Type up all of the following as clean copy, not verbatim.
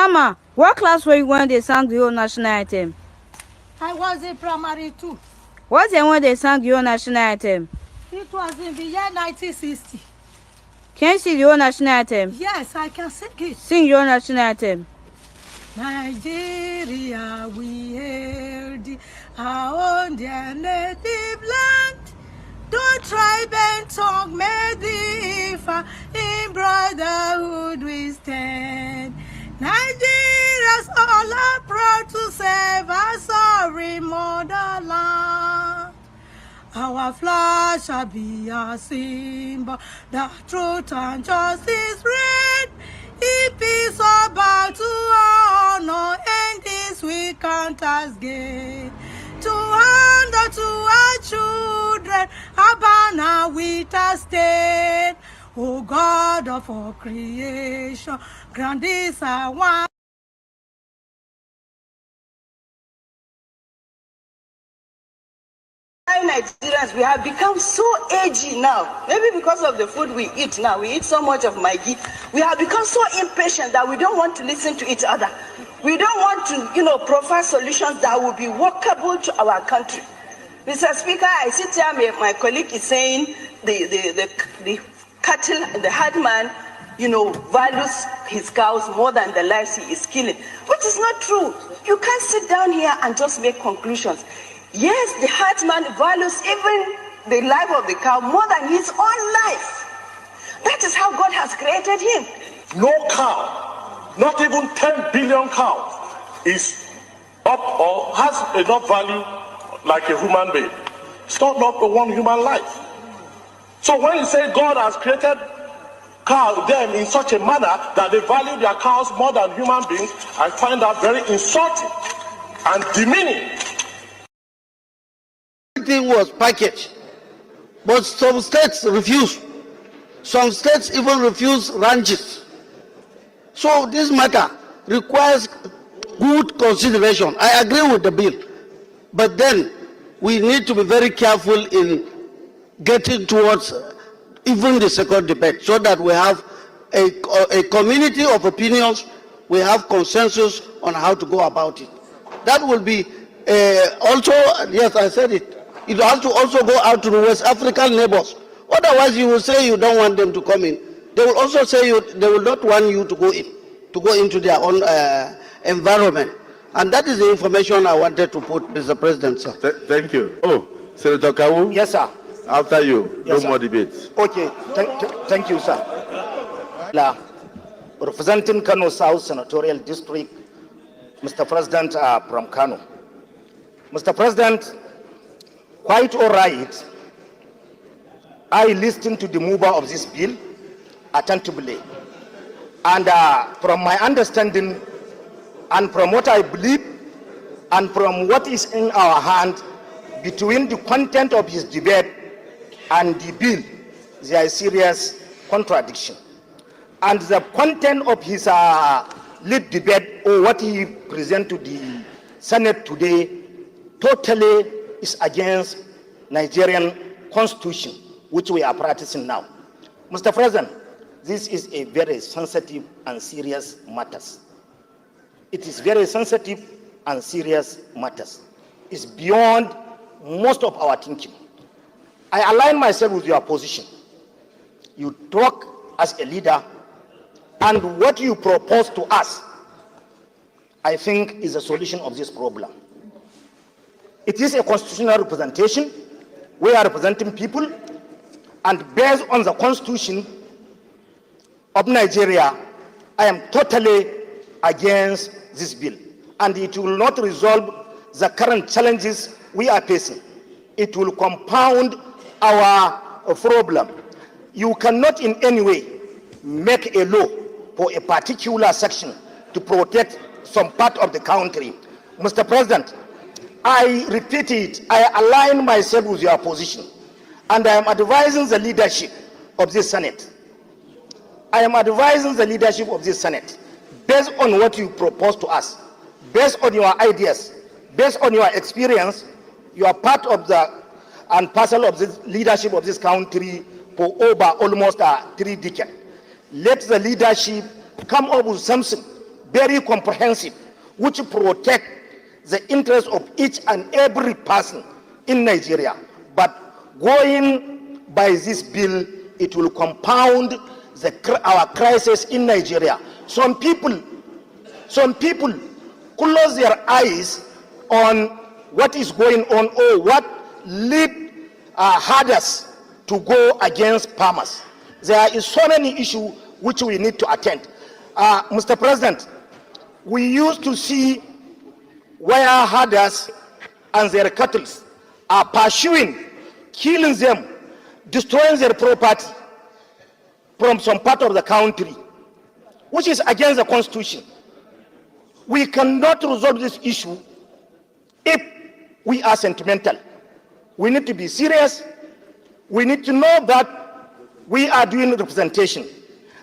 Mama, what class were you when they sang the old national anthem? I was in primary 2. What year when they sang the old national anthem? It was in the year 1960. Can you sing the old national anthem? Yes, I can sing it. Sing your national anthem. Nigeria, we hail thee, our own dear native land. Don't tribe and tongue may differ, in brotherhood we stand. Nigerians all are proud to serve our sorry motherland. Our flag shall be a symbol that truth and justice reign. If peace or bow to honor, and this we count as gain. To hand to our children a banner with a stain. O God of all creation, grant this our one. Nigerians, we have become so edgy now. Maybe because of the food we eat now. We eat so much of Maggi. We have become so impatient that we don't want to listen to each other. We don't want to, provide solutions that will be workable to our country. Mr. Speaker, I sit here, my colleague is saying the cattle, the herdman, values his cows more than the lives he is killing, which is not true. You can't sit down here and just make conclusions. Yes, the herdsman values even the life of the cow more than his own life. That is how God has created him. No cow, not even 10 billion cows, is up or has enough value like a human being. It's not for one human life. So when you say God has created them in such a manner that they value their cows more than human beings, I find that very insulting and demeaning. Everything was packaged, but some states refuse. Some states even refuse ranches. So this matter requires good consideration. I agree with the bill, but then we need to be very careful in getting towards even the second debate, so that we have a community of opinions, we have consensus on how to go about it. That will be also, yes, I said it, it has to also go out to the West African neighbors. Otherwise, you will say you don't want them to come in. They will also say they will not want you to go into their own environment. And that is the information I wanted to put, Mr. President, sir. Thank you. Oh, Senator Kawu? Yes, sir. After you, yes, no more debates. Okay, thank you, sir. Representing Kano South Senatorial District, Mr. President from Kano. Mr. President, quite all right, I listened to the mover of this bill attentively. And from my understanding, and from what I believe, and from what is in our hand, between the content of his debate and the bill, there is serious contradiction. And the content of his lead debate, or what he presented to the Senate today, totally is against Nigerian constitution, which we are practicing now. Mr. President, this is a very sensitive and serious matter. It is very sensitive and serious matters. It's beyond most of our thinking. I align myself with your position. You talk as a leader, and what you propose to us, I think, is a solution of this problem. It is a constitutional representation. We are representing people, and based on the constitution of Nigeria, I am totally against this bill, and it will not resolve the current challenges we are facing. It will compound our problem. You cannot in any way make a law for a particular section to protect some part of the country. Mr. President, I repeat it, I align myself with your position, and I am advising the leadership of this Senate. I am advising the leadership of this Senate, based on what you propose to us, based on your ideas, based on your experience. You are part of the and parcel of the leadership of this country for over almost 3 decades. Let the leadership come up with something very comprehensive, which protect the interests of each and every person in Nigeria. But going by this bill, it will compound our crisis in Nigeria. Some people close their eyes on what is going on or what lead herders to go against farmers. There is so many issues which we need to attend. Mr. President, we used to see where herders and their cattle are pursuing, killing them, destroying their property from some part of the country, which is against the Constitution. We cannot resolve this issue if we are sentimental. We need to be serious. We need to know that we are doing representation.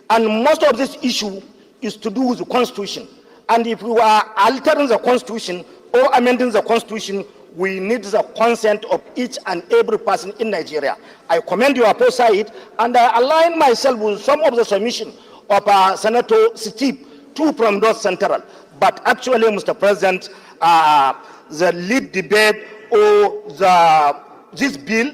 And most of this issue is to do with the Constitution. And if we are altering the Constitution or amending the Constitution, we need the consent of each and every person in Nigeria. I commend your foresight, and I align myself with some of the submission of Senator Steve, too, from North Central. But actually, Mr. President, the lead debate or this bill,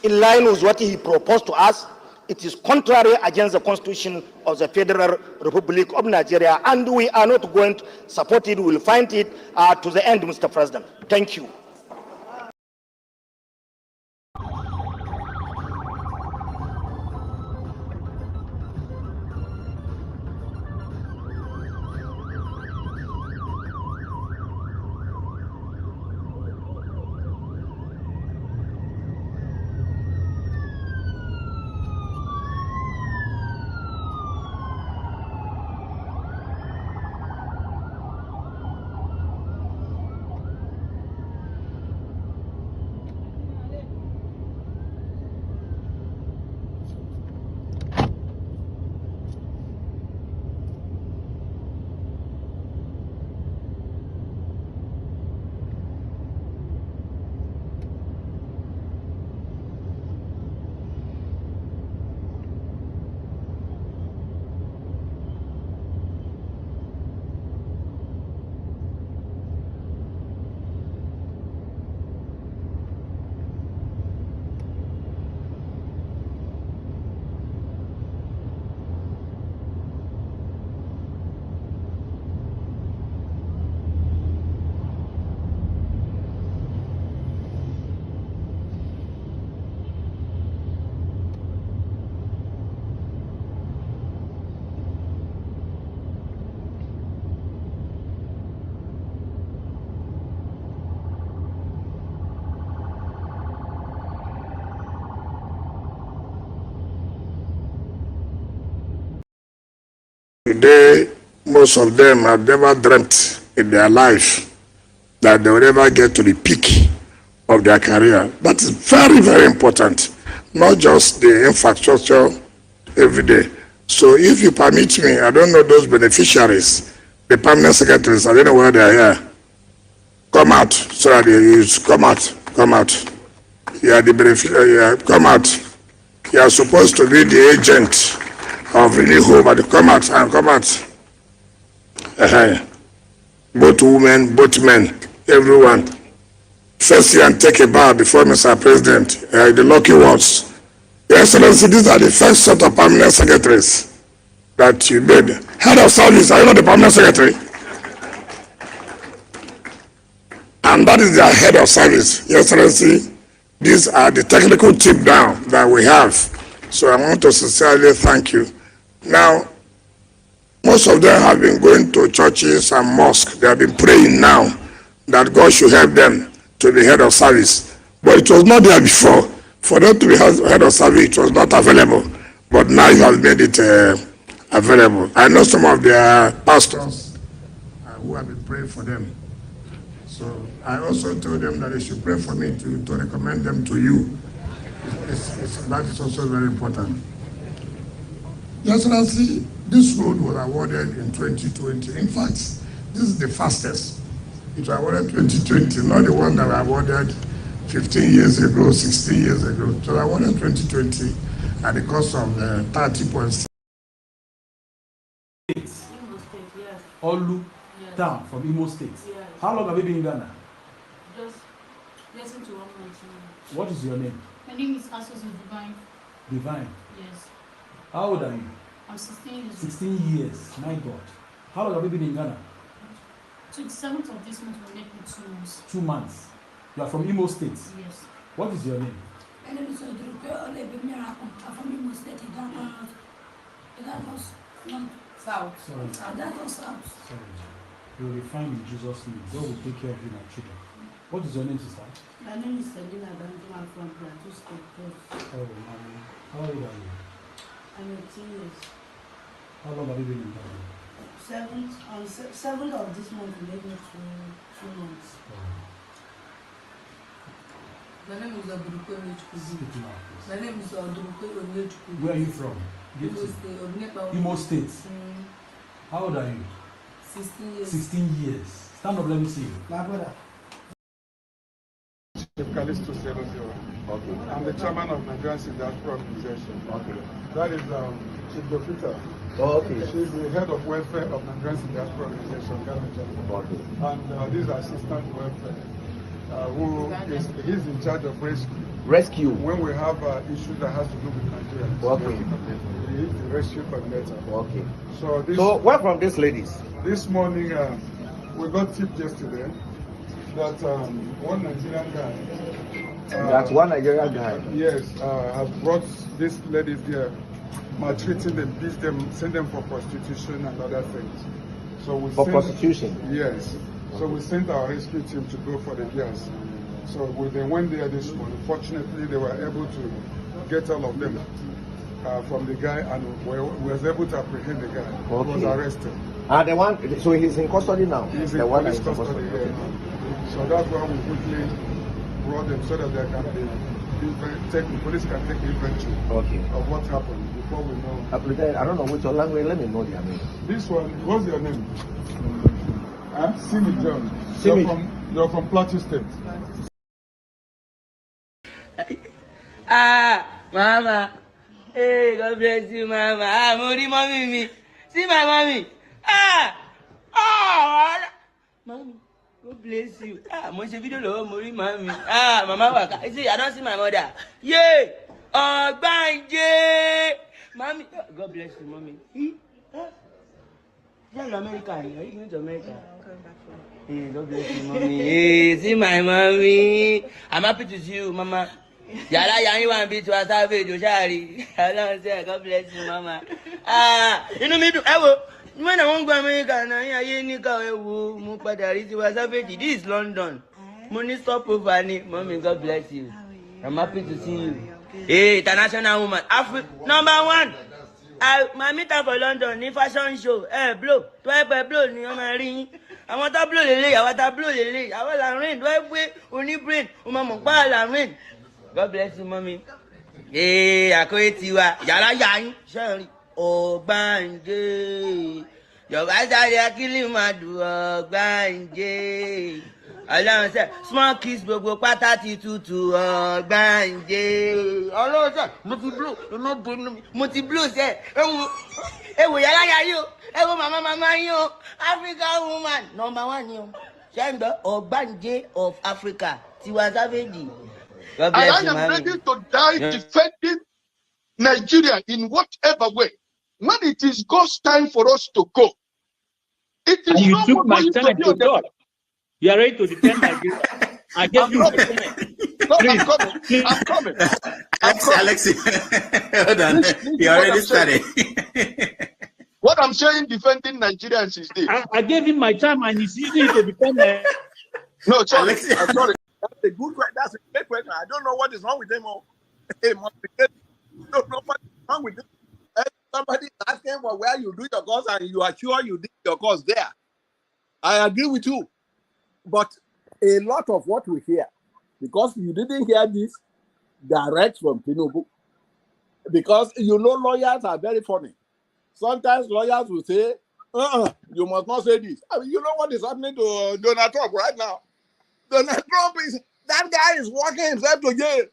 in line with what he proposed to us, it is contrary against the Constitution of the Federal Republic of Nigeria, and we are not going to support it. We will fight it to the end, Mr. President. Thank you. Today, most of them have never dreamt in their life that they will ever get to the peak of their career. That is very, very important. Not just the infrastructure every day. So if you permit me, I don't know those beneficiaries, the permanent secretaries, I don't know where they are here. Come out so that you come out. Come out. You are the beneficiary. Come out. You are supposed to be the agent of really home, but come out and come out. Both women, both men, everyone. First you and take a bow before Mr. President, the lucky ones. Your Excellency, these are the first set of permanent secretaries that you made. Head of service, are you not the permanent secretary? And that is their head of service. Your Excellency, these are the technical team now that we have. So I want to sincerely thank you. Now, most of them have been going to churches and mosques. They have been praying now that God should help them to be head of service. But it was not there before. For them to be head of service, it was not available. But now you have made it available. I know some of their pastors who have been praying for them. So I also told them that they should pray for me to recommend them to you. That is also very important. Your Excellency, this road was awarded in 2020. In fact, this is the fastest. It was awarded 2020, not the one that was awarded 15 years ago, 16 years ago. It was awarded 2020 at the cost of 30.6. Olu town from Imo State. Yes. How long have you been in Ghana? Just listen to 1 month. What is your name? My name is Asos Divine. Divine. Yes. How old are you? I'm 16 years old. 16 years. My God. How long have you been in Ghana? 27th of this month will make me 2 months. 2 months. You are from Imo State. Yes. What is your name? My name is Odruke Olebimira. I'm from Imo State. That was South. Sorry. that was south. Sorry. You will be fine in Jesus' name. God will take care of you, my children. What is your name, sister? My name is Selina Danjo. I'm from Plateau State. Oh, mommy. How old are you? I'm 18 years. How long have you been in Ghana? 7th of this month will make me 2 months. My name is Odruke Speak now, please. My name is Odruke Olebimira. Where are you from? Imo State. How old are you? 16 years. 16 years. Stand up, let me see you. My brother. Okay. I'm the chairman of Nigerian Diaspora Organization. Okay. That is Chief Dofita. Oh, okay. She's the head of welfare of Nigerian Diaspora Organization, Ghana. Okay. And this is assistant welfare, he's in charge of rescue. Rescue. When we have issues that has to do with Nigeria. Okay. He's the rescue coordinator. Okay. So where from these ladies? This morning, we got tipped yesterday that one Nigerian guy. That's one Nigerian guy. Yes, have brought these ladies there, maltreating them, beat them, send them for prostitution and other things. So we prostitution? Yes. So we sent our rescue team to go for the girls. So they went there this morning. Fortunately, they were able to get all of them from the guy, and we was able to apprehend the guy. Okay. He was arrested. The one, so he's in custody now? He's in police custody, yeah. So that's why we quickly brought them so that they can the police can take inventory of what happened before we know. I don't know which language, let me know their name. This one, what's your name? Simi John. You're from Plateau State. Mama. Hey, God bless you, Mama. Mommy me. See my mommy. Mommy, God bless you. Most video love Mori mommy. Mama waka. See, I don't see my mother. Yay! Banje! Mommy, God bless you, mommy. You're in America. Are you going to America? Hey, God bless you, mommy. Hey, see my mommy. I'm happy to see you, Mama. Yahaya, you want to be to a savage, Oshari. I don't say, God bless you, Mama. You know me too. When I won't go America, this is London. Money stop over me. Mommy, God bless you. I'm happy to see you. Hey, international woman. #1. My meter for London ní fashion show. Blow. To help blow ni o ma rí. Àwọn tá blow lele, àwọn tá blow lele. Àwọn la rain, do pé oni brain, o ma mọ̀ pa la rain. God bless you, mommy. Hey, akoye tiwa. Yàrá yín. Sherry. Ogbanje. Yorùbá sáré akílì máa dùn Ogbanje. Ọlọ́run sẹ́, small kiss gbogbo pátá ti tutù Ogbanje. Ọlọ́run sẹ́, mo ti blow sẹ́. Ewo yàrá yín o. Ewo màmá yín o. African woman #1 ni o. Ṣé ń gbọ́ Ogbanje of Africa Tiwa Savage. God bless you, and I am ready to die defending Nigeria in whatever way. When it is God's time for us to go, it is and you not took my going time to God. You are ready to defend Nigeria. I gave you my time. I'm coming. Alexi, hold on. You already started. What I'm saying, defending Nigerians is this. I gave him my time and he's using it to defend me. No, sorry. I'm sorry. That's a good question. That's a great question. I don't know what is wrong with him. I don't know what is wrong with him. Somebody is asking for where you do your course and you are sure you did your course there. I agree with you. But a lot of what we hear, because you didn't hear this direct from Tinubu, because you know lawyers are very funny. Sometimes lawyers will say, you must not say this. I mean, you know what is happening to Donald Trump right now? Donald Trump that guy is walking himself to jail.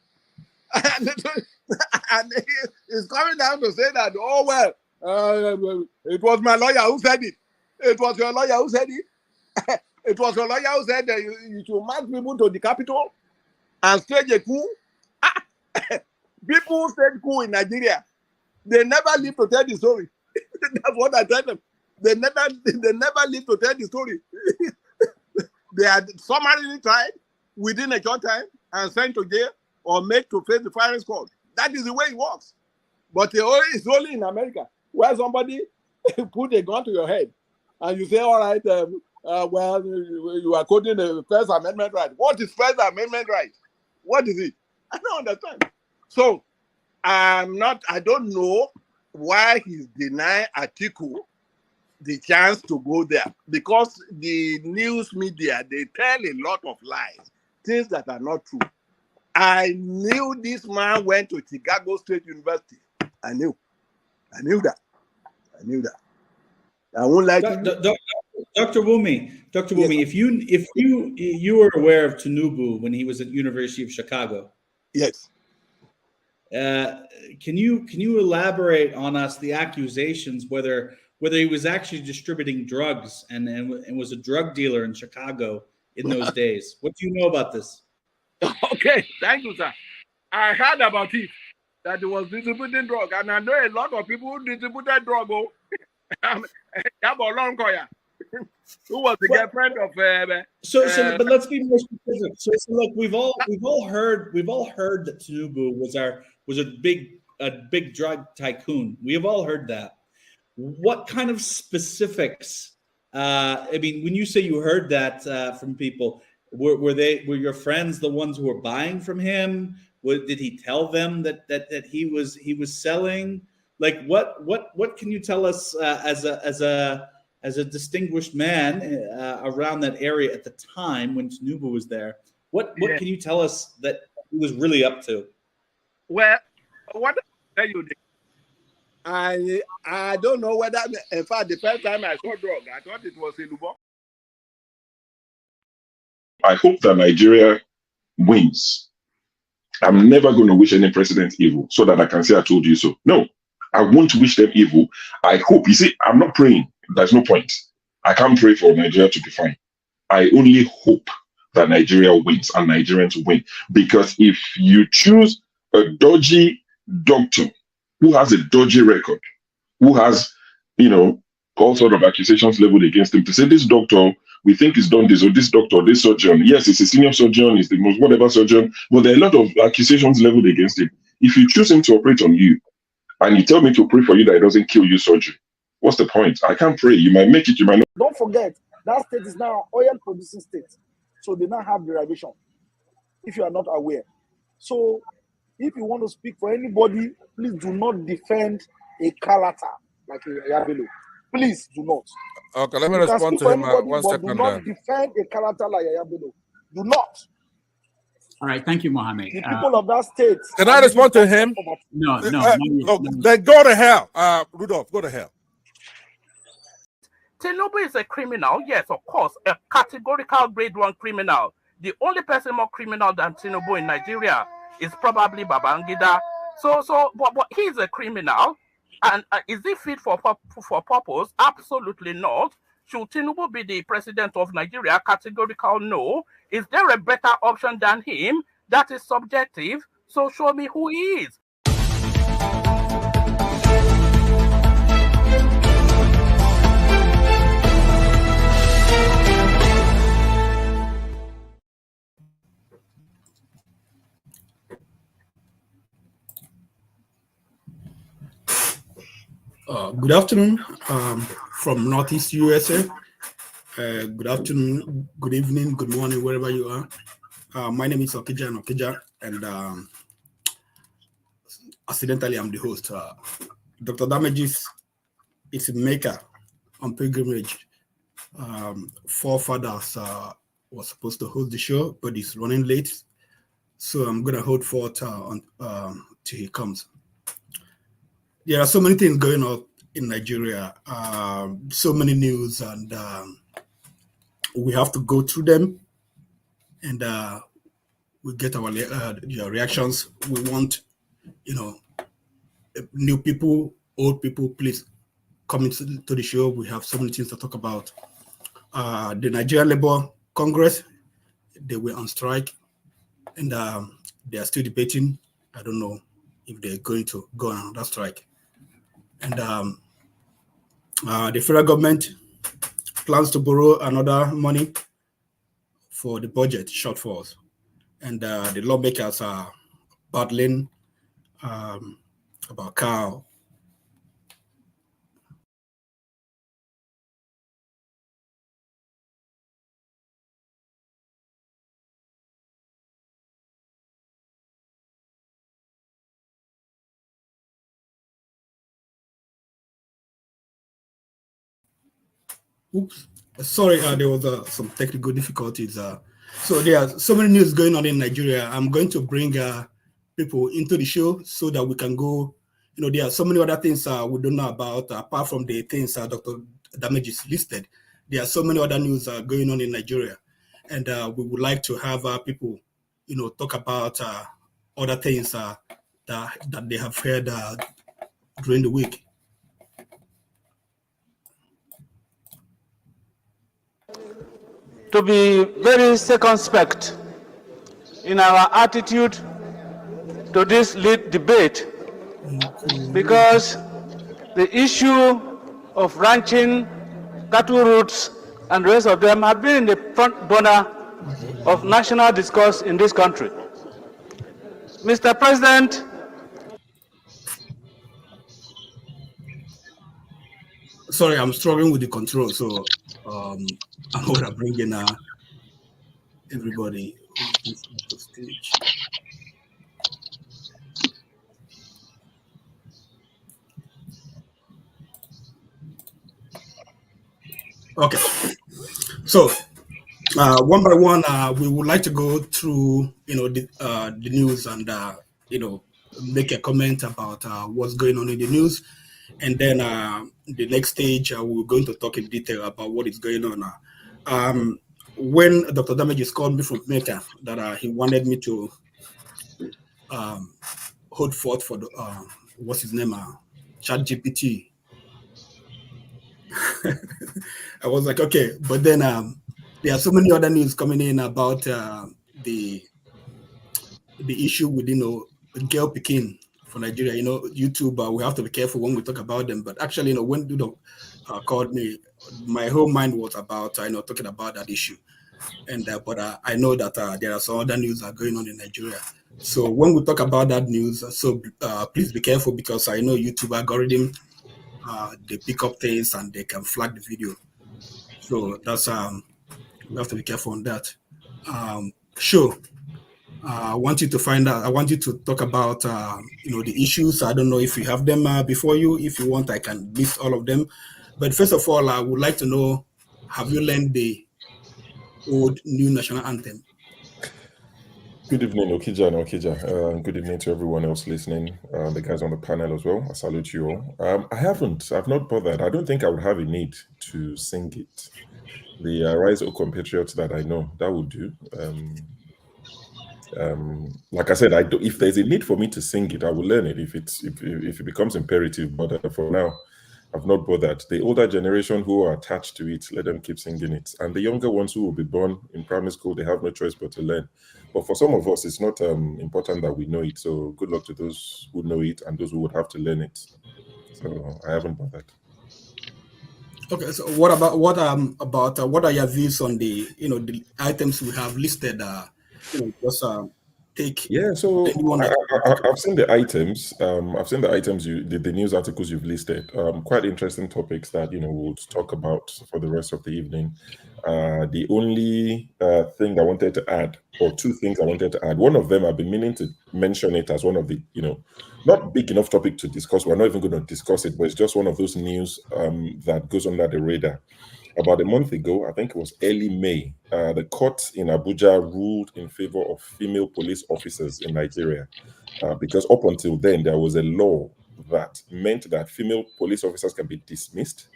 And he's coming down to say that, oh, well, it was my lawyer who said it. It was your lawyer who said it. It was your lawyer who said that you should march people to the capital and stage a coup. People who stage coup in Nigeria, they never live to tell the story. That's what I tell them. They never live to tell the story. They are summarily tried within a short time and sent to jail or made to face the firing squad. That is the way it works. But it's only in America where somebody put a gun to your head and you say, all right, well, you are quoting the First Amendment right. What is First Amendment right? What is it? I don't understand. So I don't know why he's denying Atiku the chance to go there, because the news media, they tell a lot of lies, things that are not true. I knew this man went to Chicago State University. I knew that. I won't lie to you. Dr. Wumi, yes. if you were aware of Tinubu when he was at University of Chicago, yes. Can you elaborate on us the accusations whether he was actually distributing drugs and was a drug dealer in Chicago in those days? What do you know about this? Okay, thank you, sir. I heard about it, that he was distributing drugs, and I know a lot of people who distributed drugs. Who was the girlfriend of? But let's be more specific. So look, we've all heard that Tinubu was a big drug tycoon. We have all heard that. What kind of specifics? I mean, when you say you heard that from people, were your friends the ones who were buying from him? Did he tell them that he was selling? Like what can you tell us as a distinguished man around that area at the time when Tinubu was there? What can you tell us that he was really up to? Well, what I tell you, I don't know whether, in fact, the first time I saw drug, I thought it was Tinubu. I hope that Nigeria wins. I'm never going to wish any president evil so that I can say I told you so. No, I won't wish them evil. I hope. You see, I'm not praying. There's no point. I can't pray for Nigeria to be fine. I only hope that Nigeria wins and Nigerians win. Because if you choose a dodgy doctor who has a dodgy record, who has, all sort of accusations leveled against him, to say this doctor, we think he's done this, or this doctor, this surgeon, yes, he's a senior surgeon, he's the most whatever surgeon, but there are a lot of accusations leveled against him. If you choose him to operate on you, and you tell me to pray for you that it doesn't kill you surgery, what's the point? I can't pray. You might make it, you might not. Don't forget, that state is now an oil producing state. So they now have derivation, if you are not aware. So if you want to speak for anybody, please do not defend a character like Yahaya Bello. Please do not. Okay, let me respond to him. One second. Do not defend a character like Yahaya Bello. Do not. All right, thank you, Mohammed. The people of that state. Can I respond to him? No. Then go to hell. Rudolph, go to hell. Tinubu is a criminal, yes, of course, a categorical grade 1 criminal. The only person more criminal than Tinubu in Nigeria is probably Babangida. But he's a criminal, and is he fit for purpose? Absolutely not. Should Tinubu be the president of Nigeria? Categorical no. Is there a better option than him? That is subjective. So show me who he is. Good afternoon from Northeast USA. Good afternoon, good evening, good morning, wherever you are. My name is Okija, and accidentally I'm the host. Dr. Damages is a maker on pilgrimage. Forefathers was supposed to host the show, but he's running late. So I'm going to hold forth till he comes. There are so many things going on in Nigeria, so many news, and we have to go through them, and we get our reactions. We want, new people, old people, please coming to the show. We have so many things to talk about. The Nigerian Labour Congress, they were on strike, and they are still debating. I don't know if they're going to go on that strike. And the federal government plans to borrow another money for the budget shortfalls. And the lawmakers are battling about cow. Oops, sorry, there was some technical difficulties. So there are so many news going on in Nigeria. I'm going to bring people into the show so that we can go. You know, there are so many other things we don't know about, apart from the things Dr. Damages listed. There are so many other news going on in Nigeria. And we would like to have people, you know, talk about other things that they have heard during the week. To be very circumspect in our attitude to this lead debate, because the issue of ranching, cattle routes, and the rest of them have been in the front burner of national discourse in this country. Mr. President, sorry, I'm struggling with the control, so I'm going to bring in everybody on the stage. Okay, so one by one, we would like to go through, you know, the news and you know, make a comment about what's going on in the news, and then the next stage we're going to talk in detail about what is going on. When Dr. Damages called me from Mecca that he wanted me to hold forth for the what's his name, ChatGPT. I was like, okay, but then there are so many other news coming in about the issue with, you know, girl picking for Nigeria. You know, YouTube, we have to be careful when we talk about them. But actually, you know, when Dudo called me, my whole mind was about, you know, talking about that issue. And but I know that there are some other news that are going on in Nigeria. So when we talk about that news, so please be careful, because I know YouTube algorithm, they pick up things and they can flag the video. So that's we have to be careful on that. Sure. I want you to find out. I want you to talk about you know, the issues. I don't know if you have them before you. If you want, I can list all of them. But first of all, I would like to know: have you learned the old new national anthem? Good evening, Okija and Okija. Good evening to everyone else listening, the guys on the panel as well. I salute you all. I haven't. I've not bothered. I don't think I would have a need to sing it. The Rise, O Compatriots that I know, that would do. Like I said, if there's a need for me to sing it, I will learn it if it becomes imperative. But for now, I've not bothered. The older generation who are attached to it, let them keep singing it. And the younger ones who will be born in primary school, they have no choice but to learn. But for some of us, it's not important that we know it. So good luck to those who know it and those who would have to learn it. So I haven't bothered. Okay, so what are your views on the, you know, the items we have listed? You know, just take. Yeah, so I've seen the items. I've seen the items the news articles you've listed. Quite interesting topics that, you know, we'll talk about for the rest of the evening. The only thing I wanted to add, or two things I wanted to add. One of them, I've been meaning to mention it as one of the, you know, not big enough topic to discuss. We're not even going to discuss it, but it's just one of those news that goes under the radar. About a month ago, I think it was early May, the court in Abuja ruled in favor of female police officers in Nigeria, because up until then, there was a law that meant that female police officers can be dismissed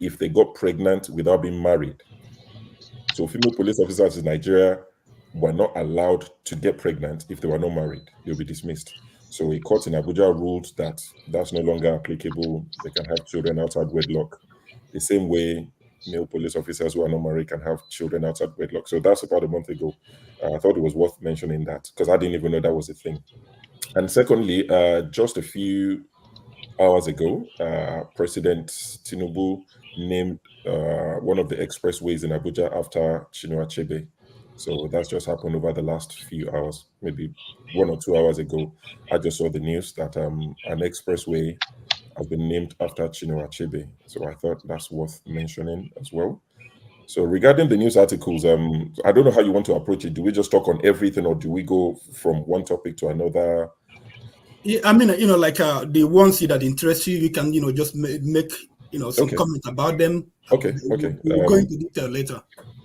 if they got pregnant without being married. So female police officers in Nigeria were not allowed to get pregnant if they were not married. They'll be dismissed. So a court in Abuja ruled that that's no longer applicable. They can have children outside wedlock. The same way male police officers who are not married can have children outside wedlock. So that's about a month ago. I thought it was worth mentioning that because I didn't even know that was a thing. And secondly, just a few hours ago, President Tinubu named one of the expressways in Abuja after Chinua Achebe. So that's just happened over the last few hours, maybe 1 or 2 hours ago. I just saw the news that an expressway has been named after Chinua Achebe. So I thought that's worth mentioning as well. So regarding the news articles, I don't know how you want to approach it. Do we just talk on everything, or do we go from one topic to another? Yeah, I mean, like the ones that interest you, you can, just make, some comment about them. Okay. We'll go into detail later.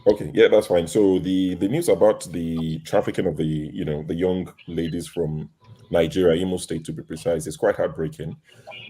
Okay, yeah, that's fine. So the news about the trafficking of the young ladies from Nigeria, Imo State to be precise, is quite heartbreaking.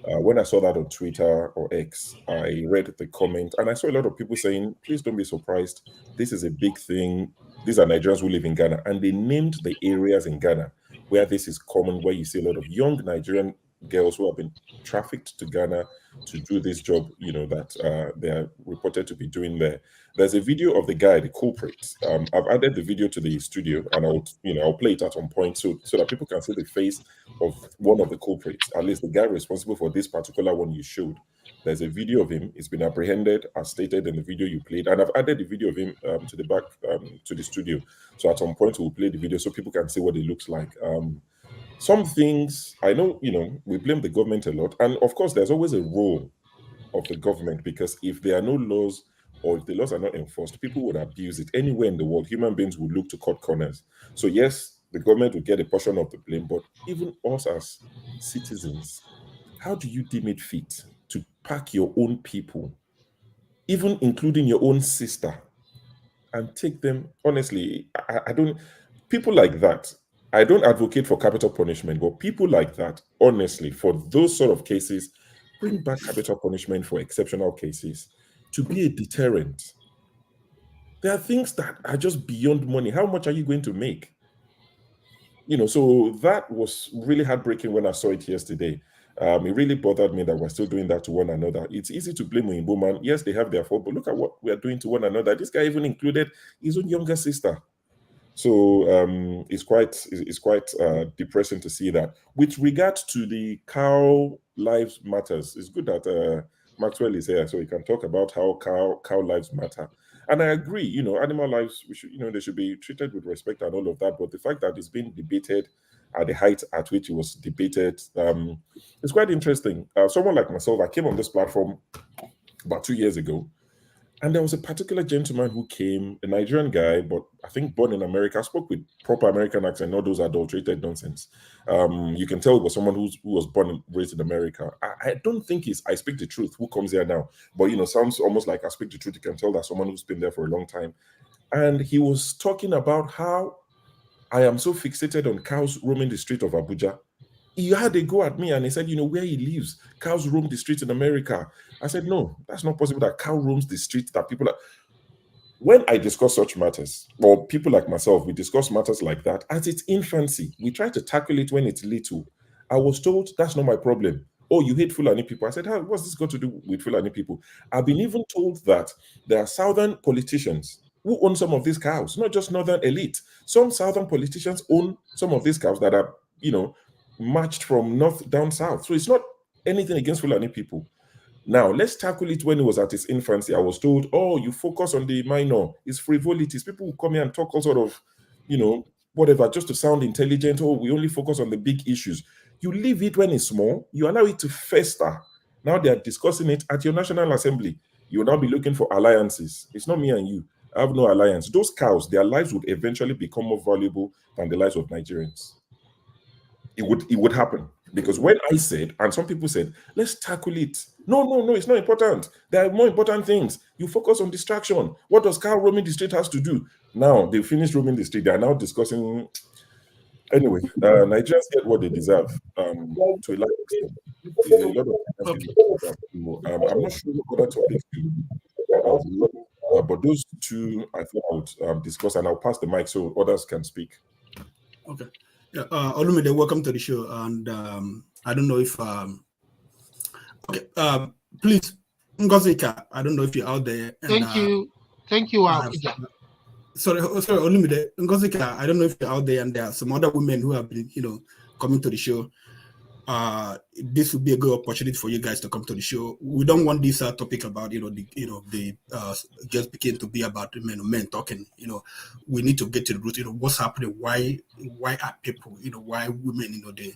When I saw that on Twitter or X, I read the comment and I saw a lot of people saying, please don't be surprised. This is a big thing. These are Nigerians who live in Ghana. And they named the areas in Ghana where this is common, where you see a lot of young Nigerian girls who have been trafficked to Ghana to do this job, that they are reported to be doing there. There's a video of the guy, the culprit. I've added the video to the studio, and I'll play it at some point so that people can see the face of one of the culprits, at least the guy responsible for this particular one you showed. There's a video of him. He's been apprehended, as stated in the video you played, and I've added the video of him to the back to the studio. So at some point we'll play the video so people can see what it looks like. Some things, I know, we blame the government a lot. And of course, there's always a role of the government, because if there are no laws or if the laws are not enforced, people would abuse it. Anywhere in the world, human beings would look to cut corners. So yes, the government will get a portion of the blame, but even us as citizens, how do you deem it fit to pack your own people, even including your own sister, and take them? Honestly, I don't, people like that, I don't advocate for capital punishment, but people like that, honestly, for those sort of cases, bring back capital punishment for exceptional cases to be a deterrent. There are things that are just beyond money. How much are you going to make? So that was really heartbreaking when I saw it yesterday. It really bothered me that we're still doing that to one another. It's easy to blame Oyinbo man. Yes, they have their fault, but look at what we are doing to one another. This guy even included his own younger sister. So it's quite depressing to see that. With regard to the cow lives matters, it's good that Maxwell is here so he can talk about how cow lives matter. And I agree, animal lives, we should, they should be treated with respect and all of that. But the fact that it's been debated at the height at which it was debated, it's quite interesting. Someone like myself, I came on this platform about 2 years ago. And there was a particular gentleman who came, a Nigerian guy, but I think born in America, spoke with proper American accent, not those adulterated nonsense. You can tell it was someone who was born and raised in America. I don't think he's I speak the truth, who comes here now. But, sounds almost like I speak the truth. You can tell that someone who's been there for a long time. And he was talking about how I am so fixated on cows roaming the street of Abuja. He had a go at me and he said, where he lives, cows roam the streets in America. I said, no, that's not possible that cow roams the streets, that people are. When I discuss such matters, or people like myself, we discuss matters like that at its infancy. We try to tackle it when it's little. I was told that's not my problem. Oh, you hate Fulani people. I said, what's this got to do with Fulani people? I've been even told that there are southern politicians who own some of these cows, not just northern elite. Some southern politicians own some of these cows that are, marched from north down south. So it's not anything against Fulani people. Now, let's tackle it when it was at its infancy. I was told, oh, you focus on the minor. It's frivolities. People will come here and talk all sort of, whatever, just to sound intelligent. Oh, we only focus on the big issues. You leave it when it's small. You allow it to fester. Now they are discussing it at your National Assembly. You will now be looking for alliances. It's not me and you. I have no alliance. Those cows, their lives would eventually become more valuable than the lives of Nigerians. It would happen. Because when I said, and some people said, let's tackle it. No, it's not important. There are more important things. You focus on distraction. What does cow roaming the street has to do? Now, they finished roaming the street. They are now discussing. Anyway, Nigerians get what they deserve to a large extent. A lot of I'm not sure what other topics do. But those two, I thought I would discuss, and I'll pass the mic so others can speak. Okay. Olumide, welcome to the show. And I don't know if okay, please, Ngozika, I don't know if you're out there. And, Thank you, sorry, Olumide, Ngozika, I don't know if you're out there, and there are some other women who have been, coming to the show. This would be a good opportunity for you guys to come to the show. We don't want this topic about the just begin to be about men talking. We need to get to the root. What's happening? Why are people? Why women? They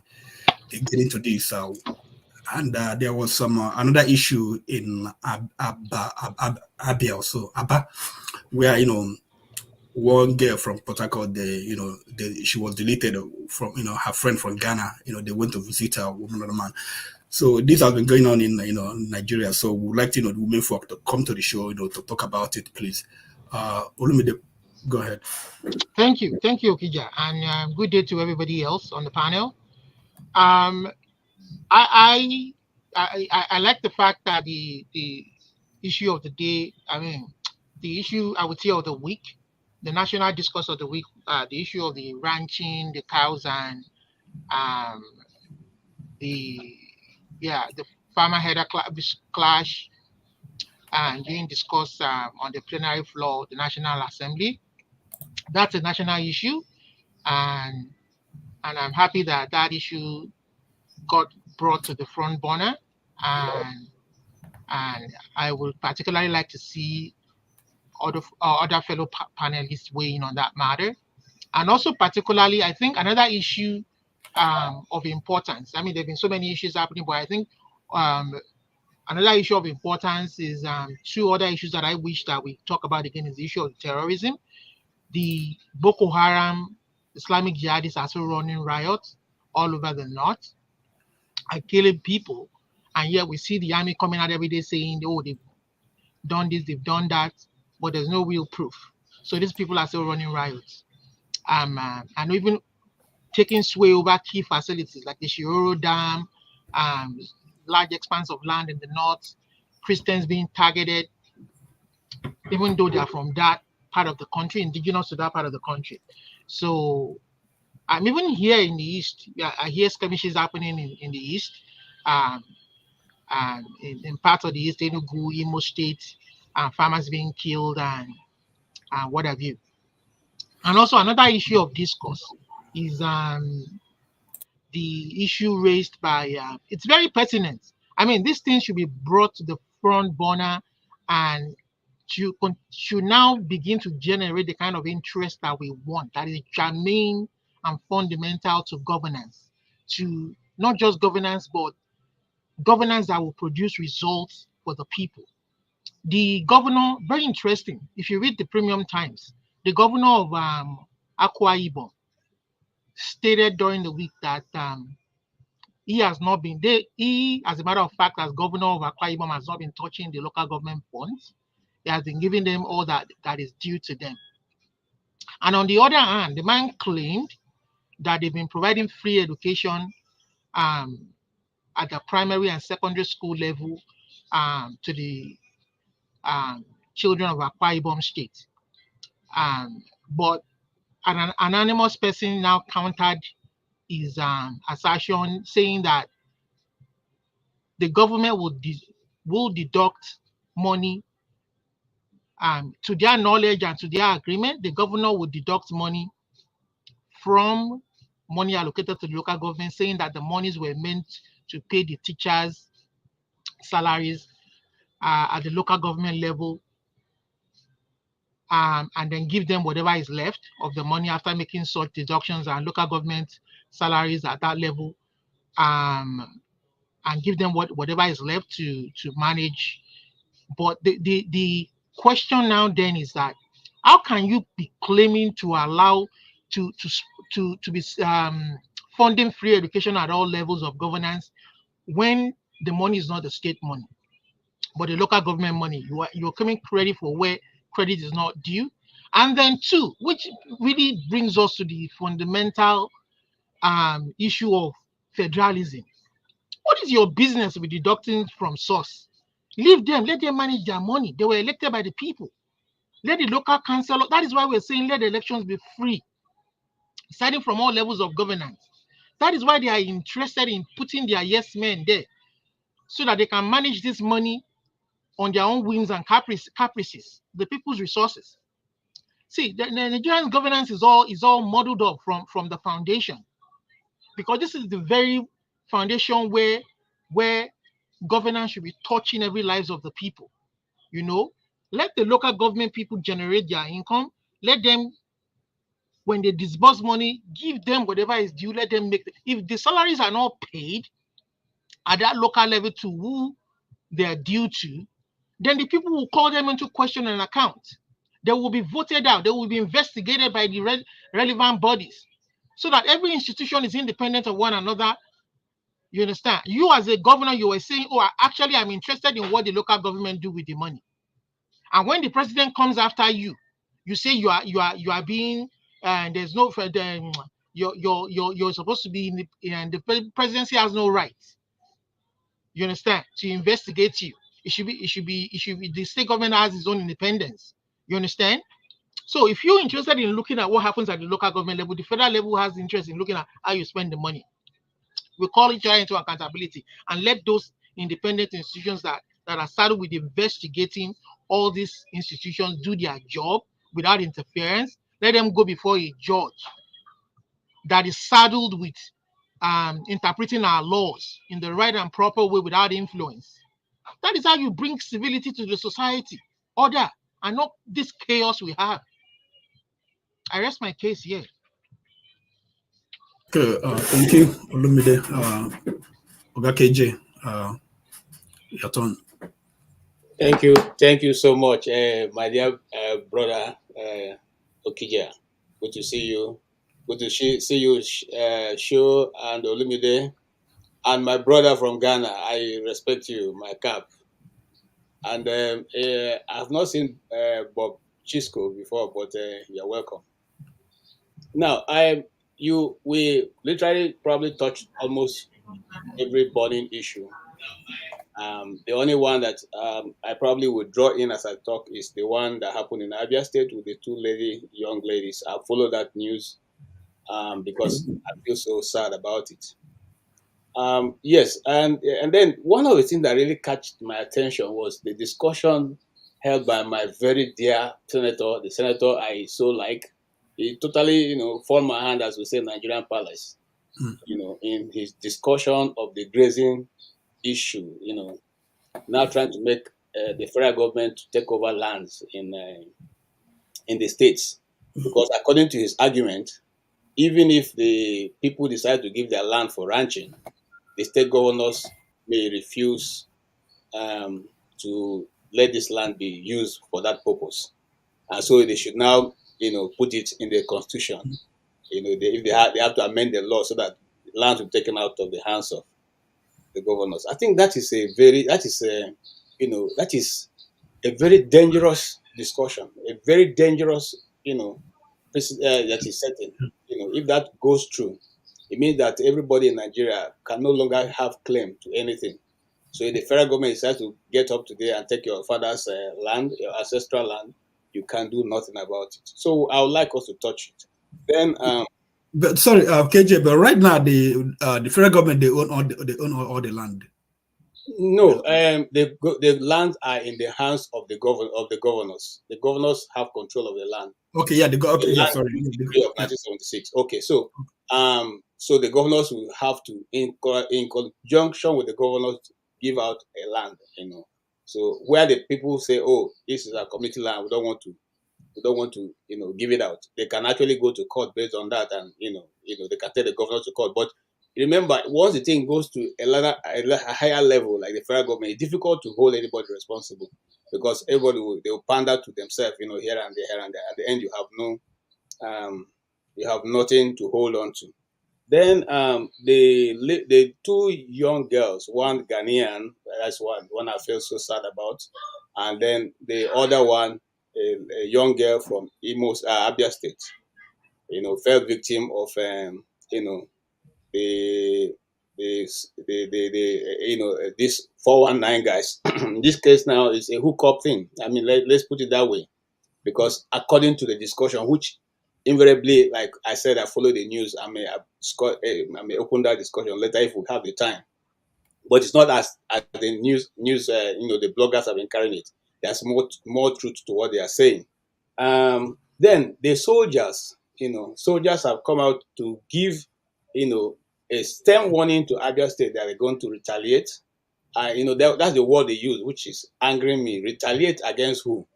get into this. And there was some another issue in Abia also, Aba, where one girl from Port Harcourt, she was deleted from her friend from Ghana. They went to visit her woman or man. So this has been going on in Nigeria. So we would like the women folk to come to the show, to talk about it, please. Olumide, go ahead. Thank you, Okija, and good day to everybody else on the panel. I like the fact that the issue of the day, the issue I would say of the week, the national discourse of the week, the issue of the ranching, the cows, and the farmer header clash, and being discussed on the plenary floor of the National Assembly. That's a national issue, and I'm happy that that issue got brought to the front burner, and I would particularly like to see other fellow panelists weigh in on that matter. And also particularly, I think another issue of importance, there have been so many issues happening, but I think another issue of importance is two other issues that I wish that we talk about again is the issue of terrorism. The Boko Haram Islamic jihadists are still running riots all over the north and killing people. And yet we see the army coming out every day saying, oh, they've done this, they've done that, but there's no real proof. So these people are still running riots. And even taking sway over key facilities like the Shiroro Dam, large expanse of land in the north, Christians being targeted, even though they are from that part of the country, indigenous to that part of the country. So even here in the east, I hear skirmishes happening in the east, in parts of the east, Enugu, Imo State, farmers being killed and what have you. And also another issue of discourse is the issue raised by, it's very pertinent. This thing should be brought to the front burner and should now begin to generate the kind of interest that we want, that is germane and fundamental to governance, to not just governance, but governance that will produce results for the people. The governor, very interesting, if you read the Premium Times, the governor of Akwa Ibom stated during the week that he has not been there. He, as a matter of fact, as governor of Akwa Ibom, has not been touching the local government funds. He has been giving them all that is due to them. And on the other hand, the man claimed that they've been providing free education at the primary and secondary school level to the children of Akwa Ibom State. But an anonymous person now countered his assertion, saying that the government will deduct money. To their knowledge and to their agreement, the governor would deduct money from money allocated to the local government, saying that the monies were meant to pay the teachers' salaries at the local government level, and then give them whatever is left of the money after making such deductions and local government salaries at that level, and give them whatever is left to manage. But the question now then is that how can you be claiming to allow to be funding free education at all levels of governance when the money is not the state money but the local government money? You're claiming credit for where credit is not due. And then two, which really brings us to the fundamental issue of federalism. What is your business with deducting from source? Leave them, let them manage their money. They were elected by the people. Let the local council, that is why we're saying let the elections be free. starting from all levels of governance. That is why they are interested in putting their yes men there, so that they can manage this money on their own whims and caprices, the people's resources. See, the Nigerian governance is all modeled up from the foundation, because this is the very foundation where governance should be touching every lives of the people. Let the local government people generate their income. Let them, when they disburse money, give them whatever is due. Let them make if the salaries are not paid at that local level to who they are due to, then the people will call them into question and account. They will be voted out. They will be investigated by the relevant bodies, so that every institution is independent of one another. You understand? You as a governor, you were saying, "Oh, actually, I'm interested in what the local government do with the money." And when the president comes after you, you say you are being, and there's no, you're supposed to be in the presidency has no right. You understand? To investigate you. It should be the state government has its own independence. You understand? So if you're interested in looking at what happens at the local government level, the federal level has interest in looking at how you spend the money. We call each other into accountability and let those independent institutions that are started with investigating all these institutions do their job without interference. Let them go before a judge that is saddled with interpreting our laws in the right and proper way without influence. That is how you bring civility to the society, order, and not this chaos we have. I rest my case here. Okay, thank you, Olumide. Oga KJ, your turn. Thank you so much, my dear brother Okija. Good to see you. Good to see you, Sho and Olumide, and my brother from Ghana. I respect you, my cap. And I've not seen Bob Chisco before, but you're welcome. Now, we literally probably touched almost every burning issue. The only one that I probably would draw in as I talk is the one that happened in Abia State with the two young ladies. I followed that news because I feel so sad about it. Yes, and then one of the things that really caught my attention was the discussion held by my very dear senator, the senator I so like. He totally, formed my hand, as we say, Nigerian palace. In his discussion of the grazing issue, now trying to make the federal government to take over lands in the states, because according to his argument, even if the people decide to give their land for ranching, the state governors may refuse to let this land be used for that purpose, and so they should now, put it in the constitution. If they have to amend the law so that land will be taken out of the hands of the governors. I think that is a very dangerous discussion, a very dangerous, that is setting. If that goes through, it means that everybody in Nigeria can no longer have claim to anything. So if the federal government decides to get up today and take your father's land, your ancestral land, you can't do nothing about it. So I would like us to touch it. Then, but sorry, KJ, but right now the federal government they own all the land. No, the lands are in the hands of the governors. The governors have control of the land. Okay, yeah, sorry. Of 1976. Okay, so so the governors will have to, in conjunction with the governors, give out a land. So where the people say, "Oh, this is our community land. We don't want to, give it out." They can actually go to court based on that, and they can take the governors to court. But remember, once the thing goes to a higher level, like the federal government, it's difficult to hold anybody responsible, because everybody will pander to themselves, here and there, and there. At the end, you have nothing to hold on to. Then the two young girls, one Ghanaian, that's one I feel so sad about, and then the other one, a young girl from Abia State, fell victim of this 419 guys. In this case now, it's a hookup thing. I mean, let's put it that way, because according to the discussion, which invariably, like I said, I follow the news. I may open that discussion later if we have the time. But it's not as the news the bloggers have been carrying it. There's more truth to what they are saying. Then the soldiers, soldiers have come out to give, a stern warning to Abia State that they're going to retaliate. That's the word they use, which is angering me. Retaliate against who?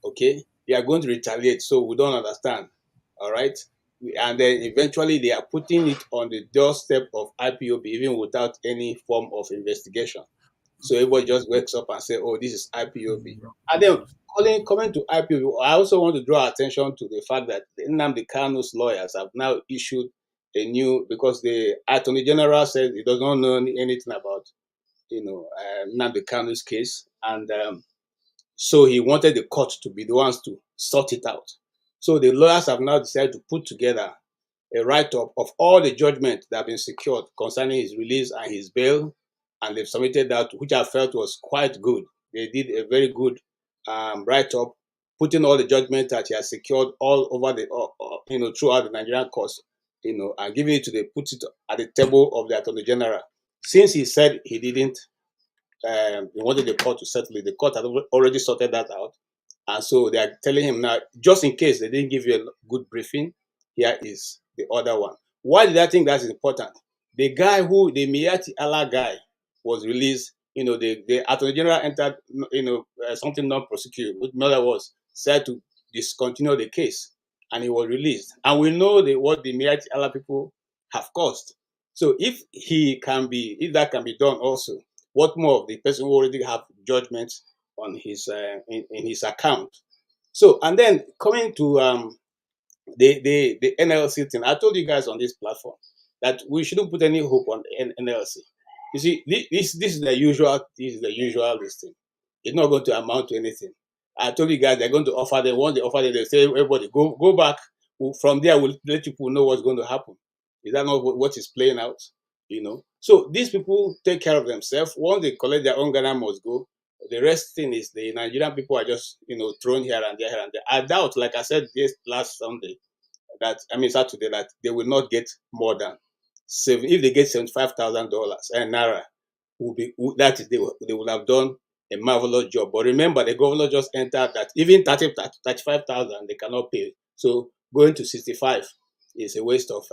Okay, they are going to retaliate, so we don't understand. All right, and then eventually they are putting it on the doorstep of IPOB, even without any form of investigation. So everybody just wakes up and say, "Oh, this is IPOB." And then coming to IPOB, I also want to draw attention to the fact that Nnamdi Kanu's lawyers have now issued a new, because the Attorney General said he does not know anything about, Nnamdi Kanu's case, and so he wanted the court to be the ones to sort it out. So the lawyers have now decided to put together a write-up of all the judgments that have been secured concerning his release and his bail, and they've submitted that, which I felt was quite good. They did a very good write-up, putting all the judgments that he has secured all over throughout the Nigerian courts, and giving it put it at the table of the Attorney General. Since he said he didn't, he wanted the court to settle it. The court had already sorted that out. And so they are telling him now, just in case they didn't give you a good briefing, here is the other one. Why did I think that's important? The guy the Miyati Allah guy was released, the Attorney General entered, something non-prosecuted, which in other words, said to discontinue the case, and he was released. And we know what the Miyati Allah people have caused. So if that can be done also, what more of the person who already have judgments on his in his account? So, and then coming to the NLC thing, I told you guys on this platform that we shouldn't put any hope on NLC. You see, this is the usual. This is the usual listing. It's not going to amount to anything. I told you guys they're going to offer them. Once they offer them, they say, everybody go back. From there, we'll let people know what's going to happen. Is that not what is playing out? So these people take care of themselves. Once they collect their own Ghana must go. The rest thing is the Nigerian people are just thrown here and there, here and there. I doubt, like I said this last Saturday, that they will not get more than if they get $75,000 and naira, they will have done a marvelous job. But remember, the governor just entered that even 35,000 they cannot pay. So going to 65 is a waste of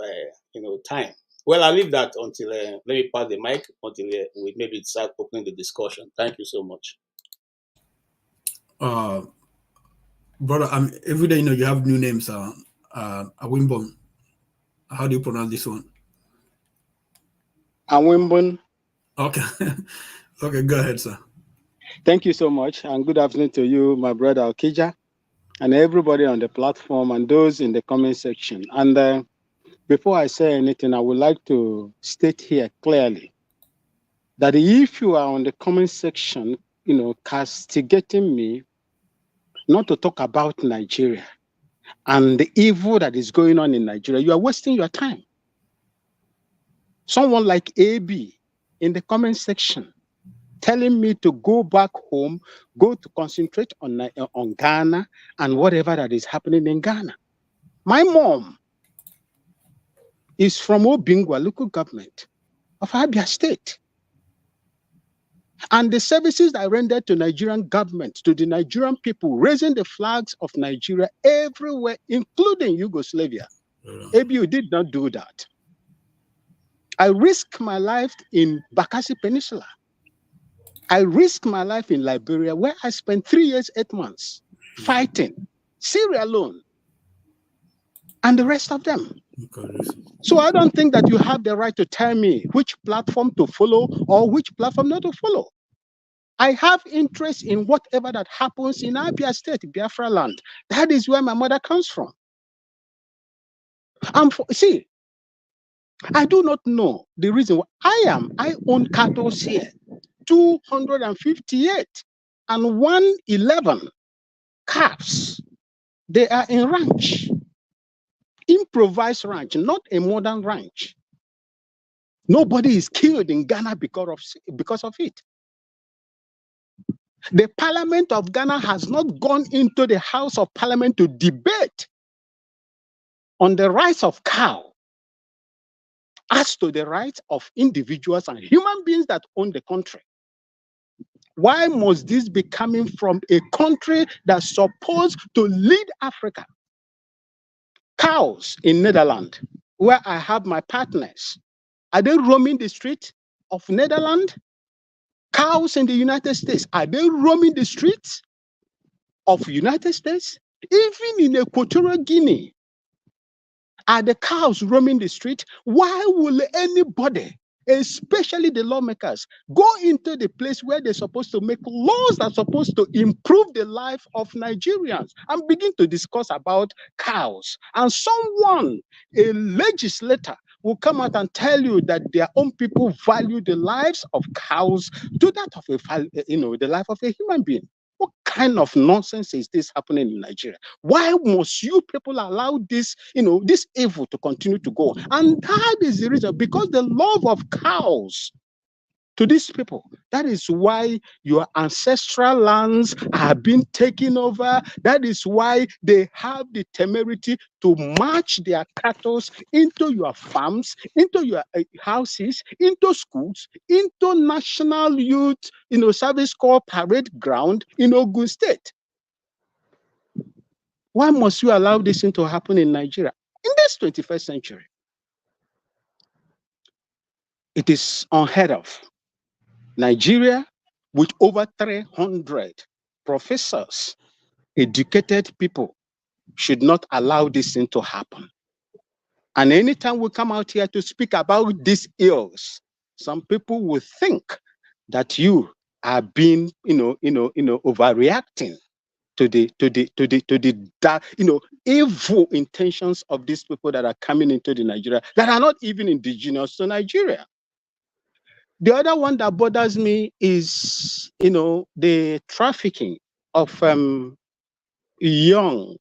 time. Well, I'll leave that until let me pass the mic until we maybe start opening the discussion. Thank you so much. Brother, every day you have new names. Awimbon. How do you pronounce this one? Awimbon. Okay. Okay, go ahead, sir. Thank you so much, and good afternoon to you, my brother Okija, and everybody on the platform and those in the comment section. And before I say anything, I would like to state here clearly that if you are on the comment section, castigating me not to talk about Nigeria and the evil that is going on in Nigeria, you are wasting your time. Someone like AB in the comment section telling me to go back home, go to concentrate on Ghana and whatever that is happening in Ghana. My mom is from Obingwa local government of Abia State. And the services I rendered to Nigerian government, to the Nigerian people, raising the flags of Nigeria everywhere, including Yugoslavia. ABU did not do that. I risked my life in Bakassi Peninsula. I risked my life in Liberia, where I spent 3 years, 8 months fighting, Syria alone, and the rest of them. So I don't think that you have the right to tell me which platform to follow or which platform not to follow. I have interest in whatever that happens in Abia State, Biafra land. That is where my mother comes from. See, I do not know the reason why I own cattle here, 258 and 111 calves. They are in ranch, improvised ranch, not a modern ranch. Nobody is killed in Ghana because of it. The Parliament of Ghana has not gone into the House of Parliament to debate on the rights of cow as to the rights of individuals and human beings that own the country. Why must this be coming from a country that's supposed to lead Africa? Cows in Netherlands, where I have my partners, are they roaming the street of Netherlands? Cows in the United States, are they roaming the streets of United States? Even in Equatorial Guinea, are the cows roaming the street? Why will anybody, especially the lawmakers, go into the place where they're supposed to make laws that are supposed to improve the life of Nigerians and begin to discuss about cows? And someone, a legislator, will come out and tell you that their own people value the lives of cows to that of the life of a human being. What kind of nonsense is this happening in Nigeria? Why must you people allow this, this evil to continue to go? And that is the reason, because the love of cows to these people. That is why your ancestral lands are being taken over. That is why they have the temerity to march their cattle into your farms, into your houses, into schools, into National Youth Service Corps parade ground in Ogun State. Why must you allow this thing to happen in Nigeria in this 21st century? It is unheard of. Nigeria, with over 300 professors, educated people, should not allow this thing to happen. And anytime we come out here to speak about these ills, some people will think that you are being, overreacting to the evil intentions of these people that are coming into the Nigeria that are not even indigenous to Nigeria. The other one that bothers me is, the trafficking of young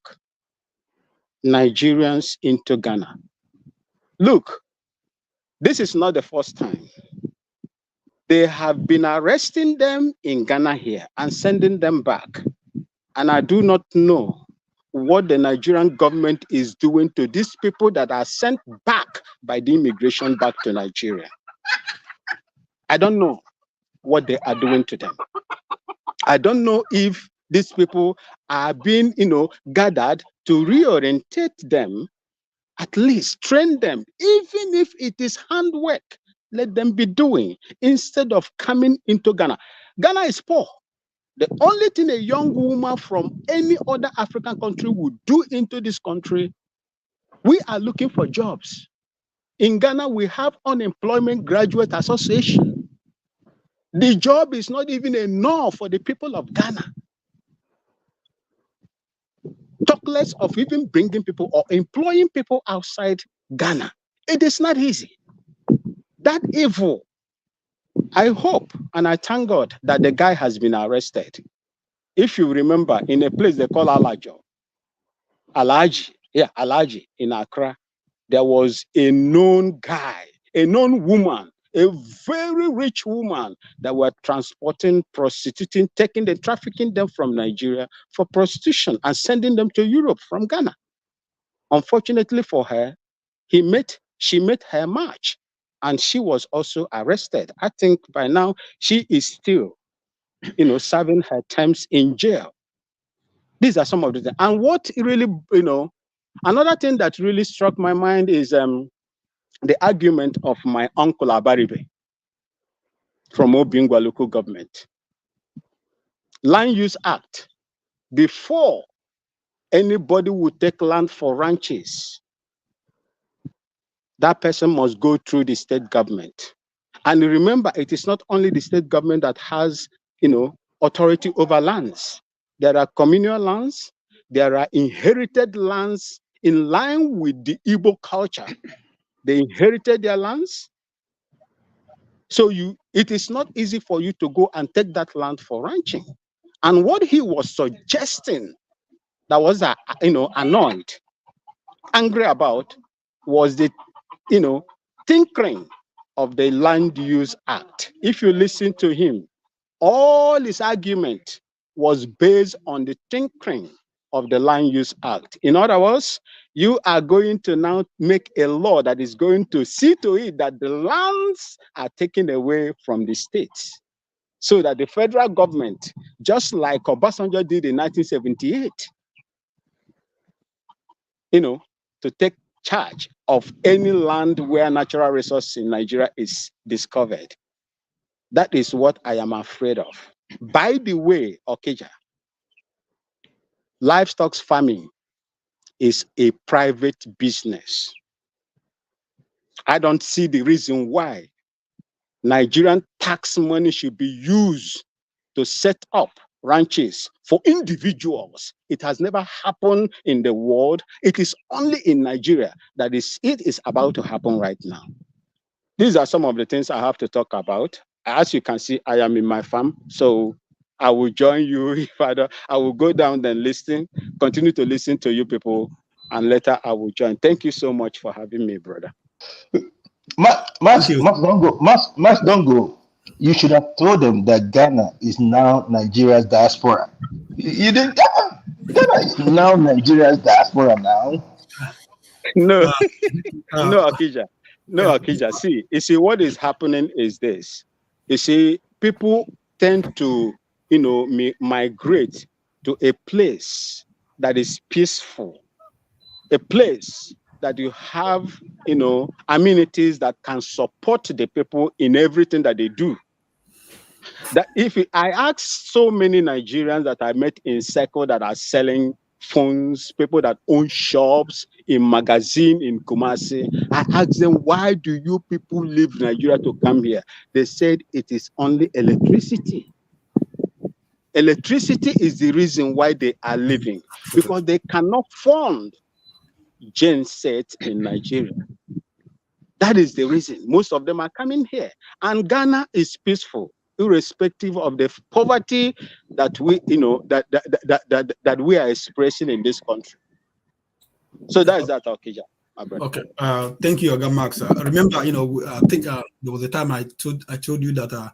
Nigerians into Ghana. Look, this is not the first time. They have been arresting them in Ghana here and sending them back. And I do not know what the Nigerian government is doing to these people that are sent back by the immigration back to Nigeria. I don't know what they are doing to them. I don't know if these people are being, gathered to reorientate them, at least train them, even if it is handwork, let them be doing instead of coming into Ghana. Ghana is poor. The only thing a young woman from any other African country would do into this country, we are looking for jobs. In Ghana, we have Unemployment Graduate Association. The job is not even enough for the people of Ghana. Talk less of even bringing people or employing people outside Ghana. It is not easy. That evil, I hope and I thank God that the guy has been arrested. If you remember, in a place they call Alaji in Accra, there was a known guy, a known woman, a very rich woman that were transporting, prostituting, trafficking them from Nigeria for prostitution and sending them to Europe from Ghana. Unfortunately for her, she met her match and she was also arrested. I think by now she is still, serving her terms in jail. These are some of the things. And what really, another thing that really struck my mind is the argument of my uncle Abaribe from Obingwa local government. Land Use Act, before anybody would take land for ranches, that person must go through the state government. And remember, it is not only the state government that has, authority over lands. There are communal lands, there are inherited lands in line with the Igbo culture. They inherited their lands. So it is not easy for you to go and take that land for ranching. And what he was suggesting that was, annoyed, angry about, was the, tinkering of the Land Use Act. If you listen to him, all his argument was based on the tinkering of the Land Use Act. In other words, you are going to now make a law that is going to see to it that the lands are taken away from the states, so that the federal government, just like Obasanjo did in 1978, to take charge of any land where natural resource in Nigeria is discovered. That is what I am afraid of. By the way, Okija, livestock farming is a private business. I don't see the reason why Nigerian tax money should be used to set up ranches for individuals. It has never happened in the world. It is only in Nigeria that it is about to happen right now. These are some of the things I have to talk about. As you can see, I am in my farm, so I will join you, Father. I will go down and listen, continue to listen to you people, and later I will join. Thank you so much for having me, brother. Mas don't go. You should have told them that Ghana is now Nigeria's diaspora. You didn't. Ghana is now Nigeria's diaspora now. No, no, Akija. No, Akija. See, you see, what is happening is this. You see, people tend to, migrate to a place that is peaceful, a place that you have, amenities that can support the people in everything that they do. That I ask so many Nigerians that I met in Circle that are selling phones, people that own shops, in magazine in Kumasi, I asked them, why do you people leave Nigeria to come here? They said it is only electricity. Electricity is the reason why they are leaving, because they cannot fund genocide in Nigeria. That is the reason most of them are coming here. And Ghana is peaceful, irrespective of the poverty that we, that we are expressing in this country. So that is that, Okija. Okay. Thank you, Oga Max. Remember, I think there was a time I told you that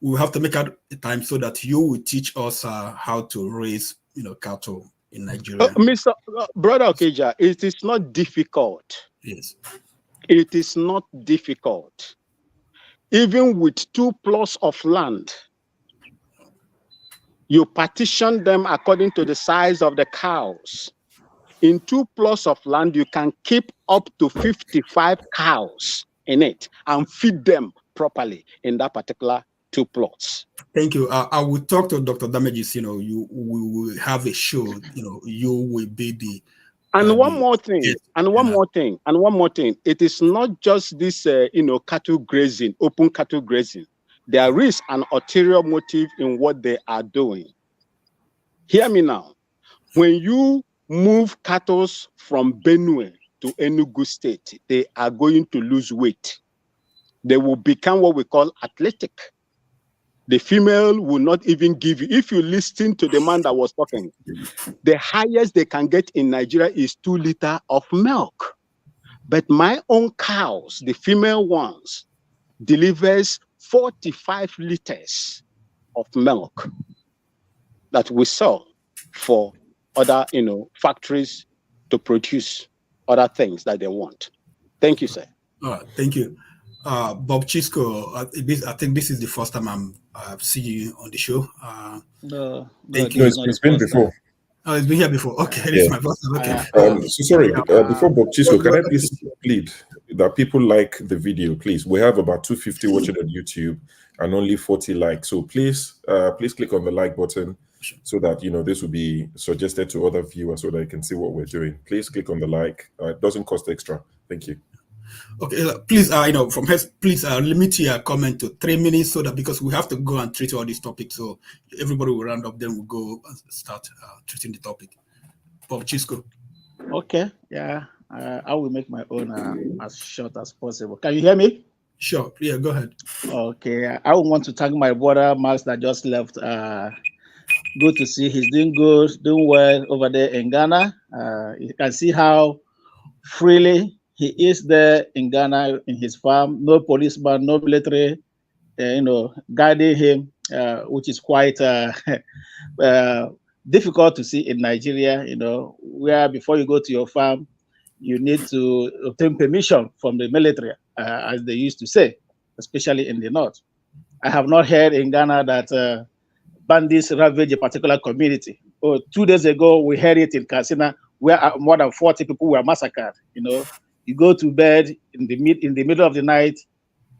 we will have to make out a time so that you will teach us how to raise, cattle in Nigeria. Mr. Brother Okija, it is not difficult. Yes. It is not difficult. Even with 2 plots of land, you partition them according to the size of the cows. In 2 plots of land, you can keep up to 55 cows in it and feed them properly in that particular 2 plots. Thank you. I will talk to Dr. Damages. We will have a show. You will be the. And one more thing. It is not just this, cattle grazing, open cattle grazing. There is an ulterior motive in what they are doing. Hear me now. When you move cattle from Benue to Enugu State, they are going to lose weight. They will become what we call athletic. The female will not even give you, if you listen to the man that was talking, the highest they can get in Nigeria is 2 liters of milk. But my own cows, the female ones, delivers 45 liters of milk that we sell for other, factories to produce other things that they want. Thank you, sir. Thank you. Bob Chisco, I think this is the first time I've seen you on the show. Thank you. It's been before. Oh, it's been here before. Okay, this is my first time. Okay. So sorry, before Bob Chisco, can I please plead that people like the video, please? We have about 250 watching on YouTube and only 40 likes. So please click on the like button so that this will be suggested to other viewers so that they can see what we're doing. Please click on the like. It doesn't cost extra. Thank you. Okay, please, from here, please limit your comment to 3 minutes so that, because we have to go and treat all these topics, so everybody will round up, then we'll go and start treating the topic. Bob Chisco. Okay, yeah, I will make my own as short as possible. Can you hear me? Sure, yeah, go ahead. Okay, I want to thank my brother Max that just left. Good to see he's doing good, doing well over there in Ghana. You can see how freely he is there in Ghana in his farm. No policeman, no military, guiding him, which is quite difficult to see in Nigeria. Where before you go to your farm, you need to obtain permission from the military, as they used to say, especially in the north. I have not heard in Ghana that bandits ravage a particular community. 2 days ago, we heard it in Katsina, where more than 40 people were massacred. You know, you go to bed in the middle of the night,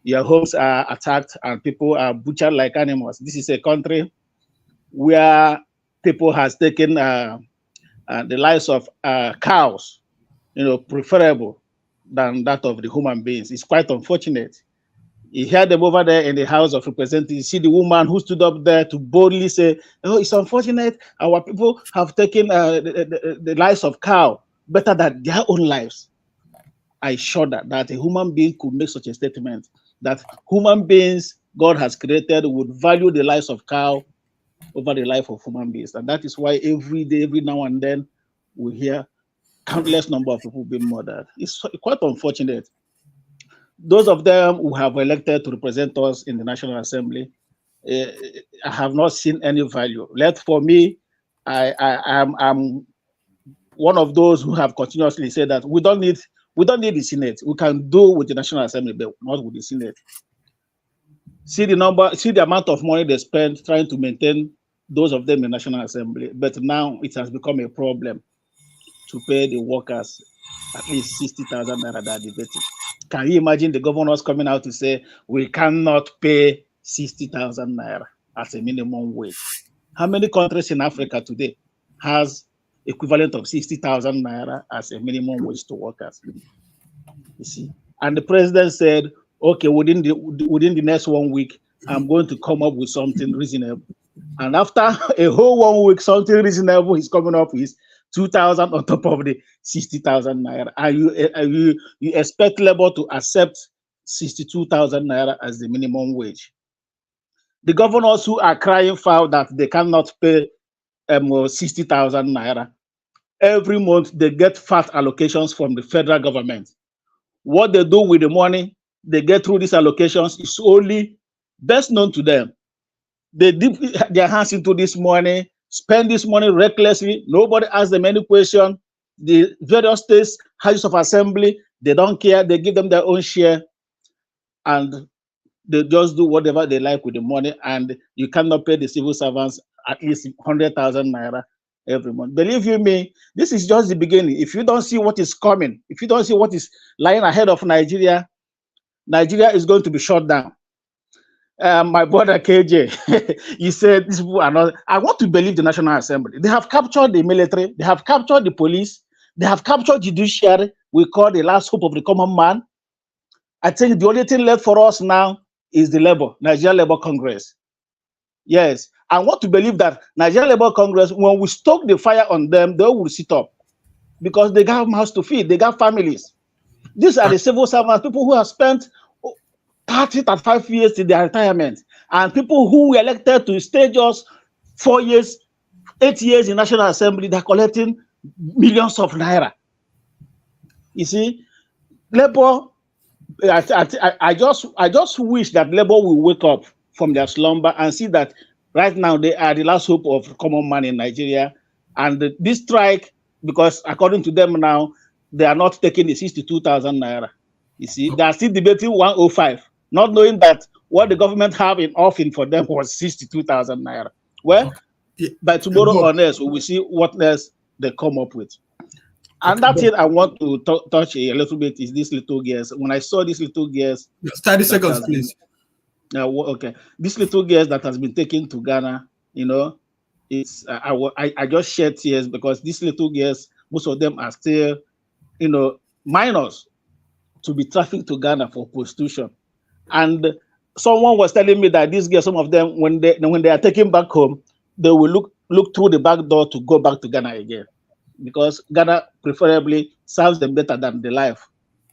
your homes are attacked and people are butchered like animals. This is a country where people has taken the lives of cows, you know, preferable than that of the human beings. It's quite unfortunate. You hear them over there in the House of Representatives. You see the woman who stood up there to boldly say, "Oh, it's unfortunate. Our people have taken the lives of cow better than their own lives." I shudder that a human being could make such a statement. That human beings God has created would value the lives of cow over the life of human beings, and that is why every day, every now and then, we hear countless number of people being murdered. It's quite unfortunate. Those of them who have elected to represent us in the National Assembly, I have not seen any value. For me, I'm one of those who have continuously said that we don't need the Senate. We can do with the National Assembly, but not with the Senate. See the amount of money they spend trying to maintain those of them in the National Assembly, but now it has become a problem to pay the workers at least 60,000 naira that are debating. Can you imagine the governors coming out to say we cannot pay 60,000 naira as a minimum wage? How many countries in Africa today has equivalent of 60,000 naira as a minimum wage to workers? You see, and the president said, "Okay, within the next 1 week, I'm going to come up with something reasonable." And after a whole 1 week, something reasonable is coming up with 2,000 on top of the 60,000 naira. And you expect labor to accept 62,000 naira as the minimum wage? The governors who are crying foul that they cannot pay 60,000 naira, every month they get fat allocations from the federal government. What they do with the money they get through these allocations is only best known to them. They dip their hands into this money, spend this money recklessly. Nobody asks them any question. The various states, houses of assembly, they don't care. They give them their own share, and they just do whatever they like with the money. And you cannot pay the civil servants at least 100,000 naira every month. Believe you me, this is just the beginning. If you don't see what is coming, if you don't see what is lying ahead of Nigeria, Nigeria is going to be shut down. My brother KJ, he said these people are not. I want to believe the National Assembly. They have captured the military, they have captured the police, they have captured judiciary. We call the last hope of the common man. I think the only thing left for us now is the Nigerian Labour Congress. Yes, I want to believe that Nigerian Labour Congress, when we stoke the fire on them, they will sit up because they got mouths to feed, they got families. These are the civil servants, people who have spent 35 years to their retirement, and people who were elected to stay just 4 years, 8 years in National Assembly, they're collecting millions of naira. You see, Labour, I just wish that Labour will wake up from their slumber and see that right now they are the last hope of common man in Nigeria. And this strike, because according to them now, they are not taking the 62,000 naira. You see, they are still debating 105, not knowing that what the government have in offering for them was 62,000 naira. Well, by tomorrow or next, we will see what else they come up with. And that's it. I want to touch a little bit is this little girls. When I saw these little girls, 30 seconds, please. Okay, this little girls that has been taken to Ghana, you know, it's I just shed tears because these little girls, most of them are still, you know, minors to be trafficked to Ghana for prostitution. And someone was telling me that these girls, some of them, when they are taken back home, they will look through the back door to go back to Ghana again, because Ghana preferably serves them better than the life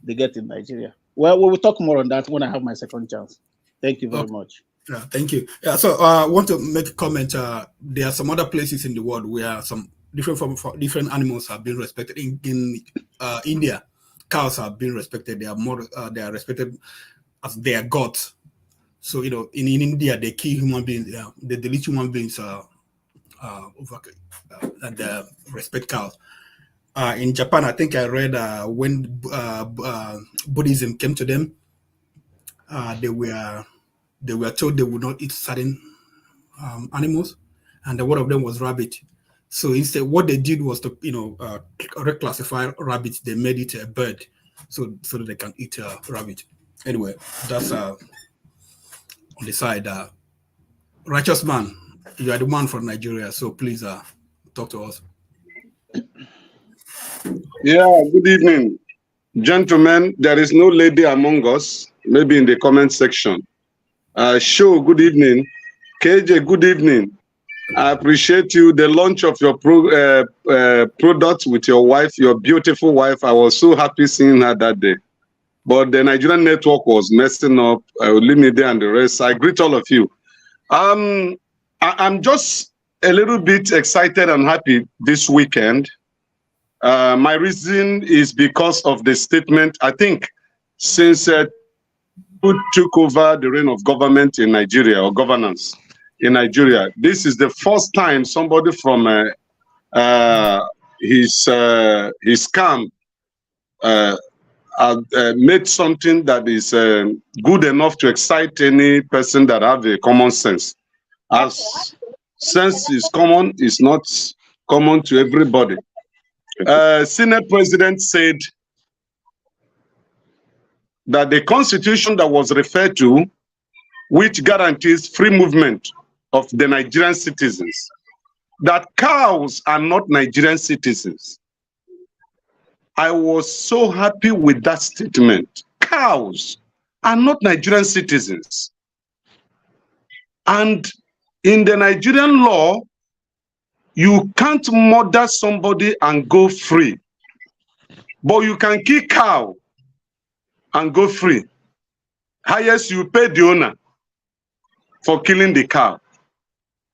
they get in Nigeria. Well, we will talk more on that when I have my second chance. Thank you very much. Yeah, thank you. Yeah, so I want to make a comment. There are some other places in the world where some different animals have been respected. In India, cows have been respected. They are respected as their gods. So, you know, in India, they kill human beings. They delete human beings and respect cows. In Japan, I think I read when Buddhism came to them, they were told they would not eat certain animals, and one of them was rabbit. So instead, what they did was to reclassify rabbit. They made it a bird, so that they can eat rabbit. Anyway, that's on the side. Righteous man, you are the man from Nigeria, so please talk to us. Yeah, good evening. Gentlemen, there is no lady among us, maybe in the comment section. Show, good evening. KJ, good evening. I appreciate you. The launch of your product with your wife, your beautiful wife. I was so happy seeing her that day. But the Nigerian network was messing up. Olimide and the rest. I greet all of you. I'm just a little bit excited and happy this weekend. My reason is because of the statement. I think since who took over the reign of government in Nigeria, or governance in Nigeria, this is the first time somebody from his camp made something that is good enough to excite any person that have a common sense. As sense is common, it's not common to everybody. Senate President said that the constitution that was referred to, which guarantees free movement of the Nigerian citizens, that cows are not Nigerian citizens. I was so happy with that statement. Cows are not Nigerian citizens. And in the Nigerian law, you can't murder somebody and go free. But you can kill cow and go free. Highest you pay the owner for killing the cow.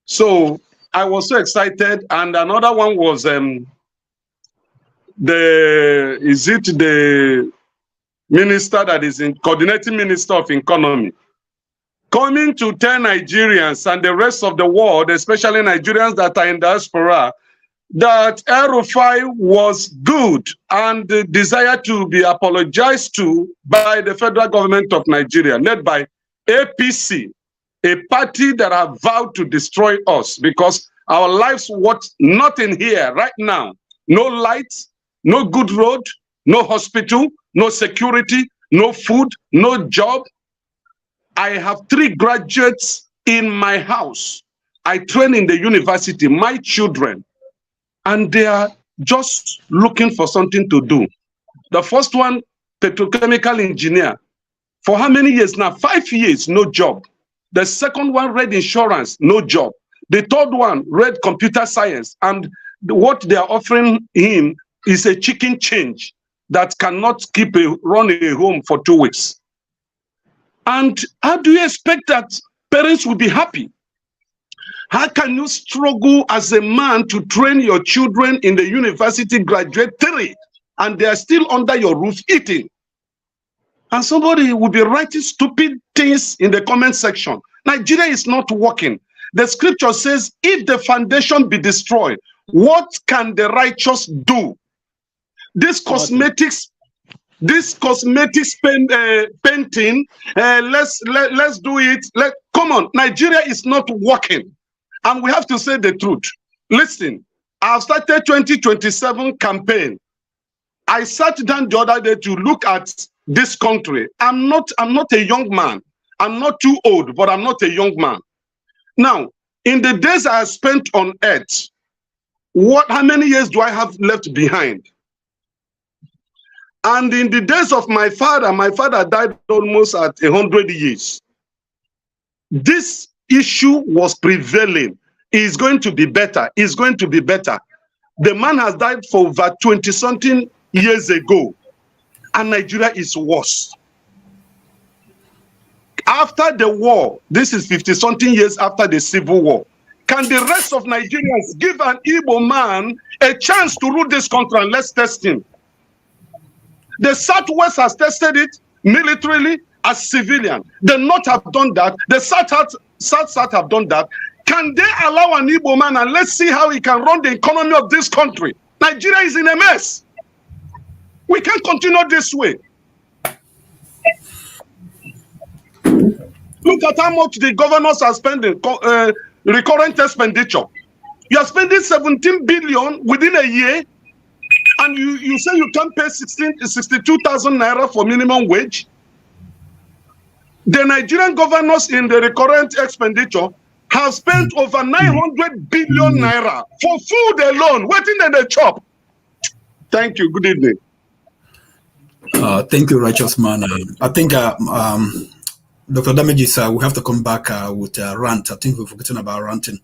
So I was so excited. And another one was the minister that is in coordinating minister of economy coming to tell Nigerians and the rest of the world, especially Nigerians that are in diaspora, that El Rufai was good and desired to be apologized to by the federal government of Nigeria, led by APC, a party that have vowed to destroy us because our lives worth nothing here right now. No lights, no good road, no hospital, no security, no food, no job. I have 3 graduates in my house. I train in the university, my children, and they are just looking for something to do. The first one, petrochemical engineer. For how many years now? 5 years, no job. The second one, read insurance, no job. The third one, read computer science. And what they are offering him is a chicken change that cannot run a home for 2 weeks. And how do you expect that parents will be happy? How can you struggle as a man to train your children in the university graduate 3 and they are still under your roof eating? And somebody will be writing stupid things in the comment section. Nigeria is not working. The scripture says, if the foundation be destroyed, what can the righteous do? This cosmetics painting, let's do it. Come on, Nigeria is not working, and we have to say the truth. Listen, I've started 2027 campaign. I sat down the other day to look at this country. I'm not a young man. I'm not too old, but I'm not a young man. Now, in the days I have spent on earth, how many years do I have left behind? And in the days of my father died almost at 100 years. This issue was prevailing. It's going to be better. It's going to be better. The man has died for over 20-something years ago. And Nigeria is worse. After the war, this is 50-something years after the Civil War, can the rest of Nigerians give an Igbo man a chance to rule this country and let's test him? The Southwest has tested it militarily as civilian. The North have done that. The South have done that. Can they allow an Igbo man and let's see how he can run the economy of this country? Nigeria is in a mess. We can't continue this way. Look at how much the governors are spending, recurrent expenditure. You are spending 17 billion within a year, and you say you can't pay 62,000 naira for minimum wage. The Nigerian governors in the recurrent expenditure have spent over 900 billion naira for food alone, waiting in the chop. Thank you. Good evening. Thank you, righteous man. I think Dr. Damages, we have to come back with a rant. I think we've forgotten about ranting.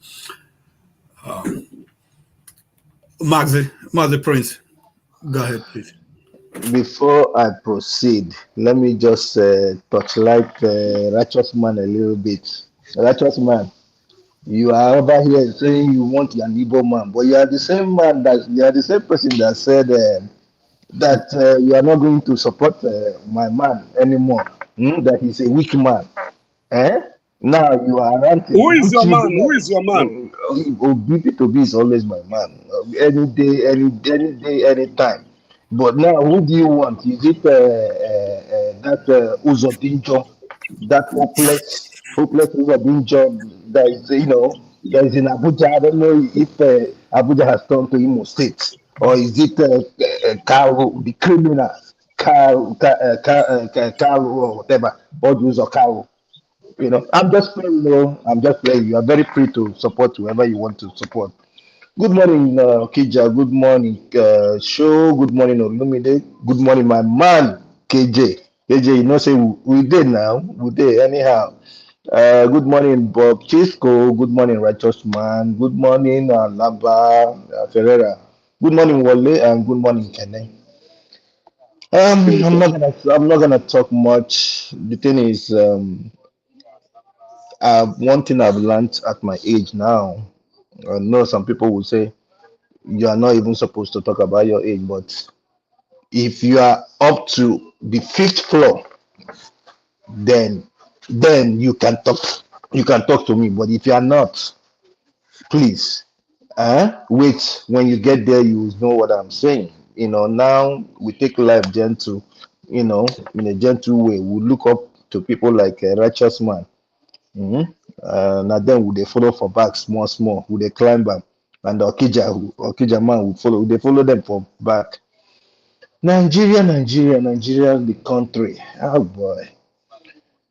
Max the Prince, go ahead, please. Before I proceed, let me just touchlight righteous man a little bit. Righteous man, you are over here saying you want your Igbo man, but you are the same man you are the same person that said that you are not going to support my man anymore. That he's a weak man. Now you are ranting. Who is your man? Who is your man? Obi to be is always my man. Any day, any time. But now, who do you want? Is it that Uzodinjo, that hopeless Uzodinjo that is, that is in Abuja? I don't know if Abuja has turned to Imo State, or is it Karu, the criminal, Karu, or whatever, or those or Karu? I'm just playing. I'm just playing. You are very free to support whoever you want to support. Good morning, Kija. Good morning, Show. Good morning, Olumide. Good morning, my man, KJ. KJ, say we did now. We did anyhow. Good morning, Bob Chisco. Good morning, Righteous Man. Good morning, Laba Ferreira. Good morning, Wale, and good morning, Kene. I'm not gonna talk much. The thing is, one thing I've learned at my age now. I know some people will say you are not even supposed to talk about your age, but if you are up to the 5th floor, then you can talk. You can talk to me. But if you are not, please, wait. When you get there, you know what I'm saying. Now we take life gentle. In a gentle way. We look up to people like a righteous man. Now then, would they follow for back small? Would they climb back? And the Okija man would follow. They follow them for back. Nigeria, the country. Oh boy.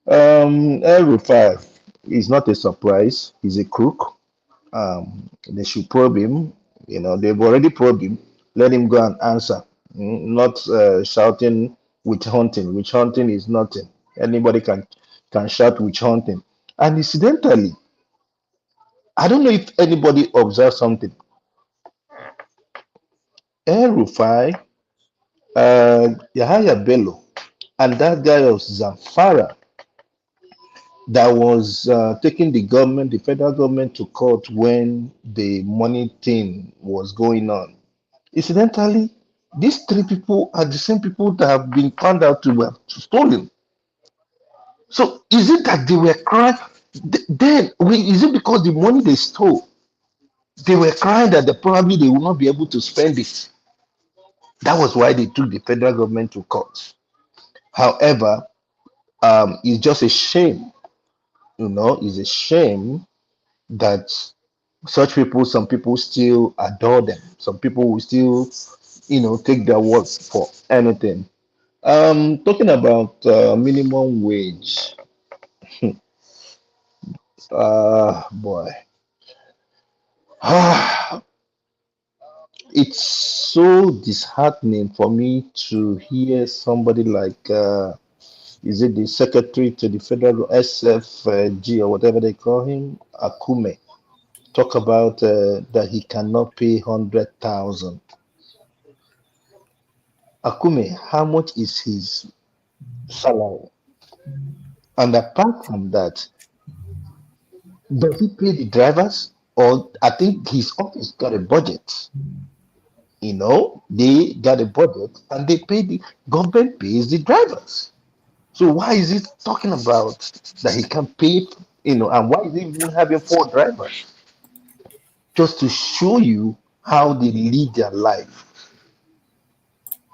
El Rufai is not a surprise. He's a crook. They should probe him. They've already probed him. Let him go and answer. Not shouting witch hunting. Witch hunting is nothing. Anybody can shout witch hunting. And incidentally, I don't know if anybody observed something. El Rufai, Yahaya Bello, and that guy of Zamfara that was taking the federal government to court when the money thing was going on. Incidentally, these 3 people are the same people that have been found out to have stolen. So is it that they were crying? Then is it because the money they stole, they were crying that they will not be able to spend it? That was why they took the federal government to court. However, it's just a shame, it's a shame that some people still adore them. Some people will still, take their words for anything. Talking about minimum wage, boy, it's so disheartening for me to hear somebody like, is it the secretary to the federal SFG or whatever they call him, Akume, talk about that he cannot pay 100,000. Akume, how much is his salary? And apart from that, does he pay the drivers? Or I think his office got a budget. They got a budget and they pay the government pays the drivers. So why is he talking about that he can pay, and why is he even having 4 drivers? Just to show you how they lead their life,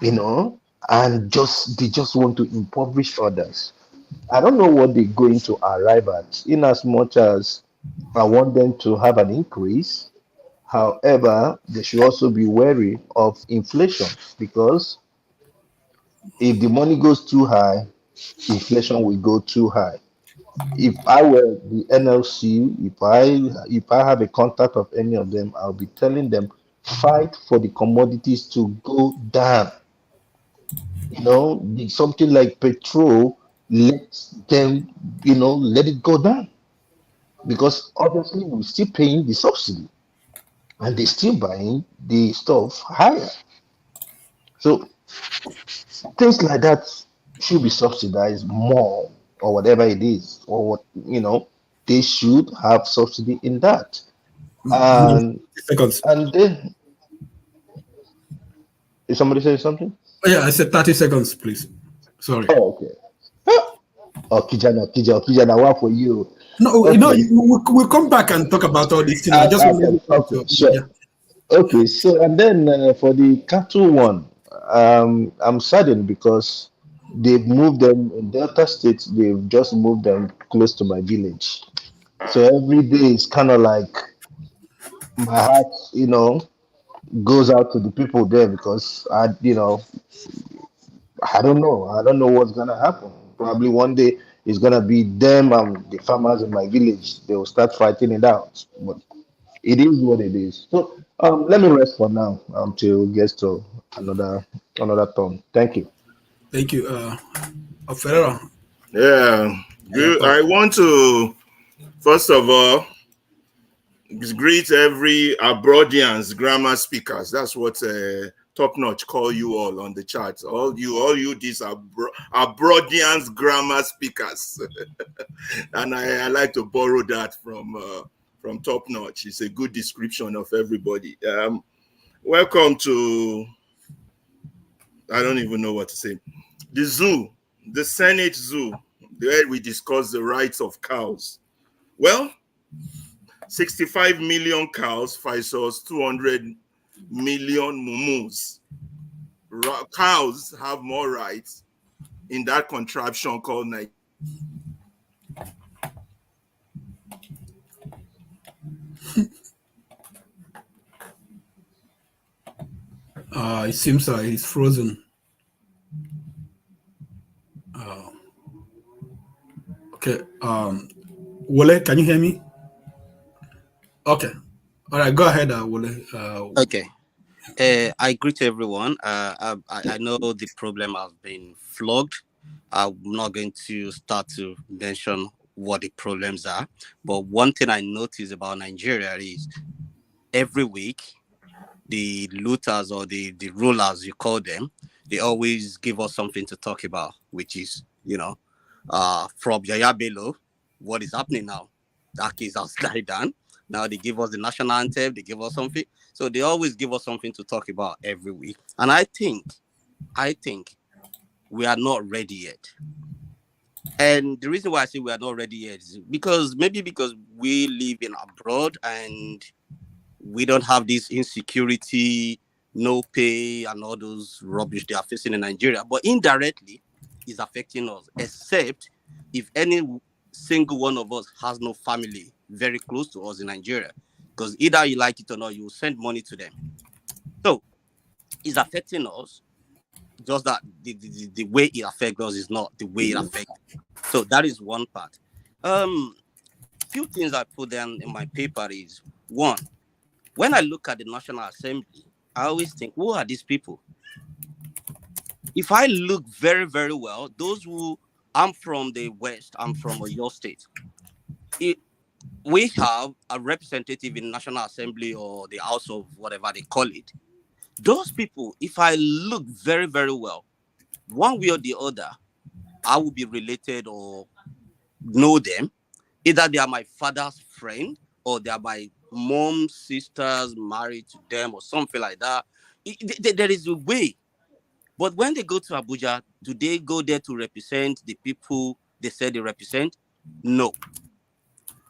and they just want to impoverish others. I don't know what they're going to arrive at, in as much as I want them to have an increase. However, they should also be wary of inflation, because if the money goes too high, inflation will go too high. If I were the NLC, if I have a contact of any of them, I'll be telling them, fight for the commodities to go down. Something like petrol, let them, let it go down, because obviously we're still paying the subsidy and they're still buying the stuff higher. So things like that should be subsidized more, or whatever it is, or they should have subsidy in that. And Seconds. and then, is somebody saying something? Oh, yeah, I said 30 seconds, please. Sorry. Oh, okay. Oh, Kijana, what for you? No, Okay. we'll come back and talk about all these things. I just wanted Okay, sure. yeah. Okay, so and then for the cattle one, I'm saddened because they've moved them in Delta State. They've just moved them close to my village. So every day it's kind of like my heart, goes out to the people there, because I don't know. I don't know what's gonna happen. Probably one day it's gonna be them and the farmers in my village. They will start fighting it out. But it is what it is. So let me rest for now until it gets to another turn. Thank you. Thank you. Ferreira. Yeah, good. I want to first of all greet every Abroadians grammar speakers. That's what Top Notch call you all on the chat. All you these Abroadians grammar speakers, and I like to borrow that from Top Notch. It's a good description of everybody. Welcome to, I don't even know what to say, the zoo, the Senate Zoo, where we discuss the rights of cows. Well, 65 million cows versus 200 million mumus. Cows have more rights in that contraption called Nigeria. It seems he's frozen. Okay. Wole, can you hear me? Okay. All right, go ahead, Wole. Okay. I greet everyone. I know the problem has been flogged. I'm not going to start to mention what the problems are. But one thing I notice about Nigeria is every week, the looters or the rulers, you call them, they always give us something to talk about, which is, from Yahaya Bello, what is happening now? That case has died down. Now they give us the national anthem, they give us something. So they always give us something to talk about every week. And I think we are not ready yet. And the reason why I say we are not ready yet is because we live in abroad and we don't have this insecurity, no pay, and all those rubbish they are facing in Nigeria. But indirectly, it's affecting us, except if any single one of us has no family very close to us in Nigeria. Because either you like it or not, you will send money to them. So it's affecting us. Just that the way it affects us is not the way it affects. So that is one part. Few things I put down in my paper is, one, when I look at the National Assembly, I always think, who are these people? If I look very, very well, I'm from the West, I'm from Oyo State. We have a representative in National Assembly or the House of whatever they call it. Those people, if I look very, very well, one way or the other, I will be related or know them. Either they are my father's friend or they are my mom's sisters married to them or something like that. There is a way. But when they go to Abuja, do they go there to represent the people they say they represent? No.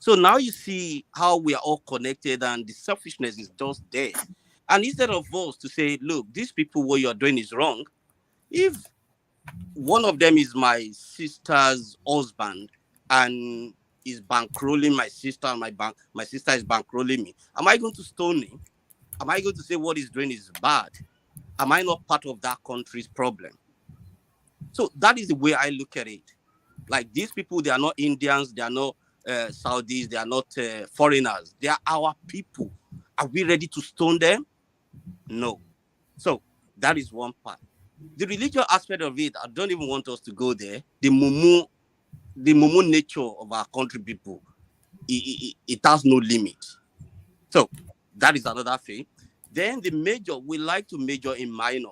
So now you see how we are all connected and the selfishness is just there. And instead of us to say, look, these people, what you're doing is wrong. If one of them is my sister's husband and is bankrolling my sister, and my sister is bankrolling me, am I going to stone him? Am I going to say what he's doing is bad? Am I not part of that country's problem? So that is the way I look at it. Like, these people, they are not Indians, they are not Saudis, they are not foreigners. They are our people. Are we ready to stone them? No. So that is one part. The religious aspect of it, I don't even want us to go there. The mumu nature of our country people, it has no limit. So that is another thing. Then the major, we like to major in minor.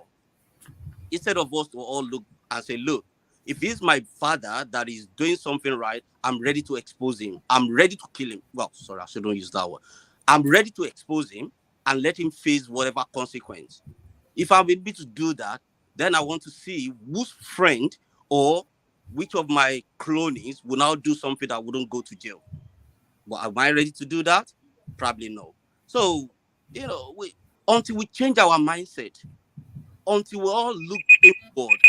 Instead of us to all look and say, look, if he's my father that is doing something right, I'm ready to expose him. I'm ready to kill him. Well, sorry, I shouldn't use that word. I'm ready to expose him and let him face whatever consequence. If I'm able to do that, then I want to see whose friend or which of my cronies will now do something that wouldn't go to jail. But am I ready to do that? Probably no. So, until we change our mindset, until we all look inward,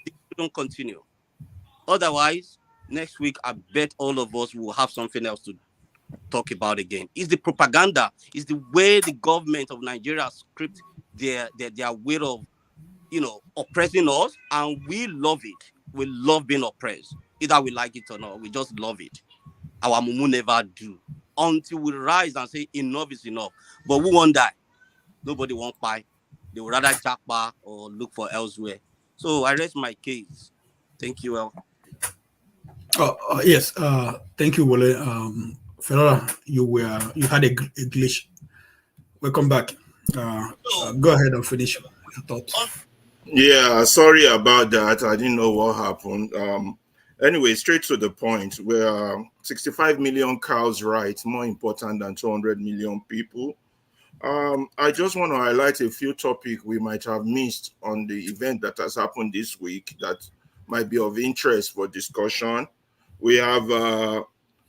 we don't continue. Otherwise, next week, I bet all of us will have something else to talk about again. It's the propaganda. It's the way the government of Nigeria script their way of, oppressing us, and we love it. We love being oppressed. Either we like it or not, we just love it. Our mumu never do. Until we rise and say enough is enough. But we won't die. Nobody won't buy. They would rather jackpot or look for elsewhere. So I rest my case. Thank you, El. Yes. Thank you, Wole. Ferrara, you had a glitch. Welcome back. Go ahead and finish your thoughts. Yeah, sorry about that. I didn't know what happened. Anyway, straight to the point. Where 65 million cows' rights more important than 200 million people. I just want to highlight a few topics we might have missed on the event that has happened this week that might be of interest for discussion. We have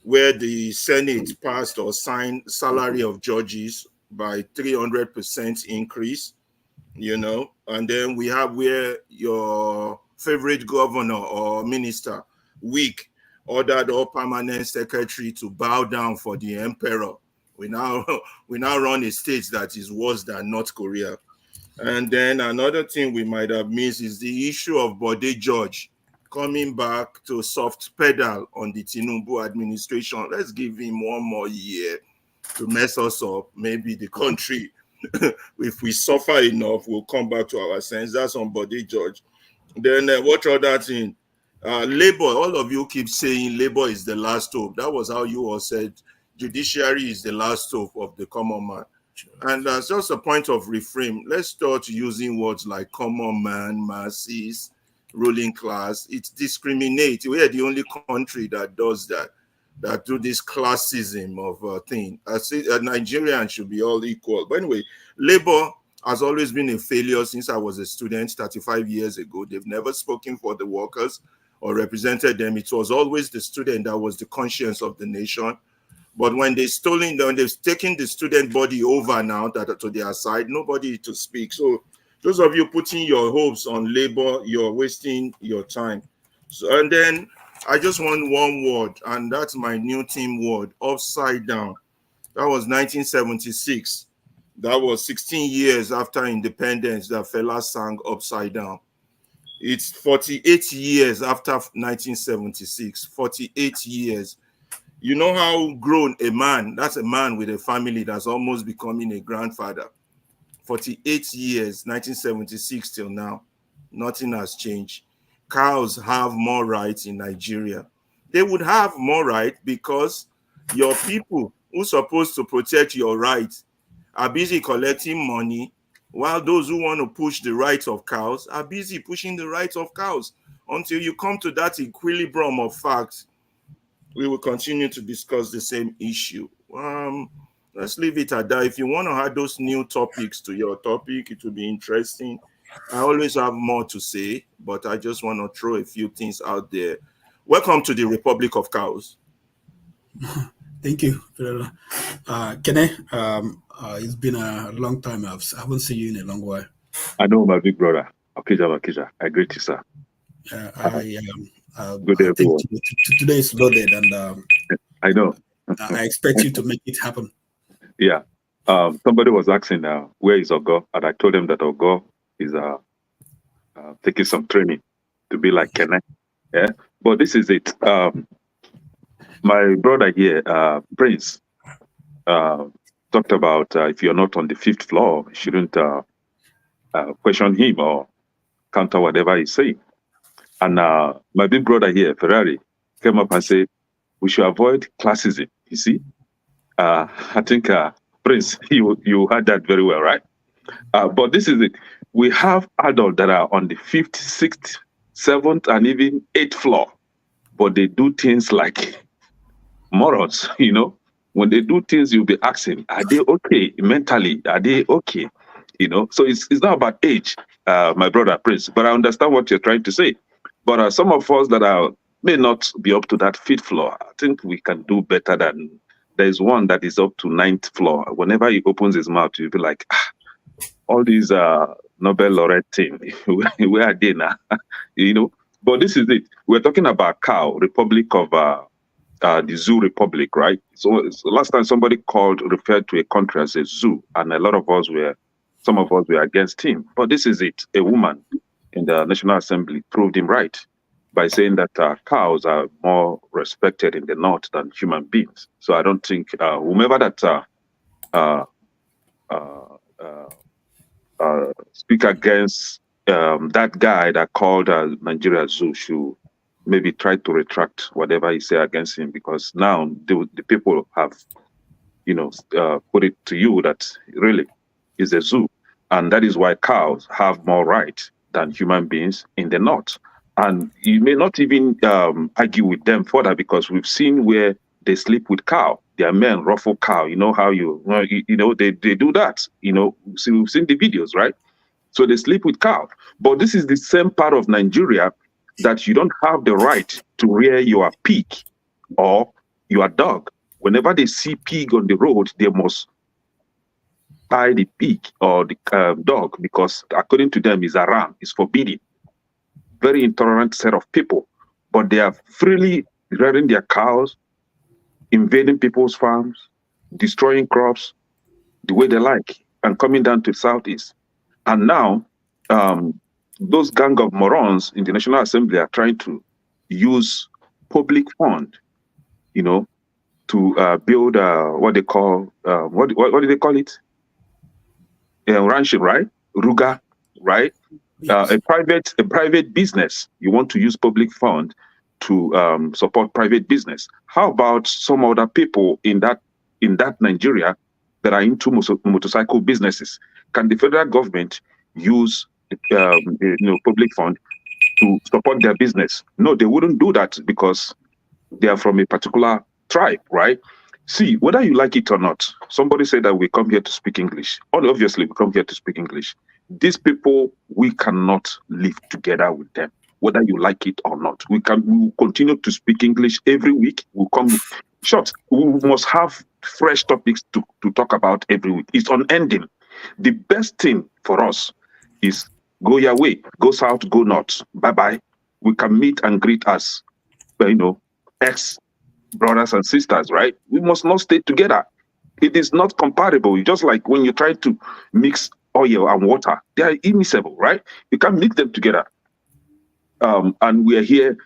where the Senate passed or signed salary of judges by 300% increase, and then we have where your favorite governor or minister, Week, ordered all permanent secretary to bow down for the emperor. We now run a state that is worse than North Korea. And then another thing we might have missed is the issue of Bode George coming back to soft pedal on the Tinubu administration. Let's give him one more year to mess us up. Maybe the country, if we suffer enough, we'll come back to our sense. That's on Bode George. Then what other thing? Labor, all of you keep saying labor is the last hope. That was how you all said judiciary is the last hope of the common man. And that's just a point of reframe. Let's start using words like common man, masses, ruling class. It discriminates. We are the only country that does that do this classism of thing. I say Nigerians should be all equal. But anyway, labor has always been a failure since I was a student 35 years ago. They've never spoken for the workers or represented them. It was always the student that was the conscience of the nation. But when they've taken the student body over now to their side, nobody to speak. So those of you putting your hopes on labor, you're wasting your time. So, and then I just want one word, and that's my new team word, upside down. That was 1976. That was 16 years after independence that fella sang Upside Down. It's 48 years after 1976, 48 years. You know how grown a man, that's a man with a family that's almost becoming a grandfather. 48 years, 1976 till now, nothing has changed. Cows have more rights in Nigeria. They would have more rights because your people who's supposed to protect your rights are busy collecting money, while those who want to push the rights of cows are busy pushing the rights of cows. Until you come to that equilibrium of facts, we will continue to discuss the same issue. Let's leave it at that. If you want to add those new topics to your topic, it will be interesting. I always have more to say, but I just want to throw a few things out there. Welcome to the Republic of Cows. Thank you. Kene, it's been a long time. I haven't seen you in a long while. I know my big brother, Okija. I greet you, sir. Good day, I think everyone. today is loaded, and I know. I expect you to make it happen. Yeah. Somebody was asking, where is Ogo? And I told him that Ogo is taking some training to be like Kene. Yeah. But this is it. My brother here, Prince, talked about if you're not on the 5th floor, you shouldn't question him or counter whatever he's saying. And my big brother here, Ferrari, came up and said, we should avoid classism. You see? I think, Prince, you heard that very well, right? But this is it. We have adults that are on the 5th, 6th, 7th, and even 8th floor, but they do things like morons, you know? When they do things, you'll be asking, are they okay mentally? Are they okay? You know? So it's not about age, my brother Prince, but I understand what you're trying to say. But some of us that may not be up to that 5th floor, I think we can do better than. There's one that is up to 9th floor. Whenever he opens his mouth, you'll be like, all these Nobel laureate team, where are they now? You know? But this is it. We're talking about cow, Republic of the Zoo Republic, right? So last time somebody referred to a country as a zoo, and some of us were against him. But this is it. A woman in the National Assembly proved him right by saying that cows are more respected in the north than human beings. So I don't think whomever that speak against that guy that called Nigeria Zoo should maybe try to retract whatever he said against him, because now the people have, put it to you that really is a zoo. And that is why cows have more rights than human beings in the north. And you may not even argue with them further, because we've seen where they sleep with cow. Their men ruffle cow. You know how they do that. So we've seen the videos, right? So they sleep with cow. But this is the same part of Nigeria that you don't have the right to rear your pig or your dog. Whenever they see pig on the road, they must tie the pig or the dog, because according to them, is haram, is forbidden. Very intolerant set of people, but they are freely rearing their cows, invading people's farms, destroying crops the way they like, and coming down to the southeast. And now, those gang of morons in the National Assembly are trying to use public fund, to build what they call what do they call it? Ranching, right? Ruga, right? A private business. You want to use public fund to support private business. How about some other people in that Nigeria that are into motorcycle businesses? Can the federal government use public fund to support their business? No, they wouldn't do that, because they are from a particular tribe, right? See, whether you like it or not, somebody said that we come here to speak English. Obviously, we come here to speak English. These people, we cannot live together with them, whether you like it or not. We will continue to speak English every week. We'll come short. We must have fresh topics to talk about every week. It's unending. The best thing for us is go your way, go south, go north. Bye-bye. We can meet and greet us, ex-brothers and sisters, right? We must not stay together. It is not compatible. Just like when you try to mix oil and water, they are immiscible, right? You can't mix them together. And we are here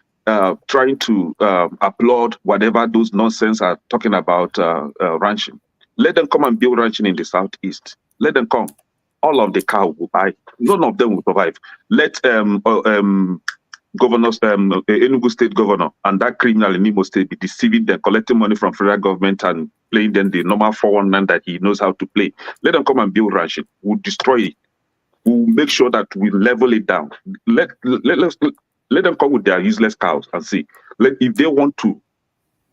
trying to applaud whatever those nonsense are talking about ranching. Let them come and build ranching in the southeast. Let them come. All of the cow will buy. None of them will survive. Let governors, Enugu State governor and that criminal in Imo State be deceiving them, collecting money from federal government and playing them the normal 419 that he knows how to play. Let them come and build ranching. We'll destroy it. We'll make sure that we level it down. Let them come with their useless cows and see. If they want to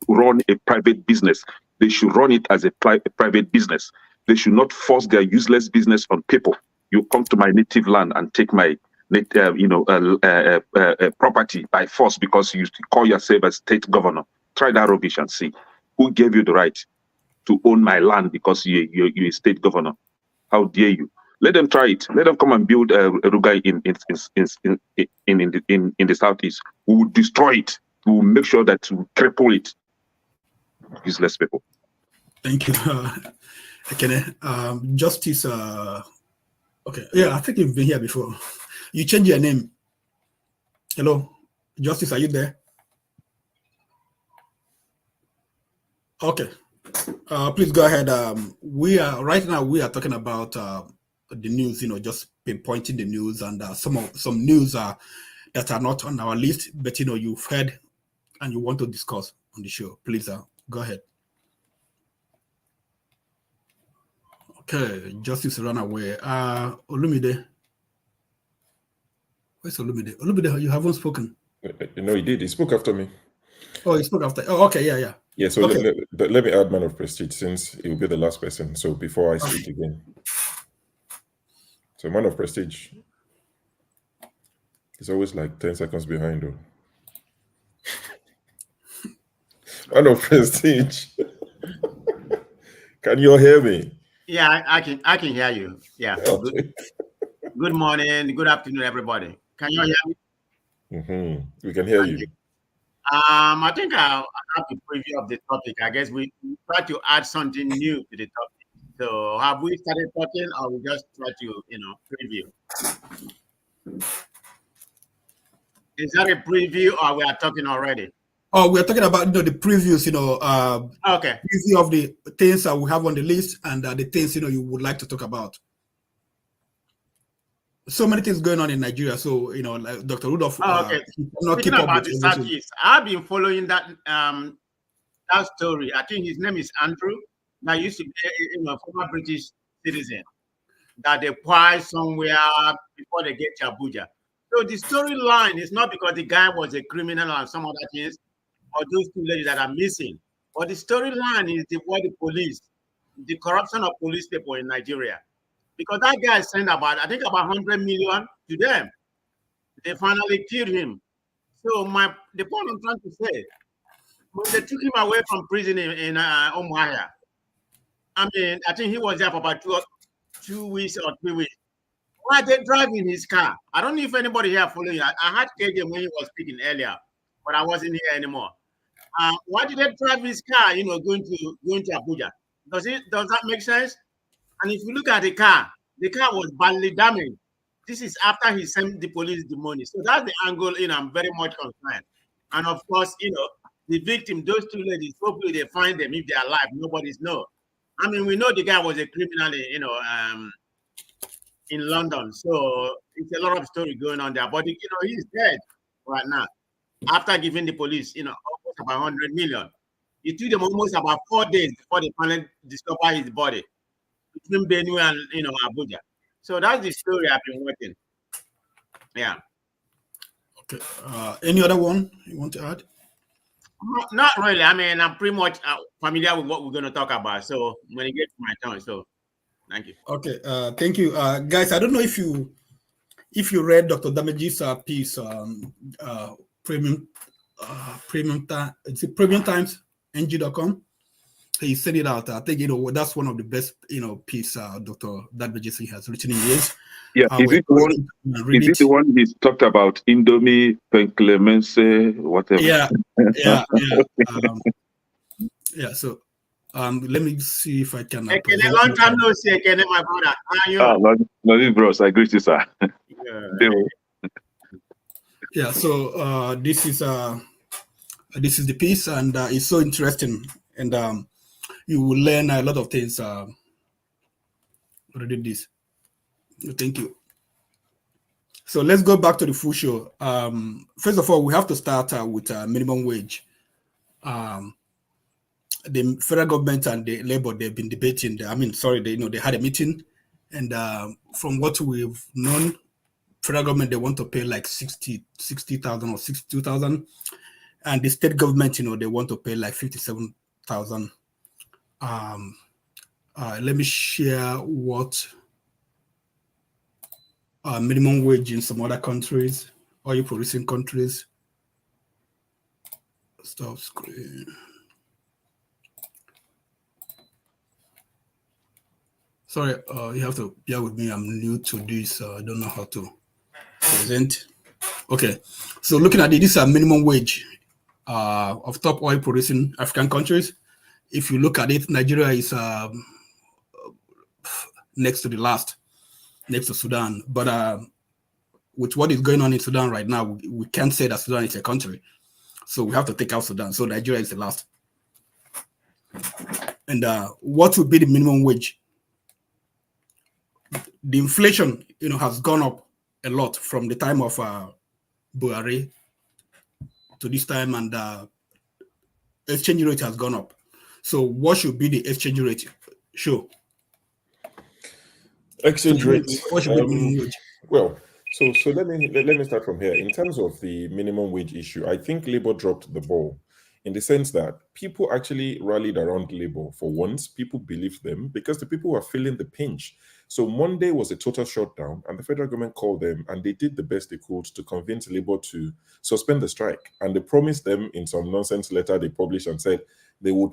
run a private business, they should run it as a private business. They should not force their useless business on people. You come to my native land and take my property by force because you call yourself a state governor. Try that rubbish and see. Who gave you the right to own my land because you're a state governor? How dare you? Let them try it. Let them come and build a Rugai in the southeast. We will destroy it. We will make sure that we cripple it. Useless people. Thank you. Justice. Okay. Yeah, I think you've been here before. You changed your name. Hello, Justice. Are you there? Okay. Please go ahead. We are right now. We are talking about the news. Just pinpointing the news and some news that are not on our list, but you've heard and you want to discuss on the show. Please go ahead. Okay, Justice ran away. Olumide. Where's Olumide? Olumide, you haven't spoken. No, he did. He spoke after me. Oh, he spoke after. Oh, okay, yeah. Yeah, so okay. let me add man of prestige since he will be the last person. So before I speak again. So man of prestige. He's always like 10 seconds behind though. Man of prestige. Can you all hear me? Yeah, I can hear you. Yeah. Okay. Good morning, good afternoon, everybody. Can you all hear me? We can hear you. I think I'll have a preview of the topic. I guess we try to add something new to the topic. So have we started talking, or we just try to, preview? Is that a preview, or we are talking already? Oh, we're talking about the previews, okay. Preview of the things that we have on the list and the things you would like to talk about. So many things going on in Nigeria. So like Dr. Rudolph. Okay. Speaking about the Southeast, I've been following that that story. I think his name is Andrew. That used to be a former British citizen that they acquired somewhere before they get to Abuja. So the storyline is not because the guy was a criminal or some other things, or those two ladies that are missing. But the storyline is the police, the corruption of police people in Nigeria. Because that guy sent about 100 million to them. They finally killed him. So the point I'm trying to say, when they took him away from prison in Umuahia, I think he was there for about 2 weeks or 3 weeks. Why are they driving his car? I don't know if anybody here following. I had KJ when he was speaking earlier, but I wasn't here anymore. Why did they drive his car, going to Abuja? Does that make sense? And if you look at the car was badly damaged. This is after he sent the police the money. So that's the angle, I'm very much concerned. And of course, the victim, those two ladies, hopefully they find them if they're alive. Nobody's know. We know the guy was a criminal, in London. So it's a lot of story going on there. But, he's dead right now. After giving the police, almost about 100 million. It took them almost about 4 days before they finally discover his body between Benue and, Abuja. So that's the story I've been working. Yeah. Okay. Any other one you want to add? Not really. I'm pretty much familiar with what we're going to talk about. So when it gets to my turn, so thank you. Okay. Thank you, guys. I don't know if you read Dr. Damage's piece on Premium Times NG.com. He sent it out. I think that's one of the best piece Dr. Damage has written in years. Yeah, is it the one he's talked about Indomie, Penclemense, whatever? Yeah. So let me see if I can. Long time no see, my brother. How are you? No, bros. I greet you, sir. Yeah. So this is the piece, and it's so interesting, and you will learn a lot of things. Already this. Thank you. So let's go back to the full show. First of all, we have to start with minimum wage. The federal government and the labor, they've been debating. They had a meeting, and from what we've known, federal government, they want to pay like 60,000 or 62,000, and the state government, they want to pay like 57,000. Let me share what minimum wage in some other countries, oil producing countries. Stop screen. Sorry, you have to bear with me. I'm new to this. I don't know how to present. Okay, so looking at it, this is a minimum wage of top oil producing African countries. If you look at it, Nigeria is next to the last, next to Sudan. But with what is going on in Sudan right now, we can't say that Sudan is a country. So we have to take out Sudan. So Nigeria is the last. And what would be the minimum wage? The inflation, has gone up a lot from the time of Buhari to this time, and exchange rate has gone up. So what should be the exchange rate? Sure. Exchange rate. What should be the minimum wage? Well, so let me start from here. In terms of the minimum wage issue, I think Labour dropped the ball in the sense that people actually rallied around Labour for once. People believed them because the people were feeling the pinch. So Monday was a total shutdown, and the federal government called them, and they did the best they could to convince Labour to suspend the strike. And they promised them in some nonsense letter they published and said they would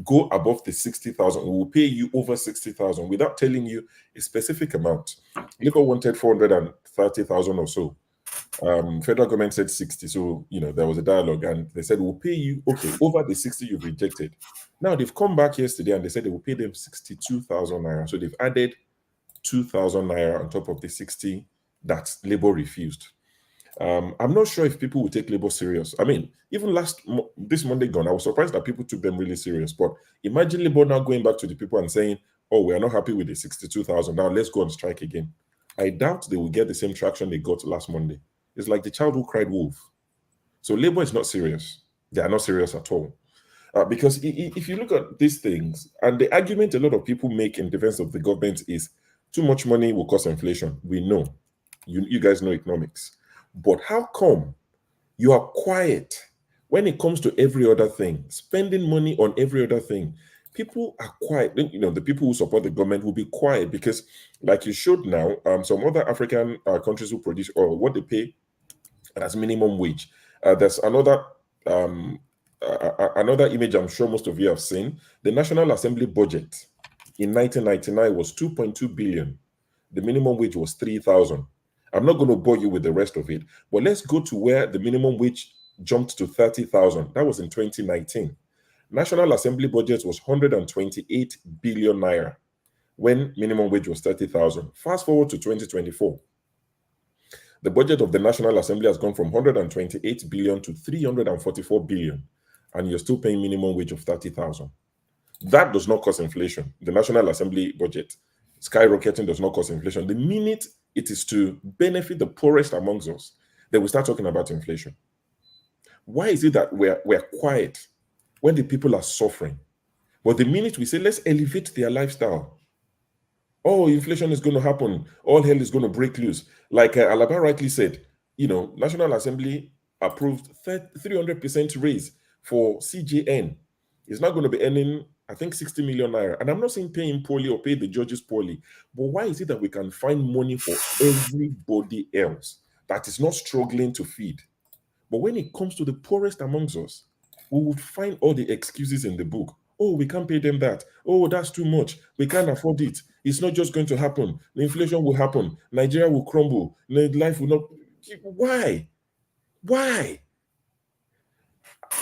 go above the 60,000. We will pay you over 60,000 without telling you a specific amount. Labour wanted 430,000 or so. Federal government said 60. So, there was a dialogue, and they said, we'll pay you, okay, over the 60 you've rejected. Now, they've come back yesterday and they said they will pay them 62,000 naira. So they've added 2,000 naira on top of the 60 that Labour refused. I'm not sure if people will take Labour serious. I mean, even this Monday gone, I was surprised that people took them really serious. But imagine Labour now going back to the people and saying, oh, we are not happy with the 62,000. Now let's go on strike again. I doubt they will get the same traction they got last Monday. It's like the child who cried wolf. So Labour is not serious. They are not serious at all. Because if you look at these things, and the argument a lot of people make in defense of the government is too much money will cause inflation. We know. You guys know economics. But how come you are quiet when it comes to every other thing, spending money on every other thing? People are quiet. The people who support the government will be quiet because, like you showed now, some other African countries who produce oil, what they pay as minimum wage. There's another image I'm sure most of you have seen. The National Assembly budget in 1999 was 2.2 billion. The minimum wage was 3,000. I'm not going to bore you with the rest of it, but let's go to where the minimum wage jumped to 30,000. That was in 2019. National Assembly budget was 128 billion naira when minimum wage was 30,000. Fast forward to 2024. The budget of the National Assembly has gone from 128 billion to 344 billion, and you're still paying minimum wage of 30,000. That does not cause inflation. The National Assembly budget skyrocketing does not cause inflation. The minute it is to benefit the poorest amongst us, then we start talking about inflation. Why is it that we're quiet when the people are suffering? But the minute we say, let's elevate their lifestyle, oh, inflation is going to happen, all hell is going to break loose. Like Alaba rightly said, National Assembly approved 300% raise for CJN. It's not going to be earning, I think, 60 million naira. And I'm not saying pay him poorly or pay the judges poorly, but why is it that we can find money for everybody else that is not struggling to feed? But when it comes to the poorest amongst us, we would find all the excuses in the book. Oh, we can't pay them that. Oh, that's too much. We can't afford it. It's not just going to happen. The inflation will happen. Nigeria will crumble. Life will not. Why? Why?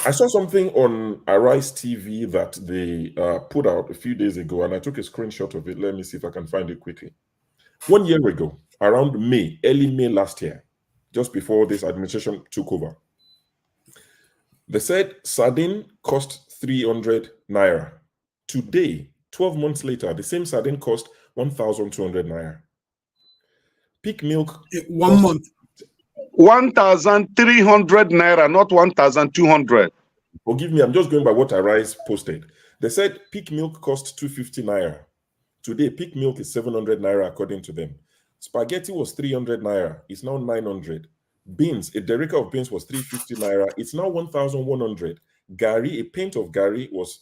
I saw something on Arise TV that they put out a few days ago, and I took a screenshot of it. Let me see if I can find it quickly. 1 year ago, around May, early May last year, just before this administration took over, they said sardine cost 300 naira. Today, 12 months later, the same sardine cost 1,200 naira. Peak milk. 1 month. 1,300 naira, not 1,200. Forgive me, I'm just going by what Arise posted. They said peak milk cost 250 naira. Today, peak milk is 700 naira according to them. Spaghetti was 300 naira. It's now 900. Beans, a derica of beans was 350 naira. It's now 1,100. Gari, a pint of gari was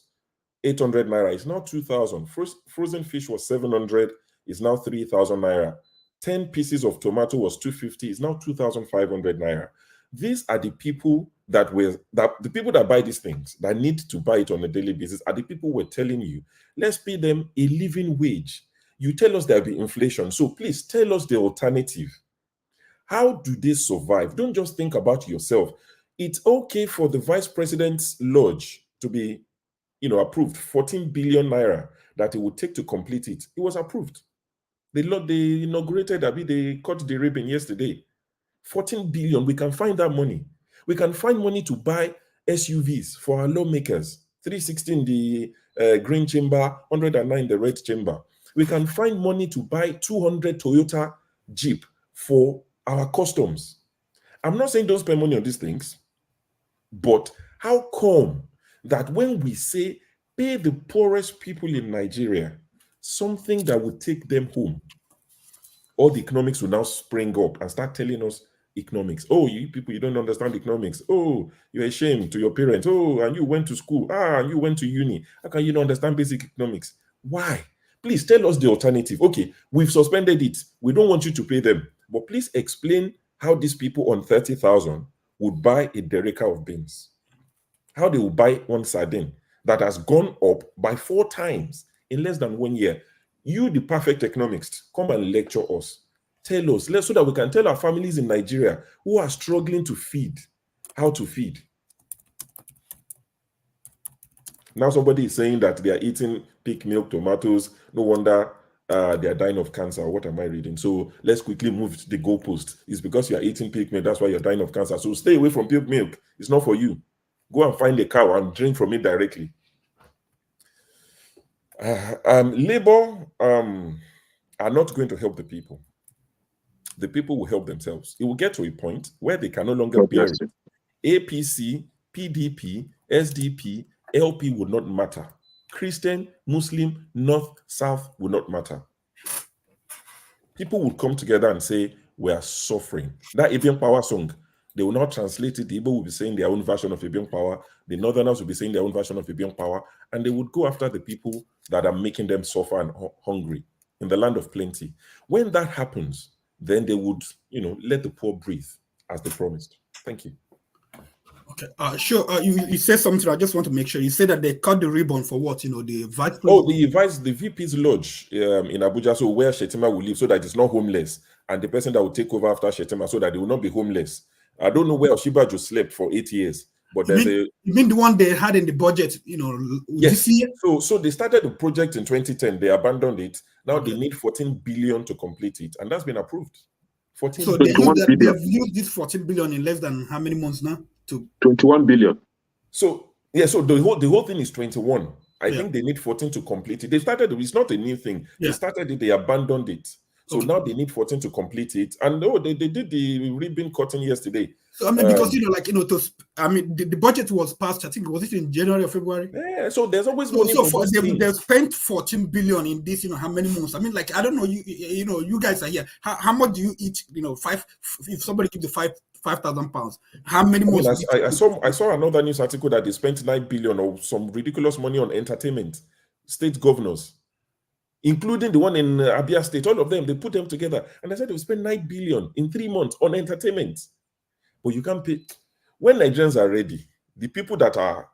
800 naira. It's now 2,000. Frozen fish was 700. It's now 3,000 naira. 10 pieces of tomato was 250. It's now 2,500 naira. These are the people the people that buy these things, that need to buy it on a daily basis, are the people we're telling you, let's pay them a living wage. You tell us there'll be inflation. So please tell us the alternative. How do they survive? Don't just think about yourself. It's okay for the vice president's lodge to be, approved. 14 billion naira that it would take to complete it. It was approved. They inaugurated, they cut the ribbon yesterday. 14 billion. We can find that money. We can find money to buy SUVs for our lawmakers. 360 in the green chamber, 109 in the red chamber. We can find money to buy 200 Toyota Jeep for our customs. I'm not saying don't spend money on these things, but how come that when we say pay the poorest people in Nigeria something that would take them home, all the economics will now spring up and start telling us economics. Oh, you people, you don't understand economics. Oh, you're ashamed to your parents. Oh, and you went to school. And you went to uni. How can you not understand basic economics? Why? Please tell us the alternative. Okay, we've suspended it. We don't want you to pay them. But please explain how these people on 30,000 would buy a derrick of beans. How they will buy one sardine that has gone up by 4 times in less than 1 year. You, the perfect economist, come and lecture us. Tell us, so that we can tell our families in Nigeria who are struggling to feed, how to feed. Now somebody is saying that they are eating pig milk, tomatoes. No wonder they are dying of cancer. What am I reading? So let's quickly move to the goalpost. It's because you are eating pig milk, that's why you're dying of cancer. So stay away from pig milk. It's not for you. Go and find a cow and drink from it directly. Labor are not going to help the people. The people will help themselves. It will get to a point where they can no longer bear it. APC, PDP, SDP, LP will not matter. Christian, Muslim, North, South will not matter. People will come together and say, we are suffering. That Ibian Power song, they will not translate it. The Igbo will be saying their own version of Ibian Power. The Northerners will be saying their own version of Ibian Power. And they would go after the people that are making them suffer and hungry in the land of plenty. When that happens, then they would, let the poor breathe as they promised. Thank you. Okay, sure. You said something. I just want to make sure. You said that they cut the ribbon for what? The vice president. Oh, the VP's lodge in Abuja, so where Shetima will live, so that it's not homeless, and the person that will take over after Shetima, so that they will not be homeless. I don't know where Oshibaju slept for 8 years, but you mean the one they had in the budget? Yes. So they started the project in 2010. They abandoned it. Now they need 14 billion to complete it, and that's been approved. 14 so billion. They've used this 14 billion in less than how many months now? 21 billion. So so the whole thing is 21. I think they need 14 to complete it. They started it's not a new thing. They started it, they abandoned it. So now they need 14 to complete it. And they did the ribbon cutting yesterday. So because the budget was passed, I think, was it in January or February? Yeah, so there's always money for they've spent 14 billion in this, how many months? I mean, I don't know, you guys are here. How much do you eat, if somebody gives you 5,000 pounds, how many months? I saw another news article that they spent 9 billion or some ridiculous money on entertainment, state governors, including the one in Abia State. All of them, they put them together. And I said they spent 9 billion in 3 months on entertainment. But you can't pay. When Nigerians are ready, the people that are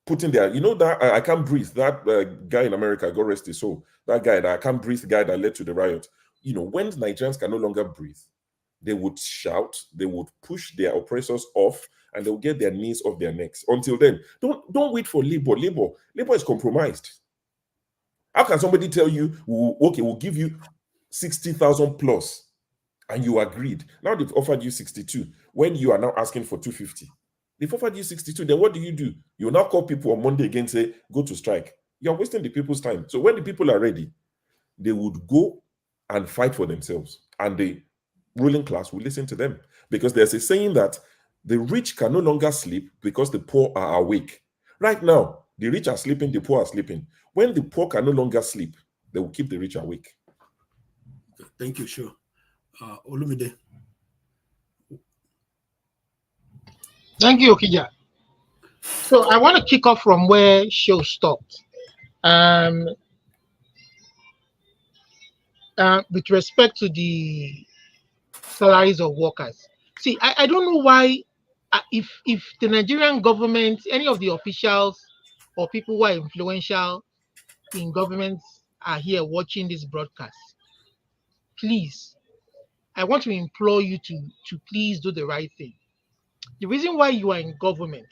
putting their, that I can't breathe, that guy in America, God rest his soul, that guy, that I can't breathe guy that led to the riot. When Nigerians can no longer breathe, they would shout, they would push their oppressors off, and they will get their knees off their necks. Until then, don't wait for labor. Labor is compromised. How can somebody tell you, okay, we'll give you 60,000 plus, and you agreed? Now they've offered you 62, when you are now asking for 250. They've offered you 62, then what do? You now call people on Monday again, say, go to strike. You're wasting the people's time. So when the people are ready, they would go and fight for themselves. And the ruling class will listen to them. Because there's a saying that the rich can no longer sleep because the poor are awake. Right now, the rich are sleeping, the poor are sleeping. When the poor can no longer sleep, they will keep the rich awake. Thank you, sure. Olumide. Thank you, Okija. So I want to kick off from where show stopped. With respect to the salaries of workers. See, I don't know why, if the Nigerian government, any of the officials or people who are influential in government are here watching this broadcast, please, I want to implore you to please do the right thing. The reason why you are in government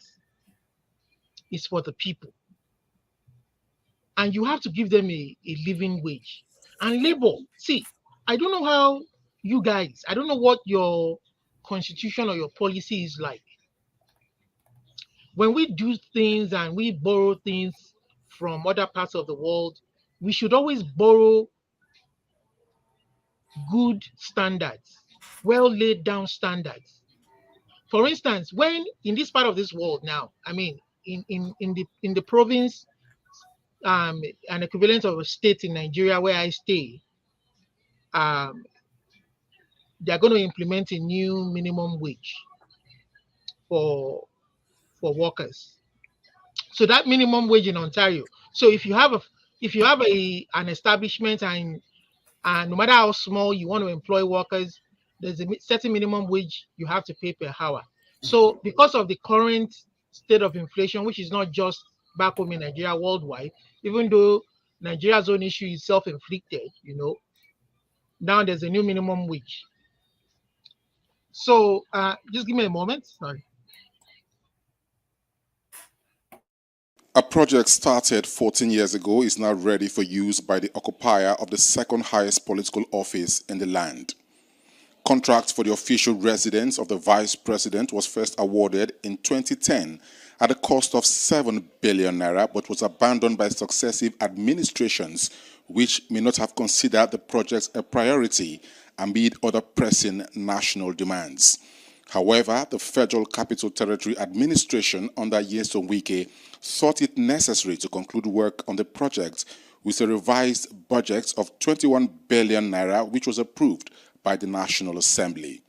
is for the people. And you have to give them a living wage. And labor, see, I don't know how you guys, I don't know what your constitution or your policy is like. When we do things and we borrow things from other parts of the world, we should always borrow good standards, well laid down standards. For instance, when in this part of this world now, I mean, in the province, an equivalent of a state in Nigeria where I stay, they are going to implement a new minimum wage for workers. So that minimum wage in Ontario. So if you have an establishment and no matter how small you want to employ workers, there's a certain minimum wage you have to pay per hour. So because of the current state of inflation, which is not just back home in Nigeria, worldwide, even though Nigeria's own issue is self-inflicted, now there's a new minimum wage. So just give me a moment. Sorry. A project started 14 years ago is now ready for use by the occupier of the second highest political office in the land. Contract for the official residence of the vice president was first awarded in 2010 at a cost of 7 billion naira, but was abandoned by successive administrations, which may not have considered the project a priority amid other pressing national demands. However, the Federal Capital Territory Administration under Nyesom Wike thought it necessary to conclude work on the project with a revised budget of 21 billion naira, which was approved by the National Assembly.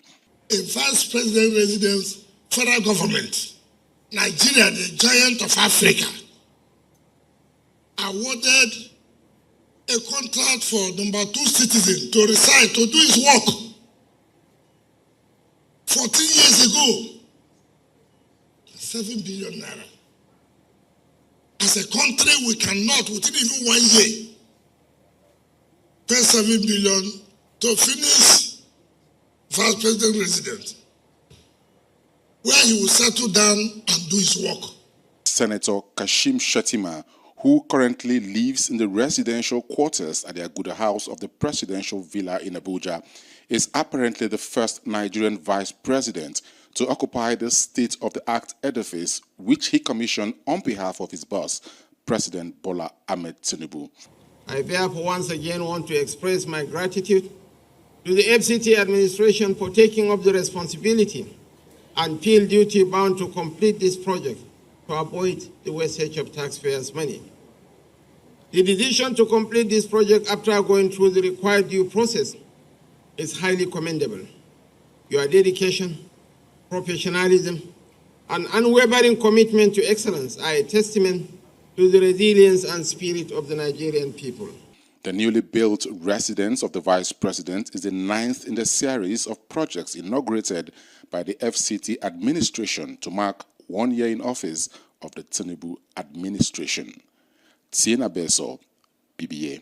A vice president residence, federal government, Nigeria, the giant of Africa, awarded a contract for number 2 citizen to reside, to do his work. 14 years ago, 7 billion naira. As a country, we cannot, within even 1 year, pay 7 billion to finish vice president residence, where he will settle down and do his work. Senator Kashim Shetima, who currently lives in the residential quarters at the Aguda House of the Presidential Villa in Abuja, is apparently the first Nigerian vice president to occupy the state-of-the-art edifice, which he commissioned on behalf of his boss, President Bola Ahmed Tinubu. I therefore once again want to express my gratitude to the FCT administration for taking up the responsibility and feel duty-bound to complete this project to avoid the wastage of taxpayers' money. The decision to complete this project after going through the required due process is highly commendable. Your dedication, professionalism, and unwavering commitment to excellence are a testament to the resilience and spirit of the Nigerian people. The newly built residence of the Vice President is the 9th in the series of projects inaugurated by the FCT administration to mark 1 year in office of the Tinubu administration. Tiena Beso, BBA,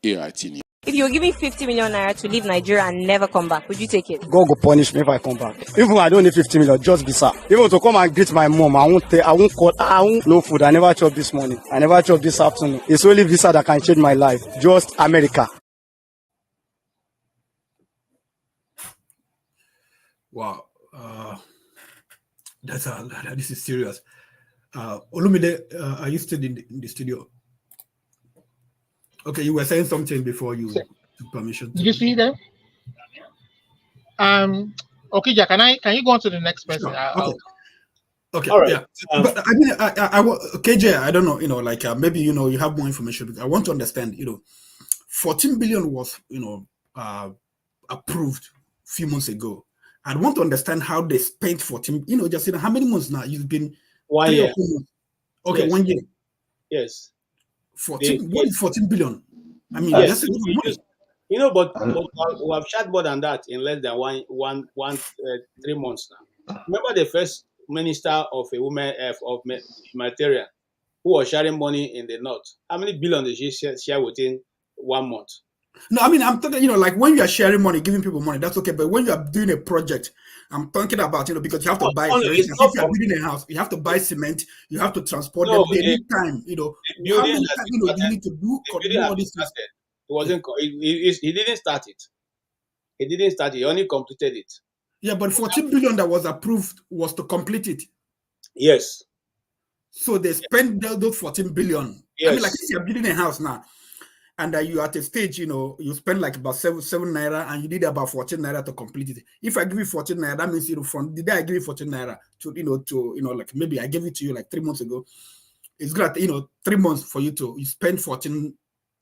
AIT News. If you were giving 50 million naira to leave Nigeria and never come back, would you take it? God go punish me if I come back. Even I don't need 50 million, just visa. Even to come and greet my mom, I won't no food. I never chop this morning. I never chop this afternoon. It's only visa that can change my life. Just America. Wow. This is serious. Olumide, are you still in the studio? Okay, you were saying something before you took permission. Did you see them? Okay, Jack, can you go on to the next person? Sure. Okay. All right. Yeah. But I mean, KJ, I don't know, maybe, you have more information. I want to understand, 14 billion was, approved a few months ago. I want to understand how they spent 14, how many months now? You've been 1 year. Okay, Yes. 1 year. Yes. 14, what is 14 billion? I mean, Yes. that's a lot of money. But we have shared more than that in less than 3 months now. Remember the first minister of a woman of humanitarian who was sharing money in the north? How many billion did she share within 1 month. No, I mean, I'm talking, like when you are sharing money, giving people money, that's okay. But when you are doing a project, I'm talking about, because you have to buy, for instance, if you're building a house, you have to buy cement, you have to transport them. They need time, How many time, you need to do all these things? He didn't start it. He didn't start it. He only completed it. Yeah, but 14 billion that was approved was to complete it. Yes. So they spent those 14 billion. Yes. I mean, like if you're building a house now, and you at a stage, you spend like about 7 naira, and you need about 14 naira to complete it. If I give you 14 naira, that means from the day I give you 14 naira to like maybe I gave it to you like 3 months ago. It's good, 3 months for you spend 14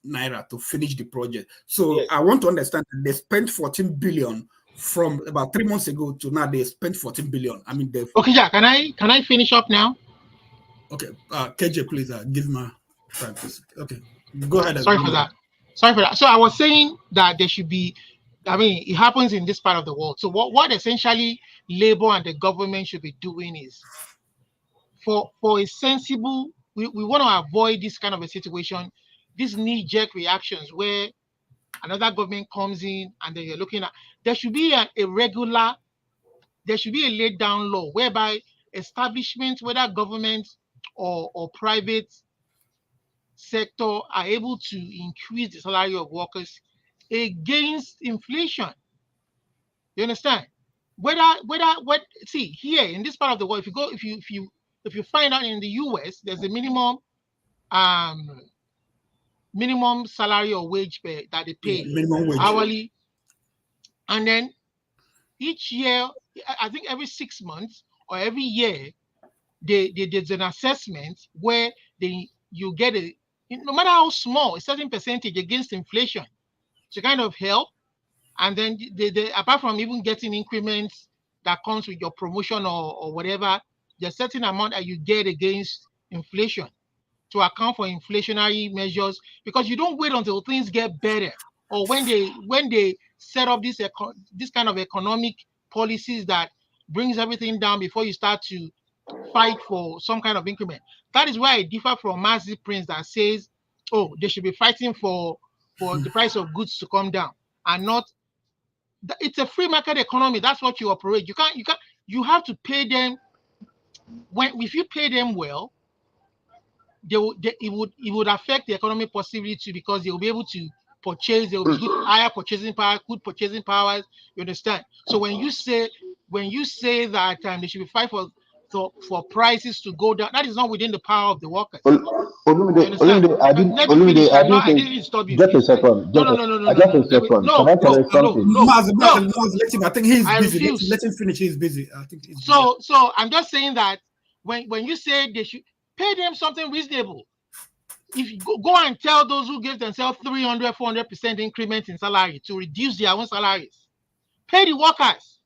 naira to finish the project. So yes. I want to understand that they spent 14 billion from about 3 months ago to now. They spent 14 billion. I mean, okay, yeah. Can I finish up now? Okay, KJ, please give my time. Okay. Go ahead. Sorry for that. So I was saying that there should be, I mean, it happens in this part of the world. So what essentially Labour and the government should be doing is for a sensible, we want to avoid this kind of a situation, these knee-jerk reactions where another government comes in and then you're looking at, there should be a laid down law whereby establishments, whether government or private sector, are able to increase the salary of workers against inflation. You understand? See, here in this part of the world, if you find out in the US, there's a minimum salary or wage that they pay, minimum wage, hourly, and then each year, I think every 6 months or every year, there's an assessment where you get no matter how small, a certain percentage against inflation to kind of help. And then apart from even getting increments that comes with your promotion or whatever, there's a certain amount that you get against inflation to account for inflationary measures, because you don't wait until things get better or when they set up this kind of economic policies that brings everything down before you start to fight for some kind of increment. That is why I differ from Mazi Prince that says, oh, they should be fighting for the price of goods to come down, and not. It's a free market economy. That's what you operate. You have to pay them. If you pay them well, it would affect the economy positively too, because they will be able to purchase. There will be higher purchasing power, good purchasing powers. You understand? So when you say that they should be fighting for prices to go down, that is not within the power of the workers. Olumide, I didn't stop you. Just a second. No. Can I tell you something? I think he's busy. Let him finish. He's busy. I think he's busy. So I'm just saying that when you say they should pay them something reasonable, if you go and tell those who give themselves 300-400% increment in salary to reduce their own salaries, pay the workers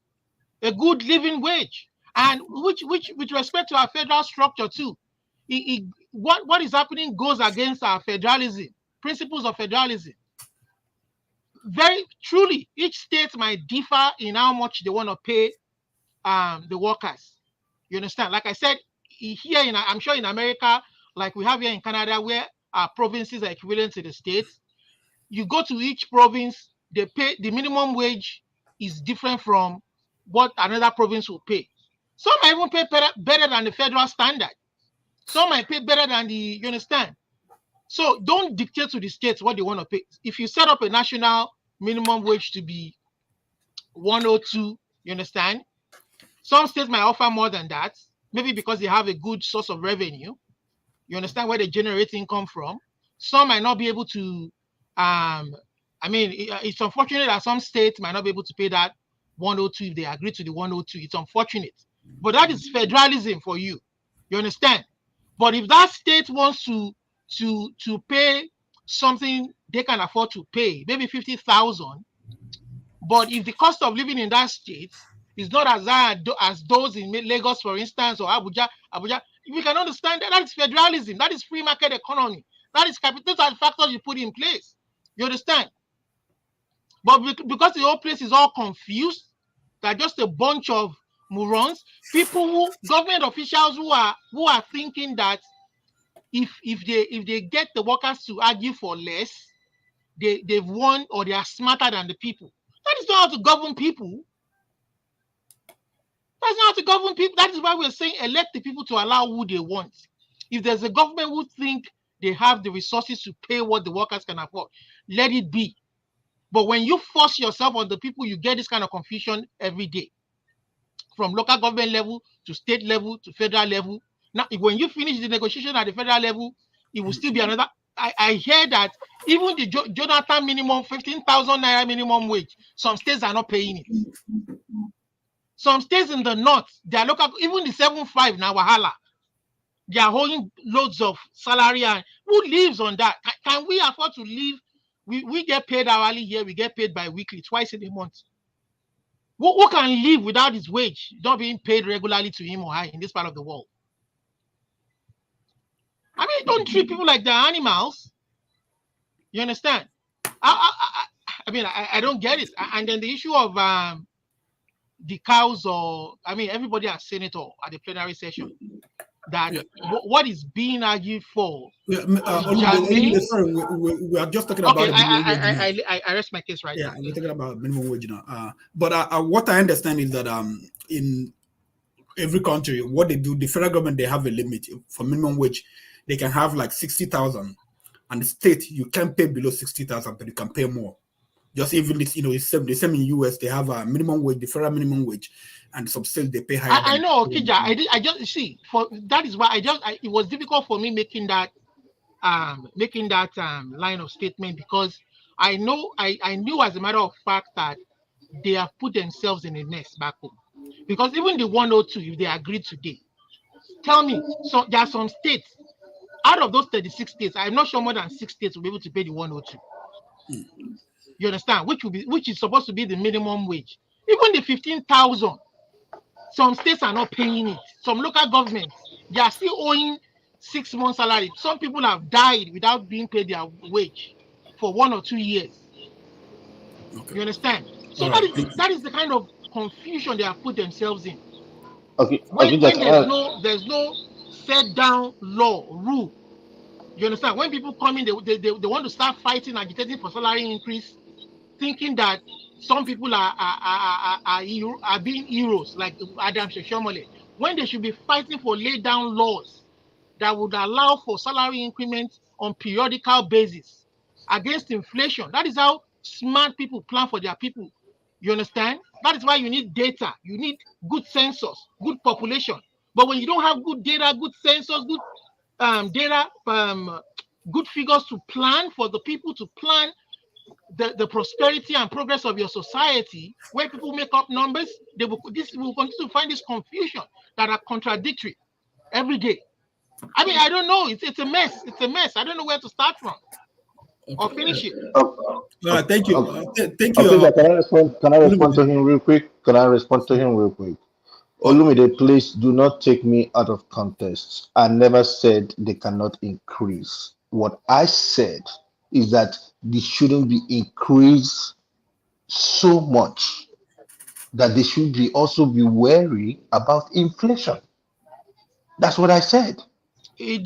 a good living wage. And which with respect to our federal structure too, what is happening goes against our federalism, principles of federalism. Very truly, each state might differ in how much they want to pay the workers. You understand? Like I said, here I'm sure in America, like we have here in Canada, where our provinces are equivalent to the states, you go to each province, they pay the minimum wage is different from what another province will pay. Some might even pay better than the federal standard. Some might pay better than you understand? So don't dictate to the states what they want to pay. If you set up a national minimum wage to be 102, you understand? Some states might offer more than that, maybe because they have a good source of revenue. You understand where they generate income from. Some might not be able to, it's unfortunate that some states might not be able to pay that 102 if they agree to the 102. It's unfortunate. But that is federalism for you. You understand? But if that state wants to pay something they can afford to pay, maybe 50,000, but if the cost of living in that state is not as high as those in Lagos, for instance, or Abuja, we can understand that is federalism. That is free market economy. That is capital. Those are the factors you put in place. You understand? But because the whole place is all confused, they're just a bunch of morons, government officials who are thinking that if they get the workers to argue for less, they've won or they are smarter than the people. That is not how to govern people. That's not how to govern people. That is why we're saying elect the people to allow who they want. If there's a government who think they have the resources to pay what the workers can afford, let it be. But when you force yourself on the people, you get this kind of confusion every day. From local government level to state level to federal level. Now, when you finish the negotiation at the federal level, it will still be another. I hear that even the Jonathan minimum, 15,000 naira minimum wage, some states are not paying it. Some states in the north, they are local, even the 7.5 now, Wahala, they are holding loads of salary. And who lives on that? Can we afford to live? We get paid hourly here, we get paid bi-weekly, twice in a month. Who can live without his wage not being paid regularly to him or her in this part of the world? I mean, don't treat people like they're animals. You understand? I mean, I don't get it. And then the issue of the cows, or I mean, everybody has seen it all at the plenary session. That what is being argued for? Sorry, we are just talking about. Okay, I rest my case right now. Yeah, we're talking about minimum wage now. But what I understand is that in every country, what they do, the federal government, they have a limit for minimum wage. They can have like 60,000, and the state you can't pay below 60,000, but you can pay more. Just even it's the same in US. They have a minimum wage, the federal minimum wage, and some states they pay higher. I know, Kija. I just see for that is why it was difficult for me making that line of statement, because I knew as a matter of fact that they have put themselves in a mess back home. Because even the 102, if they agreed today, tell me, so there are some states out of those 36 states, I'm not sure more than 6 states will be able to pay the 102. You understand? Which is supposed to be the minimum wage. Even the 15,000, some states are not paying it. Some local governments, they are still owing 6 months salary. Some people have died without being paid their wage for 1 or 2 years. Okay. You understand? So that is the kind of confusion they have put themselves in. Okay. When there's no set down rule. You understand? When people come in, they want to start fighting, agitating for salary increase, thinking that some people are being heroes like Adam Sheshomole, when they should be fighting for laid down laws that would allow for salary increments on periodical basis against inflation. That is how smart people plan for their people. You understand? That is why you need data. You need good census, good population. But when you don't have good data, good census, good good figures to plan for the people, to plan the prosperity and progress of your society, where people make up numbers, we will continue to find this confusion that are contradictory every day. I mean, I don't know. It's a mess. It's a mess. I don't know where to start from or finish it. Thank you. Thank you. Okay, can I respond to him real quick? Olumide, please do not take me out of context. I never said they cannot increase. What I said is that they shouldn't be increased so much that they should also be wary about inflation. That's what I said. I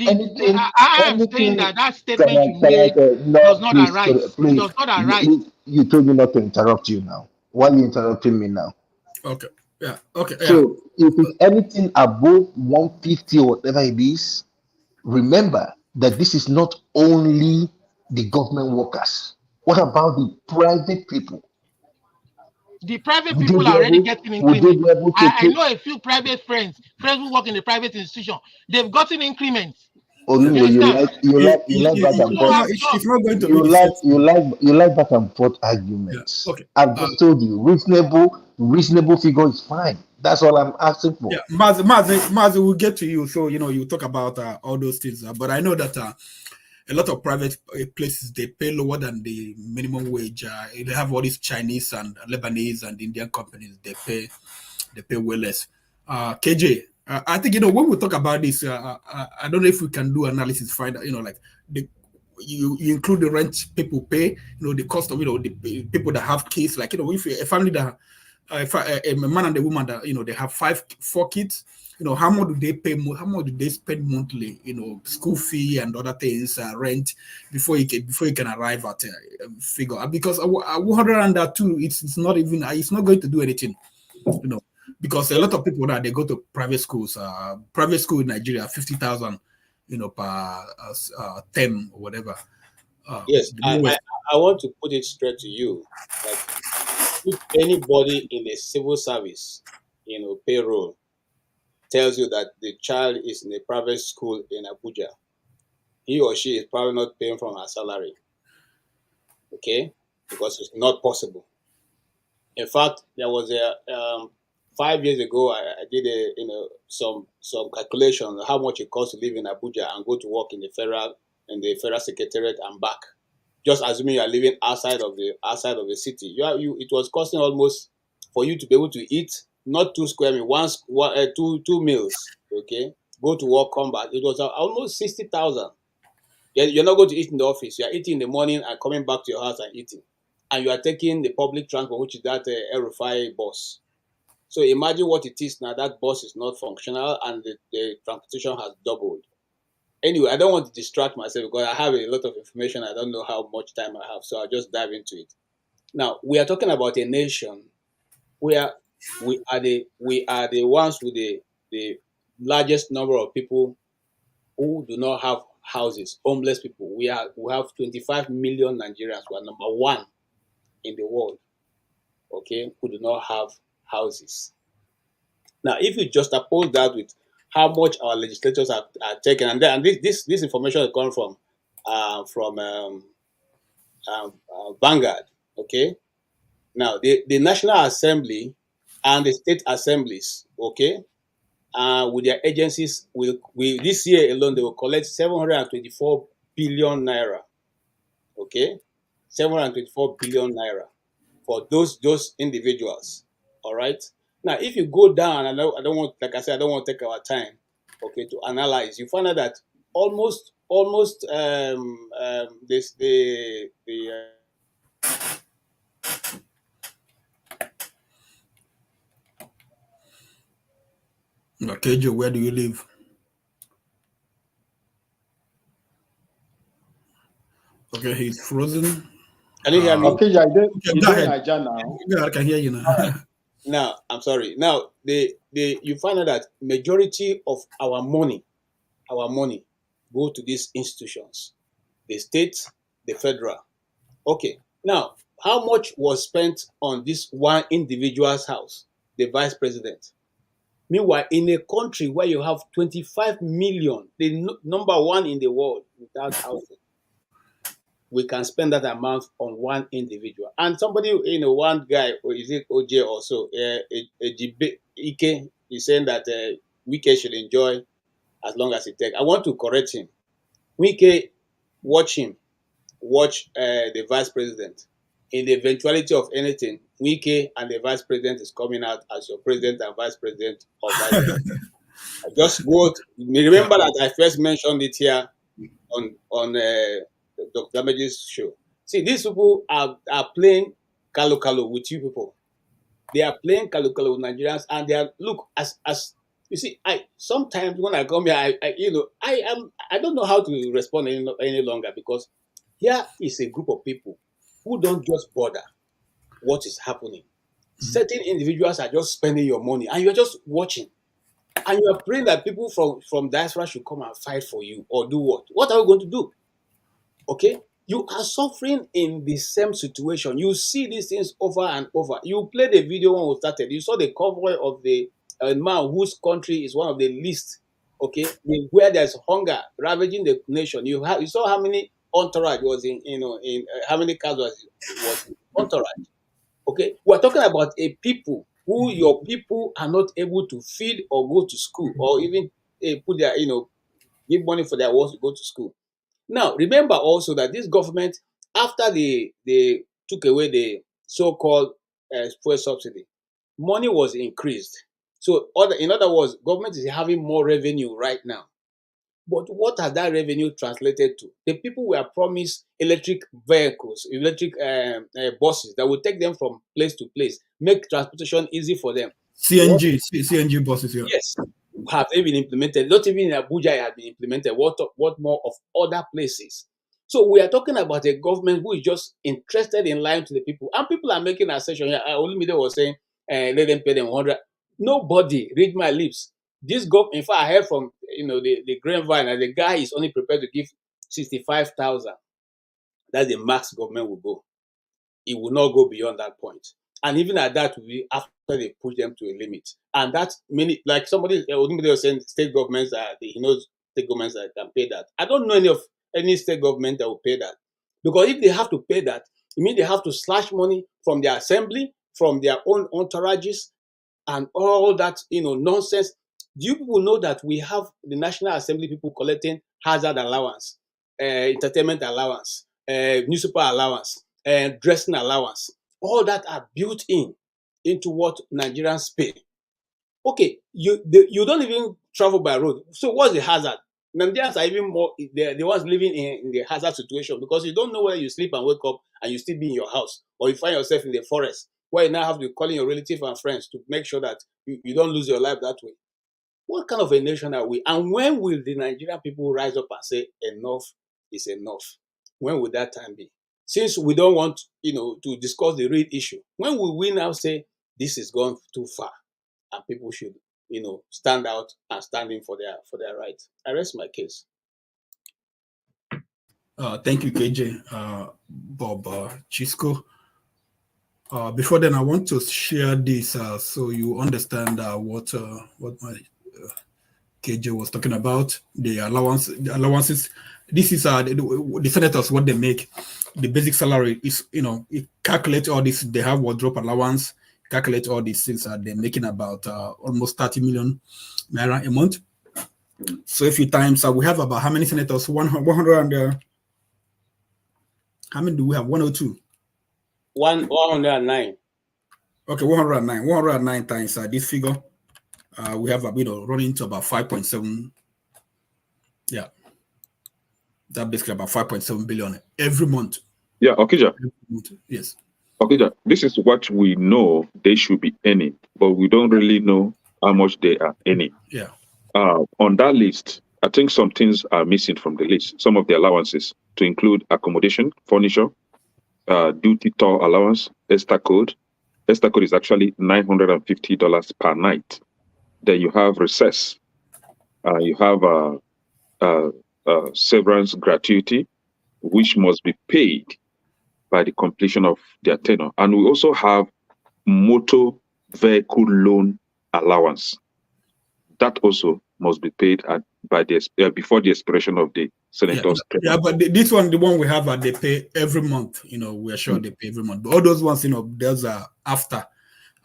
am saying that statement you made does not arise. It does not arise. You told me not to interrupt you now. Why are you interrupting me now? Okay. Yeah. Okay. Yeah. So if it's anything above 150 or whatever it is, remember that this is not only the government workers. What about the private people? The private people are already getting increments. I know a few private friends who work in the private institution. They've gotten increments. You like back and forth. You like back and forth arguments. Yeah. Okay. I've just told you, reasonable figure is fine. That's all I'm asking for. Yeah, Maz, we'll get to you. So you talk about all those things, but I know that a lot of private places, they pay lower than the minimum wage. They have all these Chinese and Lebanese and Indian companies. They pay way less. KJ, I think when we talk about this, I don't know if we can do analysis, find out you include the rent people pay, the cost of the people that have kids, like if a family that a man and a woman that they have 4 kids, how much do they pay? How much do they spend monthly? School fee and other things, rent, before you can arrive at a figure. Because 102, it's not even, it's not going to do anything, because a lot of people that they go to private schools. Private school in Nigeria, 50,000, per term or whatever. Yes, I want to put it straight to you that if anybody in the civil service, payroll, tells you that the child is in a private school in Abuja, he or she is probably not paying from her salary. Okay, because it's not possible. In fact, there was a 5 years ago, I did some calculation on how much it costs to live in Abuja and go to work in the federal secretariat and back. Just assuming you are living outside of the city, it was costing almost, for you to be able to eat, not 2 square meals, two meals. Okay, go to work, come back. It was almost 60,000. You're not going to eat in the office. You are eating in the morning and coming back to your house and eating, and you are taking the public transport, which is that El Rufai bus. So imagine what it is now. That bus is not functional, and the transportation has doubled. Anyway, I don't want to distract myself because I have a lot of information. I don't know how much time I have, so I'll just dive into it. Now, we are talking about a nation where we are the ones with the largest number of people who do not have houses, homeless people. We have 25 million Nigerians who are number 1 in the world, okay, who do not have houses. Now, if you just oppose that with how much our legislators are taking, and this information is coming from Vanguard, okay. Now, the National Assembly and the state assemblies, okay, with their agencies, will this year alone they will collect 724 billion naira, okay, 724 billion naira for those individuals. All right. Now, if you go down, I don't want, like I said, I don't want to take our time, okay, to analyze. You find out that almost this Okay, Joe, where do you live? Okay, he's frozen. Can you hear me? Okay, yeah, go ahead. Nigeria now. Yeah, I can hear you now. Now, I'm sorry. Now, you find out that majority of our money go to these institutions, the state, the federal. Okay. Now, how much was spent on this one individual's house, the vice president? Meanwhile, in a country where you have 25 million, the number 1 in the world without housing, we can spend that amount on one individual. And somebody, one guy, or is it OJ also, Ike, is saying that Wike should enjoy as long as it takes. I want to correct him. Wike, watch the vice president. In the eventuality of anything, Wike and the vice president is coming out as your president and vice president of Nigeria. Just remember that I first mentioned it here on Dr. Damage's show. See, these people are playing kalu with you people. They are playing kalu with Nigerians, and they are, look, as you see, sometimes when I come here, I don't know how to respond any longer, because here is a group of people who don't just bother what is happening. Certain individuals are just spending your money, and you're just watching. And you are praying that people from diaspora should come and fight for you, or do what? What are we going to do? Okay? You are suffering in the same situation. You see these things over and over. You played the video when we started. You saw the convoy of the man whose country is one of the least, okay, where there's hunger ravaging the nation. You saw how many entourage was in how many cars was in entourage. Okay, we're talking about a people who your people are not able to feed or go to school, or even put their give money for their ones to go to school. Now, remember also that this government, after they took away the so-called fuel subsidy, money was increased. So, in other words, government is having more revenue right now. But what has that revenue translated to? The people were promised electric vehicles, electric buses that will take them from place to place, make transportation easy for them. CNG buses, yeah. Yes, have they been implemented? Not even in Abuja it has been implemented. What more of other places? So we are talking about a government who is just interested in lying to the people, and people are making assertion here. Olumide was saying, let them pay them 100. Nobody read my lips. This government, in fact, I heard from the grapevine that the guy is only prepared to give 65,000. That's the max government will go. It will not go beyond that point. And even at that, will be after they push them to a limit. And that's many, like somebody was saying, state governments state governments that can pay that. I don't know any state government that will pay that. Because if they have to pay that, it means they have to slash money from their assembly, from their own entourages, and all that nonsense. Do you people know that we have the National Assembly people collecting hazard allowance, entertainment allowance, newspaper allowance, dressing allowance? All that are built into what Nigerians pay. Okay, you don't even travel by road. So what's the hazard? Nigerians are even more the ones living in the hazard situation, because you don't know whether you sleep and wake up and you still be in your house, or you find yourself in the forest where you now have to be calling your relatives and friends to make sure that you don't lose your life that way. What kind of a nation are we? And when will the Nigerian people rise up and say enough is enough? When will that time be? Since we don't want to discuss the real issue, when will we now say this is gone too far and people should stand out and stand in for their rights? I rest my case. Thank you, KJ. Bob Chisco. Before then, I want to share this so you understand what my KJ was talking about. The allowances. This is the senators, what they make. The basic salary is, it calculates all this. They have wardrobe allowance, calculate all these things. They're making about almost 30 million naira a month. So if you times, we have about how many senators? 100 and how many do we have? 102. 109. Okay, 109. 109 times this figure. We have running to about 5.7. Yeah. That basically about 5.7 billion every month. Yeah, Okija. Yes. Okija, this is what we know they should be earning, but we don't really know how much they are earning. Yeah. On that list, I think some things are missing from the list. Some of the allowances to include accommodation, furniture, duty tour allowance, ESTA code. ESTA code is actually $950 per night. Then you have recess. You have severance gratuity, which must be paid by the completion of their tenure. And we also have motor vehicle loan allowance. That also must be paid before the expiration of the senator's tenure. Yeah, but this one, the one we have, they pay every month. We are sure they pay every month. But all those ones, those are after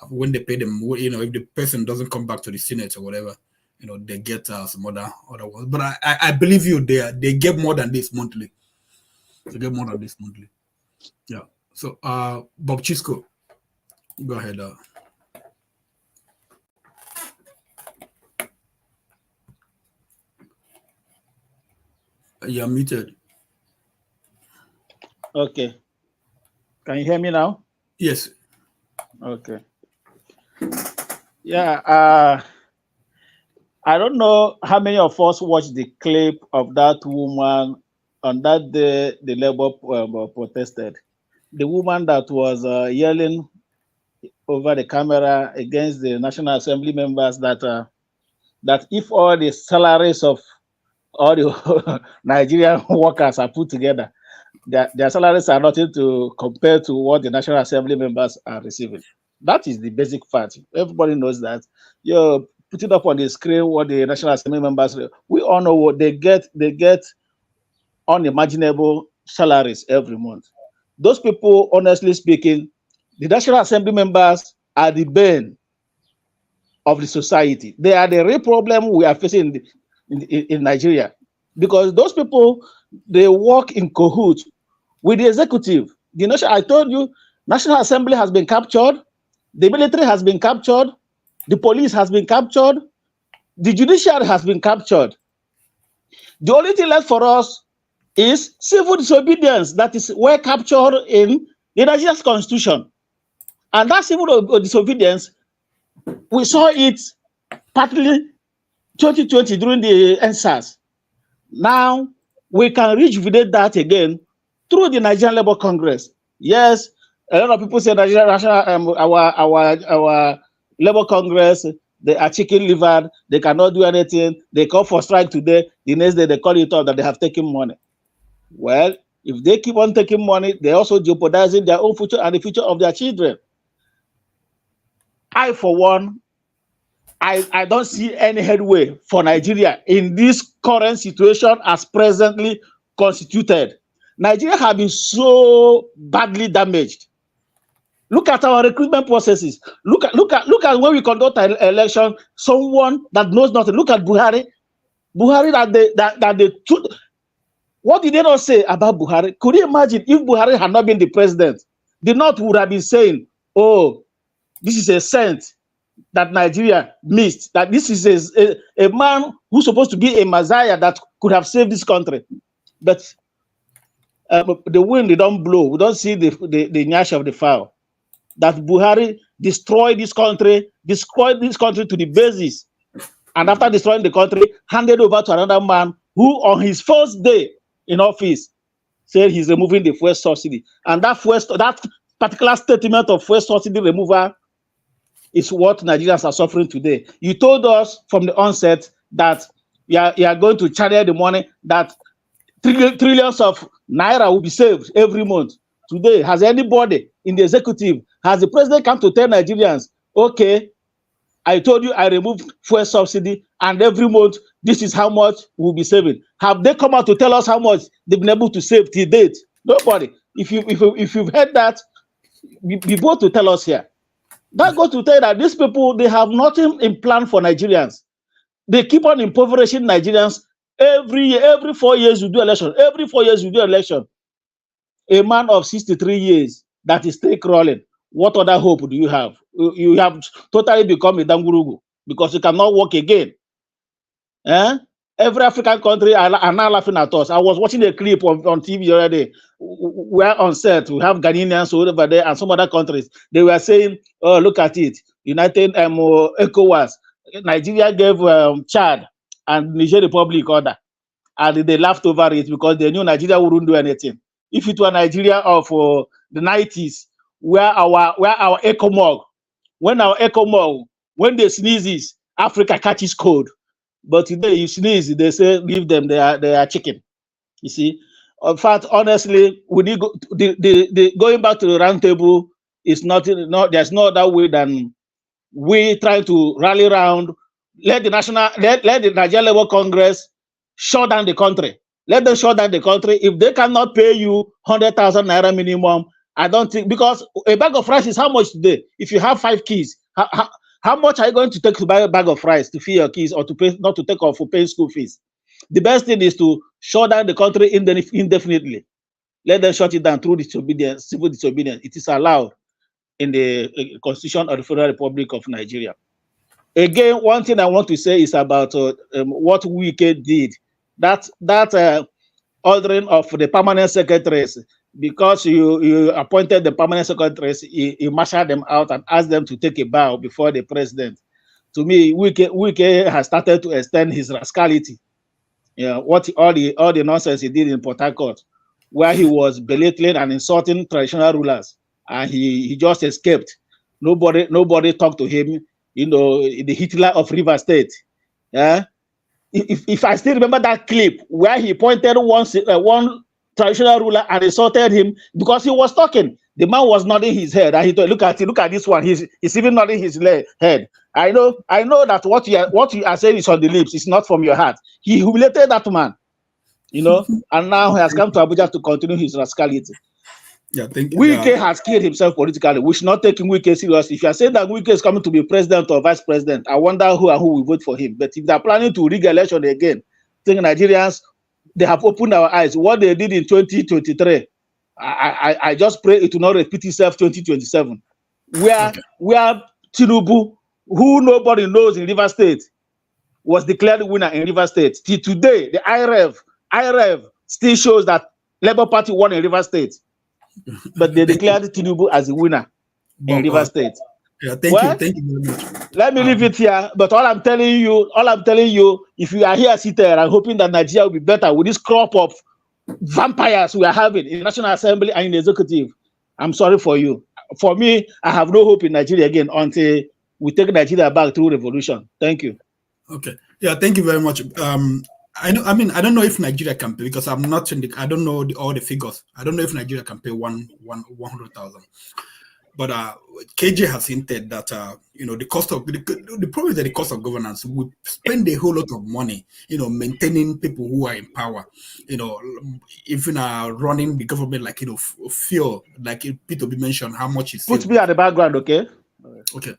when they pay them. If the person doesn't come back to the Senate or whatever, they get some other ones. But I believe you, they get more than this monthly. They get more than this monthly. Yeah. So Bob Chisco, go ahead. You're muted. Okay. Can you hear me now? Yes. Okay. Yeah. I don't know how many of us watched the clip of that woman on that day the labor protested. The woman that was yelling over the camera against the National Assembly members that if all the salaries of all the Nigerian workers are put together, their salaries are nothing to compare to what the National Assembly members are receiving. That is the basic fact. Everybody knows that. You're putting up on the screen what the National Assembly members, we all know what they get. They get unimaginable salaries every month. Those people, honestly speaking, the National Assembly members are the bane of the society. They are the real problem we are facing in Nigeria, because those people, they work in cahoots with the executive. I told you, National Assembly has been captured, the military has been captured, the police has been captured, the judiciary has been captured. The only thing left for us is civil disobedience that is well captured in the Nigerian constitution. And that civil disobedience, we saw it partly 2020 during the NSAS. Now we can rejuvenate that again through the Nigerian Labour Congress. Yes, a lot of people say Nigerian our Labour Congress, they are chicken livered, they cannot do anything, they call for strike today, the next day they call it off that they have taken money. Well, if they keep on taking money, they're also jeopardizing their own future and the future of their children. I, for one, I don't see any headway for Nigeria in this current situation as presently constituted. Nigeria has been so badly damaged. Look at our recruitment processes. Look at when we conduct an election, someone that knows nothing. Look at Buhari. Buhari that they took. What did they not say about Buhari? Could you imagine if Buhari had not been the president? The North would have been saying, oh, this is a scent that Nigeria missed, that this is a man who's supposed to be a messiah that could have saved this country. But the wind, they don't blow. We don't see the nyash of the fowl. That Buhari destroyed this country to the basis. And after destroying the country, handed over to another man who on his first day in office said he's removing the fuel subsidy. And that particular statement of fuel subsidy removal is what Nigerians are suffering today. You told us from the onset that you are going to channel the money, that trillions of naira will be saved every month. Today, has anybody in the executive, has the president come to tell Nigerians, okay, I told you I removed fuel subsidy and every month this is how much we'll be saving? Have they come out to tell us how much they've been able to save till date? Nobody. If you've heard that, be bold to tell us here. That goes to tell you that these people, they have nothing in plan for Nigerians. They keep on impoverishing Nigerians every year. Every 4 years you do election. Every 4 years you do election. A man of 63 years that is still crawling. What other hope do you have? You have totally become a dangurugu because you cannot walk again. Every African country are now laughing at us. I was watching a clip on TV the other day. We're on set. We have Ghanaians over there and some other countries. They were saying, oh, look at it. United ECOWAS. Nigeria gave Chad and Niger Republic order. And they laughed over it because they knew Nigeria wouldn't do anything. If it were Nigeria of the 90s, where our ECOMOG, when they sneezes, Africa catches cold. But today you sneeze, they say leave them, they are chicken. You see, in fact, honestly, we need going back to the round table is there's no other way than we try to rally around, let the Nigerian Labour Congress shut down the country. Let them shut down the country. If they cannot pay you 100,000 naira minimum, I don't think, because a bag of rice is how much today? If you have 5 kids, how much are you going to take to buy a bag of rice to feed your kids or to pay, not to take off for paying school fees? The best thing is to shut down the country indefinitely. Let them shut it down through disobedience, civil disobedience. It is allowed in the Constitution of the Federal Republic of Nigeria. Again, one thing I want to say is about what Wike did. That ordering of the permanent secretaries, because you appointed the permanent secretaries, you marshaled them out and asked them to take a bow before the president. To me, Wike has started to extend his rascality. What all the nonsense he did in Port Harcourt, where he was belittling and insulting traditional rulers, and he just escaped. Nobody talked to him. The Hitler of River State. If I still remember that clip where he pointed one traditional ruler and insulted him because he was talking. The man was nodding his head, and he told, look at this one. He's even nodding his head. I know that what you are saying is on the lips. It's not from your heart. He humiliated that man, and now he has come to Abuja to continue his rascality. Yeah, thank you. Wike has killed himself politically. We should not take Wike seriously. If you are saying that Wike is coming to be president or vice president, I wonder who will vote for him. But if they are planning to rig election again, I think Nigerians, they have opened our eyes. What they did in 2023, I just pray it will not repeat itself 2027. Where Tinubu, who nobody knows in River State, was declared winner in Rivers State. Till today, the IREV still shows that Labour Party won in Rivers State. But they declared Tinubu as the winner in Rivers State. Yeah, thank you very much. Let me leave it here. But all I'm telling you, if you are here seated and hoping that Nigeria will be better with this crop of vampires we are having in the National Assembly and in the executive, I'm sorry for you. For me, I have no hope in Nigeria again until we take Nigeria back through revolution. Thank you. Okay. Yeah, thank you very much. I don't know if Nigeria can pay, because I'm not in the, I don't know all the figures. I don't know if Nigeria can pay 100,000. But KJ has hinted that the cost of the problem is that the cost of governance. We spend a whole lot of money, maintaining people who are in power, even running the government, like feel like Peter B mentioned how much is saved. Put me at the background, okay? Okay.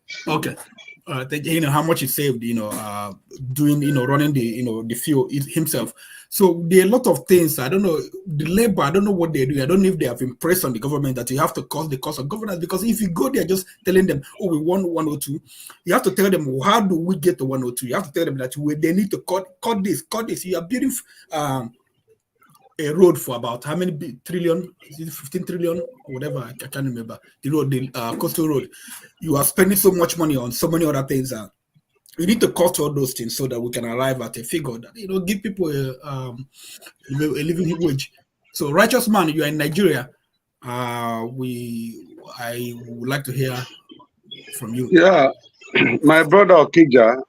How much he saved, doing, running the fuel himself. So there are a lot of things. I don't know the labor. I don't know what they do. I don't know if they have impressed on the government that you have to cost the cost of governance. Because if you go there just telling them, oh, we want 102, you have to tell them, well, how do we get to 102? You have to tell them that they need to cut this. You are building a road for about how many trillion? 15 trillion, whatever. I can't remember. The road, the coastal road. You are spending so much money on so many other things. We need to cut all those things so that we can arrive at a figure that give people a living wage. So, righteous man, you are in Nigeria. I would like to hear from you. Yeah, my brother Okija.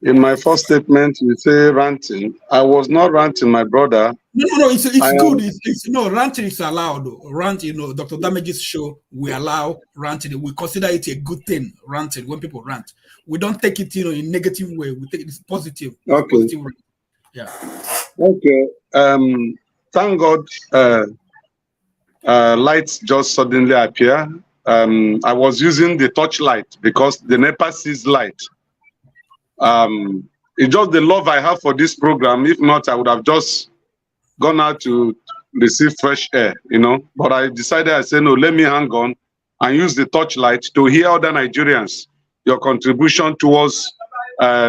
In my first statement, you say ranting. I was not ranting, my brother. No, it's good. Ranting is allowed. Rant, Dr. Damage's show, we allow ranting. We consider it a good thing, ranting, when people rant. We don't take it, in negative way. We take it as positive. Okay. Positive way. Yeah. Okay. Thank God, lights just suddenly appear. I was using the torchlight because the NEPA sees light. It's just the love I have for this program. If not, I would have just gone out to receive fresh air, But I decided, I said, no, let me hang on and use the torchlight to hear other Nigerians, your contribution towards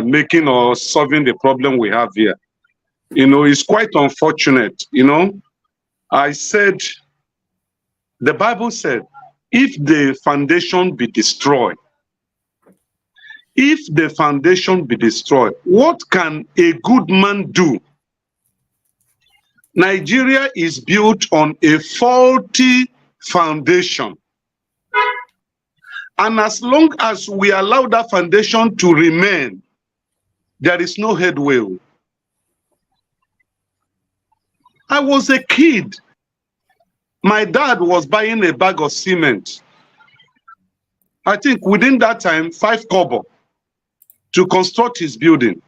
making or solving the problem we have here. It's quite unfortunate, I said, the Bible said, if the foundation be destroyed, what can a good man do? Nigeria is built on a faulty foundation. And as long as we allow that foundation to remain, there is no headway. I was a kid. My dad was buying a bag of cement. I think within that time, 5 kobo. To construct his building.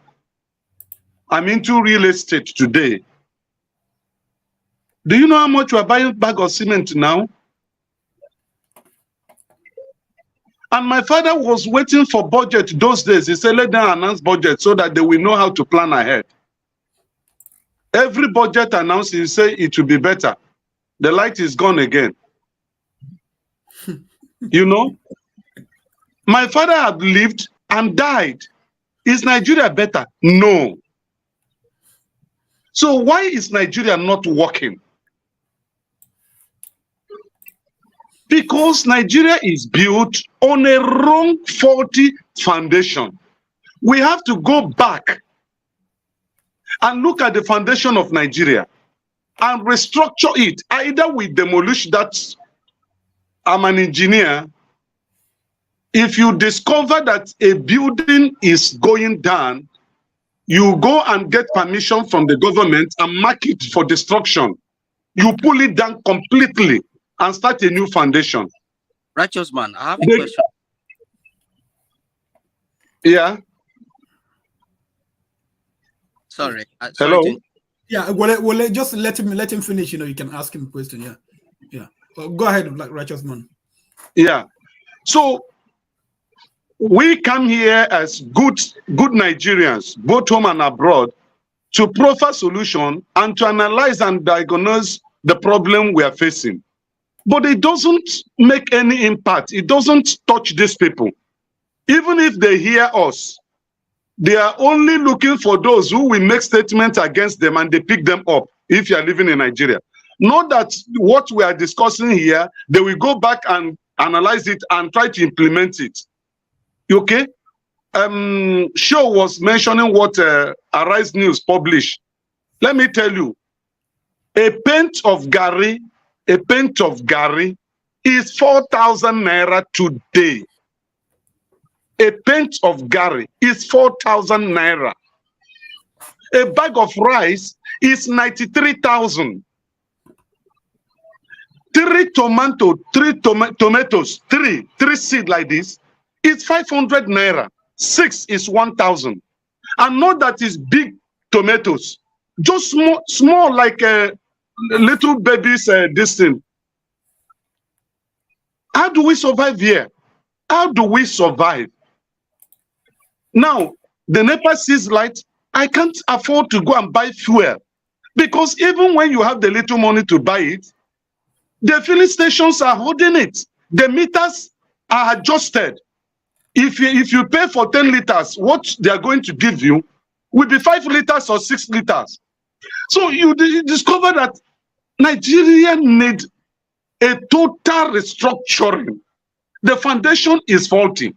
I'm into real estate today. Do you know how much we're buying a bag of cement now? And my father was waiting for budget those days. He said, let them announce budget so that they will know how to plan ahead. Every budget announced, he say it will be better. The light is gone again. My father had lived and died. Is Nigeria better? No. So why is Nigeria not working? Because Nigeria is built on a wrong, faulty foundation. We have to go back and look at the foundation of Nigeria and restructure it. Either we demolish that. I'm an engineer. If you discover that a building is going down, you go and get permission from the government and mark it for destruction. You pull it down completely and start a new foundation. Righteous man, I have a question. Yeah. Sorry. Hello. Yeah. Well, just let him finish. You can ask him a question. Yeah. Well, go ahead, righteous man. Yeah. So we come here as good Nigerians, both home and abroad, to proffer solution and to analyze and diagnose the problem we are facing. But it doesn't make any impact. It doesn't touch these people. Even if they hear us, They are only looking for those who will make statements against them and they pick them up if you are living in Nigeria. Not that what we are discussing here, they will go back and analyze it and try to implement it. Okay? Show was mentioning what Arise News published. Let me tell you, a pint of Gary is 4,000 naira today. A pint of Gary is 4,000 naira. A bag of rice is 93,000. Three tomatoes, three seed like this, is 500 naira. 6 is 1,000. And not that is big tomatoes, just small like little babies. This thing. How do we survive here? How do we survive? Now, the NEPA sees light. I can't afford to go and buy fuel because even when you have the little money to buy it, the filling stations are holding it. The meters are adjusted. If you pay for 10 liters, what they are going to give you will be 5 liters or 6 liters. So you discover that Nigeria need a total restructuring. The foundation is faulty.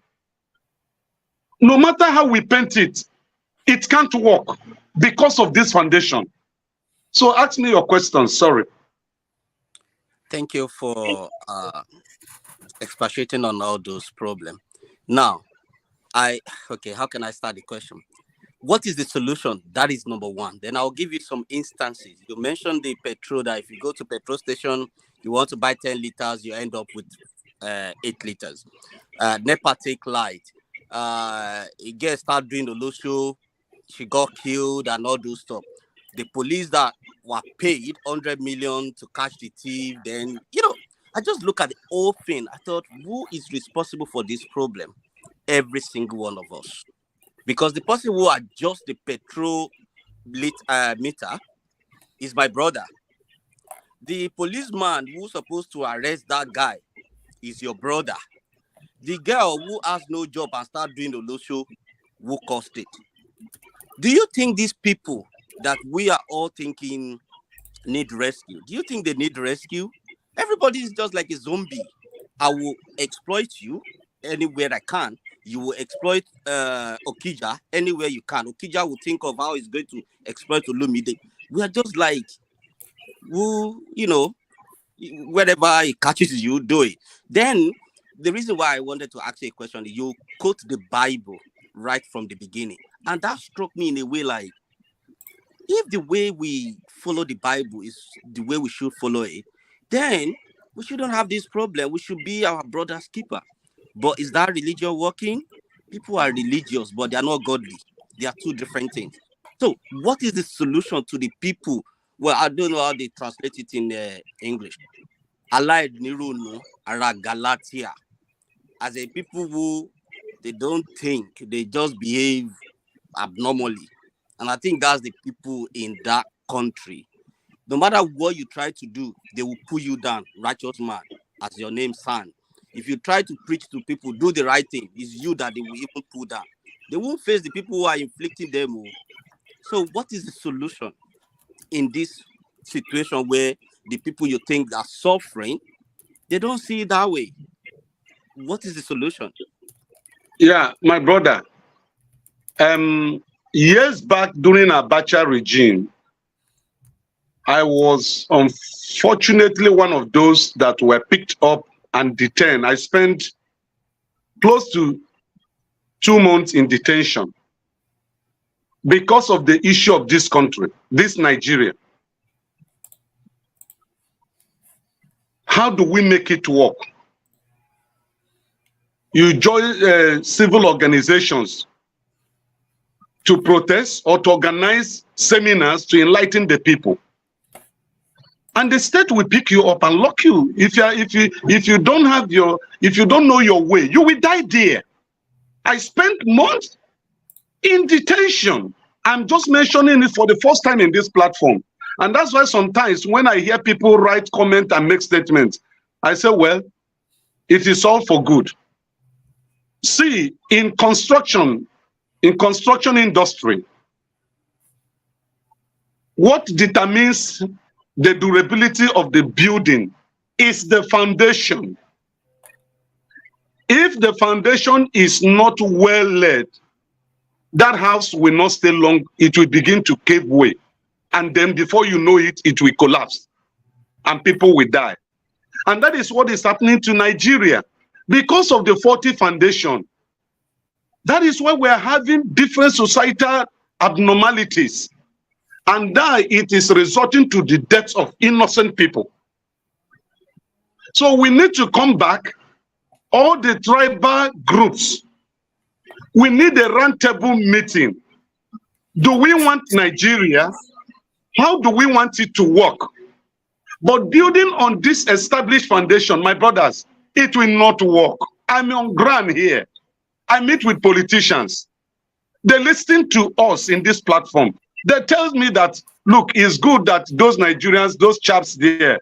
No matter how we paint it, it can't work because of this foundation. So ask me your questions. Sorry. Thank you for expatiating on all those problems. Now, how can I start the question? What is the solution? That is number one. Then I'll give you some instances. You mentioned the petrol, that if you go to petrol station, you want to buy 10 liters, you end up with 8 liters. NEPA take light. A girl start doing the low show, she got killed and all those stuff. The police that were paid 100 million to catch the thief, then, I just look at the whole thing. I thought, who is responsible for this problem? Every single one of us. Because the person who adjusts the petrol meter is my brother. The policeman who's supposed to arrest that guy is your brother. The girl who has no job and start doing the low show will cost it. Do you think these people that we are all thinking need rescue, do you think they need rescue? Everybody is just like a zombie. I will exploit you anywhere I can. You will exploit Okija anywhere you can. Okija will think of how he's going to exploit Olumide. We are just like, wherever it catches you, do it. Then, the reason why I wanted to ask you a question, you quote the Bible right from the beginning. And that struck me in a way like, if the way we follow the Bible is the way we should follow it, then we shouldn't have this problem. We should be our brother's keeper. But is that religion working? People are religious, but they are not godly. They are two different things. So what is the solution to the people? Well, I don't know how they translate it in English. Allied Niruno, Ara Galatia. As a people who they don't think, they just behave abnormally. And I think that's the people in that country. No matter what you try to do, they will pull you down, righteous man, as your name son. If you try to preach to people, do the right thing, it's you that they will even pull down. They won't face the people who are inflicting them. So what is the solution in this situation where the people you think are suffering, they don't see it that way? What is the solution? Yeah, my brother. Years back during Abacha regime, I was unfortunately one of those that were picked up and detained. I spent close to 2 months in detention because of the issue of this country, this Nigeria. How do we make it work? You join civil organizations to protest or to organize seminars to enlighten the people. And the state will pick you up and lock you. If you don't know your way, you will die there. I spent months in detention. I'm just mentioning it for the first time in this platform. And that's why sometimes when I hear people write, comment, and make statements, I say, well, it is all for good. See, in construction, in construction industry, what determines the durability of the building is the foundation. If the foundation is not well laid, that house will not stay long. It will begin to cave way. And then before you know it, it will collapse and people will die. And that is what is happening to Nigeria. Because of the faulty foundation, that is why we are having different societal abnormalities. And that it is resulting to the deaths of innocent people. So we need to come back, all the tribal groups. We need a roundtable meeting. Do we want Nigeria? How do we want it to work? But building on this established foundation, my brothers, it will not work. I'm on ground here. I meet with politicians. They listen to us in this platform. They tell me that, look, it's good that those Nigerians, those chaps there,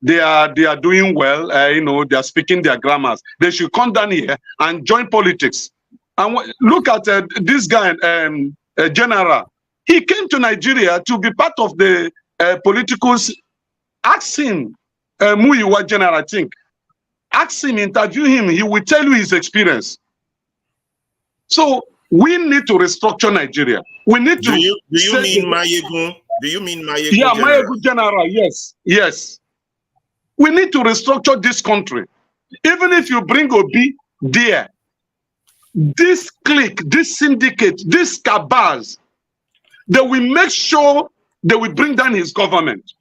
they are doing well. You know, they are speaking their grammars. They should come down here and join politics. And look at this guy, General. He came to Nigeria to be part of the politicals. Ask him, Muyiwa General, I think. Ask him, interview him. He will tell you his experience. So we need to restructure Nigeria. We need to. Do you mean Mayegun? Do you mean Mayegun? Yeah, General? Mayegun General. Yes, yes. We need to restructure this country. Even if you bring Obi there, this clique, this syndicate, these cabals, they will make sure they will bring down his government.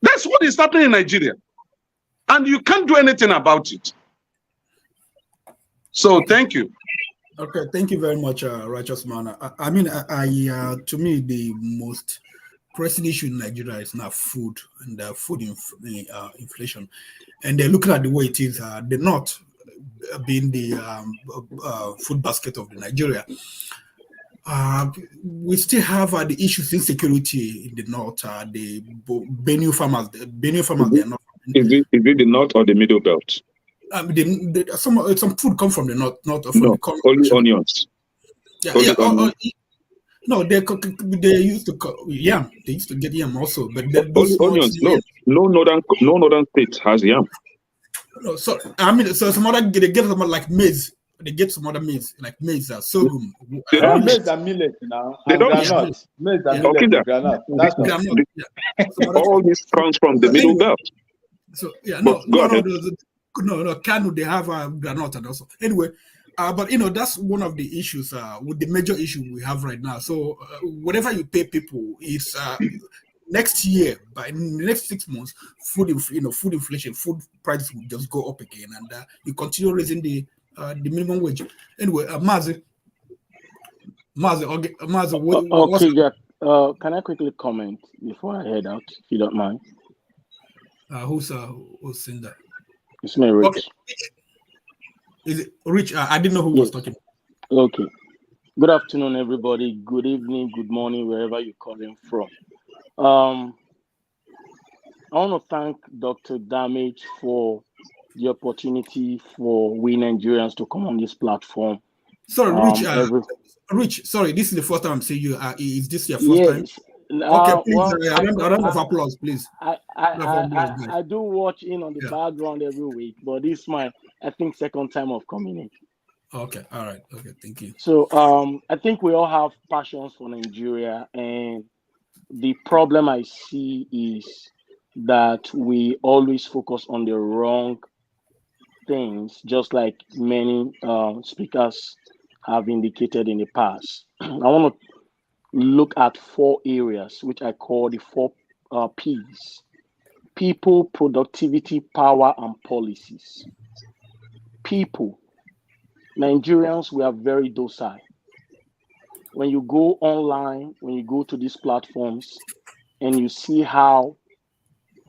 That's what is happening in Nigeria. And you can't do anything about it. So thank you. Okay, thank you very much, Righteous Man. I mean, to me, the most pressing issue in Nigeria is now food and food inflation. And they're looking at the way it is, the North being the food basket of the Nigeria. We still have the issues in security in the North. The Benue farmers, they are not. Is it the North or the Middle Belt? Some food come from the north No, only onions. Yeah, only yeah. onions. No, they used to yam. They used to get yam also, but Only onions. No northern state has yam. No, so I mean, so some other they get some like maize. They get some other maize like maize, sorghum. Maize and millet now. They don't. Granite. Maize and millet. Granite. That's right. All this comes from the Middle Belt. So yeah, no, Kanu, they have granite and also anyway, but you know that's one of the issues with the major issue we have right now. So whatever you pay people is next year, by the next 6 months, food inflation, food prices will just go up again, and you continue raising the minimum wage. Anyway, Mazi, okay, Jack. Can I quickly comment before I head out, if you don't mind? Who's saying that? It's me, Rich. Okay. Is it Rich? I didn't know who was talking. Okay. Good afternoon, everybody. Good evening, good morning, wherever you're calling from. I want to thank Dr. Damage for the opportunity for we Nigerians to come on this platform. Sorry, Rich. Rich, sorry, this is the first time I'm seeing you. Is this your first time? Okay, please, a round of applause, please. I do watch in on the background every week, but this is my, I think, second time of coming in. Okay, all right. Okay, thank you. So I think we all have passions for Nigeria, and the problem I see is that we always focus on the wrong things, just like many speakers have indicated in the past. I want to look at 4 areas, which I call the 4 P's: people, productivity, power, and policies. People. Nigerians, we are very docile. When you go online, when you go to these platforms, and you see how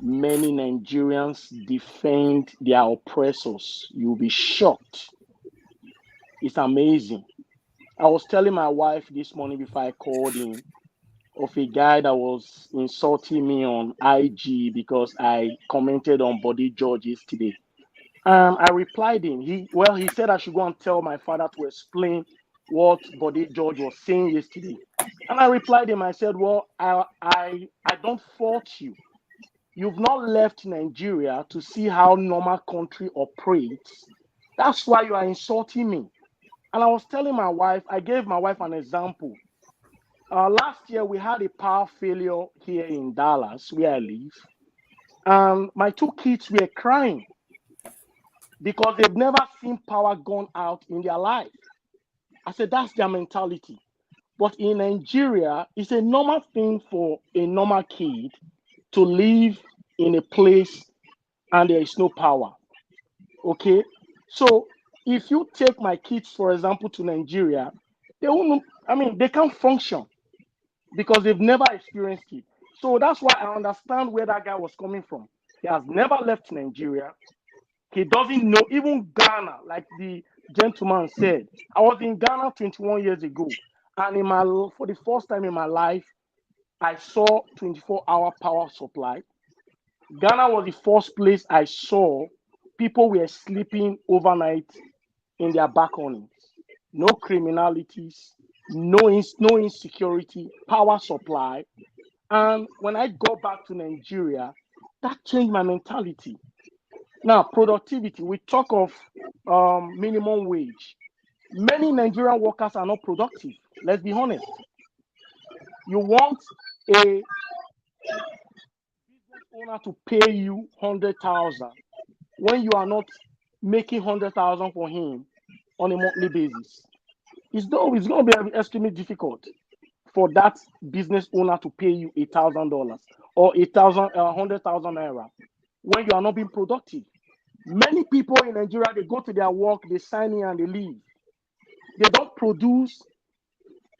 many Nigerians defend their oppressors, you'll be shocked. It's amazing. I was telling my wife this morning before I called in of a guy that was insulting me on IG because I commented on Body George yesterday. I replied him. He said I should go and tell my father to explain what Body George was saying yesterday. And I replied him, I said, well, I don't fault you. You've not left Nigeria to see how normal country operates. That's why you are insulting me. And I was telling my wife, I gave my wife an example. Last year, we had a power failure here in Dallas, where I live. And my two kids were crying because they've never seen power gone out in their life. I said, that's their mentality. But in Nigeria, it's a normal thing for a normal kid to live in a place and there is no power. Okay? So if you take my kids, for example, to Nigeria, they can't function because they've never experienced it. So that's why I understand where that guy was coming from. He has never left Nigeria. He doesn't know even Ghana, like the gentleman said. I was in Ghana 21 years ago, and for the first time in my life, I saw 24-hour power supply. Ghana was the first place I saw people were sleeping overnight in their balconies. No criminalities, no insecurity, power supply. And when I got back to Nigeria, that changed my mentality. Now, productivity, we talk of minimum wage. Many Nigerian workers are not productive. Let's be honest. You want a business owner to pay you 100,000 when you are not making 100,000 for him on a monthly basis. It's going to be extremely difficult for that business owner to pay you $1,000 or 100,000 naira when you are not being productive. Many people in Nigeria, they go to their work, they sign in and they leave. They don't produce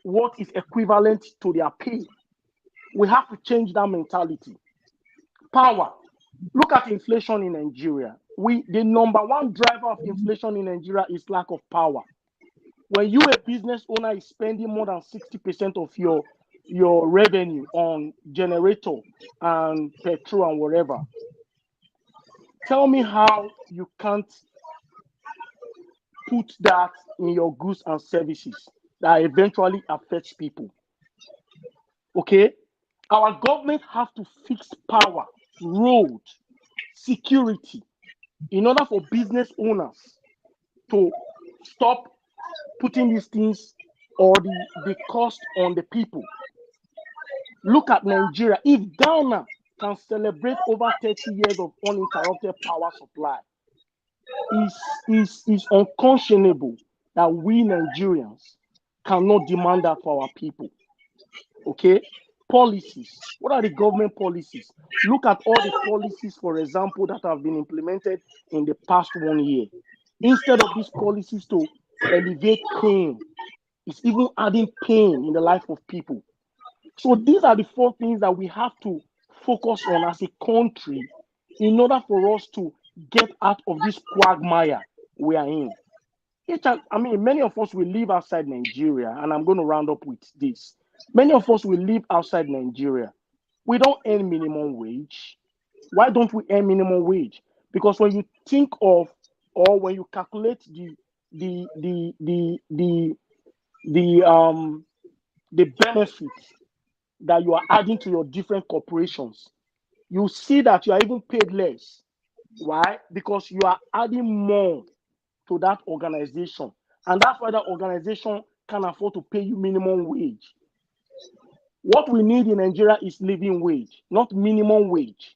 what is equivalent to their pay. We have to change that mentality. Power. Look at inflation in Nigeria. The number one driver of inflation in Nigeria is lack of power. When you, a business owner, is spending more than 60% of your revenue on generator and petrol and whatever, tell me how you can't put that in your goods and services that eventually affects people. Okay? Our government have to fix power, road, security, in order for business owners to stop putting these things or the cost on the people. Look at Nigeria. If Ghana can celebrate over 30 years of uninterrupted power supply, is unconscionable that we Nigerians cannot demand that for our people. Okay? Policies. What are the government policies? Look at all the policies, for example, that have been implemented in the past 1 year. Instead of these policies to alleviate pain, it's even adding pain in the life of people. So these are the 4 things that we have to focus on as a country in order for us to get out of this quagmire we are in. Many of us will live outside Nigeria, and I'm going to round up with this. Many of us will live outside Nigeria. We don't earn minimum wage. Why don't we earn minimum wage? Because when you think of, or when you calculate the benefits that you are adding to your different corporations, you see that you are even paid less. Why? Because you are adding more to that organization. And that's why that organization can afford to pay you minimum wage. What we need in Nigeria is living wage, not minimum wage.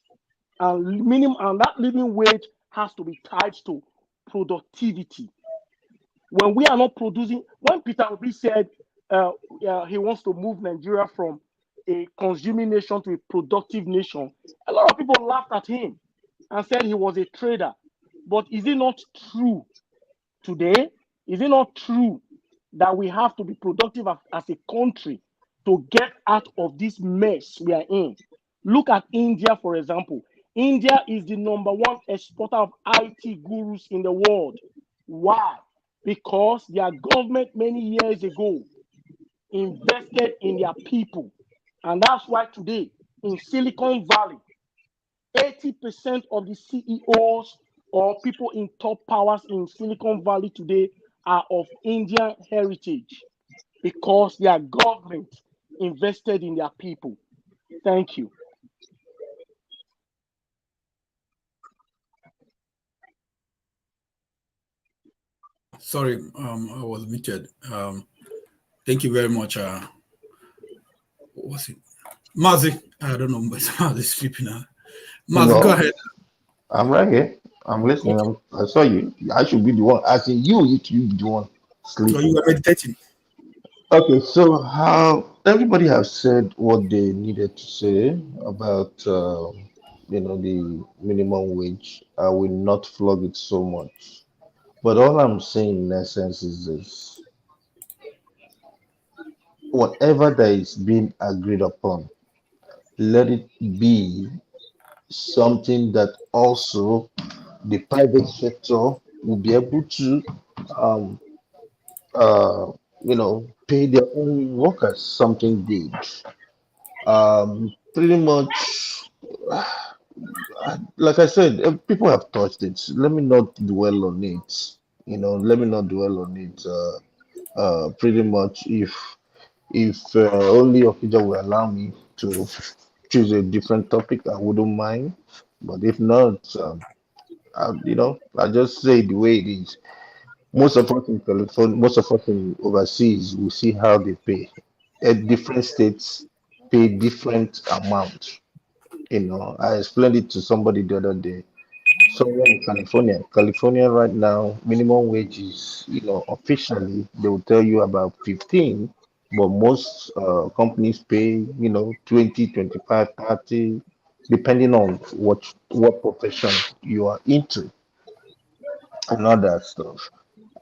And that living wage has to be tied to productivity. When we are not producing, when Peter Obi said he wants to move Nigeria from a consuming nation to a productive nation, a lot of people laughed at him and said he was a trader. But is it not true today? Is it not true that we have to be productive as a country to get out of this mess we are in? Look at India, for example. India is the #1 exporter of IT gurus in the world. Why? Because their government many years ago invested in their people. And that's why today in Silicon Valley, 80% of the CEOs or people in top powers in Silicon Valley today are of Indian heritage because their government invested in their people. Thank you. Sorry, I was muted. Thank you very much. What was it? Mazi, I don't know, but Mazi's sleeping now. Mazi, go ahead. I'm right here. I'm listening. Okay. I saw you. I should be the one. I think you should be the one sleeping. So you were meditating. Okay, so how everybody has said what they needed to say about the minimum wage. I will not flog it so much, but all I'm saying in essence is this: whatever that is being agreed upon, let it be something that also the private sector will be able to um uh pay their own workers something good. Pretty much, like I said, people have touched it. Let me not dwell on it. Let me not dwell on it. Pretty much, if only Okija will allow me to choose a different topic, I wouldn't mind. But if not, I just say it the way it is. Most of us in California, most of us in overseas, we see how they pay. At different states pay different amounts. I explained it to somebody the other day. Somewhere in California right now, minimum wage is, officially they will tell you about 15, but most companies pay, 20, 25, 30, depending on what profession you are into and all that stuff.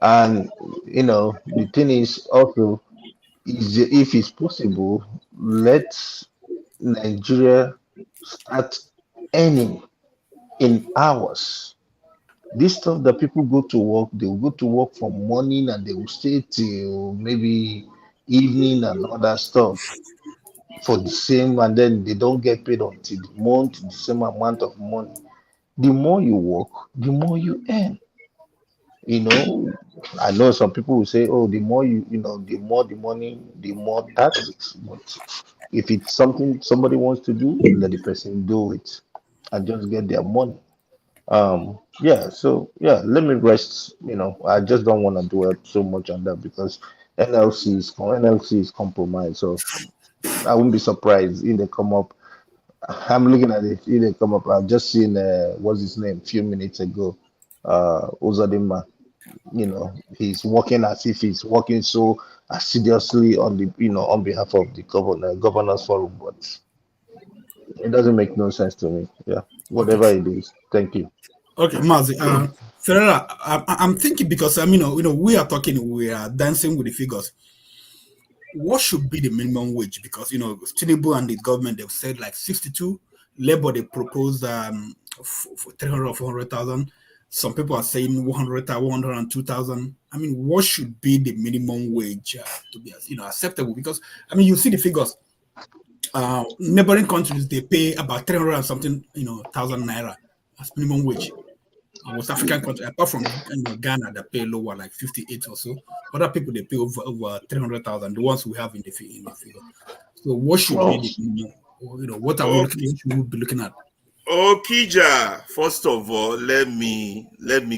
And the thing is also is if it's possible, let Nigeria start earning in hours. This stuff that people go to work, they will go to work from morning and they will stay till maybe evening and all that stuff for the same, and then they don't get paid until the month, the same amount of money. The more you work, the more you earn. I know some people will say, oh, the more the more the money, the more taxes. But if it's something somebody wants to do, let the person do it and just get their money. Yeah, so yeah, let me rest. I just don't want to dwell so much on that because NLC is compromised. So I wouldn't be surprised if they come up. I'm looking at it, if they come up. I've just seen what's his name a few minutes ago. Uzodinma. He's working as if he's working so assiduously on on behalf of the governors forum, but it doesn't make no sense to me. Yeah, whatever it is. Thank you. Okay, Mazi. Ferreira, I'm thinking because we are talking, we are dancing with the figures. What should be the minimum wage? Because Tinubu and the government, they've said like 62. Labor, they proposed for 300 or 400,000. Some people are saying 102,000. I mean, what should be the minimum wage to be acceptable? Because you see the figures. Neighboring countries, they pay about 300 and something thousand naira as minimum wage. West African countries, apart from Ghana, that pay lower, like 58 or so. Other people, they pay over 300,000. The ones we have in the figure. So what should be the what are we looking at? Okija, first of all, let me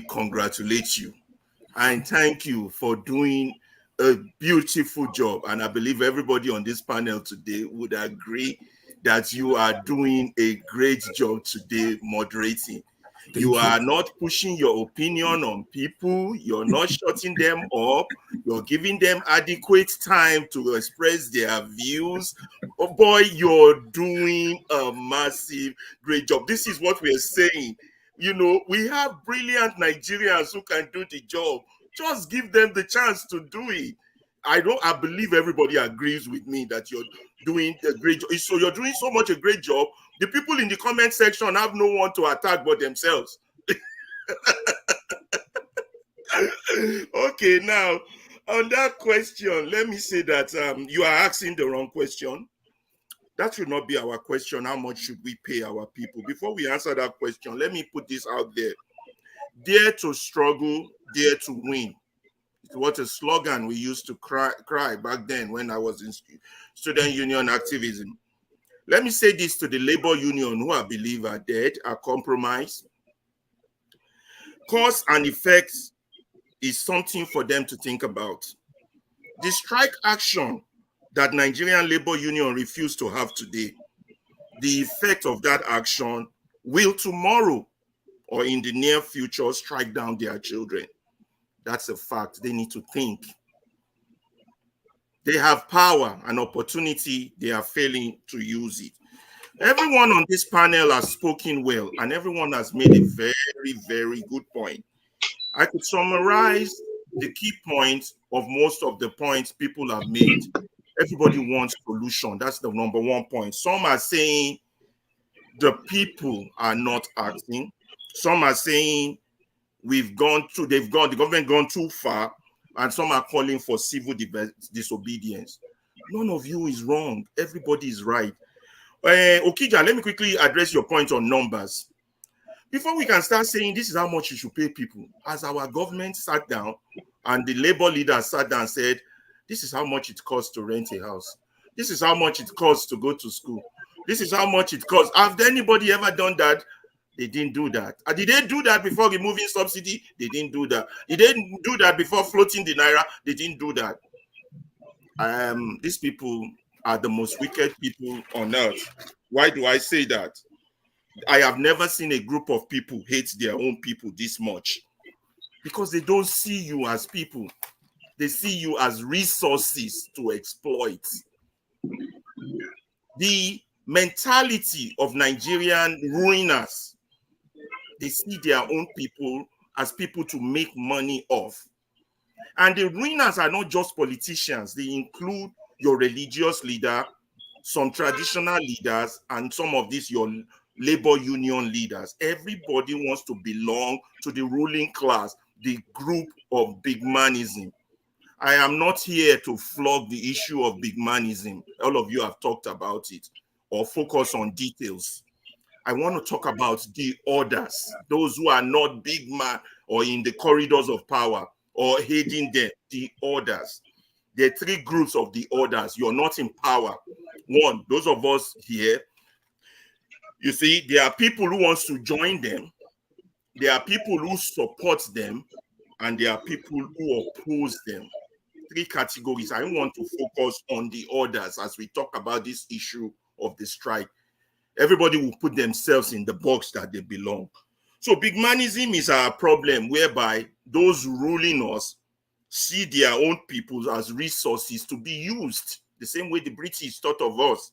congratulate you and thank you for doing a beautiful job. And I believe everybody on this panel today would agree that you are doing a great job today moderating. You are not pushing your opinion on people. You're not shutting them up. You're giving them adequate time to express their views. Oh boy, you're doing a massive, great job. This is what we're saying. We have brilliant Nigerians who can do the job. Just give them the chance to do it. I believe everybody agrees with me that you're doing a great job. So you're doing so much a great job. The people in the comment section have no one to attack but themselves. Okay, now on that question, let me say that you are asking the wrong question. That should not be our question. How much should we pay our people? Before we answer that question, let me put this out there. Dare to struggle, dare to win. It was a slogan we used to cry back then when I was in student union activism. Let me say this to the labor union who I believe are dead, are compromised. Cause and effect is something for them to think about. The strike action that Nigerian labor union refused to have today, the effect of that action will tomorrow or in the near future strike down their children. That's a fact. They need to think. They have power and opportunity. They are failing to use it. Everyone on this panel has spoken well, and everyone has made a very, very good point. I could summarize the key points of most of the points people have made. Everybody wants solution. That's the number one point. Some are saying the people are not acting. Some are saying the government gone too far, and some are calling for civil disobedience. None of you is wrong. Everybody is right. Okija, let me quickly address your point on numbers. Before we can start saying this is how much you should pay people, as our government sat down and the labor leaders sat down and said, this is how much it costs to rent a house. This is how much it costs to go to school. This is how much it costs. Have anybody ever done that? They didn't do that. Did they do that before removing subsidy? They didn't do that. Did they do that before floating the naira? They didn't do that. These people are the most wicked people on earth. Why do I say that? I have never seen a group of people hate their own people this much, because they don't see you as people. They see you as resources to exploit. The mentality of Nigerian ruiners, they see their own people as people to make money off. And the ruiners are not just politicians. They include your religious leader, some traditional leaders, and some of these your labor union leaders. Everybody wants to belong to the ruling class, the group of big manism. I am not here to flog the issue of big manism. All of you have talked about it, or focus on details. I want to talk about the others, those who are not big man or in the corridors of power or heading them, the others. There are three groups of the others. You're not in power. One, those of us here, you see, there are people who wants to join them. There are people who support them, and there are people who oppose them. Three categories. I want to focus on the others as we talk about this issue of the strike. Everybody will put themselves in the box that they belong. So big manism is our problem, whereby those ruling us see their own people as resources to be used, the same way the British thought of us.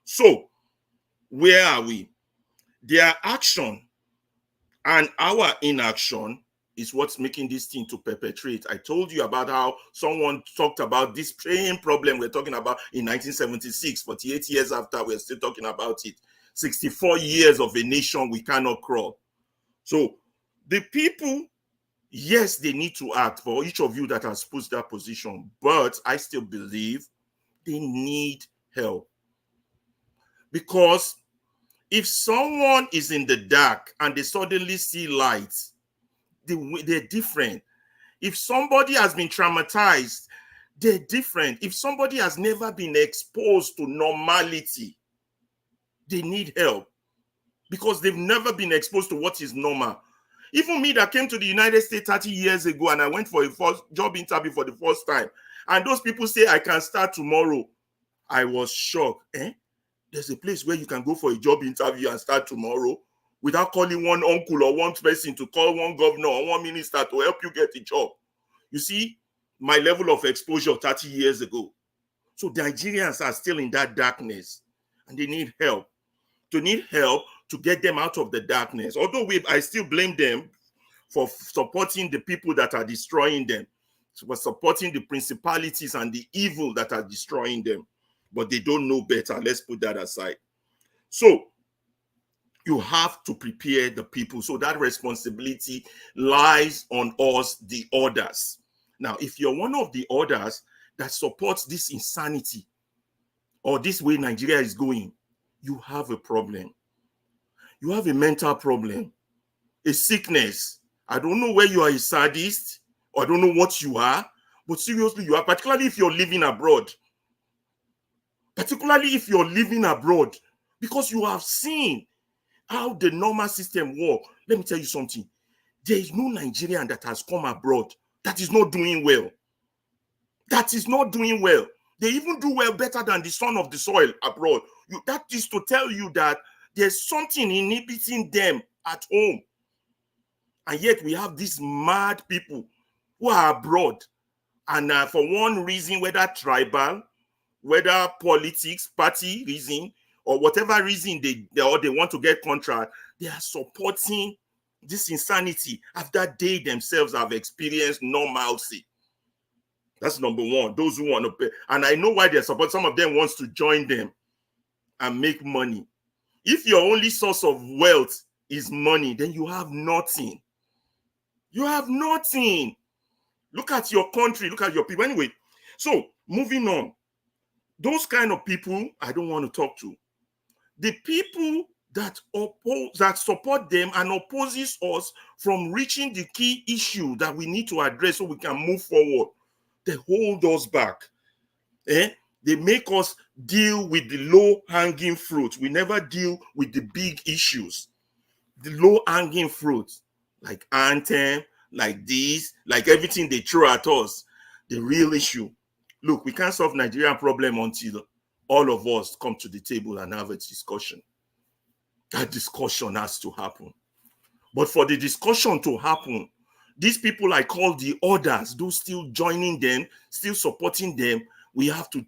So where are we? Their action and our inaction is what's making this thing to perpetrate. I told you about how someone talked about this same problem we're talking about in 1976, 48 years after, we're still talking about it. 64 years of a nation we cannot crawl. So the people, yes, they need to act, for each of you that has put that position, but I still believe they need help. Because if someone is in the dark and they suddenly see light, they're different. If somebody has been traumatized, they're different. If somebody has never been exposed to normality, they need help because they've never been exposed to what is normal. Even me that came to the United States 30 years ago and I went for a first job interview for the first time, and those people say I can start tomorrow, I was shocked. There's a place where you can go for a job interview and start tomorrow without calling one uncle or one person to call one governor or one minister to help you get a job. You see, my level of exposure 30 years ago. So the Nigerians are still in that darkness and they need help. To need help to get them out of the darkness. Although I still blame them for supporting the people that are destroying them, for supporting the principalities and the evil that are destroying them. But they don't know better. Let's put that aside. So you have to prepare the people. So that responsibility lies on us, the others. Now, if you're one of the others that supports this insanity or this way Nigeria is going, you have a problem. You have a mental problem, a sickness. I don't know whether you are a sadist or I don't know what you are, but seriously, you are, particularly if you're living abroad. Particularly if you're living abroad, because you have seen how the normal system works. Let me tell you something. There is no Nigerian that has come abroad that is not doing well. That is not doing well. They even do well better than the son of the soil abroad. That is to tell you that there's something inhibiting them at home. And yet we have these mad people who are abroad. And for one reason, whether tribal, whether politics, party reason, or whatever reason they want to get contract, they are supporting this insanity after they themselves have experienced normalcy. That's number one. Those who want to pay. And I know why they support. Some of them wants to join them and make money. If your only source of wealth is money, then you have nothing. You have nothing. Look at your country. Look at your people. Anyway, so moving on. Those kind of people, I don't want to talk to. The people that support them and opposes us from reaching the key issue that we need to address so we can move forward, they hold us back. They make us deal with the low-hanging fruit. We never deal with the big issues. The low-hanging fruit, like anthem, like this, like everything they throw at us. The real issue. Look, we can't solve Nigerian problem until all of us come to the table and have a discussion. That discussion has to happen. But for the discussion to happen, these people I call the others, those still joining them, still supporting them, we have to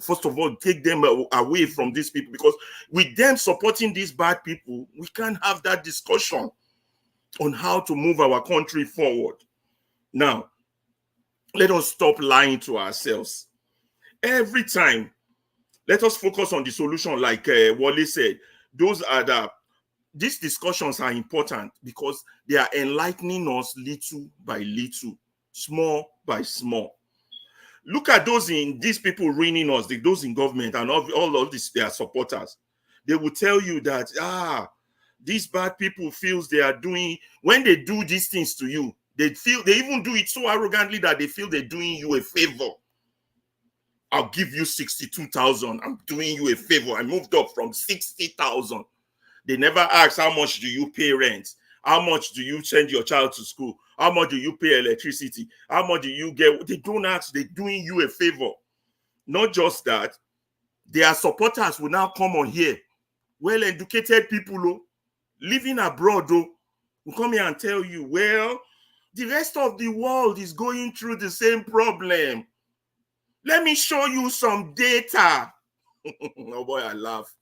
first of all take them away from these people, because with them supporting these bad people, we can't have that discussion on how to move our country forward. Now, let us stop lying to ourselves. Every time, let us focus on the solution, like Wale said. These discussions are important because they are enlightening us little by little, small by small. Look at these people ruining us, those in government and all of these, their supporters. They will tell you that, these bad people feels they are doing, when they do these things to you, they even do it so arrogantly that they feel they're doing you a favor. I'll give you 62,000. I'm doing you a favor. I moved up from 60,000. They never ask, how much do you pay rent? How much do you send your child to school? How much do you pay electricity? How much do you get? They don't ask. They're doing you a favor. Not just that, their supporters will now come on here. Well-educated people, living abroad, will come here and tell you, well, the rest of the world is going through the same problem. Let me show you some data. Oh boy, I laugh.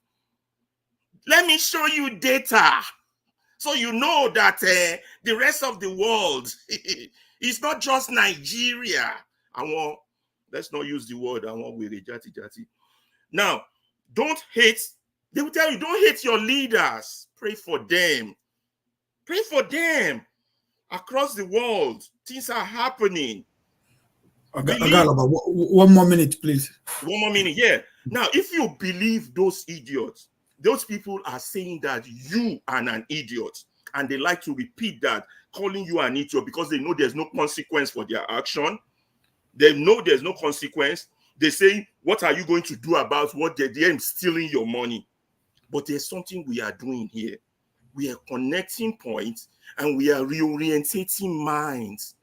Let me show you data. So you know that the rest of the world is not just Nigeria. Let's not use the word, jati. Now, don't hate. They will tell you, don't hate your leaders. Pray for them. Pray for them. Across the world, things are happening. About 1 more minute, please. 1 more minute, yeah. Now, if you believe those idiots, those people are saying that you are an idiot, and they like to repeat that, calling you an idiot because they know there's no consequence for their action. They know there's no consequence. They say, what are you going to do about what they're stealing your money? But there's something we are doing here. We are connecting points and we are reorientating minds.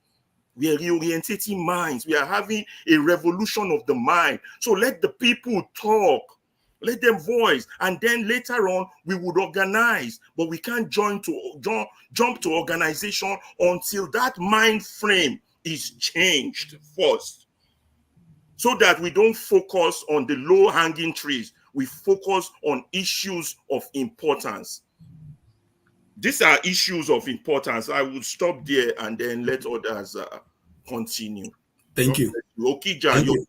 We are reorientating minds. We are having a revolution of the mind. So let the people talk. Let them voice. And then later on, we would organize. But we can't jump to organization until that mind frame is changed first. So that we don't focus on the low-hanging trees. We focus on issues of importance. These are issues of importance. I will stop there and then let others continue. Thank you. Okija, you're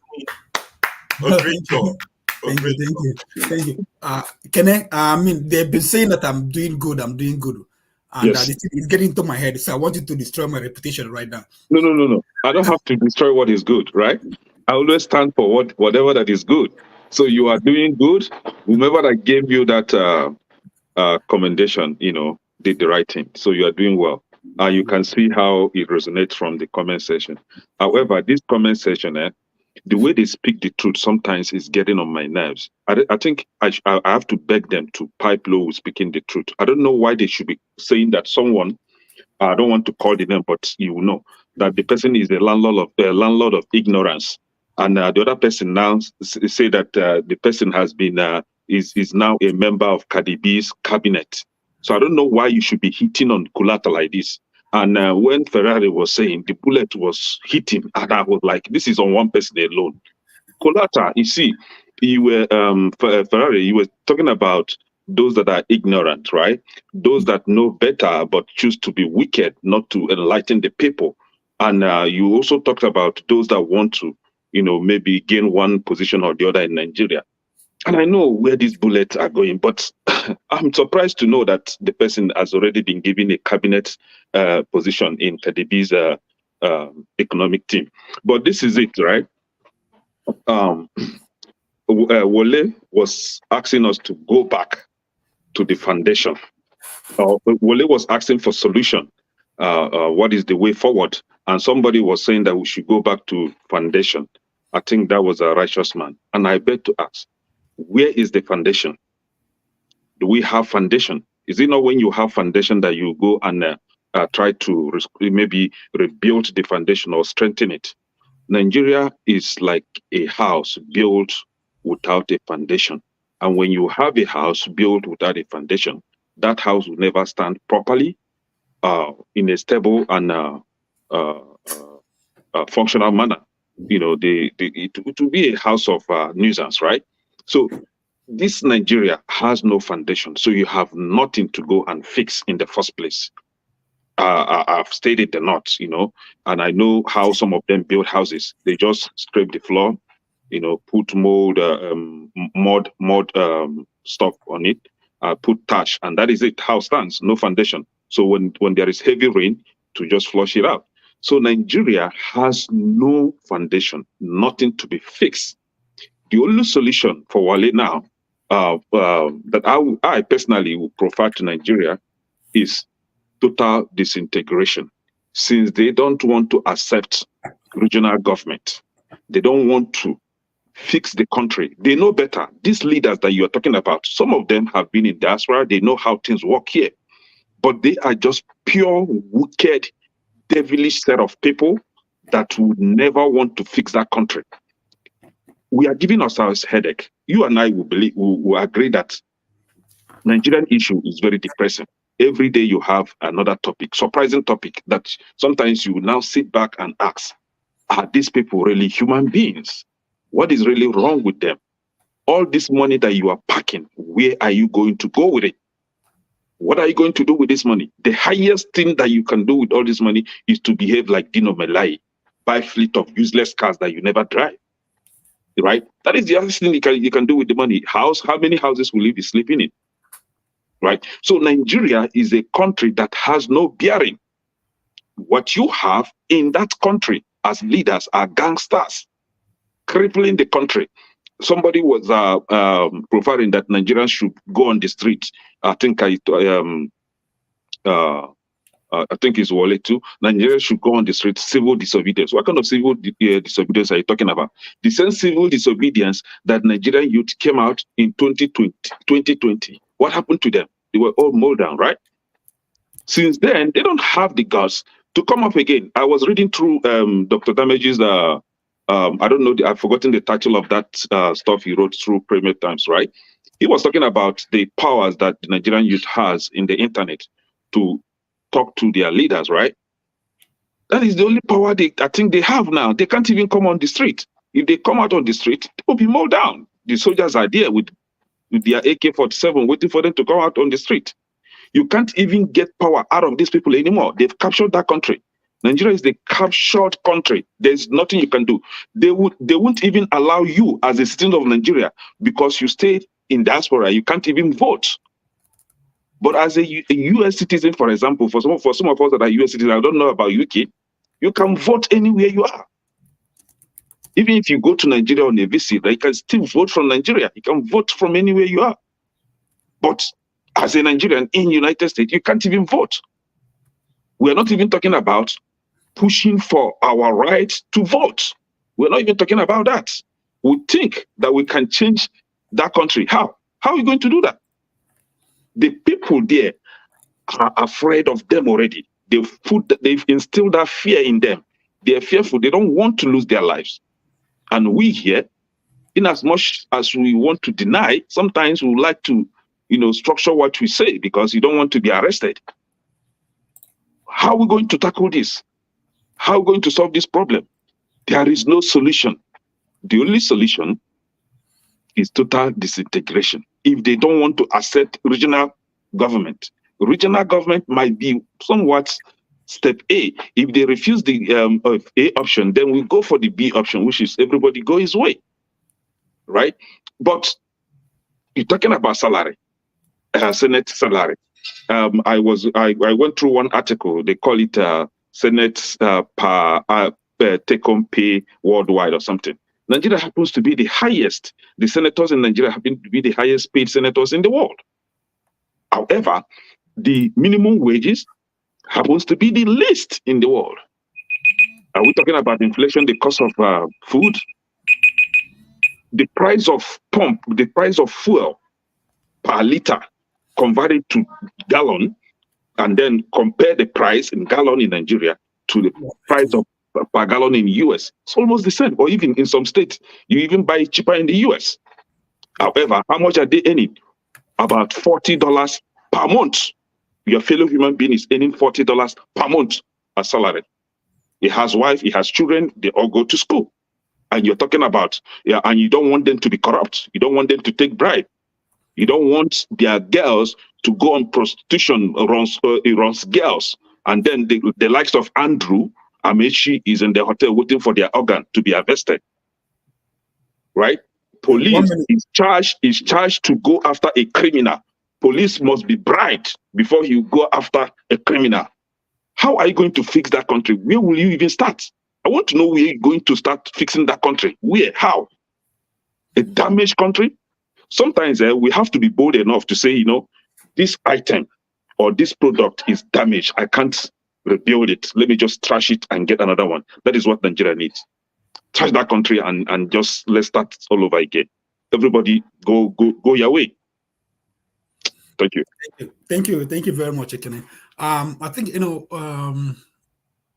doing a great job. Thank you. I mean, they've been saying that I'm doing good. And yes. It's getting into my head. So I want you to destroy my reputation right now. No. I don't have to destroy what is good, right? I always stand for whatever that is good. So you are doing good. Whomever that gave you that commendation, did the right thing. So you are doing well. You can see how it resonates from the comment section. However, this comment section, the way they speak the truth sometimes is getting on my nerves. I think I have to beg them to pipe low with speaking the truth. I don't know why they should be saying that someone, I don't want to call the name, but you will know that the person is the landlord of ignorance. And the other person now say that the person has been is now a member of Cardi B's cabinet. So I don't know why you should be hitting on Kulata like this. And when Ferrari was saying the bullet was hitting, and I was like, this is on one person alone. Kulata, you see, you were Ferrari, you were talking about those that are ignorant, right? Those that know better but choose to be wicked, not to enlighten the people. And you also talked about those that want to, maybe gain one position or the other in Nigeria. And I know where these bullets are going, but I'm surprised to know that the person has already been given a cabinet position in KDB's economic team. But this is it, right? Wole was asking us to go back to the foundation. Wole was asking for solution. What is the way forward? And somebody was saying that we should go back to foundation. I think that was a righteous man. And I beg to ask, where is the foundation? Do we have foundation? Is it not when you have foundation that you go and try to maybe rebuild the foundation or strengthen it? Nigeria is like a house built without a foundation. And when you have a house built without a foundation, that house will never stand properly in a stable and functional manner. It will be a house of nuisance, right? So this Nigeria has no foundation. So you have nothing to go and fix in the first place. I've stayed in the north, and I know how some of them build houses. They just scrape the floor, put mold, mud stuff on it, put thatch, and that is it. House stands, no foundation. So when there is heavy rain, to just flush it out. So Nigeria has no foundation, nothing to be fixed. The only solution for Wale now, that I personally would prefer to Nigeria, is total disintegration. Since they don't want to accept regional government, they don't want to fix the country. They know better. These leaders that you are talking about, some of them have been in diaspora. They know how things work here. But they are just pure, wicked, devilish set of people that would never want to fix that country. We are giving ourselves headache. You and I will agree that Nigerian issue is very depressing. Every day you have another topic, surprising topic that sometimes you now sit back and ask, are these people really human beings? What is really wrong with them? All this money that you are packing, where are you going to go with it? What are you going to do with this money? The highest thing that you can do with all this money is to behave like Dino Melai, buy fleet of useless cars that you never drive. Right? That is the other thing you can do with the money. How many houses will you be sleeping in? Right? So Nigeria is a country that has no bearing. What you have in that country as leaders are gangsters, crippling the country. Somebody was profiling that Nigerians should go on the street. I think it's Wale too. Nigerians should go on the street, civil disobedience. What kind of civil disobedience are you talking about? The same civil disobedience that Nigerian youth came out in 2020. What happened to them? They were all mowed down, right? Since then, they don't have the guts to come up again. I was reading through Dr. Damage's, I don't know, I've forgotten the title of that stuff he wrote through Premier Times, right? He was talking about the powers that the Nigerian youth has in the internet to talk to their leaders, right? That is the only power I think they have now. They can't even come on the street. If they come out on the street, they will be mowed down. The soldiers are there with their AK-47 waiting for them to come out on the street. You can't even get power out of these people anymore. They've captured that country. Nigeria is the captured country. There's nothing you can do. They won't even allow you as a citizen of Nigeria because you stayed in diaspora. You can't even vote. But as a US citizen, for example, for some of us that are US citizens, I don't know about UK, you can vote anywhere you are. Even if you go to Nigeria on a visit, you can still vote from Nigeria. You can vote from anywhere you are. But as a Nigerian in United States, you can't even vote. We're not even talking about pushing for our right to vote. We're not even talking about that. We think that we can change that country. How? How are we going to do that? The people there are afraid of them already. They've instilled that fear in them. They're fearful. They don't want to lose their lives. And we here, in as much as we want to deny, sometimes we like to, structure what we say because you don't want to be arrested. How are we going to tackle this? How are we going to solve this problem? There is no solution. The only solution is total disintegration. If they don't want to accept regional government might be somewhat step A. If they refuse the A option, then we go for the B option, which is everybody go his way, right? But you're talking about salary, Senate salary. I went through one article. They call it Senate per take-home pay worldwide or something. Nigeria happens to be the highest. The senators in Nigeria happen to be the highest paid senators in the world. However, the minimum wages happens to be the least in the world. Are we talking about inflation, the cost of food, the price of pump, the price of fuel per liter converted to gallon, and then compare the price in gallon in Nigeria to the price of per gallon in the US? It's almost the same, or even in some states, you even buy it cheaper in the US. However, how much are they earning? About $40 per month. Your fellow human being is earning $40 per month as salary. He has wife, he has children, they all go to school. And you're talking about, and you don't want them to be corrupt. You don't want them to take bribe. You don't want their girls to go on prostitution, runs girls. And then the likes of Andrew Amechi is in the hotel waiting for their organ to be harvested. Right? Police is charged to go after a criminal. Police must be bribed before you go after a criminal. How are you going to fix that country? Where will you even start? I want to know where you're going to start fixing that country. Where? How? A damaged country? Sometimes we have to be bold enough to say, this item or this product is damaged. I can't rebuild it. Let me just trash it and get another one. That is what Nigeria needs. Trash that country and just let's start all over again. Everybody go your way. Thank you. Thank you very much, Ekene. I think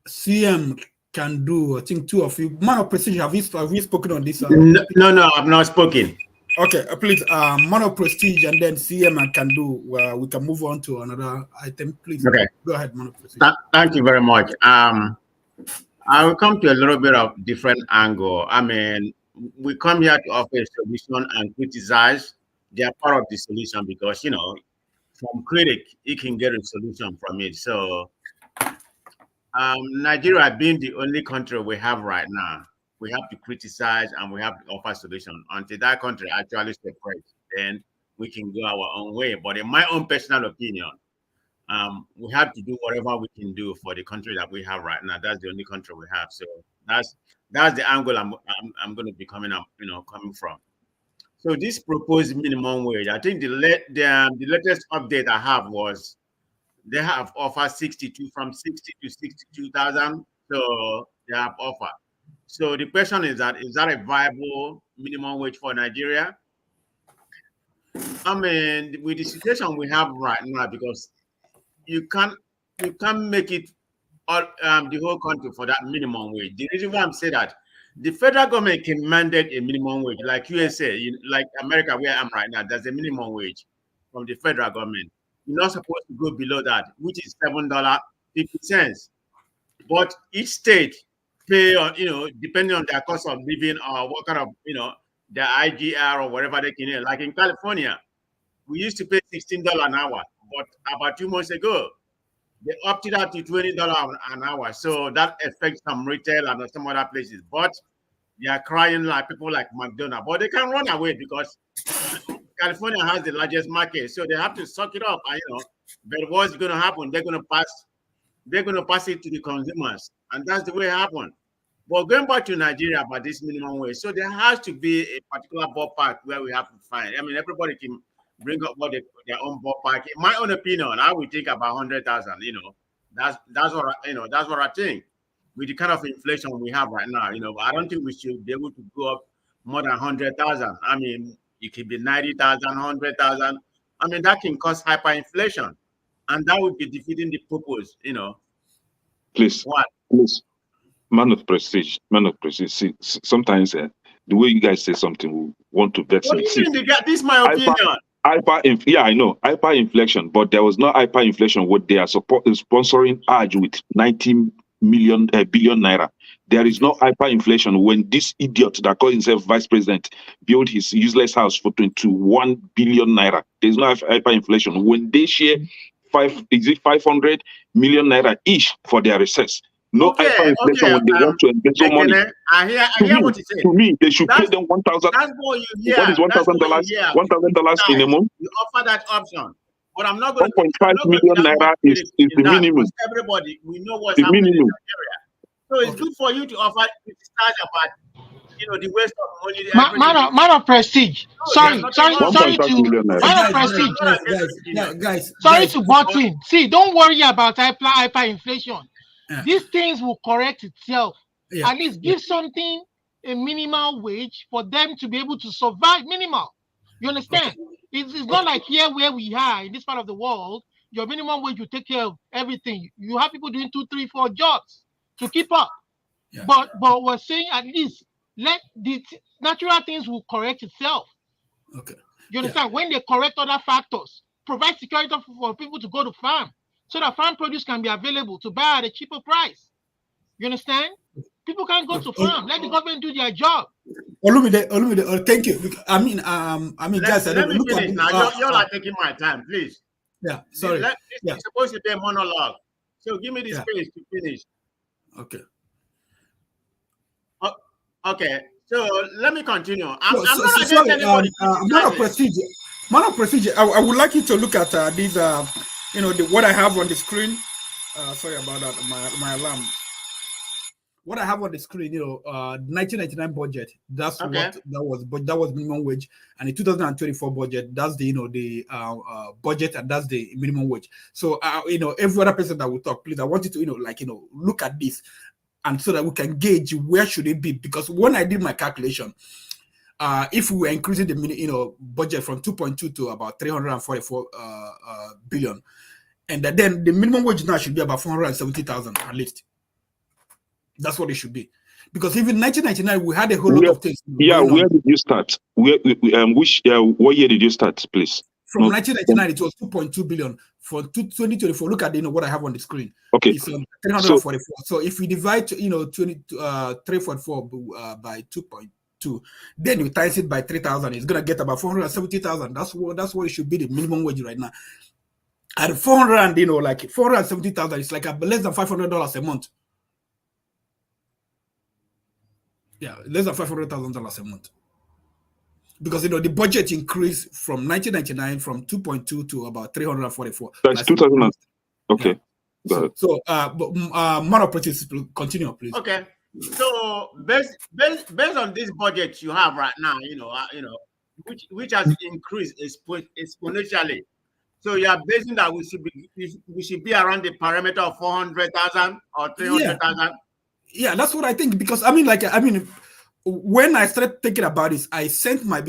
CM can do. I think two of you. Man of Prestige, have you spoken on this? No, I've not spoken. Okay, please, Man of Prestige, and then CM and can do. We can move on to another item, please. Okay, go ahead, Man of Prestige. Thank you very much. I will come to a little bit of different angle. I mean, we come here to offer a solution and criticize. They are part of the solution because from critic, you can get a solution from it. So Nigeria being the only country we have right now, we have to criticize and we have to offer solution. Until that country actually separates, then we can go our own way. But in my own personal opinion, we have to do whatever we can do for the country that we have right now. That's the only country we have. So that's the angle I'm going to be coming from. So this proposed minimum wage, I think the latest update I have was they have offered 62 from 60 to 62,000. So they have offered. So the question is that a viable minimum wage for Nigeria? I mean, with the situation we have right now, because you can't make it all the whole country for that minimum wage. The reason why I'm saying that, the federal government can mandate a minimum wage, like USA, like America, where I'm right now. There's a minimum wage from the federal government. You're not supposed to go below that, which is $7.50. But each state pay on, depending on their cost of living or what kind of, their IGR or whatever they can. Like in California, we used to pay $16 an hour, but about 2 months ago, they opted out to $20 an hour. So that affects some retail and some other places. But they are crying like people like McDonald's. But they can run away because California has the largest market. So they have to suck it up. And, but what's going to happen? They're going to pass it to the consumers. And that's the way it happened. But going back to Nigeria about this minimum wage, so there has to be a particular ballpark where we have to find. I mean, everybody can bring up their own ballpark. In my own opinion, I would think about 100,000, That's what that's what I think. With the kind of inflation we have right now, I don't think we should be able to go up more than 100,000. I mean, it could be 90,000, 100,000. I mean, that can cause hyperinflation, and that would be defeating the purpose. Please, What? please, man of prestige. See, sometimes the way you guys say something, we want to vex. What do you mean? This is my opinion. Yeah, I know hyperinflation, but there was no hyperinflation. What they are sponsoring Hajj with 90 billion naira. There is no hyperinflation when this idiot that calls himself vice president built his useless house for 21 billion naira. There is no hyperinflation when they share 500 million naira each for their recess. No hyperinflation when they want to embezzle money. I hear what you say. To me, they should pay them 1,000. That's what you hear. What is $1,000? $1,000 in a month. You offer that option, but I'm not going 1.5 million naira is the minimum. Everybody, we know what's The happening in minimum. Nigeria. So it's good for you to offer criticize about the waste of money. Man of prestige. Sorry to guys. Sorry to butt in. See, don't worry about hyperinflation. Yeah. These things will correct itself. Yeah. At least give something a minimal wage for them to be able to survive. Minimal. You understand? It's not like here where we are in this part of the world. Your minimum wage will take care of everything. You have people doing 2, 3, 4 jobs to keep up. Yeah. But we're saying at least let the natural things will correct itself. Okay. You understand? When they correct other factors, provide security for people to go to farm so that farm produce can be available to buy at a cheaper price. You understand? People can't go to farm. Let the government do their job. Olumide, thank you. I mean, guys, I don't let me look finish at now. Y'all are taking my time, please. Yeah, sorry. It's supposed to be a monologue. So give me the space to finish. Okay. Okay. So let me continue. I'm So, not against anybody. Man of prestige. I would like you to look at these. What I have on the screen. Sorry about that. My alarm. What I have on the screen, 1999 budget. That's Okay. what that was. But that was minimum wage, and the 2024 budget. That's the budget, and that's the minimum wage. So every other person that will talk, please, I want you to look at this, and so that we can gauge where should it be. Because when I did my calculation, if we were increasing the budget from 2.2 to about 344 billion, and then the minimum wage now should be about 470,000 at least. That's what it should be, because even 1999 we had a whole lot of things. Yeah, where did you start? What year did you start, please? From 1999 it was 2.2 billion. For 2024, look at what I have on the screen. Okay, it's 344. So if we divide 344 by 2.2, then you times it by 3,000, it's gonna get about 470,000. That's what it should be, the minimum wage right now. At 470,000, it's like less than $500 a month. Yeah, less than $500,000 a month. Because the budget increased from 1999 from 2.2 to about 344. That's 2000. Okay. Yeah. So more opportunities. Continue, please. Okay. So based on this budget you have right now, which has increased exponentially. So you are basing that we should be around the parameter of 400,000 or 300,000. Yeah, that's what I think. Because when I started thinking about this, I sent I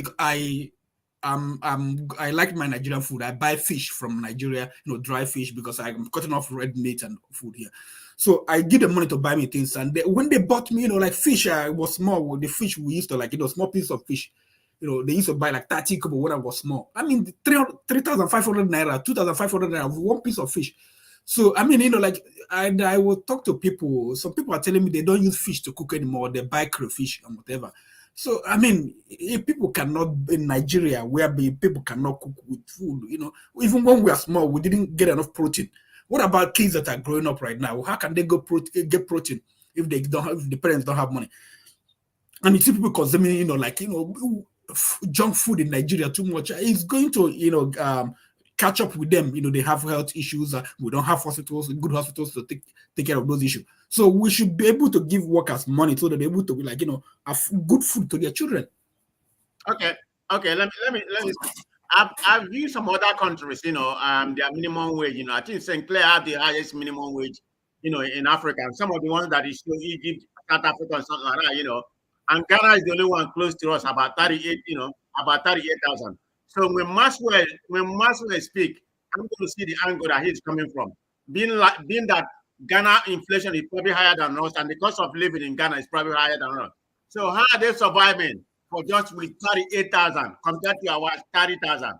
like my Nigerian food. I buy fish from Nigeria, dry fish, because I'm cutting off red meat and food here. So I give them money to buy me things, and when they bought me, like fish, I was small. The fish we used to small piece of fish. They used to buy like 30 kobo when I was small. 3,500 naira, 2,500 naira, one piece of fish. So I will talk to people. Some people are telling me they don't use fish to cook anymore. They buy crayfish and whatever. So if people cannot in Nigeria, where people cannot cook with food, even when we are small, we didn't get enough protein. What about kids that are growing up right now? How can they get protein if they don't have, if the parents don't have money? And you see people consuming, junk food in Nigeria too much. It's going to, catch up with them. They have health issues. We don't have good hospitals to take care of those issues. So we should be able to give workers money so that they're able to be have good food to their children. Okay. Let me I've viewed some other countries, their minimum wage. I think St. Clair have the highest minimum wage, in Africa. And some of the ones that is show Egypt, South Africa, and something like that, And Ghana is the only one close to us, about 38, about 38,000. So when Maxwell speak, I'm going to see the angle that he's coming from. Being that Ghana inflation is probably higher than us, and the cost of living in Ghana is probably higher than us. So how are they surviving for just with 38,000 compared to our 30,000?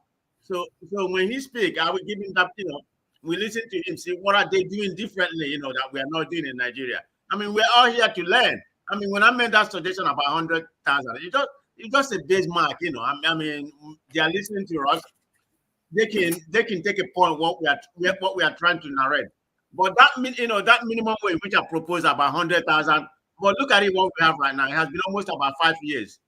So when he speak, I will give him that, we listen to him, see what are they doing differently, that we are not doing in Nigeria. I mean, we're all here to learn. I mean, when I made that suggestion about 100,000, it's just a base mark, I mean, they are listening to us. They can take a point what we are trying to narrate. But that minimum wage which I proposed about 100,000. But look at it, what we have right now. It has been almost about 5 years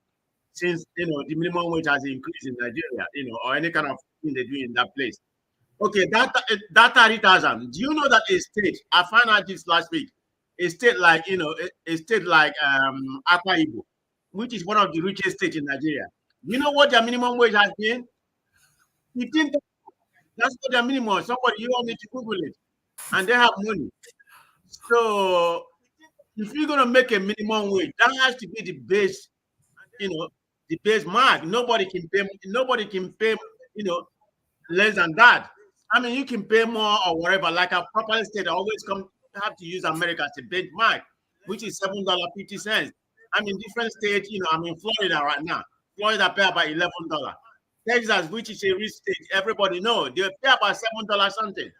since the minimum wage has increased in Nigeria, or any kind of thing they do in that place. Okay, that 30,000. Do you know that a state? I found out this last week. A state like Akwa Ibom, which is one of the richest states in Nigeria. You know what their minimum wage has been? 15,000. That's what their minimum. Somebody, you all need to Google it, and they have money. So if you're gonna make a minimum wage, that has to be the base, the base mark. Nobody can pay, less than that. I mean, you can pay more or whatever. Like a property state, I always have to use America as a benchmark, which is $7.50. I mean, different states, I'm in Florida right now. Florida pay about $11. Texas, which is a rich state, everybody know they pay about $7 something.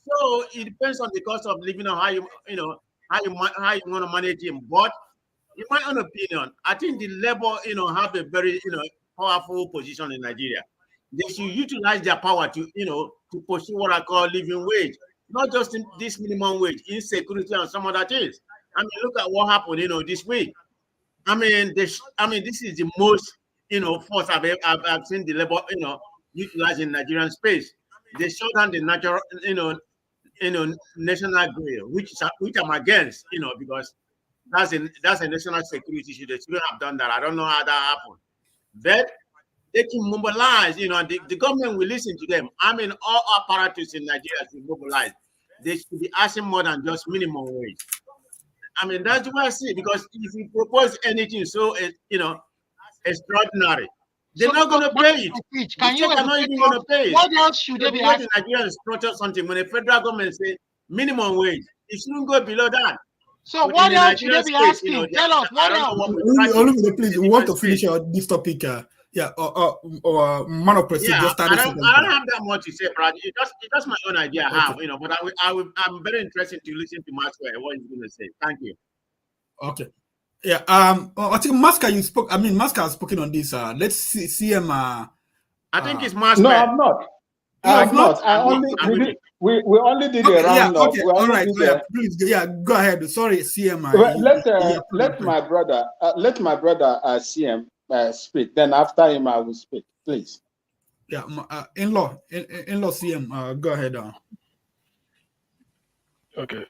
So it depends on the cost of living and how you want to manage it. But in my own opinion, I think the labor, have a very, powerful position in Nigeria. They should utilize their power to, to pursue what I call living wage, not just in this minimum wage, insecurity and some other things. I mean, look at what happened, this week. I mean, this is the most, force I've seen the labor, utilized in Nigerian space. They shut down the natural, national grid, which I'm against, because that's a national security issue. They shouldn't have done that. I don't know how that happened. But they can mobilize, the government will listen to them. I mean, all apparatus in Nigeria should mobilize. They should be asking more than just minimum wage. I mean, that's what I see, because if you propose anything so, extraordinary, they're not going to pay it. They're not even going to pay it. What else should they be asking? Nigerians structure something when the federal government say minimum wage, it shouldn't go below that. So what else should they be asking? Tell us what else. Please, we want to finish this topic. Or man of prestige just started. I don't have that much to say, Brad. It's just my own idea how, but I'm very interested to listen to Maxwell, what he's going to say. Thank you. Okay. Yeah. I think Maska, you spoke. I mean, Maska has spoken on this. Let's see him. I think it's Maxwell. No, I'm not. I'm not. We only did a round up. Okay. All right. Please, go ahead. Sorry, CM. Let my brother CM speak. Then after him, I will speak. Please. Yeah. In-law CM. Go ahead. Okay.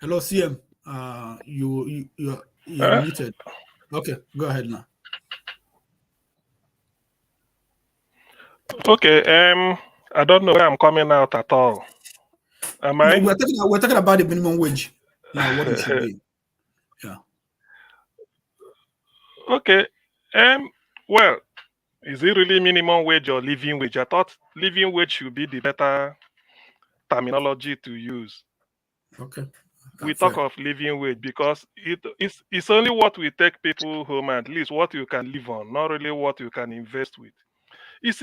Hello, CM. You're muted. Okay, go ahead now. Okay. I don't know where I'm coming out at all. Am I? No, we're talking about the minimum wage. Now, what it should be. Yeah. Okay. Well, is it really minimum wage or living wage? I thought living wage should be the better terminology to use. Okay. We talk of living wage because it's only what we take people home, at least what you can live on, not really what you can invest with. It's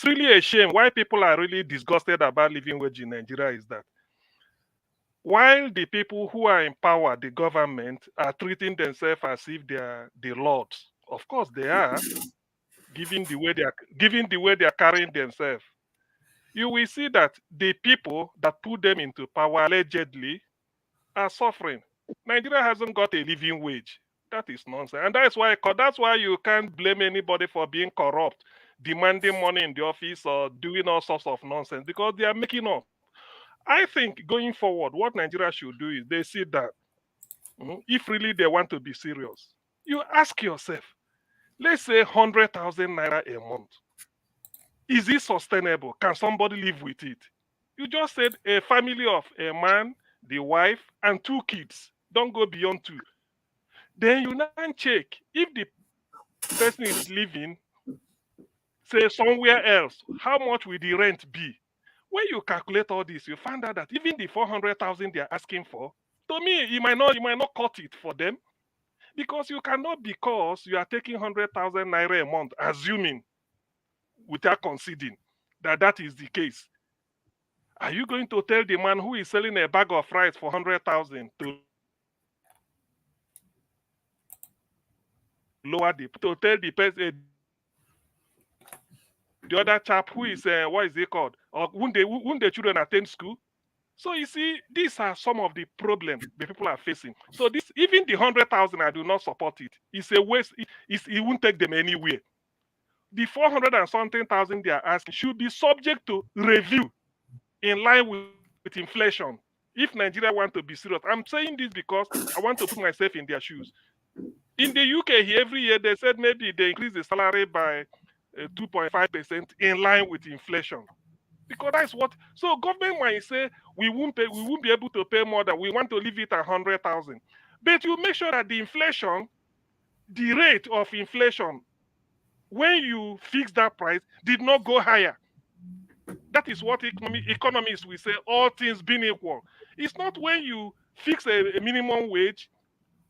really a shame why people are really disgusted about living wage in Nigeria is that while the people who are in power, the government, are treating themselves as if they are the lords. Of course they are, given the way they are carrying themselves. You will see that the people that put them into power allegedly are suffering. Nigeria hasn't got a living wage. That is nonsense. And that's why you can't blame anybody for being corrupt. demanding money in the office or doing all sorts of nonsense because they are making up. I think going forward, what Nigeria should do is they see that if really they want to be serious, you ask yourself, let's say 100,000 naira a month. Is it sustainable? Can somebody live with it? You just said a family of a man, the wife, and 2 kids. Don't go beyond 2. Then you now check if the person is living, say, somewhere else, how much will the rent be? When you calculate all this, you find out that even the 400,000 they are asking for, to me, you might not cut it for them because you cannot, because you are taking 100,000 naira a month, assuming without conceding that that is the case. Are you going to tell the man who is selling a bag of rice for 100,000 to lower the, to tell the person, the other chap who is what is it called, or when the children attend school? So you see, these are some of the problems the people are facing. So this, even the 100,000, I do not support it. It's a waste. It won't take them anywhere. The 400 and something thousand they are asking should be subject to review in line with inflation. If Nigeria want to be serious, I'm saying this because I want to put myself in their shoes. In the UK, here, every year they said maybe they increase the salary by 2.5% in line with inflation. Because that's what. So government might say we won't be able to pay more than we want to leave it at 100,000. But you make sure that the inflation, the rate of inflation, when you fix that price, did not go higher. That is what economists will say, all things being equal. It's not when you fix a minimum wage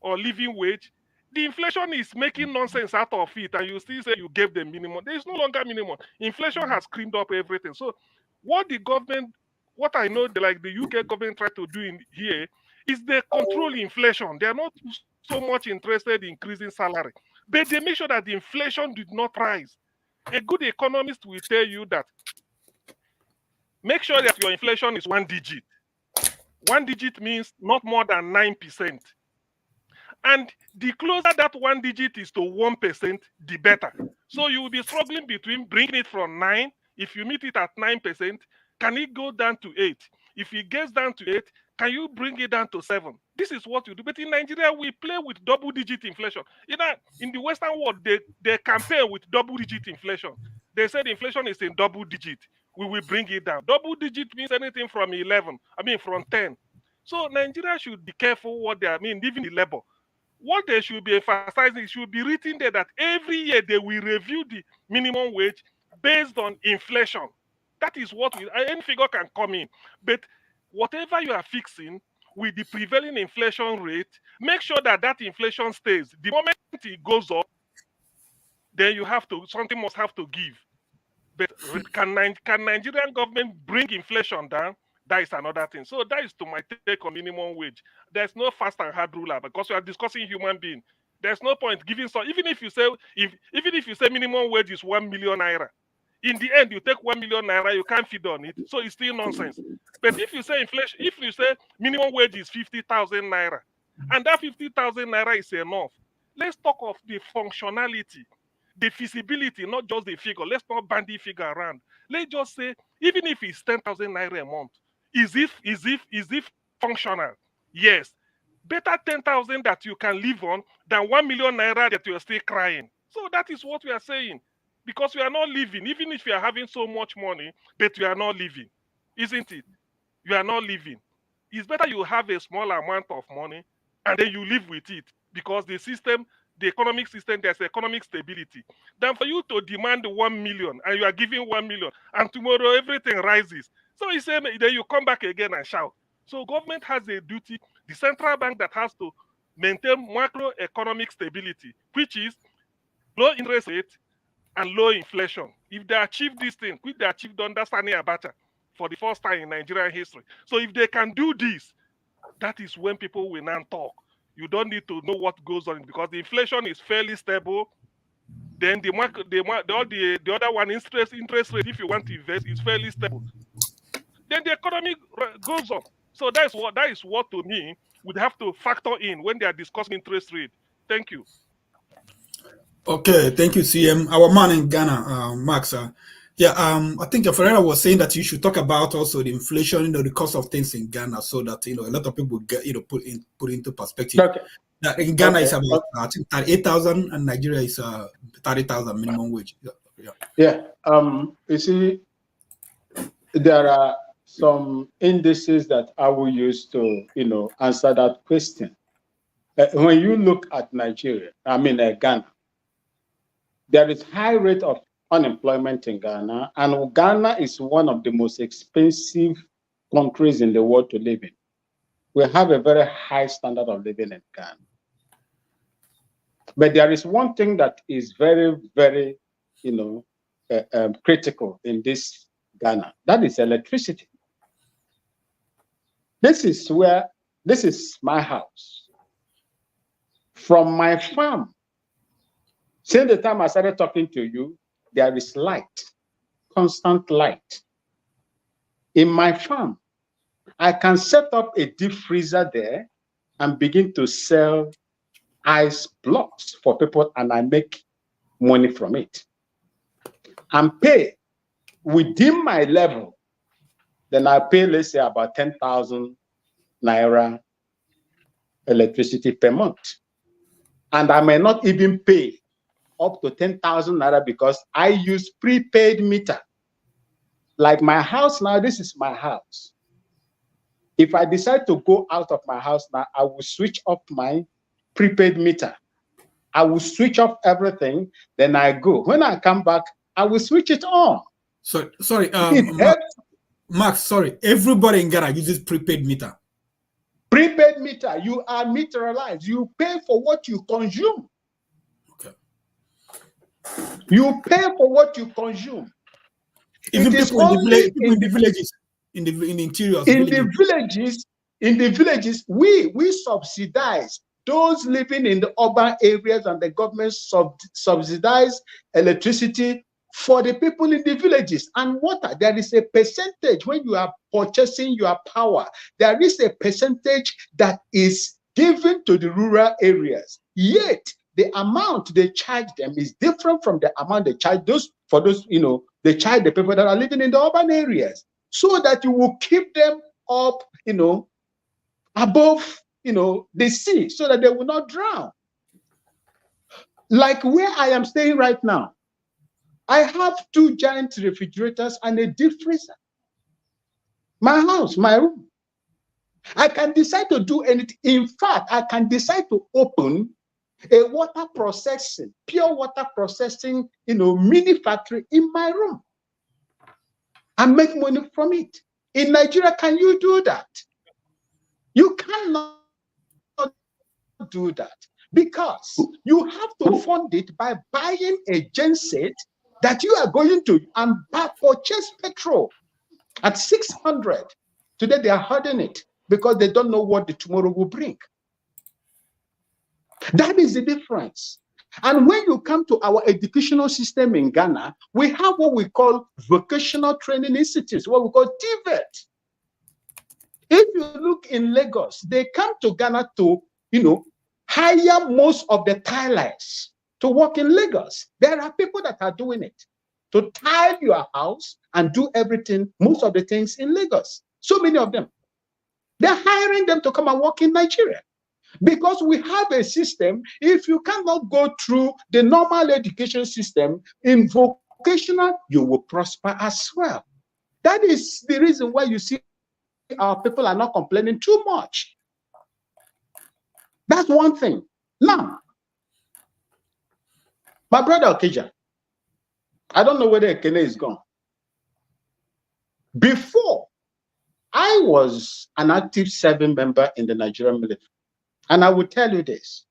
or living wage, the inflation is making nonsense out of it, and you still say you gave them minimum. There is no longer minimum. Inflation has creamed up everything. So what the government, what I know, like the UK government tried to do in here, is they control inflation. They are not so much interested in increasing salary, but they make sure that the inflation did not rise. A good economist will tell you that make sure that your inflation is 1 digit. 1 digit means not more than 9%. And the closer that 1 digit is to 1%, the better. So you will be struggling between bringing it from 9. If you meet it at 9%, can it go down to 8? If it gets down to 8, can you bring it down to 7? This is what you do. But in Nigeria, we play with double-digit inflation. In the Western world, they campaign with double-digit inflation. They said inflation is in double-digit. We will bring it down. Double-digit means anything from 10. So Nigeria should be careful what they are. Even the labor. What they should be emphasizing, should be written there that every year they will review the minimum wage based on inflation. That is what any figure can come in. But whatever you are fixing with the prevailing inflation rate, make sure that that inflation stays. The moment it goes up, then something must have to give. But can Nigerian government bring inflation down? That is another thing. So that is to my take on minimum wage. There's no fast and hard ruler because we are discussing human being. There's no point giving even if you say minimum wage is 1 million naira, in the end you take 1 million naira, you can't feed on it. So it's still nonsense. But if you say inflation, if you say minimum wage is 50,000 naira, and that 50,000 naira is enough, let's talk of the functionality, the feasibility, not just the figure. Let's not bandy figure around. Let's just say, even if it's 10,000 naira a month, is it functional? Yes. Better 10,000 that you can live on than 1 million naira that you are still crying. So that is what we are saying. Because we are not living, even if you are having so much money, but you are not living. Isn't it? You are not living. It's better you have a small amount of money and then you live with it. Because the economic system, there's economic stability. Than for you to demand 1 million and you are giving 1 million and tomorrow everything rises. So you say, then you come back again and shout. So government has a duty, the central bank that has to maintain macroeconomic stability, which is low interest rate and low inflation. If they achieve this thing, which they achieved under Sani Abacha for the first time in Nigerian history. So if they can do this, that is when people will now talk. You don't need to know what goes on because the inflation is fairly stable. Then the other one, interest rate, if you want to invest, is fairly stable. Then the economy goes up. So that is what to me would have to factor in when they are discussing interest rate. Thank you. Okay, thank you, CM. Our man in Ghana, Max. Yeah, I think Ferreira was saying that you should talk about also the inflation, the cost of things in Ghana, so that a lot of people get put into perspective. Okay. That in Ghana Okay. is about I think 38,000, and Nigeria is 30,000 minimum wage. Yeah. You see, there are some indices that I will use to, answer that question. When you look at Nigeria, Ghana, there is high rate of unemployment in Ghana, and Ghana is one of the most expensive countries in the world to live in. We have a very high standard of living in Ghana. But there is one thing that is very, very, critical in this Ghana. That is electricity. This is my house. From my farm, since the time I started talking to you, there is light, constant light. In my farm, I can set up a deep freezer there and begin to sell ice blocks for people, and I make money from it and pay within my level. Then I pay, let's say, about 10,000 naira electricity per month. And I may not even pay up to 10,000 naira because I use prepaid meter. Like my house now, this is my house. If I decide to go out of my house now, I will switch off my prepaid meter. I will switch off everything, then I go. When I come back, I will switch it on. Sorry, Max, sorry. Everybody in Ghana uses prepaid meter. Prepaid meter, you are meterized. You pay for what you consume. Okay. You pay for what you consume. Even people in the villages, in the interior. In the villages, we subsidize those living in the urban areas, and the government subsidize electricity for the people in the villages and water. There is a percentage when you are purchasing your power. There is a percentage that is given to the rural areas. Yet the amount they charge them is different from the amount they charge they charge the people that are living in the urban areas, so that you will keep them up, above, the sea, so that they will not drown. Like where I am staying right now, I have 2 giant refrigerators and a deep freezer. My house, my room. I can decide to do anything. In fact, I can decide to open a water processing, pure water processing, mini factory in my room and make money from it. In Nigeria, can you do that? You cannot do that, because you have to fund it by buying a genset that you are going to and purchase petrol at 600. Today they are hurting it because they don't know what the tomorrow will bring. That is the difference. And when you come to our educational system in Ghana, we have what we call vocational training institutes, what we call TVET. If you look in Lagos, they come to Ghana to, hire most of the tilers to work in Lagos. There are people that are doing it, to tile your house and do everything, most of the things in Lagos. So many of them. They're hiring them to come and work in Nigeria. Because we have a system, if you cannot go through the normal education system, in vocational, you will prosper as well. That is the reason why you see our people are not complaining too much. That's one thing. Now, my brother Okija, I don't know whether Ekene is gone. Before, I was an active serving member in the Nigerian military. And I will tell you this,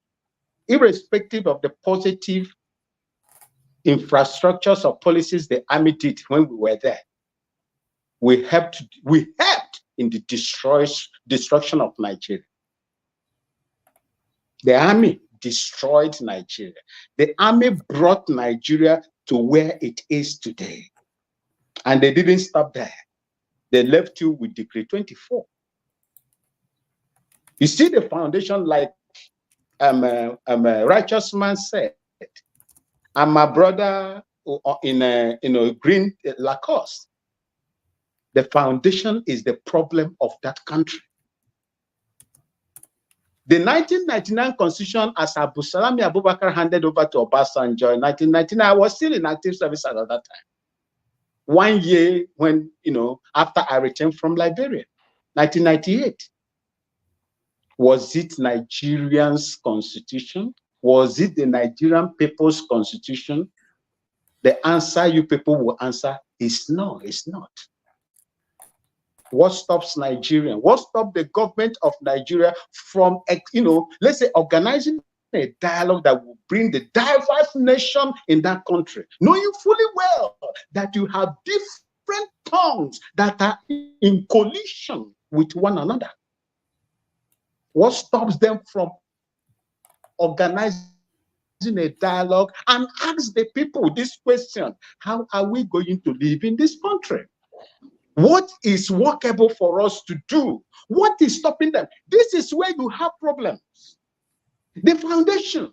irrespective of the positive infrastructures or policies the army did when we were there, we helped in the destruction of Nigeria. The army destroyed Nigeria. The army brought Nigeria to where it is today. And they didn't stop there. They left you with Decree 24. You see the foundation, like a righteous man said, And my brother in a green Lacoste, the foundation is the problem of that country. The 1999 constitution, as Abu Salami Abubakar handed over to Obasanjo in 1999, I was still in active service at that time. 1 year when, after I returned from Liberia, 1998. Was it Nigerian's constitution? Was it the Nigerian people's constitution? The answer you people will answer is no, it's not. What stops Nigerian? What stops the government of Nigeria from, let's say, organizing a dialogue that will bring the diverse nation in that country, knowing fully well that you have different tongues that are in collision with one another? What stops them from organizing a dialogue and ask the people this question: how are we going to live in this country? What is workable for us to do? What is stopping them? This is where you have problems. The foundation.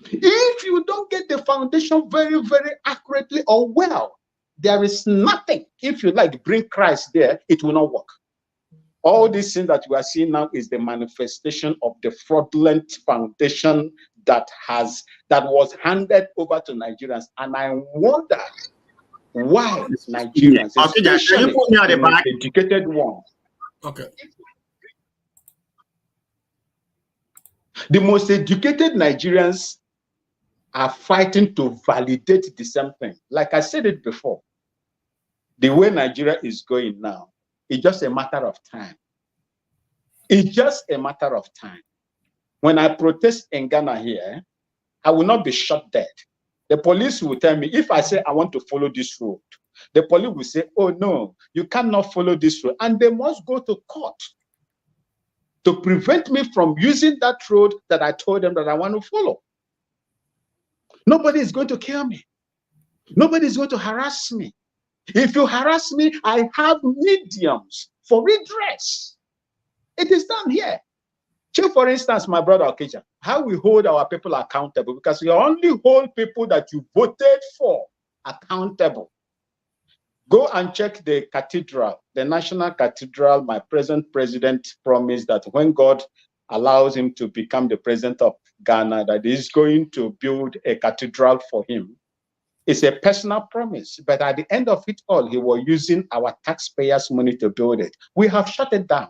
If you don't get the foundation very, very accurately or well, there is nothing. If you bring Christ there, it will not work. All these things that we are seeing now is the manifestation of the fraudulent foundation that was handed over to Nigerians. And I wonder why Nigerians, especially the most educated ones, the most educated Nigerians are fighting to validate the same thing. Like I said it before, the way Nigeria is going now, it's just a matter of time. It's just a matter of time. When I protest in Ghana here, I will not be shot dead. The police will tell me, if I say I want to follow this road, the police will say, oh no, you cannot follow this road. And they must go to court to prevent me from using that road that I told them that I want to follow. Nobody is going to kill me. Nobody is going to harass me. If you harass me, I have mediums for redress. It is done here. Check, for instance, my brother Okija, how we hold our people accountable, because we only hold people that you voted for accountable. Go and check the cathedral, the National Cathedral. My present president promised that when God allows him to become the president of Ghana, that he's going to build a cathedral for him. It's a personal promise, but at the end of it all, he was using our taxpayers' money to build it. We have shut it down.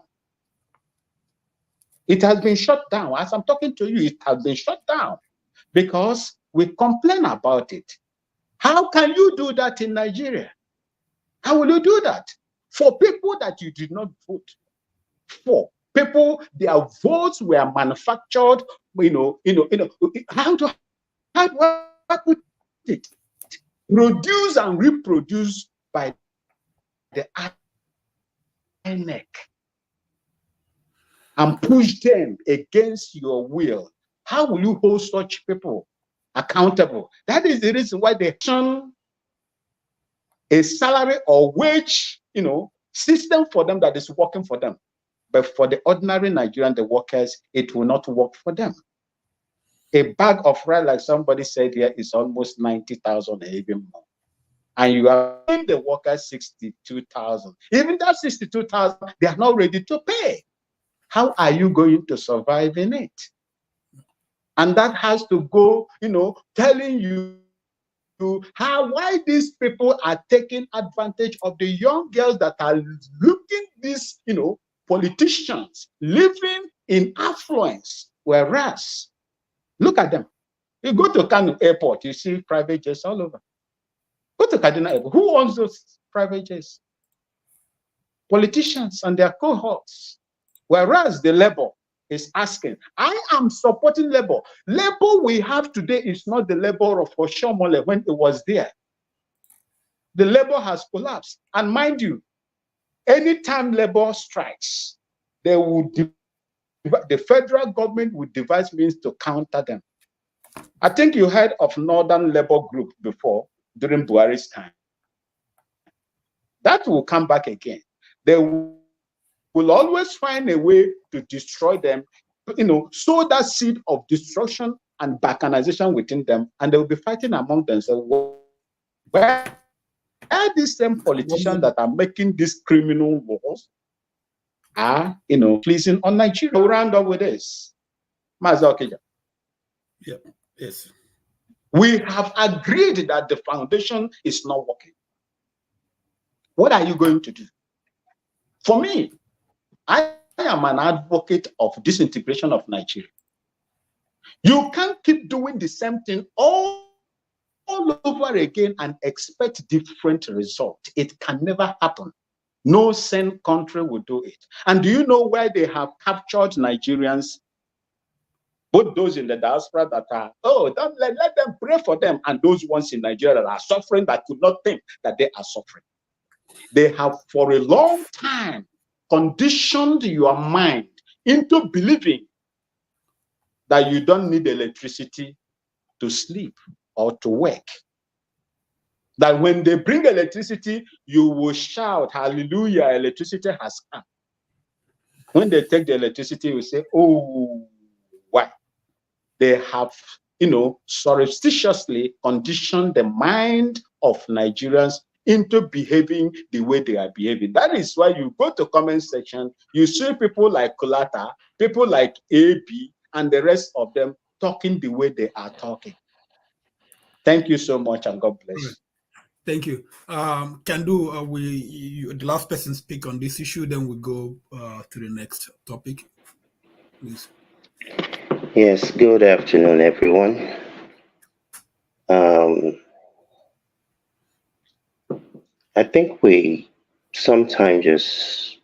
It has been shut down. As I'm talking to you, it has been shut down because we complain about it. How can you do that in Nigeria? How will you do that for people that you did not vote for? People, their votes were manufactured. How do I put it? Produced and reproduced by the INEC and push them against your will. How will you hold such people accountable? That is the reason why they turn a salary or wage, system for them that is working for them. But for the ordinary Nigerian, the workers, it will not work for them. A bag of rice, like somebody said here, is almost 90,000 or even more. And you are paying the workers 62,000. Even that 62,000, they are not ready to pay. How are you going to survive in it? And that has to go, telling you why these people are taking advantage of the young girls that are looking these, politicians living in affluence, whereas look at them. You go to Kano Airport, you see private jets all over. Go to Kaduna Airport. Who owns those private jets? Politicians and their cohorts. Whereas the labor is asking, I am supporting labor. Labor we have today is not the labor of Oshomole when it was there. The labor has collapsed. And mind you, anytime labor strikes, the federal government would devise means to counter them. I think you heard of Northern Labour Group before, during Buhari's time. That will come back again. They will always find a way to destroy them, sow that seed of destruction and balkanization within them, and they will be fighting among themselves. Where are these same politicians that are making these criminal laws are, pleasing on Nigeria? We'll round up with this. Mazakija. Yeah, yes. We have agreed that the foundation is not working. What are you going to do? For me, I am an advocate of disintegration of Nigeria. You can't keep doing the same thing all over again and expect different results. It can never happen. No sane country will do it. And do you know where they have captured Nigerians? Both those in the diaspora that are, don't let them pray for them, and those ones in Nigeria that are suffering that could not think that they are suffering. They have for a long time conditioned your mind into believing that you don't need electricity to sleep or to work. That when they bring electricity, you will shout, hallelujah, electricity has come. When they take the electricity, you say, oh, why? They have, surreptitiously conditioned the mind of Nigerians into behaving the way they are behaving. That is why you go to comment section, you see people like Kulata, people like AB, and the rest of them talking the way they are talking. Thank you so much, and God bless you. Thank you. The last person speak on this issue, then we go to the next topic, please. Yes, good afternoon, everyone. I think we sometimes just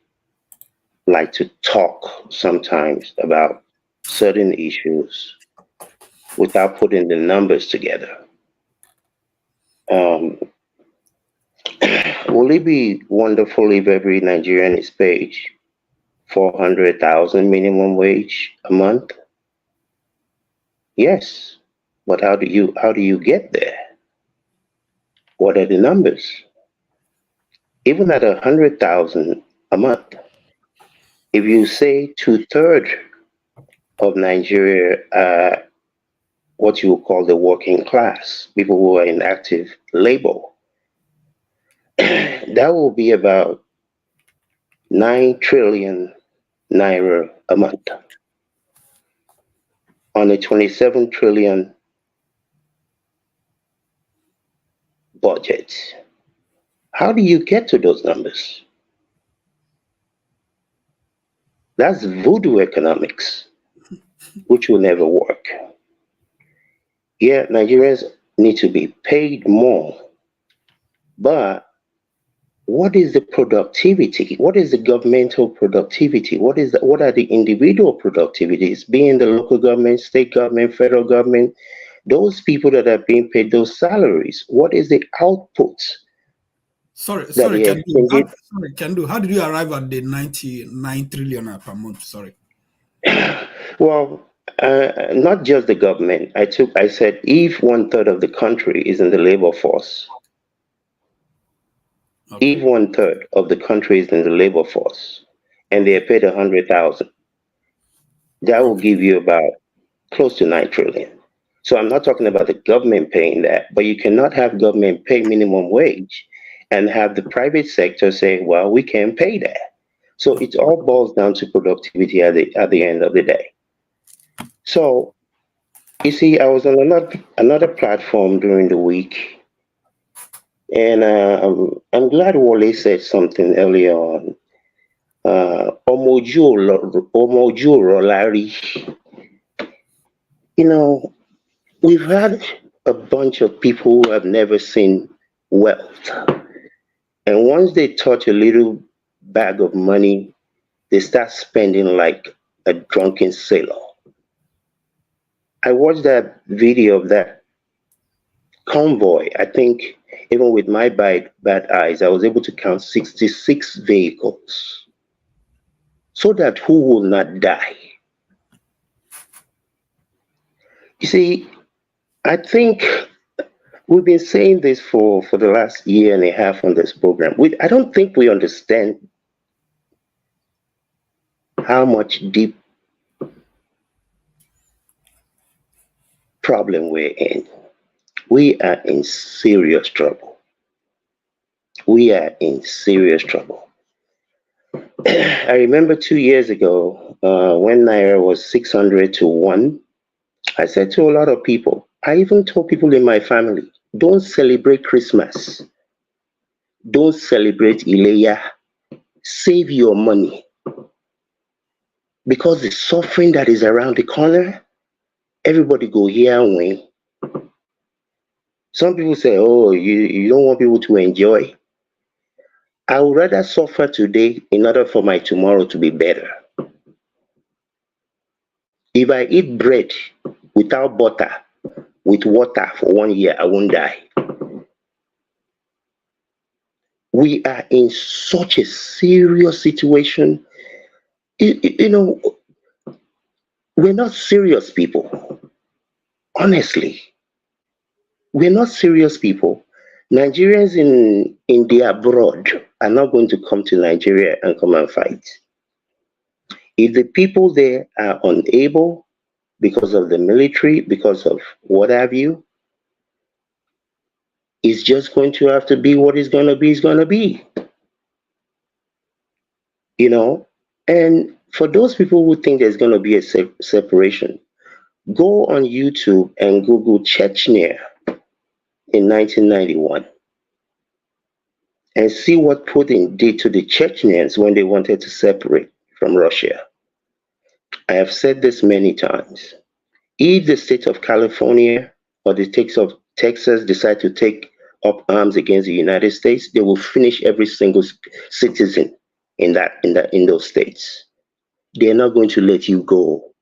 like to talk sometimes about certain issues without putting the numbers together. Will it be wonderful if every Nigerian is paid 400,000 minimum wage a month? Yes, but how do you get there? What are the numbers? Even at 100,000 a month, if you say 2/3 of Nigeria are what you would call the working class, people who are in active labor, that will be about 9 trillion naira a month on a 27 trillion budget. How do you get to those numbers? That's voodoo economics, which will never work. Yeah, Nigerians need to be paid more, but what is the productivity? What is the governmental productivity? What are the individual productivities, being the local government, state government, federal government, those people that are being paid those salaries? What is the output? Sorry, Kendu, how did you arrive at the 99 trillion per month? Sorry. Well, not just the government. I said if 1/3 of the country is in the labor force, if 1/3 of the country is in the labor force and they are paid 100,000, that will give you about close to 9 trillion. So I'm not talking about the government paying that, but you cannot have government pay minimum wage and have the private sector say, well, we can't pay that. So it all boils down to productivity at the end of the day. So you see, I was on another platform during the week, and I'm glad Wale said something earlier on. Omoju Rolari. We've had a bunch of people who have never seen wealth. And once they touch a little bag of money, they start spending like a drunken sailor. I watched that video of that convoy. I think even with my bad eyes, I was able to count 66 vehicles. So that who will not die? You see, I think we've been saying this for the last year and a half on this program. I don't think we understand how much deep problem we're in, we are in serious trouble. We are in serious trouble. I remember 2 years ago when Naira was 600 to 1, I said to a lot of people, I even told people in my family, don't celebrate Christmas. Don't celebrate Ileya. Save your money. Because the suffering that is around the corner, everybody go here and win. Some people say, oh, you don't want people to enjoy. I would rather suffer today in order for my tomorrow to be better. If I eat bread without butter, with water for 1 year, I won't die. We are in such a serious situation. You know, we're not serious people. Honestly, we're not serious people. Nigerians in the abroad are not going to come to Nigeria and come and fight. If the people there are unable because of the military, because of what have you, it's just going to have to be what it's going to be, is going to be. You know, and for those people who think there's going to be a separation, go on YouTube and Google Chechnya in 1991 and see what Putin did to the Chechens when they wanted to separate from Russia. I have said this many times. If the state of California or the state of Texas decide to take up arms against the United States, they will finish every single citizen in those states. They're not going to let you go.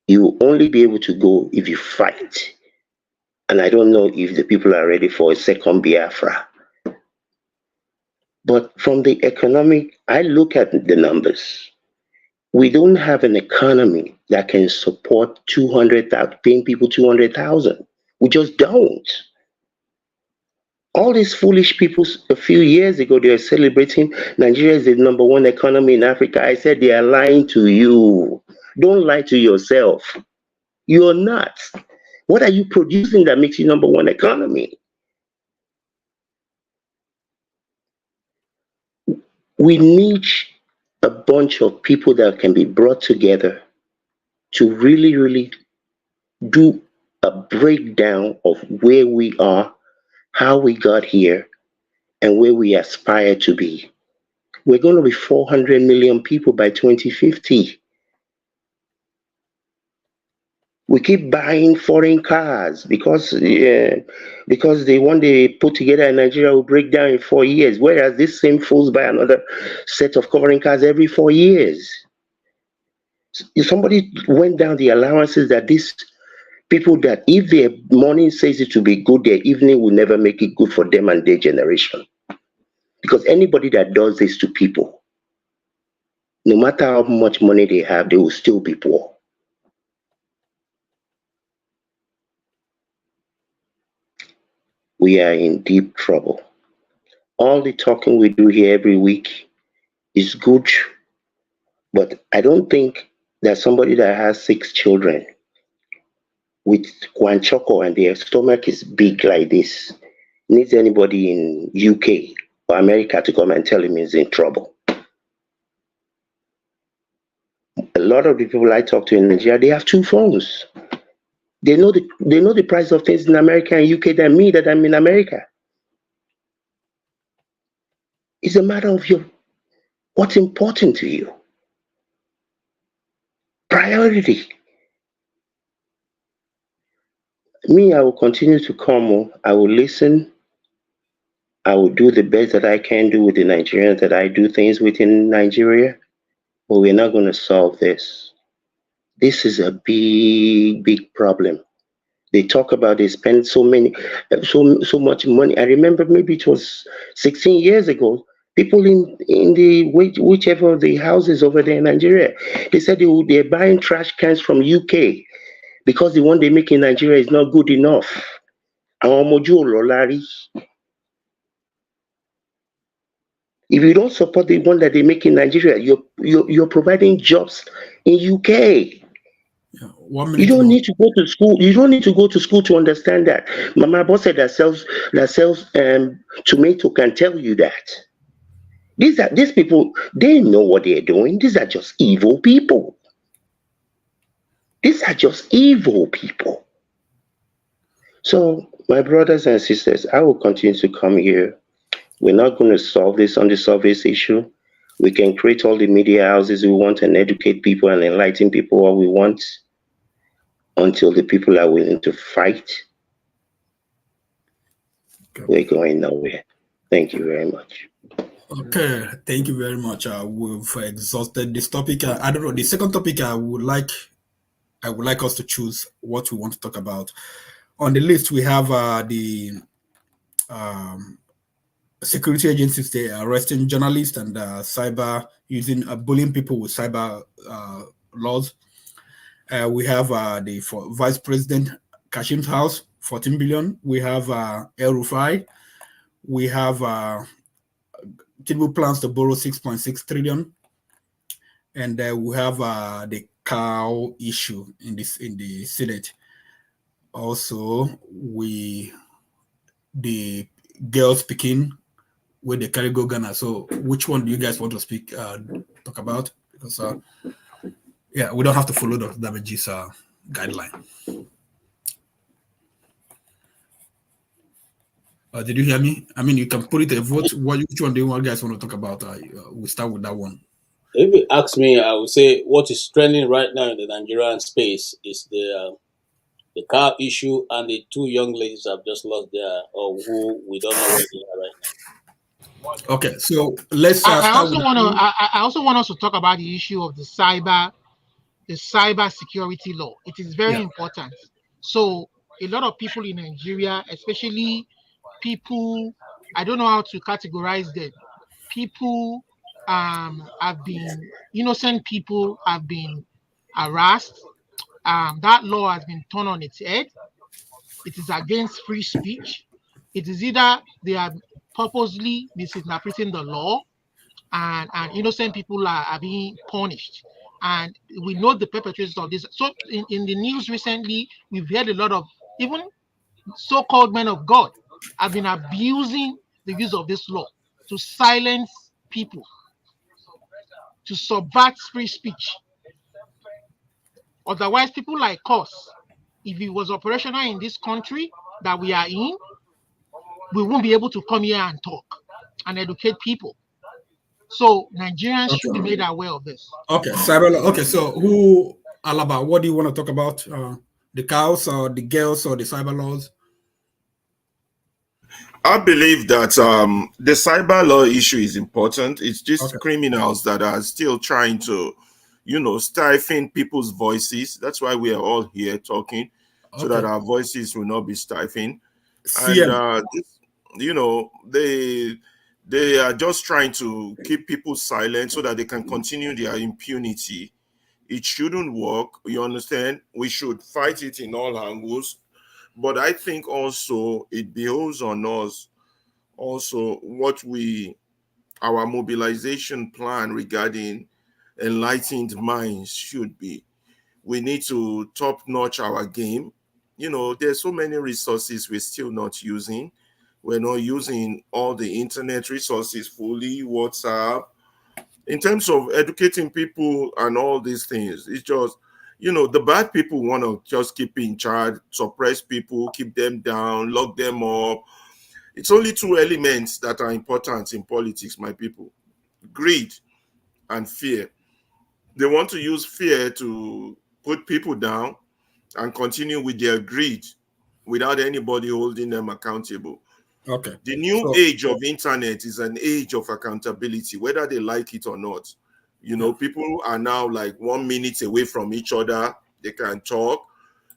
You will only be able to go if you fight. And I don't know if the people are ready for a second Biafra. But from the economic, I look at the numbers. We don't have an economy that can support 200,000, paying people 200,000. We just don't. All these foolish people, a few years ago, they were celebrating Nigeria is the #1 economy in Africa. I said they are lying to you. Don't lie to yourself. You're not. What are you producing that makes you #1 economy? We need a bunch of people that can be brought together to really, really do a breakdown of where we are, how we got here, and where we aspire to be. We're going to be 400 million people by 2050. We keep buying foreign cars because the one they put together in Nigeria will break down in 4 years, whereas this same fools buy another set of foreign cars every 4 years. If somebody went down the allowances that these people, that if their morning says it will be good, their evening will never make it good for them and their generation. Because anybody that does this to people, no matter how much money they have, they will still be poor. We are in deep trouble. All the talking we do here every week is good, but I don't think that somebody that has 6 children with Kwanchoko and their stomach is big like this needs anybody in UK or America to come and tell him he's in trouble. A lot of the people I talk to in Nigeria, they have 2 phones. They know the price of things in America and UK than me that I'm in America. It's a matter of what's important to you. Priority. Me, I will continue to come. I will listen. I will do the best that I can do with the Nigerians that I do things with in Nigeria. But we're not going to solve this. This is a big, big problem. They talk about they spend so much money. I remember maybe it was 16 years ago. People in the whichever of the houses over there in Nigeria, they said they're buying trash cans from UK because the one they make in Nigeria is not good enough. If you don't support the one that they make in Nigeria, you're providing jobs in UK. Yeah, 1 minute. You don't need to go to school. You don't need to go to school to understand that. My boss said that sells tomato can tell you that. These people, they know what they're doing. These are just evil people. These are just evil people. So, my brothers and sisters, I will continue to come here. We're not going to solve this on the surface issue. We can create all the media houses we want and educate people and enlighten people what we want until the people are willing to fight. Okay. We're going nowhere. Thank you very much. Okay, thank you very much. We've exhausted this topic. I don't know. The second topic I would like us to choose what we want to talk about. On the list, we have the security agencies. They are arresting journalists and cyber using bullying people with cyber laws. We have the Vice President Kashim's house, 14 billion. We have El Rufai. We have Tinubu plans to borrow 6.6 trillion, and we have the cow issue in the Senate. Also, the girls speaking with the carry go Ghana. So, which one do you guys want to talk about? Because yeah, we don't have to follow the damages guideline. Did you hear me? I mean, you can put it a vote. Which one do you guys want to talk about? We'll start with that one. If you ask me, I would say what is trending right now in the Nigerian space is the car issue and the two young ladies have just lost their, or who we don't know where they are right now. Okay, so let's. I also want us to talk about the issue of the cyber security law. It is very important. So a lot of people in Nigeria, especially people, I don't know how to categorize them. People have been, innocent people have been harassed. That law has been turned on its head. It is against free speech. It is either they are purposely misinterpreting the law, and innocent people are being punished. And we know the perpetrators of this. So in the news recently, we've heard a lot of even so-called men of God have been abusing the use of this law to silence people, to subvert free speech. Otherwise, people like us, if it was operational in this country that we are in, we won't be able to come here and talk and educate people. So Nigerians should be made aware of this. Okay, okay. So who, Alaba, what do you want to talk about? The cows or the girls or the cyber laws? I believe that the cyber law issue is important. It's just criminals that are still trying to, stifle people's voices. That's why we are all here talking, so that our voices will not be stifled. And they are just trying to keep people silent so that they can continue their impunity. It shouldn't work. You understand? We should fight it in all angles. But I think also it behoves on us also our mobilization plan regarding enlightened minds should be. We need to top-notch our game. There's so many resources we're still not using. We're not using all the internet resources fully, WhatsApp. In terms of educating people and all these things, it's just, the bad people want to just keep in charge, suppress people, keep them down, lock them up. It's only two elements that are important in politics, my people: greed and fear. They want to use fear to put people down and continue with their greed without anybody holding them accountable. Okay. The new age of internet is an age of accountability, whether they like it or not. People are now like 1 minute away from each other. They can talk.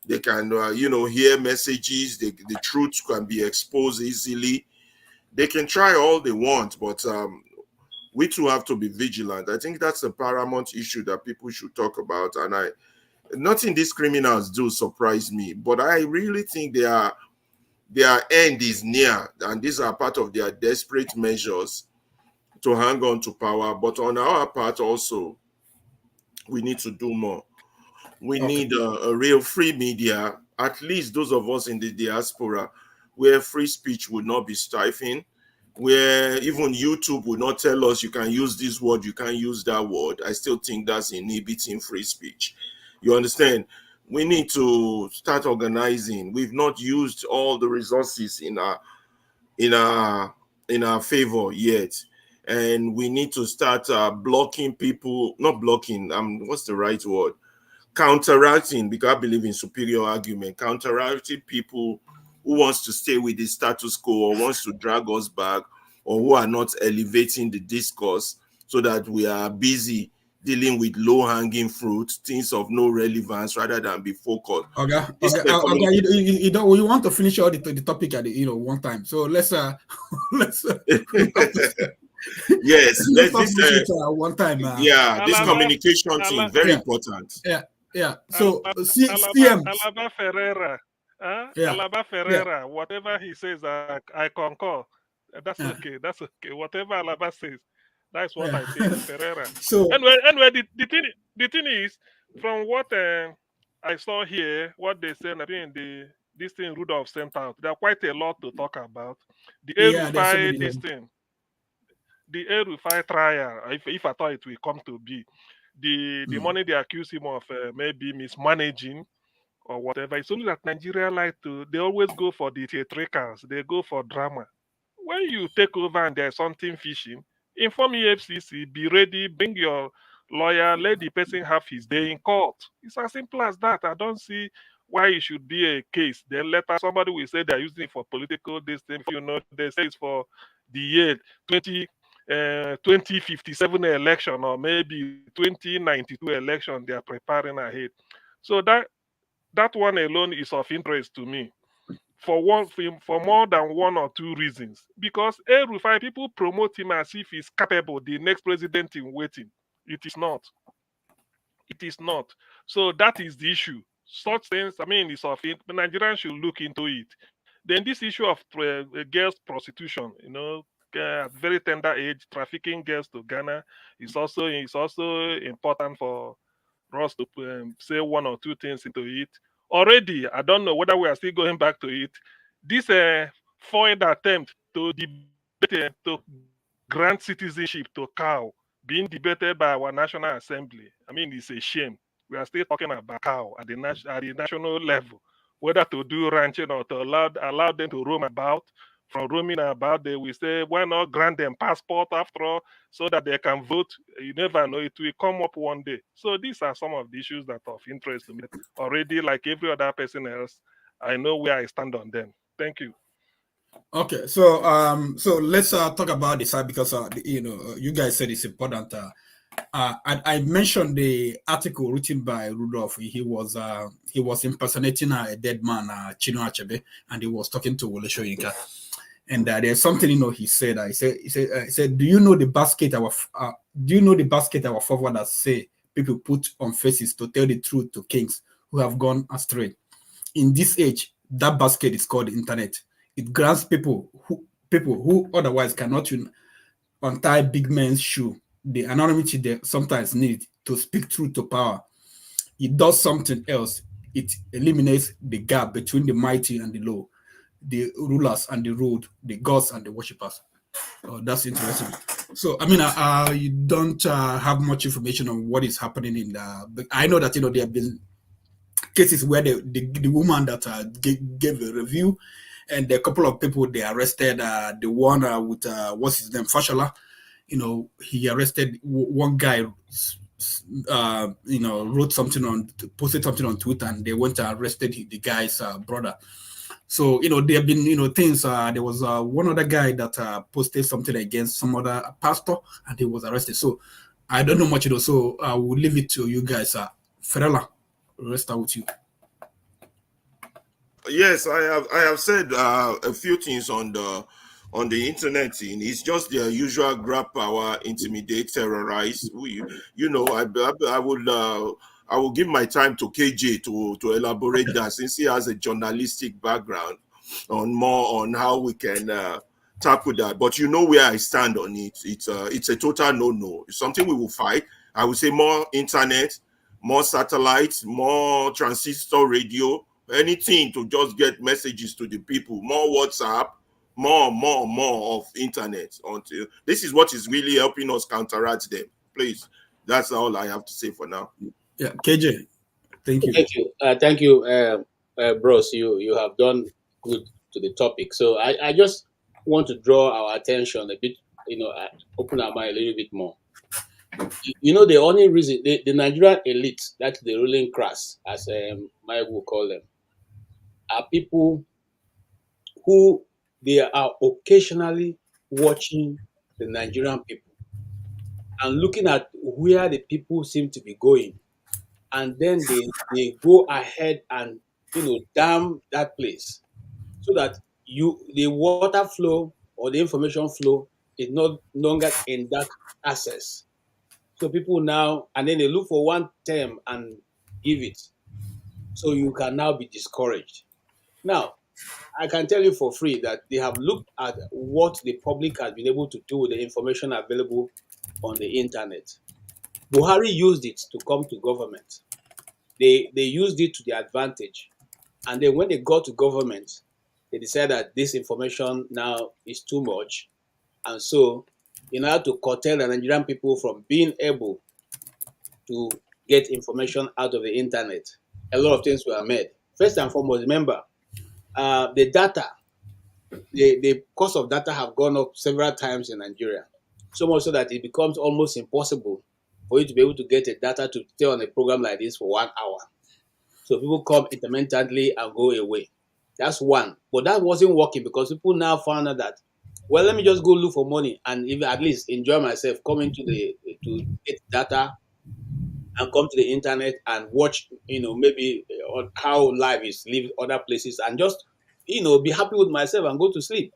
They can, hear messages. The truth can be exposed easily. They can try all they want, but we too have to be vigilant. I think that's a paramount issue that people should talk about. And nothing these criminals do surprise me, but I really think their end is near, and these are part of their desperate measures to hang on to power. But on our part also, we need to do more. We need a real free media, at least those of us in the diaspora, where free speech would not be stifling, where even YouTube would not tell us you can use this word, you can't use that word. I still think that's inhibiting free speech. You understand? We need to start organizing. We've not used all the resources in our favor yet. And we need to start blocking people, not blocking, what's the right word? Counteracting, because I believe in superior argument, counteracting people who wants to stay with the status quo or wants to drag us back, or who are not elevating the discourse, so that we are busy dealing with low-hanging fruit, things of no relevance, rather than be focused. You don't. We want to finish all the topic at one time. So let's yes, let's finish it one time. This communication thing very important. Yeah. So Alaba Ferreira, Alaba Ferreira, whatever he says, I concur. That's okay. That's okay. Whatever Alaba says, that's what I say. Ferreira. So anyway, the thing is, from what I saw here, what they said, I think this thing Rudolph sent out, there are quite a lot to talk about. The El-Rufai, this thing, the El-Rufai trial, if I thought it will come to be, the money they accuse him of maybe mismanaging or whatever. It's only that Nigeria they always go for the theatricals, they go for drama. When you take over and there's something fishing, inform EFCC, be ready, bring your lawyer, let the person have his day in court. It's as simple as that. I don't see why it should be a case. Then later somebody will say they're using it for political distance. They say it's for the year 2057 election, or maybe 2092 election they are preparing ahead. So that one alone is of interest to me for more than one or two reasons. Because El-Rufai, people promote him as if he's capable, the next president in waiting. It is not. It is not. So that is the issue. Such things, it's of it. Nigerians should look into it. Then this issue of girls prostitution, at very tender age, trafficking girls to Ghana is also important for us to say one or two things into it. Already, I don't know whether we are still going back to it. This foiled attempt to debate to grant citizenship to cow being debated by our National Assembly. It's a shame. We are still talking about cow at the national level, whether to do ranching or to allow them to roam about. From roaming about, they will say, why not grant them passport after all, so that they can vote? You never know, it will come up one day. So these are some of the issues that are of interest to me. Already, like every other person else, I know where I stand on them. Thank you. Okay, so let's talk about this because you guys said it's important. I mentioned the article written by Rudolph. He was impersonating a dead man, Chino Achebe, and he was talking to Wole Soyinka. And there's something he said. He said, do you know the basket our forefathers say people put on faces to tell the truth to kings who have gone astray? In this age, that basket is called the internet. It grants people who otherwise cannot untie big men's shoe the anonymity they sometimes need to speak truth to power. It does something else. It eliminates the gap between the mighty and the low, the rulers and the ruled, the gods and the worshippers. That's interesting. So, you don't have much information on what is happening but I know that, there have been cases where the woman that gave a review, and a couple of people they arrested. The one with what's his name, Fashola, he arrested one guy. Posted something on Twitter, and they went and arrested the guy's brother. So there have been things. There was one other guy that posted something against some other pastor, and he was arrested. So I don't know much. So I will leave it to you guys. Ferella, let's start with you. Yes, I have said a few things on the internet. It's just their usual grab power, intimidate, terrorize. I will give my time to KJ to elaborate that, since he has a journalistic background on how we can tackle that. But where I stand on it. It's a total no-no. It's something we will fight. I would say more internet, more satellites, more transistor radio, anything to just get messages to the people, more WhatsApp, more of internet. Until this is what is really helping us counteract them. Please, that's all I have to say for now. Yeah, KJ, thank you. Thank you, bros. You have done good to the topic. So I just want to draw our attention a bit, open our mind a little bit more. The only reason the Nigerian elite, that's the ruling class, as Mike will call them, are people who they are occasionally watching the Nigerian people and looking at where the people seem to be going, and then they go ahead and dam that place so that the water flow or the information flow is no longer in that access. So people now, and then they look for one term and give it. So you can now be discouraged. Now, I can tell you for free that they have looked at what the public has been able to do with the information available on the internet. Buhari used it to come to government. They used it to their advantage. And then when they got to government, they decided that this information now is too much. And so, in order to curtail the Nigerian people from being able to get information out of the internet, a lot of things were made. First and foremost, remember, the data, the cost of data have gone up several times in Nigeria. So much so that it becomes almost impossible for you to be able to get a data to stay on a program like this for 1 hour. So people come intermittently and go away. That's one. But that wasn't working because people now found out that, well, let me just go look for money and even at least enjoy myself, coming to get data and come to the internet and watch, maybe how life is lived other places and just, be happy with myself and go to sleep.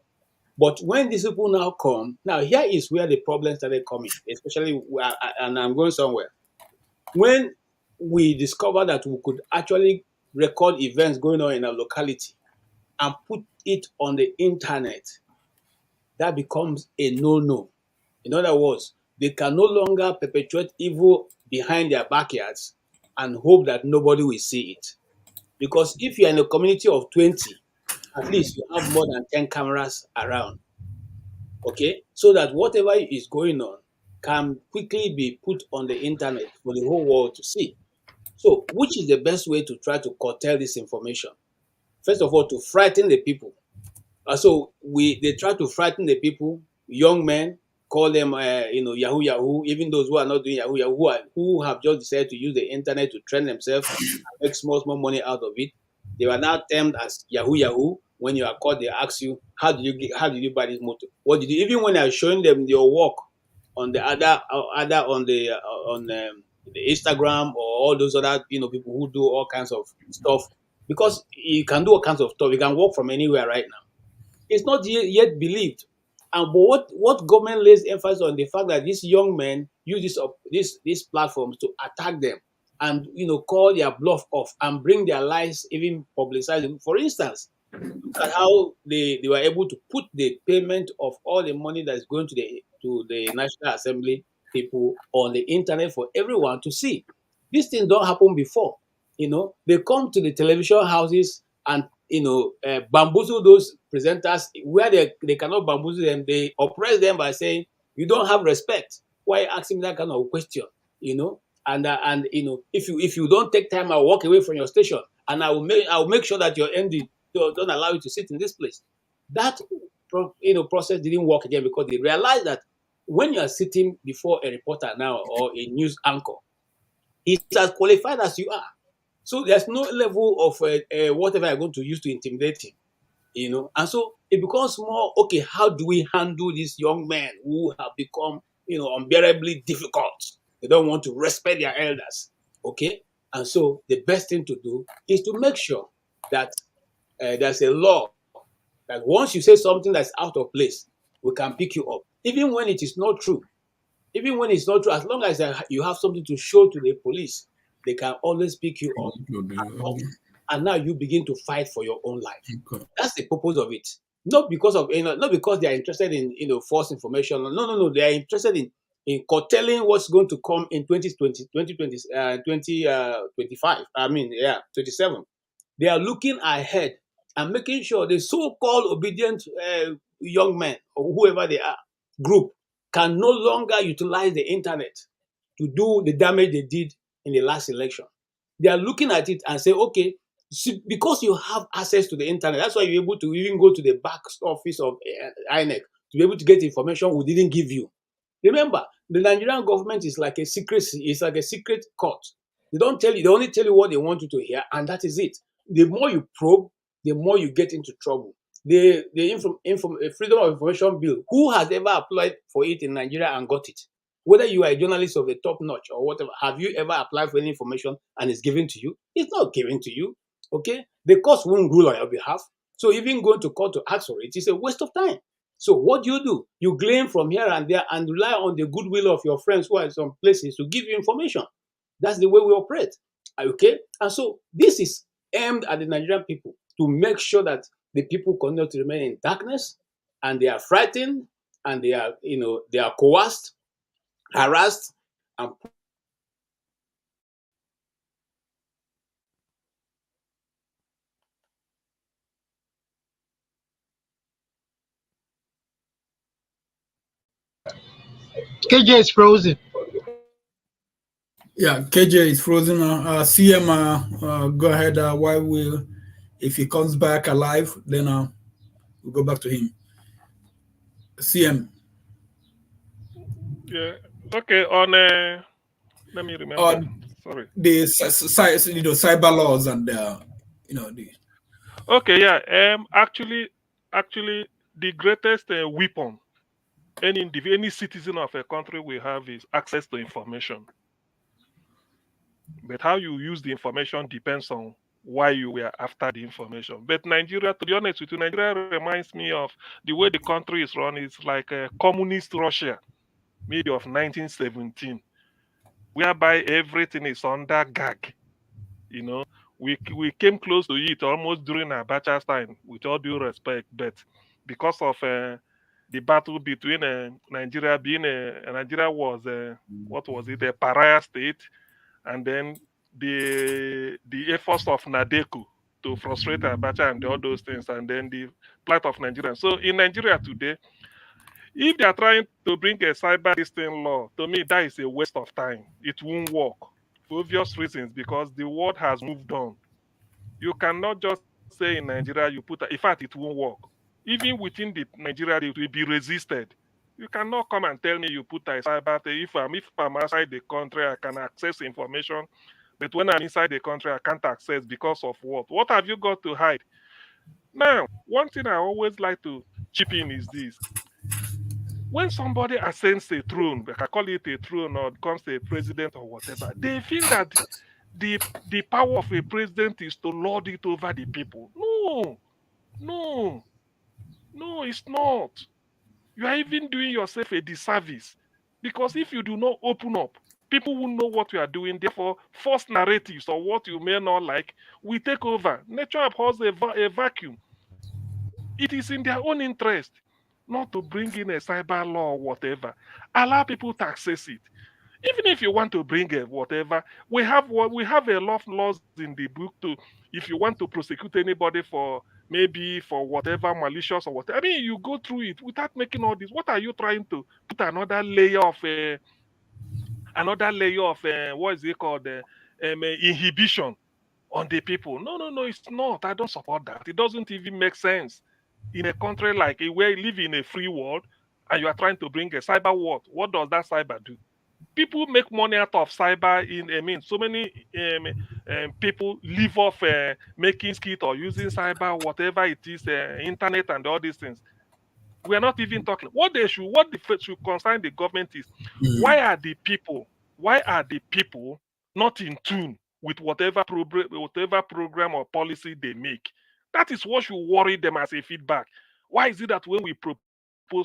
But when these people now come, now here is where the problem started coming, especially, and I'm going somewhere. When we discovered that we could actually record events going on in a locality and put it on the internet, that becomes a no-no. In other words, they can no longer perpetuate evil behind their backyards and hope that nobody will see it. Because if you're in a community of 20, at least you have more than 10 cameras around. Okay? So that whatever is going on can quickly be put on the internet for the whole world to see. So, which is the best way to try to curtail this information? First of all, to frighten the people. So they try to frighten the people, young men, call them, Yahoo, even those who are not doing Yahoo, who have just decided to use the internet to train themselves and make small money out of it. They were now termed as Yahoo. When you are caught, they ask you, how did you buy this motor? What did you? Even when I was showing them your work on the on the Instagram or all those other people who do all kinds of stuff, because you can do all kinds of stuff. You can work from anywhere right now. It's not yet believed. But what government lays emphasis on the fact that these young men use these platforms to attack them and call their bluff off and bring their lies even publicized. For instance, look at how they were able to put the payment of all the money that is going to the National Assembly people on the internet for everyone to see. These things don't happen before. They come to the television houses and bamboozle those presenters where they cannot bamboozle them. They oppress them by saying, you don't have respect. Why asking that kind of question? And if you don't take time, I'll walk away from your station and I'll make sure that your MD don't allow you to sit in this place. That process didn't work again because they realized that when you are sitting before a reporter now or a news anchor, he's as qualified as you are. So there's no level of whatever I'm going to use to intimidate him, and so it becomes more, okay, how do we handle these young men who have become, unbearably difficult? They don't want to respect their elders, okay? And so the best thing to do is to make sure that there's a law that once you say something that's out of place, we can pick you up, even when it is not true. Even when it's not true, as long as you have something to show to the police, they can always pick you up. And now you begin to fight for your own life. Okay. That's the purpose of it. Not because of not because they are interested in false information. No. They are interested in in curtailing what's going to come in 2025. 27. They are looking ahead and making sure the so-called obedient young men or whoever they are group can no longer utilize the internet to do the damage they did in the last election. They are looking at it and say, okay, because you have access to the internet, that's why you're able to even go to the back office of INEC to be able to get information we didn't give you. Remember, the Nigerian government is like a secrecy, it's like a secret court. They don't tell you, they only tell you what they want you to hear, and that is it. The more you probe, the more you get into trouble. The Freedom of Information Bill, who has ever applied for it in Nigeria and got it? Whether you are a journalist of the top notch or whatever, have you ever applied for any information and it's given to you? It's not given to you, okay? The court won't rule on your behalf. So even going to court to ask for it is a waste of time. So what do? You glean from here and there and rely on the goodwill of your friends who are in some places to give you information. That's the way we operate, okay? And so this is aimed at the Nigerian people to make sure that the people continue to remain in darkness and they are frightened and they are, they are coerced, harassed, and KJ is frozen. Yeah, KJ is frozen. CM, go ahead. If he comes back alive, then we'll go back to him. CM. Yeah. Okay. Let me remember. Sorry. The cyber laws and the. Okay. Yeah. Actually, the greatest weapon any citizen of a country will have is access to information. But how you use the information depends on why you were after the information. But Nigeria, to be honest with you, Nigeria reminds me of the way the country is run. It's like a communist Russia, maybe of 1917, whereby everything is under gag. We came close to it almost during Abacha's time, with all due respect, but because of the battle between Nigeria Nigeria was what was it, a pariah state, and then the efforts of Nadeku to frustrate Abacha and all those things, and then the plight of Nigeria. So in Nigeria today, if they are trying to bring a cyber distinct law, to me that is a waste of time. It won't work for obvious reasons, because the world has moved on. You cannot just say in Nigeria you put. In fact, it won't work. Even within the Nigeria, it will be resisted. You cannot come and tell me you put a cyber. If I'm outside the country, I can access information, but when I'm inside the country, I can't access because of what? What have you got to hide? Now, one thing I always like to chip in is this: when somebody ascends a throne, like I call it a throne, or becomes a president or whatever, they feel that the power of a president is to lord it over the people. No, it's not. You are even doing yourself a disservice, because if you do not open up, people will know what you are doing. Therefore, false narratives or what you may not like will take over. Nature abhors a vacuum. It is in their own interest not to bring in a cyber law or whatever. Allow people to access it. Even if you want to bring a whatever, we have a lot of laws in the book to, if you want to prosecute anybody for maybe for whatever malicious or whatever. I mean, you go through it without making all this. What are you trying to put another layer of what is it called, inhibition on the people? No, it's not. I don't support that. It doesn't even make sense in a country like where you live in a free world, and you are trying to bring a cyber world. What does that cyber do? People make money out of cyber. So many people live off making skit or using cyber, whatever it is, internet and all these things. We are not even talking. What should concern the government is, why are the people not in tune with whatever program or policy they make? That is what should worry them as a feedback. Why is it that when we propose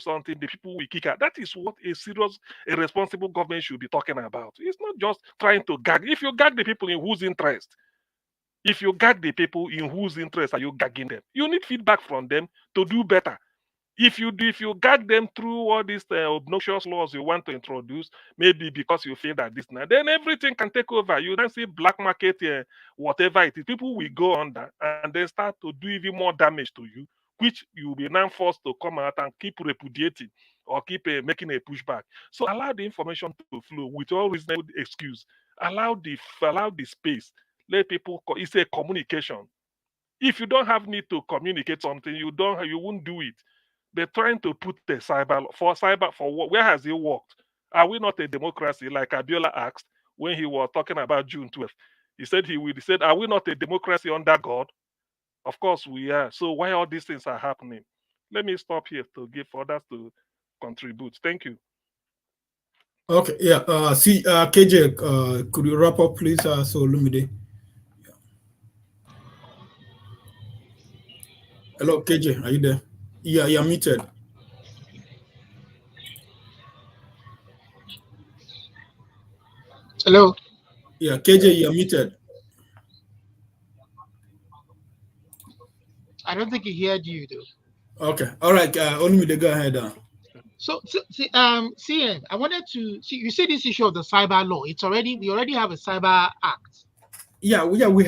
something, the people will kick out? That is what a responsible government should be talking about. It's not just trying to gag. If you gag the people in whose interest, are you gagging them? You need feedback from them to do better. If you gag them through all these obnoxious laws you want to introduce, maybe because you feel that this now, then everything can take over. You then see black market, whatever it is, people will go under and then start to do even more damage to you, which you will be now forced to come out and keep repudiating or keep making a pushback. So allow the information to flow with all reasonable excuse. Allow the space. Let people. It's a communication. If you don't have need to communicate something, you won't do it. They're trying to put the cyber for what? Where has it worked? Are we not a democracy? Like Abiola asked when he was talking about June 12th. He said, are we not a democracy under God? Of course we are. So why all these things are happening? Let me stop here to give others to contribute. Thank you. Okay, yeah. KJ, could you wrap up, please? So Lumide. Hello, KJ, are you there? Yeah, you're muted. Hello. Yeah, KJ, you're muted. I don't think he heard you though. Okay, all right. Olumide, go ahead. So, CN, I wanted to see. You see this issue of the cyber law. We already have a cyber act. Yeah, we have. They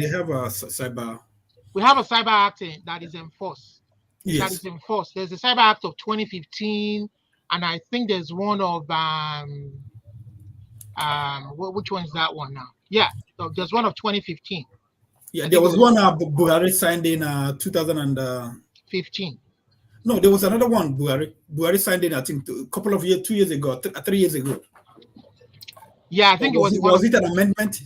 have a cyber. We have a cyber act that is enforced. Yes. That is enforced. There's a cyber act of 2015, and I think there's one of which one is that one now? Yeah, there's one of 2015. Yeah, there was one Buhari signed in 2015. No, there was another one Buhari signed in, I think, a couple of years, 2 years ago, 3 years ago. Yeah, I think was it an amendment?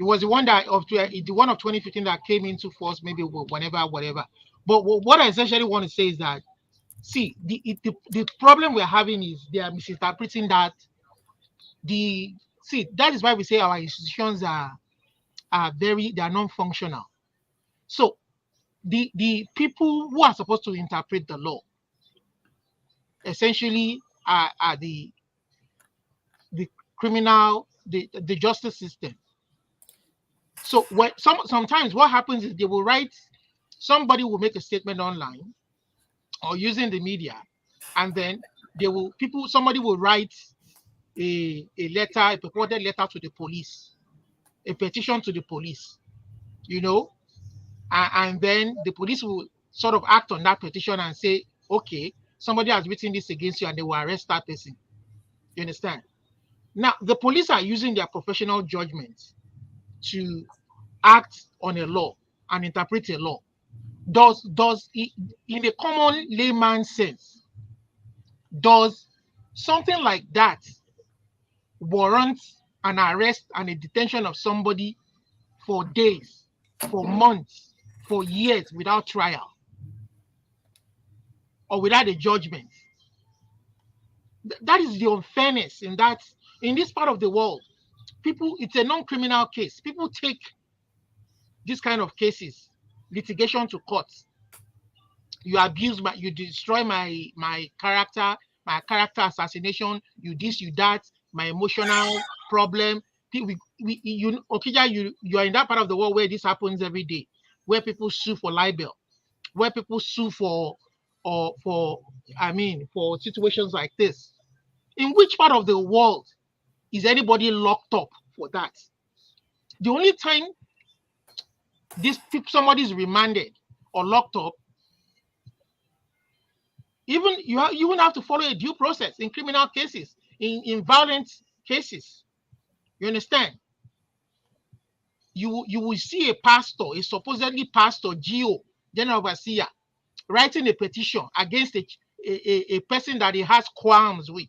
It was the one of 2015 that came into force, maybe whatever. But what I essentially want to say is that, see, the problem we're having is they are misinterpreting that. That is why we say our institutions are non-functional. So the people who are supposed to interpret the law essentially are the criminal, the justice system. So sometimes what happens is somebody will make a statement online or using the media, and then somebody will write a purported letter to the police, a petition to the police, and then the police will sort of act on that petition and say, okay, somebody has written this against you, and they will arrest that person. You understand? Now, the police are using their professional judgment to act on a law and interpret a law. Does in a common layman's sense, does something like that warrant an arrest and a detention of somebody for days, for months, for years without trial or without a judgment? That is the unfairness in this part of the world. It's a non-criminal case. People take this kind of cases, litigation to court. You destroy my character assassination, you this, you that, my emotional problem. Okija, you are in that part of the world where this happens every day, where people sue for libel, where people sue for situations like this. In which part of the world is anybody locked up for that? The only time somebody is remanded or locked up, even you won't have to follow a due process in criminal cases, in violent cases. You understand? You will see a pastor, a supposedly pastor, general overseer, writing a petition against a person that he has qualms with,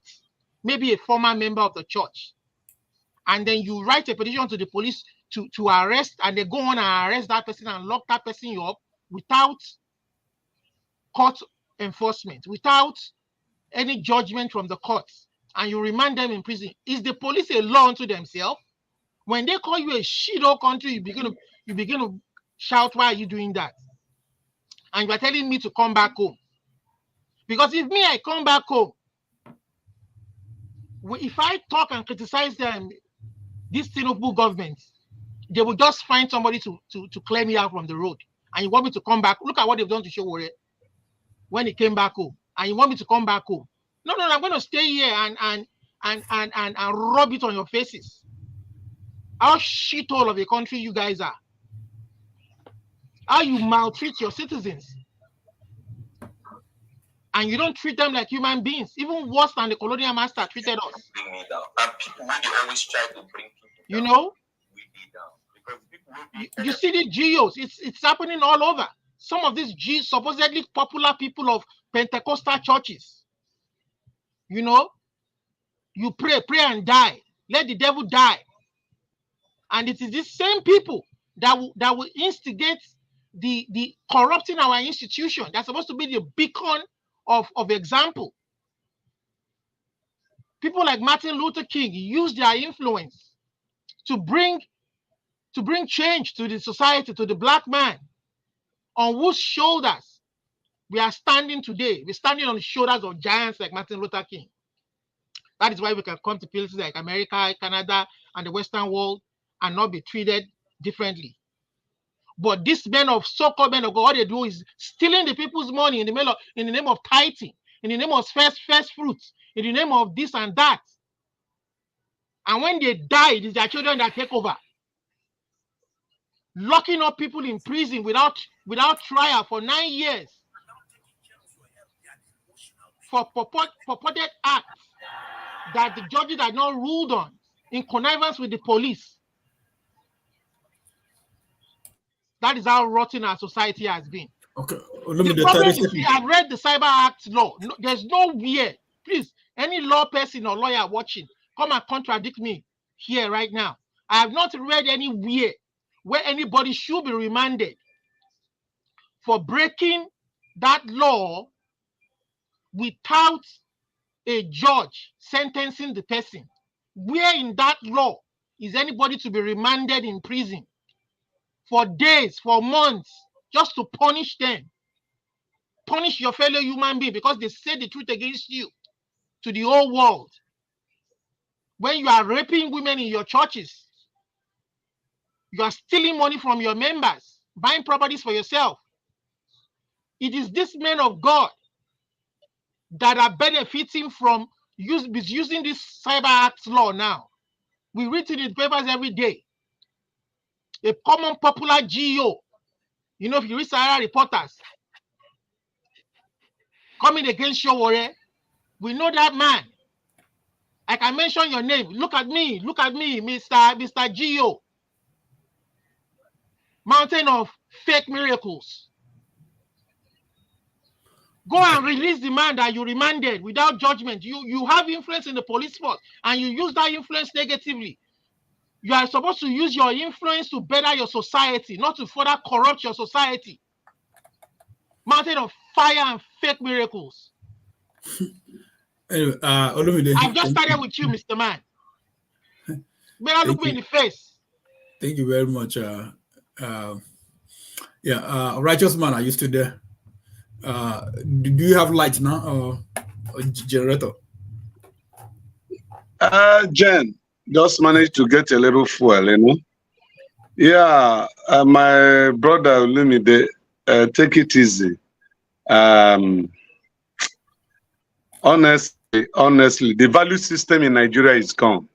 maybe a former member of the church. And then you write a petition to the police to arrest, and they go on and arrest that person and lock that person up without court enforcement, without any judgment from the courts, and you remand them in prison. Is the police a law unto themselves? When they call you a shit-hole country, you begin to shout, why are you doing that? And you are telling me to come back home. Because if I come back home, if I talk and criticize them, this Tinubu government, they will just find somebody to clear me out from the road. And you want me to come back? Look at what they've done to Showore. when he came back home, and you want me to come back home. No, I'm going to stay here and rub it on your faces. How shithole of a country you guys are. How you maltreat your citizens. And you don't treat them like human beings, even worse than the colonial master treated us. Bring me down. And people will always try to bring people you down. know, Because people you see the GEOs, it's happening all over. Some of these supposedly popular people of Pentecostal churches, you know, you pray and die. Let the devil die. And it is these same people that will instigate the corrupting our institution. That's supposed to be the beacon of example. People like Martin Luther King use their influence to bring change to the society, to the black man, on whose shoulders we are standing today. We're standing on the shoulders of giants like Martin Luther King. That is why we can come to places like America, Canada, and the Western world and not be treated differently. But these men of so-called men of God, all they do is stealing the people's money in the name of tithing, in the name of first fruits, in the name of this and that. And when they die, it is their children that take over. Locking up people in prison without trial for 9 years for purported acts that the judges had not ruled on in connivance with the police. That is how rotten our society has been. Okay. The problem is, I've read the Cyber Act law. No, there's nowhere. Please, any law person or lawyer watching, come and contradict me here right now. I have not read anywhere where anybody should be remanded for breaking that law without a judge sentencing the person. Where in that law is anybody to be remanded in prison for days, for months, just to punish them? Punish your fellow human being because they say the truth against you to the whole world. When you are raping women in your churches, you are stealing money from your members, buying properties for yourself. It is these men of God that are benefiting from using this Cyber Act law now. We read it in the papers every day. A common popular GEO, you know, if you read Sahara reporters coming against your warrior, we know that man. I can mention your name. Look at me, Mr. GEO. Mountain of fake miracles. Go and release the man that you remanded without judgment. You have influence in the police force and you use that influence negatively. You are supposed to use your influence to better your society, not to further corrupt your society. Mountain of fire and fake miracles. Anyway, I've just started with you, Mr. Man. Better look me in the face. Thank you very much. Righteous man, are you still there? Do you have light now or generator? Jen, just managed to get a little fuel, you know. Yeah, my brother, Lumide, take it easy. Honestly, the value system in Nigeria is gone.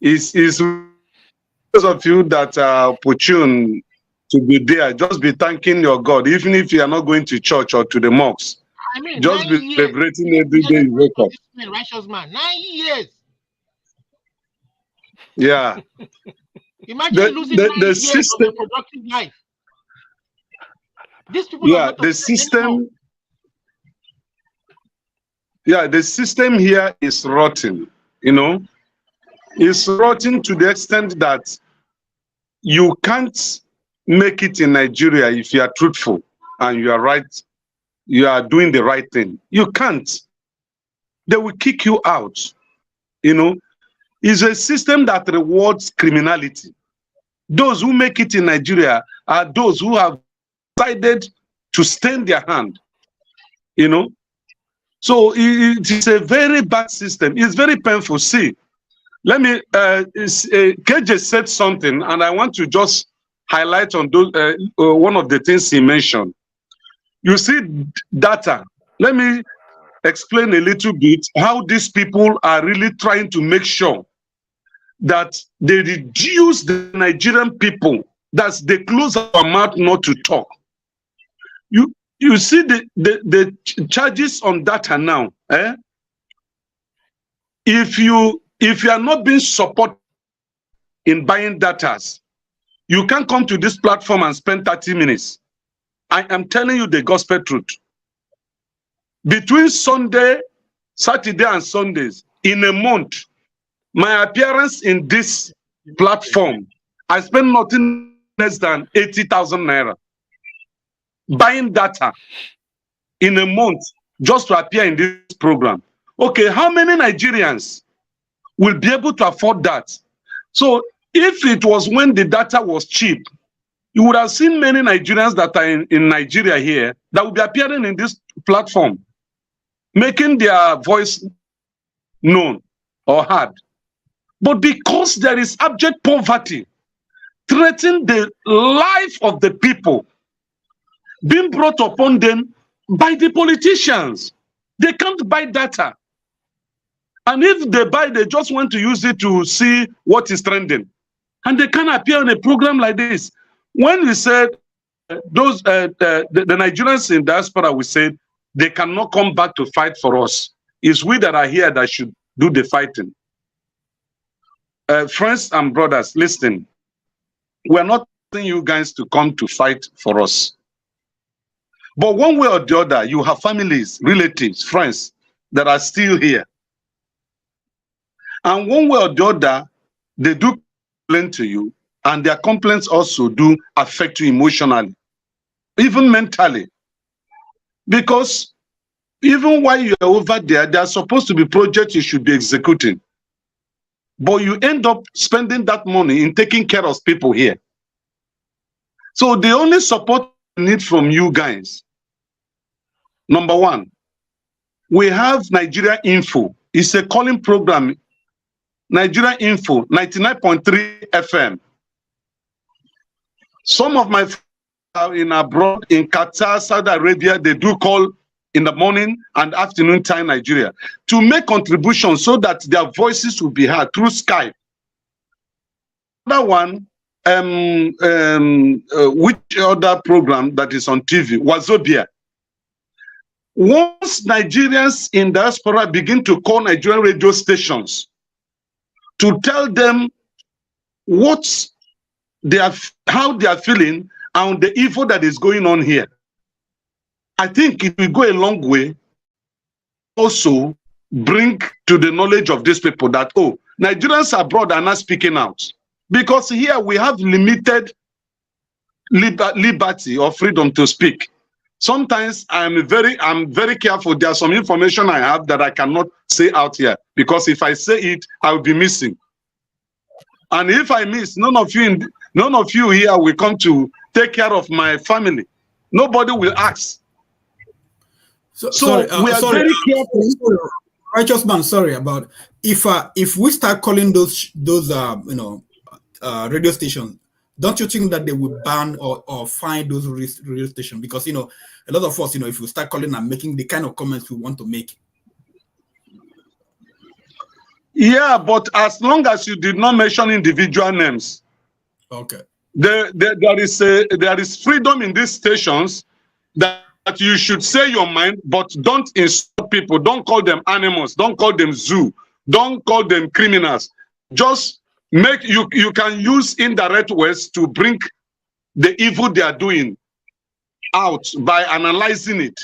It's because of you that are opportune to be there. Just be thanking your God, even if you are not going to church or to the mosques. I mean, just be celebrating every day you wake up. Righteous man, 9 years. Yeah. Imagine losing 9 years system, of a productive life. These people are the system. Yeah, the system here is rotten, you know. It's rotten to the extent that you can't make it in Nigeria if you are truthful and you are right, you are doing the right thing. You can't. They will kick you out, you know. It's a system that rewards criminality. Those who make it in Nigeria are those who have decided to stain their hand, you know. So it is a very bad system. It's very painful. See, let me, KJ said something, and I want to just highlight on those, one of the things he mentioned. You see data. Let me explain a little bit how these people are really trying to make sure that they reduce the Nigerian people, that they close our mouth not to talk. You see the charges on data now. If you are not being supported in buying data, you can't come to this platform and spend 30 minutes. I am telling you the gospel truth. Between Saturday and Sundays, in a month, my appearance in this platform, I spend nothing less than 80,000 naira. Buying data in a month just to appear in this program. Okay, how many Nigerians will be able to afford that? So if it was when the data was cheap, you would have seen many Nigerians that are in Nigeria here that will be appearing in this platform, making their voice known or heard. But because there is abject poverty threatening the life of the people being brought upon them by the politicians, they can't buy data. And if they buy, they just want to use it to see what is trending. And they can't appear on a program like this. When we said those the Nigerians in diaspora, we said they cannot come back to fight for us. It's we that are here that should do the fighting. Friends and brothers, listen. We're not asking you guys to come to fight for us. But one way or the other, you have families, relatives, friends that are still here. And one way or the other, they do complain to you, and their complaints also do affect you emotionally, even mentally. Because even while you're over there, there are supposed to be projects you should be executing. But you end up spending that money in taking care of people here. So the only support we need from you guys, number one, we have Nigeria Info. It's a calling program. Nigeria Info, 99.3 FM. Some of my friends are in abroad, in Qatar, Saudi Arabia, they do call in the morning and afternoon time Nigeria to make contributions so that their voices will be heard through Skype. Another one, which other program that is on TV? Wazobia. Once Nigerians in diaspora begin to call Nigerian radio stations to tell them what they are, how they are feeling, and the evil that is going on here, I think it will go a long way. Also, bring to the knowledge of these people that, oh, Nigerians abroad are not speaking out, because here we have limited liberty or freedom to speak. Sometimes I'm very careful. There's some information I have that I cannot say out here, because if I say it, I will be missing. And if I miss, none of you here will come to take care of my family. Nobody will ask. So we are very careful. Righteous man, sorry about if we start calling those radio stations, don't you think that they will ban or fine those radio stations? Because a lot of us, if we start calling and making the kind of comments we want to make. Yeah, but as long as you did not mention individual names, okay. There is freedom in these stations that you should say your mind, but don't insult people. Don't call them animals. Don't call them zoo. Don't call them criminals. Just make you can use indirect words to bring the evil they are doing out by analyzing it.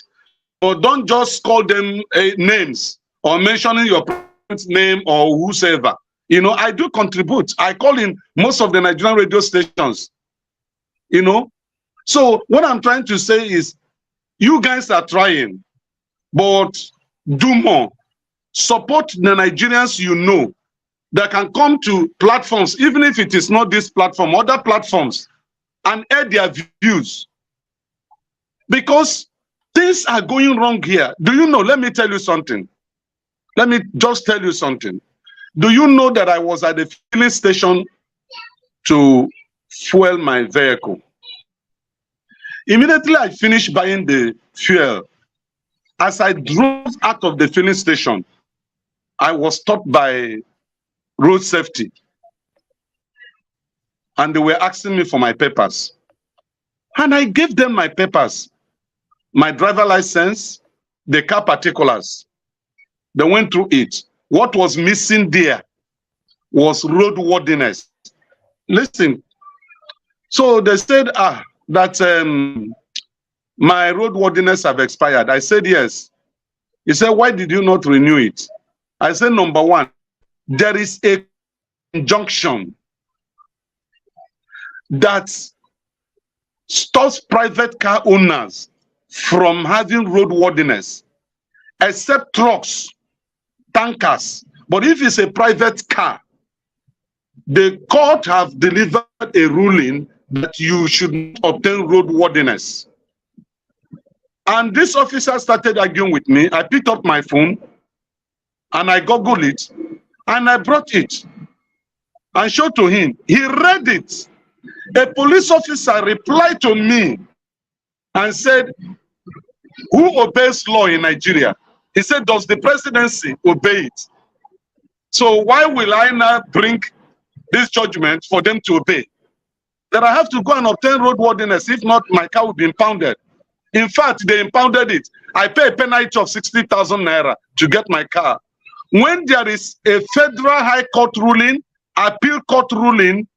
But don't just call them names or mentioning your parent's name or whosoever. I do contribute. I call in most of the Nigerian radio stations. So what I'm trying to say is, you guys are trying, but do more. Support the Nigerians that can come to platforms, even if it is not this platform, other platforms, and air their views. Because things are going wrong here. Do you know? Let me tell you something. Let me just tell you something. Do you know that I was at the filling station to fuel my vehicle? Immediately I finished buying the fuel. As I drove out of the filling station, I was stopped by road safety. And they were asking me for my papers. And I gave them my papers, my driver license, the car particulars. They went through it. What was missing there was roadworthiness. Listen, so they said that my roadworthiness have expired. I said yes. He said, why did you not renew it? I said, number one, there is a injunction that stops private car owners from having roadworthiness, except trucks, tankers. But if it's a private car, the court have delivered a ruling that you should not obtain roadworthiness. And this officer started arguing with me. I picked up my phone and I Googled it and I brought it and showed to him. He read it. A police officer replied to me and said, who obeys law in Nigeria? He said, does the presidency obey it? So why will I now bring this judgment for them to obey? That I have to go and obtain roadworthiness. If not, my car will be impounded. In fact, they impounded it. I pay a penalty of 60,000 naira to get my car. When there is a federal high court ruling, appeal court ruling,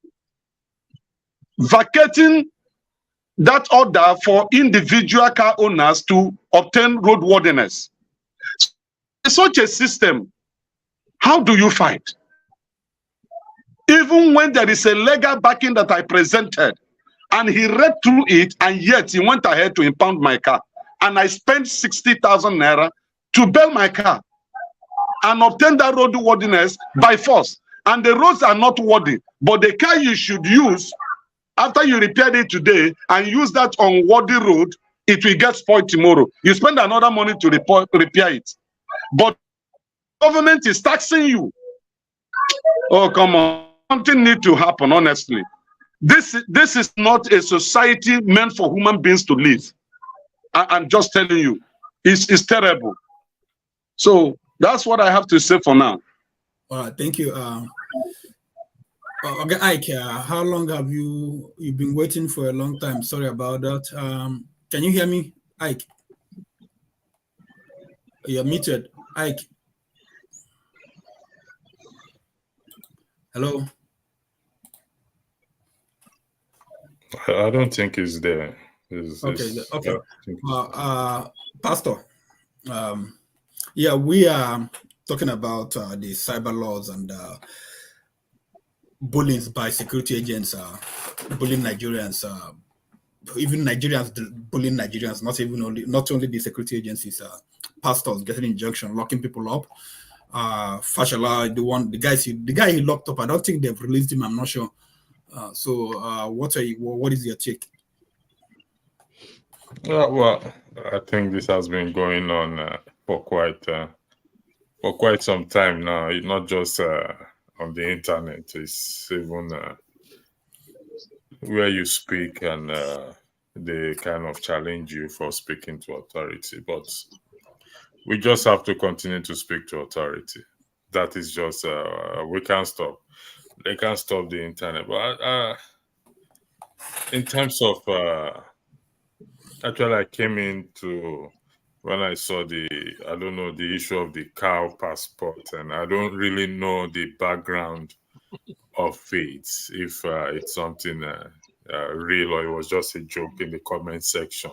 vacating that order for individual car owners to obtain roadworthiness. In such a system, how do you fight? Even when there is a legal backing that I presented, and he read through it, and yet he went ahead to impound my car. And I spent 60,000 naira to bail my car and obtain that roadworthiness by force. And the roads are not worthy, but the car you should use, after you repaired it today and use that unworthy road, it will get spoiled tomorrow. You spend another money to repair it. But government is taxing you. Oh, come on. Something needs to happen, honestly. This is not a society meant for human beings to live. I'm just telling you, it's terrible. So that's what I have to say for now. All right, thank you. Okay, Ike, how long have you've been waiting for a long time? Sorry about that. Can you hear me, Ike? You're muted, Ike. Hello. I don't think it's there. Okay. Pastor. Yeah, we are talking about the cyber laws and bullying by security agents, bullying Nigerians, even Nigerians bullying Nigerians, not only the security agencies, pastors getting injunction, locking people up. Fashala, the guy he locked up, I don't think they've released him, I'm not sure. What is your take? Well, I think this has been going on for quite some time now. It's not just on the internet. It's even where you speak and they kind of challenge you for speaking to authority. But we just have to continue to speak to authority. That is just we can't stop. They can't stop the internet. But in terms of actually, I came into when I saw the issue of the cow passport, and I don't really know the background of it, if it's something real or it was just a joke in the comment section.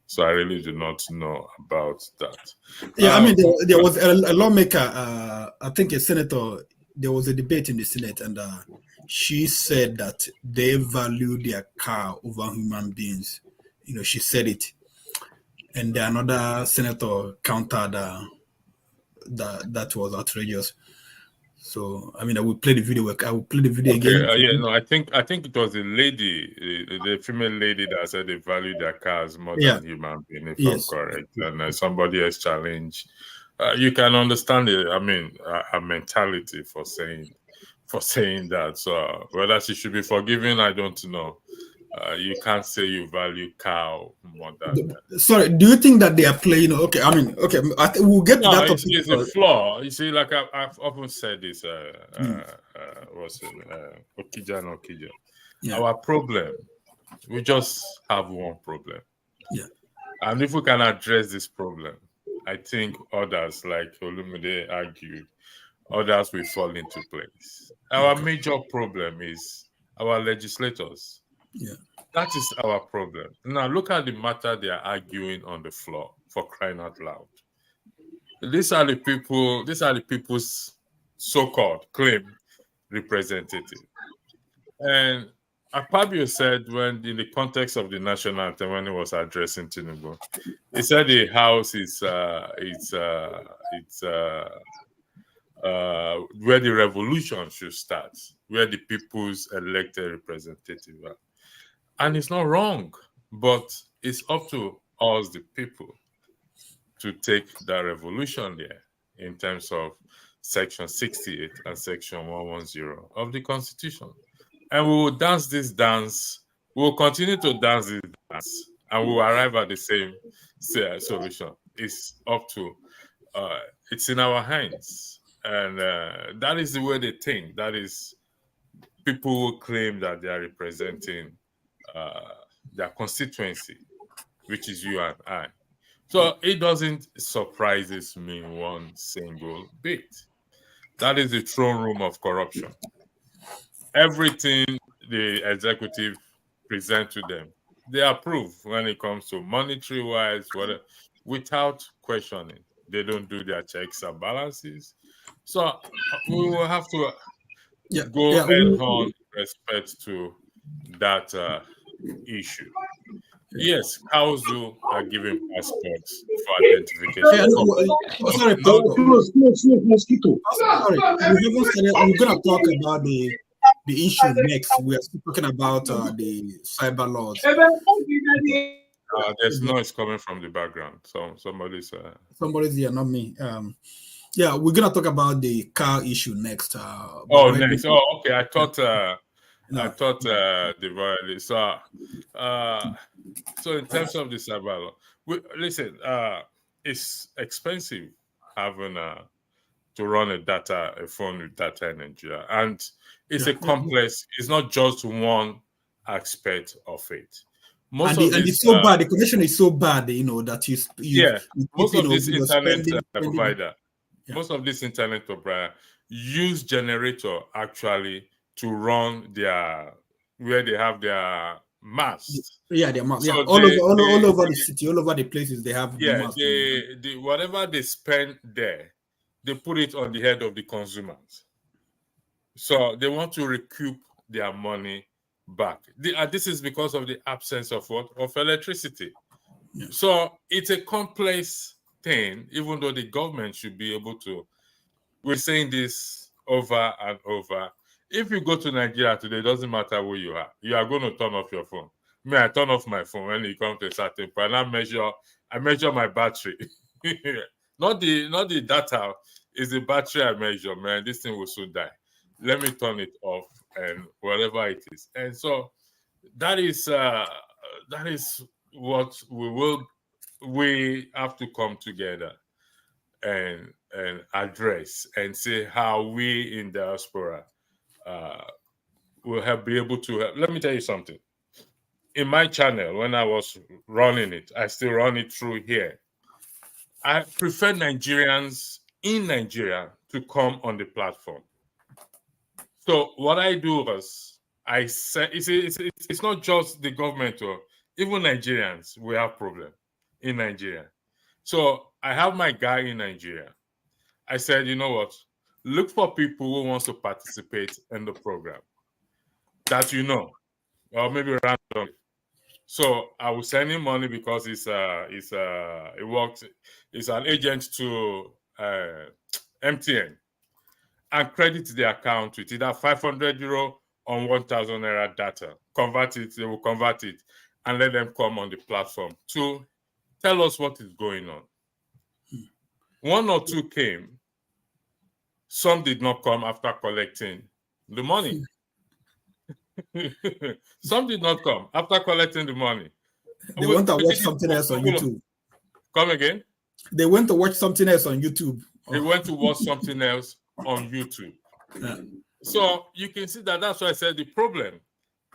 So I really do not know about that. Yeah, I mean, there was a lawmaker, I think a senator. There was a debate in the Senate, and she said that they value their car over human beings. You know, she said it, and another senator countered that was outrageous. So, I mean, I will play the video. I will play the video again. I think it was a lady, the female lady that said they value their cars more than human beings, if I'm correct. And somebody else challenged. You can understand it. I mean, her mentality for saying that. So whether she should be forgiven, I don't know. You can't say you value cow more than. Sorry, do you think that they are playing? Okay, I mean, okay, we'll get to No, that topic. it's a flaw. You see, like I've often said this. What's it? Okija. Yeah. Our problem, we just have one problem. Yeah. And if we can address this problem, I think others, like Olumide argued, others will fall into place. Our major problem is our legislators. Yeah. That is our problem. Now look at the matter they are arguing on the floor, for crying out loud. These are the people's so-called claim representative. And Akpabio said, when in the context of the national anthem, when he was addressing Tinubu, he said the house is where the revolution should start, where the people's elected representative are. And it's not wrong, but it's up to us, the people, to take that revolution there in terms of Section 68 and Section 110 of the Constitution. And we will dance this dance. We will continue to dance this dance, and we will arrive at the same solution. It's up to, it's in our hands. And that is the way they think. That is, people who claim that they are representing their constituency, which is you and I. So it doesn't surprise me one single bit. That is the throne room of corruption. Everything the executive present to them, they approve when it comes to monetary wise, whatever, without questioning. They don't do their checks and balances. So we will have to go head on with respect to that issue. Yes, cows are given passports for identification. Sorry, mosquito. Sorry, I'm going to talk about the issue next. We are still talking about the cyber laws. There's noise coming from the background. So somebody's here, not me. Yeah, we're gonna talk about the car issue next. Next. Oh, okay. I thought the violence. So in terms of the cyber law, listen. It's expensive having to run a phone with data in Nigeria, and it's a complex. It's not just one aspect of it. It's so bad. The connection is so bad, that most of this internet provider. Most of this internet provider use generator actually to run where they have their masts. Yeah, their masts. So all over the city, all over the places they have. Yeah, whatever they spend there, they put it on the head of the consumers. So they want to recoup their money back. This is because of the absence of electricity. Yeah. So it's a complex thing, even though the government should be able to. We're saying this over and over. If you go to Nigeria today, it doesn't matter where you are going to turn off your phone. I turn off my phone when it comes to a certain point. I measure my battery. not the data, it's the battery I measure, man. This thing will soon die. Let me turn it off and whatever it is. And so that is what we have to come together and address and see how we in diaspora will be able to help. Let me tell you something. In my channel, when I was running it, I still run it through here. I prefer Nigerians in Nigeria to come on the platform. So what I do is I say it's not just the government or even Nigerians. We have problem in Nigeria. So I have my guy in Nigeria. I said, you know what? Look for people who wants to participate in the program that or maybe randomly. So I will send him money because it's an agent to MTN, and credit the account with either 500 euro or 1,000 naira data. They will convert it and let them come on the platform to tell us what is going on. One or two came. Some did not come after collecting the money. Some did not come after collecting the money. They went to watch something else on YouTube. Come again? They went to watch something else on YouTube. They went to watch something else on YouTube. Yeah. So you can see that that's why I said the problem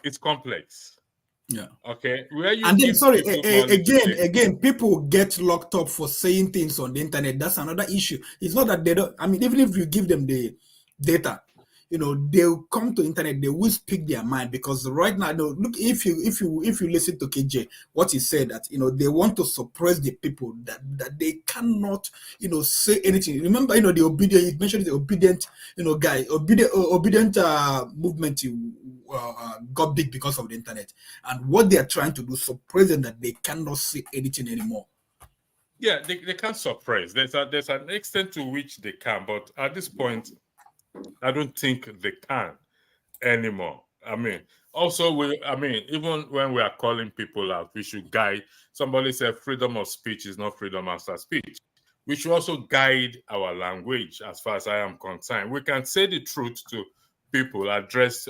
is complex. Yeah. Okay. Where you and then give sorry, people money again, people get locked up for saying things on the internet. That's another issue. It's not that they don't. I mean, even if you give them the data, you know, they'll come to internet. They will speak their mind, because right now, no, look, if you listen to KJ, what he said, that, you know, they want to suppress the people, that they cannot, you know, say anything. Remember, you know, the obedient. You mentioned the obedient, you know, guy, obedient movement. Got big because of the internet, and what they are trying to do, suppress them, that they cannot say anything anymore. Yeah, they can't suppress. There's an extent to which they can, but at this point, I don't think they can anymore. I mean, also, even when we are calling people out, we should guide. Somebody said freedom of speech is not freedom after speech. We should also guide our language, as far as I am concerned. We can say the truth to people, address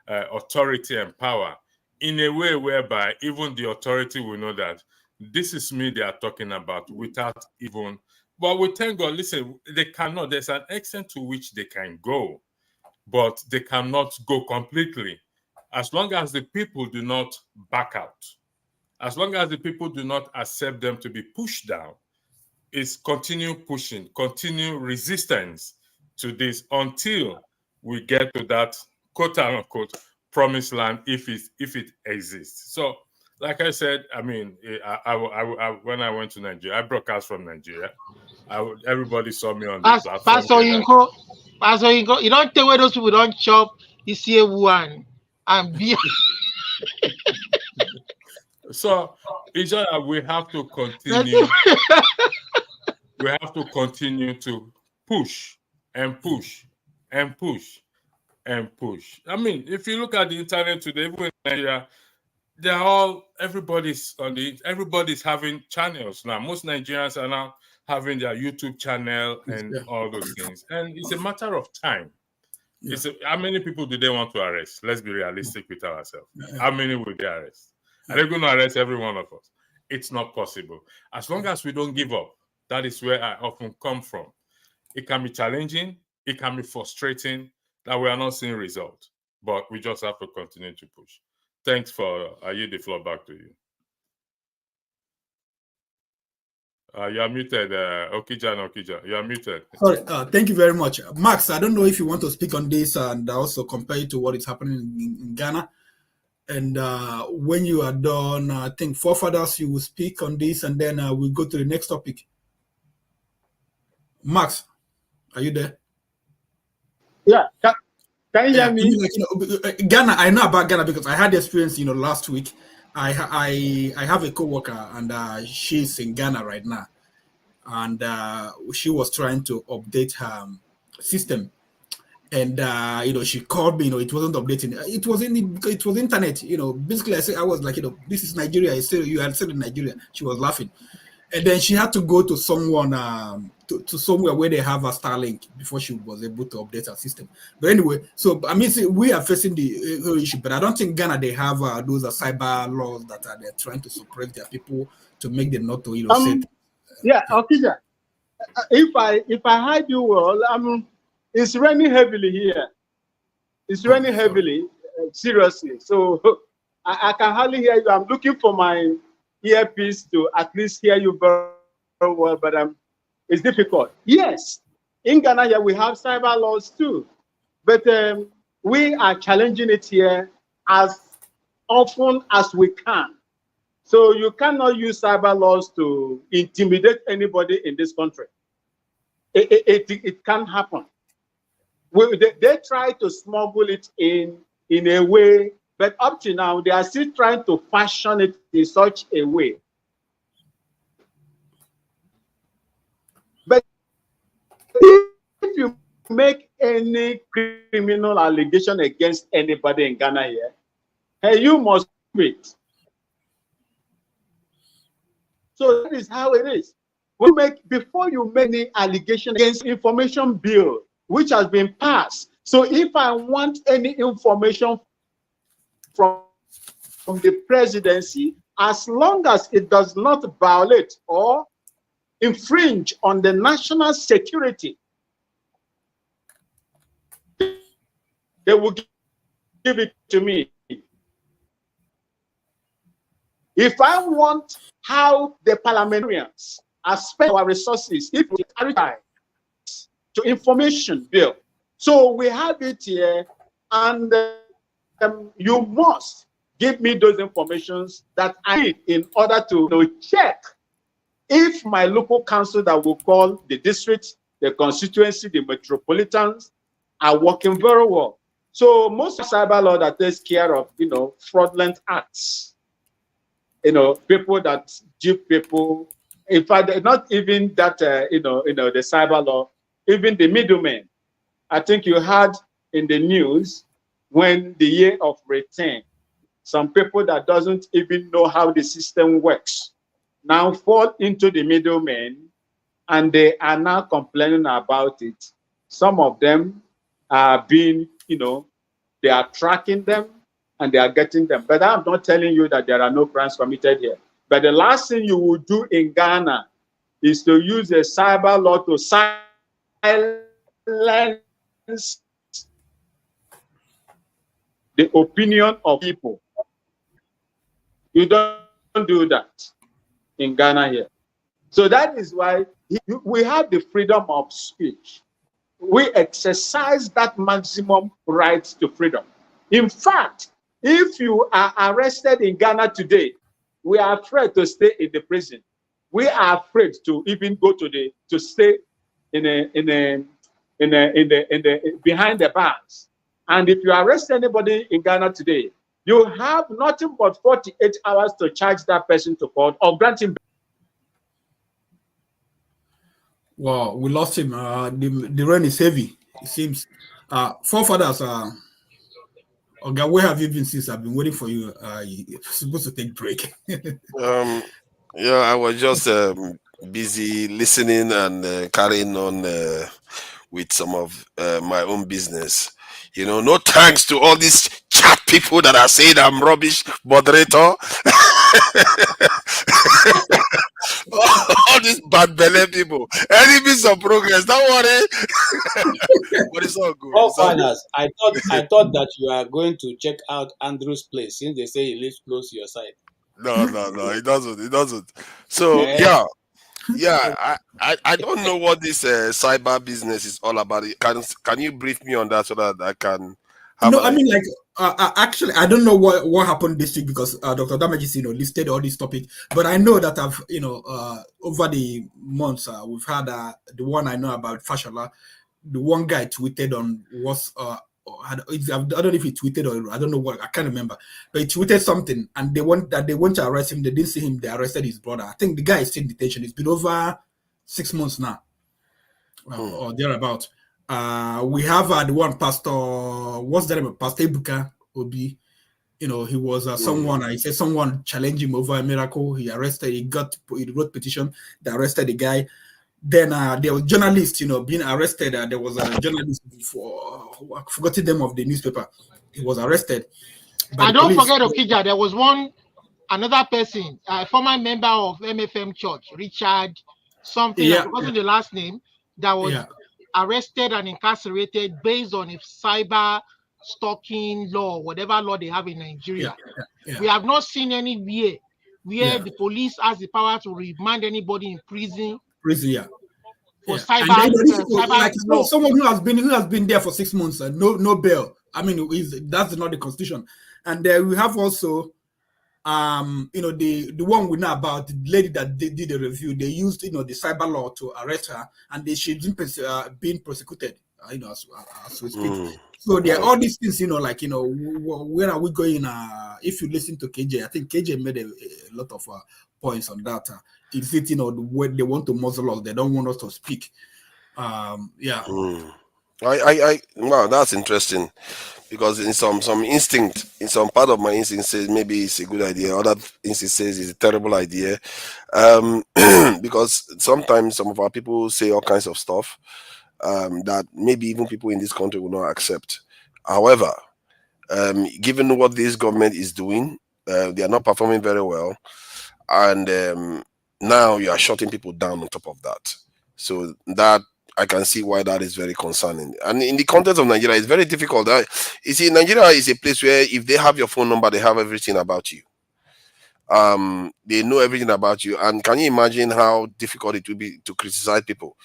authority and power in a way whereby even the authority will know that this is me they are talking about, without even. But we thank God, listen, they cannot. There's an extent to which they can go, but they cannot go completely. As long as the people do not back out, as long as the people do not accept them to be pushed down, it's continue pushing, continue resistance to this until we get to that quote unquote promised land, if it exists. So, like I said, I mean, I when I went to Nigeria, I broadcast from Nigeria. Everybody saw me on the platform. Pastor Inko, you don't tell where those people don't chop. You see one and be. So it's just that we have to continue. We have to continue to push and push and push and push. I mean, if you look at the internet today, even in Nigeria, everybody's having channels now. Most Nigerians are now having their YouTube channel and all those things. And it's a matter of time. Yeah. How many people do they want to arrest? Let's be realistic with ourselves. Yeah. How many will they arrest? Are they going to arrest every one of us? It's not possible. As long as we don't give up, that is where I often come from. It can be challenging. It can be frustrating that we are not seeing results. But we just have to continue to push. Thanks I yield the floor back to you. You are muted, Okija. You are muted. Sorry, thank you very much. Max, I don't know if you want to speak on this and also compare it to what is happening in Ghana. And when you are done, I think forefathers, you will speak on this, and then we'll go to the next topic. Max, are you there? Yeah. Can you hear me? Ghana, I know about Ghana because I had the experience, last week. I have a co-worker, and she's in Ghana right now, and she was trying to update her system, and she called me. It wasn't updating. It was internet. Basically, I was like, this is Nigeria. You had said in Nigeria. She was laughing, and then she had to go to someone to somewhere where they have a Starlink before she was able to update her system. But anyway, so I mean, we are facing the issue, but I don't think Ghana they have those cyber laws that they're trying to suppress their people to make them not to say. Yeah, okay. If I heard you well, it's raining heavily here. It's raining heavily, seriously. So I can hardly hear you. I'm looking for my earpiece to at least hear you very well, but it's difficult. Yes, in Ghana here we have cyber laws too, but we are challenging it here as often as we can. So you cannot use cyber laws to intimidate anybody in this country. It can't happen. They try to smuggle it in a way, but up to now they are still trying to fashion it in such a way. But if you make any criminal allegation against anybody in Ghana here, hey, you must quit. So that is how it is. Before you make any allegation against information bill, which has been passed. So if I want any information from the presidency as long as it does not violate or infringe on the national security. They will give it to me. If I want how the parliamentarians are spending our resources, if we carry to information bill, so we have it here, and you must give me those informations that I need in order to check if my local council that will call the district, the constituency, the metropolitans are working very well. So most cyber law that takes care of, fraudulent acts, people that give people, in fact, not even that, the cyber law, even the middlemen. I think you had in the news when the year of return, some people that doesn't even know how the system works now fall into the middlemen, and they are now complaining about it. Some of them are being, they are tracking them and they are getting them. But I'm not telling you that there are no crimes committed here. But the last thing you will do in Ghana is to use a cyber law to silence the opinion of people. You don't do that in Ghana here. So that is why we have the freedom of speech. We exercise that maximum right to freedom. In fact, if you are arrested in Ghana today, we are afraid to stay in the prison. We are afraid to even go to stay behind the bars. And if you arrest anybody in Ghana today, you have nothing but 48 hours to charge that person to court or grant him. Well, we lost him. The rain is heavy, it seems. Forefathers, okay, where have you been since? I've been waiting for you. You're supposed to take break. Yeah, I was just busy listening and carrying on with some of my own business. No thanks to all these chat people that are saying I'm rubbish moderator. All these bad belly people, enemies of progress. Don't worry, but it's all good. Oh, It's all good. fathers, I thought that you are going to check out Andrew's place since they say he lives close to your side. No, it doesn't. So yeah, I don't know what this cyber business is all about. Can you brief me on that so that I can have? No, I mean, like, actually, I don't know what happened this week because Dr. Damagis, listed all these topics. But I know that I've, over the months, we've had the one I know about Fashola. The one guy tweeted on I don't know if he tweeted or I don't know what, I can't remember. But he tweeted something and they went to arrest him. They didn't see him. They arrested his brother. I think the guy is still in detention. It's been over 6 months now, or thereabout. We have the one pastor, what's the name of Pastor Ibuka Obi? He was someone, he said someone challenged him over a miracle. He arrested, he wrote petition, they arrested the guy. Then there was journalists, being arrested. There was a journalist I forgot the name of the newspaper. He was arrested. And don't forget, Okija, there was another person, a former member of MFM Church, Richard something, I forgot the last name, that was arrested and incarcerated based on a cyber stalking law, whatever law they have in Nigeria. We have not seen anywhere where the police has the power to remand anybody in prison. For cyber, like someone who has been there for 6 months, no bail. I mean, that's not the constitution. And we have also, the one we know about, the lady that did the review. They used, the cyber law to arrest her, and she's being prosecuted, as we speak. So there are all these things, where are we going? If you listen to KJ, I think KJ made a lot of points on that. Is it, where they want to muzzle us? They don't want us to speak. Wow, that's interesting, because in some instinct, in some part of my instinct says maybe it's a good idea. Other instinct says it's a terrible idea, because sometimes some of our people say all kinds of stuff that maybe even people in this country will not accept. However, Given what this government is doing, they are not performing very well, and now you are shutting people down on top of that. So that I can see why that is very concerning. And in the context of Nigeria, it's very difficult. You see, Nigeria is a place where if they have your phone number, they have everything about you. They know everything about you. And can you imagine how difficult it will be to criticize people?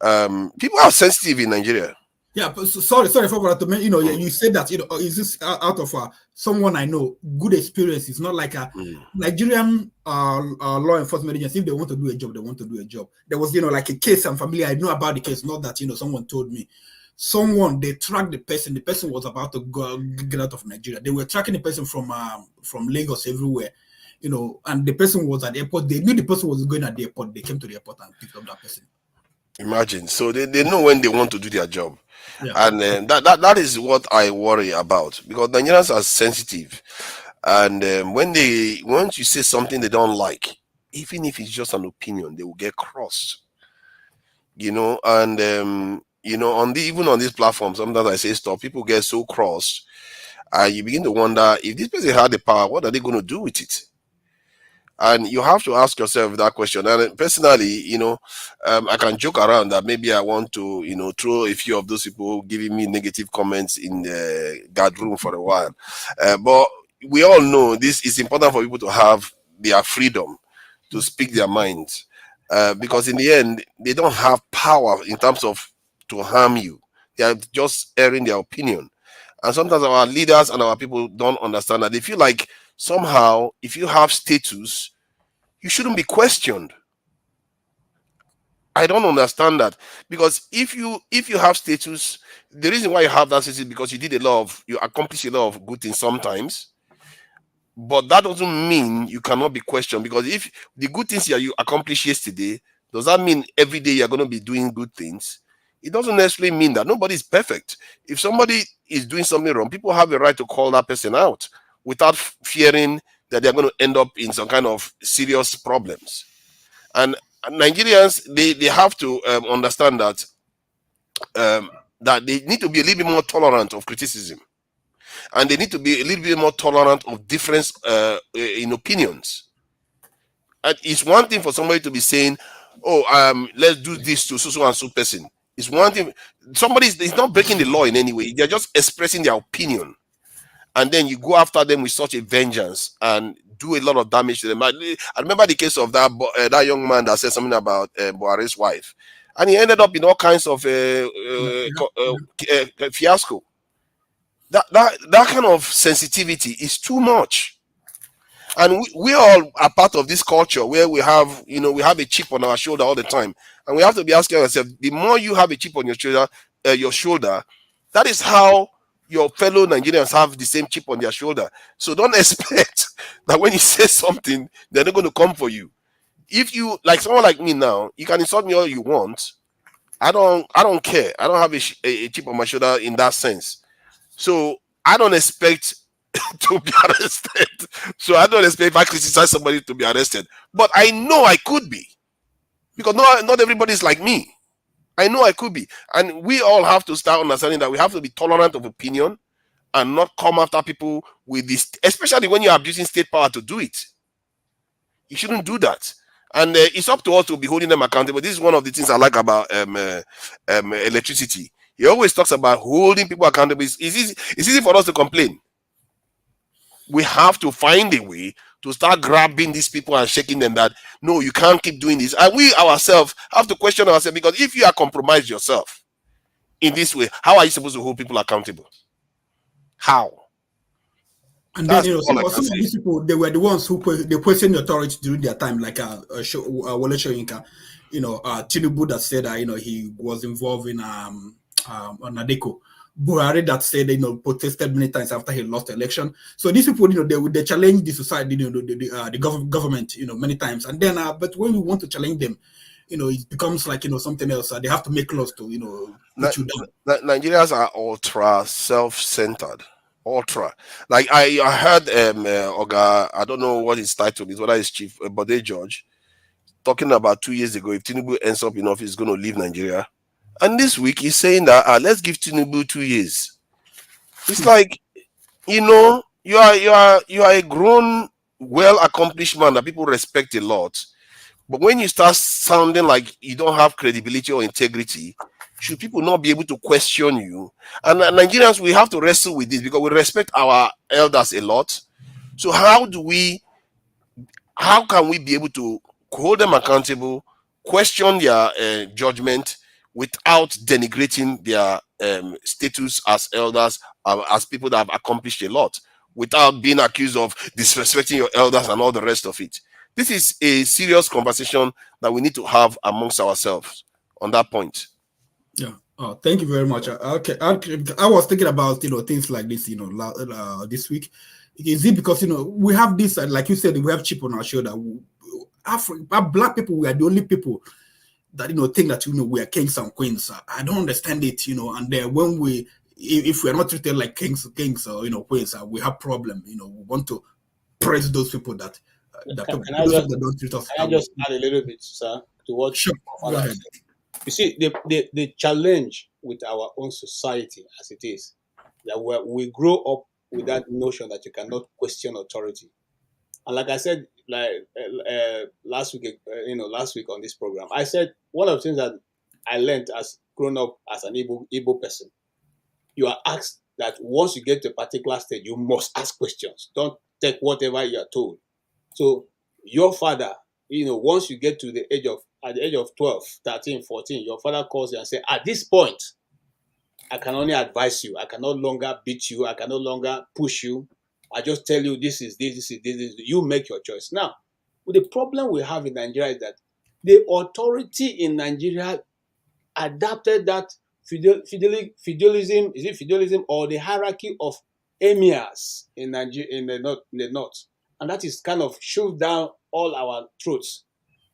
People are sensitive in Nigeria. Yeah, but sorry for what I mean. You said that, is this out of someone I know, good experience? It's not like a Nigerian law enforcement agency. If they want to do a job, they want to do a job. There was, like a case I'm familiar. I know about the case, not that, someone told me. They tracked the person. The person was about to get out of Nigeria. They were tracking the person from Lagos everywhere, and the person was at the airport. They knew the person was going at the airport. They came to the airport and picked up that person. Imagine. So they know when they want to do their job. Yeah. And that is what I worry about, because Nigerians are sensitive, and once you say something they don't like, even if it's just an opinion, they will get crossed. And even on this platform, sometimes I say stuff, people get so crossed, and you begin to wonder if this person had the power, what are they going to do with it? And you have to ask yourself that question. And personally, I can joke around that maybe I want to, throw a few of those people giving me negative comments in the guard room for a while. But we all know this is important for people to have their freedom to speak their minds. Because in the end, they don't have power in terms of to harm you. They are just airing their opinion. And sometimes our leaders and our people don't understand that. They feel like somehow, if you have status, you shouldn't be questioned. I don't understand that, because if you have status, the reason why you have that status is because you accomplished a lot of good things sometimes. But that doesn't mean you cannot be questioned, because if the good things you accomplished yesterday, does that mean every day you're going to be doing good things? It doesn't necessarily mean that. Nobody is perfect. If somebody is doing something wrong, people have a right to call that person out without fearing that they're going to end up in some kind of serious problems. And Nigerians, they have to understand that that they need to be a little bit more tolerant of criticism, and they need to be a little bit more tolerant of difference in opinions. And it's one thing for somebody to be saying, "Oh, let's do this to so and so person." It's one thing. Somebody is not breaking the law in any way. They're just expressing their opinion, and then you go after them with such a vengeance and do a lot of damage to them. I remember the case of that young man that said something about Buhari's wife, and he ended up in all kinds of fiasco. That kind of sensitivity is too much. And we all are part of this culture where we have a chip on our shoulder all the time, and we have to be asking ourselves: the more you have a chip on your shoulder, that is how your fellow Nigerians have the same chip on their shoulder. So don't expect that when you say something, they're not going to come for you. If you, like someone like me now, you can insult me all you want. I don't care. I don't have a chip on my shoulder in that sense. So I don't expect to be arrested. So I don't expect if I criticize somebody to be arrested. But I know I could be, because not everybody is like me. I know I could be. And we all have to start understanding that we have to be tolerant of opinion and not come after people with this, especially when you're abusing state power to do it. You shouldn't do that. And it's up to us to be holding them accountable. This is one of the things I like about electricity. He always talks about holding people accountable. It's easy for us to complain. We have to find a way to start grabbing these people and shaking them that, no, you can't keep doing this. And we ourselves have to question ourselves, because if you are compromised yourself in this way, how are you supposed to hold people accountable? How? And then, some of these people, they were the ones who they questioned the authority during their time, like Wole Soyinka, Tinubu that said that, he was involved in Nadeko. Buhari that said, protested many times after he lost the election. So these people, they challenge the society, the government, many times. And then, but when we want to challenge them, it becomes like, something else. They have to make laws to, put you down. Nigerians are ultra self-centered. Ultra. Like I heard Oga, I don't know what his title is, whether it's Chief Bode George, talking about 2 years ago, if Tinubu ends up in office, he's going to leave Nigeria. And this week he's saying that let's give Tinubu 2 years. It's like, You know, you are a grown, well accomplished man that people respect a lot. But when you start sounding like you don't have credibility or integrity, should people not be able to question you? And Nigerians, we have to wrestle with this because we respect our elders a lot. So how can we be able to hold them accountable, question their judgment without denigrating their status as elders, as people that have accomplished a lot, without being accused of disrespecting your elders and all the rest of it? This is a serious conversation that we need to have amongst ourselves on that point. Yeah. Oh, thank you very much. Okay, I was thinking about things like this this week. Is it because we have this like you said, we have chip on our shoulder. Black people, we are the only people that think that we are kings and queens. I don't understand it. And then when if we are not treated like kings or queens, we have problem. We want to praise those people that Can I those just people that don't treat us. can I just add a little bit, sir, to what Sure, go Father ahead. said? You see, the challenge with our own society as it is that we grow up with that notion that you cannot question authority. And like I said, last week, last week on this program, I said one of the things that I learned as grown up as an Igbo person, you are asked that once you get to a particular stage, you must ask questions. Don't take whatever you are told. So your father, once you get to at the age of 12, 13, 14, your father calls you and says, at this point, I can only advise you. I can no longer beat you. I can no longer push you. I just tell you this is this. You make your choice. Now, the problem we have in Nigeria is that the authority in Nigeria adapted that feudalism, is it feudalism or the hierarchy of emirs in Nigeria, in the north, and that is kind of shoved down all our throats,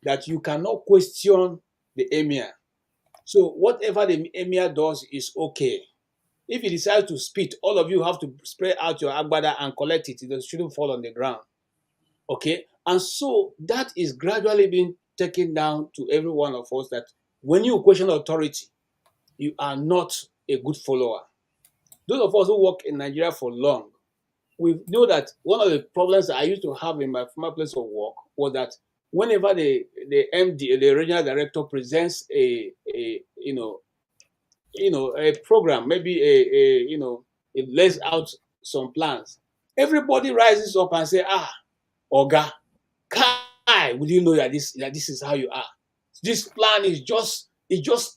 that you cannot question the emir. So whatever the emir does is okay. If he decides to spit, all of you have to spray out your agbada and collect it. It shouldn't fall on the ground. Okay? And so that is gradually being taken down to every one of us, that when you question authority, you are not a good follower. Those of us who work in Nigeria for long, we know that one of the problems that I used to have in my former place of work was that whenever the MD, the regional director, presents a program, maybe it lays out some plans, everybody rises up and say, Oga, Kai, would you know that this is how you are? This plan is just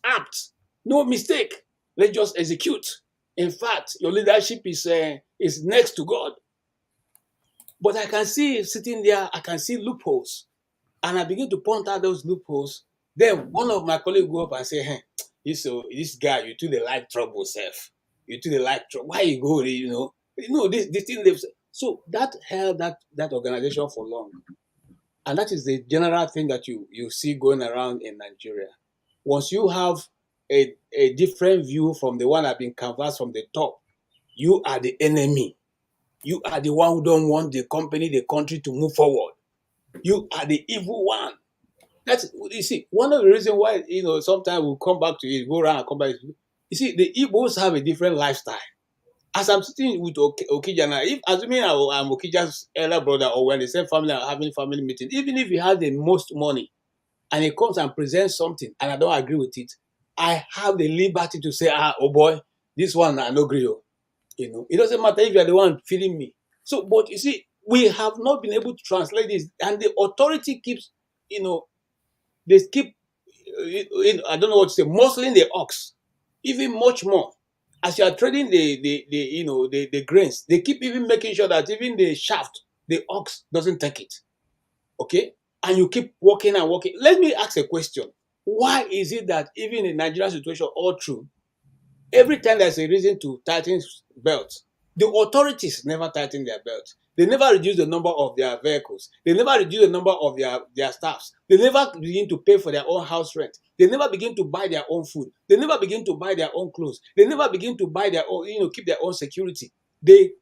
apt. No mistake. Let's just execute. In fact, your leadership is next to God. But I can see sitting there, I can see loopholes. And I begin to point out those loopholes. Then one of my colleagues go up and say, hey, this guy, you too, they like trouble, self. You too, they like trouble. Why you go, this thing they've. So that held that organization for long. And that is the general thing that you see going around in Nigeria. Once you have a different view from the one that has been canvassed from the top, you are the enemy. You are the one who don't want the country to move forward. You are the evil one. That's, you see, one of the reasons why, sometimes we'll come back to it, go around and come back. You see, the Igbos have a different lifestyle. As I'm sitting with Okija now, if assuming I'm Okija's elder brother, or when the same family are having family meeting, even if he has the most money and he comes and presents something and I don't agree with it, I have the liberty to say, oh boy, this one I no agree. It doesn't matter if you're the one feeding me. So, but you see, we have not been able to translate this, and the authority keeps, they keep, I don't know what to say, muscling the ox, even much more. As you are trading the grains, they keep even making sure that even the shaft, the ox doesn't take it. Okay? And you keep walking and walking. Let me ask a question. Why is it that even in Nigerian situation all through, every time there's a reason to tighten belts, the authorities never tighten their belts. They never reduce the number of their vehicles. They never reduce the number of their staffs. They never begin to pay for their own house rent. They never begin to buy their own food. They never begin to buy their own clothes. They never begin to buy their own, keep their own security. They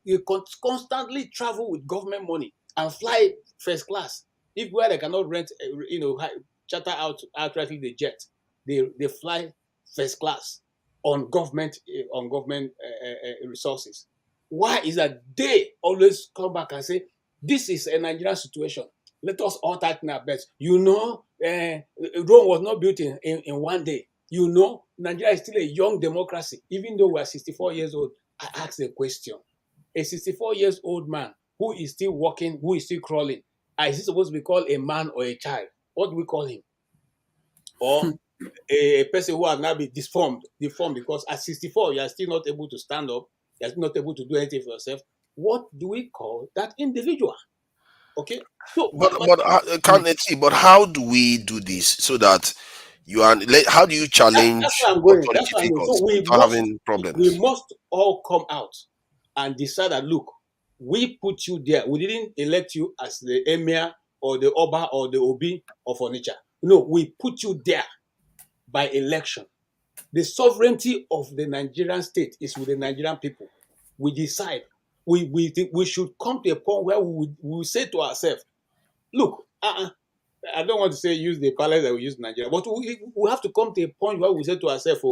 constantly travel with government money and fly first class. If where they cannot rent, charter outrightly the jet, they fly first class on government resources. Why is that they always come back and say, this is a Nigerian situation. Let us all tighten our belts. Rome was not built in one day. Nigeria is still a young democracy. Even though we are 64 years old, I ask a question. A 64 years old man who is still walking, who is still crawling, is he supposed to be called a man or a child? What do we call him? Or a person who has now been deformed because at 64, you are still not able to stand up, you are still not able to do anything for yourself. What do we call that individual? Okay. So, but how do we do this so that how do you challenge that's where I'm going. authority figures So without having problems? we must all come out and decide that, look, we put you there. We didn't elect you as the emir or the oba or the obi of Onitsha. No, we put you there by election. The sovereignty of the Nigerian state is with the Nigerian people. We decide. We should come to a point where we say to ourselves, look, I don't want to say use the parallel that we use in Nigeria, but we have to come to a point where we say to ourselves,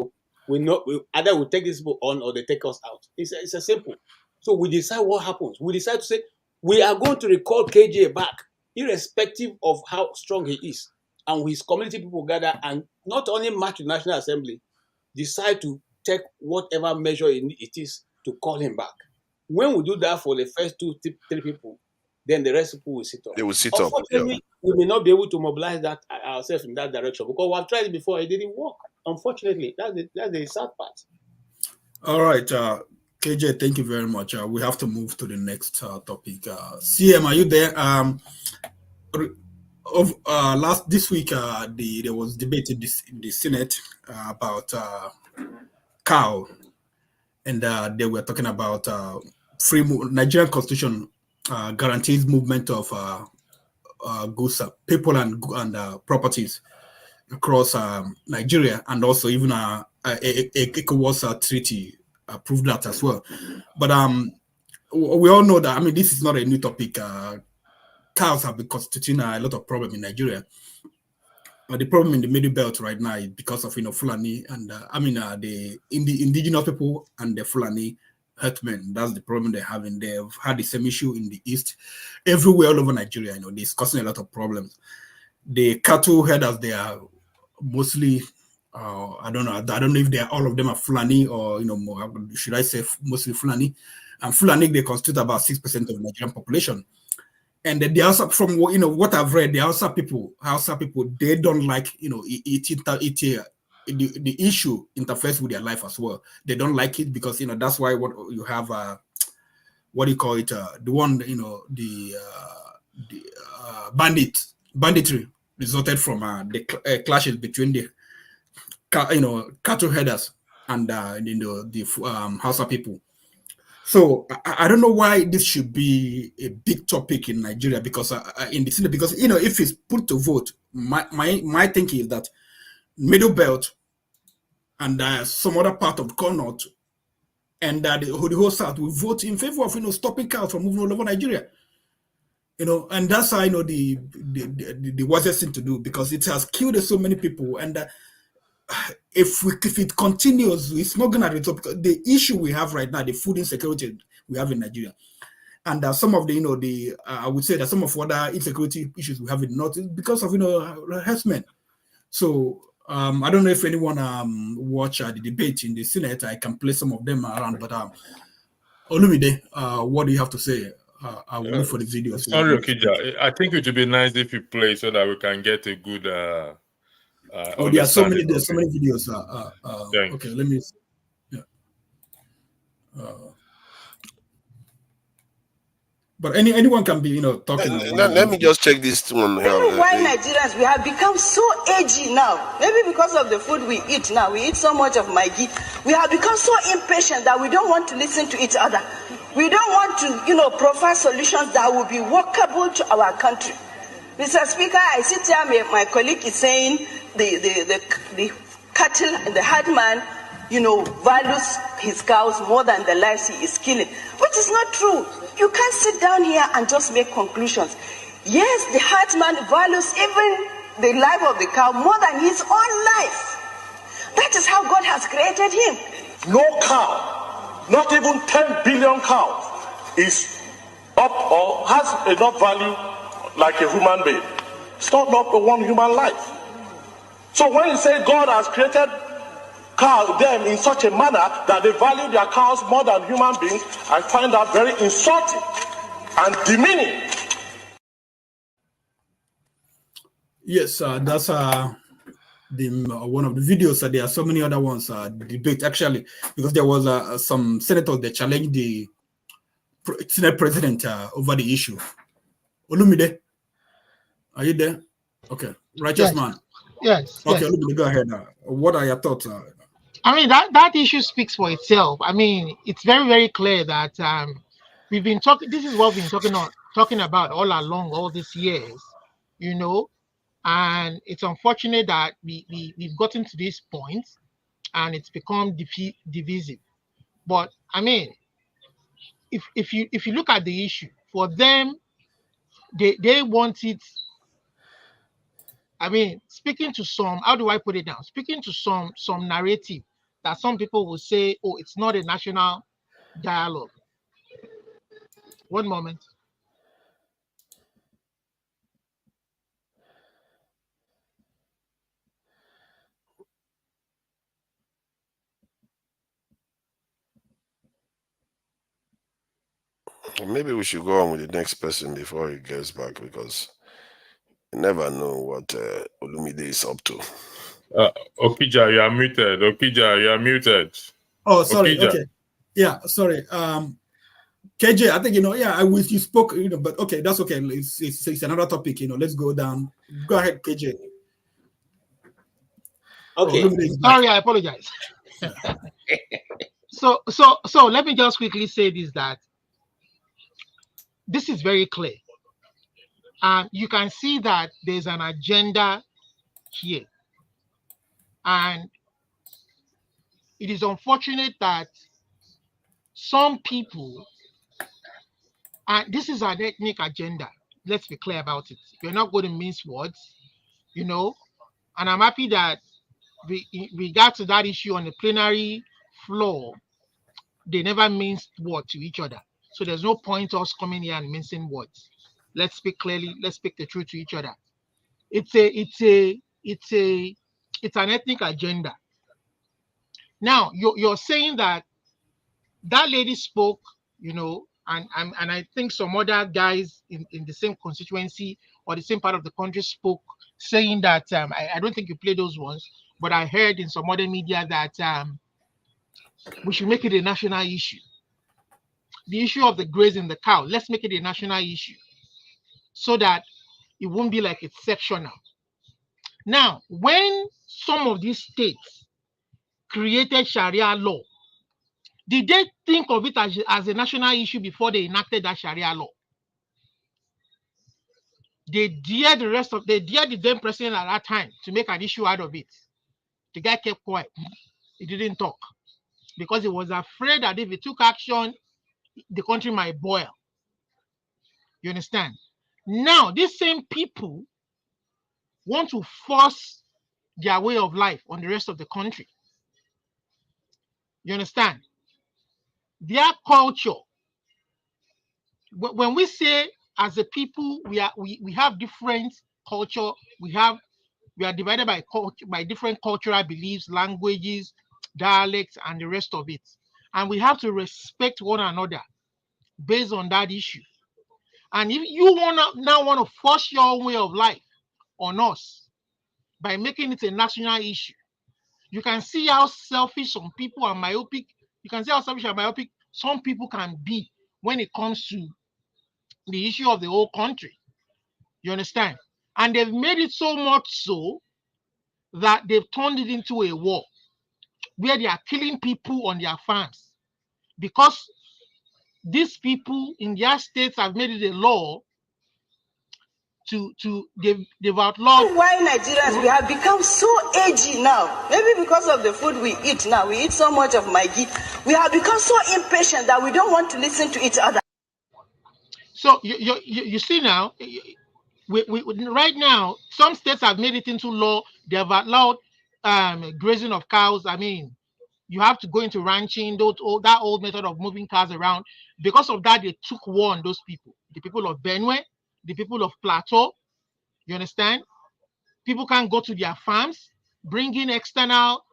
either we take these people on or they take us out. It's a simple. So we decide what happens. We decide to say, we are going to recall KJ back, irrespective of how strong he is. And his community people gather and not only march to the National Assembly, decide to take whatever measure it is to call him back. When we do that for the first 2-3 people, then the rest of people will sit up. They will sit up. Unfortunately, we may not be able to mobilize that ourselves in that direction because we have tried it before, it didn't work. Unfortunately, that's the sad part. All right, KJ, thank you very much. We have to move to the next topic. CM, are you there? This week, there was debate in the Senate about cow, and they were talking about Nigerian Constitution guarantees movement of goods, people and properties across Nigeria, and also even a ECOWAS treaty approved that as well. But we all know that, this is not a new topic. Cows have been constituting a lot of problem in Nigeria. The problem in the Middle Belt right now is because of Fulani and the indigenous people and the Fulani herdsmen. That's the problem they're having. They've had the same issue in the east, everywhere all over Nigeria. It's causing a lot of problems. The cattle herders, they are mostly I don't know if all of them are Fulani or should I say mostly Fulani. And Fulani, they constitute about 6% of the Nigerian population. And the Hausa, from what I've read, the Hausa people, they don't like the issue interferes with their life as well. They don't like it because that's why what you have what do you call it, the one the banditry resulted from the clashes between the cattle herders and the Hausa people. So I don't know why this should be a big topic in Nigeria because in the Senate, because if it's put to vote, my thinking is that Middle Belt and some other part of the North and the whole South will vote in favor of stopping cows from moving all over Nigeria. And that's how the wisest thing to do, because it has killed so many people. And if it continues, it's not going to resolve the issue we have right now, the food insecurity we have in Nigeria, and some of the I would say that some of other insecurity issues we have in North is because of herdsmen. So I don't know if anyone watch the debate in the Senate. I can play some of them around, but Olumide, what do you have to say? I will look for the video. Sorry, Okija. I think it would be nice if you play so that we can get a good. There's so many videos. Okay, let me. Yeah. But anyone can be, talking. Let me just check this one. Why Nigerians, we have become so edgy now. Maybe because of the food we eat now. We eat so much of Maggi. We have become so impatient that we don't want to listen to each other. We don't want to, provide solutions that will be workable to our country. Mr. Speaker, I sit here, my colleague is saying the cattle and the herdman, values his cows more than the lives he is killing, which is not true. You can't sit down here and just make conclusions. Yes, the herdsman values even the life of the cow more than his own life. That is how God has created him. No cow not even 10 billion cows is up or has enough value like a human being. It's not up to one human life. So when you say God has created them in such a manner that they value their cows more than human beings, I find that very insulting and demeaning. Yes, that's one of the videos. There are so many other ones. Debate actually, because there was some senators that challenged the Senate president over the issue. Olumide, are you there? Okay, righteous Yes. man. Yes. Okay, Yes. Olumide, go ahead. What are your thoughts? I mean, that issue speaks for itself. I mean, it's very, very clear that we've been talking. This is what we've been talking about all along, all these years, you know. And it's unfortunate that we've gotten to this point, and it's become divisive. But I mean, if you look at the issue, for them, they want it. I mean, speaking to some, how do I put it down? Speaking to some narrative that some people will say, oh, it's not a national dialogue. One moment. Maybe we should go on with the next person before he gets back, because you never know what Olumide is up to. Okija, you are muted. Okija, you are muted. Oh, sorry. Okija. Okay. Yeah, sorry. KJ, I think, I wish you spoke, but okay, that's okay. It's another topic, let's go down. Go ahead, KJ. Okay. Sorry, I apologize. So let me just quickly say this, that this is very clear. You can see that there's an agenda here. And it is unfortunate that some people, and this is an ethnic agenda, let's be clear about it. We're not going to mince words, and I'm happy that we got to that issue on the plenary floor. They never minced word to each other. So there's no point us coming here and mincing words. Let's speak clearly. Let's speak the truth to each other. It's an ethnic agenda. Now you're saying that lady spoke, and I think some other guys in the same constituency or the same part of the country spoke, saying that I don't think you play those ones, but I heard in some other media that we should make it a national issue. The issue of the grazing the cow, let's make it a national issue so that it won't be like it's sectional. Now, when some of these states created Sharia law, did they think of it as a national issue before they enacted that Sharia law? They dared the then president at that time to make an issue out of it. The guy kept quiet. He didn't talk because he was afraid that if he took action, the country might boil. You understand? Now, these same people want to force their way of life on the rest of the country. You understand? Their culture. When we say as a people, we have different culture. We are divided by culture, by different cultural beliefs, languages, dialects, and the rest of it. And we have to respect one another based on that issue. And if you now want to force your own way of life on us by making it a national issue, you can see how selfish some people are myopic. You can see how selfish and myopic some people can be when it comes to the issue of the whole country. You understand? And they've made it so much so that they've turned it into a war where they are killing people on their farms because these people in their states have made it a law they've outlawed. Why Nigerians we have become so edgy now? Maybe because of the food we eat now. We eat so much of Maggi. We have become so impatient that we don't want to listen to each other. So you see now, we right now some states have made it into law. They have outlawed grazing of cows. I mean, You have to go into ranching, that old method of moving cars around. Because of that, they took war on those people. The people of Benue, the people of Plateau, you understand? People can't go to their farms, bringing external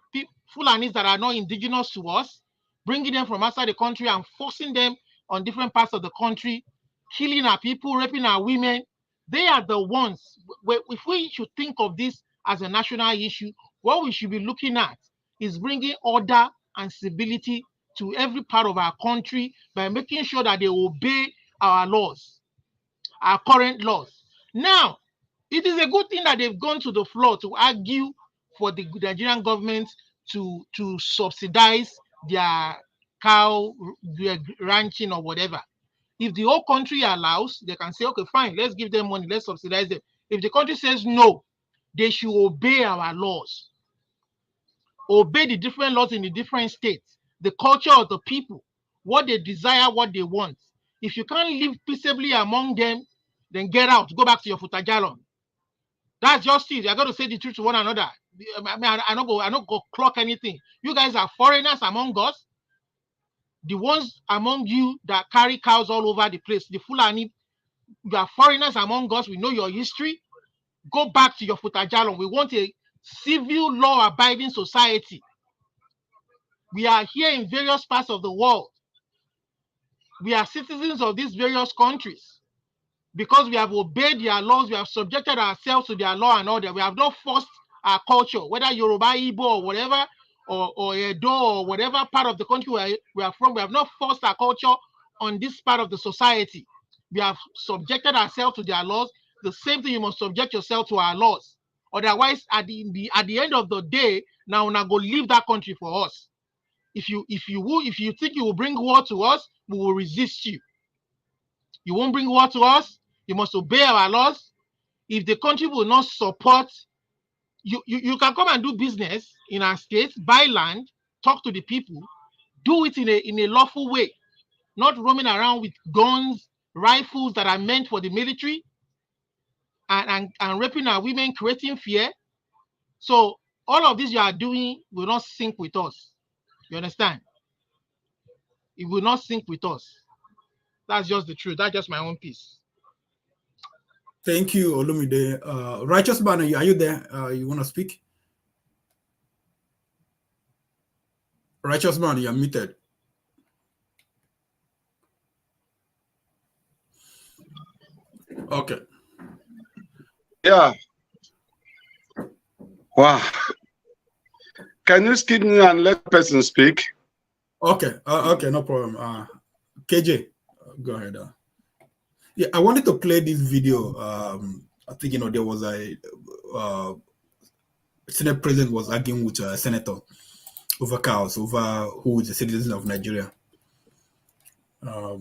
Fulanis that are not indigenous to us, bringing them from outside the country and forcing them on different parts of the country, killing our people, raping our women. They are the ones. If we should think of this as a national issue, what we should be looking at is bringing order and stability to every part of our country by making sure that they obey our laws, our current laws. Now, it is a good thing that they've gone to the floor to argue for the Nigerian government to subsidize their cow ranching or whatever. If the whole country allows, they can say, okay, fine, let's give them money, let's subsidize them. If the country says no, they should obey our laws. Obey the different laws in the different states, the culture of the people, what they desire, what they want. If you can't live peaceably among them, then get out, go back to your futajalon. That's justice. You're going to say the truth to one another. I don't go clock anything. You guys are foreigners among us. The ones among you that carry cows all over the place, the Fulani, you are foreigners among us. We know your history. Go back to your futajalon. We want a civil law-abiding society. We are here in various parts of the world. We are citizens of these various countries. Because we have obeyed their laws, we have subjected ourselves to their law and order. We have not forced our culture, whether Yoruba, Igbo, or whatever, or Edo, or whatever part of the country we are from. We have not forced our culture on this part of the society. We have subjected ourselves to their laws. The same thing, you must subject yourself to our laws. Otherwise, at the end of the day, now we're not going to leave that country for us. If you think you will bring war to us, we will resist you. You won't bring war to us. You must obey our laws. If the country will not support, you can come and do business in our state, buy land, talk to the people, do it in a lawful way, not roaming around with guns, rifles that are meant for the military, and raping our women, creating fear. So all of this you are doing will not sync with us. You understand? It will not sync with us. That's just the truth. That's just my own piece. Thank you, Olumide. Righteous Man, are you there? You want to speak? Righteous Man, you're muted. Okay. Yeah. Wow. Can you skip me and let the person speak? Okay. Okay, no problem. KJ, go ahead. Yeah, I wanted to play this video. I think there was a Senate president was arguing with a senator over cows, over who is a citizen of Nigeria. Are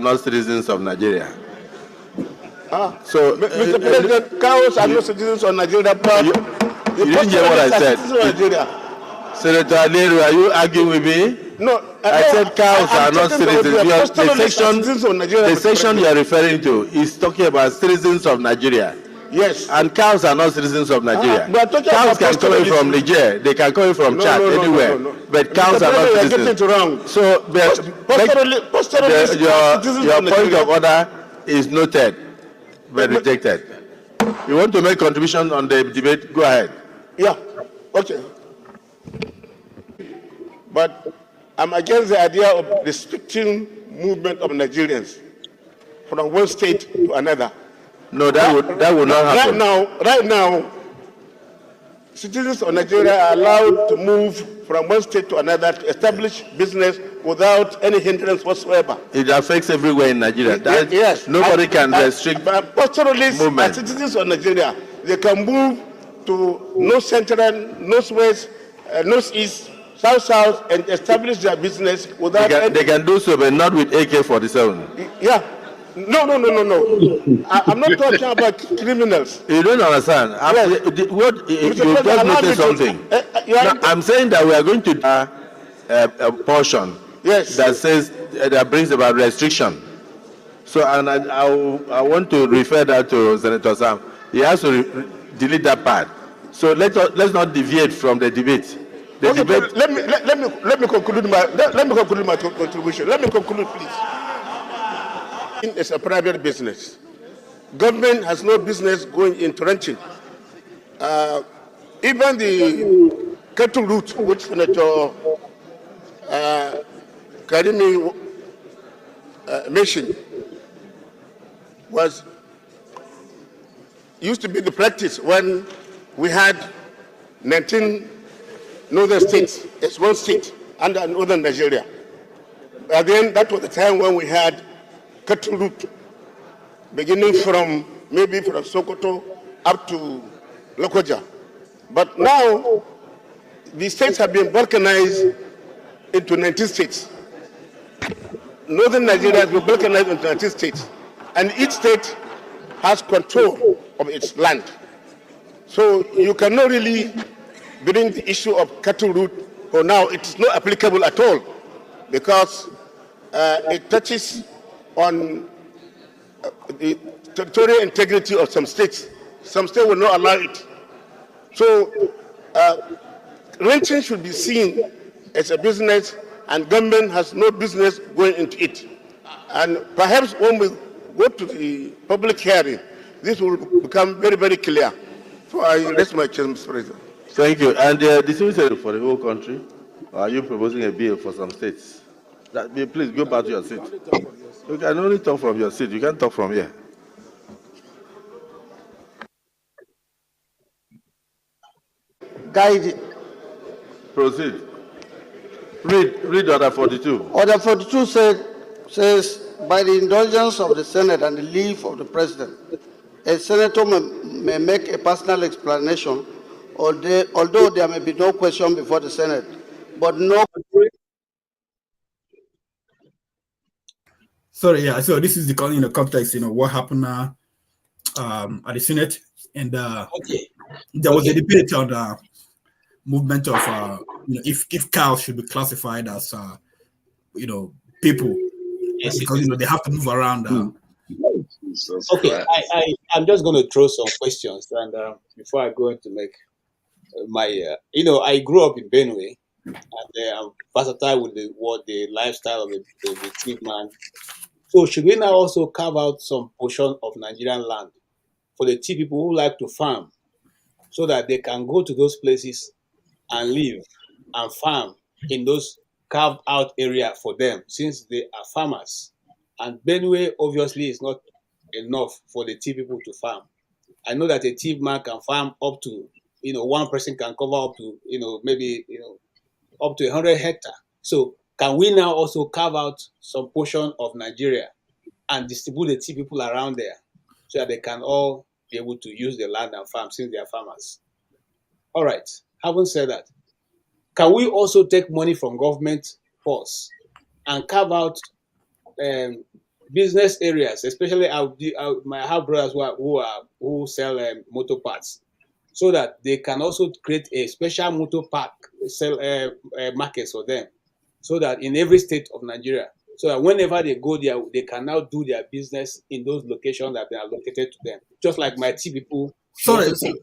not citizens of Nigeria. So, Mr. President, cows are not citizens of Nigeria, but you didn't hear what I said. Senator Aleru, are you arguing with me? No, I said cows are not citizens. The section you are referring to is talking about citizens of Nigeria. Yes. And cows are not citizens of Nigeria. Cows can come in from Niger, they can come in from Chad, anywhere. But cows are not citizens. So, your point of order is noted, but rejected. You want to make contribution on the debate? Go ahead. Yeah. Okay. But I'm against the idea of restricting movement of Nigerians from one state to another. No, that would not happen. Right now, citizens of Nigeria are allowed to move from one state to another to establish business without any hindrance whatsoever. It affects everywhere in Nigeria. Yes. Nobody can restrict pastoralists movement. and citizens of Nigeria, they can move to North Central, Northwest, Northeast, South, and establish their business without they can do so, but not with AK-47. Yeah. No. I'm not talking about criminals. You don't understand. You just noticed something. I'm saying that we are going to a portion that says that brings about restriction. So, and I want to refer that to Senator Sam. He has to delete that part. So let's not deviate from the debate. The Okay, debate. let me conclude my contribution. Let me conclude, please. It's a private business. Government has no business going into ranching. Even the cattle route, which Senator Karimi mentioned, used to be the practice when we had 19 northern states as one state under northern Nigeria. Again, that was the time when we had cattle route beginning from maybe from Sokoto up to Lokoja. But now the states have been balkanized into 19 states. Northern Nigeria has been balkanized into 19 states, and each state has control of its land. So you cannot really bring the issue of cattle route for now. It is not applicable at all because it touches on the territorial integrity of some states. Some states will not allow it. So ranching should be seen as a business, and government has no business going into it. And perhaps when we go to the public hearing, this will become very, very clear. So I rest my case, Mr. President. Thank you. And the citizen for the whole country, or are you proposing a bill for some states? Please go back to your seat. You can only talk from your seat. You can't talk from here. Guide. Proceed. Read Order 42. Order 42 says, by the indulgence of the Senate and the leave of the President, a senator may make a personal explanation, although there may be no question before the Senate, but no. Sorry, yeah. So this is the context, what happened at the Senate, and there was a debate on the movement of if cows should be classified as people, because they have to move around. Okay, I'm just going to throw some questions, and before I go into make my, I grew up in Benue, and I'm versatile with the lifestyle of the chief man. So should we now also carve out some portion of Nigerian land for the tea people who like to farm, so that they can go to those places and live and farm in those carved out area for them, since they are farmers? And Benue obviously is not enough for the tea people to farm. I know that a tea man can farm up to, one person can cover up to, maybe, up to 100 hectares. So can we now also carve out some portion of Nigeria and distribute the tea people around there so that they can all be able to use the land and farm since they are farmers? All right. Having said that, can we also take money from government purse and carve out business areas, especially my house brothers who sell motor parts, so that they can also create a special motor park sell markets for them, so that in every state of Nigeria, so that whenever they go there, they can now do their business in those locations that they are located to them. Just like my tea people. Sorry, sorry,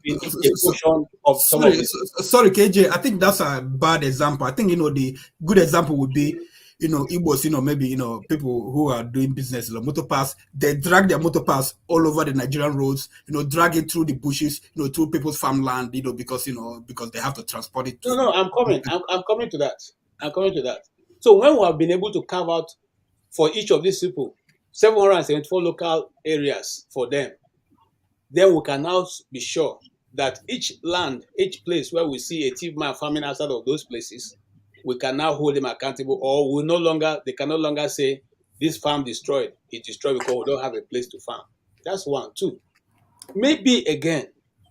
KJ. I think that's a bad example. I think the good example would be Igbos, maybe people who are doing business, motor pass. They drag their motor pass all over the Nigerian roads, drag it through the bushes, through people's farmland, because they have to transport it. No, I'm coming to that. I'm coming to that. So when we have been able to carve out for each of these people 774 local areas for them, then we can now be sure that each land, each place where we see a thief man farming outside of those places, we can now hold them accountable, or they can no longer say this farm destroyed. It's destroyed because we don't have a place to farm. That's one. Two, maybe again,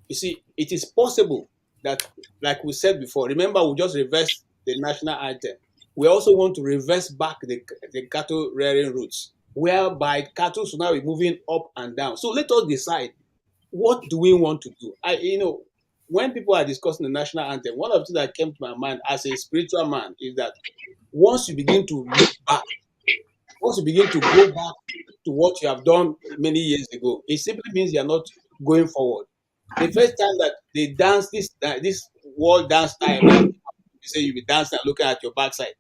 you see, it is possible that, like we said before, remember we just reversed the national anthem. We also want to reverse back the cattle rearing routes, whereby cattle should now be moving up and down. So let us decide, what do we want to do? When people are discussing the national anthem, one of the things that came to my mind as a spiritual man is that once you begin to look back, once you begin to go back to what you have done many years ago, it simply means you are not going forward. The first time that they danced this world dance style, now you say you be dancing and looking at your backside.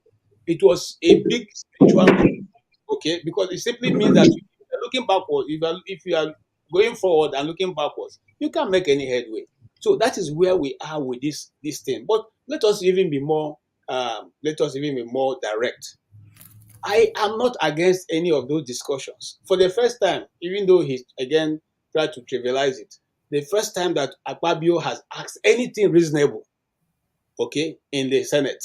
It was a big spiritual move, okay? Because it simply means that if you're looking backward, if you are going forward and looking backwards, you can't make any headway. So that is where we are with this thing. But let us even be more direct. I am not against any of those discussions. For the first time, even though he again tried to trivialize it, the first time that Akpabio has asked anything reasonable, okay, in the Senate,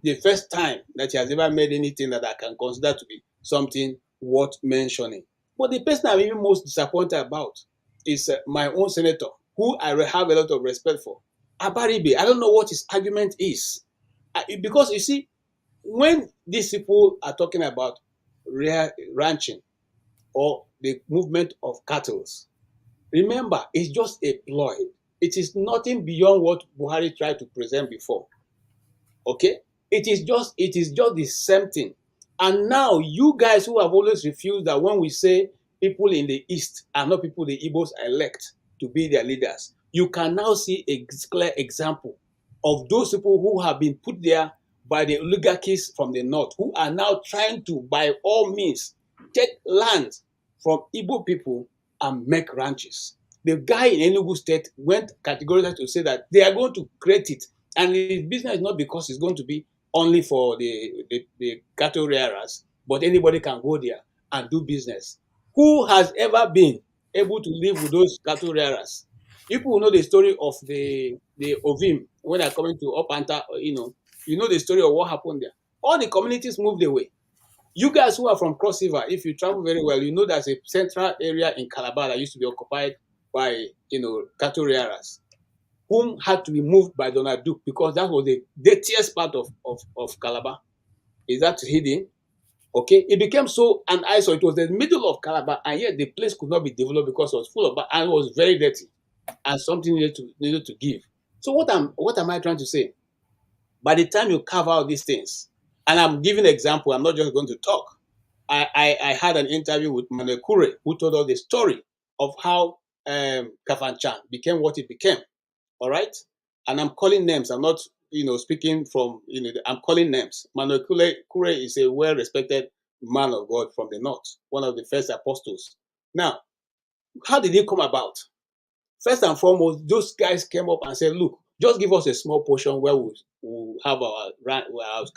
the first time that he has ever made anything that I can consider to be something worth mentioning. But the person I'm even most disappointed about is my own senator, who I have a lot of respect for, Abaribe. I don't know what his argument is. Because you see, when these people are talking about ranching or the movement of cattle, remember, it's just a ploy. It is nothing beyond what Buhari tried to present before. Okay? It is just the same thing. And now you guys who have always refused that when we say people in the East are not people the Igbos elect to be their leaders, you can now see a clear example of those people who have been put there by the oligarchies from the North, who are now trying to, by all means, take land from Igbo people and make ranches. The guy in Enugu State went categorically to say that they are going to create it. And his business is not because it's going to be only for the cattle rearers, but anybody can go there and do business. Who has ever been able to live with those cattle rearers? People who know the story of the Ovim when they're coming to Opanta, you know the story of what happened there. All the communities moved away. You guys who are from Cross River, if you travel very well, you know there's a central area in Calabar that used to be occupied by cattle rearers, whom had to be moved by Donald Duke because that was the dirtiest part of Calabar. Is that hidden? Okay, it became so an eyesore. It was the middle of Calabar, and yet the place could not be developed because it was full of and it was very dirty, and something needed to give. So what am I trying to say? By the time you carve out these things, and I'm giving an example, I'm not just going to talk. I had an interview with Manuel Kure, who told us the story of how Kafanchan became what it became. All right, and I'm calling names. I'm not, speaking from, I'm calling names. Manuel Kure is a well-respected man of God from the north, one of the first apostles. Now, how did it come about? First and foremost, those guys came up and said, "Look, just give us a small portion where we'll have our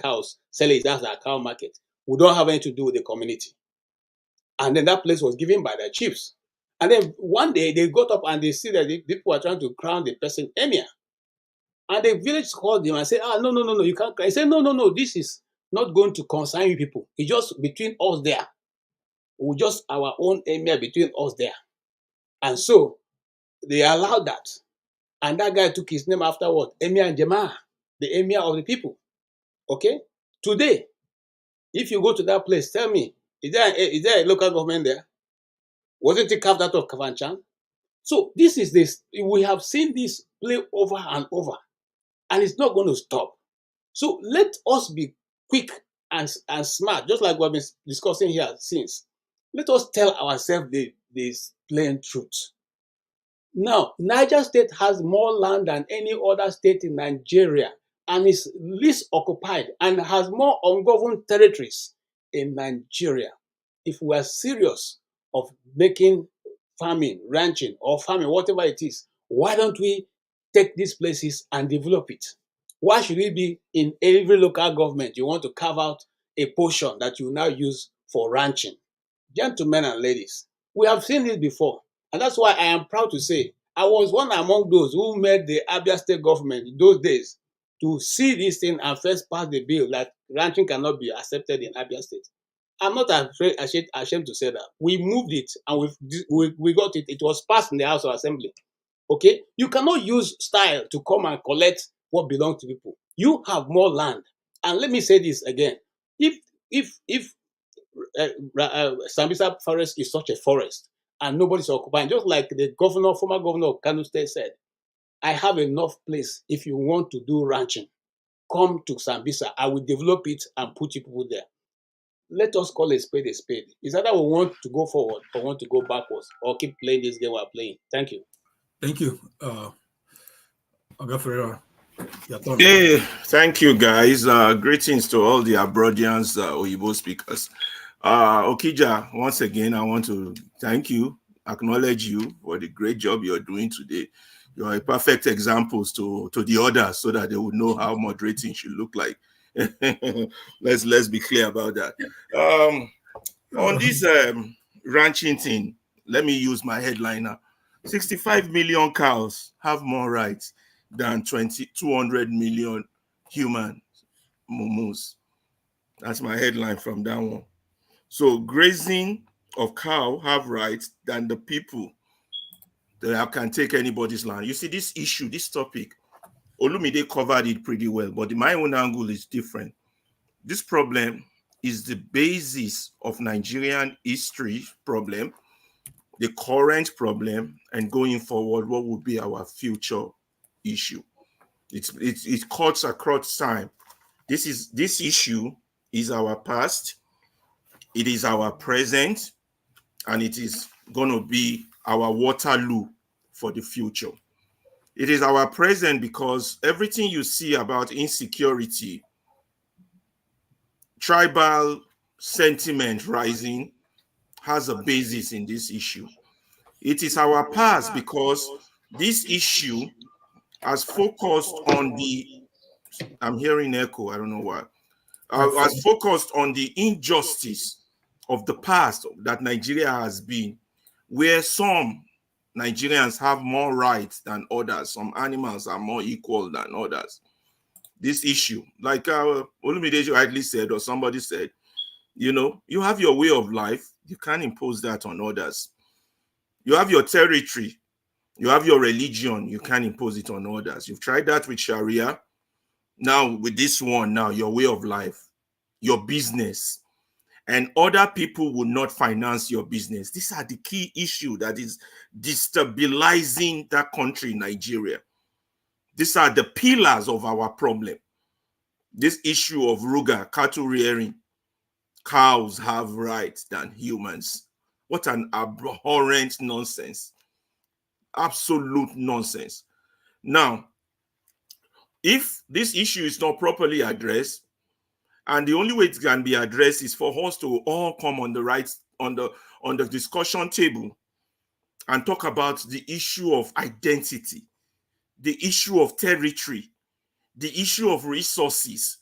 cows, sell it. That's our cow market. We don't have anything to do with the community." And then that place was given by the chiefs. And then one day they got up and they see that the people are trying to crown the person emir. And the village called him and said, no, you can't. He said, no, this is not going to concern you people. It's just between us there. We just our own emir between us there. And so they allowed that. And that guy took his name after what? Emir Jema, the emir of the people. Okay? Today, if you go to that place, tell me, is there a local government there? Wasn't it carved out of Kafanchan? So this is this. We have seen this play over and over, and it's not going to stop. So let us be quick and smart, just like we've been discussing here since. Let us tell ourselves this plain truth. Now, Niger State has more land than any other state in Nigeria and is least occupied and has more ungoverned territories in Nigeria. If we are serious of making farming, ranching, or farming, whatever it is, why don't we take these places and develop it? Why should it be in every local government you want to carve out a portion that you now use for ranching? Gentlemen and ladies, we have seen this before. And that's why I am proud to say I was one among those who made the Abia State government in those days to see this thing and first pass the bill that ranching cannot be accepted in Abia State. I'm not ashamed to say that. We moved it and we got it. It was passed in the House of Assembly. Okay? You cannot use style to come and collect what belongs to people. You have more land. And let me say this again. If Sambisa forest is such a forest and nobody's occupying, just like the former governor of Kaduna State said, I have enough place if you want to do ranching. Come to Sambisa. I will develop it and put you people there. Let us call a spade a spade. It's either we want to go forward or want to go backwards or keep playing this game we're playing. Thank you. Thank you. Ferreira, your turn. Hey, thank you, guys. Greetings to all the Abroadians, Oyibo speakers. Okija, once again, I want to thank you, acknowledge you for the great job you're doing today. You're a perfect example to the others so that they would know how moderating should look like. Let's be clear about that. On this ranching thing, let me use my headliner. 65 million cows have more rights than 200 million human mumus. That's my headline from that one. So grazing of cow have rights than the people that can take anybody's land. You see, this issue, this topic, Olumide covered it pretty well, but my own angle is different. This problem is the basis of Nigerian history problem, the current problem, and going forward, what will be our future issue. It cuts across time. This issue is our past, it is our present, and it is going to be our Waterloo for the future. It is our present because everything you see about insecurity, tribal sentiment rising, has a basis in this issue. It is our past because this issue has focused on the, I'm hearing echo, I don't know why, has focused on the injustice of the past that Nigeria has been, where some Nigerians have more rights than others, some animals are more equal than others. This issue, like Olumide rightly said, or somebody said, you know, you have your way of life, you can't impose that on others. You have your territory, you have your religion, you can't impose it on others. You've tried that with Sharia. Now with this one, now your way of life, your business, and other people will not finance your business. These are the key issue that is destabilizing that country, Nigeria. These are the pillars of our problem. This issue of Ruga, cattle rearing, cows have rights than humans. What an abhorrent nonsense. Absolute nonsense. Now, if this issue is not properly addressed, and the only way it can be addressed is for us to all come on the discussion table and talk about the issue of identity, the issue of territory, the issue of resources,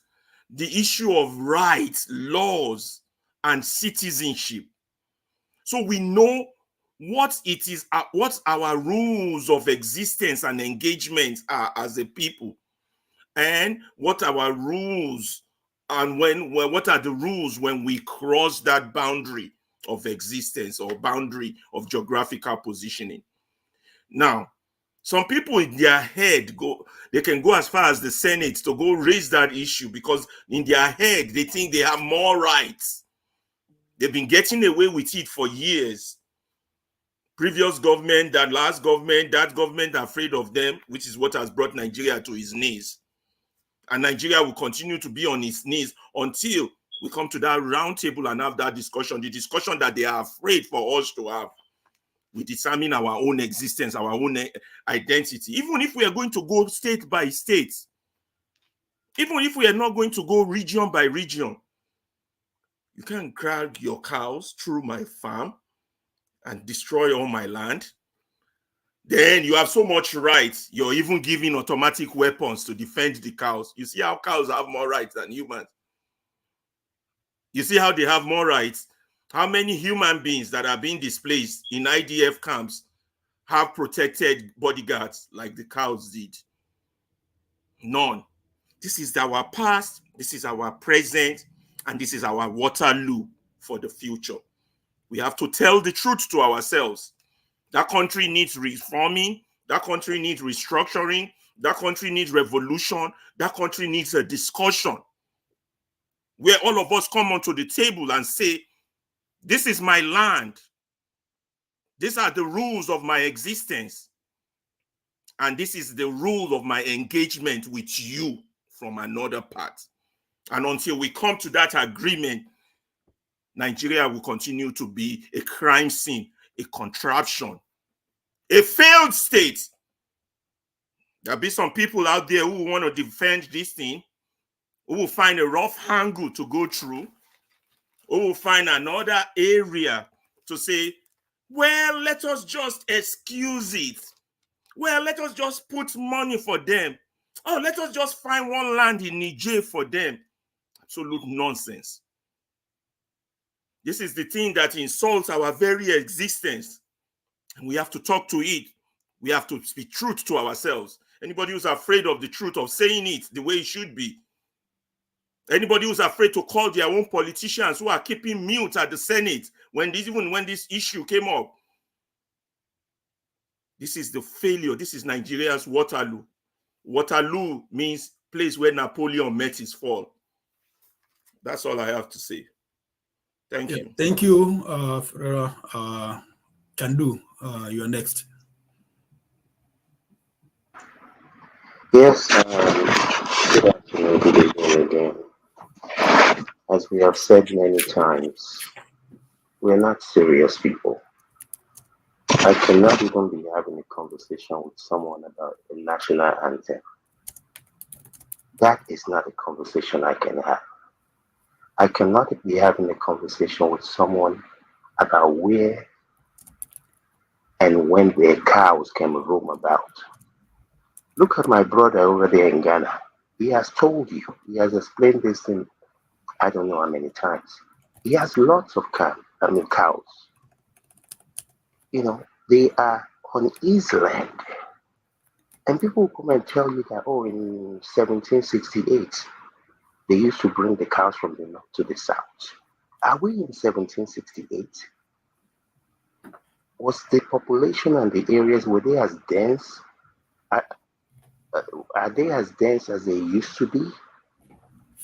the issue of rights, laws, and citizenship. So we know what it is, what our rules of existence and engagement are as a people, and what our rules and what are the rules when we cross that boundary of existence or boundary of geographical positioning. Now, some people in their head they can go as far as the Senate to go raise that issue because in their head they think they have more rights. They've been getting away with it for years. Previous government, that last government, that government afraid of them, which is what has brought Nigeria to its knees. And Nigeria will continue to be on its knees until we come to that round table and have that discussion, the discussion that they are afraid for us to have. We determine our own existence, our own identity. Even if we are going to go state by state, even if we are not going to go region by region, you can't drag your cows through my farm and destroy all my land. Then you have so much rights, you're even giving automatic weapons to defend the cows. You see how cows have more rights than humans. You see how they have more rights. How many human beings that are being displaced in IDF camps have protected bodyguards like the cows did? None. This is our past, this is our present, and this is our Waterloo for the future. We have to tell the truth to ourselves. That country needs reforming. That country needs restructuring. That country needs revolution. That country needs a discussion where all of us come onto the table and say, this is my land. These are the rules of my existence. And this is the rule of my engagement with you from another part. And until we come to that agreement, Nigeria will continue to be a crime scene, a contraption, A failed state. There'll be some people out there who want to defend this thing, who will find a rough angle to go through, who will find another area to say, well, let us just excuse it. Well, let us just put money for them. Oh, let us just find one land in Niger for them. Absolute nonsense. This is the thing that insults our very existence. And we have to talk to it. We have to speak truth to ourselves. Anybody who's afraid of the truth, of saying it the way it should be, anybody who's afraid to call their own politicians who are keeping mute at the Senate even when this issue came up, this is the failure. This is Nigeria's Waterloo. Waterloo means place where Napoleon met his fall. That's all I have to say. Thank you. Thank you, Kandu. You're next. Yes, good afternoon, good evening again. As we have said many times, we're not serious people. I cannot even be having a conversation with someone about a national anthem. That is not a conversation I can have. I cannot be having a conversation with someone about where and when their cows can roam about. Look at my brother over there in Ghana. He has told you, he has explained this thing, I don't know how many times. He has lots of cows. You know, they are on his land. And people will come and tell you that, oh, in 1768, they used to bring the cows from the north to the south. Are we in 1768? Was the population and the areas, were they as dense? Are they as dense as they used to be?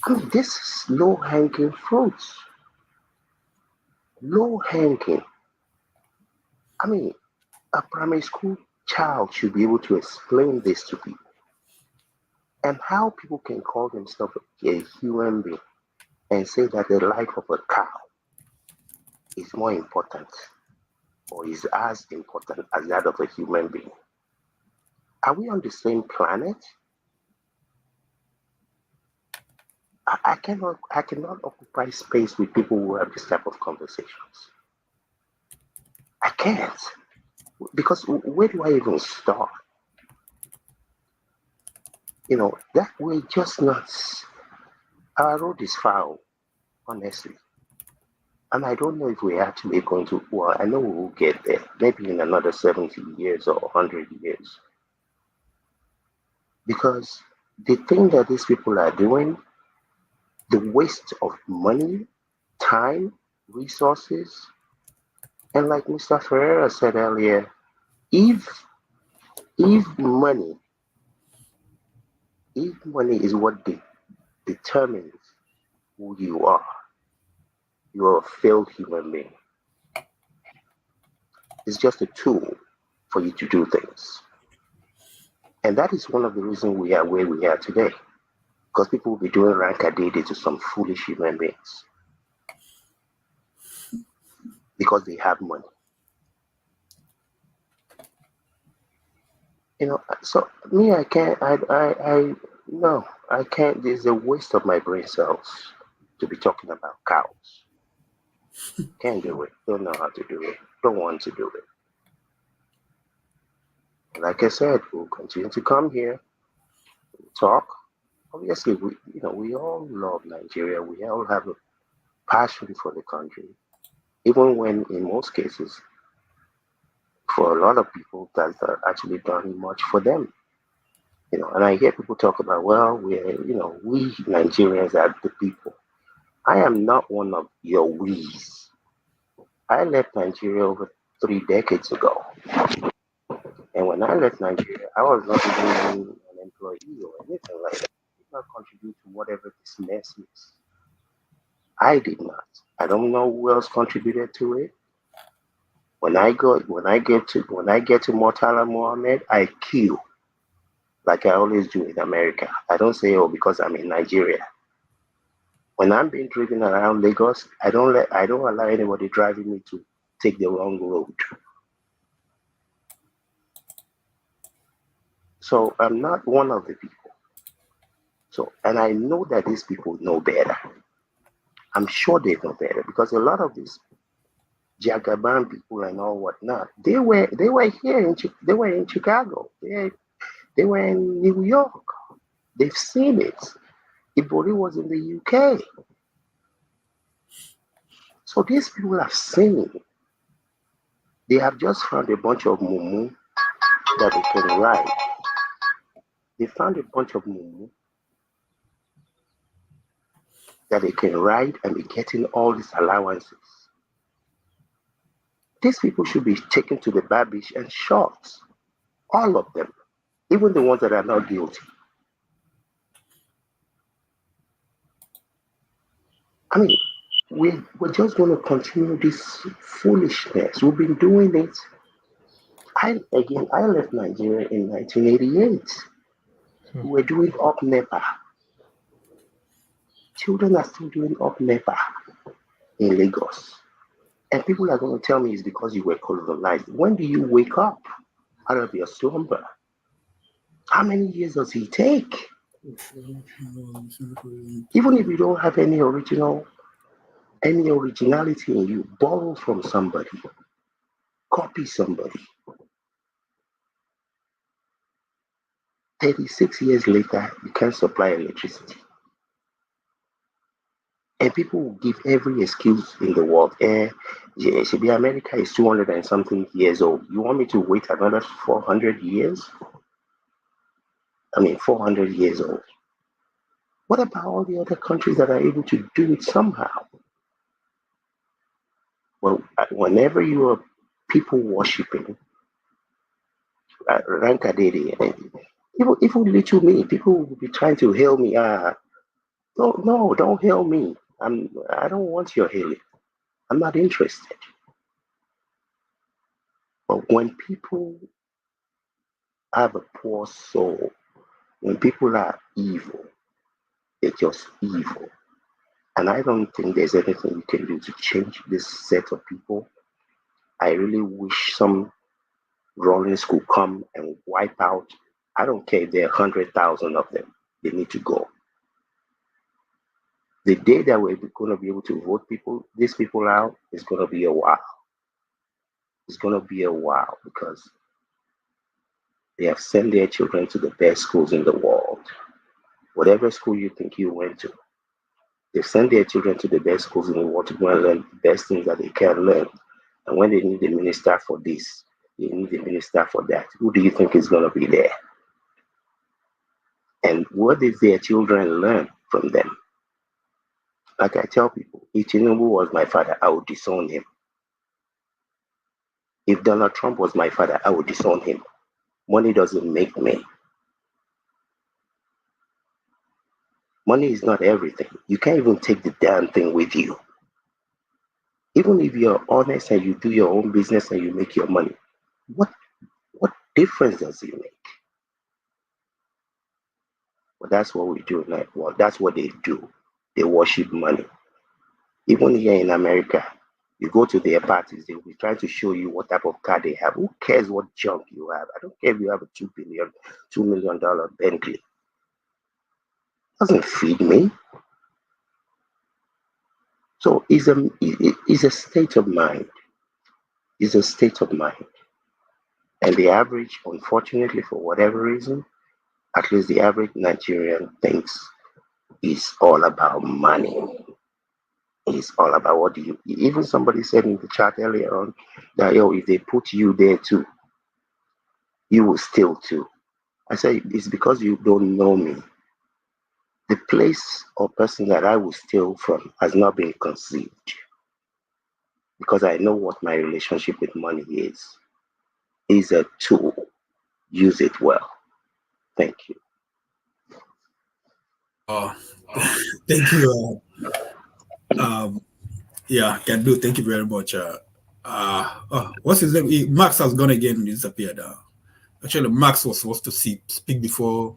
I mean, this is low-hanging fruits. Low-hanging. I mean, a primary school child should be able to explain this to people. And how people can call themselves a human being and say that the life of a cow is more important or is as important as that of a human being. Are we on the same planet? I cannot occupy space with people who have this type of conversations. I can't. Because where do I even start? You know, that way just nuts. Our road is foul, honestly. And I don't know if we're actually going to, well, I know we will get there, maybe in another 70 years or 100 years. Because the thing that these people are doing, the waste of money, time, resources, and like Mr. Ferreira said earlier, if money is what determines who you are a failed human being. It's just a tool for you to do things. And that is one of the reasons we are where we are today. Because people will be doing rank-a-day to some foolish human beings. Because they have money. You know, so me, I can't, no, I can't, there's a waste of my brain cells to be talking about cows. Can't do it, don't know how to do it, don't want to do it. Like I said, we'll continue to come here, talk. Obviously, we all love Nigeria. We all have a passion for the country, even when, in most cases, for a lot of people, that's actually done much for them. You know, and I hear people talk about, well, we Nigerians are the people. I am not one of your we's. I left Nigeria over 3 decades ago. And when I left Nigeria, I was not even an employee or anything like that. I did not contribute to whatever this mess is. I did not. I don't know who else contributed to it. When I get to Murtala Mohammed, I kill, like I always do in America. I don't say, oh, because I'm in Nigeria. When I'm being driven around Lagos, I don't allow anybody driving me to take the wrong road. So I'm not one of the people. So, and I know that these people know better. I'm sure they know better because a lot of these Jagaban people and all whatnot, they were here they were in Chicago. They were in New York. They've seen it. Ibori was in the UK. So these people have seen it. They have just found a bunch of mumu that they can ride. They found a bunch of mumu that they can ride and be getting all these allowances. These people should be taken to the barbish and shot. All of them. Even the ones that are not guilty. I mean, we're just going to continue this foolishness. We've been doing it. I left Nigeria in 1988. We were doing up NEPA. Children are still doing up NEPA in Lagos. And people are going to tell me it's because you were colonized. When do you wake up out of your slumber? How many years does it take? Even if you don't have any originality in you, borrow from somebody, copy somebody. 36 years later, you can't supply electricity. And people will give every excuse in the world. America is 200 and something years old. You want me to wait another 400 years? 400 years old. What about all the other countries that are able to do it somehow? Well, whenever you are people worshipping, even little me, people will be trying to hail me. No, don't hail me. I don't want your hailing. I'm not interested. But when people have a poor soul, when people are evil, they're just evil. And I don't think there's anything you can do to change this set of people. I really wish some Rollins could come and wipe out. I don't care if there are 100,000 of them. They need to go. The day that we're going to be able to vote these people out is going to be a while. It's going to be a while because they have sent their children to the best schools in the world. Whatever school you think you went to, they send their children to the best schools in the world to go and learn the best things that they can learn. And when they need a minister for this, they need a minister for that. Who do you think is going to be there? And what did their children learn from them? Like I tell people, if Tinubu was my father, I would disown him. If Donald Trump was my father, I would disown him. Money doesn't make me. Money is not everything. You can't even take the damn thing with you. Even if you're honest and you do your own business and you make your money, what difference does it make? Well, that's what we do now. Well, that's what they do. They worship money. Even here in America, you go to their parties, they will be trying to show you what type of car they have. Who cares what junk you have? I don't care if you have a $2 million Bentley. It doesn't feed me. So it's a state of mind. It's a state of mind. And the average, unfortunately, for whatever reason, at least the average Nigerian thinks it's all about money. It's all about what do you, even somebody said in the chat earlier on that, if they put you there too, you will steal too. I say, it's because you don't know me. The place or person that I will steal from has not been conceived because I know what my relationship with money is. It's a tool. Use it well. Thank you. Thank you. Can do. Thank you very much. What's his name? Max has gone again and disappeared. Actually, Max was supposed to speak before.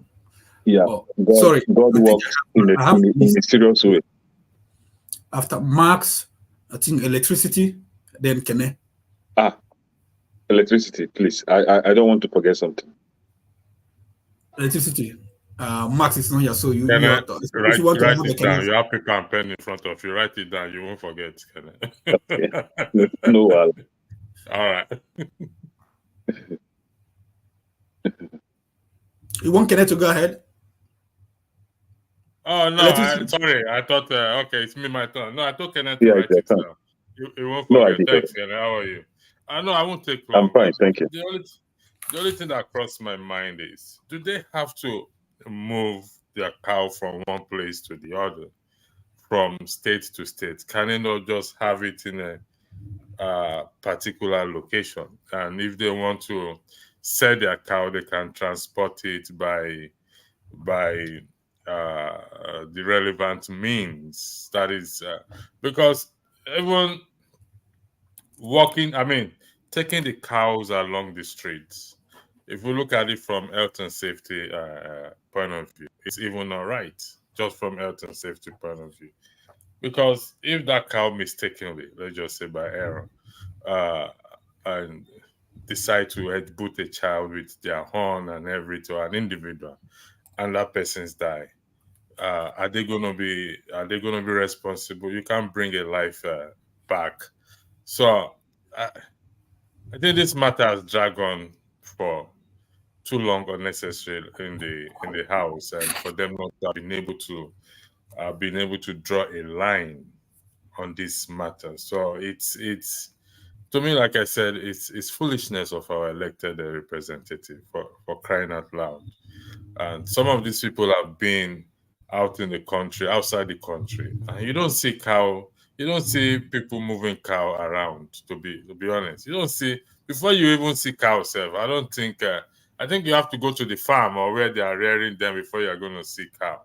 Yeah. Sorry. God works in a mysterious way. After Max, I think electricity, then Kene. Electricity, please. I don't want to forget something. Electricity. Max is not here, so you Can I if write you want to have it down? mechanism. You have paper and pen in front of you. Write it down. You won't forget. Can I? Okay. No. All right. You want Kenneth to go ahead? Oh no! Sorry. I thought. Okay, it's me, my turn. No, I thought Kenneth to Yeah, write it's it your turn. down. You won't No, I forget. did. Thanks, Kenneth. How are you? No, I won't take I'm long. fine, thank you. The only thing that crossed my mind is: do they have to move their cow from one place to the other, from state to state? Can they not just have it in a particular location? And if they want to sell their cow, they can transport it by the relevant means. That is because even taking the cows along the streets, if we look at it from health and safety point of view, it's even not right, just from health and safety point of view. Because if that cow mistakenly, let's just say by error, and decide to headbutt a child with their horn and everything, or an individual, and that person's die, are they gonna be responsible? You can't bring a life back. So I think this matter has dragged on for too long unnecessarily in the house, and for them not to have been able to draw a line on this matter. So it's to me, like I said, it's foolishness of our elected representative, for crying out loud. And some of these people have been out in the country, outside the country, and you don't see people moving cow around. To be honest, you don't see, before you even see cow self. I don't think. I think you have to go to the farm or where they are rearing them before you are going to see cow.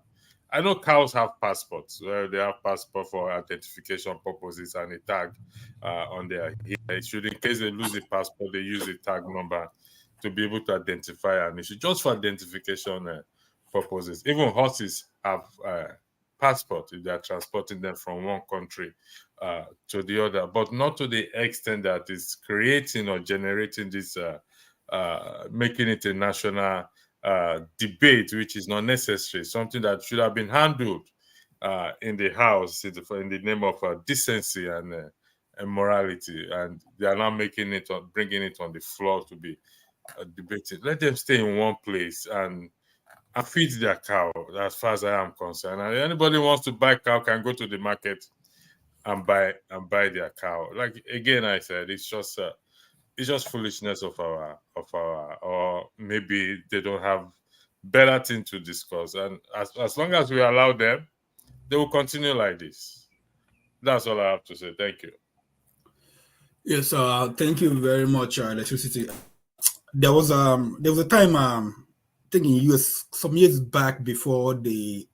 I know cows have passports. They have passport for identification purposes and a tag on their head. Should, in case they lose the passport, they use the tag number to be able to identify an issue, just for identification purposes. Even horses have passport if they are transporting them from one country to the other, but not to the extent that is creating or generating this, making it a national debate, which is not necessary, something that should have been handled in the house in the name of decency and morality, and they are now bringing it on the floor to be debated. Let them stay in one place and feed their cow, as far as I am concerned. And anybody who wants to buy cow can go to the market and buy their cow. Like again, I said, it's just foolishness of our, or maybe they don't have better thing to discuss. And as long as we allow them, they will continue like this. That's all I have to say. Thank you. Yes, thank you very much, Electricity. There was a time, I think in US some years back, before the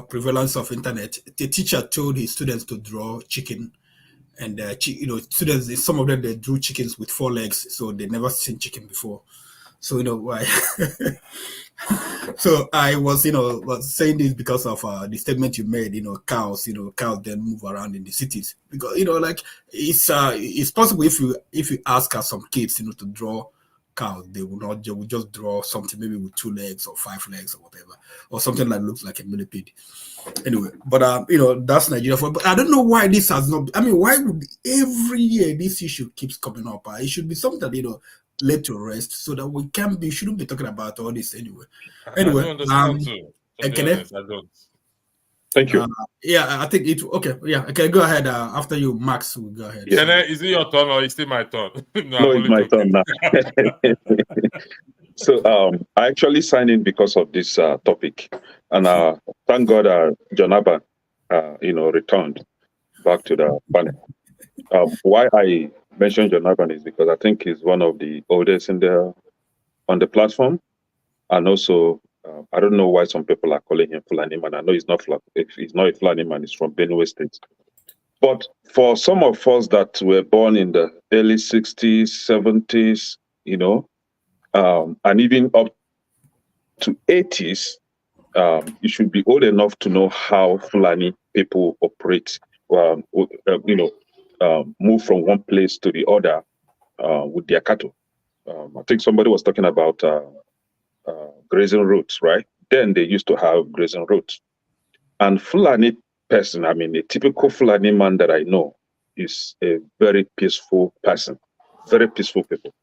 prevalence of internet, the teacher told his students to draw chicken, and students, some of them, they drew chickens with 4 legs, so they never seen chicken before. So why? So I was saying this because of the statement you made. Cows then move around in the cities, because it's possible if you ask some kids to draw cows, they will just draw something maybe with 2 legs or 5 legs or whatever, or something that looks like a millipede. Anyway, but that's Nigeria. But I don't know why this has not. Why would every year this issue keeps coming up? It should be something that laid to rest, so that we shouldn't be talking about all this anyway. Anyway, I don't understand too. To be honest, I don't. Thank you. Yeah, I think it. Okay, yeah. Okay, go ahead. After you, Max, will go ahead. Is it your turn or is it my turn? No, it's my turn now. So I actually signed in because of this topic, and thank God John Abba, returned back to the panel. Why I mentioned John Abba is because I think he's one of the oldest on the platform, and also I don't know why some people are calling him Fulani man. I know he's not a Fulani man. He's from Benue State. But for some of us that were born in the early 60s, 70s, and even up to 80s, you should be old enough to know how Fulani people operate, move from one place to the other with their cattle. I think somebody was talking about grazing routes, right? Then they used to have grazing routes. And Fulani person, I mean, a typical Fulani man that I know is a very peaceful person, very peaceful people.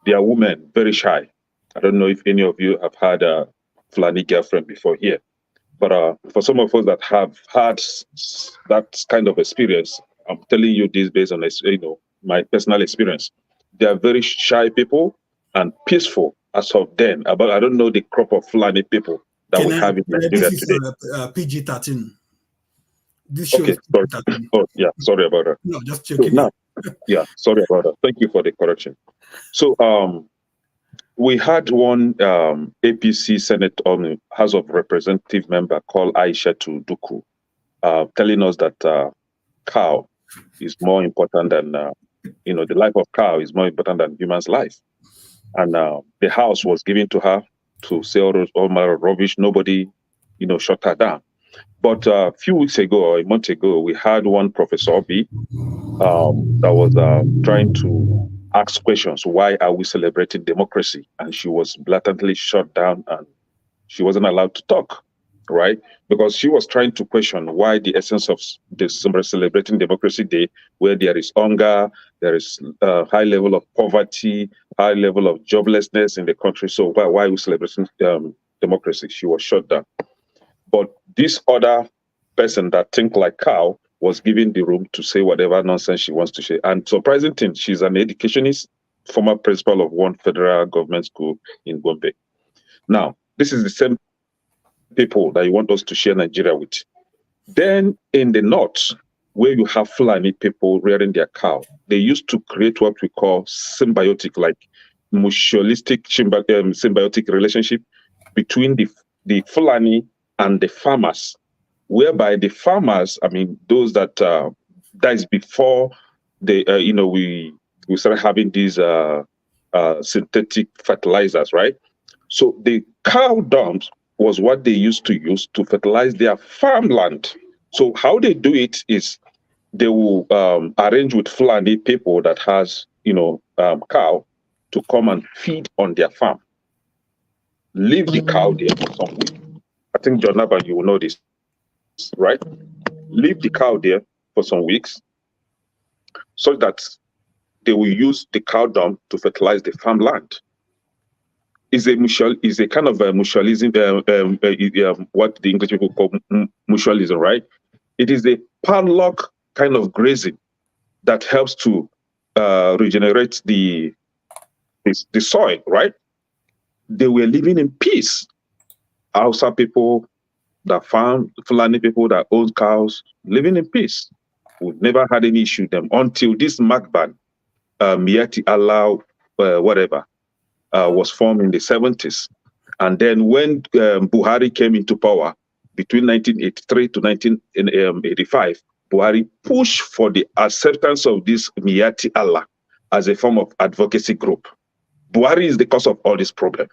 They are women, very shy. I don't know if any of you have had a Fulani girlfriend before here, but for some of us that have had that kind of experience, I'm telling you this based on my personal experience. They are very shy people and peaceful as of then. But I don't know the crop of Fulani people that we have in Nigeria this today. is PG-13. This show Okay, sorry. Oh, yeah, sorry about that. No, just checking. So now, yeah, sorry about that. Thank you for the correction. So, we had one APC Senate House of Representative member called Aisha Duku, telling us that cow is more important than the life of cow is more important than human's life, and the house was given to her to say all manner of rubbish. Nobody, shut her down. But a few weeks ago or a month ago, we had one Professor Obi that was trying to ask questions. Why are we celebrating democracy? And she was blatantly shut down and she wasn't allowed to talk, right? Because she was trying to question why the essence of this celebrating democracy day, where there is hunger, there is a high level of poverty, high level of joblessness in the country. So why are we celebrating democracy? She was shut down. But this other person that think like cow was given the room to say whatever nonsense she wants to say. And surprising thing, she's an educationist, former principal of one federal government school in Gombe. Now, this is the same people that you want us to share Nigeria with. Then in the north, where you have Fulani people rearing their cow, they used to create what we call symbiotic, like mutualistic symbiotic relationship between the Fulani and the farmers, whereby the farmers, I mean, those that dies before they, we started having these synthetic fertilizers, right? So the cow dumps was what they used to use to fertilize their farmland. So how they do it is they will arrange with Fulani people that has, cow to come and feed on their farm. Leave the cow there for some weeks. I think, John Naba, you will know this, right? Leave the cow there for some weeks so that they will use the cow dung to fertilize the farmland. Is a kind of a mutualism, what the English people call mutualism, right? It is a padlock kind of grazing that helps to regenerate the soil, right? They were living in peace. Hausa people that farm, Fulani people that own cows, living in peace. We've never had any issue with them until this MACBAN, Miyetti Allah, whatever, was formed in the 70s. And then when Buhari came into power between 1983 to 1985, Buhari pushed for the acceptance of this Miyetti Allah as a form of advocacy group. Buhari is the cause of all this problem.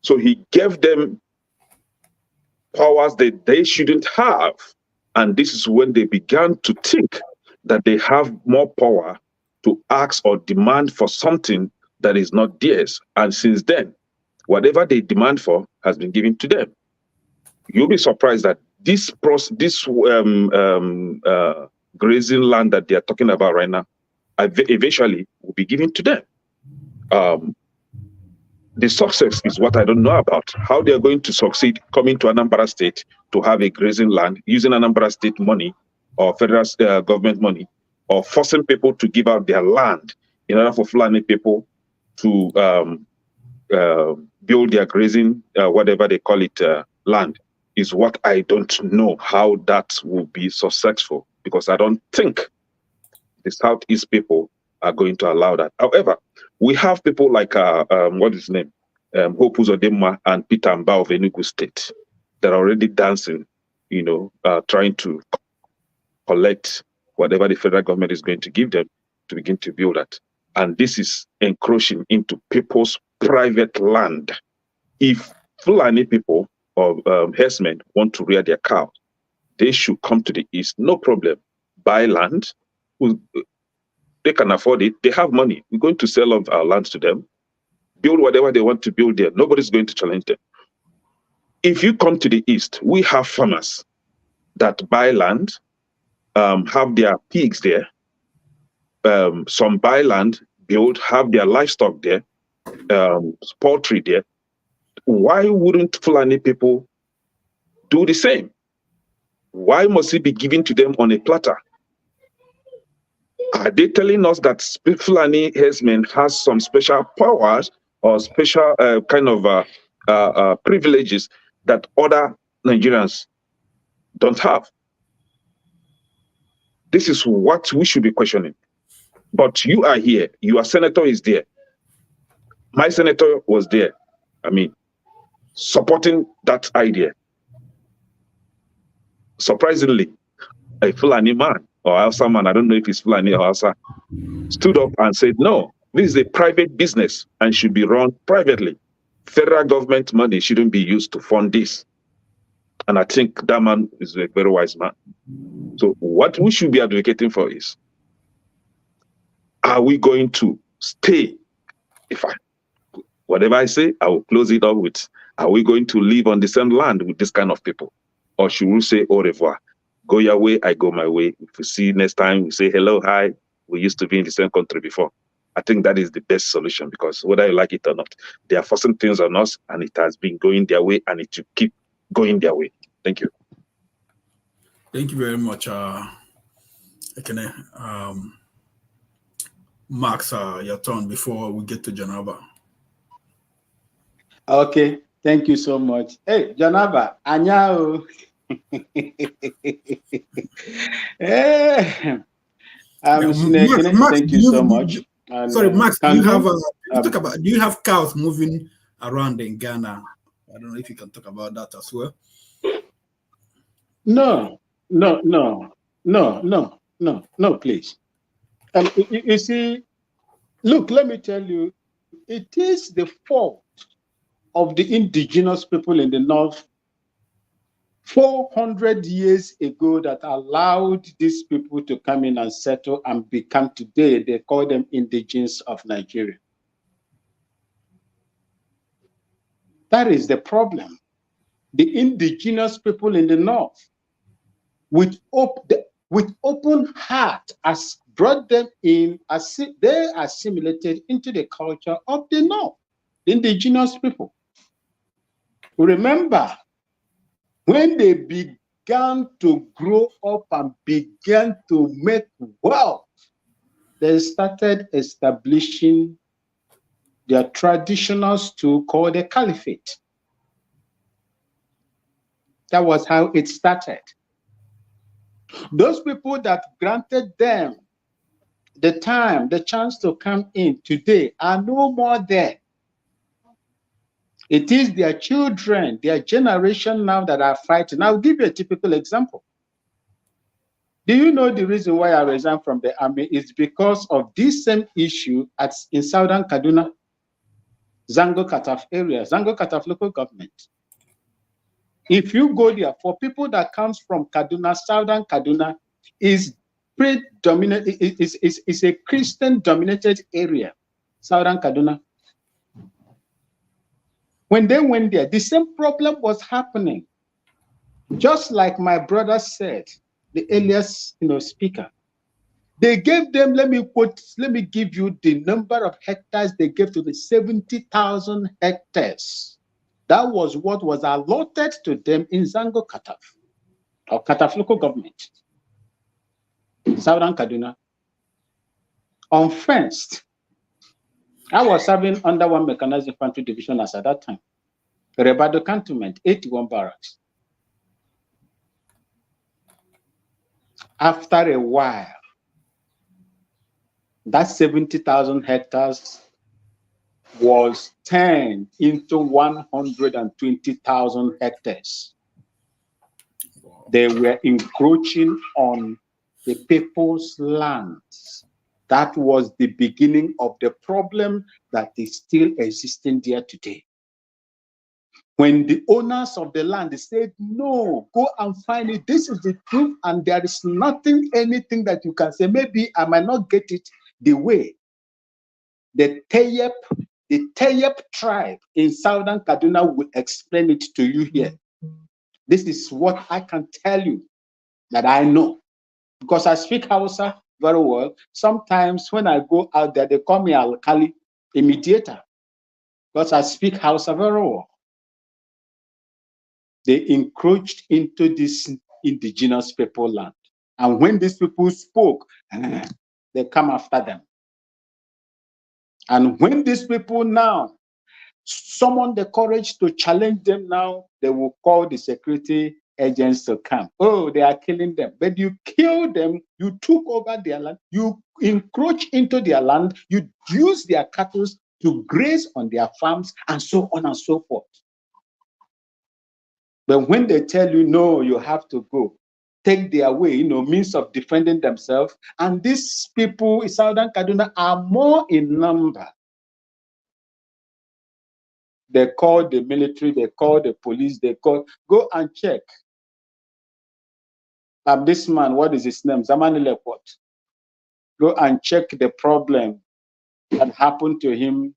So he gave them powers that they shouldn't have. And this is when they began to think that they have more power to ask or demand for something that is not theirs. And since then, whatever they demand for has been given to them. You'll be surprised that this grazing land that they are talking about right now, eventually will be given to them. The success is what I don't know about. How they are going to succeed coming to Anambra State to have a grazing land, using Anambra State money or federal government money, or forcing people to give out their land in order for Fulani people to build their grazing, whatever they call it, land, is what I don't know how that will be successful, because I don't think the Southeast people are going to allow that. However, we have people like, what is his name? Hope Uzodinma and Peter Mba of Enugu State that are already dancing, trying to collect whatever the federal government is going to give them to begin to build that. And this is encroaching into people's private land. If Fulani people or herdsmen want to rear their cows, they should come to the east, no problem. Buy land. They can afford it. They have money. We're going to sell off our lands to them. build whatever they want to build there. Nobody's going to challenge them. If you come to the east, we have farmers that buy land, have their pigs there. Some buy land, build, have their livestock there, poultry there. Why wouldn't Fulani people do the same? Why must it be given to them on a platter? Are they telling us that Fulani herdsmen has some special powers or special kind of privileges that other Nigerians don't have? This is what we should be questioning. But you are here. Your senator is there. My senator was there. I mean, supporting that idea. Surprisingly, a Fulani man or Hausa man, I don't know if it's Fulani or Hausa, stood up and said, no, this is a private business and should be run privately. Federal government money shouldn't be used to fund this. And I think that man is a very wise man. So what we should be advocating for is, are we going to stay? Whatever I say, I will close it up with, are we going to live on the same land with this kind of people? Or should we say au revoir? Go your way, I go my way. If we see next time, we say hello, hi. We used to be in the same country before. I think that is the best solution, because whether you like it or not, they are forcing things on us, and it has been going their way, and it will keep going their way. Thank you. Thank you very much. Max, your turn before we get to Janaba. Okay, thank you so much. Hey, Janaba, Anyao. Hey, Max, thank you so much. Sorry, Max, do you have cows moving around in Ghana? I don't know if you can talk about that as well. No, please. You see, look, let me tell you, it is the fault of the indigenous people in the north 400 years ago that allowed these people to come in and settle and become today, they call them indigenes of Nigeria. That is the problem. The indigenous people in the north, with open heart, has brought them in, as they assimilated into the culture of the north, the indigenous people. Remember, when they began to grow up and began to make wealth, they started establishing their traditional stool called the caliphate. That was how it started. Those people that granted them the time, the chance to come in today are no more there. It is their children, their generation now that are fighting. I'll give you a typical example. Do you know the reason why I resigned from the army is because of this same issue in southern Kaduna, Zango Kataf area, Zango Kataf local government. If you go there, for people that comes from Kaduna, southern Kaduna is predominant, is a Christian-dominated area, southern Kaduna. When they went there, the same problem was happening. Just like my brother said, the earlier speaker, they gave them, let me give you the number of hectares they gave to the 70,000 hectares. That was what was allotted to them in Zango Kataf, or Kataf local government, southern Kaduna. Unfenced. I was serving under 1 mechanized infantry division as at that time. Rebado cantonment, 81 barracks. After a while, that 70,000 hectares was turned into 120,000 hectares. They were encroaching on the people's lands. That was the beginning of the problem that is still existing there today. When the owners of the land said, no, go and find it, this is the truth, and there is nothing, anything that you can say, maybe I might not get it the way. The The Tayeb tribe in southern Kaduna will explain it to you here. This is what I can tell you that I know. Because I speak Hausa very well. Sometimes when I go out there, they call me Alkali, a mediator. Because I speak Hausa very well. They encroached into this indigenous people land. And when these people spoke, they come after them. And when these people now summon the courage to challenge them now, they will call the security agents to come. Oh, they are killing them. But you kill them, you took over their land, you encroach into their land, you use their cattle to graze on their farms, and so on and so forth. But when they tell you, no, you have to go, take their way, means of defending themselves. And these people in Southern Kaduna are more in number. They call the military, they call the police, go and check. This man, what is his name? Zamani Lepot. Go and check the problem that happened to him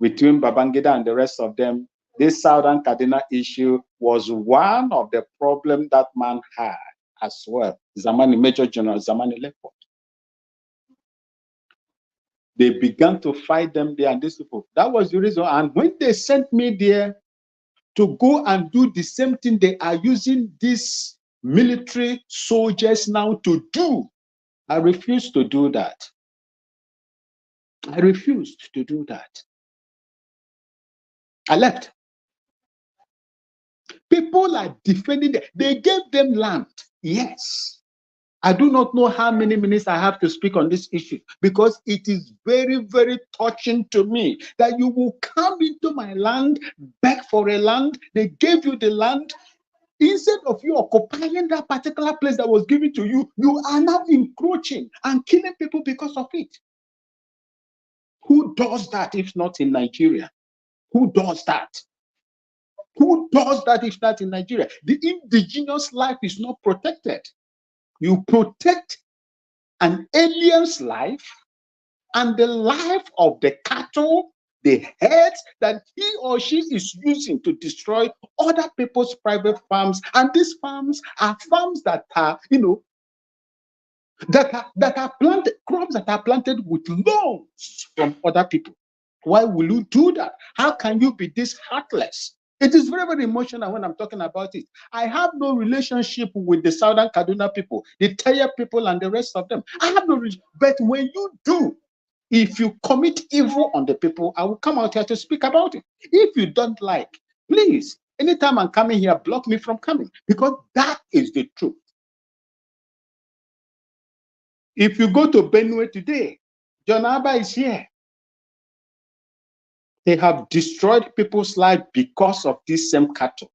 between Babangida and the rest of them. This Southern Kaduna issue was one of the problems that man had as well. Major General Zamani Lepot. They began to fight them there and these people. That was the reason. And when they sent me there to go and do the same thing they are using these military soldiers now to do, I refused to do that. I refused to do that. I left. People are defending them. They gave them land. Yes. I do not know how many minutes I have to speak on this issue because it is very, very touching to me that you will come into my land, beg for a land. They gave you the land. Instead of you occupying that particular place that was given to you, you are now encroaching and killing people because of it. Who does that if not in Nigeria? Who does that? Who does that if not in Nigeria? The indigenous life is not protected. You protect an alien's life and the life of the cattle, the herds that he or she is using to destroy other people's private farms. And these farms are farms that are, that are planted, crops that are planted with loans from other people. Why will you do that? How can you be this heartless? It is very, very emotional when I'm talking about it. I have no relationship with the Southern Kaduna people, the Taya people and the rest of them. I have no relationship. But when you do, if you commit evil on the people, I will come out here to speak about it. If you don't like, please, anytime I'm coming here, block me from coming because that is the truth. If you go to Benue today, John Abba is here. They have destroyed people's lives because of this same cattle.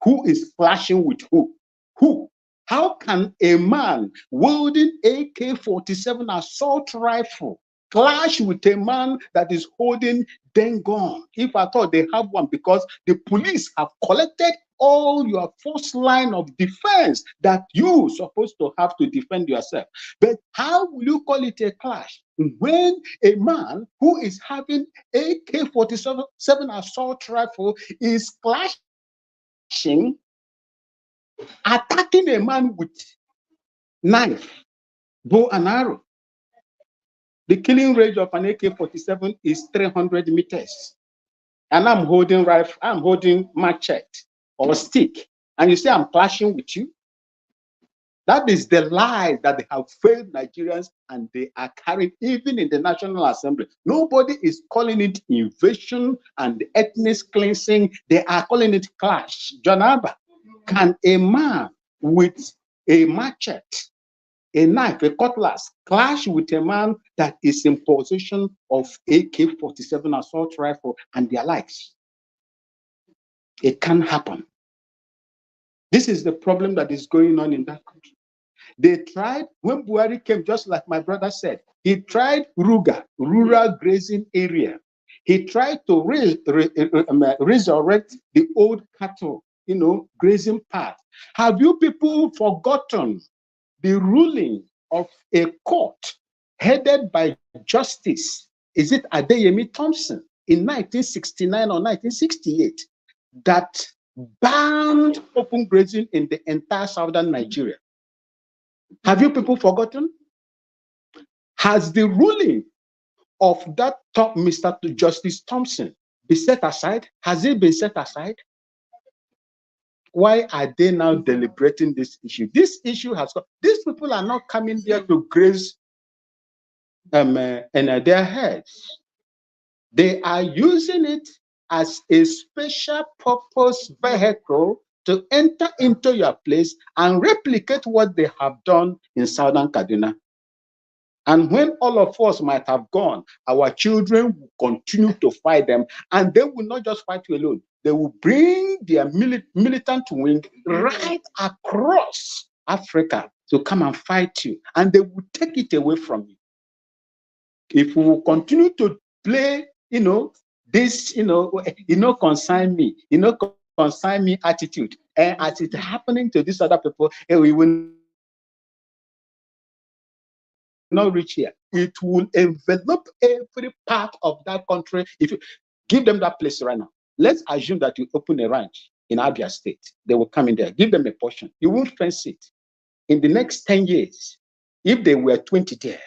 Who is clashing with who? Who? How can a man wielding AK-47 assault rifle clash with a man that is holding den gun? If I thought they have one, because the police have collected all your first line of defense that you're supposed to have to defend yourself. But how will you call it a clash when a man who is having AK-47 assault rifle is clashing, attacking a man with knife, bow and arrow? The killing range of an AK-47 is 300 meters. And I'm holding rifle, I'm holding machete or stick. And you say I'm clashing with you? That is the lie that they have failed Nigerians and they are carrying even in the National Assembly. Nobody is calling it invasion and ethnic cleansing. They are calling it clash. John Abba, can a man with a machete, a knife, a cutlass, clash with a man that is in possession of AK-47 assault rifle and their likes? It can happen. This is the problem that is going on in that country. They tried, when Buhari came, just like my brother said, he tried Ruga, rural grazing area. He tried to resurrect the old cattle, grazing path. Have you people forgotten the ruling of a court headed by Justice, is it Adeyemi Thompson, in 1969 or 1968 that banned open grazing in the entire southern Nigeria. Have you people forgotten? Has the ruling of that top Mr. Justice Thompson been set aside? Has it been set aside? Why are they now deliberating this issue? This issue has got, these people are not coming there to graze in their heads. They are using it as a special purpose vehicle to enter into your place and replicate what they have done in southern Kaduna. And when all of us might have gone, our children will continue to fight them, and they will not just fight you alone. They will bring their militant wing right across Africa to come and fight you, and they will take it away from you. If we will continue to play, this, consign me, consign me attitude, and as it's happening to these other people, we will not reach here. It will envelop every part of that country. If you give them that place right now, let's assume that you open a ranch in Abia State. They will come in there, give them a portion. You won't fence it. In the next 10 years, if they were 20 there,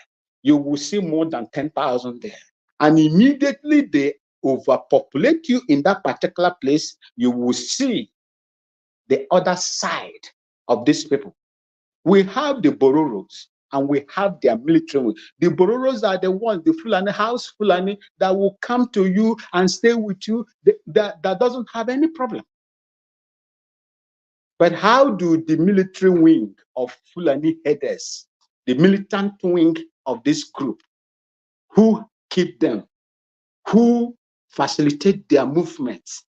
you will see more than 10,000 there. And immediately they overpopulate you in that particular place, you will see the other side of these people. We have the Bororos, and we have their military. The Bororos are the ones, the Fulani, house Fulani, that will come to you and stay with you, that doesn't have any problem. But how do the military wing of Fulani headers, the militant wing of this group, who keep them, who facilitate their movements,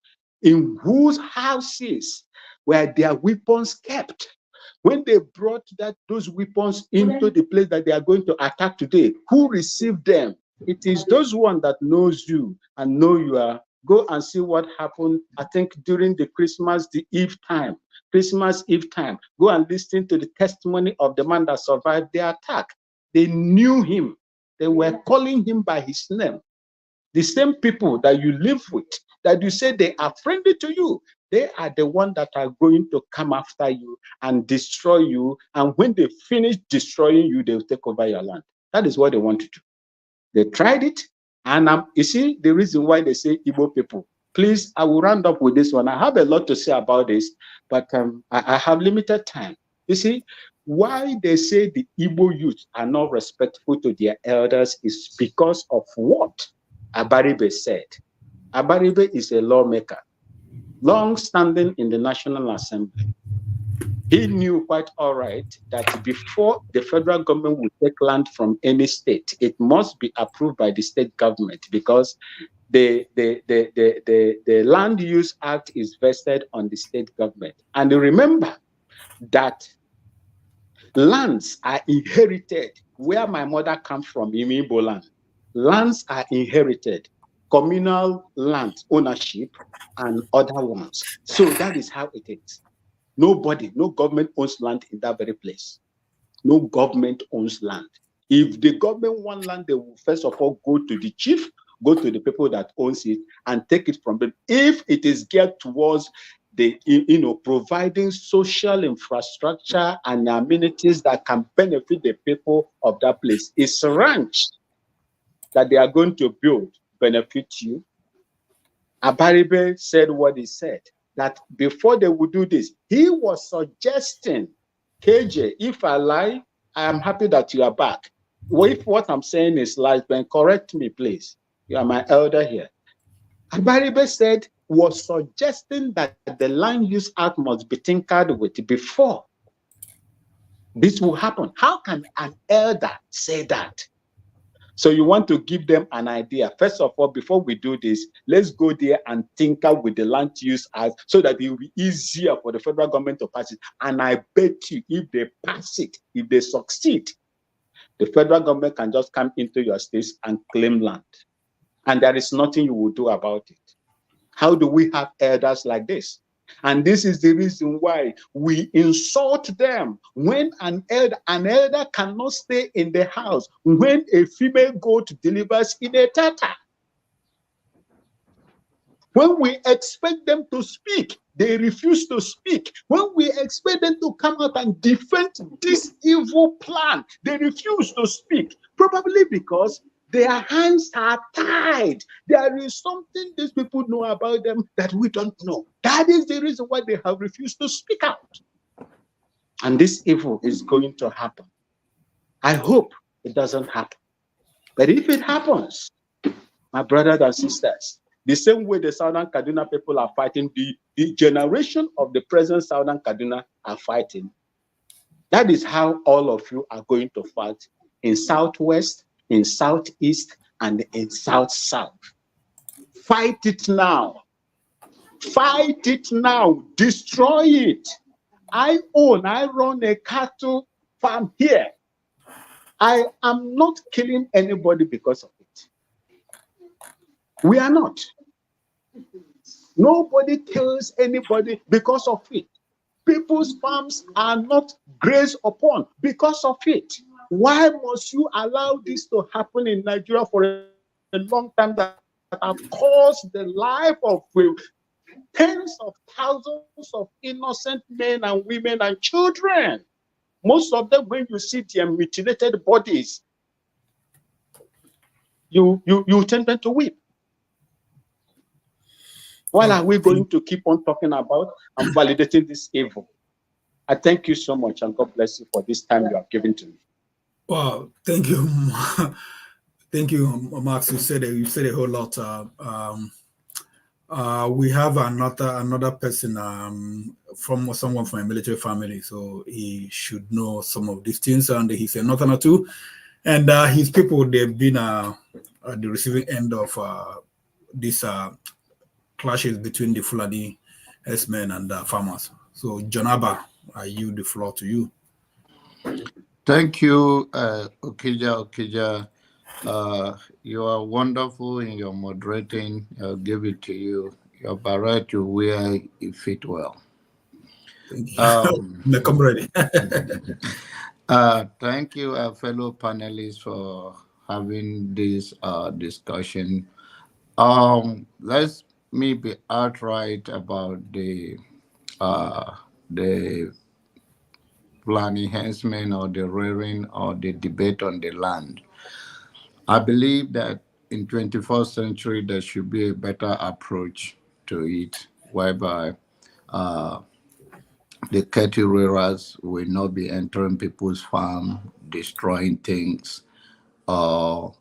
in whose houses were their weapons kept? When they brought those weapons into the place that they are going to attack today, who received them? It is those one that knows you and know you are. Go and see what happened, I think, during the Christmas Eve time. Go and listen to the testimony of the man that survived the attack. They knew him. They were calling him by his name. The same people that you live with, that you say they are friendly to you, they are the ones that are going to come after you and destroy you. And when they finish destroying you, they will take over your land. That is what they want to do. They tried it. And you see the reason why they say Igbo people. Please, I will round up with this one. I have a lot to say about this, but I have limited time. You see, why they say the Igbo youth are not respectful to their elders is because of what Abaribe said. Abaribe is a lawmaker, long-standing in the National Assembly. He knew quite all right that before the federal government will take land from any state, it must be approved by the state government, because the Land Use Act is vested on the state government. And remember that lands are inherited. Where my mother comes from, Imibo land, lands are inherited. Communal land ownership and other ones. So that is how it is. No government owns land in that very place. No government owns land. If the government wants land, they will first of all go to the chief, go to the people that owns it, and take it from them. If it is geared towards the, providing social infrastructure and amenities that can benefit the people of that place, it's a ranch that they are going to build benefit you. Abaribe said what he said, that before they would do this, he was suggesting, KJ, if I lie, I am happy that you are back. If what I'm saying is lies, then correct me, please. You are my elder here. Abaribe said, was suggesting that the Land Use Act must be tinkered with before this will happen. How can an elder say that? So you want to give them an idea. First of all, before we do this, let's go there and tinker with the Land Use Act so that it will be easier for the federal government to pass it. And I bet you, if they pass it, if they succeed, the federal government can just come into your states and claim land. And there is nothing you will do about it. How do we have elders like this? And this is the reason why we insult them. When an elder cannot stay in the house when a female goat delivers in a tata. When we expect them to speak, they refuse to speak. When we expect them to come out and defend this evil plan, they refuse to speak. Probably because their hands are tied. There is something these people know about them that we don't know. That is the reason why they have refused to speak out. And this evil is going to happen. I hope it doesn't happen. But if it happens, my brothers and sisters, the same way the Southern Kaduna people are fighting, the generation of the present Southern Kaduna are fighting. That is how all of you are going to fight in Southwest, in Southeast, and in South-South. Fight it now. Fight it now. Destroy it. I run a cattle farm here. I am not killing anybody because of it. We are not. Nobody kills anybody because of it. People's farms are not grazed upon because of it. Why must you allow this to happen in Nigeria for a long time that have caused the life of tens of thousands of innocent men and women and children? Most of them, when you see their mutilated bodies, you tend to weep. Why are we going to keep on talking about and validating this evil? I thank you so much, and God bless you for this time you have given to me. Wow, thank you. Thank you, Max. You said a whole lot. We have another person from someone from a military family, so he should know some of these things, and he's a northern too. And his people, they've been at the receiving end of these clashes between the Fulani herdsmen and farmers. So, Jonaba, I yield the floor to you. Thank you, Okija. You are wonderful in your moderating. I'll give it to you. Your beret you wear, it fit well. Thank you. Come ready. Thank you, fellow panelists, for having this discussion. Let's me be outright about the plan enhancement or the rearing or the debate on the land. I believe that in 21st century, there should be a better approach to it, whereby the cattle rearers will not be entering people's farm, destroying things, or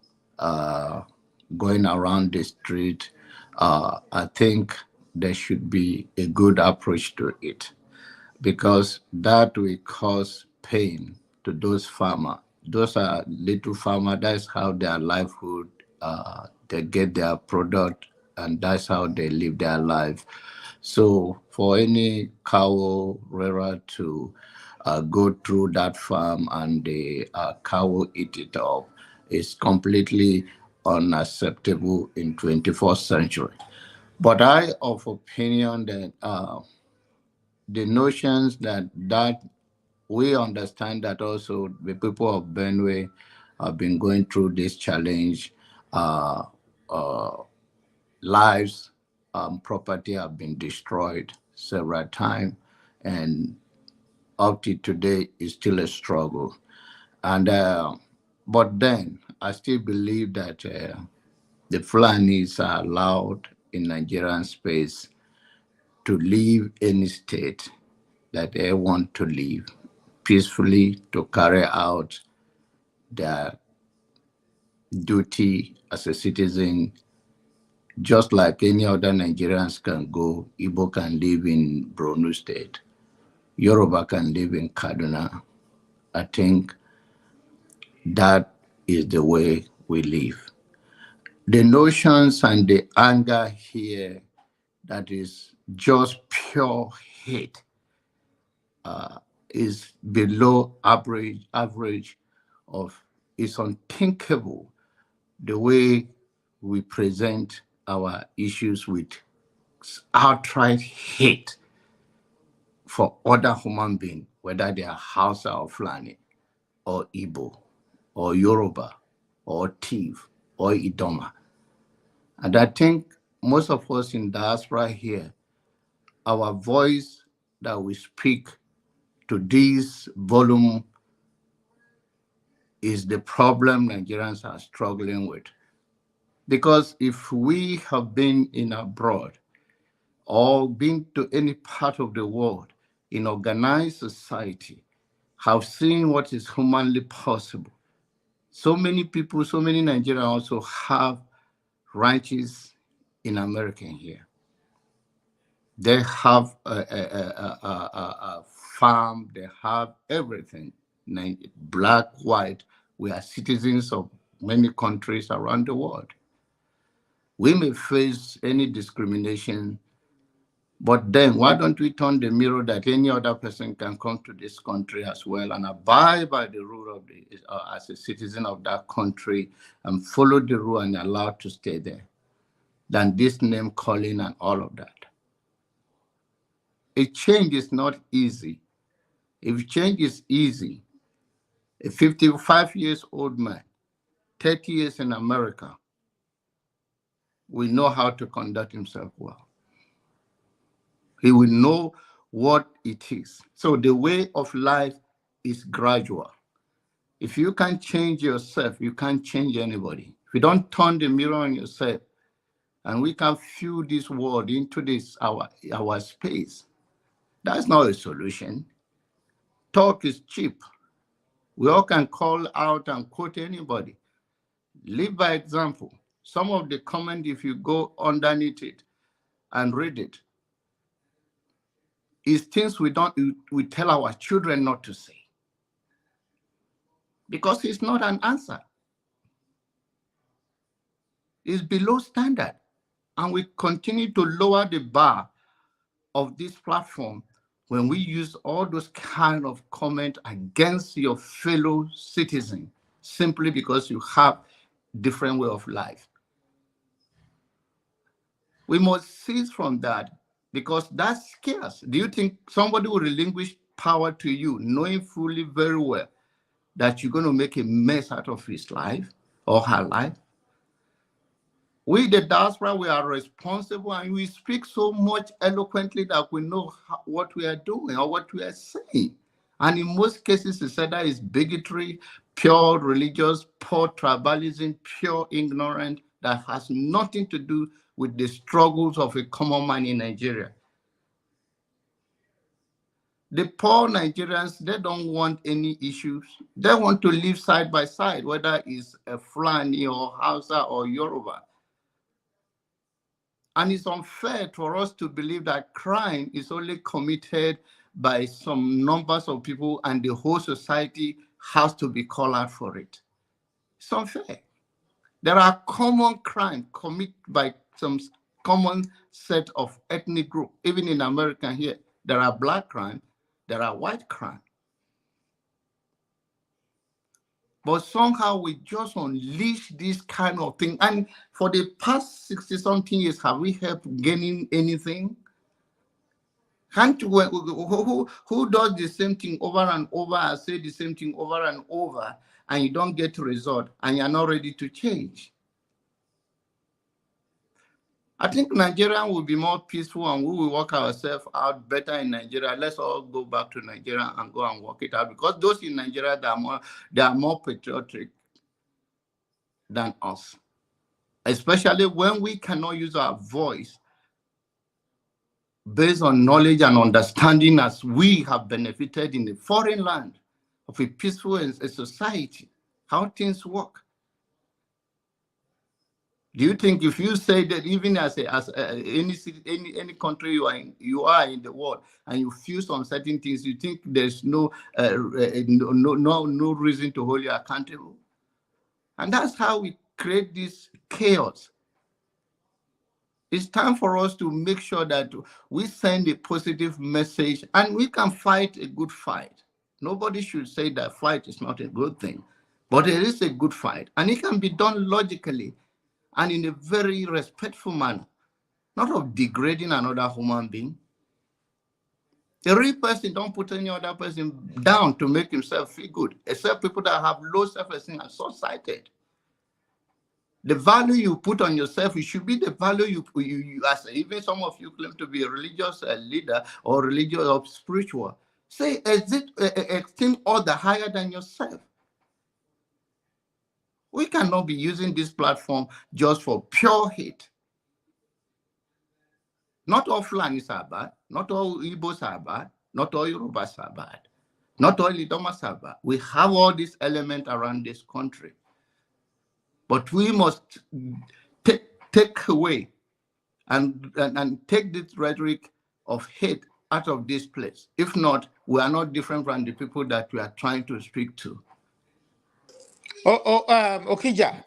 going around the street. I think there should be a good approach to it, because that will cause pain to those farmers. Those are little farmers. That's how their livelihood, they get their product, and that's how they live their life. So for any cow rearer to go through that farm and the cow eat it up is completely unacceptable in 21st century. But I of opinion that the notions that we understand that also the people of Benue have been going through this challenge. Lives, property have been destroyed several times, and up to today is still a struggle. And but then I still believe that the Fulanis are allowed in Nigerian space to leave any state that they want to live peacefully, to carry out their duty as a citizen, just like any other Nigerians can go. Igbo can live in Borno State. Yoruba can live in Kaduna. I think that is the way we live. The notions and the anger here that is just pure hate is below average of, it's unthinkable the way we present our issues with outright hate for other human beings, whether they are Hausa or Fulani or Igbo or Yoruba or Tiv or Idoma. And I think most of us in diaspora here, our voice that we speak to this volume is the problem Nigerians are struggling with. Because if we have been in abroad or been to any part of the world in organized society, have seen what is humanly possible. So many people, so many Nigerians also have ranches in America here. They have a farm, they have everything, black, white. We are citizens of many countries around the world. We may face any discrimination, but then why don't we turn the mirror that any other person can come to this country as well and abide by the rule of the, as a citizen of that country and follow the rule and allowed to stay there, than this name calling and all of that. A change is not easy. If change is easy, a 55 years old man, 30 years in America, will know how to conduct himself well. He will know what it is. So the way of life is gradual. If you can't change yourself, you can't change anybody. If you don't turn the mirror on yourself, and we can fill this world into this our space, that's not a solution. Talk is cheap. We all can call out and quote anybody. Live by example. Some of the comment, if you go underneath it and read it, is things we tell our children not to say. Because it's not an answer. It's below standard. And we continue to lower the bar of this platform when we use all those kind of comment against your fellow citizen simply because you have different way of life. We must cease from that because that scares. Do you think somebody will relinquish power to you knowing fully very well that you're going to make a mess out of his life or her life? We, the diaspora, we are responsible and we speak so much eloquently that we know what we are doing or what we are saying. And in most cases, it's either is bigotry, pure religious, pure tribalism, pure ignorance that has nothing to do with the struggles of a common man in Nigeria. The poor Nigerians, they don't want any issues. They want to live side by side, whether it's a Fulani or Hausa or Yoruba. And it's unfair for us to believe that crime is only committed by some numbers of people and the whole society has to be called out for it. It's unfair. There are common crimes committed by some common set of ethnic groups. Even in America here, there are black crime, there are white crime. But somehow we just unleash this kind of thing. And for the past 60-something years, have we helped gaining anything? Can't you, who does the same thing over and over and say the same thing over and over, and you don't get a result, and you're not ready to change? I think Nigeria will be more peaceful and we will work ourselves out better in Nigeria. Let's all go back to Nigeria and go and work it out, because those in Nigeria, they are more patriotic than us, especially when we cannot use our voice based on knowledge and understanding as we have benefited in a foreign land of a peaceful society, how things work. Do you think if you say that even as any country you are in the world and you fuse on certain things, you think there's no reason to hold you accountable? And that's how we create this chaos. It's time for us to make sure that we send a positive message and we can fight a good fight. Nobody should say that fight is not a good thing, but it is a good fight and it can be done logically and in a very respectful manner, not of degrading another human being. A real person don't put any other person down to make himself feel good, except people that have low self-esteem and short-sighted. The value you put on yourself, it should be the value you as even some of you claim to be a religious leader or religious or spiritual. Say, esteem other higher than yourself. We cannot be using this platform just for pure hate. Not all Fulanis are bad. Not all Igbos are bad. Not all Yorubas are bad. Not all Idomas are bad. We have all these elements around this country. But we must take away and take this rhetoric of hate out of this place. If not, we are not different from the people that we are trying to speak to. Okija,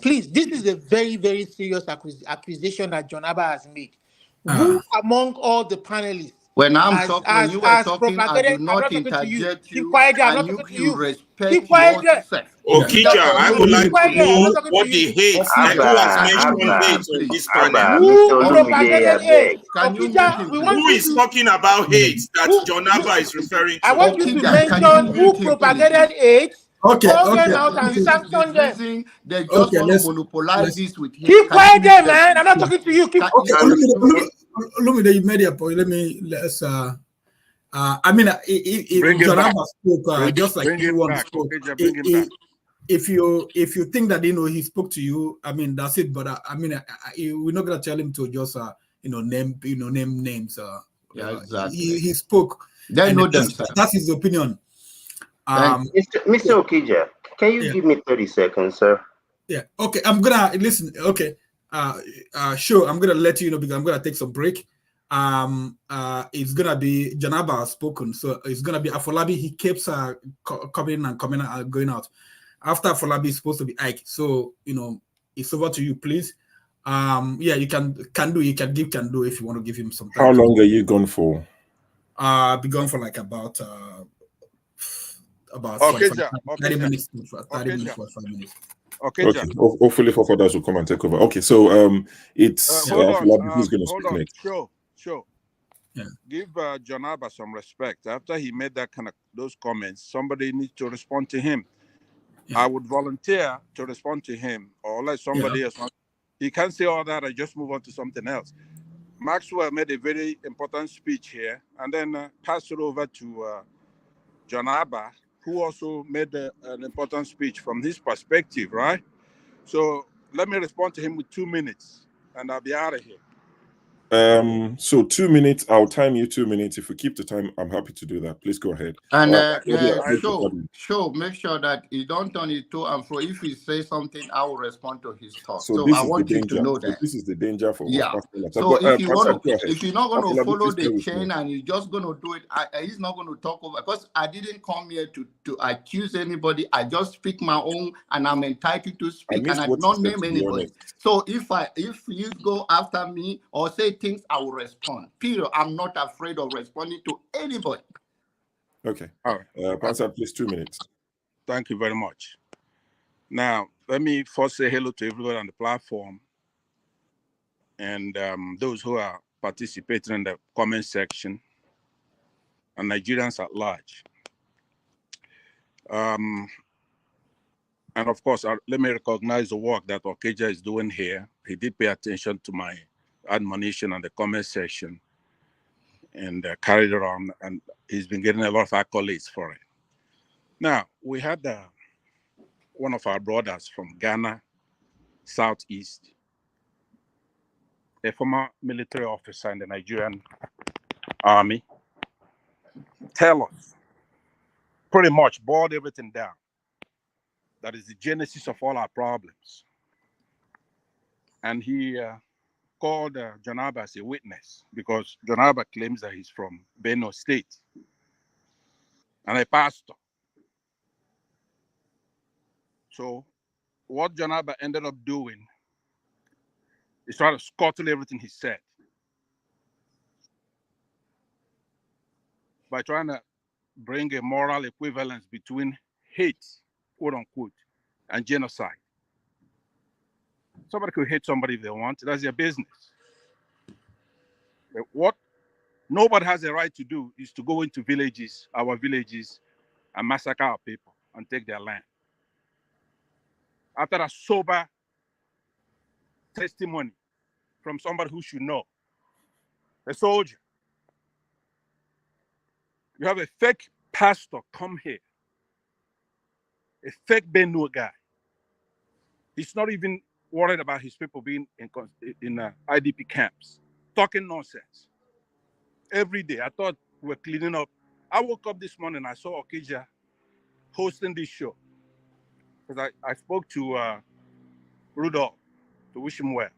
please, this is a very, very serious accusation that John Abba has made. Who among all the panelists? When when you were talking, I do not interject you. And you respect yourself. Okija, I would like to know what he hates. Who has mentioned hate on this panel? Who is talking about hate that John Abba is referring to? I want you to mention who propagated hate. Okay. They just want to monopolize this with hate. Keep quiet there, man. I'm not talking to you. Lumide, you made a point. Let's. I mean, if John Abba spoke, just like everyone spoke, if you think that he spoke to you, I mean that's it. But I mean, we're not gonna tell him to just name names. Yeah, exactly. He spoke. They know themselves. That's his opinion. Mr. Okija, can you give me 30 seconds, sir? Yeah. Okay. I'm gonna listen. Okay. Sure. I'm gonna let you know because I'm gonna take some break. It's gonna be John Abba has spoken, so it's gonna be Afolabi. He keeps coming and going out. After Afolabi is supposed to be Ike, so it's over to you, please. Yeah, you can do if you want to give him some time. How long are you gone for? I'll be gone for like about 30 minutes, 30 minutes, 45 minutes. Okay. Hopefully, for others will come and take over. Okay, so it's who's going to speak next? Sure. Yeah. Give John Abba some respect. After he made those comments, somebody needs to respond to him. Yeah. I would volunteer to respond to him, or let somebody else. He can't say all that and just move on to something else. Maxwell made a very important speech here, and then passed it over to John Abba, who also made an important speech from his perspective, right? So let me respond to him with 2 minutes, and I'll be out of here. So 2 minutes. I'll time you 2 minutes. If we keep the time, I'm happy to do that. Please go ahead. And show make sure that you don't turn it to and fro. If he says something, I will respond to his thought. So I want you to know that. This is the danger for So if you're not going to follow the chain and you're just going to do it, he's not going to talk over, because I didn't come here to accuse anybody. I just speak my own, and I'm entitled to speak, and I don't name anybody. So if you go after me or say things, I will respond. Period. I'm not afraid of responding to anybody. Okay. All right. Pastor, please, 2 minutes. Thank you very much. Now, let me first say hello to everyone on the platform and those who are participating in the comment section, and Nigerians at large. And of course, let me recognize the work that Okija is doing here. He did pay attention to my admonition on the comment section and carried it on, and he's been getting a lot of accolades for it. Now, we had one of our brothers from Ghana, Southeast, a former military officer in the Nigerian army, tell us, pretty much boiled everything down. That is the genesis of all our problems. And he called John Abba as a witness, because John Abba claims that he's from Benno State and a pastor. So what John Abba ended up doing is trying to scuttle everything he said by trying to bring a moral equivalence between hate, quote unquote, and genocide. Somebody could hate somebody if they want. That's their business. But what nobody has a right to do is to go into villages, our villages, and massacre our people and take their land. after a sober testimony from somebody who should know. A soldier. You have a fake pastor come here. A fake Benue guy. He's not even worried about his people being in IDP camps. Talking nonsense. Every day. I thought we were cleaning up. I woke up this morning, I saw Okija hosting this show. Because I spoke to Rudolph to wish him well.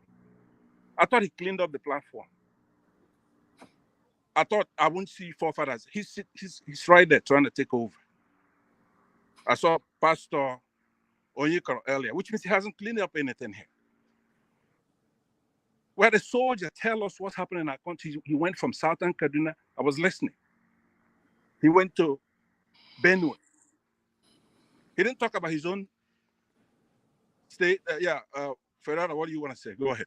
I thought he cleaned up the platform. I thought I wouldn't see forefathers. He's right there trying to take over. I saw Pastor Onyekaro earlier, which means he hasn't cleaned up anything here. Where the soldier tell us what's happening in our country. He went from Southern Kaduna. I was listening. He went to Benue. He didn't talk about his own state. Ferrara, what do you want to say? Go ahead.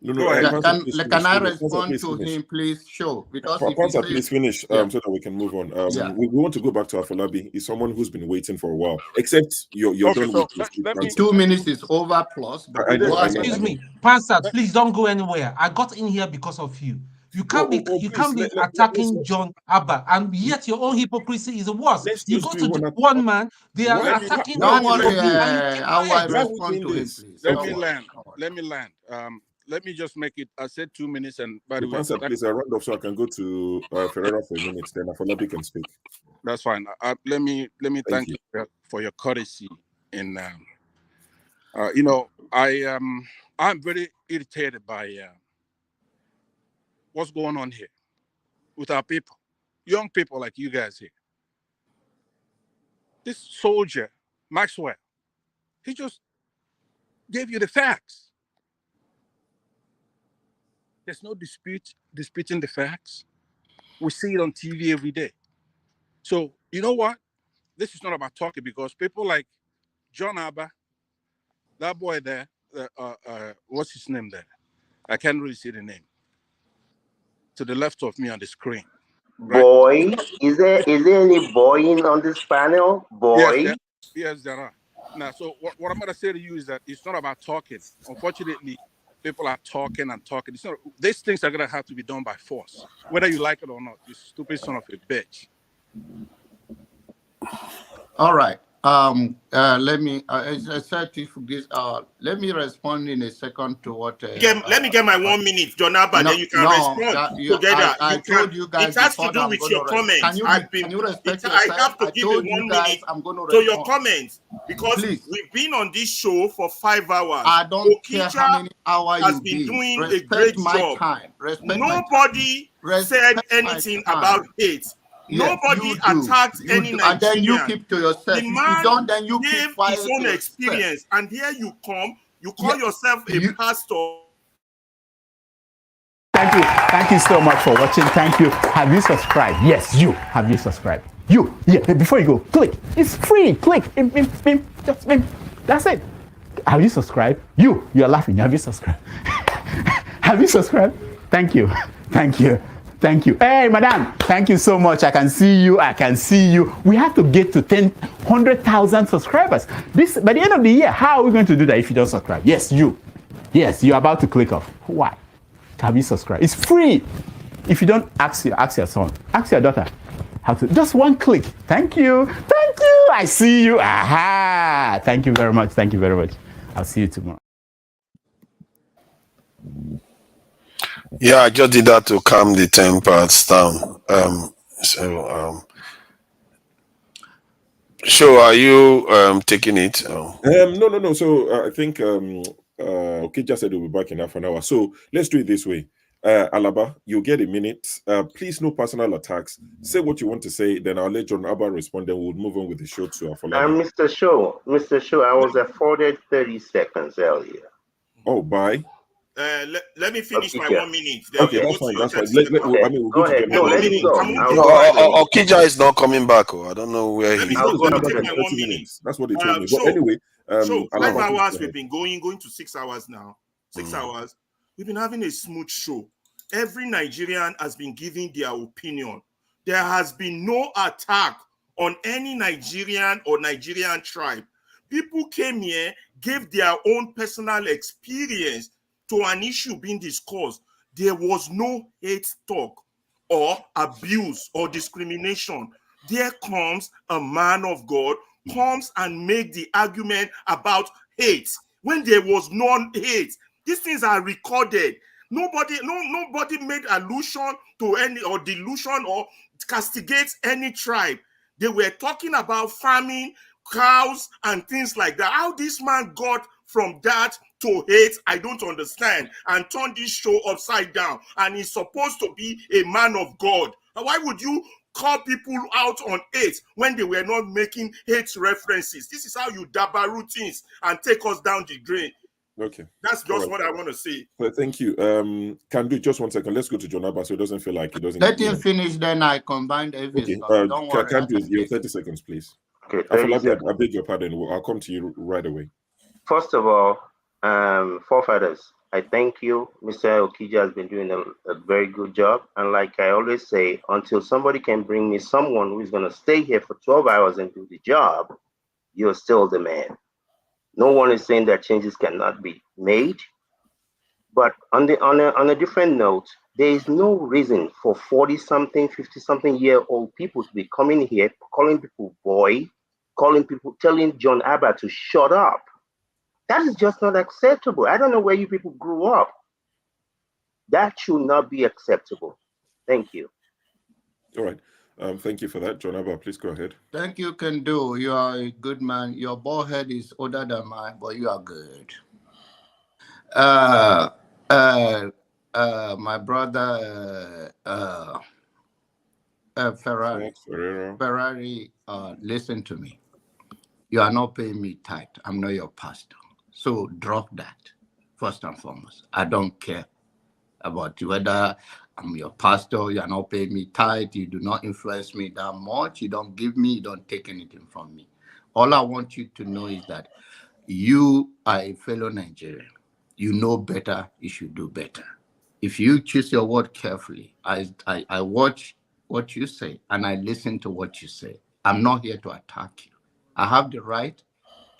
Go ahead. Can I respond to him, please? Sure. Because Pansa, please finish so that we can move on. We want to go back to Afolabi. He's someone who's been waiting for a while. Except you're done with 2 minutes is over plus. Excuse me, Pansa, please don't go anywhere. I got in here because of you. You can't be attacking John Abba, and yet your own hypocrisy is worse. You go to the one man, they are attacking. Don't worry, I will respond to him, please. Let me land. Let me just make it. I said 2 minutes, and by the way, please round off so I can go to Ferreira for a minute. Then Afolabi can speak. That's fine. Let me thank you for your courtesy. And I'm very irritated by what's going on here with our people, young people like you guys here. This soldier, Maxwell, he just gave you the facts. There's no disputing the facts. We see it on TV every day. So, you know what? This is not about talking, because people like John Abba, that boy there, what's his name there? I can't really see the name. To the left of me on the screen. Right? Boy? Is there any boy on this panel? Boy? Yes, there are. Now, so what I'm going to say to you is that it's not about talking. Unfortunately, people are talking and talking. It's not, these things are going to have to be done by force, whether you like it or not. You stupid son of a bitch. All right. Let me. I said this. Let me respond in a second to what. Let me get my 1 minute, John Abba, then you can respond together. I told you guys. It has to do with your comments. Can you respect yourself? I have to give you 1 minute to your comments, because we've been on this show for 5 hours. I don't care how many hours has been doing a great job. Nobody said anything about hate. Yes, nobody attacked any Nigerian. And then you keep to yourself. The man if you don't, then you keep quiet his own experience. And here you come, you call yourself a pastor. Thank you so much for watching. Thank you. Have you subscribed? Yes, you. Have you subscribed? You. Yeah, before you go, click. It's free. Click. That's it. Have you subscribed? You're laughing. Have you subscribed? Have you subscribed? Thank you. Thank you. Thank you. Hey, madam, thank you so much. I can see you. I can see you. We have to get to 100,000 subscribers. By the end of the year, how are we going to do that if you don't subscribe? Yes, you. Yes, you're about to click off. Why? Have you subscribed? It's free. If you don't, ask your son, ask your daughter how to. Just one click. Thank you. Thank you. I see you. Aha. Thank you very much. Thank you very much. I'll see you tomorrow. Yeah, I just did that to calm the tempers down. So are you taking it? No. So I think Okija said we'll be back in half an hour. So let's do it this way. Alaba, you get a minute. Please, no personal attacks. Say what you want to say, then I'll let John Abba respond, then we'll move on with the show to Afolabi. Mr. Shaw, I was afforded 30 seconds earlier. Oh, bye. Let me finish my 1 minute. Okay, that's fine. That's fine. We'll go ahead. No, let me go. Okija is not coming back. I don't know where he is. I'll take my 1 minute. That's what they told me. But anyway, so 5 hours we've been going to 6 hours now. 6 hours. We've been having a smooth show. Every Nigerian has been giving their opinion. There has been no attack on any Nigerian or Nigerian tribe. People came here, gave their own personal experience to an issue being discussed. There was no hate talk or abuse or discrimination. There comes a man of God, comes and make the argument about hate when there was no hate. These things are recorded. Nobody made allusion to any or delusion or castigate any tribe. They were talking about farming, cows, and things like that. How this man got from that to hate, I don't understand, and turned this show upside down. And he's supposed to be a man of God. Why would you call people out on hate when they were not making hate references? This is how you dabaru things and take us down the drain. Okay. That's just what I want to say. Well, thank you. Can do just 1 second. Let's go to John Abba so it doesn't feel like he doesn't. Let him finish, then I combine everything. Okay. Don't worry. Can do your 30 seconds, please. Okay. I beg your pardon. I'll come to you right away. First of all, forefathers, I thank you. Mr. Okija has been doing a very good job. And like I always say, until somebody can bring me someone who is going to stay here for 12 hours and do the job, you're still the man. No one is saying that changes cannot be made. But on a different note, there is no reason for 40-something, 50-something-year-old people to be coming here, calling people boy, telling John Abba to shut up. That is just not acceptable. I don't know where you people grew up. That should not be acceptable. Thank you. All right. Thank you for that. John Abba, please go ahead. Thank you, Kendo. You are a good man. Your bald head is older than mine, but you are good. My brother Ferrari, listen to me. You are not paying me tithe. I'm not your pastor. So drop that, first and foremost. I don't care about whether I'm your pastor, you are not paying me tithe, you do not influence me that much, you don't give me, you don't take anything from me. All I want you to know is that you are a fellow Nigerian. You know better, you should do better. If you choose your word carefully, I watch what you say and I listen to what you say. I'm not here to attack you. I have the right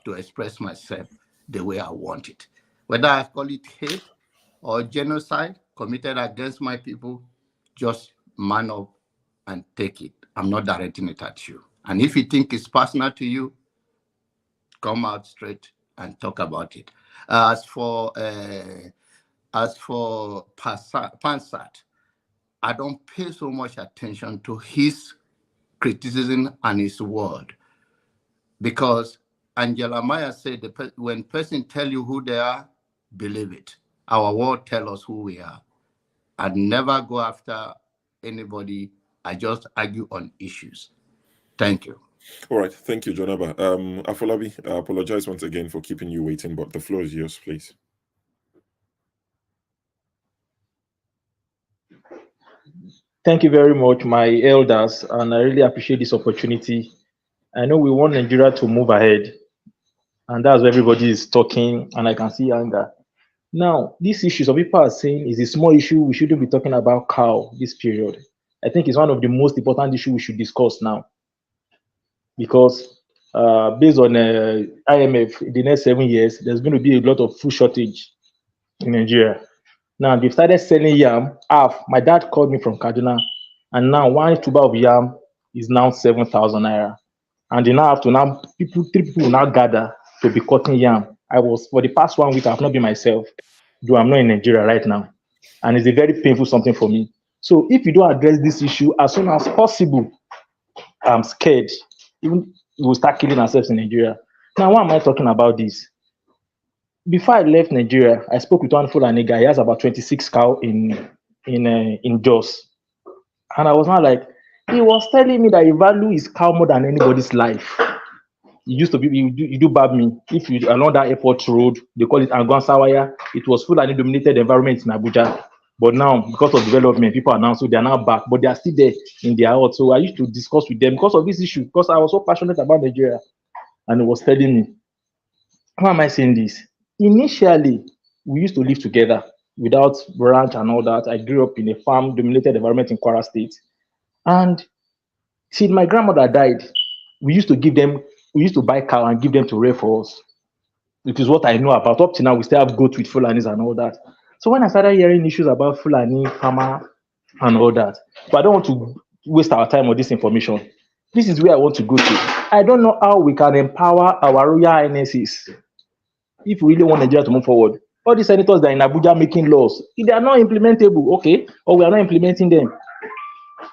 to express myself the way I want it. Whether I call it hate or genocide committed against my people, just man up and take it. I'm not directing it at you. And if you think it's personal to you, come out straight and talk about it. As for Pansat, I don't pay so much attention to his criticism and his word, because Angela Maya said, when person tell you who they are, believe it. Our word tell us who we are. I'd never go after anybody. I just argue on issues. Thank you. All right. Thank you, John Abba. Afolabi, I apologize once again for keeping you waiting, but the floor is yours, please. Thank you very much, my elders, and I really appreciate this opportunity. I know we want Nigeria to move ahead, and that's why everybody is talking, and I can see anger. Now, this issue, some people are saying is a small issue. We shouldn't be talking about cow this period. I think it's one of the most important issues we should discuss now, because based on IMF, in the next 7 years, there's going to be a lot of food shortage in Nigeria. Now, they've started selling yam. My dad called me from Kaduna, and now 1 tuber of yam is now 7,000 naira. And they now have to three people will now gather to be cutting yam. For the past 1 week, I've not been myself, though I'm not in Nigeria right now. And it's a very painful something for me. So if you don't address this issue as soon as possible, I'm scared. Even we'll start killing ourselves in Nigeria. Now, why am I talking about this? Before I left Nigeria, I spoke with one Fulani guy. He has about 26 cows in Jos. And I was not like, he was telling me that he value his cow more than anybody's life. It used to be, you do bab me. If you along that airport road, they call it Angon Sawaya, it was Fulani dominated environment in Abuja. But now, because of development, people are now, so they are now back, but they are still there in their house. So I used to discuss with them because of this issue, because I was so passionate about Nigeria. And he was telling me, why am I saying this? Initially, we used to live together without ranch and all that. I grew up in a farm-dominated environment in Kwara State. And till my grandmother died, we used to give them we used to buy cow and give them to rear for us. It is what I know about. Up to now, we still have goat with Fulanis and all that. So when I started hearing issues about Fulani, farmer, and all that, but I don't want to waste our time on this information. This is where I want to go to. I don't know how we can empower our royal highnesses if we really want Nigeria to move forward. All the senators that are in Abuja making laws, if they are not implementable, okay, or we are not implementing them.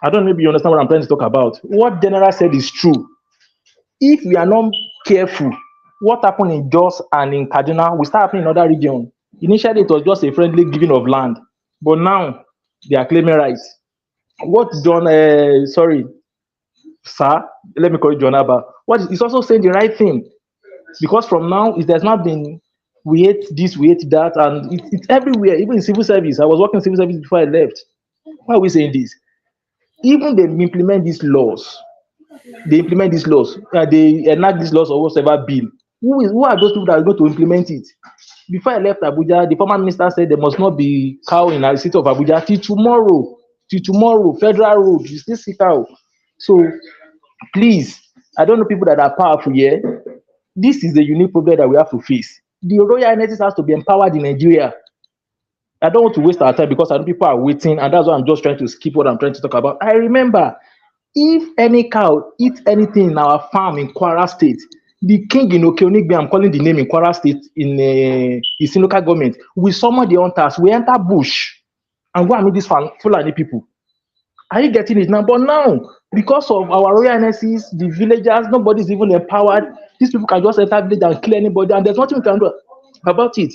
I don't know if you understand what I'm trying to talk about. What General said is true. If we are not careful, what happened in Jos and in Kaduna will start happening in other regions. Initially, it was just a friendly giving of land, but now they are claiming rights. What John, sir, let me call you John Abba. What is also saying the right thing, because from now it has not been we hate this, we hate that, and it's everywhere. Even in civil service, I was working in civil service before I left. Why are we saying this? Even they implement these laws. They enact these laws or whatever bill. Who are those people that are going to implement it? Before I left Abuja, the former minister said there must not be cow in the city of Abuja till tomorrow. Till tomorrow, federal road, you still see cow. So please, I don't know people that are powerful here. This is the unique problem that we have to face. The royal highness has to be empowered in Nigeria. I don't want to waste our time because I know people are waiting, and that's why I'm just trying to skip what I'm trying to talk about. I remember, if any cow eats anything in our farm in Kwara State, the king in Okeonigbe, I'm calling the name in Kwara State, in local government, we summon the hunters, we enter bush and go and meet these Fulani people. Are you getting it now? But now, because of our royal highnesses, the villagers, nobody's even empowered. These people can just enter village and kill anybody, and there's nothing we can do about it.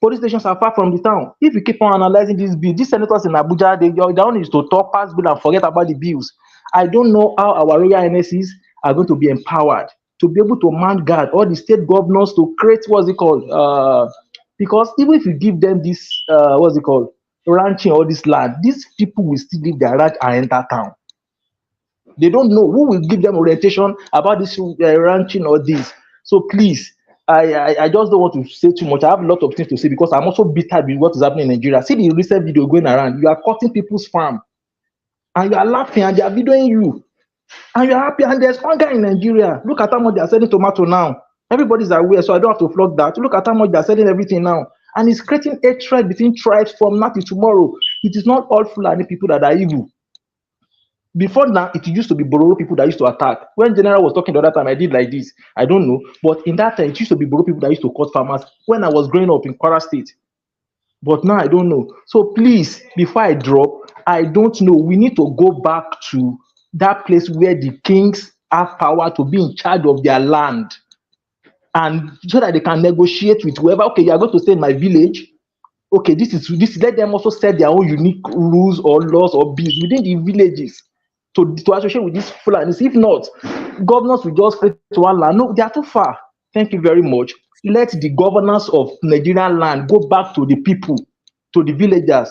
Police stations are far from the town. If you keep on analyzing this bill, these senators in Abuja, their own is to talk, pass bill, and forget about the bills. I don't know how our royal highnesses are going to be empowered to be able to man guard all the state governors to create what's it called? Because even if you give them this, ranching all this land, these people will still leave their ranch and enter town. They don't know who will give them orientation about this ranching or this. So please, I just don't want to say too much. I have a lot of things to say because I'm also bitter with what is happening in Nigeria. See the recent video going around. You are cutting people's farm, and you are laughing, and they are videoing you, and you are happy. And there's hunger in Nigeria. Look at how much they are selling tomato now. Everybody's aware, so I don't have to flog that. Look at how much they are selling everything now. And it's creating hatred between tribes from now to tomorrow. It is not all Fulani people that are evil. Before now, it used to be Bororo people that used to attack. When General was talking the other time, I did like this. I don't know. But in that time, it used to be Bororo people that used to cut farmers when I was growing up in Kwara State. But now I don't know. So please, before I drop, I don't know. We need to go back to that place where the kings have power to be in charge of their land. And so that they can negotiate with whoever. Okay, you are going to stay in my village. Okay, this is let them also set their own unique rules or laws or bills within the villages to associate with these Fulanis. If not, governors will just create one land. No, they are too far. Thank you very much. Let the governors of Nigerian land go back to the people, to the villagers.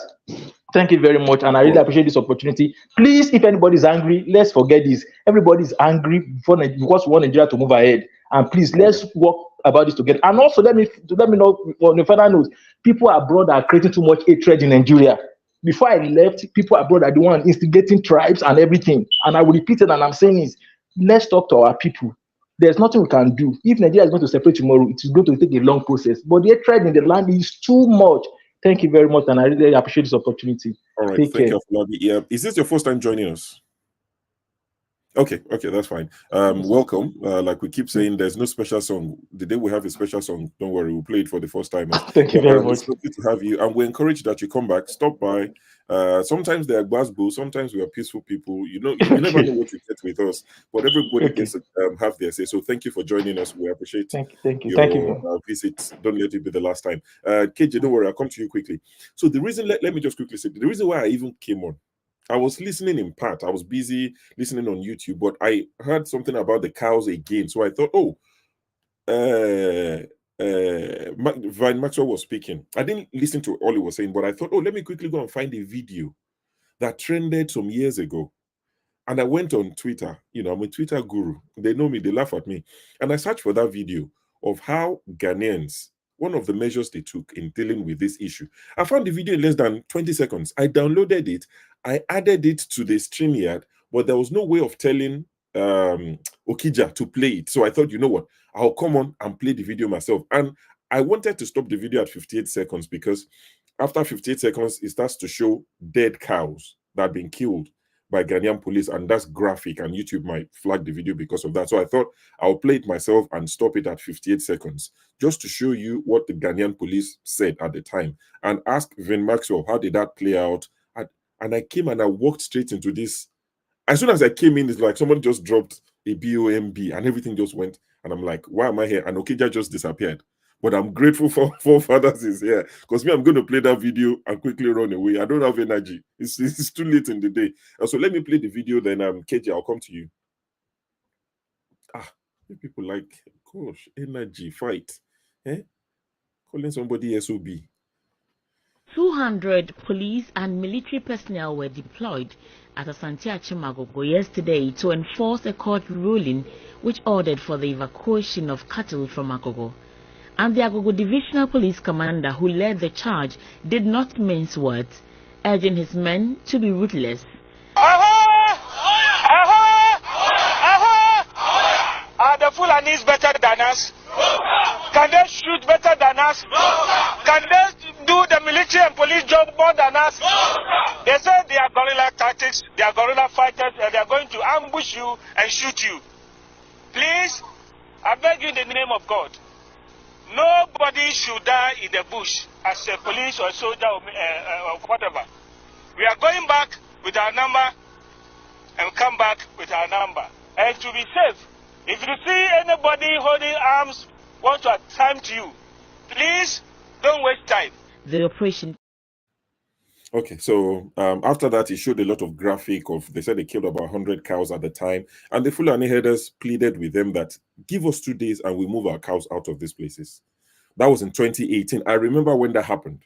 Thank you very much, and I really appreciate this opportunity. Please, if anybody is angry, let's forget this. Everybody is angry because we want Nigeria to move ahead. And please, let's work about this together. And also, let me know on the final note, people abroad are creating too much hatred in Nigeria. Before I left, people abroad are the one instigating tribes and everything. And I will repeat it, and I'm saying is, let's talk to our people. There's nothing we can do. If Nigeria is going to separate tomorrow, it is going to take a long process. But the hatred in the land is too much. Thank you very much, and I really appreciate this opportunity. All right, Take thank care. you. Yeah, is this your first time joining us? Okay, that's fine. Welcome. Like we keep saying, there's no special song. The day we have a special song, don't worry, we'll play it for the first time. Thank you very much. It's lovely to have you, and we encourage that you come back, stop by. Sometimes they are gbasbo, sometimes we are peaceful people. You never know what you get with us, but everybody gets to have their say. So thank you for joining us. We appreciate your visit. Don't let it be the last time. KJ, don't worry, I'll come to you quickly. So the reason, let me just quickly say, the reason why I even came on, I was listening in part. I was busy listening on YouTube, but I heard something about the cows again. So I thought, Vine Maxwell was speaking. I didn't listen to all he was saying, but I thought, let me quickly go and find a video that trended some years ago. And I went on Twitter. I'm a Twitter guru. They know me. They laugh at me. And I searched for that video of how Ghanaians, one of the measures they took in dealing with this issue. I found the video in less than 20 seconds. I downloaded it. I added it to the StreamYard, but there was no way of telling Okija to play it. So I thought, you know what, I'll come on and play the video myself. And I wanted to stop the video at 58 seconds because after 58 seconds, it starts to show dead cows that have been killed by Ghanaian police, and that's graphic, and YouTube might flag the video because of that. So I thought I'll play it myself and stop it at 58 seconds just to show you what the Ghanaian police said at the time, and ask Vin Maxwell, how did that play out? And I came and I walked straight into this. As soon as I came in, it's like someone just dropped a BOMB and everything just went. And I'm like, why am I here? And Okija just disappeared. But I'm grateful for Forefathers is here, because me, I'm going to play that video and quickly run away. I don't have energy. It's too late in the day. So let me play the video, then KJ, I'll come to you. People like, gosh, energy, fight. Calling somebody SOB. 200 police and military personnel were deployed at Asante Magogo yesterday to enforce a court ruling which ordered for the evacuation of cattle from Agogo. And the Agogo Divisional Police Commander who led the charge did not mince words, urging his men to be ruthless. Are the Fulanis better than us? Can they shoot better than us? Can they do the military and police job more than us? They say they are guerrilla tactics, they are guerrilla fighters, and they are going to ambush you and shoot you. Please, I beg you in the name of God, nobody should die in the bush as a police or soldier or whatever. We are going back with our number and come back with our number. And to be safe, if you see anybody holding arms want to attempt you, please don't waste time. The operation. Okay, so after that, he showed a lot of graphic of, they said they killed about 100 cows at the time, and the Fulani herders pleaded with them that give us 2 days and we move our cows out of these places. That was in 2018. I remember when that happened,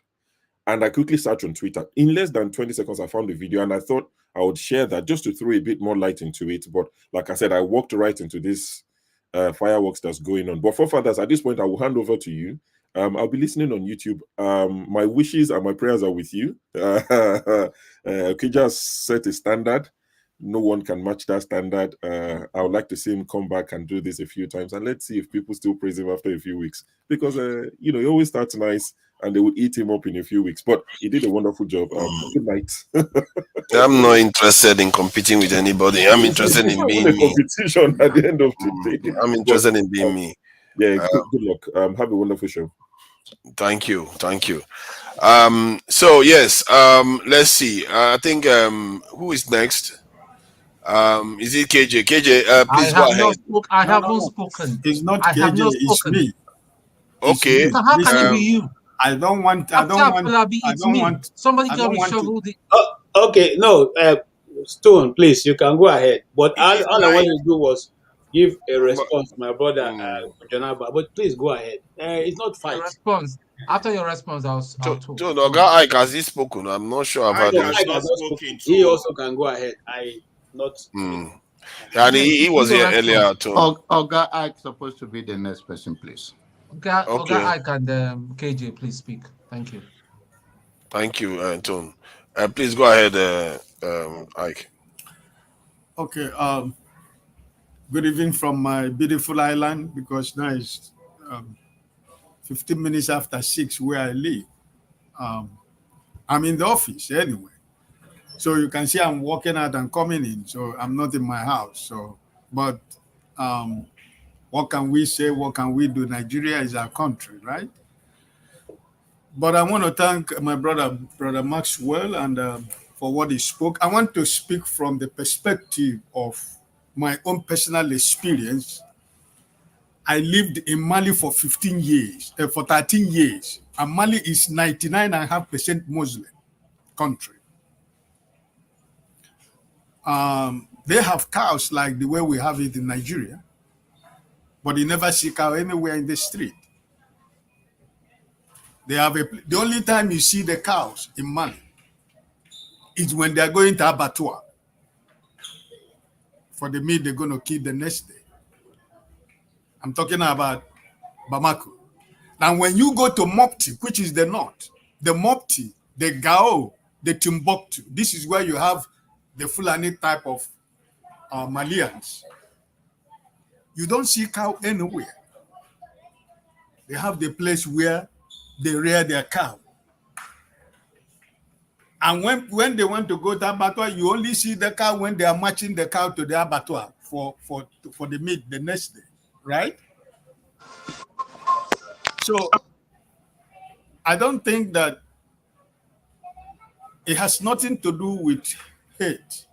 and I quickly searched on Twitter. In less than 20 seconds, I found the video, and I thought I would share that just to throw a bit more light into it. But like I said, I walked right into this fireworks that's going on. But Forefathers, at this point, I will hand over to you. I'll be listening on YouTube. My wishes and my prayers are with you. Okija set a standard. No one can match that standard. I would like to see him come back and do this a few times, and let's see if people still praise him after a few weeks. Because he always starts nice, and they will eat him up in a few weeks. But he did a wonderful job. Good night. I'm not interested in competing with anybody. I'm interested in being me. Competition at the end of the day. I'm interested in being me. Yeah, good luck. Have a wonderful show. Thank you. So yes, let's see. I think who is next? Is it KJ? KJ, please go ahead. I haven't spoken. It's not KJ, it's me. Okay. So how can it be you? I don't want. Somebody can reshuffle the. Okay, no, Stone, please, you can go ahead. But all I wanted to do was give a response to my brother, Janaba. But please go ahead. It's not fight. Response. After your response, I'll talk. Oga Ike, has he spoken? I'm not sure I've heard him. He also can go ahead. And he was here earlier too. Oga Ike supposed to be the next person, please. Oga Ike and KJ, please speak. Thank you. Thank you, Anton. Please go ahead, Ike. Okay. Good evening from my beautiful island, because now it's 15 minutes after 6 where I live. I'm in the office anyway. So you can see I'm walking out and coming in. So I'm not in my house. So, but what can we say? What can we do? Nigeria is our country, right? But I want to thank my brother Maxwell, and for what he spoke. I want to speak from the perspective of my own personal experience. I lived in Mali for 13 years, and Mali is 99.5% Muslim country. They have cows like the way we have it in Nigeria, but you never see cow anywhere in the street. They have the only time you see the cows in Mali is when they are going to abattoir for the meat they're going to kill the next day. I'm talking about Bamako. Now, when you go to Mopti, which is the north, the Mopti, the Gao, the Timbuktu, this is where you have the Fulani type of Malians. You don't see cow anywhere. They have the place where they rear their cow. And when they want to go to abattoir, you only see the cow when they are marching the cow to the abattoir for the meat the next day, right? So I don't think that it has nothing to do with hate,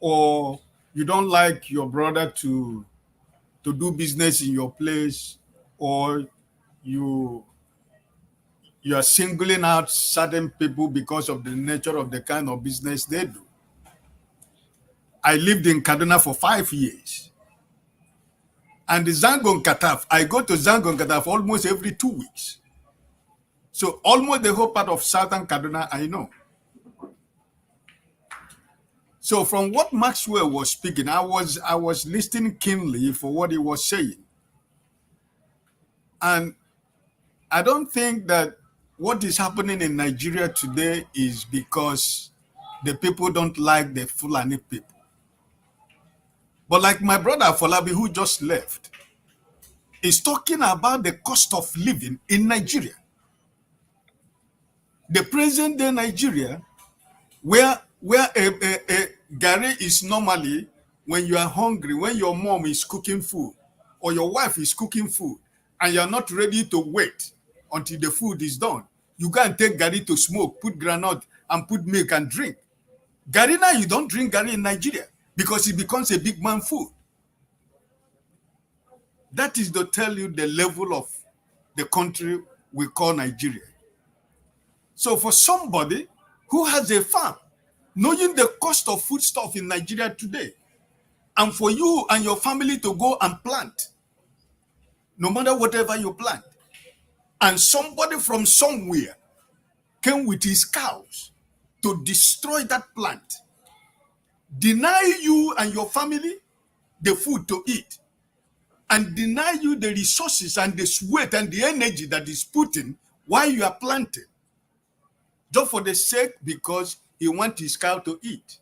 or you don't like your brother to do business in your place, or you are singling out certain people because of the nature of the kind of business they do. I lived in Kaduna for 5 years. And the Zangon Kataf, I go to Zangon Kataf almost every 2 weeks. So almost the whole part of southern Kaduna, I know. So from what Maxwell was speaking, I was listening keenly for what he was saying. And I don't think that what is happening in Nigeria today is because the people don't like the Fulani people. But like my brother Falabi, who just left, is talking about the cost of living in Nigeria. The present day Nigeria, where a Gary is normally when you are hungry, when your mom is cooking food or your wife is cooking food and you're not ready to wait until the food is done, you go and take Gary to smoke, put granite and put milk and drink. Gary now, you don't drink Gary in Nigeria because it becomes a big man food. That is to tell you the level of the country we call Nigeria. So for somebody who has a farm, knowing the cost of foodstuff in Nigeria today, and for you and your family to go and plant, no matter whatever you plant, and somebody from somewhere came with his cows to destroy that plant, deny you and your family the food to eat, and deny you the resources and the sweat and the energy that is put in while you are planting, just for the sake because he wants his cow to eat.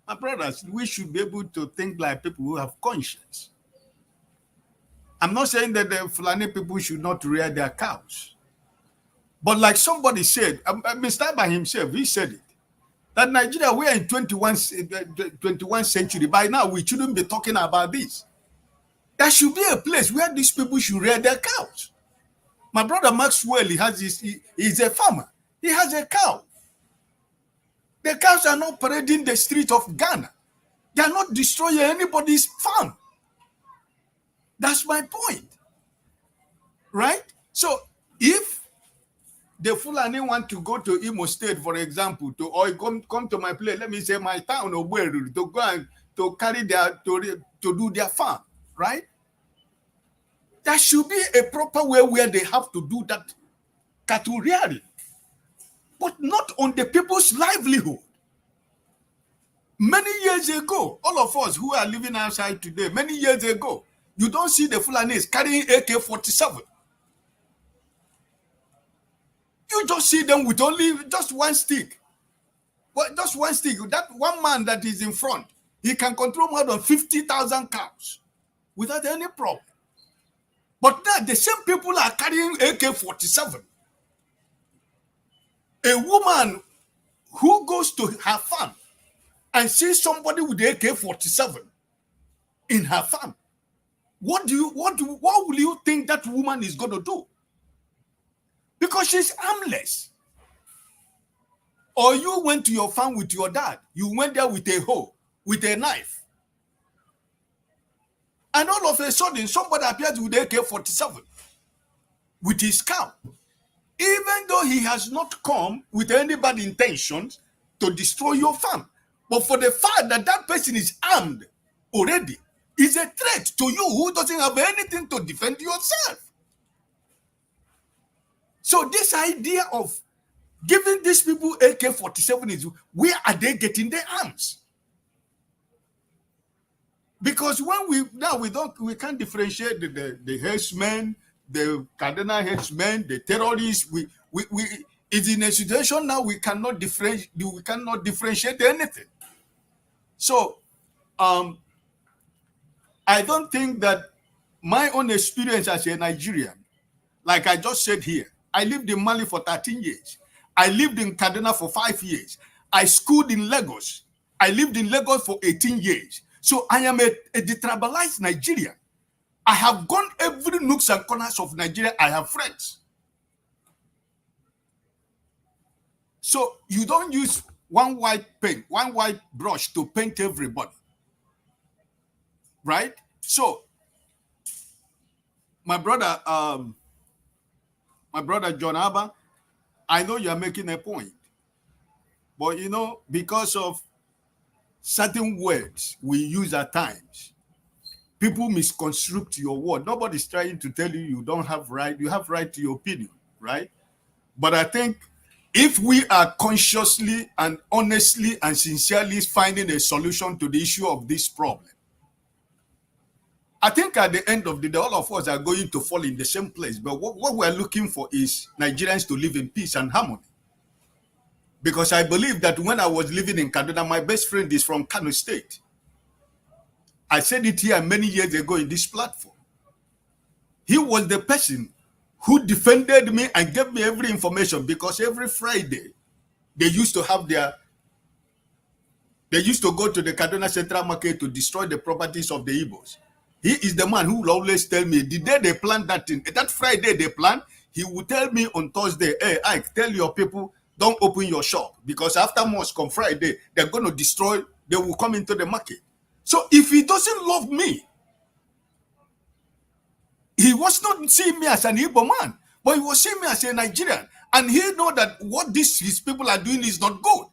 My brothers, we should be able to think like people who have conscience. I'm not saying that the Fulani people should not rear their cows. But like somebody said, Mr. by himself, he said it, that Nigeria, we are in 21st century. By now, we shouldn't be talking about this. There should be a place where these people should rear their cows. My brother Maxwell, he's a farmer. He has a cow. The cows are not parading the street of Ghana. They are not destroying anybody's farm. That's my point. Right? So if the Fulani want to go to Imo State, for example, or come to my place, let me say my town, or where to go and to carry their to do their farm, right? There should be a proper way where they have to do that cattle rearing, but not on the people's livelihood. Many years ago, all of us who are living outside today, many years ago, you don't see the Fulanis carrying AK-47. You just see them with only just one stick. Well, just one stick. That one man that is in front, he can control more than 50,000 cows without any problem. But now the same people are carrying AK-47. A woman who goes to her farm and sees somebody with the AK-47 in her farm, what will you think that woman is going to do? Because she's armless. Or you went to your farm with your dad. You went there with a hoe, with a knife. And all of a sudden, somebody appears with AK-47 with his cow. Even though he has not come with any bad intentions to destroy your farm. But for the fact that that person is armed already, is a threat to you who doesn't have anything to defend yourself. So this idea of giving these people AK-47 is, where are they getting their arms? Because when we can't differentiate the herdsmen, the Kaduna herdsmen, the terrorists. We it's in a situation now we cannot differentiate anything. So I don't think that my own experience as a Nigerian, like I just said here, I lived in Mali for 13 years. I lived in Kaduna for 5 years. I schooled in Lagos. I lived in Lagos for 18 years. So I am a detribalized Nigerian. I have gone every nooks and corners of Nigeria. I have friends. So you don't use one white paint, one white brush to paint everybody. Right? So my brother John Abba, I know you are making a point. But you know, because of certain words we use at times, people misconstruct your word. Nobody's trying to tell you you don't have right. You have right to your opinion, right? But I think if we are consciously and honestly and sincerely finding a solution to the issue of this problem, I think at the end of the day, all of us are going to fall in the same place. But what we're looking for is Nigerians to live in peace and harmony. Because I believe that when I was living in Kaduna, my best friend is from Kano State. I said it here many years ago in this platform. He was the person who defended me and gave me every information, because every Friday they used to have they used to go to the Kaduna Central Market to destroy the properties of the Igbos. He is the man who will always tell me the day they plan that thing, that Friday they plan, he will tell me on Thursday, hey, Ike, tell your people, don't open your shop, because after mosque on Friday, they're going to destroy, they will come into the market. So if he doesn't love me, he was not seeing me as an Igbo man, but he was seeing me as a Nigerian. And he know that what his people are doing is not good.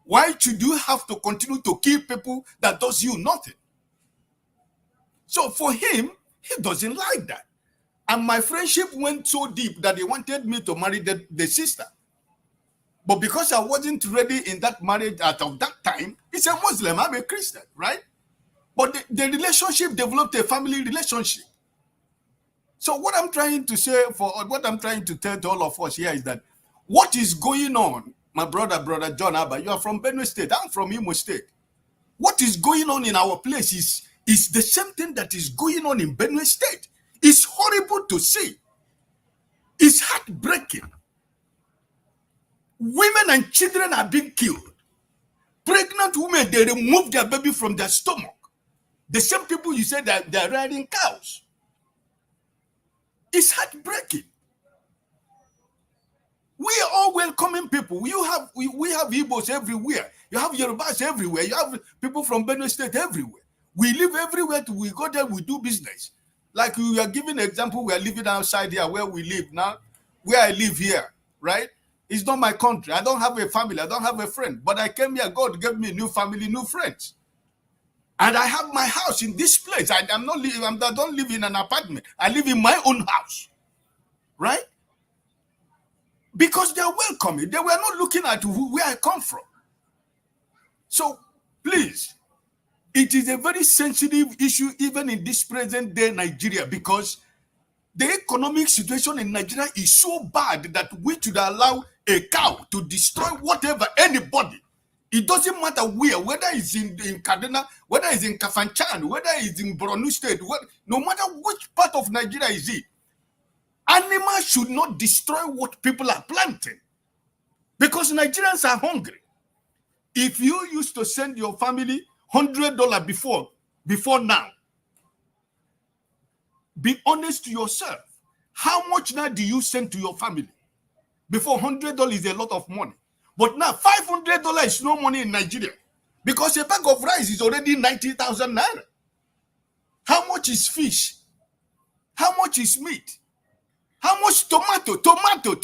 Why should you have to continue to kill people that does you nothing? So for him, he doesn't like that. And my friendship went so deep that he wanted me to marry the sister. But because I wasn't ready in that marriage at that time, he's a Muslim, I'm a Christian, right? But the relationship developed a family relationship. So what I'm trying to say, what I'm trying to tell to all of us here is that what is going on, my brother John Abba, you are from Benue State, I'm from Imo State. What is going on in our place is the same thing that is going on in Benue State. It's horrible to see. It's heartbreaking. Women and children are being killed. Pregnant women, they remove their baby from their stomach. The same people you said that they're riding cows. It's heartbreaking. We are all welcoming people. We have Igbos everywhere. You have Yorubas everywhere. You have people from Benue State everywhere. We live everywhere. We go there, we do business. Like we are giving an example, we are living outside here where we live now. Where I live here, right? It's not my country. I don't have a family. I don't have a friend. But I came here. God gave me a new family, new friends. And I have my house in this place. I don't live in an apartment. I live in my own house. Right? Because they are welcoming. They were not looking at where I come from. So, please, it is a very sensitive issue even in this present day Nigeria, because the economic situation in Nigeria is so bad that we should allow a cow to destroy whatever, anybody. It doesn't matter where, whether it's in Kaduna, whether it's in Kafanchan, whether it's in Borno State, no matter which part of Nigeria is it. Animals should not destroy what people are planting, because Nigerians are hungry. If you used to send your family $100 before now, be honest to yourself. How much now do you send to your family? Before, $100 is a lot of money. But now $500 is no money in Nigeria, because a bag of rice is already 90,000 naira. How much is fish? How much is meat? How much tomato? Tomatoes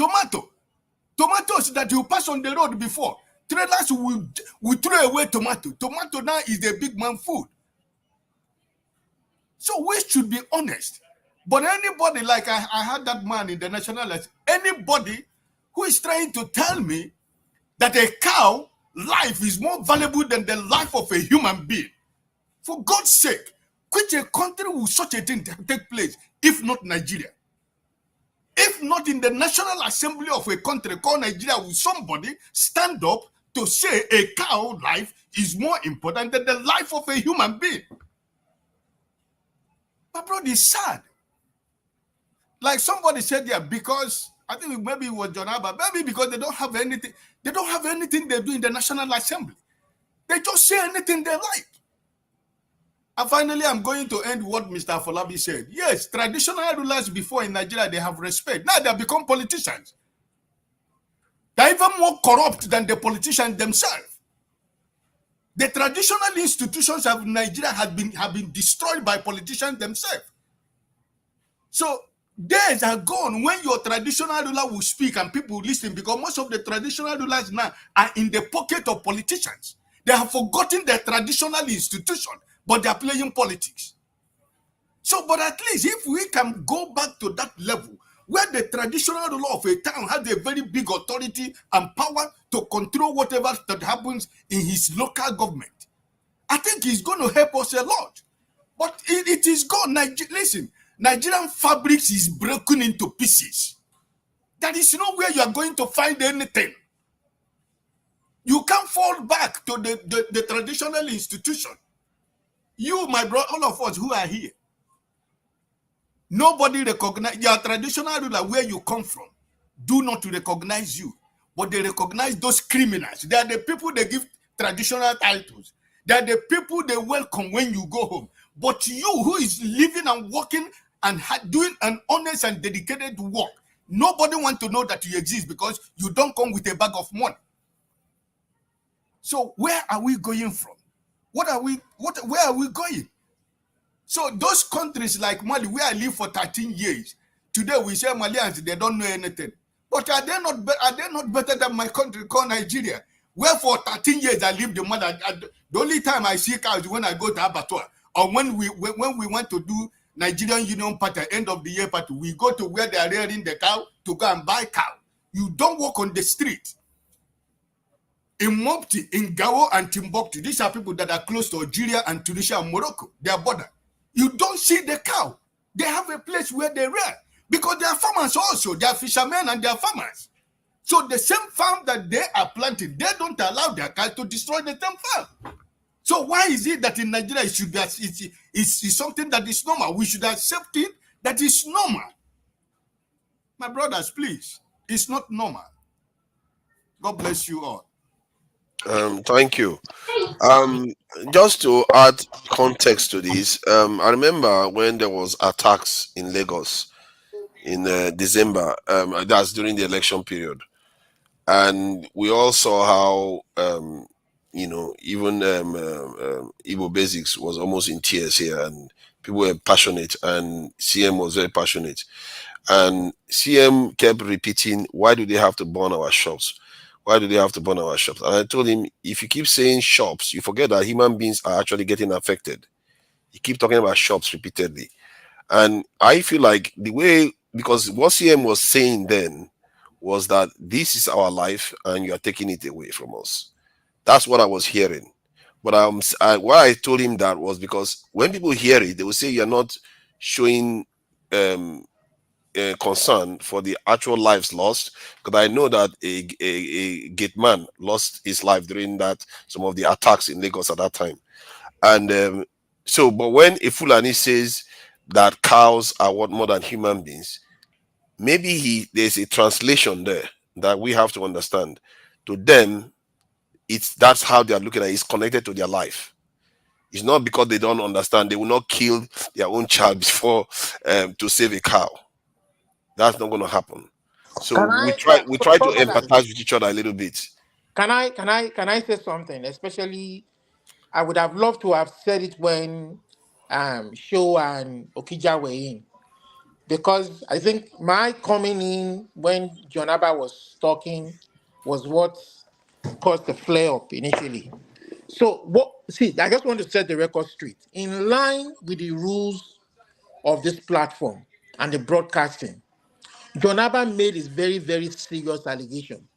that you pass on the road before. Traders will throw away tomato. Tomato now is the big man food. So we should be honest. But anybody, like I had that man in the national, anybody who is trying to tell me that a cow life is more valuable than the life of a human being, for God's sake, which a country will such a thing take place if not Nigeria? If not in the National Assembly of a country called Nigeria, will somebody stand up to say a cow life is more important than the life of a human being? My brother, is sad. Like somebody said there, because I think maybe it was John Abba, maybe because they don't have anything. They don't have anything they do in the National Assembly. They just say anything they like. And finally, I'm going to end what Mr. Afolabi said. Yes, traditional rulers before in Nigeria, they have respect. Now they have become politicians. They're even more corrupt than the politicians themselves. The traditional institutions of Nigeria have been destroyed by politicians themselves. So days are gone when your traditional ruler will speak and people will listen, because most of the traditional rulers now are in the pocket of politicians. They have forgotten their traditional institution, but they are playing politics. So, but at least if we can go back to that level where the traditional ruler of a town has a very big authority and power to control whatever that happens in his local government, I think it's going to help us a lot. But it is gone. Listen, Nigerian fabrics is broken into pieces. There is nowhere you are going to find anything. You can't fall back to the traditional institution. You, my brother, all of us who are here, nobody recognize your traditional ruler where you come from. Do not recognize you, but they recognize those criminals. They are the people they give traditional titles. They are the people they welcome when you go home. But you, who is living and working and doing an honest and dedicated work, nobody wants to know that you exist because you don't come with a bag of money. So where are we going from? Where are we going? So those countries like Mali, where I live for 13 years, today we say Malians, they don't know anything. But are they not better than my country called Nigeria, where for 13 years I lived in Mali? The only time I see cows is when I go to abattoir, or when we want to do Nigerian Union Party, end of the year party, we go to where they are rearing the cow to go and buy cow. You don't walk on the street. In Mopti, in Gao and Timbuktu, these are people that are close to Algeria and Tunisia and Morocco, their border. You don't see the cow. They have a place where they rear, because they are farmers also. They are fishermen and they are farmers. So the same farm that they are planting, they don't allow their cows to destroy the same farm. So why is it that in Nigeria it's something that is normal? We should accept it that is normal. My brothers, please, it's not normal. God bless you all. Thank you. Just to add context to this, I remember when there was attacks in Lagos in December. That's during the election period, and we all saw how even Igbo Basics was almost in tears here, and people were passionate, and CM was very passionate, and CM kept repeating, "Why do they have to burn our shops? Why do they have to burn our shops?" And I told him, if you keep saying shops, you forget that human beings are actually getting affected. You keep talking about shops repeatedly. And I feel like because what CM was saying then was that this is our life and you are taking it away from us. That's what I was hearing. But why I told him that was because when people hear it, they will say you're not showing concern for the actual lives lost, because I know that a gate man lost his life during some of the attacks in Lagos at that time. And but when a Fulani says that cows are what more than human beings, maybe there's a translation there that we have to understand. To them, that's how they are looking at it. It's connected to their life. It's not because they don't understand. They will not kill their own child before to save a cow. That's not going to happen. So we try to empathize with each other a little bit. Can I say something? Especially, I would have loved to have said it when Sho and Okija were in, because I think my coming in when John Abba was talking was what caused the flare up initially. So I just want to set the record straight. In line with the rules of this platform and the broadcasting, John Abba made his very, very serious allegation.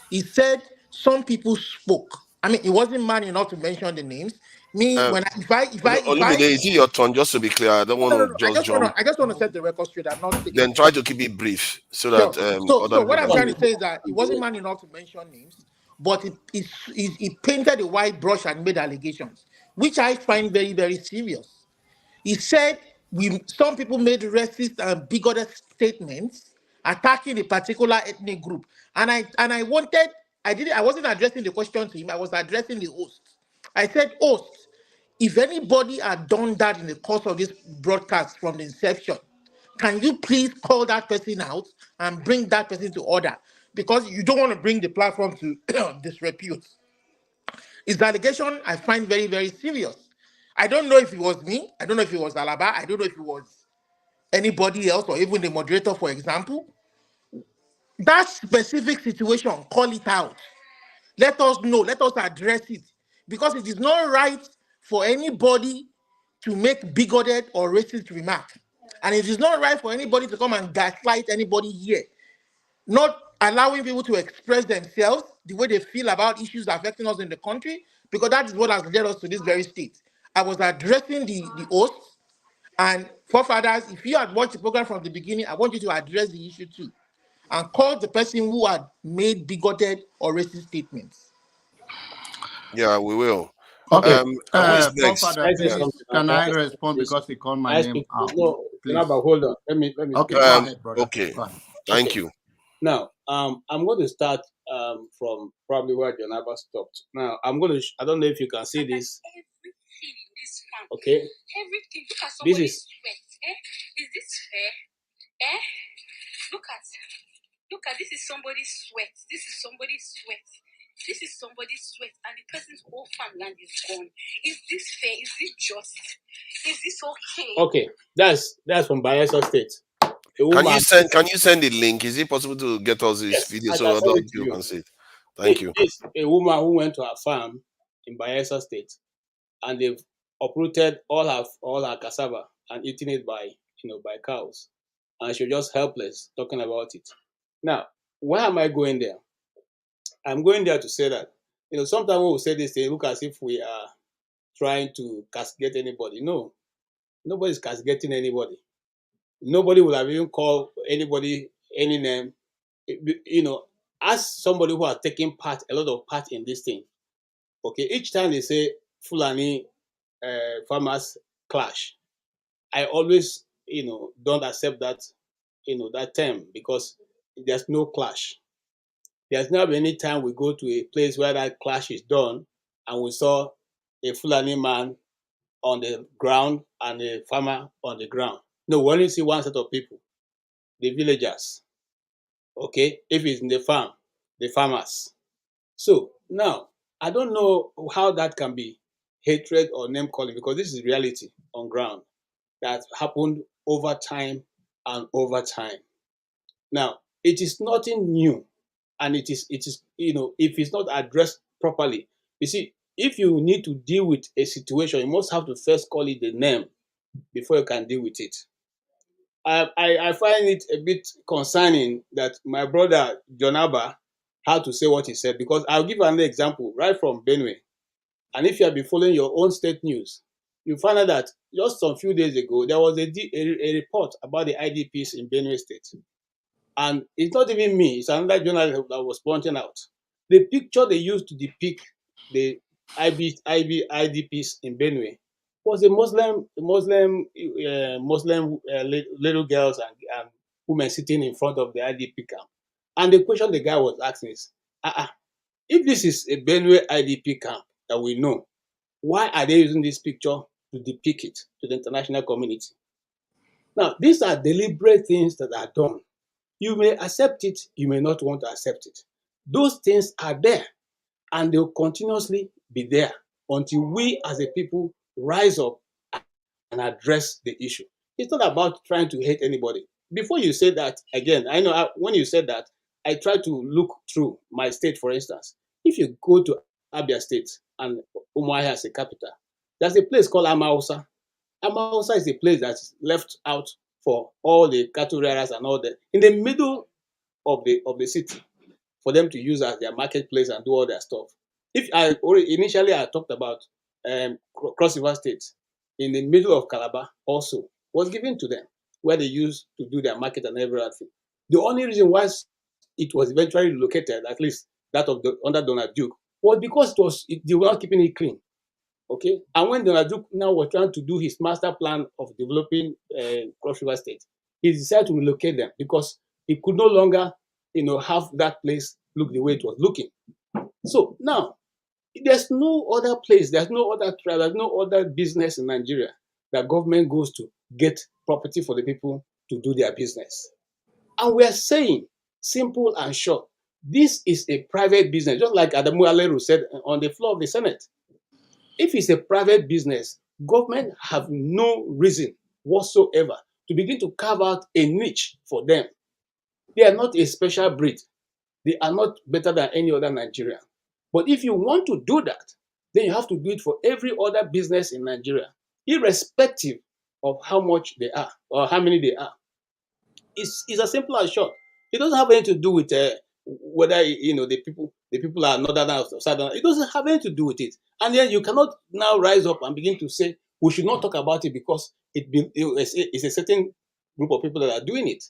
He said some people spoke. I mean, he wasn't man enough to mention the names. Olumide, is it your turn? Just to be clear, I don't want to just jump. I just want to set the record straight. I'm not taking. Then try to keep it brief so that. So what I'm trying to say is that he wasn't man enough to mention names, but he painted a white brush and made allegations, which I find very, very serious. He said some people made racist and bigoted statements attacking a particular ethnic group, and I wasn't addressing the question to him. I was addressing the host. I said, host, if anybody had done that in the course of this broadcast from the inception, can you please call that person out and bring that person to order? Because you don't want to bring the platform to disrepute. His allegation I find very, very serious. I don't know if it was me. I don't know if it was Alaba. I don't know if it was anybody else or even the moderator, for example. That specific situation, call it out. Let us know. Let us address it. Because it is not right for anybody to make bigoted or racist remark. And it is not right for anybody to come and gaslight anybody here. Not allowing people to express themselves the way they feel about issues affecting us in the country, because that is what has led us to this very state. I was addressing the hosts and forefathers. If you had watched the program from the beginning, I want you to address the issue too and call the person who had made bigoted or racist statements. Yeah, we will. Okay. Who is next? Father, please, can I respond because he called my name out? No, Please. hold on. Let me. Okay, go ahead, brother. Okay. Go ahead. Thank you. Now, I'm going to start from probably where Jonaba stopped. Now, I'm going to. I don't know if you can see this. Okay. Everything. Look at This somebody's is. sweat. Is this fair? Look at this is somebody's sweat. This is somebody's sweat. This is somebody's sweat, and the person's whole farmland is gone. Is this fair? Is this just? Is this okay? Okay, that's from Bayelsa State. Can you send the link? Is it possible to get us this video so other people can see it? Thank you. It's a woman who went to her farm in Bayelsa State, and they've uprooted all her cassava and eaten it by cows, and she was just helpless talking about it. Now, why am I going there? I'm going there to say that sometimes when we say this, they look as if we are trying to castigate anybody. No, nobody's castigating anybody. Nobody will have even called anybody any name. As somebody who has taken a lot of part in this thing. Okay, each time they say Fulani farmers clash, I always don't accept that that term, because there's no clash. There's never been any time we go to a place where that clash is done and we saw a Fulani man on the ground and a farmer on the ground. No, we only see one set of people, the villagers. Okay, if it's in the farm, the farmers. So now, I don't know how that can be hatred or name calling, because this is reality on ground that happened over time and over time. Now, it is nothing new, and it is if it's not addressed properly. You see, if you need to deal with a situation, you must have to first call it the name before you can deal with it. I find it a bit concerning that my brother Jonaba had to say what he said, because I'll give another example right from Benue. And if you have been following your own state news, you find out that just some few days ago, there was a report about the IDPs in Benue State. And it's not even me, it's another journalist that was pointing out. The picture they used to depict the IDPs in Benue was the Muslim little girls and women sitting in front of the IDP camp. And the question the guy was asking is, if this is a Benue IDP camp that we know, why are they using this picture to depict it to the international community? Now, these are deliberate things that are done. You may accept it, you may not want to accept it. Those things are there, and they'll continuously be there until we as a people rise up and address the issue. It's not about trying to hate anybody. Before you say that, again, I know when you said that, I try to look through my state, for instance. If you go to Abia State and Umuahia as a capital, there's a place called Amausa. Amausa is a place that's left out for all the cattle rearers and all that, in the middle of the city, for them to use as their marketplace and do all their stuff. If initially I talked about Cross River State, in the middle of Calabar also was given to them, where they used to do their market and everything. The only reason why it was eventually located, at least that of under Donald Duke, was because they were not keeping it clean. Okay, and when Donald Duke now was trying to do his master plan of developing Cross River State, he decided to relocate them because he could no longer, have that place look the way it was looking. So now, there's no other place, there's no other tribe, there's no other business in Nigeria that government goes to get property for the people to do their business. And we are saying, simple and short, this is a private business, just like Adamu Aleru said on the floor of the Senate. If it's a private business, government have no reason whatsoever to begin to carve out a niche for them. They are not a special breed. They are not better than any other Nigerian. But if you want to do that, then you have to do it for every other business in Nigeria, irrespective of how much they are or how many they are. It's as simple as short. It doesn't have anything to do with whether the people are northern or southern. It doesn't have anything to do with it. And then you cannot now rise up and begin to say we should not talk about it because it's a certain group of people that are doing it.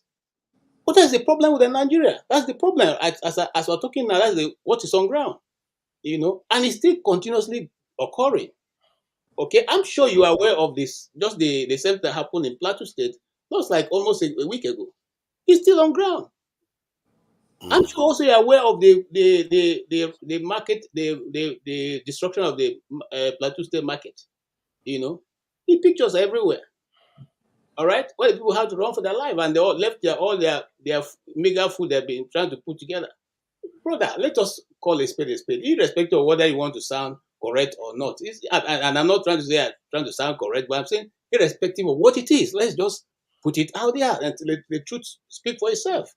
But that's the problem with Nigeria. That's the problem. As we're talking now, that's what is on ground. And it's still continuously occurring. Okay, I'm sure you are aware of this. Just the same that happened in Plateau State, that was like almost a week ago. It's still on ground. I'm sure also you're aware of the market, the destruction of the Plateau State market. The pictures are everywhere. All right, where people had to run for their life and they all left all their mega food they've been trying to put together. Brother, let us call a spade, irrespective of whether you want to sound correct or not. And I'm not trying to sound correct, but I'm saying irrespective of what it is, let's just put it out there and let the truth speak for itself.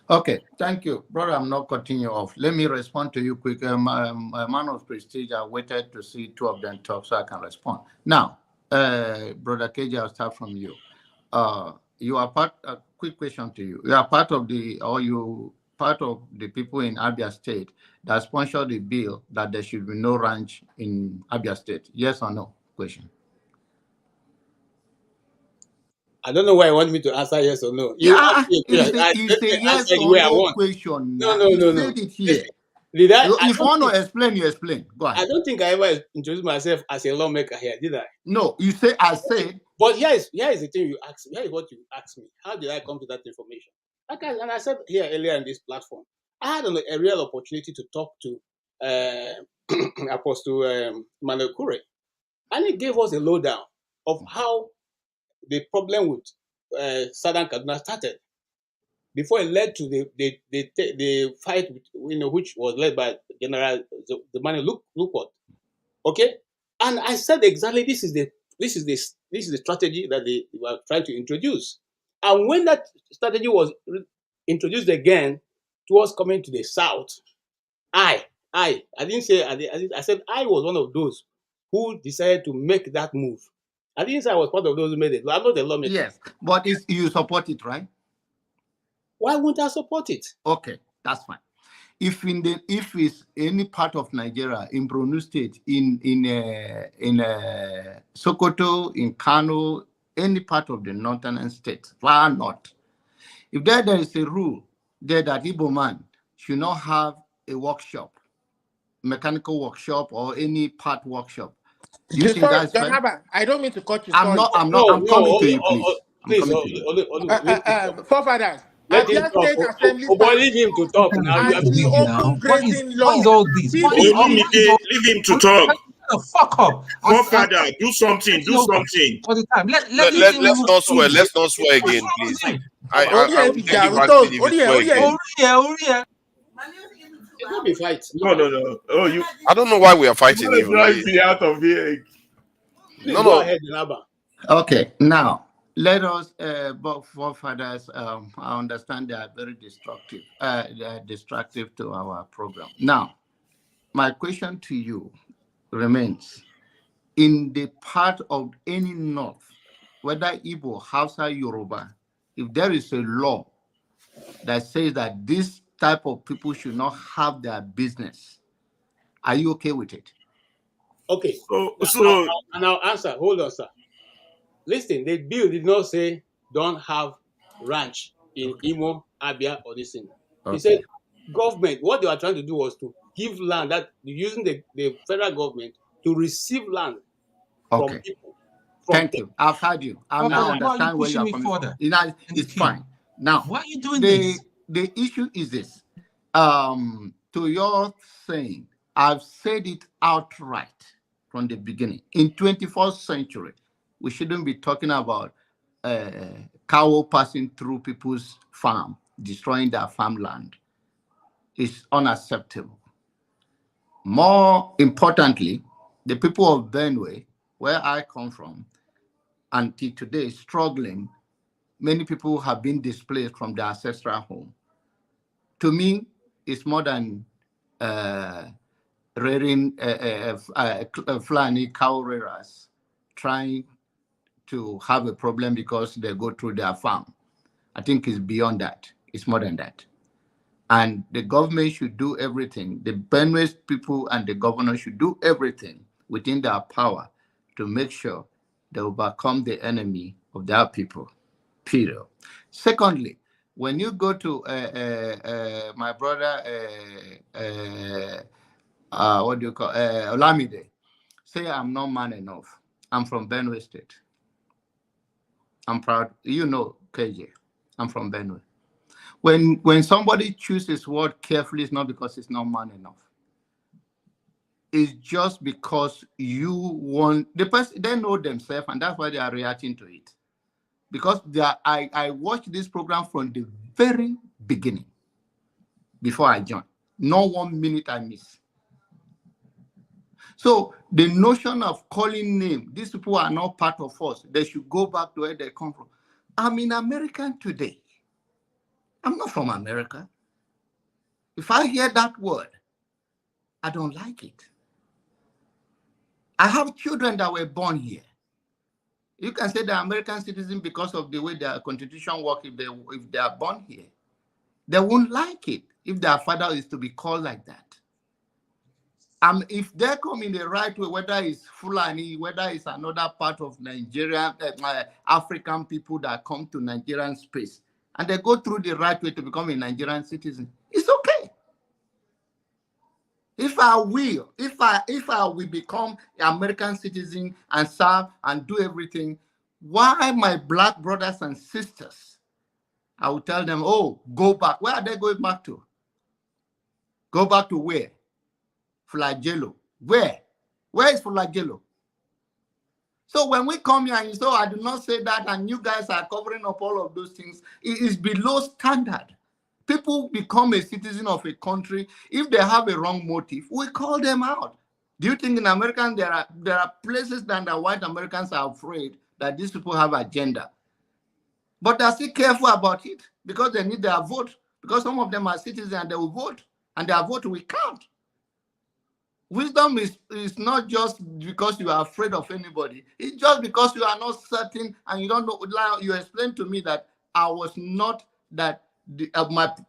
Okay, thank you. Brother, I'm not cutting you off. Let me respond to you quick. A man of prestige, I waited to see two of them talk so I can respond. Now, Brother KJ, I'll start from you. You are a quick question to you. You are part of the people in Abia State that sponsored the bill that there should be no ranch in Abia State. Yes or no? Question. I don't know why you want me to answer yes or no. It's a yes or no question. No. Said it here. If you want to explain, you explain. Go ahead. I don't think I ever introduced myself as a lawmaker here, did I? No, you say I said. But here is the thing you asked me. Here is what you asked me. How did I come to that information? And I said here earlier in this platform, I had a real opportunity to talk to Apostle Manuel Kure, and he gave us a lowdown of how the problem with Southern Kaduna started before it led to the fight, which was led by General Zemani Lukot. Okay, and I said exactly this is the strategy that they were trying to introduce. And when that strategy was introduced again towards coming to the south, I didn't say I said I was one of those who decided to make that move. I didn't say I was part of those who made it. I'm not a lawmaker. Yes, but you support it, right? Why wouldn't I support it? Okay, that's fine. If it's any part of Nigeria, in Borno State, in Sokoto, in Kano, any part of the northern states, far north, if there is a rule there that Igbo man should not have a workshop, mechanical workshop or any part workshop, do you think that's fair? I don't mean to cut you. I'm coming to you, please. Forefathers. Let him talk. Leave him to talk now. What is all this? Leave him to talk. Fuck up. Forefather, do something. Do something. All the time. Let's not swear. Let's not swear again, please. I will take you It will be fight. No. Oh, I don't know why we are fighting you. Be out of here. No. Go ahead, Naba. Okay, now let us, both forefathers, I understand they are very destructive. They are destructive to our program. Now, my question to you remains: in the part of any north, whether Igbo, Hausa, Yoruba, if there is a law that says that this type of people should not have their business, are you okay with it? Okay. And I'll answer. Hold on, sir. Listen, the bill did not say don't have ranch in Imo, Abia, or this thing. Okay. He said government, what they were trying to do was to give land that using the federal government to receive land from Okay. people. Thank you. I've heard you. I now understand where you are coming from. It's fine. Now, why are you doing this? The issue is this. To your saying, I've said it outright from the beginning. In 21st century, we shouldn't be talking about cow passing through people's farm, destroying their farmland. It's unacceptable. More importantly, the people of Benue, where I come from, until today, struggling. Many people have been displaced from their ancestral home. To me, it's more than rearing Fulani cow rearers trying to have a problem because they go through their farm. I think it's beyond that. It's more than that. And the government should do everything. The Benue people and the governor should do everything within their power to make sure they overcome the enemy of their people, period. Secondly, when you go to my brother, what do you call, Olamide, say I'm not man enough. I'm from Benue State. I'm proud. You know, KJ, I'm from Benue. When somebody chooses word carefully, it's not because it's not man enough. It's just because you want the person. They know themselves, and that's why they are reacting to it. Because I watched this program from the very beginning before I joined. Not 1 minute I miss. So the notion of calling name, these people are not part of us. They should go back to where they come from. I'm in America today. I'm not from America. If I hear that word, I don't like it. I have children that were born here. You can say they're American citizens because of the way their constitution works if they are born here. They won't like it if their father is to be called like that. If they come in the right way, whether it's Fulani, whether it's another part of Nigeria, African people that come to Nigerian space, and they go through the right way to become a Nigerian citizen, it's okay. If I will become an American citizen and serve and do everything, why my black brothers and sisters, I will tell them, oh, go back. Where are they going back to? Go back to where? Flagello. Where? Where is Flagello? So when we come here and you say, I do not say that, and you guys are covering up all of those things, it is below standard. People become a citizen of a country. If they have a wrong motive, we call them out. Do you think in America there are places that the white Americans are afraid that these people have agenda? But they're still careful about it because they need their vote. Because some of them are citizens and they will vote, and their vote will count. Wisdom is not just because you are afraid of anybody. It's just because you are not certain and you don't know. You explained to me that I was not that.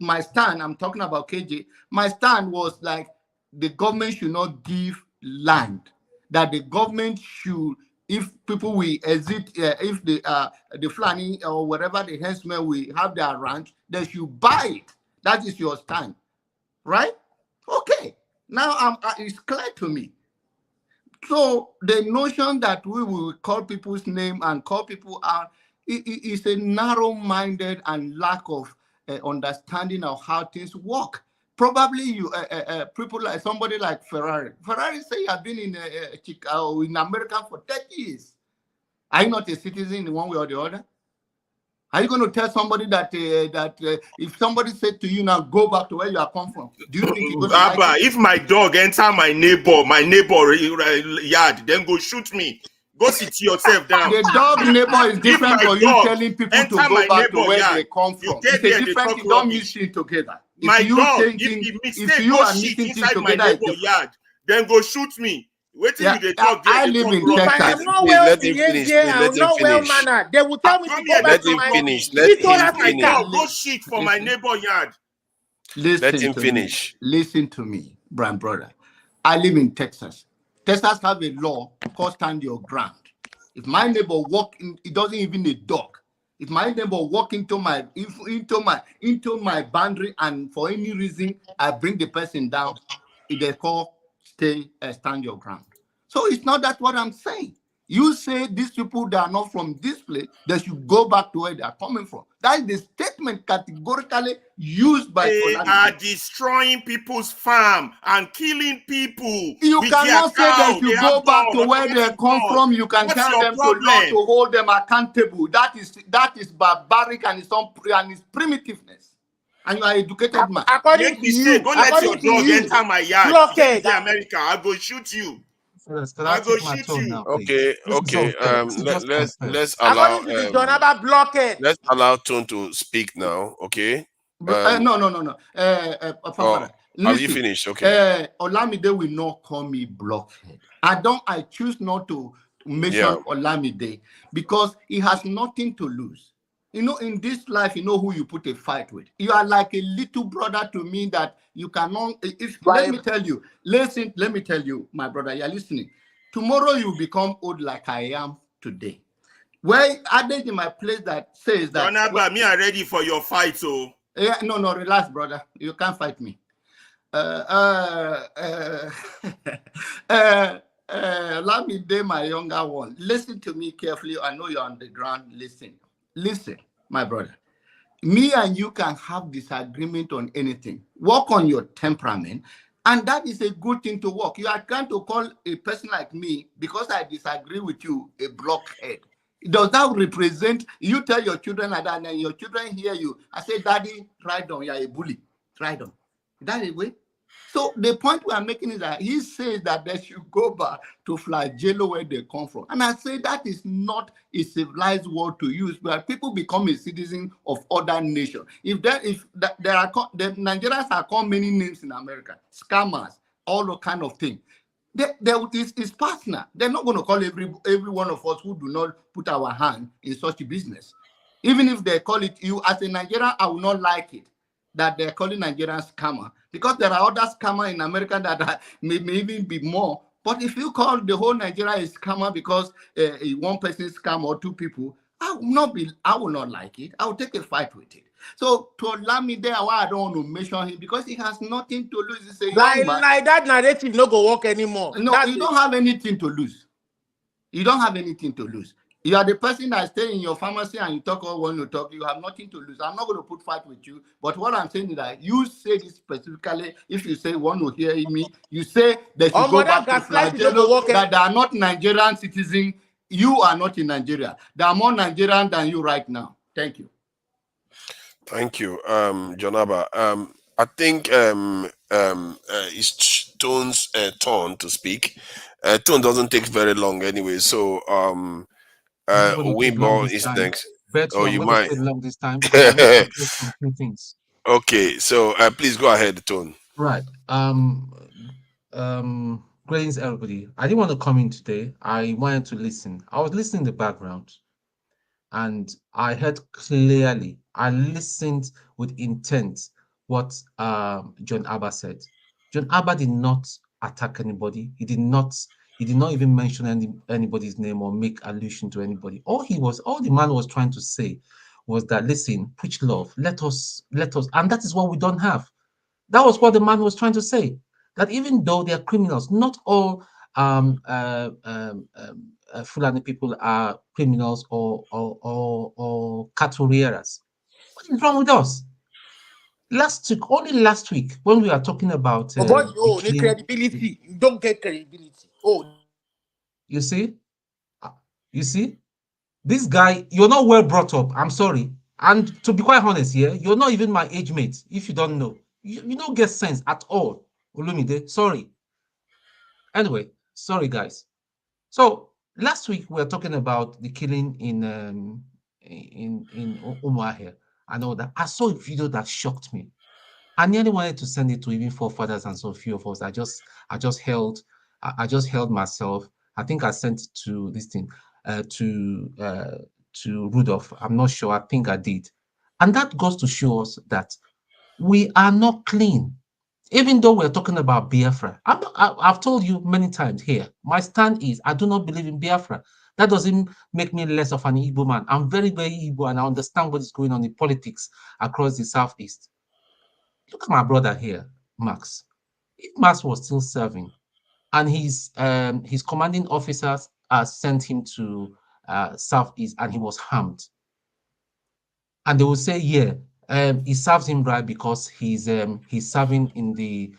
My stand, I'm talking about KJ, my stand was like the government should not give land. That the government should, if people will exit, if the Fulani or whatever the henchmen will have their ranch, they should buy it. That is your stand, right? Okay. Now it's clear to me. So the notion that we will call people's name and call people out is a narrow-minded and lack of understanding of how things work. Probably you people like somebody like Ferrari. Ferrari say you have been in America for 30 years. Are you not a citizen in one way or the other? Are you going to tell somebody that if somebody said to you now go back to where you are come from, do you think you're going to Abba, like it? if my dog enter my neighbor yard, then go shoot me. Go sit yourself down. The dog neighbor is different for you telling people to go back to where they come from. It's a different. You don't mix it together. My dog, if you are mixing inside my neighbor yard, then go shoot me. Wait till you talk. I live in If I am not well behaved here, I am not well mannered, they will tell me to go back to my Go shit for my neighbor yard. Let him finish. Listen to me, brother. I live in Texas. Texas have a law called stand your ground. If my neighbor walk in, it doesn't even a dog. If my neighbor walk into my boundary and for any reason I bring the person down, they call stand your ground. So it's not that what I'm saying. You say these people that are not from this place, they should go back to where they are coming from. That is the statement categorically used by They Olamide. are destroying people's farm and killing people. You with cannot their say cow. they should go back to where they come from. You can What's tell your them problem? to law to hold them accountable. That is barbaric and it's primitiveness. And you are an educated man. According to you, Don't let your dog enter my yard. blockhead. In America, I go shoot you. I go shoot you. Okay, okay. Let's allow According to the Jonaba blockhead. let's allow Tone to speak now. Okay. No. Oh, have you finished? Okay. Olamide will not call me blockhead. I choose not to mention Olamide because he has nothing to lose. You know, in this life, you know who you put a fight with. You are like a little brother to me that you cannot. Let me tell you, listen. Let me tell you, my brother, you're listening. Tomorrow you become old like I am today. Well, adage in my place that says that. Jonaba, me are ready for your fight, so. Yeah, no, relax, brother. You can't fight me. Let me dare my younger one. Listen to me carefully. I know you're on the ground. Listen, my brother. Me and you can have disagreement on anything. Work on your temperament, and that is a good thing to work. You are trying to call a person like me, because I disagree with you, a blockhead. Does that represent, you tell your children like that, and your children hear you, I say, Daddy, ride on, you're a bully. Ride on. That is way. So the point we are making is that he says that they should go back to flagello where they come from. And I say that is not a civilized word to use, but people become a citizen of other nations. The Nigerians are called many names in America, scammers, all the kind of things. It's personal. They're not going to call every one of us who do not put our hand in such a business. Even if they call it, you as a Nigerian, I will not like it that they're calling Nigerian scammer, because there are other scammers in America that may even be more. But if you call the whole Nigeria a scammer because one person scam or two people, I will not like it. I will take a fight with it. So to allow me there, why I don't want to mention him, because he has nothing to lose. It's a young man. Like that narrative no go work anymore. No, you don't have anything to lose. You don't have anything to lose. You are the person that stay in your pharmacy and you talk all when you talk. You have nothing to lose. I'm not going to put fight with you. But what I'm saying is that you say this specifically. If you say one will hear me, you say they should go back to flagello, that they are not Nigerian citizens. You are not in Nigeria. They are more Nigerian than you right now. Thank you. Thank you, Jonaba. I think it's Tone's turn to speak. Tone doesn't take very long anyway, so Wimbo is next. Oh, you might take long this time because I need to some few things. Okay, so please go ahead, Tone. Right. Greetings, everybody. I didn't want to come in today. I wanted to listen. I was listening in the background, and I heard clearly. I listened with intent what John Abba said. John Abba did not attack anybody. He did not even mention anybody's name or make allusion to anybody. All the man was trying to say was that, listen, preach love. Let us, and that is what we don't have. That was what the man was trying to say. That even though they are criminals, not all Fulani people are criminals or cattle rearers. What is wrong with us? Only last week, when we are talking about the credibility, you don't get credibility. You see, this guy, you're not well brought up. I'm sorry, and to be quite honest, you're not even my age mate. If you don't know, you don't get sense at all. Olumide, sorry. Anyway, sorry guys. So last week we were talking about the killing in Umuahia and all that. I saw a video that shocked me. I nearly wanted to send it to even forefathers and so few of us. I just held myself. I think I sent it to this thing to Rudolph. I'm not sure. I think I did, and that goes to show us that we are not clean. Even though we're talking about Biafra, I've told you many times here, my stand is I do not believe in Biafra. That doesn't make me less of an Igbo man. I'm very, very Igbo, and I understand what is going on in politics across the Southeast. Look at my brother here, Max. If Max was still serving, and his commanding officers sent him to Southeast, and he was harmed. And they will say, yeah, he serves him right because he's serving in the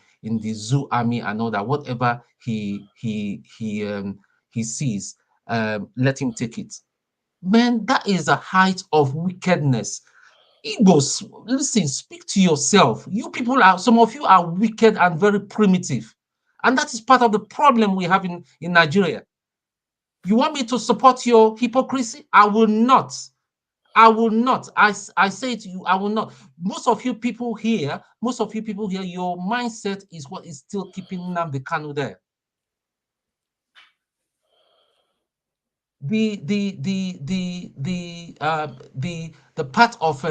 zoo army and all that. Whatever he sees, let him take it. Man, that is a height of wickedness. Igbos, listen, speak to yourself. You people some of you are wicked and very primitive. And that is part of the problem we have in Nigeria. You want me to support your hypocrisy? I will not. I will not. I say to you, I will not. Most of you people here, your mindset is what is still keeping Nnamdi Kanu there. The part of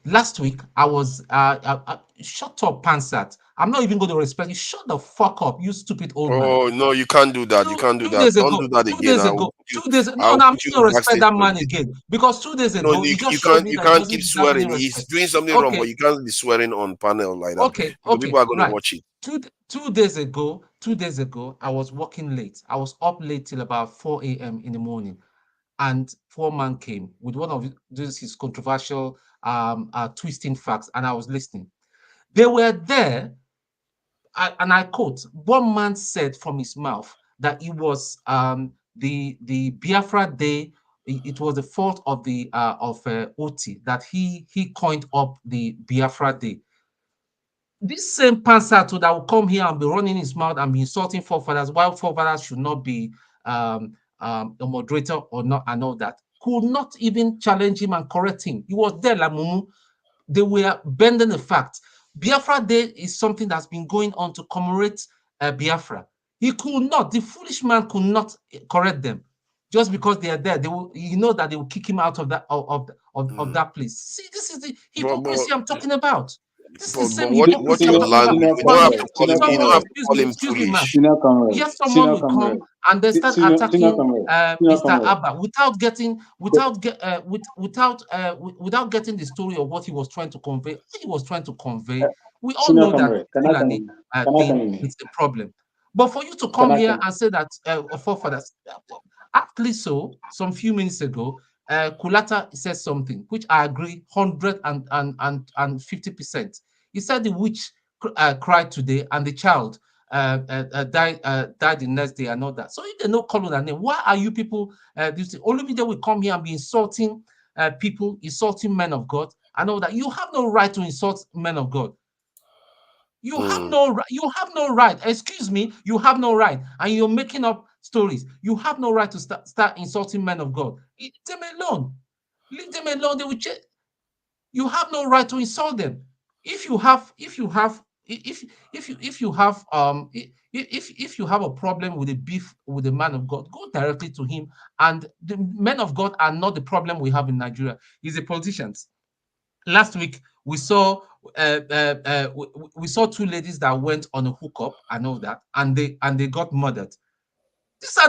last week, I was shut up, Pansat. I'm not even going to respect you. Shut the fuck up, you stupid old man. Oh no, you can't do that. You can't do that. Don't do that again. 2 days ago. 2 days. No, I'm not going to respect that man again because 2 days ago, you can't keep swearing. He's doing something wrong, but you can't be swearing on panel like that. Okay. People are going to watch it. 2 days ago, I was working late. I was up late till about 4 a.m. in the morning, and 4-man came with one of his controversial twisting facts, and I was listening. They were there, and I quote: one man said from his mouth that it was the Biafra Day. It was the fault of the Oti that he coined up the Biafra Day. This same Pansato that will come here and be running his mouth and be insulting forefathers, while forefathers should not be a moderator or not, and all that, could not even challenge him and correct him. He was there, like Mumu. They were bending the fact. Biafra Day is something that's been going on to commemorate Biafra. He could not, the foolish man could not correct them. Just because they are there, they will, that they will kick him out of that of that place. See, this is the hypocrisy I'm talking about. This is the same hypocrisy I'm talking about. Yes, someone will come and they start attacking Mr. Abba without getting the story of what he was trying to convey. What he was trying to convey, we all know that it's a problem. But for you to come here and say that forefathers, actually, some few minutes ago, Kulata said something which I agree 150%. He said the witch cried today and the child died the next day and all that. So if they don't call that name, why are you people? Olumide will come here and be insulting people, insulting men of God. I know that you have no right to insult men of God. You have no right. Excuse me, you have no right, and you're making up stories. You have no right to start insulting men of God. Leave them alone. Leave them alone. They will check. You have no right to insult them. If you have a problem with a beef with a man of God, go directly to him. And the men of God are not the problem we have in Nigeria. It's the politicians. Last week we saw we saw two ladies that went on a hookup and all that, and they got murdered. These are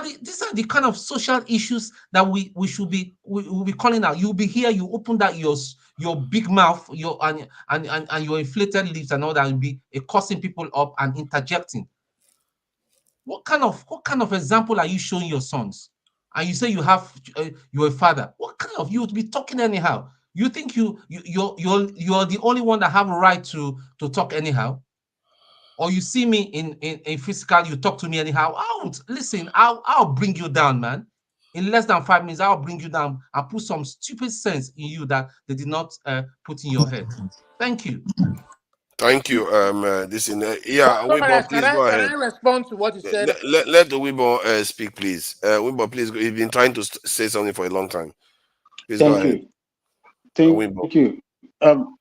the kind of social issues that we'll be calling out. You'll be here, you open that your big mouth, and your inflated lips and all that, will be cussing people up and interjecting. What kind of example are you showing your sons? And you say you're a father. What kind of, you would be talking anyhow? You think you're the only one that have a right to talk anyhow? Or you see me in physical, you talk to me anyhow? I'll bring you down, man. In less than 5 minutes, I'll bring you down and put some stupid sense in you that they did not put in your head. Thank you. Thank you. Weibo, please go ahead. Can I respond to what you said? Let the Weibo speak, please. Weibo, please. He's been trying to say something for a long time. Please go ahead. Thank you. To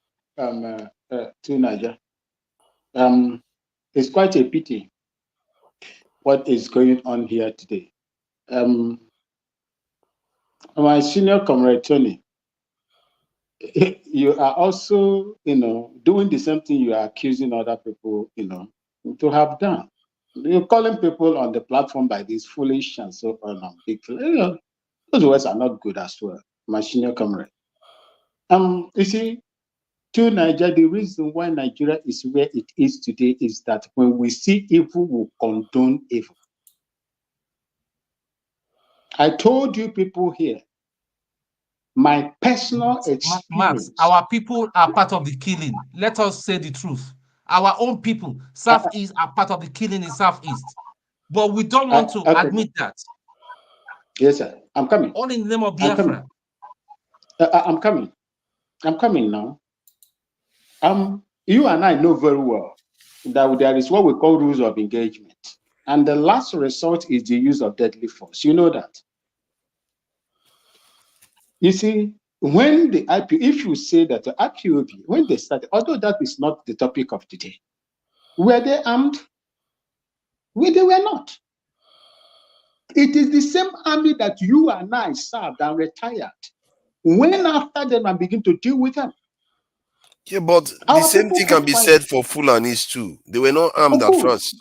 Niger. It's quite a pity what is going on here today. My senior comrade Tony, you are also, doing the same thing you are accusing other people, to have done. You're calling people on the platform by this foolish and so on. Those words are not good as well, my senior comrade. You see, To Nigeria, the reason why Nigeria is where it is today is that when we see evil, we condone evil. I told you people here, my personal experience. Max, our people are part of the killing. Let us say the truth. Our own people, Southeast, are part of the killing in Southeast. But we don't want to admit that. Yes, sir. I'm coming. All in the name of Biafra. I'm coming. I'm coming now. You and I know very well that there is what we call rules of engagement. And the last resort is the use of deadly force. You know that. You see, when the IPO, if you say that the IPOB, when they started, although that is not the topic of today, were they armed? Well, they were not. It is the same army that you and I served and retired. When after them and begin to deal with them. Yeah, but the same thing can be said for Fulanis too. They were not armed at first.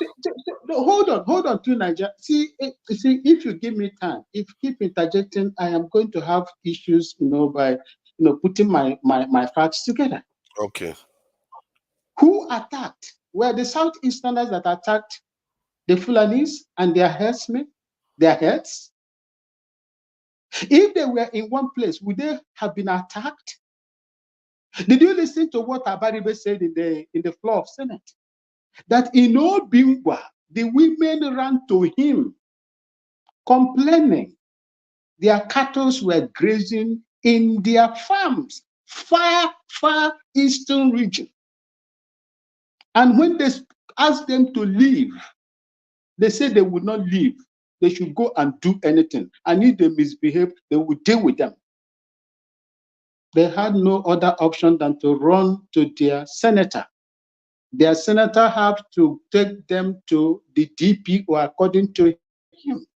Hold on to Nigeria. See, if you give me time, if you keep interjecting, I am going to have issues, by putting my facts together. Okay. Who attacked? Were the Southeasterners that attacked the Fulanis and their herdsmen, their heads? If they were in one place, would they have been attacked? Did you listen to what Abaribe said in the floor of Senate? That in Obingwa, the women ran to him, complaining their cattle were grazing in their farms, far eastern region. And when they asked them to leave, they said they would not leave. They should go and do anything. And if they misbehave, they would deal with them. They had no other option than to run to their senator. Their senator have to take them to the DPO according to him.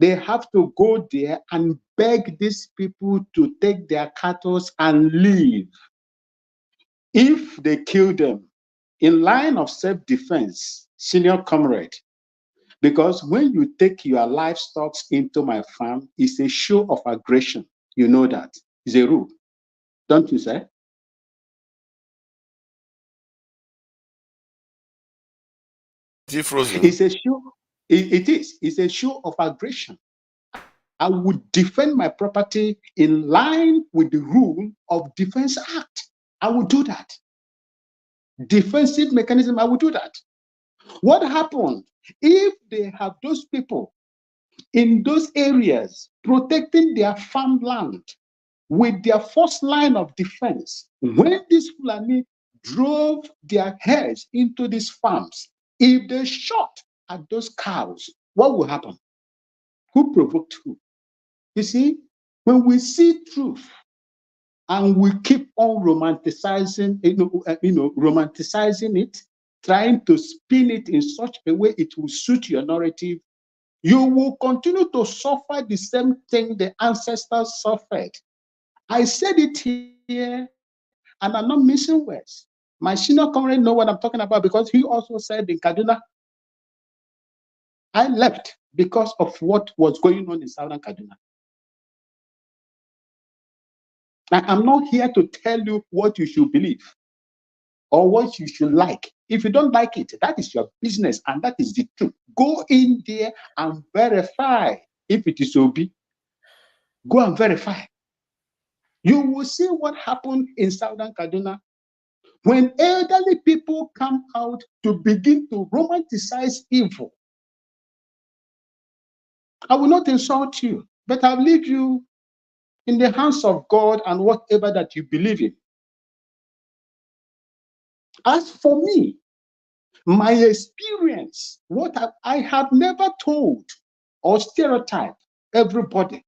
They have to go there and beg these people to take their cattle and leave. If they kill them, in line of self-defense, senior comrade, because when you take your livestock into my farm, it's a show of aggression. You know that. It's a rule. Don't you say? It's a show. It is. It's a show of aggression. I would defend my property in line with the rule of Defense Act. I would do that. Defensive mechanism, I would do that. What happened if they have those people in those areas protecting their farmland with their first line of defense? When these Fulani drove their heads into these farms, if they shot at those cows, what will happen? Who provoked who? You see, when we see truth and we keep on romanticizing, romanticizing it, trying to spin it in such a way it will suit your narrative, you will continue to suffer the same thing the ancestors suffered. I said it here, and I'm not missing words. My senior comrade know what I'm talking about because he also said in Kaduna, I left because of what was going on in Southern Kaduna. I'm not here to tell you what you should believe or what you should like. If you don't like it, that is your business and that is the truth. Go in there and verify if it is OB. Go and verify. You will see what happened in Southern Kaduna when elderly people come out to begin to romanticize evil. I will not insult you, but I'll leave you in the hands of God and whatever that you believe in. As for me, my experience, what I have never told or stereotyped everybody.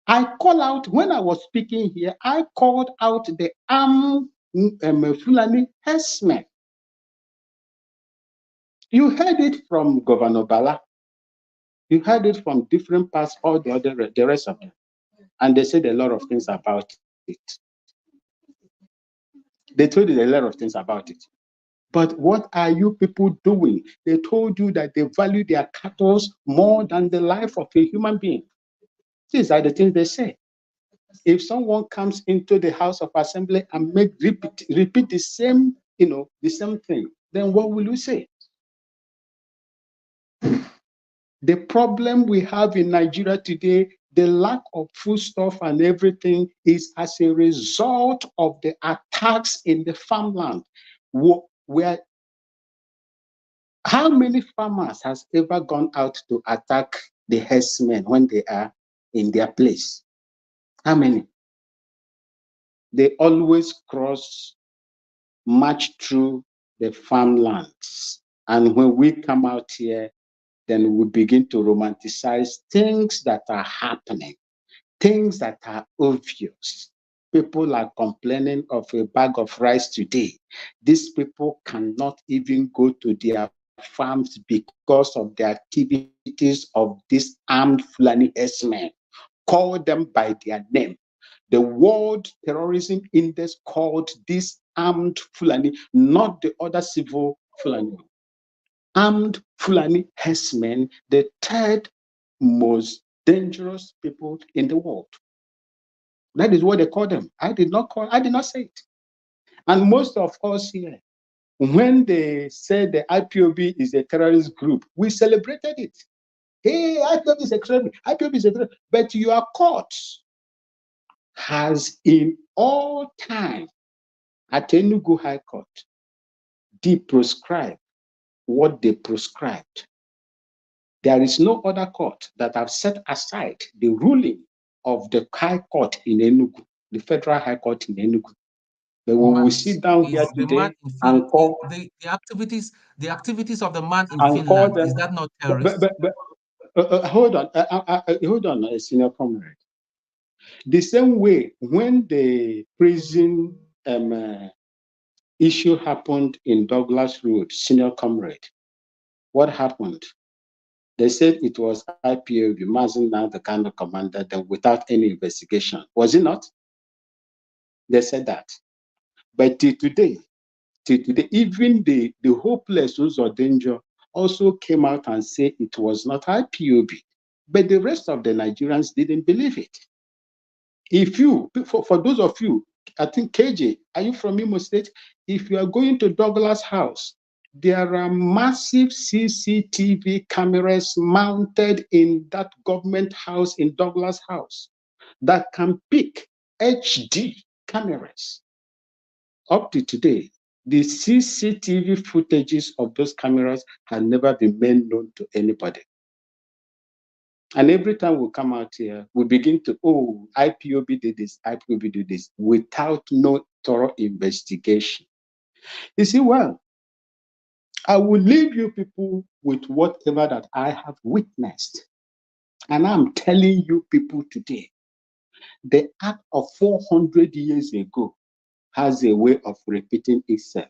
I call out, when I was speaking here, I called out the Fulani herdsmen. You heard it from Governor Bala. You heard it from different parts, all the rest of them. And they said a lot of things about it. They told you a lot of things about it. But what are you people doing? They told you that they value their cattle more than the life of a human being. These are the things they say. If someone comes into the House of Assembly and repeat the same, the same thing, then what will you say? The problem we have in Nigeria today, the lack of foodstuff and everything, is as a result of the attacks in the farmland. Where how many farmers has ever gone out to attack the herdsmen when they are in their place? How many? They always march through the farmlands. And when we come out here, then we begin to romanticize things that are happening, things that are obvious. People are complaining of a bag of rice today. These people cannot even go to their farms because of the activities of these armed Fulani herdsmen. Call them by their name. The World Terrorism Index called this armed Fulani, not the other civil Fulani. Armed Fulani herdsmen, the third most dangerous people in the world. That is what they call them. I did not say it. And most of us here, when they said the IPOB is a terrorist group, we celebrated it. Hey, IPOB is a terrorist. IPOB is a terrorist. But your court has in all time at Enugu High Court de-proscribed what they proscribed. There is no other court that have set aside the ruling of the High Court in Enugu, the Federal High Court in Enugu. But when we sit down here today and call the activities of the man in and call Finland, them, is that not terrorist? hold on, senior comrade. The same way when the prison issue happened in Douglas Road, senior comrade, what happened? They said it was IPOB, Mazen now the kind of commander, then without any investigation. Was it not? They said that. But till today, even the hopeless who's or danger also came out and said it was not IPOB. But the rest of the Nigerians didn't believe it. If you, for those of you, I think KJ, are you from Imo State? If you are going to Douglas House, there are massive CCTV cameras mounted in that government house in Douglas House that can pick HD cameras. Up to today, the CCTV footages of those cameras have never been made known to anybody. And every time we come out here, we begin to, oh, IPOB did this, IPOB did this, without no thorough investigation. You see, well, I will leave you people with whatever that I have witnessed. And I'm telling you people today, the act of 400 years ago has a way of repeating itself.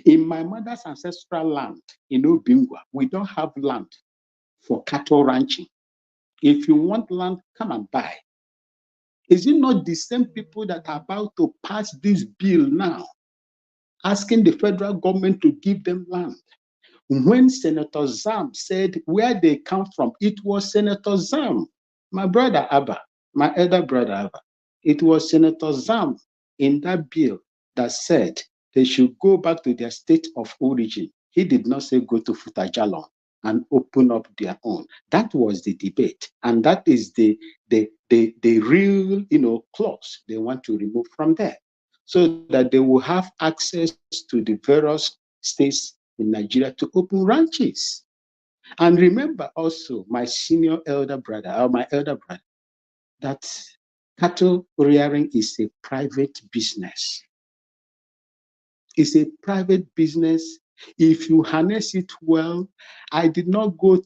In my mother's ancestral land, in Obingwa, we don't have land for cattle ranching. If you want land, come and buy. Is it not the same people that are about to pass this bill now, asking the federal government to give them land? When Senator Zam said where they come from, it was Senator Zam, my brother Abba, my elder brother Abba. It was Senator Zam in that bill that said they should go back to their state of origin. He did not say go to Futajalon and open up their own. That was the debate. And that is the real, clause they want to remove from there, so that they will have access to the various states in Nigeria to open ranches. And remember also, my senior elder brother, or my elder brother, that cattle rearing is a private business. It's a private business. If you harness it well, I did not go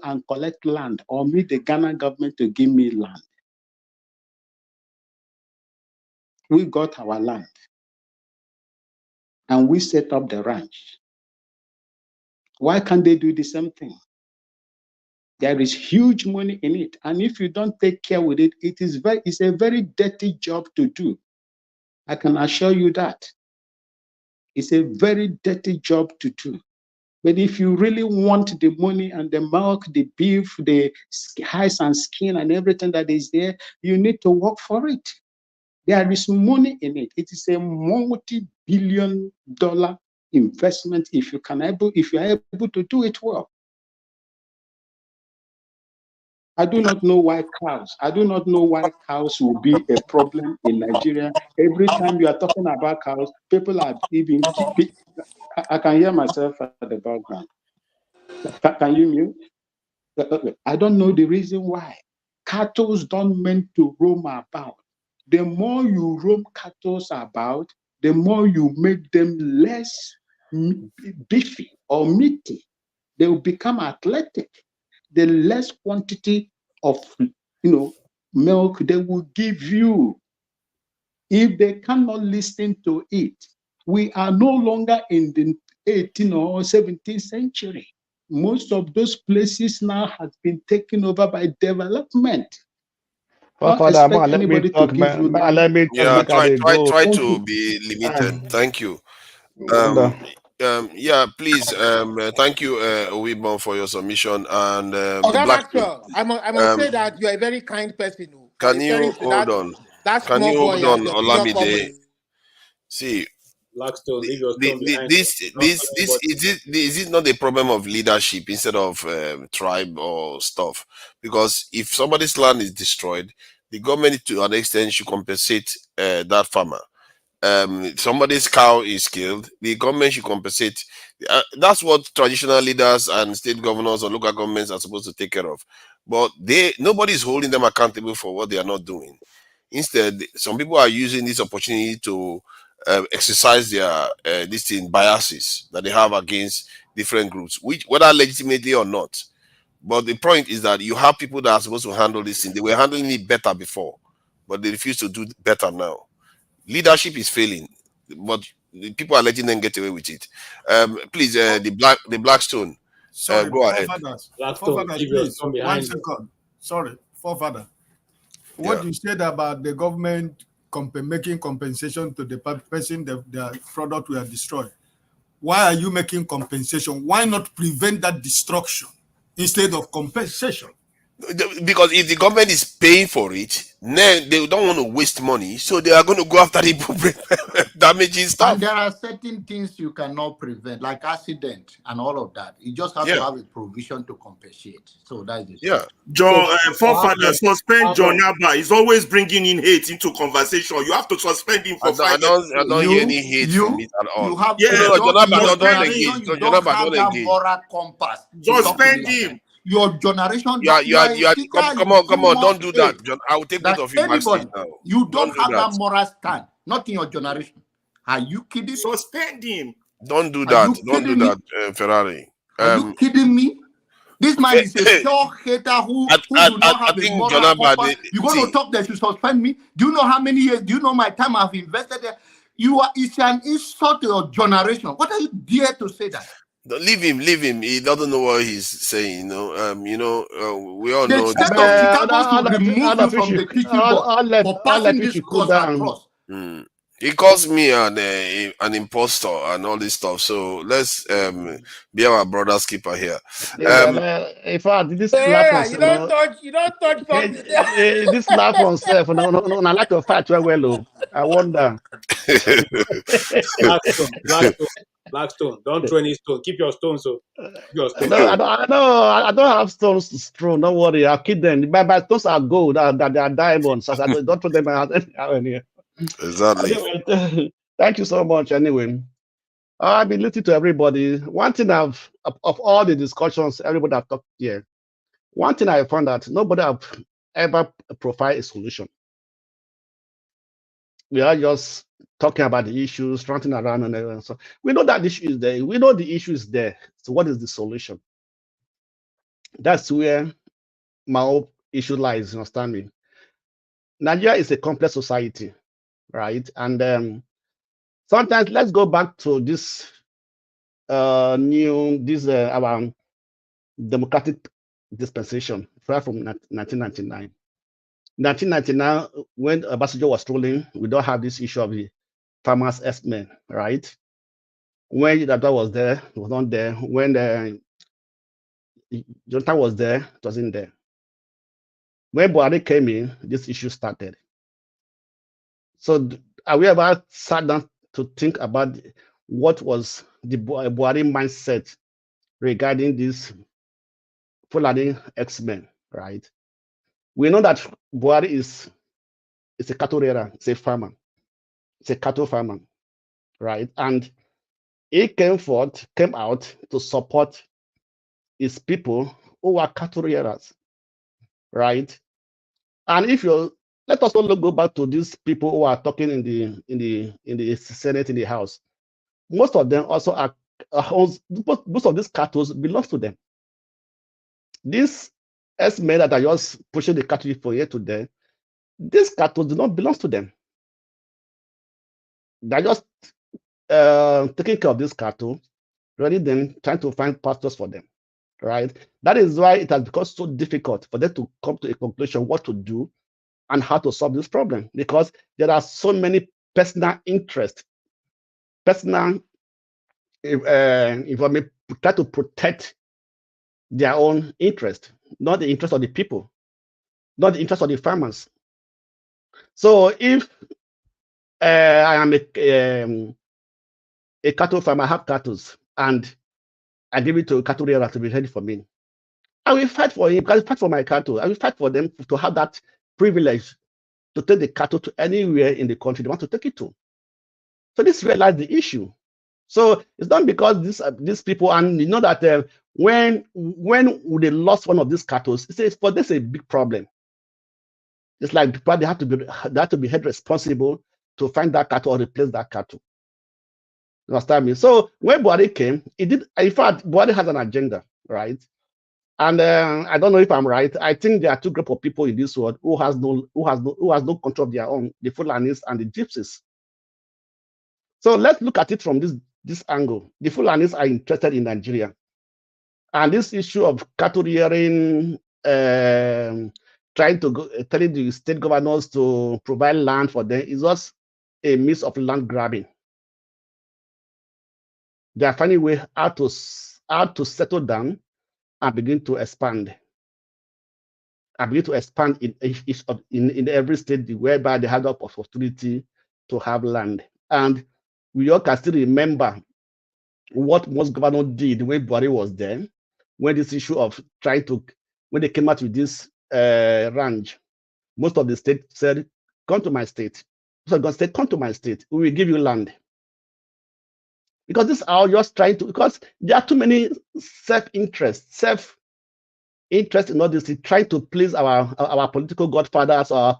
and collect land or meet the Ghana government to give me land. We got our land and we set up the ranch. Why can't they do the same thing? There is huge money in it. And if you don't take care with it, it's a very dirty job to do. I can assure you that. It's a very dirty job to do. But if you really want the money and the milk, the beef, the hides and skin and everything that is there, you need to work for it. There is money in it. It is a multi-billion-dollar investment if you are able to do it well. I do not know why cows. I do not know why cows will be a problem in Nigeria. Every time you are talking about cows, people are even. I can hear myself at the background. Can you mute? I don't know the reason why. Cattle don't meant to roam about. The more you roam cattle about, the more you make them less beefy or meaty. They will become athletic. The less quantity of milk they will give you. If they cannot listen to it, we are no longer in the 18th or 17th century. Most of those places now have been taken over by development. Don't expect anybody to give you land. Yeah, try to be limited. Thank you. Yeah, please. Thank you, Owibon, for your submission. And the Black Maxwell, I must say that you are a very kind person. Can you hold on? That Can small you boy hold on, at your Olamide? See, Blackstone, leave your stone behind. is it not a problem of leadership instead of tribe or stuff? Because if somebody's land is destroyed, the government to an extent should compensate that farmer. Somebody's cow is killed, the government should compensate. That's what traditional leaders and state governors or local governments are supposed to take care of. But nobody is holding them accountable for what they are not doing. Instead, some people are using this opportunity to exercise their biases that they have against different groups, which whether legitimately or not. But the point is that you have people that are supposed to handle this thing. They were handling it better before, but they refuse to do better now. Leadership is failing, but the people are letting them get away with it. Please, the Blackstone. Sorry, go ahead. Forefathers, please, 1 second. Sorry, forefather. What you said about the government making compensation to the person the product were destroyed. Why are you making compensation? Why not prevent that destruction instead of compensation? Because if the government is paying for it, then they don't want to waste money, so they are going to go after the damaging stuff. And there are certain things you cannot prevent, like accident and all of that. You just have to have a provision to compensate. So that is yeah. John, forefather, suspend John Yaba. He's always bringing in hate into conversation. You have to suspend him for 5 years. I don't hear any hate from it at all. You have don't engage. You don't have that moral compass. Suspend him. Your generation. You are come on, don't do that. I will take both of you backstage now. You don't have that moral stand, not in your generation. Are you kidding? Suspend him. Don't do that. Don't do that, Ferrari. Are you kidding me? This man is a pure hater who do not have a moral compass. You're going to talk that you suspend me? Do you know how many years? Do you know my time I've invested there? It's an insult to your generation. What are you dare to say that? Leave him. He doesn't know what he's saying. We all know. The state of Chicago should remove you from the teaching board for passing this course across. He calls me an impostor and all this stuff. So let's be our brother's keeper here. In fact, this laugh on you don't touch something. This laugh on self. No, I like to fight well. I wonder. Blackstone, don't throw any stone. Keep your stone. So No, I don't have stones to throw. Don't worry, I'll keep them. My stones are gold. They are diamonds. So I don't throw them out here. Exactly. Anyway, thank you so much. Anyway, I've been listening to everybody. One thing of all the discussions everybody have talked here, one thing I found that nobody have ever provided a solution. We are just talking about the issues, ranting around and everything. So we know that the issue is there. We know the issue is there. So what is the solution? That's where my whole issue lies, you understand me? Nigeria is a complex society, right? And sometimes let's go back to this our democratic dispensation right from 1999. 1999, when Obasanjo was ruling, we don't have this issue of the farmers' estimate, right? When Dada was there, it was not there. When Jonathan was there, it wasn't there. When Buhari came in, this issue started. So have we ever sat down to think about what was the Buhari mindset regarding this Fulani X-Men, right? We know that Buhari is a cattle rearer, it's a farmer, it's a cattle farmer, right? And he came out to support his people who are cattle rearers, right? And if you let us also go back to these people who are talking in the Senate, in the House. Most of them also are most of these cattle belongs to them. These S-men that are just pushing the cattle from here to there, these cattle do not belong to them. They're just taking care of this cattle, rather than trying to find pastors for them, right? That is why it has become so difficult for them to come to a conclusion what to do and how to solve this problem, because there are so many personal interests, personal, if I may try to protect their own interest, not the interest of the people, not the interest of the farmers. So if I am a cattle farmer, I have cattle, and I give it to a cattle rearer to be ready for me, I will fight for him. I will fight for my cattle. I will fight for them to have that privilege to take the cattle to anywhere in the country they want to take it to. So this realize the issue. So it's not because these people, and you know that when they lost one of these cattle, it's for this a big problem. It's like they have to be held responsible to find that cattle or replace that cattle. You understand me? So when Buhari came, he did. In fact, Buhari has an agenda, right? And I don't know if I'm right. I think there are two groups of people in this world who has no control of their own: the Fulanis and the Gypsies. So let's look at it from this angle. The Fulanis are interested in Nigeria, and this issue of cattle rearing, trying to telling the state governors to provide land for them is just a means of land grabbing. They are finding a way how to settle down and begin to expand. And begin to expand in every state whereby they have the opportunity to have land. And we all can still remember what most governors did when Buhari was there, when this issue of when they came out with this ranch, most of the state said, come to my state. So God said, come to my state, we will give you land. Because this are just because there are too many self-interest in all this, trying to please our political godfathers or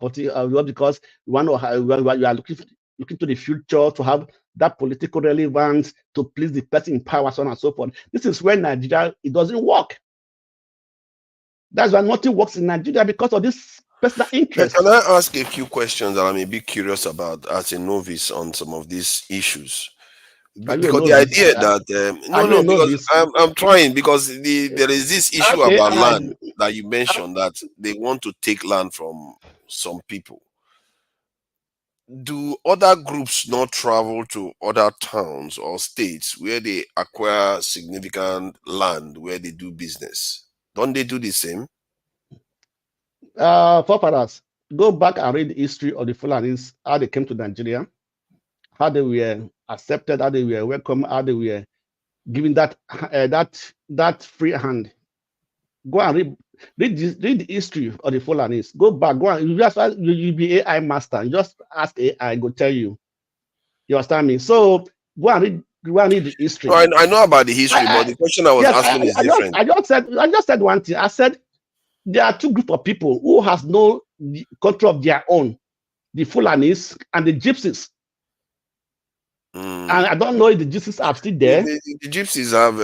because we are looking to the future to have that political relevance to please the person in power, so on and so forth. This is where Nigeria, it doesn't work. That's why nothing works in Nigeria, because of this personal interest. Can I ask a few questions that I'm a bit curious about as a novice on some of these issues? Because the idea that because I'm trying, because there is this issue about land that you mentioned, that they want to take land from some people. Do other groups not travel to other towns or states where they acquire significant land where they do business? Don't they do the same? Forefathers, go back and read the history of the Fulanis, how they came to Nigeria, how they were accepted, how they were welcome, how they were given that free hand. Go and read the history of the Fulanis. Go back, go and you be AI master. You just ask AI, go tell you. You understand me? So go and read the history. No, I know about the history, but the question I was asking is different. I just said one thing. I said there are two groups of people who has no control of their own: the Fulanis and the Gypsies. And I don't know if the Gypsies are still there. The Gypsies have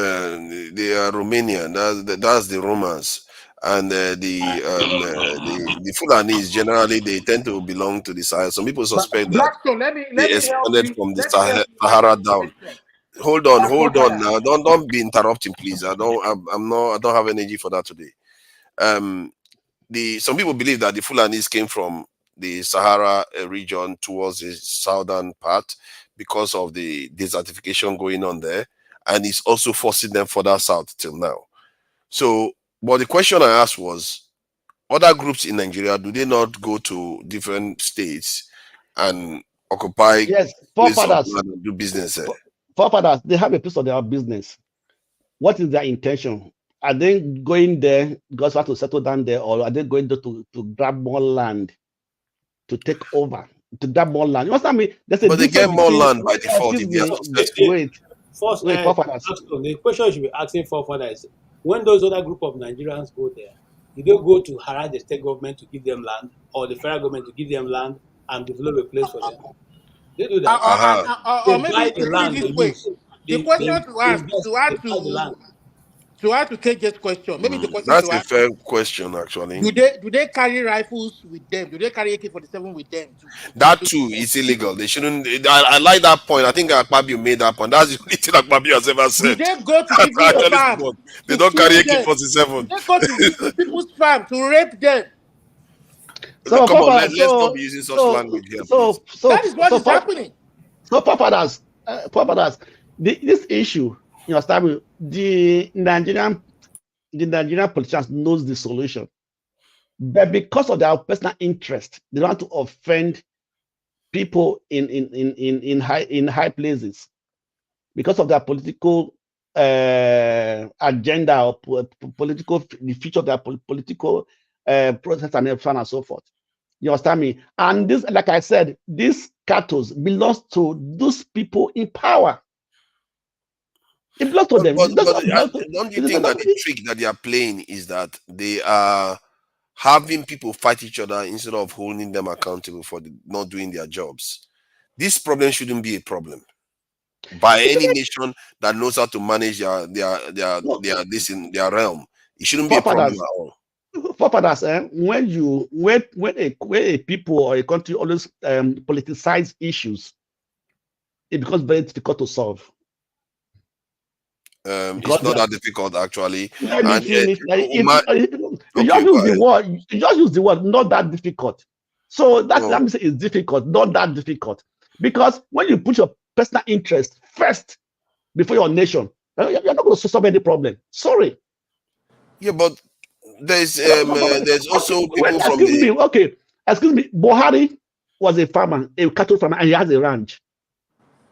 they are Romanian. That's the Romans, and the Fulanis generally they tend to belong to the Sahel. Some people suspect that they expanded from the Sahara down. Hold on now. Don't be interrupting, please. I don't have energy for that today. Some people believe that the Fulanis came from the Sahara region towards the southern part, because of the desertification going on there, and it's also forcing them further south till now. So, but the question I asked was, other groups in Nigeria, do they not go to different states and occupy Yes, places of forefathers, land and do business there? forefathers, they have a piece of their business. What is their intention? Are they going there because they want to settle down there, or are they going there to grab more land, to take over, to grab more land? You understand me? There's a But they difference get more between, land by default excuse if they are me, successful. First, forefathers. the question you should be asking forefathers is, when those other group of Nigerians go there, do they go to harass the state government to give them land, or the federal government to give them land and develop a place for them? They do that. Or They maybe buy to the put it land this they way, use. the They question to ask, invest, to add they buy the land. to add to KJ's question, maybe the question That's to a ask fair is, question, actually. do they carry rifles with them? Do they carry AK-47 with them That too is illegal. They shouldn't. I like that point. I think Akpabio made that point. That's the only thing Akpabio has ever Will said. they go to I people's actually farm support. They to don't carry kill them? AK-47. Will they go to people's farm to rape them? So, Come on, forefathers, let's not be using such language here, please. That is what is happening. So, forefathers, this issue, you understand me? The Nigerian politicians knows the solution, but because of their personal interest, they don't want to offend people in high places. Because of their political agenda, or political, the future of their political process, and so on and so forth. You understand me? And this, like I said, this cattle belongs to those people in power. It belongs to them. But It doesn't belong to, don't you it think that doesn't- the trick that they are playing is that they are having people fight each other instead of holding them accountable for not doing their jobs? This problem shouldn't be a problem by any nation that knows how to manage this in their realm. It shouldn't be a problem at all. Forefathers, when a people or a country always politicize issues, it becomes very difficult to solve. It's not that difficult, actually. Let me And, finish. You okay, just use the word. You just use the word. Not that difficult. So let me say it's difficult. Not that difficult, because when you put your personal interest first before your nation, you're not going to solve any problem. Sorry. Yeah, but there's also people from the. Excuse me. Buhari was a farmer, a cattle farmer, and he has a ranch.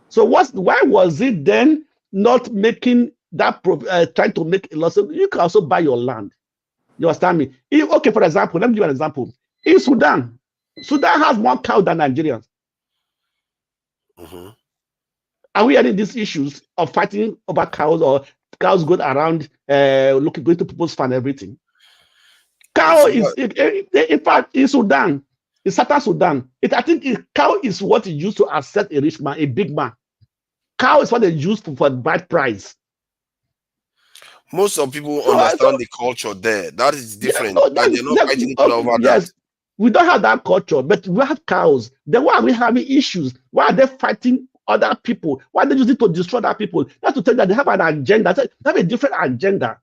So why was it then not making that trying to make a loss? You can also buy your land. You understand me? Okay, for example, let me give you an example. In Sudan has more cow than Nigerians. Are we having these issues of fighting over cows, or cows going around going to people's farm and everything? Cow is, in fact, in Sudan, in Southern Sudan, I think cow is what is used to accept a rich man, a big man. Cow is what they use for bride price. Most of people understand the culture there. That is different. Yeah, and they're not fighting each other over that. We don't have that culture, but we have cows. Then why are we having issues? Why are they fighting other people? Why are they using it to destroy other people? That's to tell you that they have an agenda. They have a different agenda.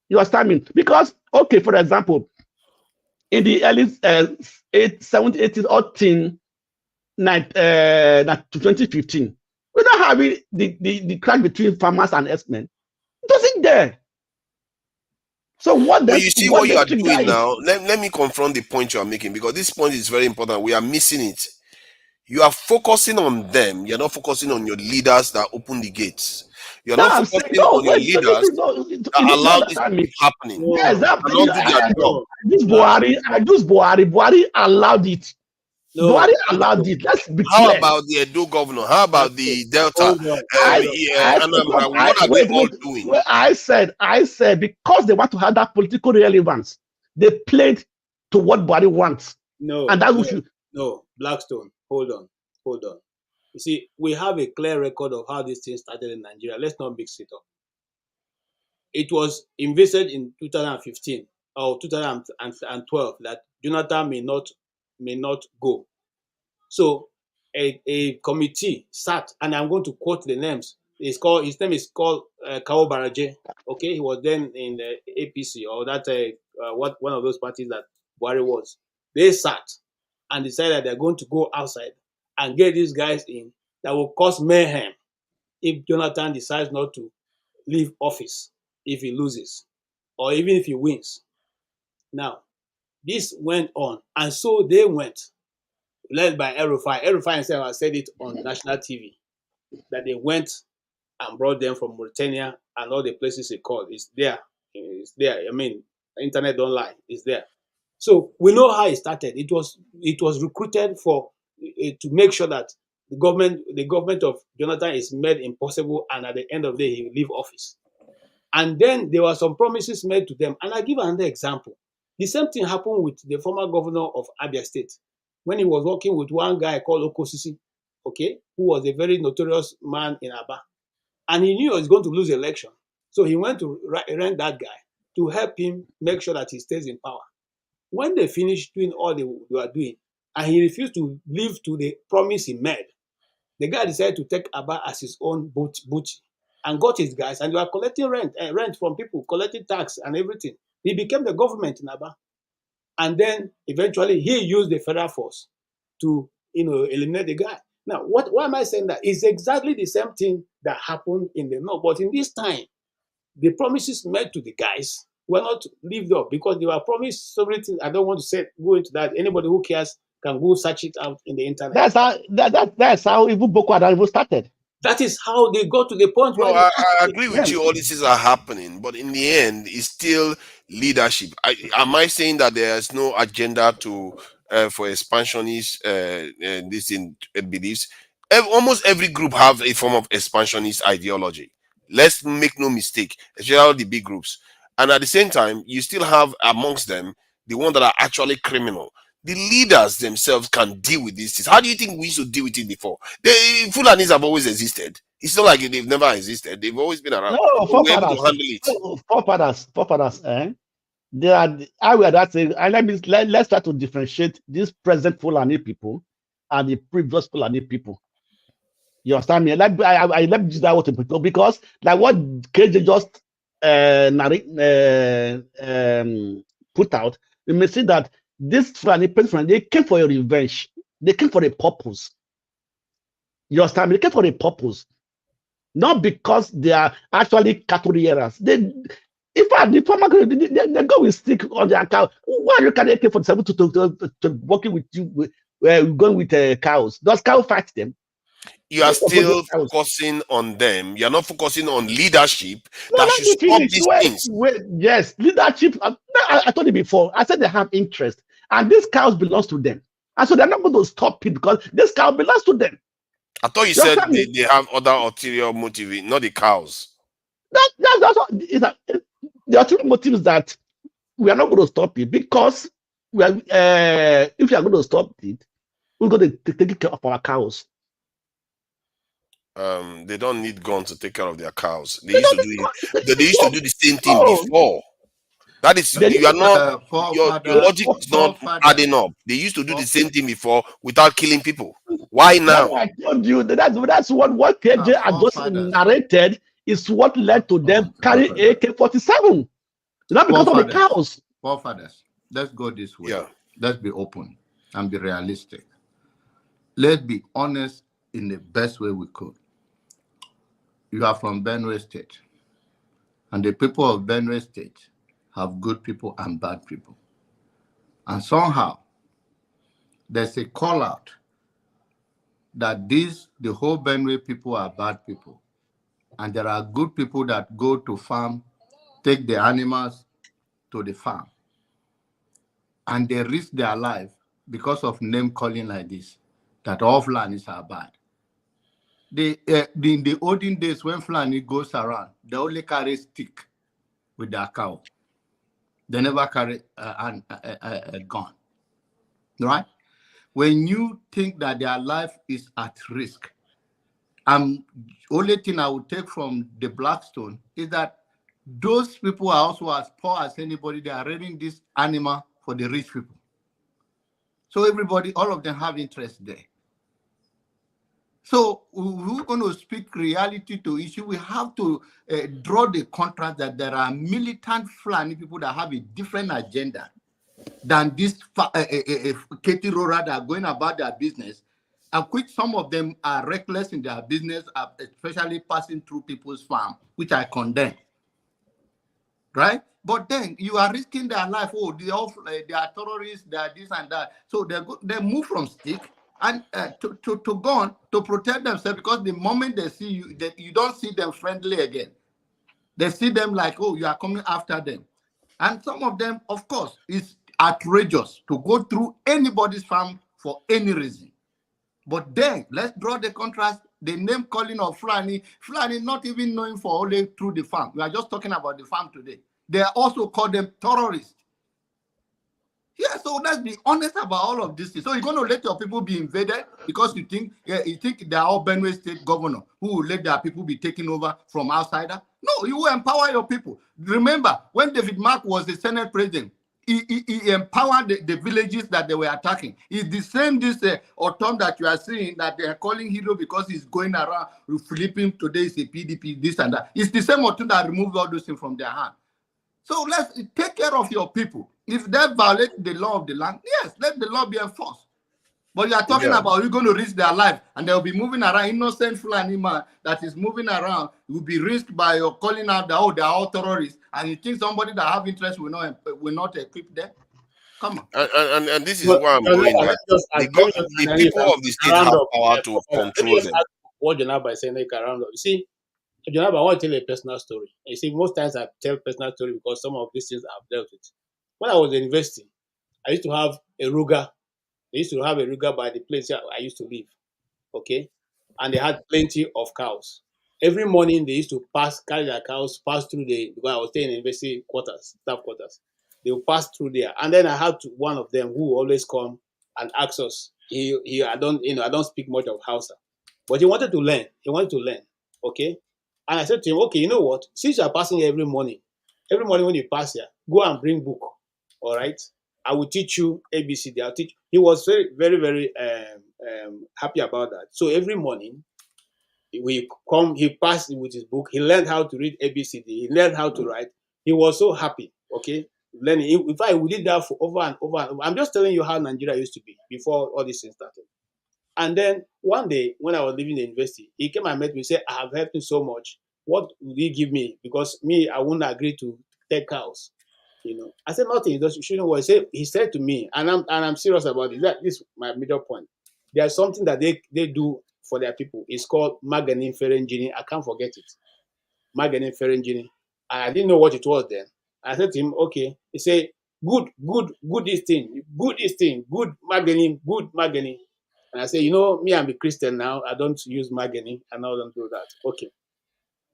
You understand me? Because, okay, for example, in the early 70s, 80s, or 2015, we don't have the clash between farmers and herdsmen. It wasn't there. So But you see what you are doing now. Let me confront the point you are making, because this point is very important. We are missing it. You are focusing on them. You're not focusing on your leaders that open the gates. You're not focusing on your leaders that allow this to keep happening. Yes, Buhari allowed it. Buhari allowed it. Let's be clear. How about the Edo governor? How about the Delta? Anambra? What are they all doing? Well, I said because they want to have that political relevance, they played to what Buhari wants. No, Blackstone. Hold on. You see, we have a clear record of how this thing started in Nigeria. Let's not mix it up. It was envisaged in 2015 or 2012 that Jonathan may not go. So a committee sat, and I'm going to quote the names. His name is called Kawo Baraje. Okay, he was then in the APC, or that one of those parties that Buhari was. They sat and decided they're going to go outside and get these guys in that will cause mayhem if Jonathan decides not to leave office, if he loses, or even if he wins. Now, this went on, and so they went, led by El Rufai. El Rufai himself has said it on national TV, that they went and brought them from Mauritania and all the places he called. It's there. It's there. I mean, internet don't lie. It's there. So we know how it started. It was recruited for to make sure that the government of Jonathan is made impossible, and at the end of the day, he will leave office. And then there were some promises made to them. And I give another example. The same thing happened with the former governor of Abia State when he was working with one guy called Okosisi, okay, who was a very notorious man in Aba. And he knew he was going to lose the election. So he went to rent that guy to help him make sure that he stays in power. When they finished doing all they were doing, and he refused to live to the promise he made, the guy decided to take Aba as his own booty and got his guys, and they were collecting rent from people, collecting tax and everything. He became the government in Aba. And then eventually he used the federal force to eliminate the guy. Now, why am I saying that? It's exactly the same thing that happened in the north. But in this time, the promises made to the guys were not lived up because they were promised so many things. I don't want to go into that. Anybody who cares can go search it out in the internet. That's how even Boko Haram started. That is how they got to the point where I agree with you. All these things are happening, but in the end, it's still leadership. Am I saying that there's no agenda for expansionist this in beliefs? Almost every group have a form of expansionist ideology. Let's make no mistake, especially the big groups. And at the same time, you still have amongst them the ones that are actually criminal. The leaders themselves can deal with these things. How do you think we used to deal with it before? The Fulanis have always existed. It's not like they've never existed. They've always been around. No, forefathers. They are. I will that say. Let's try to differentiate these present Fulani people and the previous Fulani people. You understand me? I let me use that word because like what KJ just put out, you may see that this Fulani people, they came for a revenge. They came for a purpose. You understand me? They came for a purpose. Not because they are actually cattle rearers. In fact, the farmer they go with stick on their cow. Why you can AK-47 to working with you, going with cows? Does cow fight them? You are still focusing on them. You are not focusing on leadership that should stop these things. Yes, leadership. I told you before. I said they have interest, and these cows belongs to them, and so they're not going to stop it because this cow belongs to them. I thought you said they have other ulterior motives, not the cows. That's also the ulterior motives that we are not going to stop it because we are. If you are going to stop it, we're going to take care of our cows. They don't need guns to take care of their cows. They used to do the same thing before. That is, you are not your logic is not adding up. They used to do the same thing before without killing people. Why now? I told you that's what KJ had just narrated is what led to them carrying AK-47. Not because of the cows. Forefathers, let's go this way. Yeah. Let's be open and be realistic. Let's be honest in the best way we could. You are from Benue State, and the people of Benue State have good people and bad people. And somehow, there's a call out that the whole Benue people are bad people. And there are good people that go to farm, take the animals to the farm, and they risk their life because of name calling like this, that all Fulanis are bad. In the olden days, when Fulani goes around, they only carry stick with their cow. They never carry a gun, right? When you think that their life is at risk, only thing I would take from the Blackstone is that those people are also as poor as anybody. They are raiding this animal for the rich people. So everybody, all of them have interest there. So we're going to speak reality to issue. We have to draw the contrast that there are militant Fulani people that have a different agenda than these Katie Rora that are going about their business, and which some of them are reckless in their business, especially passing through people's farm, which I condemn. Right? But then you are risking their life. Oh, they are terrorists, they are this and that. So they move from stick and to gun to protect themselves, because the moment they see you, you don't see them friendly again. They see them like, oh, you are coming after them. And some of them, of course, is outrageous to go through anybody's farm for any reason. But then let's draw the contrast. The name calling of Fulani not even knowing for only through the farm. We are just talking about the farm today. They also call them terrorists. Yeah, so let's be honest about all of this. So you're going to let your people be invaded because you think they are all Benue State governor who will let their people be taken over from outsider? No, you will empower your people. Remember, when David Mark was the Senate president, he empowered the villages that they were attacking. It's the same autumn that you are seeing that they are calling hero because he's going around flipping today is a PDP, this and that. It's the same autumn that removed all those things from their hand. So let's take care of your people. If they violate the law of the land, yes, let the law be enforced. But you are talking about you're going to risk their life, and they'll be moving around. Innocent Fulani man that is moving around will be risked by your calling out that, oh, they are all terrorists, and you think somebody that have interest will not equip them? Come on. And this is why I'm going that the people of the state have power to control them. What Jonaba is saying, they can round up. You see, Jonaba, I want to tell you a personal story. You see, most times I tell personal story because some of these things I've dealt with. When I was in university, I used to have a Ruga. They used to have a Ruga by the place I used to live. Okay? And they had plenty of cows. Every morning they used to carry their cows, pass through because I was staying in university quarters, staff quarters. They would pass through there. And then I had one of them who would always come and ask us. I don't speak much of Hausa. But he wanted to learn. Okay? And I said to him, okay, you know what? Since you are passing every morning when you pass here, go and bring book. All right? I will teach you ABCD. I'll teach. He was very, very, very happy about that. So every morning, he passed with his book. He learned how to read ABCD. He learned how to write. He was so happy. Okay, learning. In fact, we did that for over and over and over. I'm just telling you how Nigeria used to be before all this thing started. And then one day, when I was leaving the university, he came and met me. He said, "I have helped you so much. What will you give me? Because me, I won't agree to take cows." I said, nothing. You shouldn't worry. He said to me, and I'm serious about it. This is my major point. There's something that they do for their people. It's called Maganin Ferengini. I can't forget it. Maganin Ferengini. I didn't know what it was then. I said to him, okay. He said, good this thing, good Maganin. And I said, me, I'm a Christian now. I don't use Maganin, and I don't do that. Okay.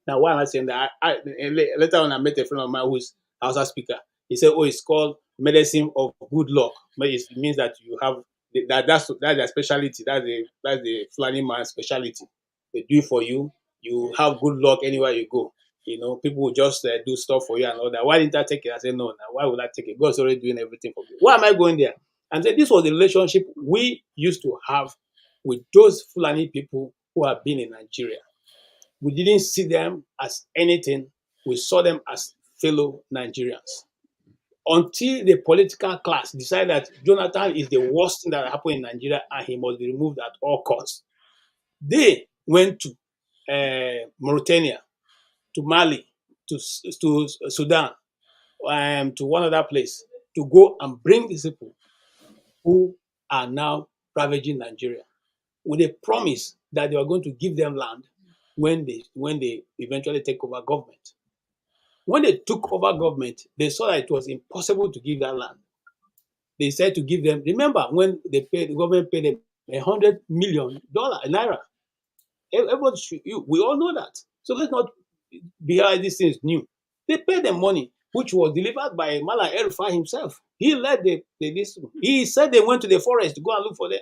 Now, why am I saying that? Later on, I met a friend of mine who's Hausa speaker. He said, it's called medicine of good luck. It means that you have that's their specialty. That's the Fulani man's specialty. They do it for you. You have good luck anywhere you go. People will just do stuff for you and all that. Why didn't I take it? I said, no. Now, why would I take it? God's already doing everything for me. Why am I going there? And then this was the relationship we used to have with those Fulani people who have been in Nigeria. We didn't see them as anything. We saw them as fellow Nigerians. Until the political class decided that Jonathan is the worst thing that happened in Nigeria and he must be removed at all costs. They went to Mauritania, to Mali, to Sudan, to one other place to go and bring these people who are now ravaging Nigeria with a promise that they are going to give them land when they eventually take over government. When they took over government, they saw that it was impossible to give that land. They said to give them, remember when the government paid them $100 million naira. Everybody we all know that. So let's not behind these things new. They paid them money, which was delivered by Nasir el Rufai himself. He led this. He said they went to the forest to go and look for them.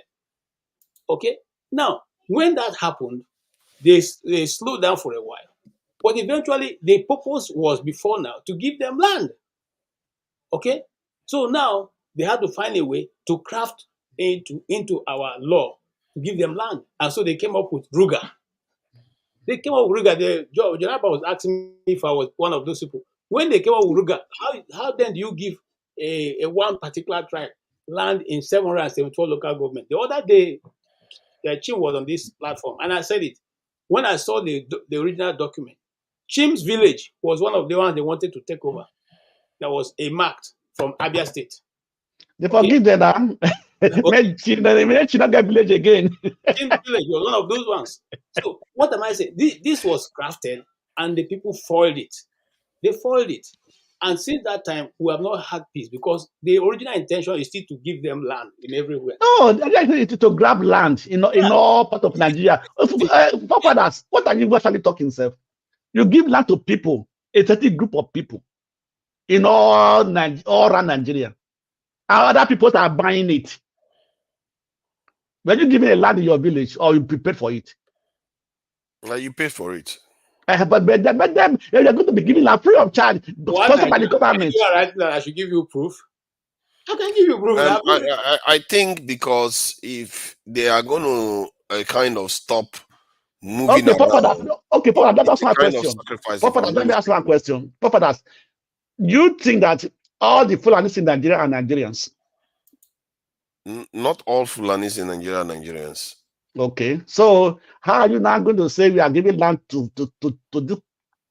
Okay? Now, when that happened, they slowed down for a while. But eventually, the purpose was before now to give them land. Okay? So now, they had to find a way to craft into our law to give them land. And so they came up with Ruga. Jonaba was asking me if I was one of those people. When they came up with Ruga, how then do you give a one particular tribe land in 774 local government? The other day, Chim was on this platform, and I said it. When I saw the original document, Chim's village was one of the ones they wanted to take over. That was a marked from Abia State. They forgive them. They should not get village again. Chim's village was one of those ones. So what am I saying? This was crafted, and the people foiled it. They foiled it. And since that time, we have not had peace because the original intention is still to give them land in everywhere. No, to grab land in all part of Nigeria. Forefathers, what are you actually talking, sir? You give land to people, a certain group of people in all around Nigeria. And other people are buying it. When you give me a land in your village, or you prepare for it? You pay for it. But them, they're going to be giving land free of charge. Sponsored by the government. You are right that I should give you proof. I can give you proof. I think because if they are going to kind of stop moving Papa, that's it's my a kind question. of sacrifice. Papa, let me ask one question. Papa, you think that all the Fulanis in Nigeria are Nigerians? Not all Fulanis in Nigeria are Nigerians. Okay, so how are you now going to say we are giving land to the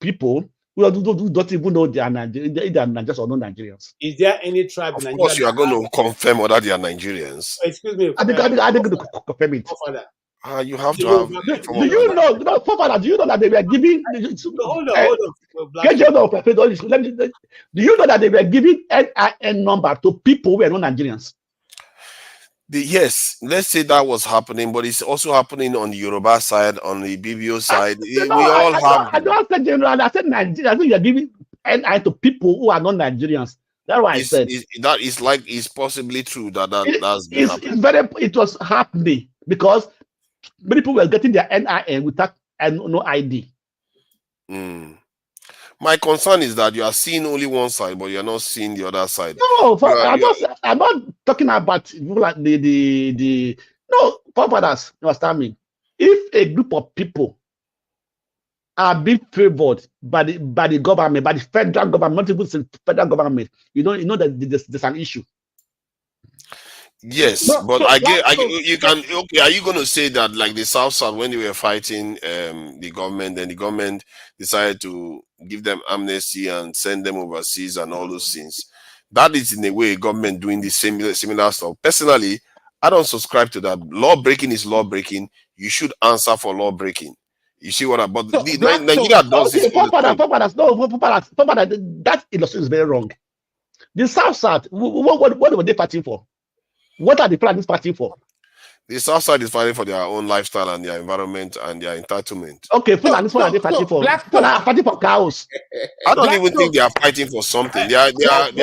people who don't even know they are Nigerians or not Nigerians? Is there any tribe Of in course, you Nigeria? are going to confirm whether they are Nigerians. Excuse me. I think going to confirm it. You have to have. Do you know, Papa, do you know that they were giving? Hold on. Do you know that they were giving NIN number to people who are not Nigerians? Yes, let's say that was happening, but it's also happening on the Yoruba side, on the BBO side. I don't say general. I said Nigeria. I think you're giving NI to people who are not Nigerians. That's what I said. It's possibly true that's been happening. It was happening because many people were getting their NIN without no ID. My concern is that you are seeing only one side, but you're not seeing the other side. No, I'm not talking about people like the no, forefathers. You understand me? If a group of people are being favored by the government, by the federal government, not even the federal government, you know that there's an issue. Yes, but you can. Okay, are you going to say that like the South South when they were fighting the government, then the government decided to give them amnesty and send them overseas and all those things? That is in a way government doing the similar stuff. Personally, I don't subscribe to that. Law breaking is law breaking. You should answer for law breaking. You see what I? But Nigeria does this. That illustration is very wrong. The South South, what were they fighting for? What are the Fulanis fighting for? The South Side is fighting for their own lifestyle and their environment and their entitlement. Okay, Fulanis, what are they fighting for? They are fighting for cows. I don't even think they are fighting for something. They are. I thought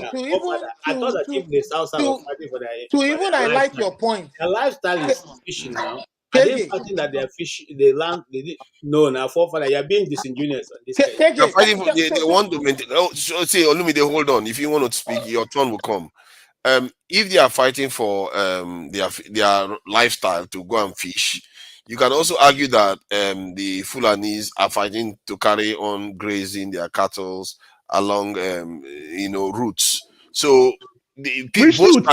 that if the South Side was fighting for their to even highlight your point. The lifestyle is fishing now. Are they fighting that they are fishing the land? No, now forefather, you are being disingenuous on this. They want to maintain. Say, Olumide, hold on. If you want to speak, your turn will come. If they are fighting for their lifestyle to go and fish, you can also argue that the Fulanis are fighting to carry on grazing their cattle along routes. So which route?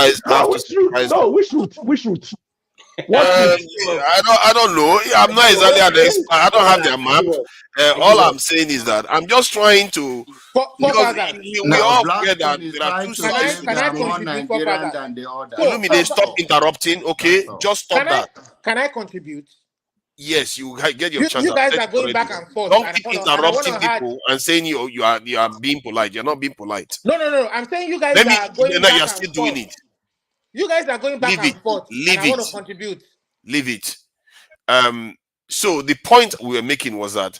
Which route? I don't know. I'm not exactly an expert. I don't have their map. All I'm saying is that I'm just trying to. Because we all forget that there are two sides. More Nigerian than the other. They stop interrupting. Okay, just stop that. Can I contribute? Yes, you get your chance. You guys are going back and forth. Don't keep interrupting people and saying you are being polite. You're not being polite. No. I'm saying you guys are going back you're still doing it. You guys are going back and forth. Leave I want to contribute. Leave it. So the point we were making was that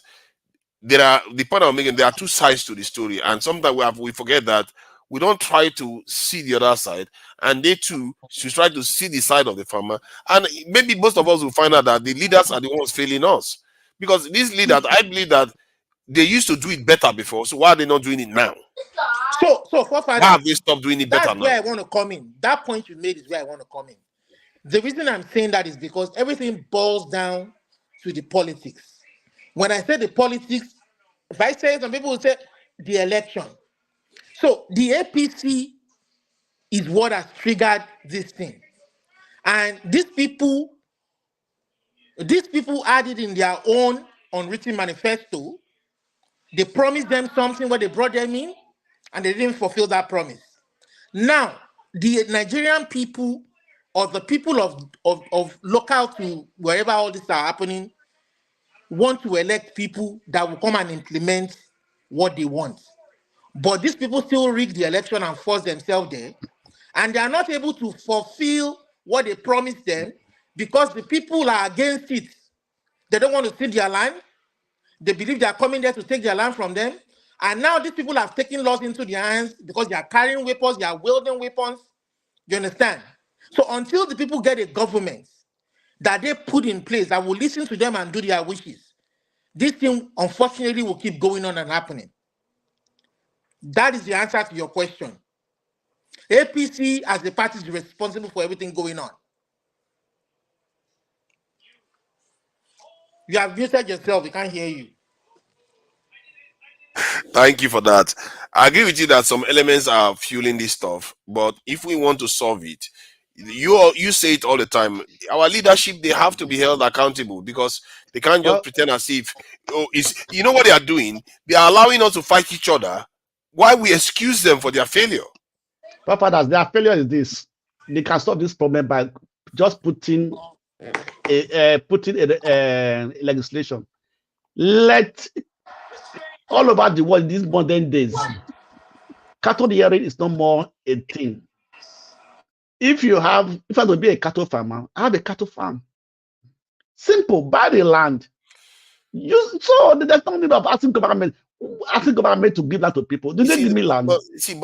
there are two sides to the story, and sometimes we forget that we don't try to see the other side, and they too should try to see the side of the farmer. And maybe most of us will find out that the leaders are the ones failing us, because these leaders, I believe that they used to do it better before. So why are they not doing it now? So why have they stopped doing it better now? That's where I want to come in. That point you made is where I want to come in. The reason I'm saying that is because everything boils down to the politics. When I say the politics, if I say, some people will say the election. So the APC is what has triggered this thing. And these people These people added in their own unwritten manifesto. They promised them something when they brought them in, and they didn't fulfill that promise. Now, the Nigerian people, or the people of local to wherever all this are happening, want to elect people that will come and implement what they want. But these people still rig the election and force themselves there, and they are not able to fulfill what they promised them because the people are against it. They don't want to see their land. They believe they are coming there to take their land from them. And now these people have taken laws into their hands because they are carrying weapons, they are wielding weapons. You understand? So until the people get a government that they put in place that will listen to them and do their wishes, this thing unfortunately will keep going on and happening. That is the answer to your question. APC as the party is responsible for everything going on. You have muted yourself, we can't hear you. Thank you for that. I agree with you that some elements are fueling this stuff, but if we want to solve it, you say it all the time. Our leadership, they have to be held accountable because they can't just pretend as if you know what they are doing. They are allowing us to fight each other while we excuse them for their failure. Papa, their failure is this: they can solve this problem by just putting a legislation. Let all over the world these modern days, cattle hearing is no more a thing. If I want to be a cattle farmer, I have a cattle farm. Simple, buy the land. So there's no need of asking government to give that to people. Do they give me land? But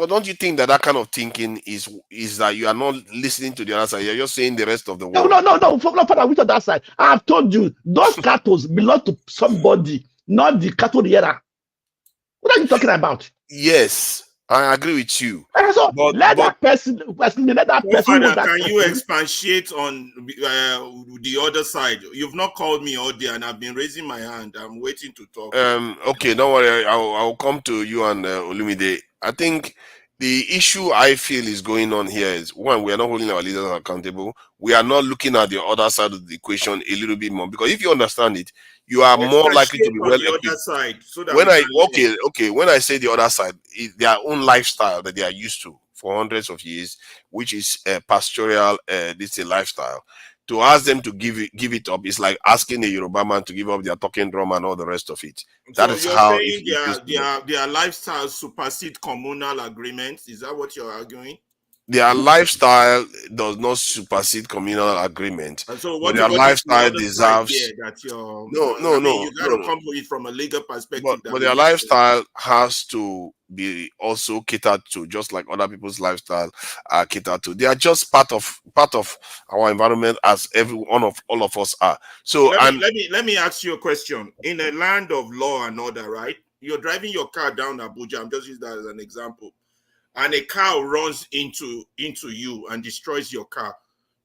don't you think that kind of thinking is that you are not listening to the other side? You're just saying the rest of the world. No, Father, which on that side? I have told you, those cattle belong to somebody, not the cattle hearer. What are you talking about? Yes, I agree with you. So let that person. Father, can you expatiate on the other side? You've not called me all day, and I've been raising my hand. I'm waiting to talk. Okay, don't worry. I'll come to you and Olumide. I think the issue I feel is going on here is, one, we are not holding our leaders accountable. We are not looking at the other side of the equation a little bit more, because if you understand it, you are more likely to be well equipped. So that when I say the other side, their own lifestyle that they are used to for hundreds of years, which is pastoral, this is a lifestyle. To ask them to give it up is like asking a Yoruba man to give up their talking drum and all the rest of it. That is how their lifestyle supersede communal agreements. Is that what you're arguing? Their lifestyle does not supersede communal agreement. And so what their lifestyle deserves you got to come to it from a legal perspective. But their lifestyle has to be also catered to, just like other people's lifestyle are catered to. They are just part of our environment, as all of us are. So let me ask you a question. In a land of law and order, right? You're driving your car down Abuja. I'm just using that as an example. And a cow runs into you and destroys your car.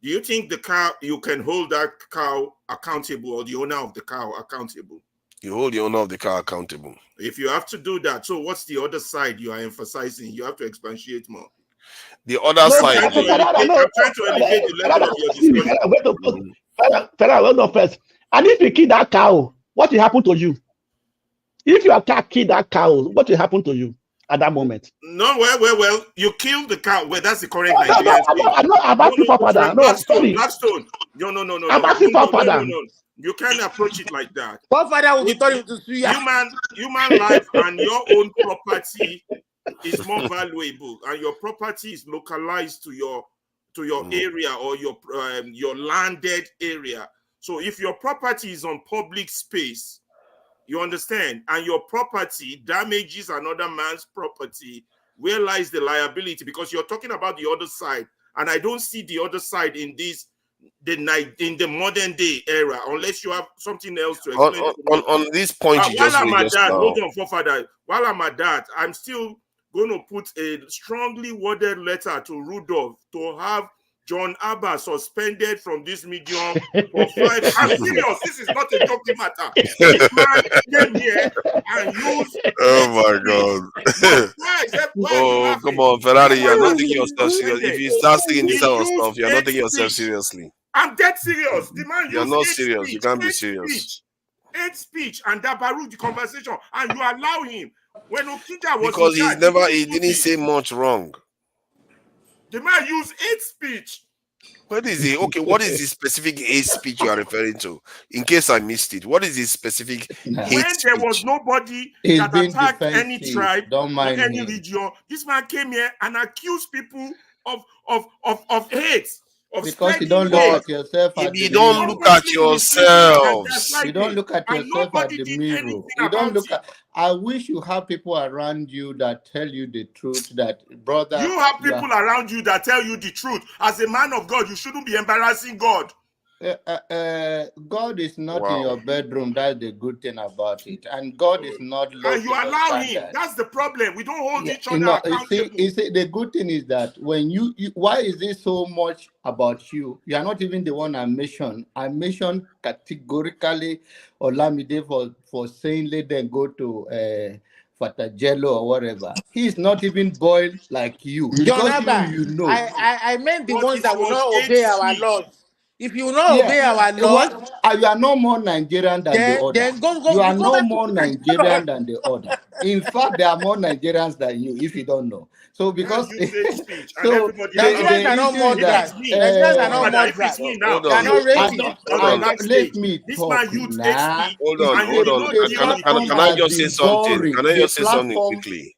Do you think you can hold that cow accountable, or the owner of the cow accountable? You hold the owner of the car accountable. If you have to do that, so what's the other side you are emphasizing? You have to expatiate more. The other side. I'm trying to elevate the level of your discussion. First. And if you kill that cow, what will happen to you? If your car kill that cow, what will happen to you at that moment? No, well, you killed the cow. Well, that's the correct Nigerian speech. I'm asking for father. Blackstone. No. I'm asking for father. No. You can't approach it like that. What father will be telling you to see? Human life and your own property is more valuable, and your property is localized to your area or your landed area. So if your property is on public space, you understand, and your property damages another man's property, where lies the liability? Because you're talking about the other side, and I don't see the other side in the modern day era, unless you have something else to explain. On this point, while I'm at that, I'm still going to put a strongly worded letter to Rudolph to have John Abba suspended from this medium for 5. I'm serious. This is not a joking matter. This man came here and used. Oh my God! Come on, Ferrari. You're not taking yourself seriously. If you start saying this kind of stuff, you're not taking yourself seriously. I'm dead serious. The man You're used not hate serious. speech, You can't be hate serious. speech, hate speech, and dabaru the conversation, and you allow him. When Okija was Because in charge, he didn't say much wrong. The man used hate speech. What is it? Okay, what is the specific hate speech you are referring to? In case I missed it, what is the specific hate When there speech? was nobody He's that being attacked any defensive. tribe Don't or mind any him. region, this man came here and accused people of hate, of Because you spreading don't look hate. at yourself If at you the don't mirror. look at Purposely misleading and yourselves, You don't gaslighting, look at and yourself at nobody the did mirror. anything You don't about look it. at. I wish you have people around you that tell you the truth. That brother, You have you are- people around you that tell you the truth. As a man of God, you shouldn't be embarrassing God. God is not in wow. your bedroom. That's the good thing about it. And God is not low And to you your allow him. standard. That's the problem. We don't hold Yeah, each other accountable. you see, the good thing is that when you why is it so much about you? You are not even the one I mentioned. I mentioned categorically Olamide for saying let them go to Fatajello or whatever. He's not even boiled like you John because Abba, you know. I meant the But ones it that will was not hate obey our speech. laws. If you will not Yeah, obey our laws, well, you are no more Nigerian than the other. then go You are you go no back to more Nigerian than the other. In fact, there are more Nigerians than you, if you don't know. So because You hate speech, and so everybody Nigerians the are not issue is that murderers. Nigerians are not brother, if murderers. it's me now, Hold They are on, not I rapists. don't hold I on, don't stage. let me This talk man used hate now. speech, hold You on, and see, you hold did on. not the deal with it. platform Can I has just say been something? boring. Can I The just say something platform quickly?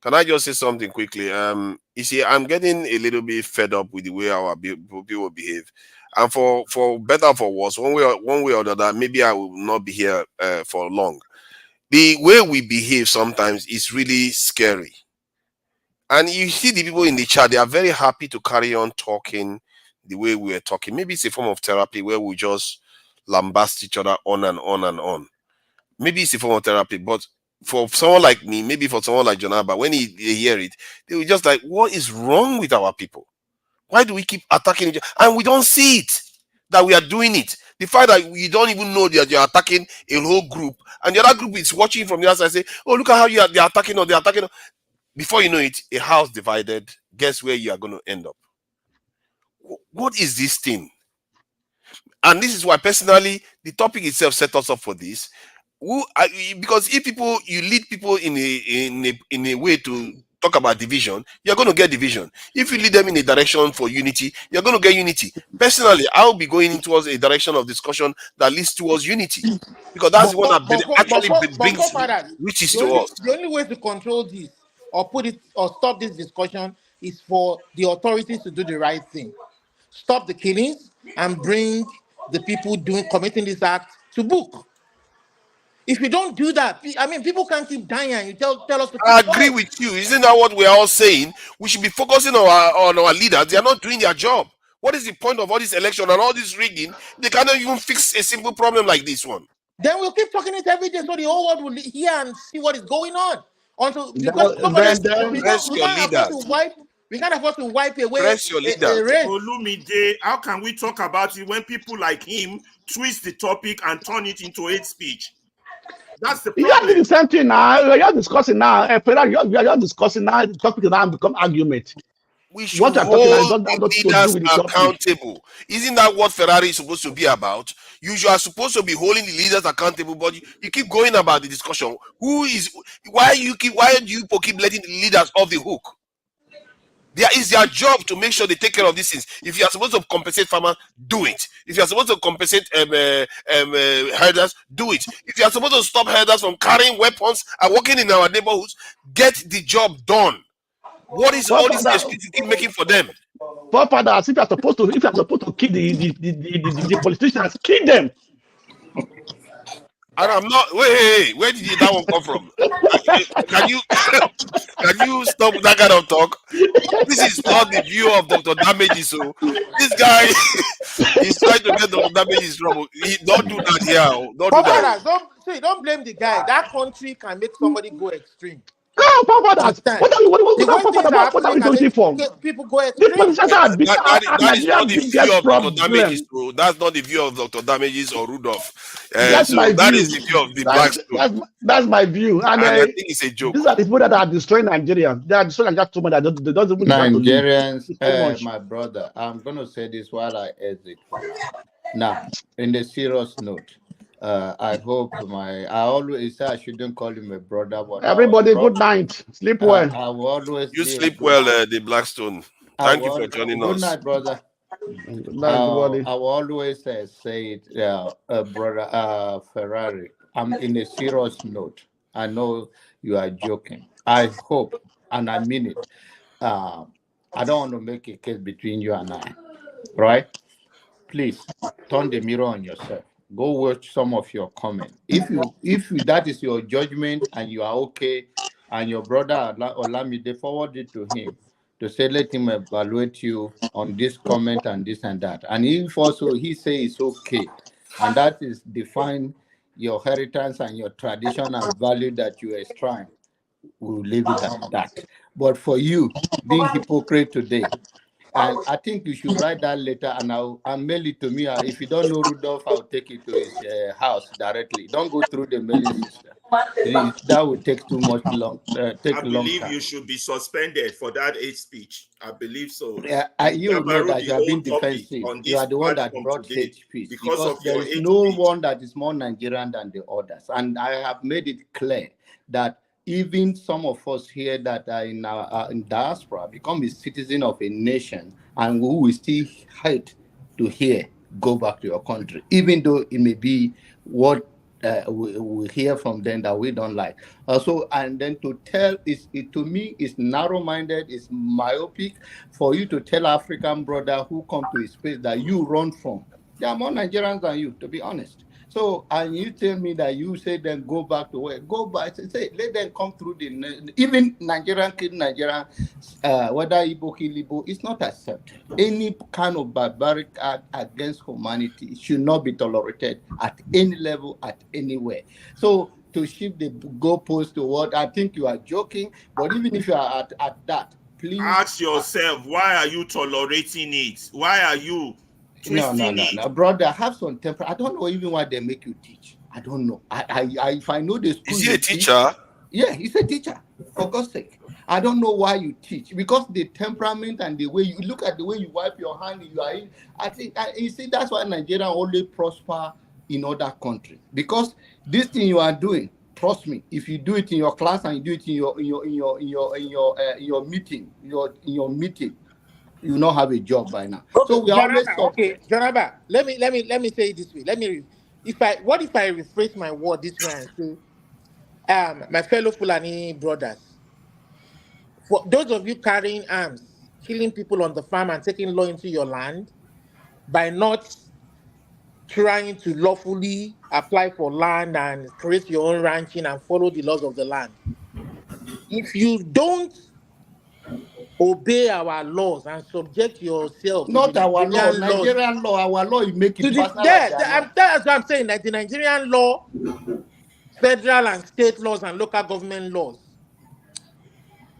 Can I just say something quickly? You see, I'm getting a little bit fed up with the way our people behave, and for better or for worse, one way or the other, maybe I will not be here for long. The way we behave sometimes is really scary, and you see the people in the chat; they are very happy to carry on talking the way we are talking. Maybe it's a form of therapy where we just lambast each other on and on and on. Maybe it's a form of therapy, but for someone like me, maybe for someone like Jonaba, when they hear it, they will just like, what is wrong with our people? Why do we keep attacking each other? And we don't see it, that we are doing it. The fact that we don't even know that you're attacking a whole group, and the other group is watching from the outside, say, oh, look at how they're attacking, or they're attacking. Before you know it, a house divided, guess where you are going to end up? What is this thing? And this is why, personally, the topic itself set us up for this. Because if you lead people in a way to talk about division, you're going to get division. If you lead them in a direction for unity, you're going to get unity. Personally, I'll be going towards a direction of discussion that leads towards unity, because that's the one that actually brings riches to us. The only way to control this or put it or stop this discussion is for the authorities to do the right thing. Stop the killings and bring the people committing this act to book. If you don't do that, I mean, people can't keep dying and you tell us to keep I agree quiet. with you. Isn't that what we're all saying? We should be focusing on our leaders. They are not doing their job. What is the point of all this election and all this rigging? They cannot even fix a simple problem like this one. Then we'll keep talking it every day so the whole world will hear and see what is going on. We can't afford to wipe away Press your leader. a race. Olumide, how can we talk about it when people like him twist the topic and turn it into hate speech? That's the problem. You are the same thing now. We are just discussing now. We are just discussing now. The topic now become argument. We should hold the leaders accountable. Isn't that what Ferrari is supposed to be about? You are supposed to be holding the leaders accountable, but you keep going about the discussion. Why do you keep letting the leaders off the hook? It's their job to make sure they take care of these things. If you are supposed to compensate farmers, do it. If you are supposed to compensate herders, do it. If you are supposed to stop herders from carrying weapons and working in our neighborhoods, get the job done. What is all this excuse you keep making for them? Forefathers, if you are supposed to kill the politicians, kill them. And I'm not. Wait, where did that one come from? Can you stop that kind of talk? This is not the view of Dr. Damages. So this guy is trying to get Dr. Damages trouble. Don't do that here. Don't do that. Don't blame the guy. That country can make somebody go extreme. Go forward that. What are you The way things are what are happening we can voting for? make people go These extreme. politicians are big That is not Nigeria's the view biggest of Dr. problem. Damages. So that's not the view of Dr. Damages or Rudolph. That's So my that is view. the view of the Blackstone. That's my view. And And I think it's a joke. these are the people that are destroying Nigeria. They are destroying Nigeria too much that they don't even deserve to live. Nigerians, It's too much. my brother, I'm going to say this while I exit for now. Now, in the serious note, I hope I always say I shouldn't call him a brother, but Everybody, good night. Sleep well. I will always You be sleep well, the Blackstone. Thank you for joining Good us. night, brother. Good night, everybody. I will always say it, brother Ferrari. I'm in a serious note. I know you are joking. I hope, and I mean it. I don't want to make a case between you and I, right? Please turn the mirror on yourself. Go watch some of your comments. If that is your judgment and you are okay, and your brother Olamide forward it to him to say let him evaluate you on this comment and this and that. And if also he say it's okay, and that is define your heritage and your tradition and value that you are trying, we'll leave it at that. But for you being hypocrite today, and I think you should write that letter and I'll mail it to me. If you don't know Rudolph, I'll take it to his house directly. Don't go through the mailing system. That would take too much long. I believe you should be suspended for that hate speech. I believe so. You know that you have been defensive. You are the one that brought hate speech because there is no one that is more Nigerian than the others. And I have made it clear that even some of us here that are in diaspora become a citizen of a nation and who will still hate to hear go back to your country, even though it may be what we hear from them that we don't like. And then to tell to me is narrow-minded, is myopic for you to tell African brother who come to a space that you run from. They are more Nigerians than you, to be honest. So, and you tell me that you say then go back to where? Go back, say let them come through even Nigerian kill Nigerian, whether Igbo kill Igbo, it's not accepted. Any kind of barbaric act against humanity should not be tolerated at any level, at anywhere. So, to shift the goalpost to what I think you are joking, but even if you are at that, please ask yourself, why are you tolerating it? Why are you twisting it? Brother, have some temper. I don't know even why they make you teach. I don't know. If I know the school, is he a teacher? Yeah, he's a teacher. For God's sake, I don't know why you teach, because the temperament and the way you look at the way you wipe your hand, you are in. I think you see that's why Nigeria only prosper in other countries, because this thing you are doing. Trust me, if you do it in your class and you do it in your meeting, you will not have a job by now. Okay, so we are always Jonaba, let me say it this way. If I rephrase my word this way and say, my fellow Fulani brothers, for those of you carrying arms, killing people on the farm and taking law into your land by not trying to lawfully apply for land and create your own ranching and follow the laws of the land. If you don't obey our laws and subject yourself not to our law, Nigerian law. Our law is making that's what I'm saying. That the Nigerian law, federal and state laws and local government laws,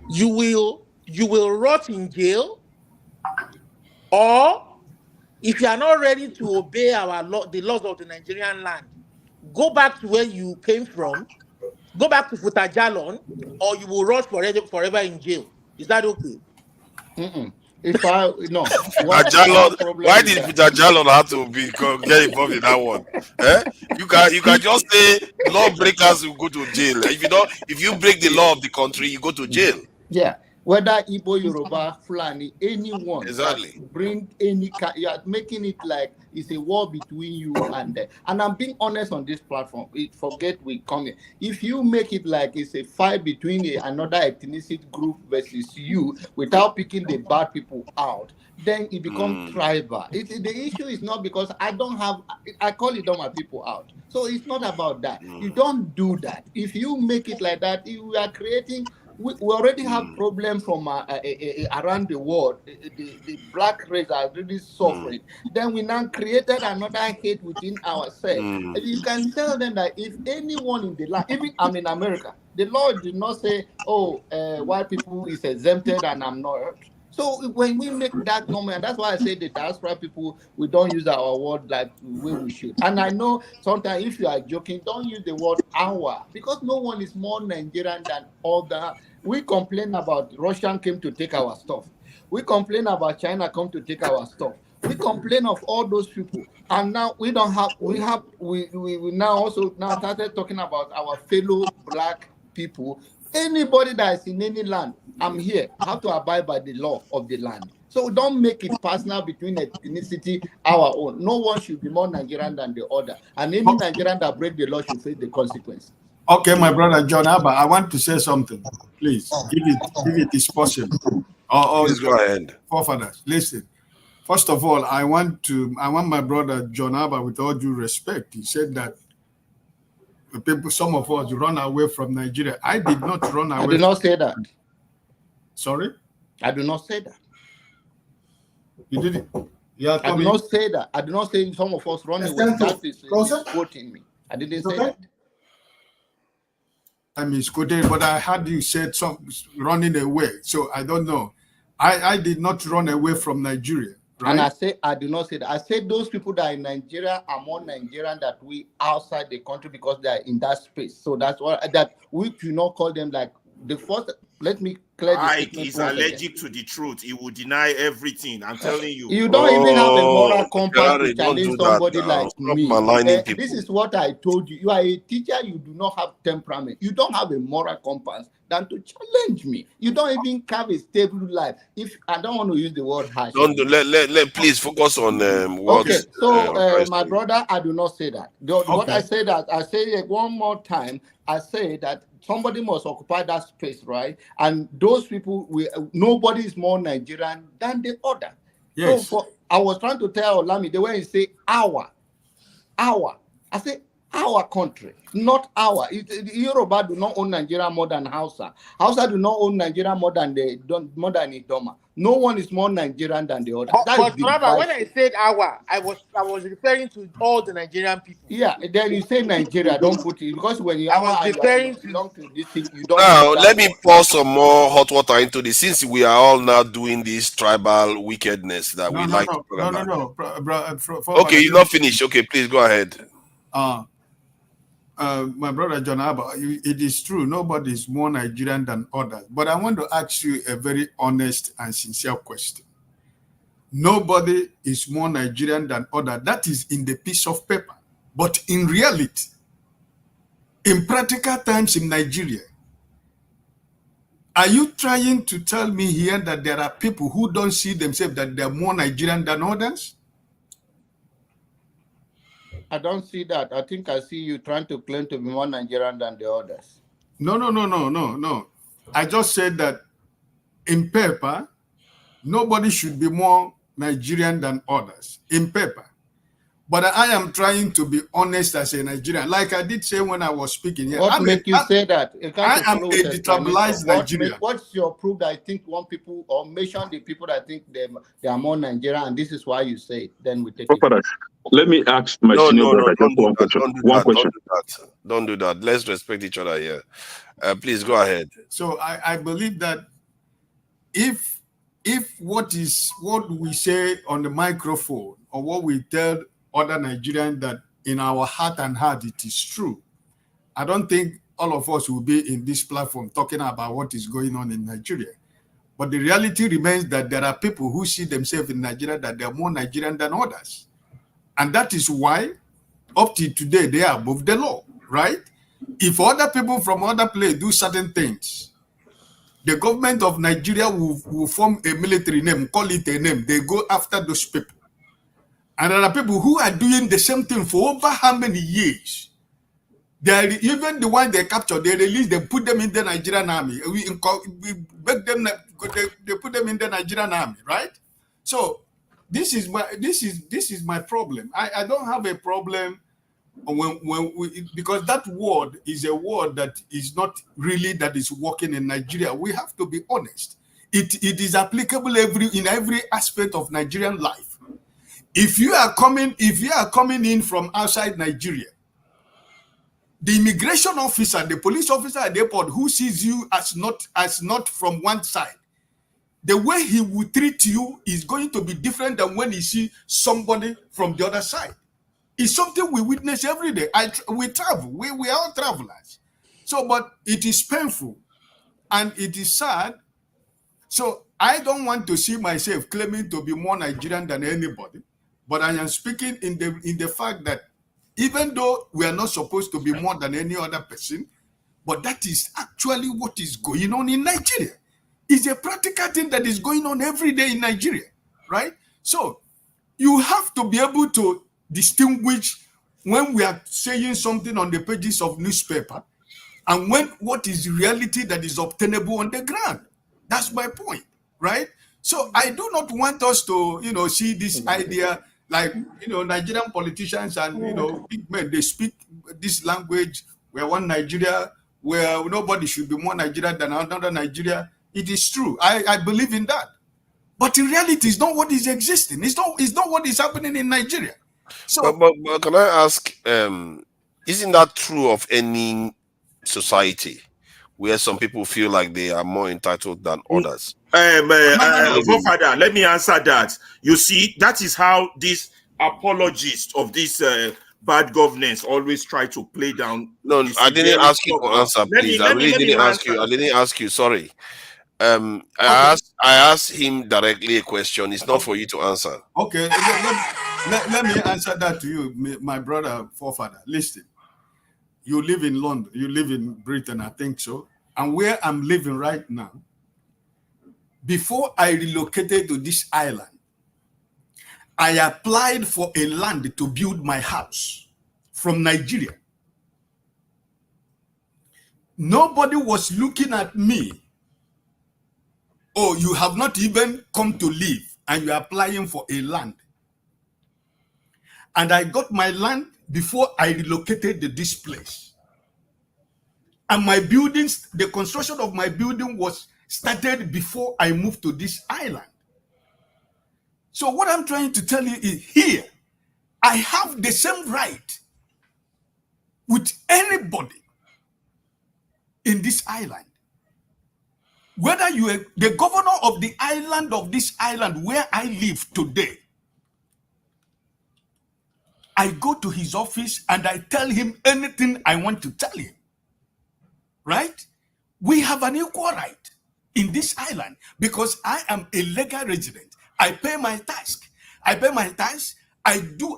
you will rot in jail, or if you are not ready to obey our law, the laws of the Nigerian land, go back to where you came from, go back to Futajalon, or you will rot forever in jail. Is that okay? If I no, why did Futajalon have to get involved in that one? You can just say lawbreakers will go to jail. If you break the law of the country, you go to jail. Yeah, whether Igbo, Yoruba, Fulani, anyone, exactly. Bring any you are making it like it's a war between you and them. And I'm being honest on this platform. Forget we come here. If you make it like it's a fight between another ethnicity group versus you without picking the bad people out, then it becomes tribal. The issue is not because I call it all my people out. So it's not about that. You don't do that. If you make it like that, you are creating. We already have problems from around the world. The black race are really suffering. Then we now created another hate within ourselves. You can tell them that if anyone in the land, even I'm in America, The law did not say, oh, white people is exempted and I'm not. So when we make that comment, that's why I say the diaspora people, we don't use our word like the way we should. And I know sometimes if you are joking, don't use the word our, because no one is more Nigerian than other. We complain about Russian came to take our stuff. We complain about China come to take our stuff. We complain of all those people, and now we don't have. We now also now started talking about our fellow black people. Anybody that is in any land, I'm here. Have to abide by the law of the land. So don't make it personal between ethnicity, our own. No one should be more Nigerian than the other, and any Nigerian that break the law should face the consequences. Okay, my brother John Abba, I want to say something. Please, if it is possible. Please go ahead. Forefathers, listen. First of all, I want my brother John Abba, with all due respect, he said that some of us run away from Nigeria. I did not run away. I did not say that. Sorry? I do not say that. You did it? I did not say that. I did not say some of us run away. That is quoting me. I didn't say that. I misquoted, but I heard you said some running away. So I don't know. I did not run away from Nigeria. Right? And I say I do not say that. I said those people that are in Nigeria are more Nigerian than we outside the country because they are in that space. So that's what that we do not call them like the first. Let me clear this. Ike is allergic to the truth. He will deny everything. I'm telling you. You don't even have a moral compass to challenge somebody like me. People. This is what I told you. You are a teacher. You do not have temperament. You don't have a moral compass than to challenge me. You don't even have a stable life. If I don't want to use the word harsh. Don't do, let please focus on what. Okay, so my brother, I do not say that. What I say that I say it one more time. I say that somebody must occupy that space, right? And those people, nobody is more Nigerian than the other. Yes. So I was trying to tell Olami the way he say our. I say our country, not our. Yoruba do not own Nigeria more than Hausa. Hausa do not own Nigeria more than Idoma. No one is more Nigerian than the other. But Baba, when I said our, I was referring to all the Nigerian people. Yeah, then you say Nigeria, don't put it because when you belong to this thing, you don't. Now let me pour some more hot water into this, since we are all now doing this tribal wickedness that we like to talk about. Okay, you're not finished. Okay, please go ahead. My brother John Abba, it is true, nobody is more Nigerian than others. But I want to ask you a very honest and sincere question. Nobody is more Nigerian than others. That is in the piece of paper. But in reality, in practical terms in Nigeria, are you trying to tell me here that there are people who don't see themselves that they're more Nigerian than others? I don't see that. I think I see you trying to claim to be more Nigerian than the others. No. I just said that in paper, nobody should be more Nigerian than others. In paper. But I am trying to be honest as a Nigerian. Like I did say when I was speaking here. What make you say that? I am a destabilized Nigerian. What's your proof that I think one people or mention the people that think they are more Nigerian and this is why you say it? Then we take it. Let me ask my senior brother just one question. One question. Don't do that. Let's respect each other here. Please go ahead. So I believe that if what we say on the microphone or what we tell other Nigerians that in our heart and heart it is true, I don't think all of us will be in this platform talking about what is going on in Nigeria. But the reality remains that there are people who see themselves in Nigeria that they are more Nigerian than others. And that is why, up to today, they are above the law, right? If other people from other places do certain things, the government of Nigeria will form a military name, call it a name. They go after those people. And there are people who are doing the same thing for over how many years? They are, even the one they capture, they release them, put them in the Nigerian army. We make them, they put them in the Nigerian army, right? So this is my problem. I don't have a problem because that word is a word that is not really that is working in Nigeria. We have to be honest. It is applicable in every aspect of Nigerian life. If you are coming in from outside Nigeria, the immigration officer, the police officer at the airport who sees you as not from one side, the way he will treat you is going to be different than when he sees somebody from the other side. It's something we witness every day. We travel. We are all travelers. So, but it is painful and it is sad. So I don't want to see myself claiming to be more Nigerian than anybody, but I am speaking in the fact that even though we are not supposed to be more than any other person, but that is actually what is going on in Nigeria. It's a practical thing that is going on every day in Nigeria, right? So you have to be able to distinguish when we are saying something on the pages of newspaper and when what is reality that is obtainable on the ground. That's my point, right? So I do not want us to, see this idea like, Nigerian politicians and, big men, they speak this language, where one Nigeria, where nobody should be more Nigerian than another Nigeria. It is true. I believe in that. But in reality, it's not what is existing. It's not what is happening in Nigeria. So, but can I ask, isn't that true of any society where some people feel like they are more entitled than others? Father, let me answer that. You see, that is how these apologists of this bad governance always try to play down. No, I didn't ask you to answer, please. I really didn't ask you. I didn't ask you. Sorry. I asked him directly a question. It's not for you to answer. Okay, let me answer that to you, my brother, forefather. Listen, you live in London, you live in Britain, I think so. And where I'm living right now, before I relocated to this island, I applied for a land to build my house from Nigeria. Nobody was looking at me. Oh, you have not even come to live and you're applying for a land. And I got my land before I relocated to this place. And my buildings, the construction of my building was started before I moved to this island. So what I'm trying to tell you is here, I have the same right with anybody in this island. Whether you are the governor of the island of this island where I live today, I go to his office and I tell him anything I want to tell him. Right? We have an equal right in this island because I am a legal resident. I pay my tax. I pay my tax. I do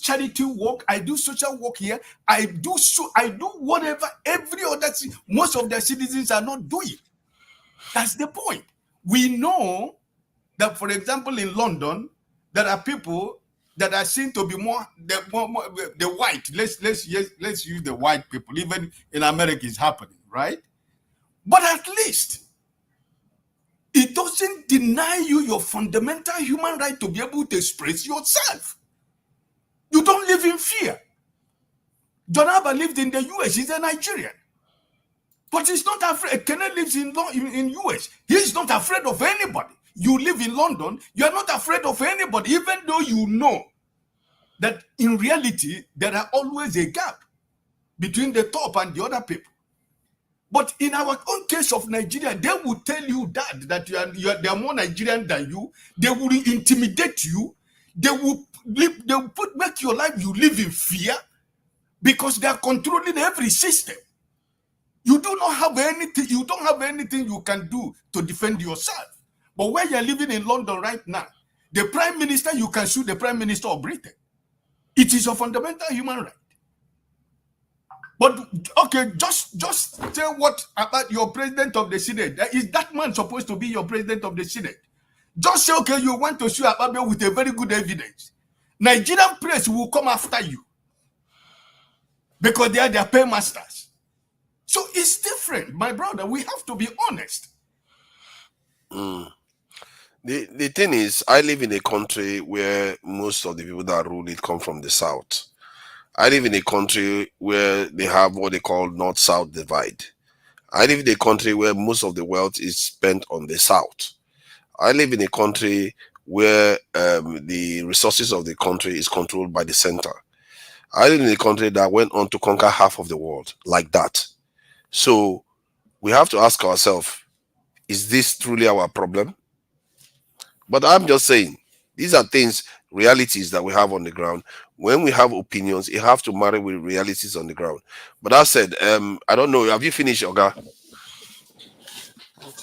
charity work. I do social work here. I do whatever every other most of the citizens are not doing. That's the point. We know that, for example, in London, there are people that are seen to be more the white. Let's use the white people. Even in America, it's happening, right? But at least it doesn't deny you your fundamental human right to be able to express yourself. You don't live in fear. John Abba lived in the US. He's a Nigerian. But he's not afraid. Kenneth lives in US. He's not afraid of anybody. You live in London. You're not afraid of anybody, even though you know that in reality, there are always a gap between the top and the other people. But in our own case of Nigeria, they will tell you that they are more Nigerian than you. They will intimidate you. They will make your life you live in fear because they are controlling every system. You do not have anything. You don't have anything you can do to defend yourself. But where you're living in London right now, the Prime Minister, you can sue the Prime Minister of Britain. It is a fundamental human right. But okay, just tell what about your president of the Senate? Is that man supposed to be your president of the Senate? Just say, okay, you want to sue Akpabio with a very good evidence. Nigerian press will come after you because they are their paymasters. So it's different, my brother. We have to be honest. The thing is, I live in a country where most of the people that rule it come from the south. I live in a country where they have what they call north-south divide. I live in a country where most of the wealth is spent on the south. I live in a country where the resources of the country is controlled by the center. I live in a country that went on to conquer half of the world like that. So we have to ask ourselves, is this truly our problem? But I'm just saying, these are things, realities that we have on the ground. When we have opinions, you have to marry with realities on the ground. But that said, I don't know. Have you finished, Oga?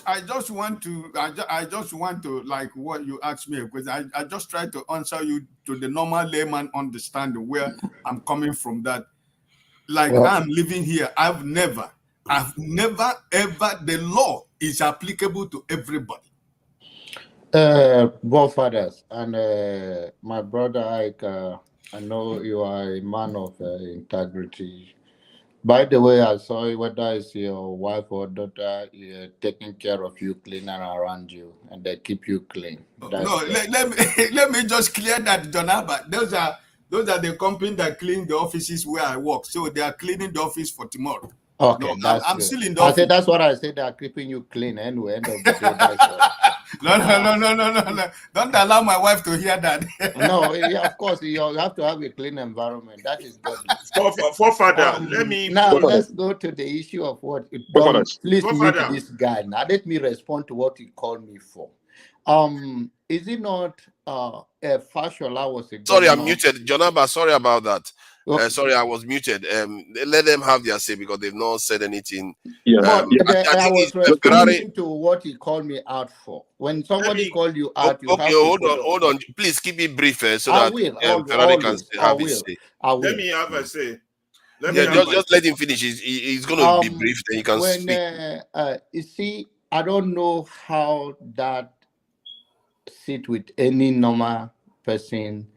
I just want to like what you asked me, because I just try to answer you to the normal layman understanding where I'm coming from. That like I'm living here, I've never ever, the law is applicable to everybody. Both fathers and my brother Ike, I know you are a man of integrity. By the way, I saw whether it's your wife or daughter taking care of you, cleaning around you, and they keep you clean. That's No, let me just clear that, John Albert. Those are the company that clean the offices where I work. So they are cleaning the office for tomorrow. okay. No, I'm still in the I office. said that's what I said. They are keeping you clean anyway. End of the day, that's what. No. Don't allow my wife to hear that. No, yeah, of course, you have to have a clean environment. That is godly. Forefather, let me now let's go to the issue of what please mute this guy. Now let me respond to what he called me for. Is it not Fashola was a Sorry, I'm governor? muted. Jonaba, sorry about that. Okay. Sorry, I was muted. Let them have their say because they've not said anything. But I was responding to what he called me out for. When somebody called you out, you have to hold on. Please keep it brief so I that will, Ferrari can have I his will. say. Let me have a say. Just let him finish. He's going to be brief, then you can speak. You see, I don't know how that sit with any normal person.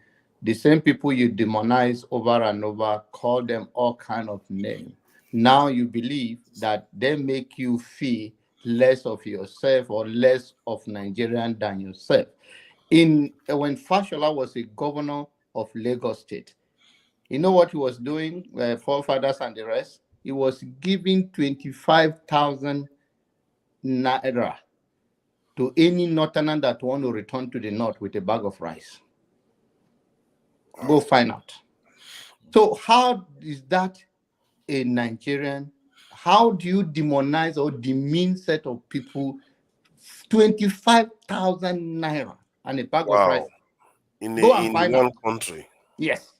The same people you demonize over and over, call them all kind of names. Now you believe that they make you feel less of yourself or less of Nigerian than yourself. When Fashola was a governor of Lagos State, you know what he was doing, forefathers and the rest? He was giving 25,000 naira to any northerner that want to return to the north with a bag of rice. Go find out. So how is that a Nigerian? How do you demonize or demean set of people 25,000 naira and a bag of rice? Go and find one out. country. Yes.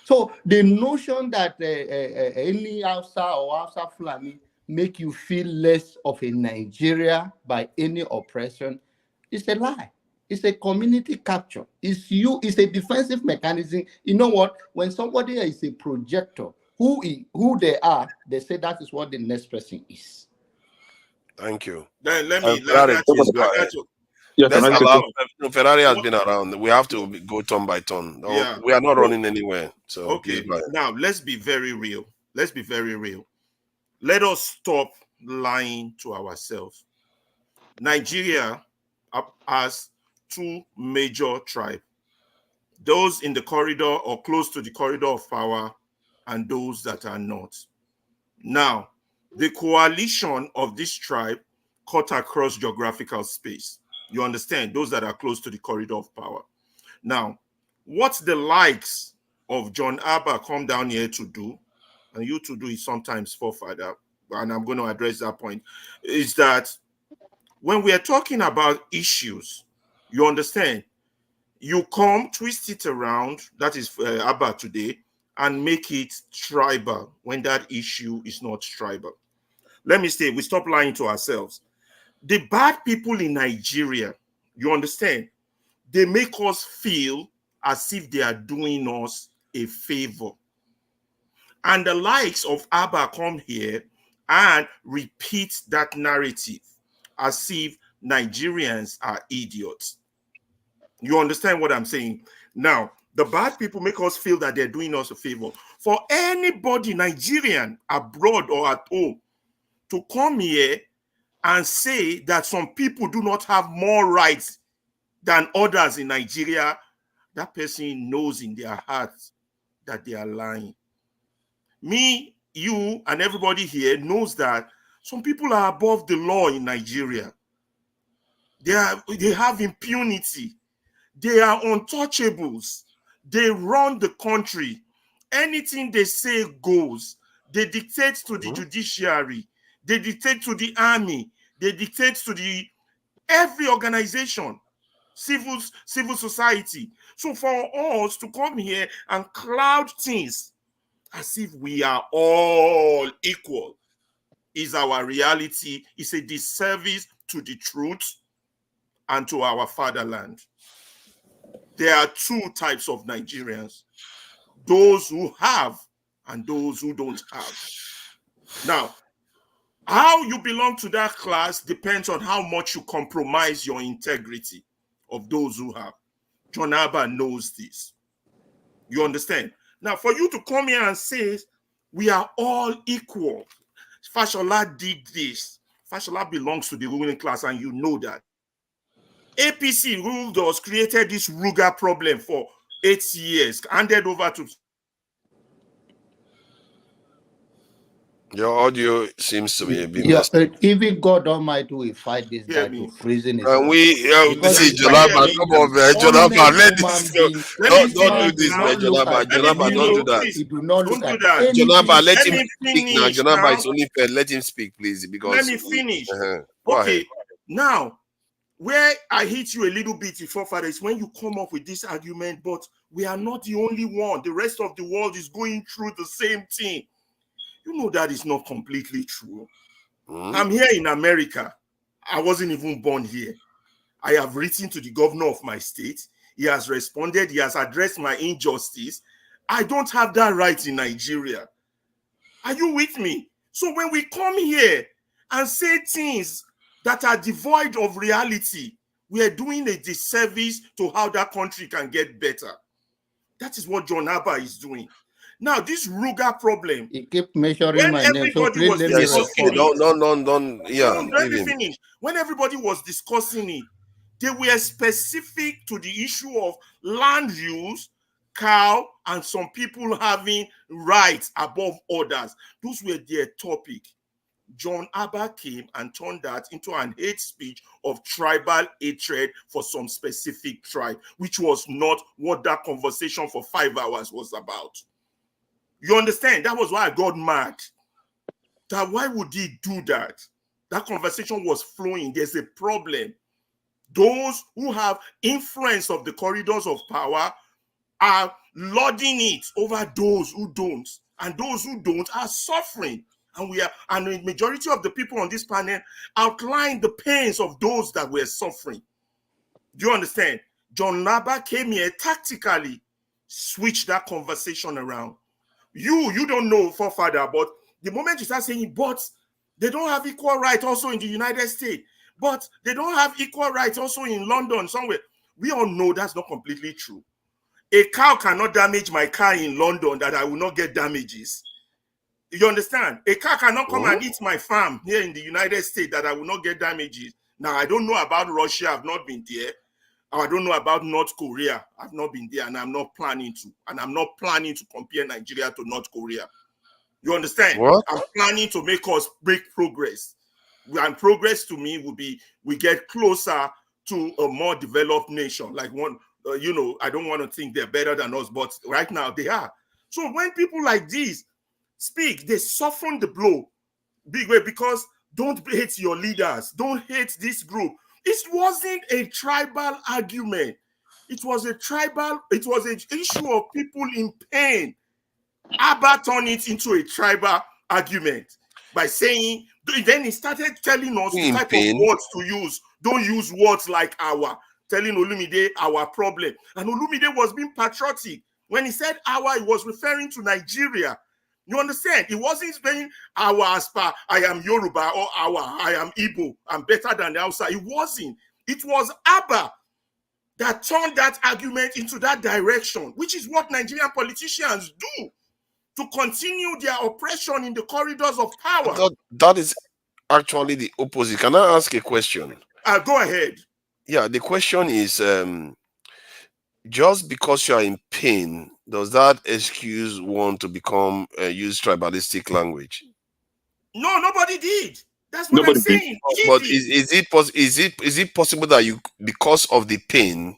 So the notion that any Hausa or Hausa Fulani make you feel less of a Nigeria by any oppression is a lie. It's a community capture. It's a defensive mechanism. You know what? When somebody is a projector, who they are, they say that is what the next person is. Thank you. Then let Ferrari, Ferrari has been around. We have to go turn by turn. No, we are not running anywhere. So okay, now let's be very real. Let us stop lying to ourselves. Nigeria has two major tribes, those in the corridor or close to the corridor of power and those that are not. Now, the coalition of this tribe cut across geographical space. You understand? Those that are close to the corridor of power. Now, what the likes of John Abba come down here to do, and you to do is sometimes forefather, and I'm going to address that point, is that when we are talking about issues, you understand, you come, twist it around, that is Abba today, and make it tribal when that issue is not tribal. Let me say, we stop lying to ourselves. The bad people in Nigeria, you understand, they make us feel as if they are doing us a favor. And the likes of Abba come here and repeat that narrative as if Nigerians are idiots. You understand what I'm saying? Now, the bad people make us feel that they're doing us a favor. For anybody, Nigerian, abroad or at home, to come here and say that some people do not have more rights than others in Nigeria, that person knows in their hearts that they are lying. Me, you, and everybody here knows that some people are above the law in Nigeria. They have impunity. They are untouchables. They run the country. anything they say goes. They dictate to the judiciary. They dictate to the army. They dictate to every organization, civil society. So for us to come here and cloud things as if we are all equal is our reality. It's a disservice to the truth and to our fatherland. There are two types of Nigerians: those who have and those who don't have. Now, how you belong to that class depends on how much you compromise your integrity of those who have. John Abba knows this. You understand? Now, for you to come here and say we are all equal, Fashola did this. Fashola belongs to the ruling class, and you know that. APC ruled us, created this Ruga problem for 8 years, handed over to... Your audio seems to be a bit Yeah, messed. even God Almighty will fight this guy to prison. And we see Jonaba, come on, man. Jonaba, let this go. Don't do this, man. Jonaba, don't do that. Don't do that. Jonaba, let him me speak now. finish Jonaba, now. it's only fair. Let him speak, please, because Let me finish. Go Okay, ahead. now, where I hit you a little bit before, Father, is when you come up with this argument, but we are not the only one. The rest of the world is going through the same thing. You know that is not completely true. I'm here in America. I wasn't even born here. I have written to the governor of my state. He has responded. He has addressed my injustice. I don't have that right in Nigeria. Are you with me? So when we come here and say things that are devoid of reality, we are doing a disservice to how that country can get better. That is what John Abba is doing. Now, this Ruga problem, he kept measuring when my name, so everybody please was let me discussing respond. it, let me finish. When everybody was discussing it, they were specific to the issue of land use, cow, and some people having rights above others. Those were their topic. John Abba came and turned that into an hate speech of tribal hatred for some specific tribe, which was not what that conversation for 5 hours was about. You understand? That was why I got mad. That why would he do that? That conversation was flowing. There's a problem. Those who have influence of the corridors of power are lording it over those who don't. And those who don't are suffering. And the majority of the people on this panel outline the pains of those that were suffering. Do you understand? John Naba came here tactically, switched that conversation around. You don't know, forefather, but the moment you start saying, but they don't have equal rights also in the United States, but they don't have equal rights also in London somewhere, we all know that's not completely true. A cow cannot damage my car in London that I will not get damages. You understand? A car cannot come and eat my farm here in the United States that I will not get damages. Now, I don't know about Russia. I've not been there. I don't know about North Korea. I've not been there, and I'm not planning to. And I'm not planning to compare Nigeria to North Korea. You understand? What? I'm planning to make us break progress. And progress to me would be we get closer to a more developed nation. Like one, I don't want to think they're better than us, but right now they are. So when people like this speak, they soften the blow big way, because don't hate your leaders. Don't hate this group. It wasn't a tribal argument. It was an issue of people in pain. Abba turned it into a tribal argument by saying, then he started telling us the type of words to use. Don't use words like telling Olumide our problem. And Olumide was being patriotic. When he said our, he was referring to Nigeria. You understand? He wasn't saying our as per I am Yoruba or I am Igbo, I'm better than the outside. It wasn't. It was Abba that turned that argument into that direction, which is what Nigerian politicians do to continue their oppression in the corridors of power. That is actually the opposite. Can I ask a question? Go ahead. Yeah, the question is, just because you are in pain, does that excuse one to become use tribalistic language? No, nobody did. That's what I'm saying. But is it possible that you, because of the pain,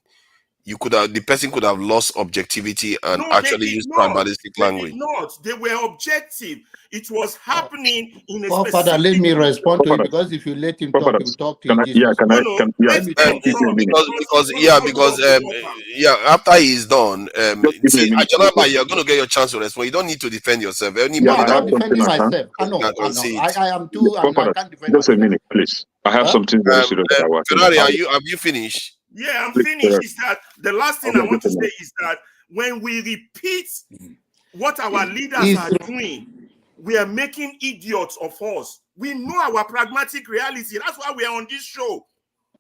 the person could have lost objectivity and No, they actually did used not. tribalistic They language. did not. They were objective. It was happening in a Father, let specific me region. respond to it because if you let him talk, he will talk till Jesus. No, let him talk Because after he's done, see, Ajanaba, you're going to get your chance to respond. You don't need to defend yourself. Anybody No, I'm that not defending myself. I know. I am too, and I can't defend Just a myself. minute, please. I have something very serious that I want to Ferrari, say. have you finished? Yeah, I'm Please, finished. Is that the last thing okay, I want to just a say minute. is that when we repeat what our leaders are doing, we are making idiots of us. We know our pragmatic reality. That's why we are on this show.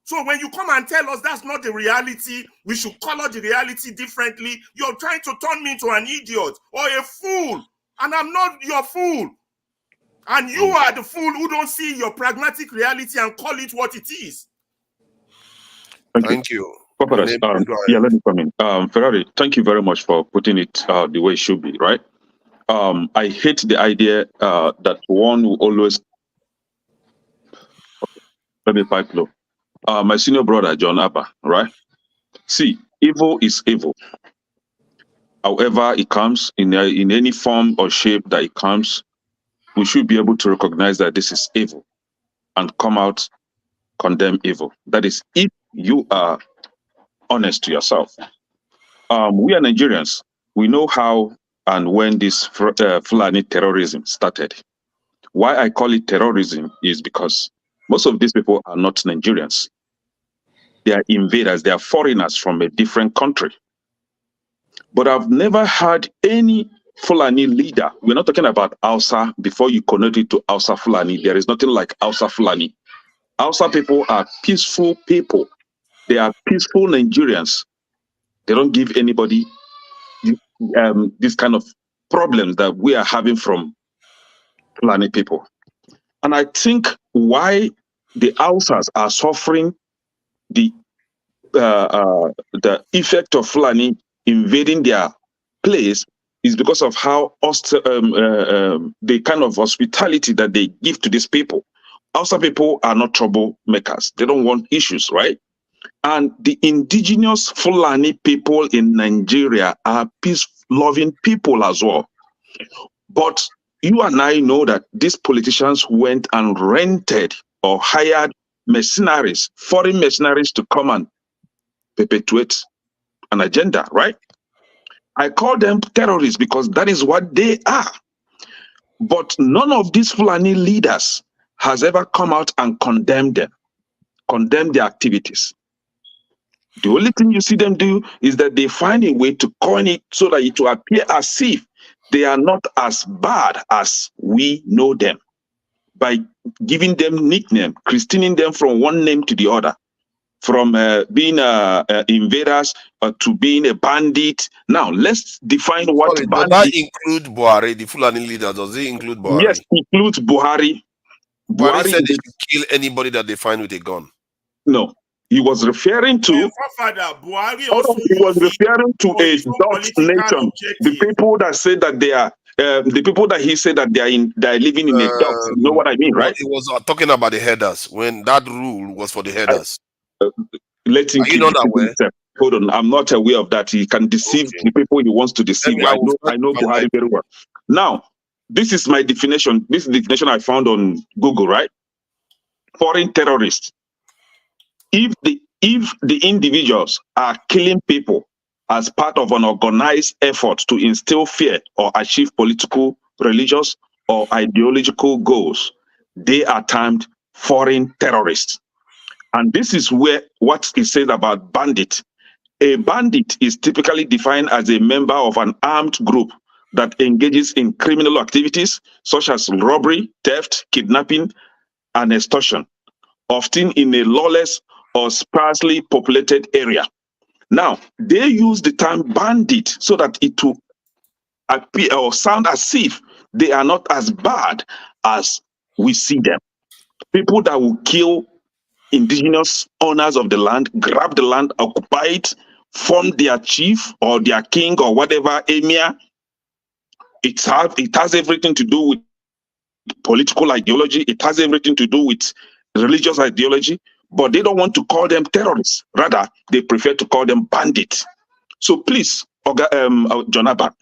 So when you come and tell us that's not the reality, we should color the reality differently, you're trying to turn me into an idiot or a fool. And I'm not your fool. And you are the fool who don't see your pragmatic reality and call it what it is. Thank you. Yeah, let me come in. Ferrari, thank you very much for putting it the way it should be, right? I hate the idea that one will always... Let me pipe low. My senior brother, John Abba, right? See, evil is evil. However it comes, in any form or shape that it comes, we should be able to recognize that this is evil and come out, condemn evil. That is, if you are honest to yourself. We are Nigerians. We know how and when this Fulani terrorism started. Why I call it terrorism is because most of these people are not Nigerians. They are invaders. They are foreigners from a different country. But I've never had any Fulani leader. We're not talking about Hausa. Before you connect it to Hausa Fulani, there is nothing like Hausa Fulani. Hausa people are peaceful people. They are peaceful Nigerians. They don't give anybody this kind of problems that we are having from Fulani people. And I think why the Hausas are suffering the effect of Fulani invading their place is because of how the kind of hospitality that they give to these people. Hausa people are not troublemakers. They don't want issues, right? And the indigenous Fulani people in Nigeria are peace-loving people as well. But you and I know that these politicians went and rented or hired mercenaries, foreign mercenaries, to come and perpetuate an agenda, right? I call them terrorists because that is what they are. But none of these Fulani leaders has ever come out and condemned them, condemned their activities. The only thing you see them do is that they find a way to coin it so that it will appear as if they are not as bad as we know them, by giving them nickname, christening them from one name to the other, from being invaders to being a bandit. Now, let's define what Sorry, bandit... does that include Buhari, the Fulani leader? Does it include Buhari? Yes, it includes Buhari. Buhari said they should kill anybody that they find with a gun. No, he was referring to... Buhari he was referring to a Dutch nation. The people that say that they are... the people that he said that they are living in a Dutch. You know what I mean, right? He was talking about the headers when that rule was for the headers. Let him Are you not aware? Hold on, I'm not aware of that. He can deceive the people he wants to deceive. I know Buhari very well. Now, this is my definition. This is the definition I found on Google, right? Foreign terrorists. If the individuals are killing people as part of an organized effort to instill fear or achieve political, religious, or ideological goals, they are termed foreign terrorists. And this is where what is said about bandit. A bandit is typically defined as a member of an armed group that engages in criminal activities such as robbery, theft, kidnapping, and extortion, often in a lawless or sparsely populated area. Now, they use the term bandit so that it will appear or sound as if they are not as bad as we see them. People that will kill indigenous owners of the land, grab the land, occupy it, form their chief or their king or whatever emir. It has everything to do with political ideology. It has everything to do with religious ideology. but they don't want to call them terrorists. Rather, they prefer to call them bandits. So please, John Abba,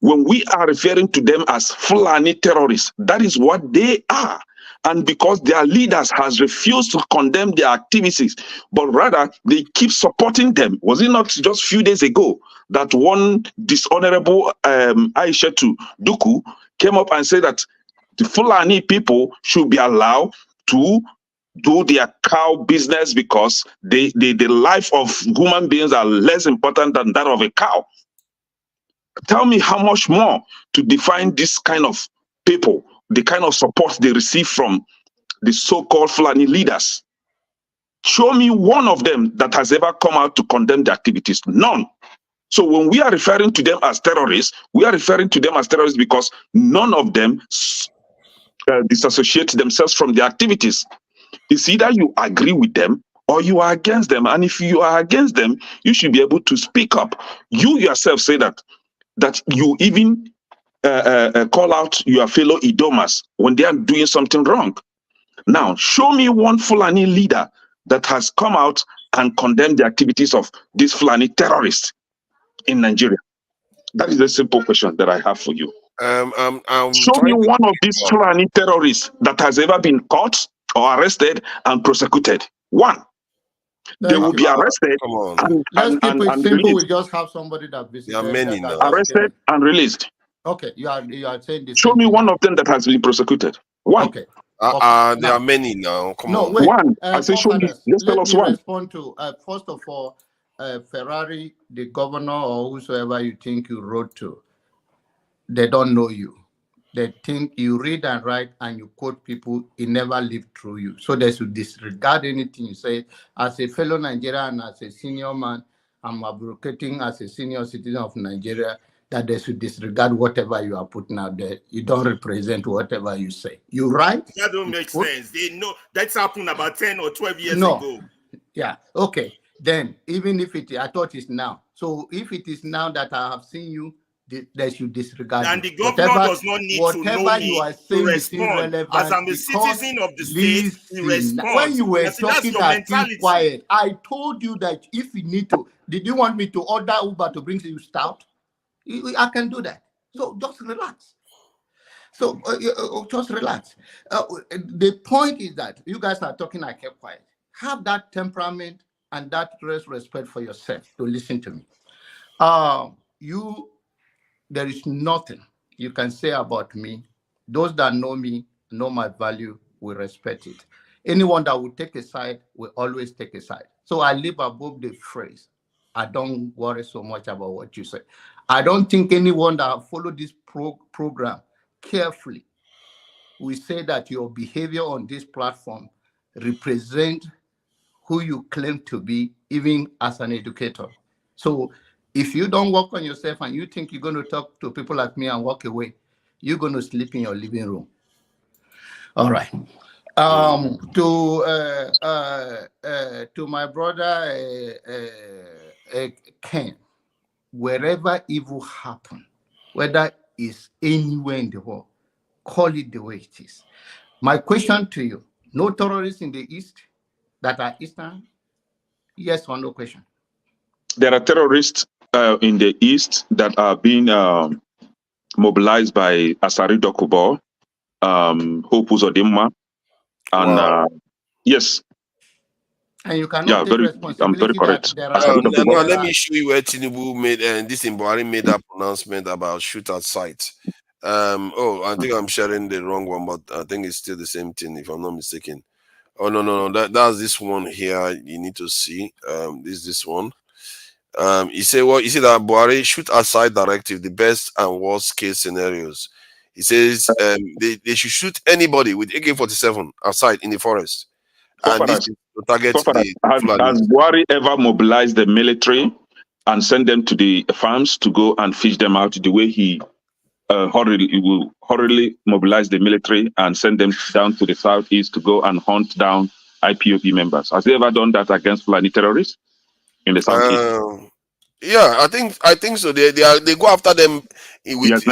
when we are referring to them as Fulani terrorists, that is what they are. And because their leaders has refused to condemn their activities, but rather they keep supporting them. Was it not just a few days ago that one dishonorable Aishatu Duku came up and said that the Fulani people should be allowed to do their cow business because the life of human beings are less important than that of a cow? Tell me how much more to define this kind of people, the kind of support they receive from the so-called Fulani leaders. Show me one of them that has ever come out to condemn the activities. None. So when we are referring to them as terrorists, we are referring to them as terrorists because none of them disassociate themselves from the activities. It's either you agree with them or you are against them. And if you are against them, you should be able to speak up. You yourself say that you even call out your fellow Idomas when they are doing something wrong. Now, show me one Fulani leader that has come out and condemned the activities of these Fulani terrorists in Nigeria. That is a simple question that I have for you. Show me one of these Fulani terrorists that has ever been caught or arrested and prosecuted. One. They will be arrested Let's keep it simple. released. We just have somebody that visited. There are many now. Arrested and released. Okay, you are saying this. Show me one of them that has been prosecuted. One. Okay. There are many now. Come on. Wait. One. I say show me. Just tell us one. Respond to first of all, Ferrari, the governor or whosoever you think you wrote to, they don't know you. They think you read and write and you quote people, it never lived through you. So they should disregard anything you say. As a fellow Nigerian, as a senior man, I'm advocating as a senior citizen of Nigeria that they should disregard whatever you are putting out there. You don't represent whatever you say. You right? That don't make sense. They know that's happened about 10 or 12 years ago. Yeah, okay. Then even if I thought it's now. So if it is now that I have seen you, they should disregard. And the governor does not need to know me to respond. As I'm a citizen of the state, he responds. When you were talking, I keep quiet. I told you that if you need to, did you want me to order Uber to bring you stout? I can do that. So just relax. So just relax. The point is that you guys are talking, I kept quiet. Have that temperament and that respect for yourself to listen to me. There is nothing you can say about me. Those that know me, know my value, will respect it. Anyone that will take a side will always take a side. So I live above the phrase. I don't worry so much about what you say. I don't think anyone that followed this program carefully will say that your behavior on this platform represents who you claim to be, even as an educator. So if you don't work on yourself and you think you're going to talk to people like me and walk away, you're going to sleep in your living room. All right. To my brother Ken, wherever evil happens, whether it's anywhere in the world, call it the way it is. My question to you, no terrorists in the East that are Eastern? Yes or no question? There are terrorists in the East that are being mobilized by Asari Dokubo, Hope Uzodimma, and yes. And you cannot take responsibility. I'm very correct. Let me show you where Tinubu made this Buhari made that pronouncement about shoot at sight. I think I'm sharing the wrong one, but I think it's still the same thing if I'm not mistaken. Oh no, that's this one here. You need to see. This one. He said that Buhari shoot aside directive, the best and worst case scenarios. He says they should shoot anybody with AK-47 outside in the forest. And this is to target has Buhari ever mobilized the military and send them to the farms to go and fish them out the way he will hurriedly mobilize the military and send them down to the southeast to go and hunt down IPOB members? Has he ever done that against Fulani terrorists in the southeast? Yeah, I think so. They go after them with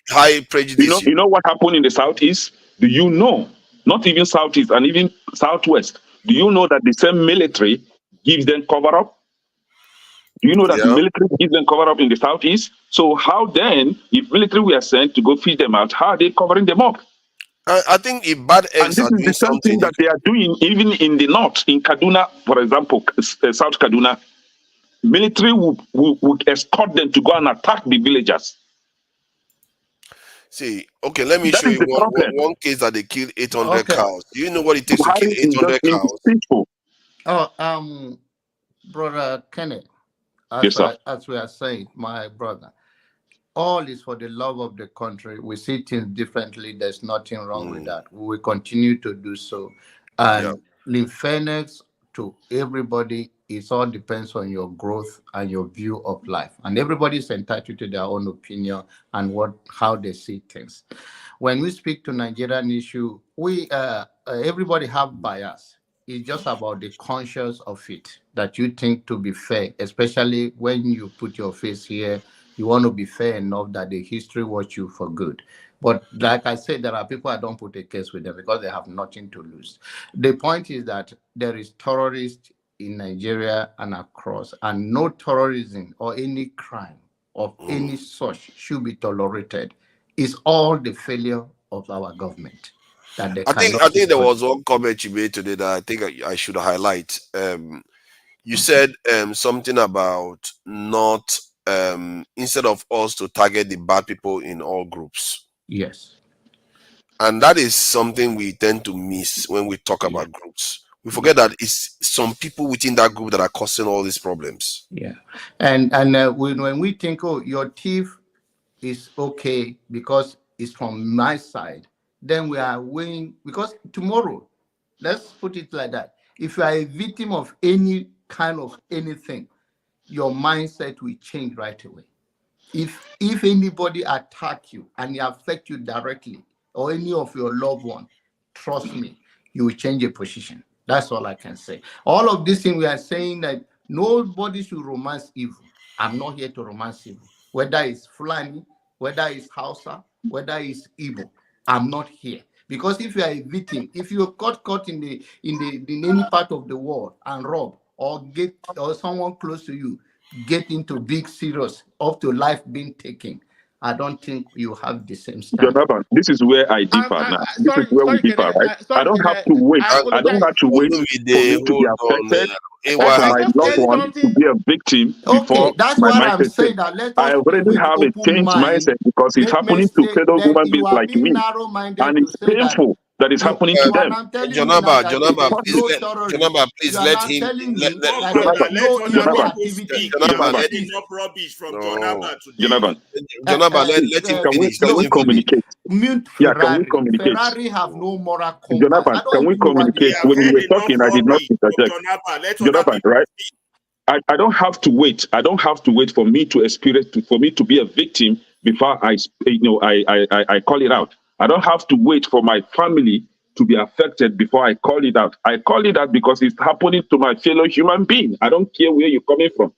high prejudice. You know what happened in the southeast? Do you know? Not even southeast and even southwest. Do you know that the same military gives them cover up? Do you know that the military gives them cover up in the southeast? So how then, if military were sent to go feed them out, how are they covering them up? I think if bad eggs And are this doing is the same thing something, that they are doing even in the north, in Kaduna, for example, South Kaduna. Military would escort them to go and attack the villagers. see, okay, let me That show is you the problem. one case that they killed 800 Okay. cows. Do you know what it takes to kill Buhari is 800 just cows? peaceful. Oh, Brother Kenneth, Yes, sir. as we are saying, my brother, all is for the love of the country. We see things differently. There's nothing wrong with that. We will continue to do so. And in fairness to everybody, it all depends on your growth and your view of life. And everybody is entitled to their own opinion and how they see things. When we speak to Nigerian issue, we everybody have bias. It's just about the conscience of it that you think to be fair, especially when you put your face here. You want to be fair enough that the history watch you for good. But like I said, there are people I don't put a case with them because they have nothing to lose. The point is that there is terrorists in Nigeria and across, and no terrorism or any crime of any sort should be tolerated. It's all the failure of our government. That they I think there was one comment you made today that I think I should highlight. You said something about not instead of us to target the bad people in all groups. Yes. And that is something we tend to miss when we talk about groups. We forget that it's some people within that group that are causing all these problems. Yeah. And when we think, oh, your thief is okay because it's from my side, then we are weighing, because tomorrow, let's put it like that. If you are a victim of any kind of anything, your mindset will change right away. If anybody attack you and it affect you directly, or any of your loved one, trust me, you will change your position. That's all I can say. All of this thing we are saying that nobody should romance evil. I'm not here to romance evil. Whether it's Fulani, whether it's Hausa, whether it's Igbo, I'm not here. Because if you are a victim, if you got caught in any part of the world and rob or someone close to you get into big serious up to life being taken, I don't think you have the same stand. Jonathan, this is where I differ now. This is where we differ, right? I don't have to wait. I don't have to wait for me to be affected or for my loved one to be a victim before that's my what I'm mindset saying. change. That let us I already have a changed mindset because it's happening to fellow human beings like me. And it's painful that it's happening to them. Jonaba, please let him. Jonaba, let him finish. Can we communicate? Yeah, can we communicate? Ferrari have no moral compass. Jonathan, can we communicate? When you were talking, I did not interject. Jonathan, right? I don't have to wait. I don't have to wait for me to experience, for me to be a victim before I call it out. I don't have to wait for my family to be affected before I call it out. I call it out because it's happening to my fellow human being. I don't care where you're coming from.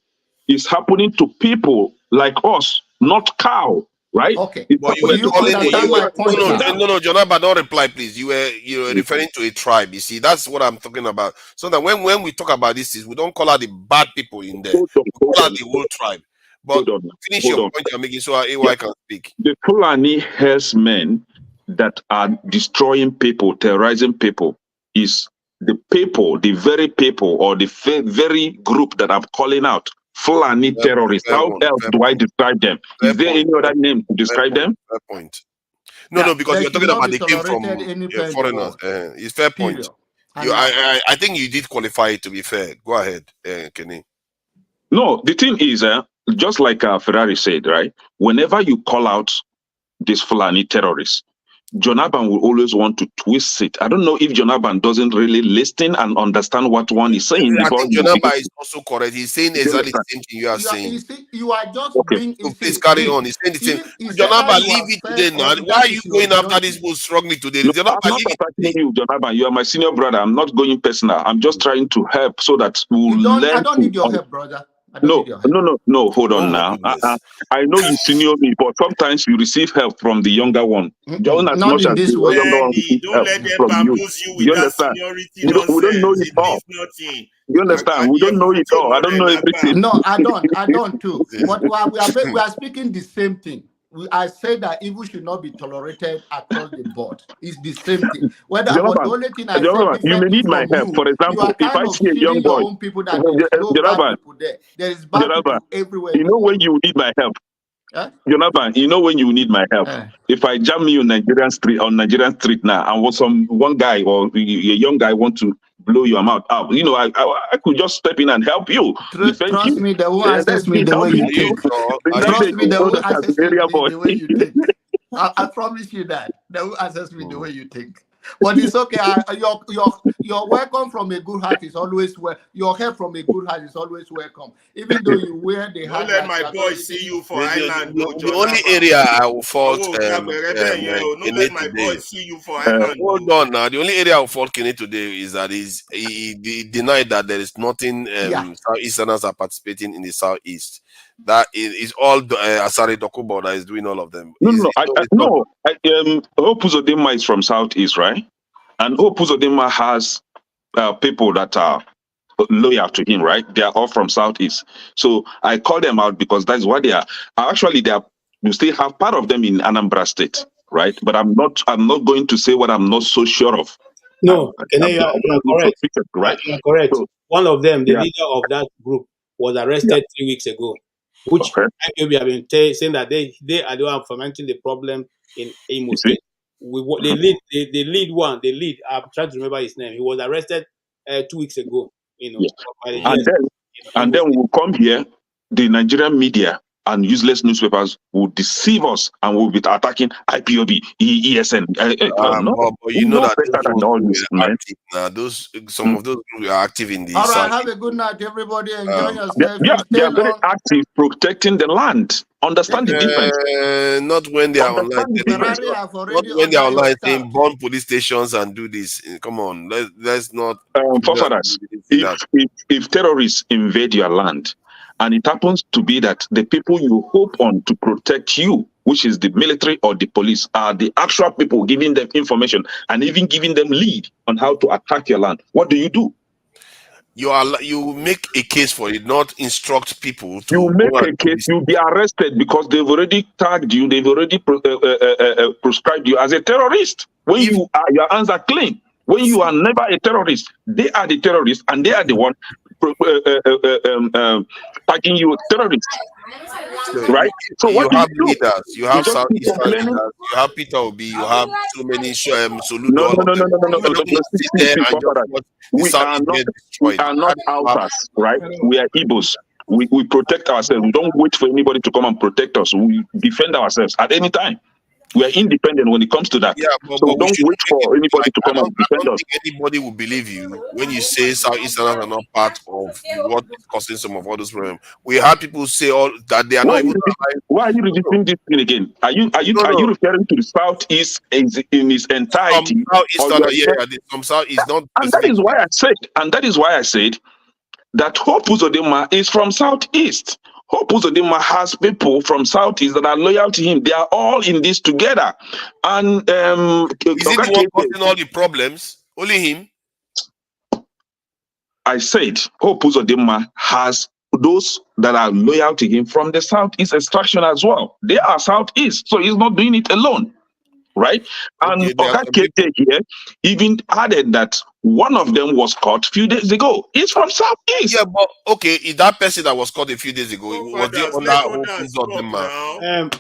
It's happening to people like us, not cow, right? Okay. But you were calling no, Jonaba, don't reply, please. You were referring to a tribe. You see, that's what I'm talking about. So that when we talk about this, we don't call out the bad people in there. We call out the whole tribe. But finish your point you're making so AY can speak. The Fulani herdsmen that are destroying people, terrorizing people, is the people, the very people, or the very group that I'm calling out. Fulani terrorists. How else do I describe them? Is there any other name to describe them? Fair point. No, because you're talking about they came from foreigners. It's fair point. I think you did qualify it, to be fair. Go ahead, Kenny. No, the thing is, just like Ferrari said, right? Whenever you call out these Fulani terrorists, Jonathan will always want to twist it. I don't know if Jonathan doesn't really listen and understand what one is saying. I think Jonathan is also correct. He's saying exactly the same thing you are saying. You are just being. So please carry on. He's saying the same. Jonathan, leave it today now. Why are you going after this most strongly today? No, I'm not attacking you, Jonathan. You are my senior brother. I'm not going personal. I'm just trying to help so that we'll learn. I don't need your help, brother. I don't need your help. No. Hold on Oh my now. goodness. I know you senior me, but sometimes you receive help from the younger one. Just as Not much in as this the way. younger one Benny, receives don't help let them from you. bamboozle you Do with you that understand? seniority We don't know nonsense. it It all. means nothing. Do you understand? We don't know it all. I don't know everything. No, I don't too. But we are speaking the same thing. I say that evil should not be tolerated across the board. It's the same thing. But the only thing I say You may differently need my from help. For you are example, if kind I of see a young shielding your boy, own people that there is no bad people there. There is bad Jonathan, people everywhere you in the know when world. you need my help. Huh? Jonathan, you know when you need my help. If I jam you on Nigerian street now, and one guy or a young guy want to blow your mouth out, I could just step in and help you, defend Trust you. me, they won't That's access me me the way helping you Are you you. think. sure? Are you Trust That me, you they sure? know won't that as access an you area boy. the way you think. I promise you that. They will access me the way you think. But it's okay. Your welcome from a good heart is always your help from a good heart is always welcome. Even though you wear the Don't hat let like my you are boy not see living. you for Island, The only area I will fault Don't let my boy today. see you for Island. Hold on now. The only area I will fault Kene today is that he denied that there is nothing Southeasterners are participating in the Southeast. That is all Asari Dokubo that is doing all of them. Hope Uzodinma is from Southeast, right? And Hope Uzodinma has people that are loyal to him, right? They are all from Southeast. So I call them out because that's what they are. Actually, you still have part of them in Anambra State, right? But I'm not going to say what I'm not so sure of. No, Kene, you are correct. Right? You are correct. So, one of them, the yeah. leader of that group, was arrested 3 weeks ago, which IPOB have been saying that they are the one fomenting the problem in Imo State. The lead. I'm trying to remember his name. He was arrested 2 weeks ago. By the GS. And then we'll come here, the Nigerian media and useless newspapers will deceive us and will be attacking IPOB, ESN. But you know that better than all this, man. Some of those groups are active in the All right, South. have a good night, everybody. Enjoy yourself. They are very active protecting the land. Understand the difference. Not when they are online. Not when they are online saying bomb police stations and do this. Come on, let's not. Forefathers, if terrorists invade your land, and it happens to be that the people you hope on to protect you, which is the military or the police, are the actual people giving them information and even giving them lead on how to attack your land, what do? You make a case for it, not instruct people to. You make a case, you'll be arrested because they've already tagged you, they've already prescribed you as a terrorist. When your hands are clean, when you are never a terrorist, they are the terrorists and they are the one tagging you terrorist. Right? So you what do have you do? leaders, you have just keep Southeastern complaining? leaders, you have Peter Obi, you have so many Soludo. No. You're not going to sit there and just watch the Southeast get destroyed. We are not outers, right? We are Igbos. We protect ourselves. We don't wait for anybody to come and protect us. We defend ourselves at any time. We are independent when it comes to that. Yeah, but we don't wait for anybody to come and defend us. think anybody will believe you when you say Southeasterners are not part of what is causing some of all those problems. We had people say that they are not even alive. Why are you repeating this thing again? Are you referring to the Southeast in its entirety? Some Southeast, not. And that is why I said that Hope Uzodinma is from Southeast. Hope Uzodinma has people from Southeast that are loyal to him. They are all in this together. And is it the one causing all the problems? Only him? I said Hope Uzodinma has those that are loyal to him from the Southeast extraction as well. They are Southeast, so he's not doing it alone. Right? And Oga Kete here even added that one of them was caught a few days ago. He's from Southeast. Yeah, but okay, is that person that was caught a few days ago, was he on that whole piece of the man?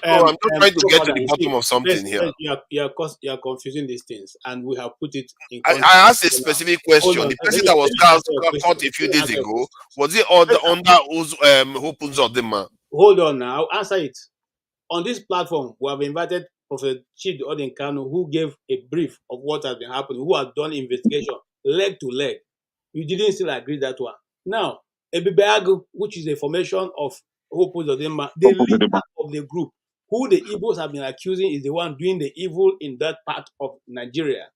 I'm just trying to get to the bottom of something here. You are confusing these things, and we have put it in context. I asked a specific question. The person that was caught a few days ago, was he under Hope Uzodinma? Hold on now, I'll answer it. On this platform, we have invited Professor Chidi Odinkanu, who gave a brief of what has been happening, who has done investigation leg to leg. You didn't still agree that one. Now, Ebibeagu, which is a formation of Hope Uzodinma, the leader of the group, who the Igbos have been accusing is the one doing the evil in that part of Nigeria,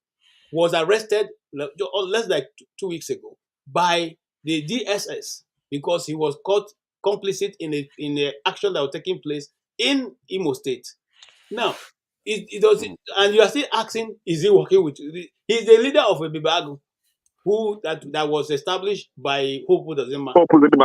was arrested less than 2 weeks ago by the DSS because he was caught complicit in the action that was taking place in Imo State. Now, it does, and you are still asking, is he working with? He's the leader of a Bibago, who that was established by Hope Uzodinma.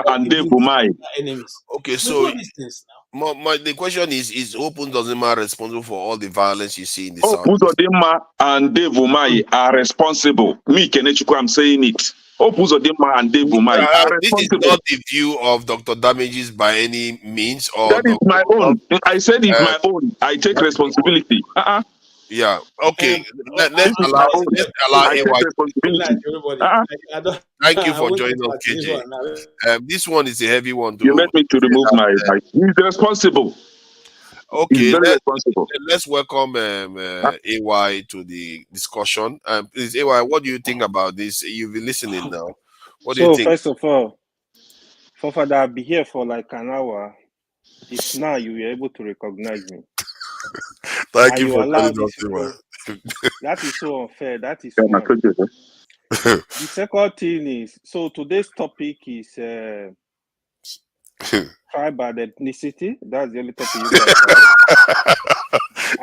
And Dave Umai. Enemies. Okay, so so these things now. the question is Hope Uzodinma responsible for all the violence you see in the Hope south? Uzodinma and Dave Umai are responsible. Me, Kenechukwu, I'm saying it. Hope Uzodinma and Dave Umai are This is responsible. not the view of Dr. Damages by any means, or that is my own. I said it's my own. I take responsibility. Yeah. Okay. Let's This is allow my own. I take responsibility. Thank you for joining us, KJ. This one is a heavy one. You meant me to remove my. He's responsible. Okay, He's very responsible. Let's welcome AY to the discussion. Please, AY, what do you think about this? You've been listening now. What do you think? First of all, Father, I'll be here for like an hour. If now you were able to recognize me. Thank you for allow telling this. That is so unfair. That is yeah, one. The second thing is, so today's topic is tribe and ethnicity. That's the only topic you guys have.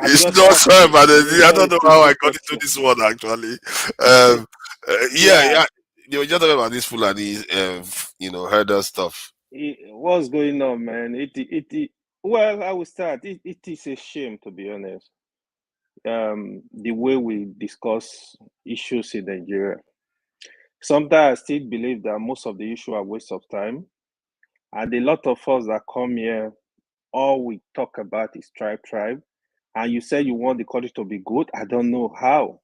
It's not tribe and ethnicity. I don't know how I got into this one actually. Yeah. You were just talking about this Fulani, herder stuff. What's going on, man? Well, I will start. It is a shame, to be honest. The way we discuss issues in Nigeria. Sometimes I still believe that most of the issue are waste of time. And a lot of us that come here, all we talk about is tribe. And you say you want the country to be good. I don't know how.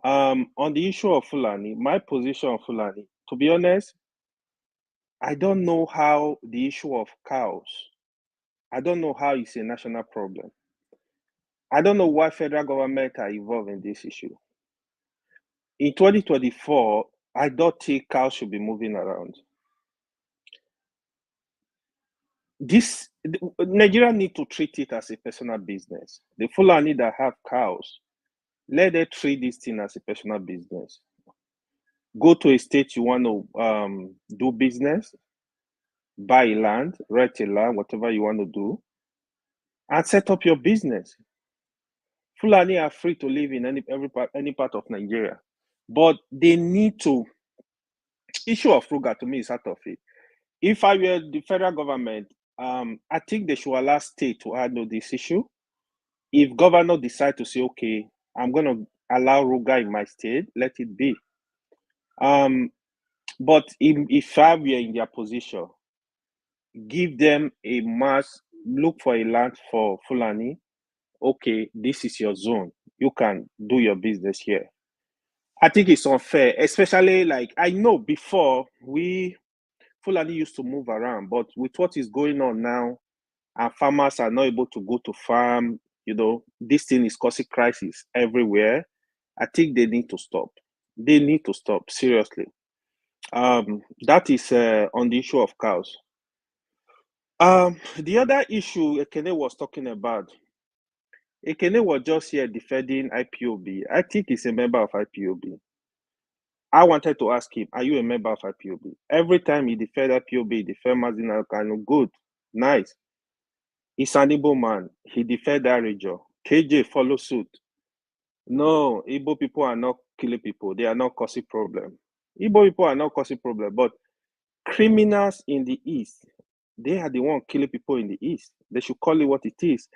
On the issue of Fulani, my position on Fulani, to be honest, I don't know how the issue of cows, I don't know how it's a national problem. I don't know why federal government are involved in this issue. In 2024, I don't think cows should be moving around. Nigeria need to treat it as a personal business. The Fulani that have cows, let them treat this thing as a personal business. Go to a state you want to do business, buy land, rent a land, whatever you want to do, and set up your business. Fulani are free to live in any part of Nigeria, but they need to. Issue of Ruga to me is out of it. If I were the federal government, I think they should allow state to handle this issue. If governor decide to say, okay, I'm going to allow Ruga in my state, let it be. But if I were in their position, give them a mass, look for a land for Fulani. Okay, this is your zone. You can do your business here. I think it's unfair, especially like I know before Fulani used to move around, but with what is going on now, and farmers are not able to go to farm, this thing is causing crisis everywhere. I think they need to stop. They need to stop, seriously. That is on the issue of cows. The other issue Ekene was talking about, Ekene was just here defending IPOB. I think he's a member of IPOB. I wanted to ask him, are you a member of IPOB? Every time he defended IPOB, he defended Mazin Alkano. Good, nice. He's an Igbo man. He defended Arijo. KJ follow suit. No, Igbo people are not killing people. They are not causing problem. Igbo people are not causing problem, but criminals in the East, they are the one killing people in the East. They should call it what it is.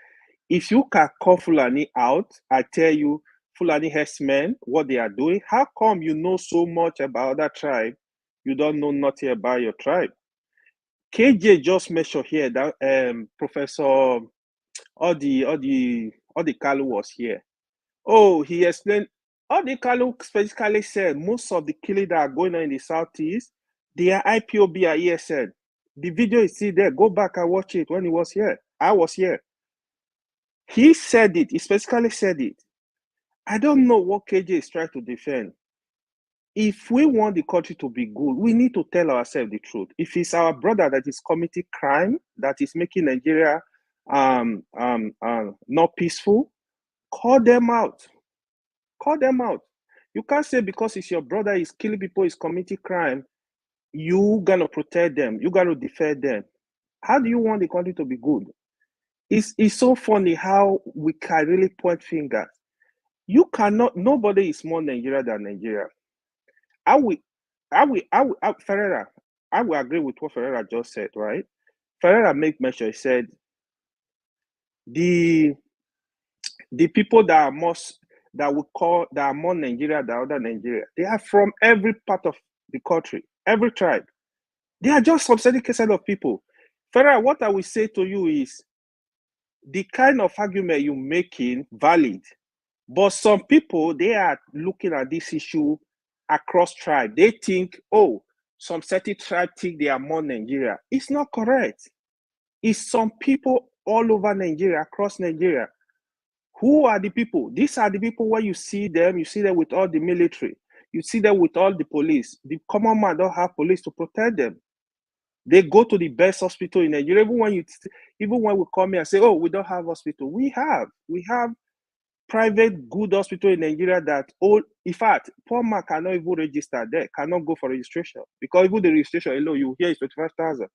If you can call Fulani out, I tell you, Fulani herdsmen, what they are doing, how come you know so much about that tribe, you don't know nothing about your tribe? KJ just mentioned here that Professor Odi Kalu was here. Oh, he explained, Odi Kalu specifically said most of the killing that are going on in the Southeast, they are IPOB or ESN. The video is still there. Go back and watch it when he was here. I was here. He said it. He specifically said it. I don't know what KJ is trying to defend. If we want the country to be good, we need to tell ourselves the truth. If it's our brother that is committing crime, that is making Nigeria not peaceful, call them out. Call them out. You can't say because it's your brother is killing people, is committing crime, you gonna protect them, you gotta defend them. How do you want the country to be good? It's so funny how we can really point fingers. You cannot, nobody is more Nigeria than Nigeria. Ferreira, I will agree with what Ferreira just said, right? Ferreira make mention, he said, the people that are most, that we call, that are more Nigeria than other Nigeria, they are from every part of the country, every tribe. They are just subsetting set of people. Ferreira, what I will say to you is, the kind of argument you're making valid, but some people, they are looking at this issue across tribe. They think, oh, some certain tribe think they are more Nigeria. It's not correct. It's some people all over Nigeria, across Nigeria. Who are the people? These are the people where you see them with all the military, you see them with all the police. The common man don't have police to protect them. They go to the best hospital in Nigeria. Even when we come here and say, oh, we don't have hospital, we have private good hospital in Nigeria that all, in fact, poor man cannot even register there, cannot go for registration, because even the registration alone, you hear is 25,000.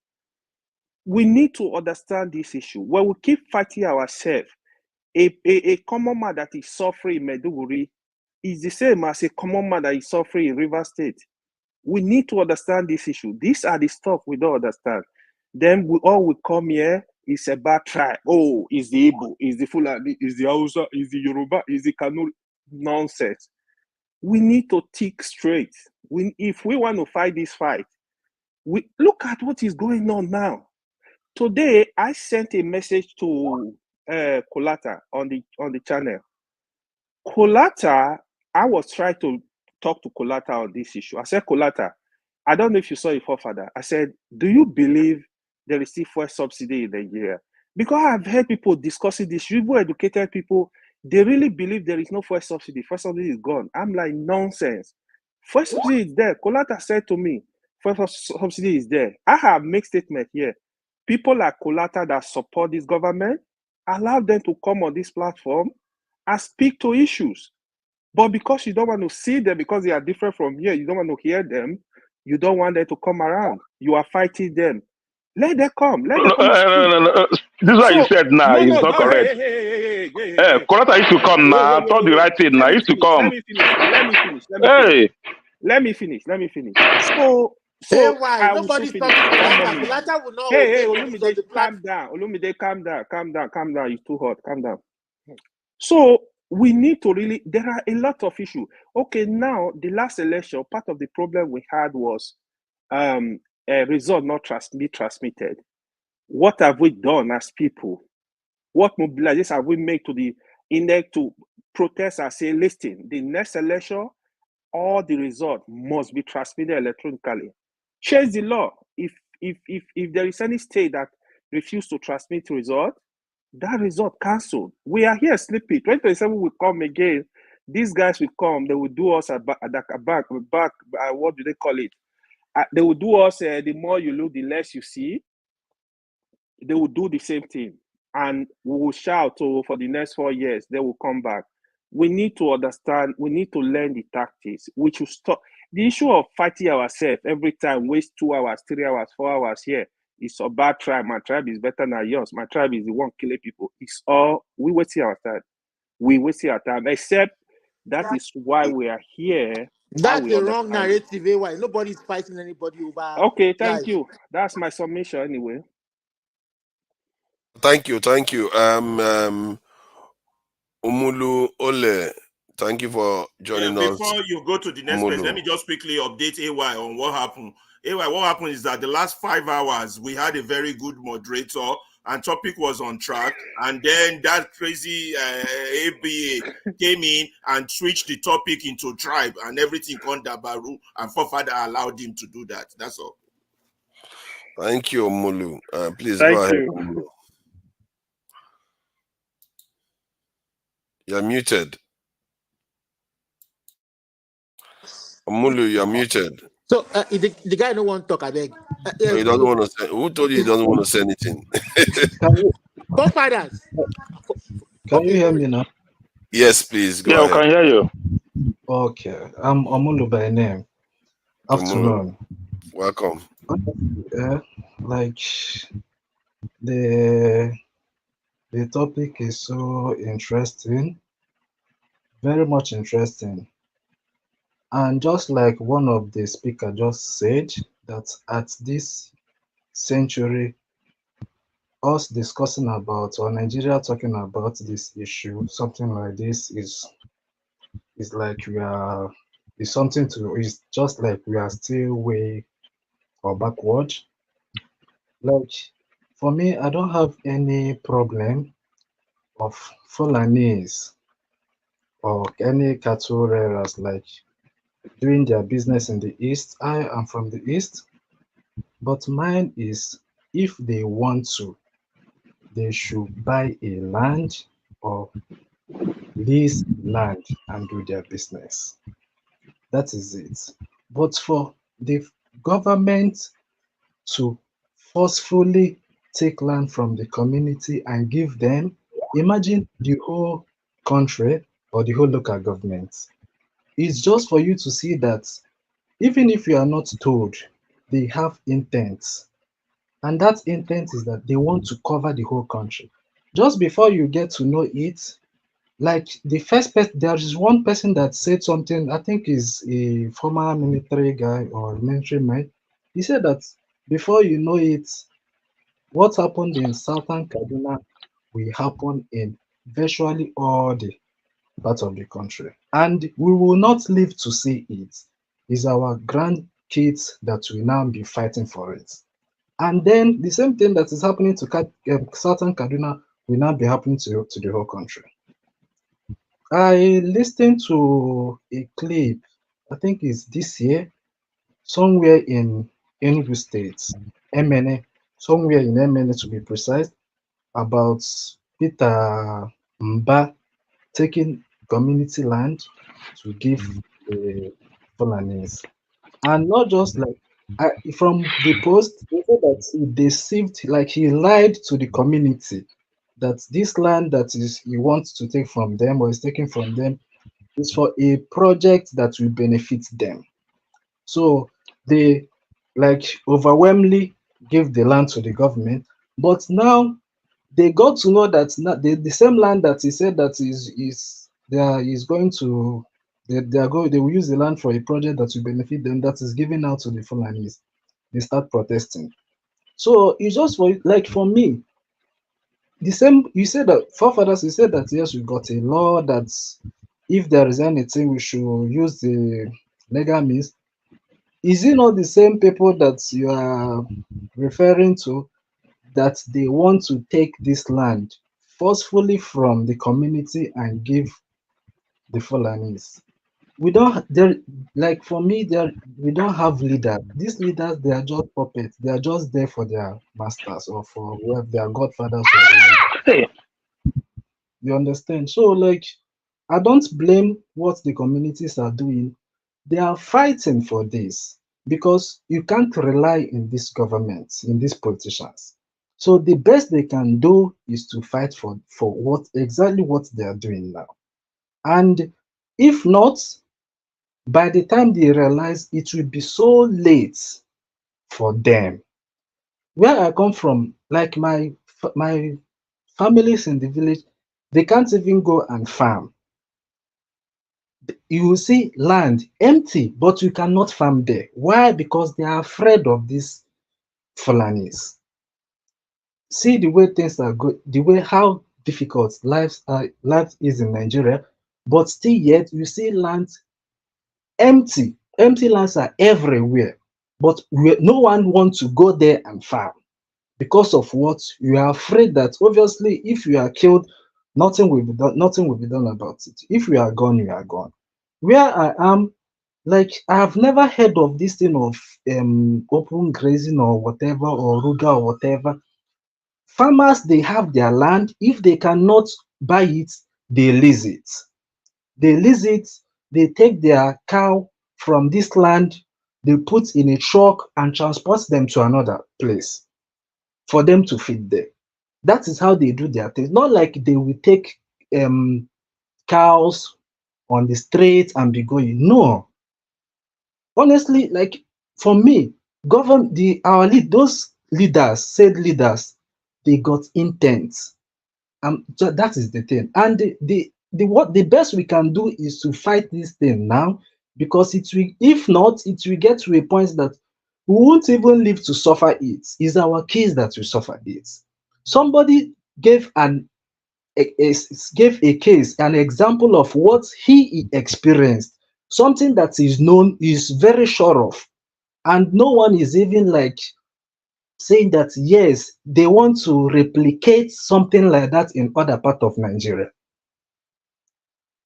We need to understand this issue. When we keep fighting ourselves, a common man that is suffering in Maiduguri is the same as a common man that is suffering in River State. We need to understand this issue. These are the stuff we don't understand. Then we all will come here, it's a bad tribe. Oh, it's the Igbo, it's the Fulani, it's the Hausa, it's the Yoruba, it's the Kanu. Nonsense. We need to think straight. If we want to fight this fight, we look at what is going on now. Today, I sent a message to Kolata on the channel. Kolata, I was trying to talk to Kolata on this issue. I said, Kolata, I don't know if you saw your forefather. I said, do you believe there is still fuel subsidy in Nigeria? Because I've heard people discussing this. People, educated people, they really believe there is no fuel subsidy. Fuel subsidy is gone. I'm like, nonsense. Fuel subsidy is there. Kolata said to me, fuel subsidy is there. I have made statement here. People like Kolata that support this government, allow them to come on this platform and speak to issues. But because you don't want to see them, because they are different from here, you don't want to hear them, you don't want them to come around. You are fighting them. Let them come. Let them come. No. This is what you said now. It's not correct. Kolata used to come now. I told the right thing now. Used to come. Let me finish. So why? Nobody's talking to Kolata. Kolata will not. Hey, Olumide, calm down. Olumide, calm down. It's too hot. Calm down. So we need to really, there are a lot of issues. Okay, now the last election, part of the problem we had was a result not be transmitted. What have we done as people? What mobilization have we made to the index to protest and say, listen, the next election, all the result must be transmitted electronically. Change the law. If there is any state that refuses to transmit result, that result cancelled. We are here sleeping. 2027 will come again. These guys will come. They will do us back. What do they call it? They will do us. The more you look, the less you see. They will do the same thing, and we will shout for the next 4 years. They will come back. We need to understand. We need to learn the tactics. We should stop the issue of fighting ourselves every time. Waste 2 hours, 3 hours, 4 hours here. It's a bad tribe. My tribe is better than yours. My tribe is the one killing people. It's all, we wasting our time. We wasting our time. Except that is why we are here. That's the wrong narrative. Why nobody's fighting anybody over. Okay, thank you. That's my submission anyway. Thank you. Umulu Ole, thank you for joining us. Before you go to the next place, let me just quickly update AY on what happened. AY, what happened is that the last 5 hours, we had a very good moderator and topic was on track. And then that crazy ABA came in and switched the topic into tribe and everything on Dabaru, and forefather allowed him to do that. That's all. Thank you, Umulu. Please thank go ahead. You. Umulu. You're muted. Umulu, you're muted. So the guy don't want to talk, I beg. So he doesn't want to say. Who told you he doesn't want to say anything? Co-fathers. Can you hear me now? Yes, please. Go ahead. I can hear you. Okay. I'm Omulu by name. Afternoon. Welcome. The topic is so interesting, very much interesting. And just like one of the speaker just said, that at this century, us discussing about or Nigeria talking about this issue, something like this is like we are is something to is just like we are still way or backward. Like for me, I don't have any problem of Fulanese or any cattle rearers like doing their business in the east. I am from the east, but mine is if they want to, they should buy a land or lease land and do their business. That is it. But for the government to forcefully take land from the community and give them, imagine the whole country or the whole local government. It's just for you to see that even if you are not told, they have intent. And that intent is that they want to cover the whole country. Just before you get to know it, like the first person, there is one person that said something, I think is a former military guy or military man. He said that before you know it, what happened in southern Kaduna will happen in virtually all the parts of the country. And we will not live to see it. It's our grandkids that will now be fighting for it. And then the same thing that is happening to southern Kaduna will now be happening to the whole country. I listened to a clip, I think it's this year, somewhere in Enugu State, MNA, somewhere in MNA to be precise, about Peter Mba taking community land to give the Fulanese. And not just like, from the post, they said that he deceived, like he lied to the community that this land that is he wants to take from them or is taken from them is for a project that will benefit them. So they like overwhelmingly give the land to the government, but now they got to know that the same land that he said that is going to they will use the land for a project that will benefit them that is given out to the Fulanis. They start protesting. So it's just for me, the same you said that forefathers, you said that yes, we got a law that if there is anything we should use the legal means. Is it not the same people that you are referring to that they want to take this land forcefully from the community and give the Fulanis? We don't there like for me there we don't have leaders. These leaders, they are just puppets. They are just there for their masters or for whoever their godfathers or whoever. You understand? So like I don't blame what the communities are doing. They are fighting for this because you can't rely in this government, in these politicians. So the best they can do is to fight for what exactly what they are doing now. And if not, by the time they realize, it will be so late for them. Where I come from, like my families in the village, they can't even go and farm. You will see land empty, but you cannot farm there. Why? Because they are afraid of these Fulanis. See the way things are going, the way how difficult life is in Nigeria, but still yet you see land empty. Empty lands are everywhere, but no one wants to go there and farm because of what you are afraid that obviously if you are killed, nothing will be done. Nothing will be done about it. If you are gone, you are gone. Where I am, like I have never heard of this thing of open grazing or whatever or ruga or whatever. Farmers, they have their land. If they cannot buy it, they lease it. They lease it. They take their cow from this land, they put in a truck and transport them to another place for them to feed there. That is how they do their things. Not like they will take cows on the street and be going. No. Honestly, like for me, those leaders, said leaders, they got intent. That is the thing. And the best we can do is to fight this thing now, because it will, if not, it will get to a point that we won't even live to suffer it. It's our kids that will suffer it. Somebody gave a case, an example of what he experienced, something that is known, is very sure of, and no one is even like saying that yes, they want to replicate something like that in other part of Nigeria.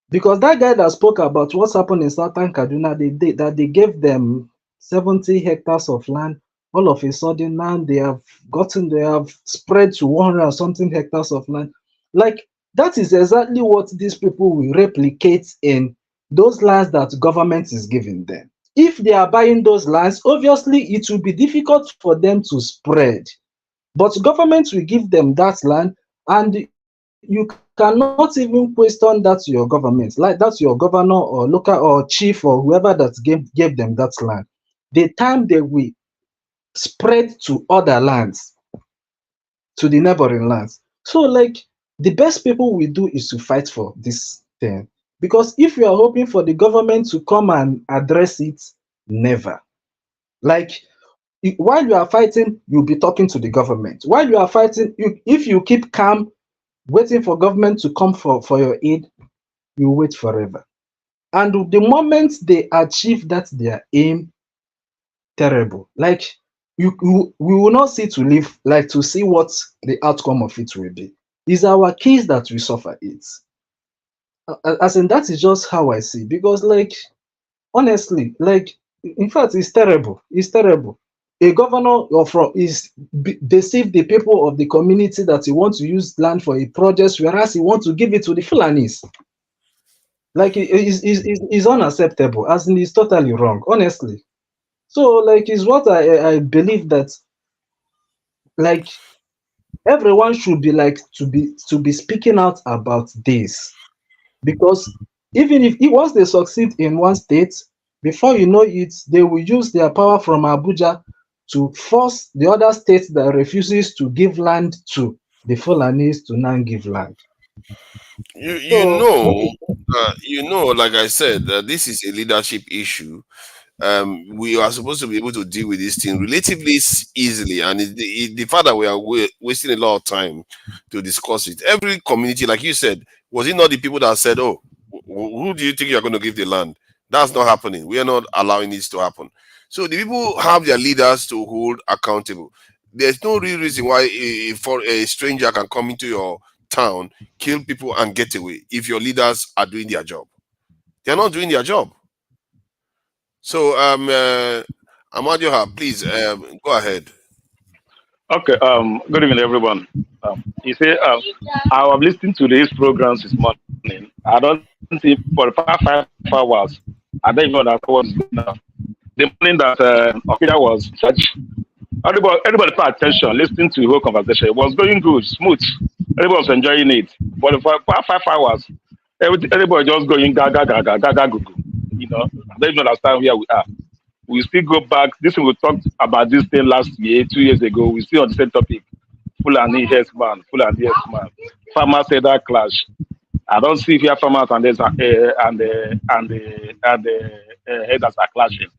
Because that guy that spoke about what's happened in southern Kaduna, they gave them 70 hectares of land. All of a sudden now they have spread to 100 and something hectares of land. Like, that is exactly what these people will replicate in those lands that government is giving them. If they are buying those lands, obviously it will be difficult for them to spread. But government will give them that land, and you cannot even question that to your government, like that's your governor or local or chief or whoever that gave them that land. The time they will spread to other lands, to the neighboring lands. So like, the best people will do is to fight for this thing. Because if you are hoping for the government to come and address it, never. Like, while you are fighting, you'll be talking to the government. While you are fighting, if you keep calm, waiting for government to come for your aid, you wait forever. And the moment they achieve that their aim, terrible. Like, we will not see to live, like to see what the outcome of it will be. It's our kids that will suffer it. As in, that is just how I see. Because like, honestly, like, in fact, it's terrible. It's terrible. A governor deceive the people of the community that he wants to use land for a project, whereas he wants to give it to the Fulanis. Like, it is unacceptable, as in, it's totally wrong, honestly. So like, is what I believe that, like, everyone should be like to be speaking out about this, because even if once they succeed in one state, before you know it, they will use their power from Abuja to force the other states that refuses to give land to the Fulanis to now give land. You know, like I said, this is a leadership issue. We are supposed to be able to deal with this thing relatively easily, and the fact that we are wasting a lot of time to discuss it. Every community, like you said, was it not the people that said, "Oh, who do you think you are going to give the land?" That's not happening. We are not allowing this to happen. So the people have their leaders to hold accountable. There's no real reason why for a stranger can come into your town, kill people, and get away if your leaders are doing their job. They're not doing their job. So, Amadioha, please go ahead. Okay. Good evening, everyone. You say I was listening to these programs this morning. I don't see for the past 5 hours. I don't even know what's going on. The morning that Okija was judged, everybody pay attention, listening to the whole conversation. It was going good, smooth. Everybody was enjoying it. But for the past 5 hours, everybody just going gaga, gaga, gaga, gugu. You know, I don't even understand where we are. We still go back. This we talked about this thing last year, 2 years ago. We still on the same topic. Fulani herdsman, Fulani herdsman. Farmers said that clash. I don't see here farmers and the headers are clashing.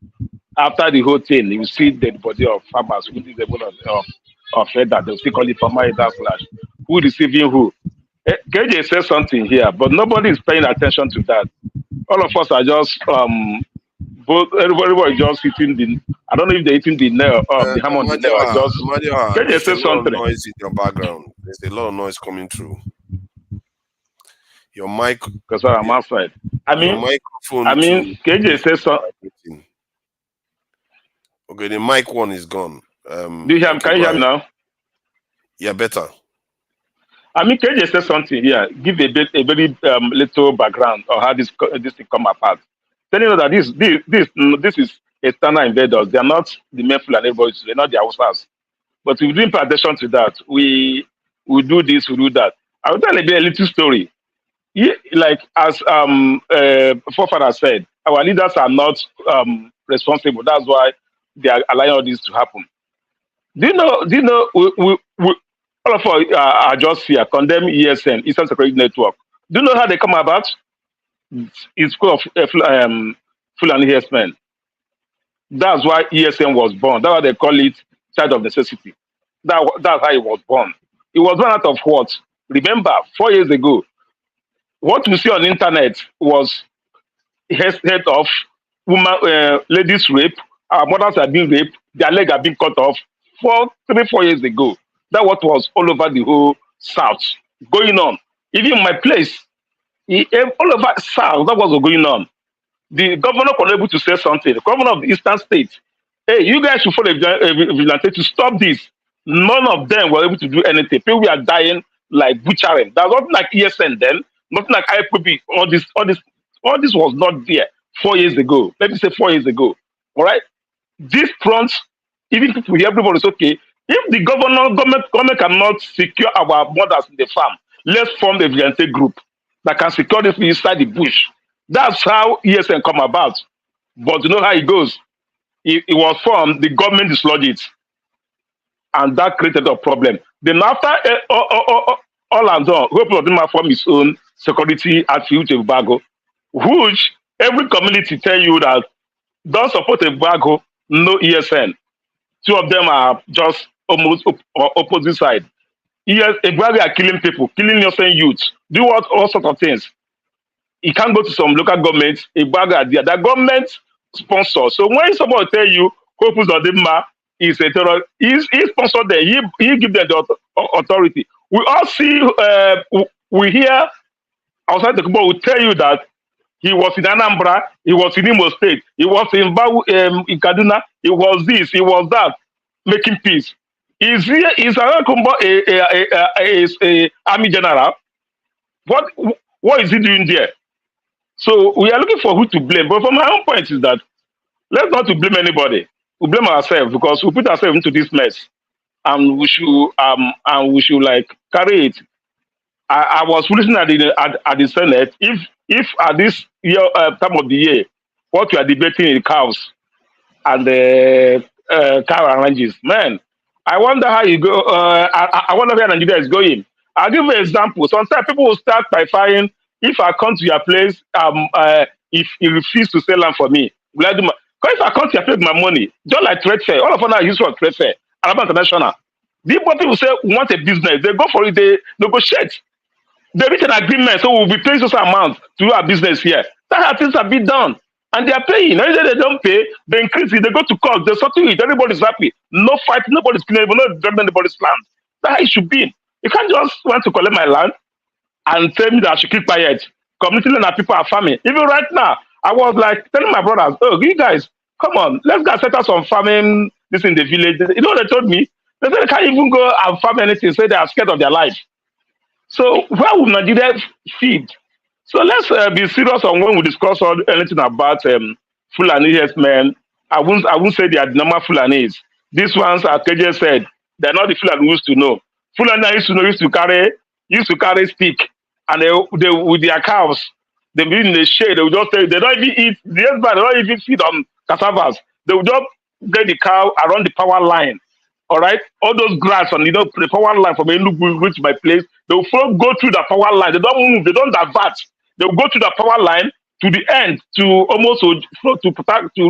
After the whole thing, you see the body of farmers who is the body of header. They'll still call it farmer header clash. Who receiving who? KJ says something here, but nobody is paying attention to that. All of us are just everybody just hitting the. I don't know if they're hitting the nail the hammer on the nail. There's a lot of noise in your background. There's a lot of noise coming through. Your mic, because I'm outside. KJ says something. Okay, the mic one is gone. Do you hear? Can you hear me now? Yeah, better. KJ said something here. Give a very little background on how this thing come apart. Telling us that this is external invaders. They are not the men Fulani boys. They're not the Hausas. But we didn't pay attention to that. We do this, we do that. I will tell a little story. Like as forefather said, our leaders are not responsible. That's why they are allowing all this to happen. Do you know? all of us are just here, condemn ESN, Eastern Security Network. Do you know how they come about? It's full of Fulani herdsmen. That's why ESN was born. That's why they call it child of necessity. That's how it was born. It was born out of what? Remember, 4 years ago, what we see on the internet was head of woman, ladies rape. Our mothers are being raped. Their leg are being cut off 4 years ago. That what was all over the whole South going on. Even in my place, all over South, that was going on. The governor was able to say something. The governor of the Eastern State, hey, you guys should follow a vigilante to stop this. None of them were able to do anything. People were dying like butchering. That's not like ESN then, nothing like IPB. All this was not there 4 years ago. Let me say 4 years ago. All right. This front, even people here, everybody's okay. If the government cannot secure our mothers in the farm, let's form a vigilante group that can secure this inside the bush. That's how ESN come about. But you know how it goes. It was formed, the government dislodged it. And that created a problem. Then after all and done, Hope of them form his own security attribute embargo, which every community tell you that don't support embargo, no ESN. Two of them are just almost opposite side. Embargo are killing people, killing innocent youth, do all sorts of things. You can't go to some local governments, embargo are there. The government sponsor. So when somebody tell you Hope Uzodinma is a terror, he sponsored them, he give them the authority. We all see, we hear outside the people will tell you that he was in Anambra, he was in Imo State, he was in Kaduna, he was this, he was that, making peace. Is Arakumbo a army general? What is he doing there? So we are looking for who to blame. But from my own point is that let's not to blame anybody. We blame ourselves because we put ourselves into this mess, and we should like carry it. I was listening at the Senate. If at this year time of the year, what we are debating is cows and the cow and ranges, man, I wonder how you go. I wonder where Nigeria is going. I'll give you an example. Sometimes people will start by firing. If I come to your place, if you refuse to sell land for me, will I do my? Because if I come to your place with my money, just like trade fair, all of us are used for trade fair, Alaba International. The people say we want a business, they go for it, they negotiate. They reach an agreement, so we'll be paying this amount to do our business here. That's how things have been done. And they are paying. If they don't pay, they increase it, they go to court, they settle it, everybody's happy. No fight, nobody's killing, not dropping anybody's land. That's how it should be. You can't just want to collect my land and tell me that I should keep quiet. Community land and people are farming. Even right now, I was like telling my brothers, oh, you guys, come on, let's go set up some farming this in the village. You know what they told me? They said they can't even go and farm anything, so they are scared of their life. So where will Nigeria feed? So let's be serious on when we discuss anything about Fulani herdsmen. I won't say they are the normal Fulanis. These ones, as KJ said, they're not the Fulani we used to know. Fulani used to carry stick, and they with their cows, they be in the shade. They will just say they don't even eat. The herdsmen, they don't even feed on cassavas. They will just get the cow around the power line. All right, all those grass on the power line from Enugu reach my place. They will go through the power line. They don't move. They don't divert. They will go to the power line to the end to almost to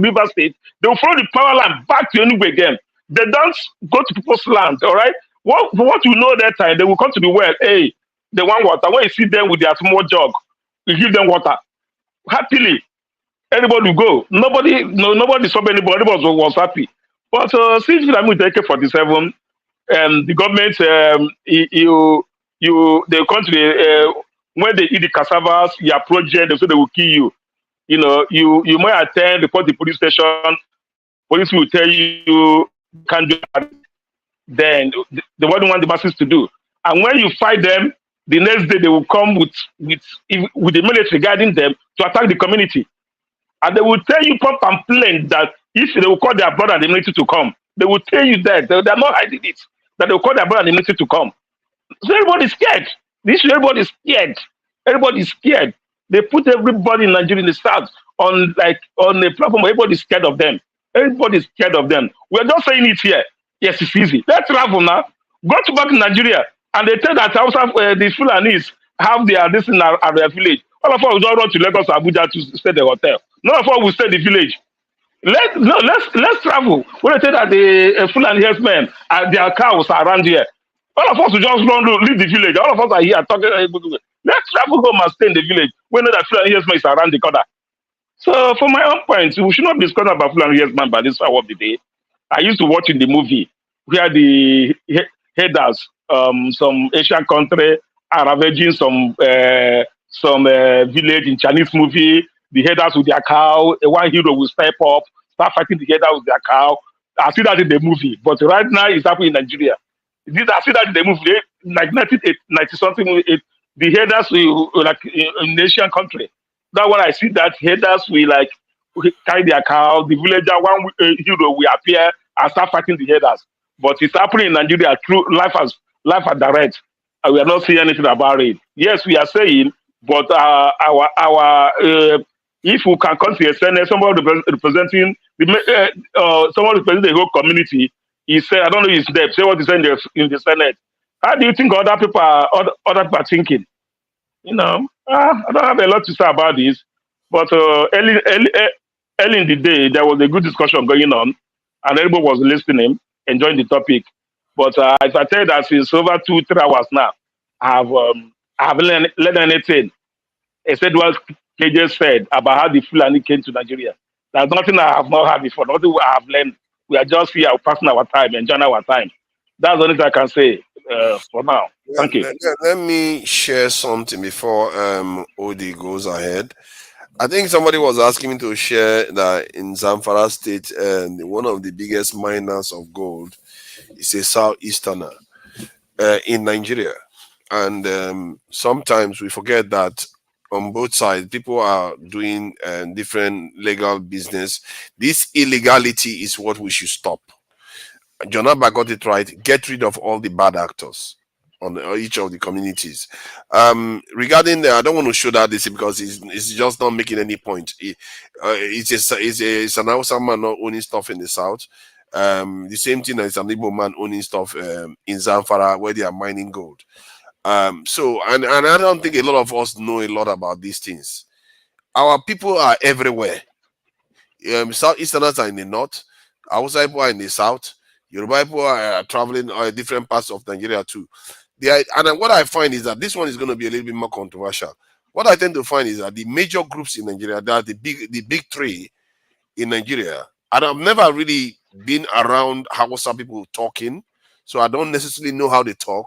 River State. They will follow the power line back to Enugu again. They don't go to people's land. All right. What you know that time, they will come to the well. Hey, they want water. When you see them with their small jug, you give them water happily. Anybody will go. Nobody stop anybody. Everybody was happy. But since I'm with AK-47, the government, they come to the when they eat the cassavas, your project, they say they will kill you. You know, you might attend, report the police station. Police will tell you can't do that. Then they wouldn't want the masses to do. And when you fight them, the next day they will come with the military guiding them to attack the community. And they will tell you point and plain that if they will call their brother and the military to come, they will tell you that they are not hiding it. That they will call their brother and the military to come. So everybody's scared. Everybody's scared. Everybody's scared. They put everybody in Nigeria in the South on a platform. Everybody's scared of them. Everybody's scared of them. We're just saying it here. Yes, it's easy. Let's travel now. Go to back in Nigeria, and they tell that the Fulanis have this in at their village. All of us will just run to Lagos or Abuja to stay the hotel. None of us will stay the village. Let's travel. When they say that the Fulani herdsmen their cows are around here, all of us will just leave the village. All of us are here talking. Let's travel home and stay in the village. We know that Fulani herdsmen is around the corner. So, for my own point, we should not be discussing about Fulani herdsmen by this hour of the day. I used to watch in the movie where the headers, some Asian country are ravaging some village in Chinese movie. The headers with their cow, one hero will step up, start fighting the header with their cow. I see that in the movie, but right now it's happening in Nigeria. I see that in the movie, like 90 something. The headers will like in Asian country. That when I see that headers will like carry their cow, the villager one hero will appear and start fighting the headers. But it's happening in Nigeria through life as direct. And we are not saying anything about it. Yes, we are saying, but if we can come to a Senate, somebody representing someone representing the whole community, he said, I don't know his name, say what he said in the Senate. How do you think other people are thinking? You know, I don't have a lot to say about this, but early in the day, there was a good discussion going on, and everybody was listening, enjoying the topic. But if I tell you that since over 2-3 hours now, I have learned anything except what KJ said about how the Fulani came to Nigeria. There's nothing I have not heard before, nothing I have learned. We are just here passing our time, enjoying our time. That's the only thing I can say for now. Thank you. Let me share something before Odi goes ahead. I think somebody was asking me to share that in Zamfara State, one of the biggest miners of gold is a southeasterner in Nigeria. And sometimes we forget that on both sides, people are doing different legal business. This illegality is what we should stop. John Abba got it right. Get rid of all the bad actors on each of the communities. Regarding I don't want to show that this because it's just not making any point. It's an Hausa man not owning stuff in the south. The same thing as an Igbo man owning stuff in Zamfara where they are mining gold. So I don't think a lot of us know a lot about these things. Our people are everywhere. Southeasterners are in the north. Hausa people are in the south. Yoruba people are traveling different parts of Nigeria too. And what I find is that this one is going to be a little bit more controversial. What I tend to find is that the major groups in Nigeria, that the big three in Nigeria, and I've never really been around Hausa people talking, so I don't necessarily know how they talk.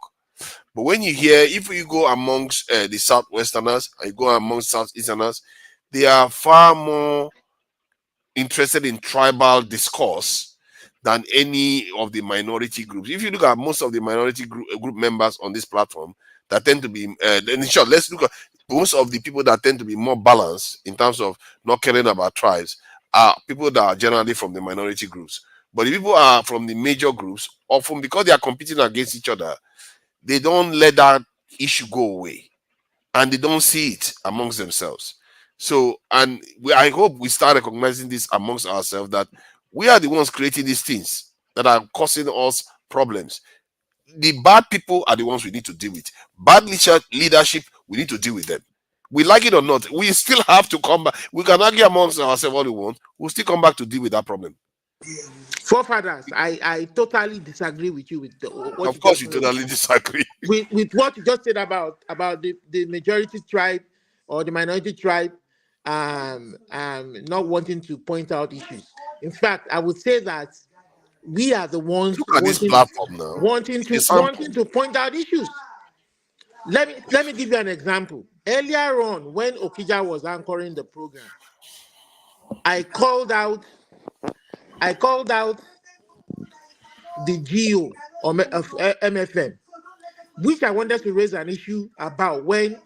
But when you hear, if you go amongst the Southwesterners and you go amongst Southeasterners, they are far more interested in tribal discourse than any of the minority groups. If you look at most of the minority group members on this platform, that tend to be, in short, let's look at most of the people that tend to be more balanced in terms of not caring about tribes are people that are generally from the minority groups. But the people are from the major groups, often because they are competing against each other, they don't let that issue go away. And they don't see it amongst themselves. So, I hope we start recognizing this amongst ourselves, that we are the ones creating these things that are causing us problems. The bad people are the ones we need to deal with. Bad leadership, we need to deal with them. We like it or not, we still have to come back. We can argue amongst ourselves all we want. We'll still come back to deal with that problem. Forefathers, I totally disagree with you with what of course you totally disagree with what you just said about the majority tribe or the minority tribe not wanting to point out issues. In fact, I would say that we are the ones wanting to point out issues. Let me give you an example. Earlier on, when Okija was anchoring the program, I called out the GO of MFM, which I wanted to raise an issue about when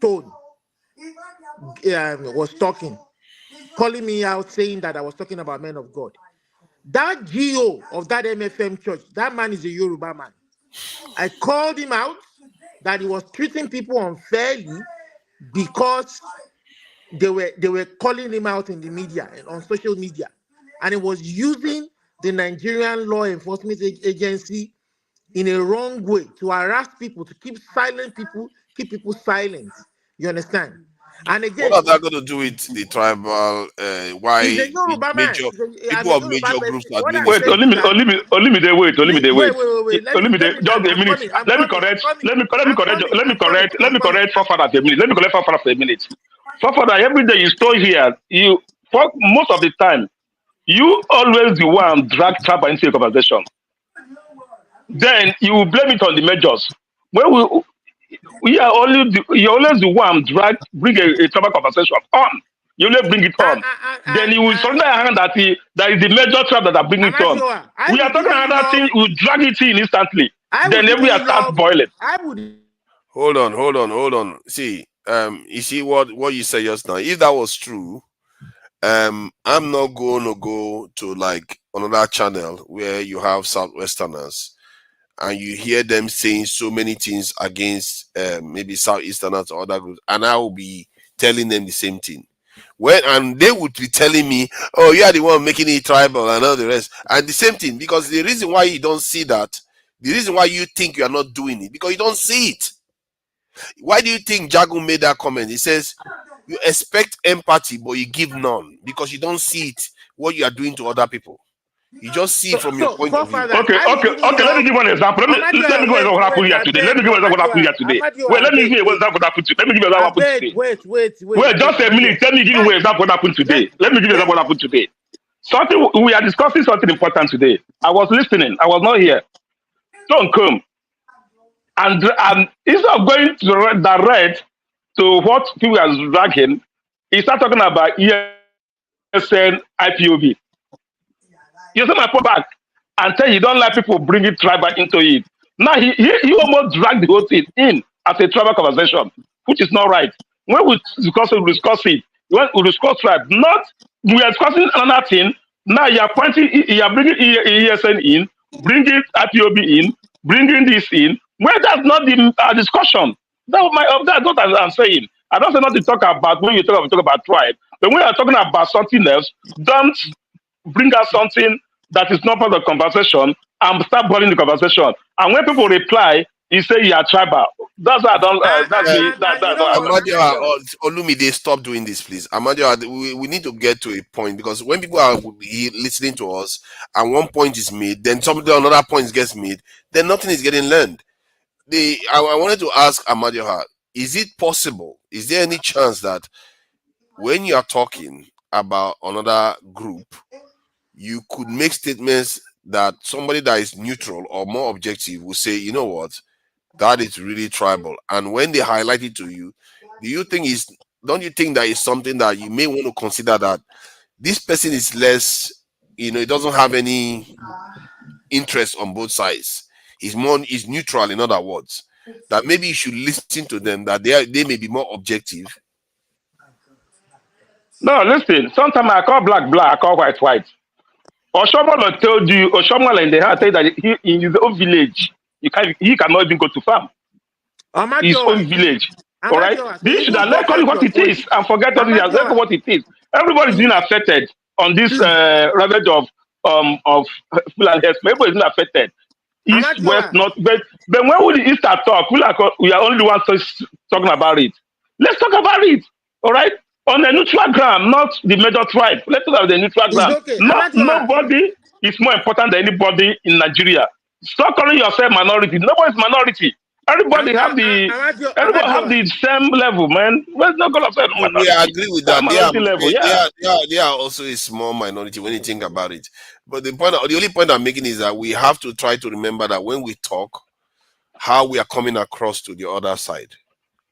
Tone was talking, calling me out, saying that I was talking about men of God. That GO of that MFM church, that man is a Yoruba man. I called him out that he was treating people unfairly because they were calling him out in the media and on social media, and he was using the Nigerian law enforcement agency in a wrong way to harass people, to keep silent people, keep people silent. You understand? And again, what are that going to do with the tribal? Why he's a Yoruba man. major I'm people a of Yoruba major person. groups are What doing I'm this? Wait, saying is that wait. Let me Just a minute. Let me correct. Let me correct forefather for a minute. Let me correct forefather for a minute. Forefather, every day you stay here, for most of the time, you always the one drag tribal into a conversation. Then you will blame it on the majors. When we are you're always the one bring a tribal conversation on. You only bring it on. Then you will surrender your hand that that is the major tribe that are bringing it on. We are talking another thing, we drag it in instantly. Then everybody starts boiling. Hold on. See, you see what you said just now. If that was true, I'm not going to go to like another channel where you have Southwesterners and you hear them saying so many things against maybe Southeasterners or other groups, and I will be telling them the same thing. And they would be telling me, oh, you are the one making it tribal and all the rest. And the same thing, because the reason why you don't see that, the reason why you think you are not doing it, because you don't see it. Why do you think Jago made that comment? He says, you expect empathy, but you give none because you don't see it, what you are doing to other people. You just see it from your point of view. Okay. Let me give one example. Let me give an example of what happened here today. Let me give an example of what happened here today. Wait, let me give you an example of what happened today. Let me give you an example of what happened today. Wait, just a minute. Let me give you an example of what happened today. Let me give you an example of what happened today. We are discussing something important today. I was listening. I was not here. Don't come. And instead of going to direct to what people are dragging, he started talking about ESN IPOB. You see my point back and tell you don't let people bring it tribal into it. Now he almost dragged the whole thing in as a tribal conversation, which is not right. When we discuss it, when we discuss tribe, we are discussing another thing. Now you are bringing ESN in, bringing IPOB in, bringing this in. Well, that's not the discussion. That's what I'm saying. I don't say not to talk about when you talk about tribe, but when you're talking about something else, don't bring out something that is not part of the conversation and start boiling the conversation. And when people reply, you say you are tribal. That's why I don't. Olumide, stop doing this, please. Amadio, we need to get to a point, because when people are listening to us and one point is made, then another point gets made, then nothing is getting learned. I wanted to ask Amadio, is it possible? Is there any chance that when you are talking about another group, you could make statements that somebody that is neutral or more objective will say, you know what, that is really tribal? And when they highlight it to you, don't you think that is something that you may want to consider, that this person is less, it doesn't have any interest on both sides. He's neutral, in other words. That maybe you should listen to them, that they may be more objective. No, listen, sometimes I call black, I call white. Oshomola told you, Oshomola in the heart said that in his own village, he cannot even go to farm. His own village. All right? This should have call it what it is and forget what it is. Everybody's being affected on this ravage of Fulani. Everybody's being affected. East, west, north. But when we East talk, we are only the ones talking about it. Let's talk about it. All right? On the neutral ground, not the major tribe. Let's talk about the neutral ground. Okay. Nobody is more important than anybody in Nigeria. Stop calling yourself minority. Nobody's minority. Everybody have the same level, man. Let's not call ourselves minority. I agree with that. Level, they are also a small minority when you think about it. But the only point I'm making is that we have to try to remember that when we talk, how we are coming across to the other side.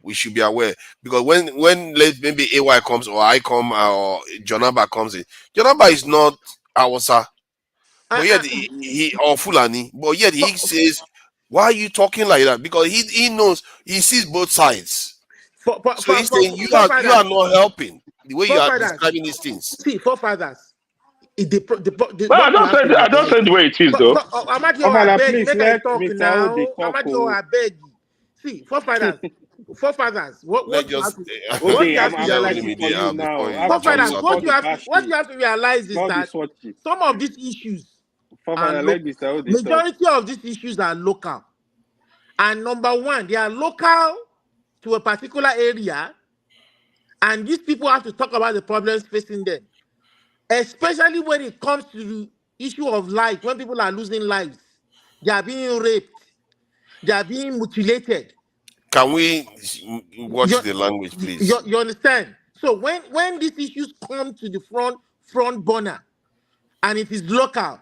We should be aware, because when maybe AY comes or I come or Jonaba comes in, Jonaba is not Awasa, but yet he or Fulani, but yet he says, "Why are you talking like that?" Because he knows, he sees both sides. So he's saying you are not helping the way you are describing these things. See, forefathers. I don't say the way it is, though. I beg. See, forefathers. What you have to realize is that some of these issues Majority of these issues are local. And number one, they are local to a particular area, and these people have to talk about the problems facing them, especially when it comes to the issue of life, when people are losing lives, they are being raped, they are being mutilated. Can we watch the language, please? You understand? So when these issues come to the front burner, and it is local,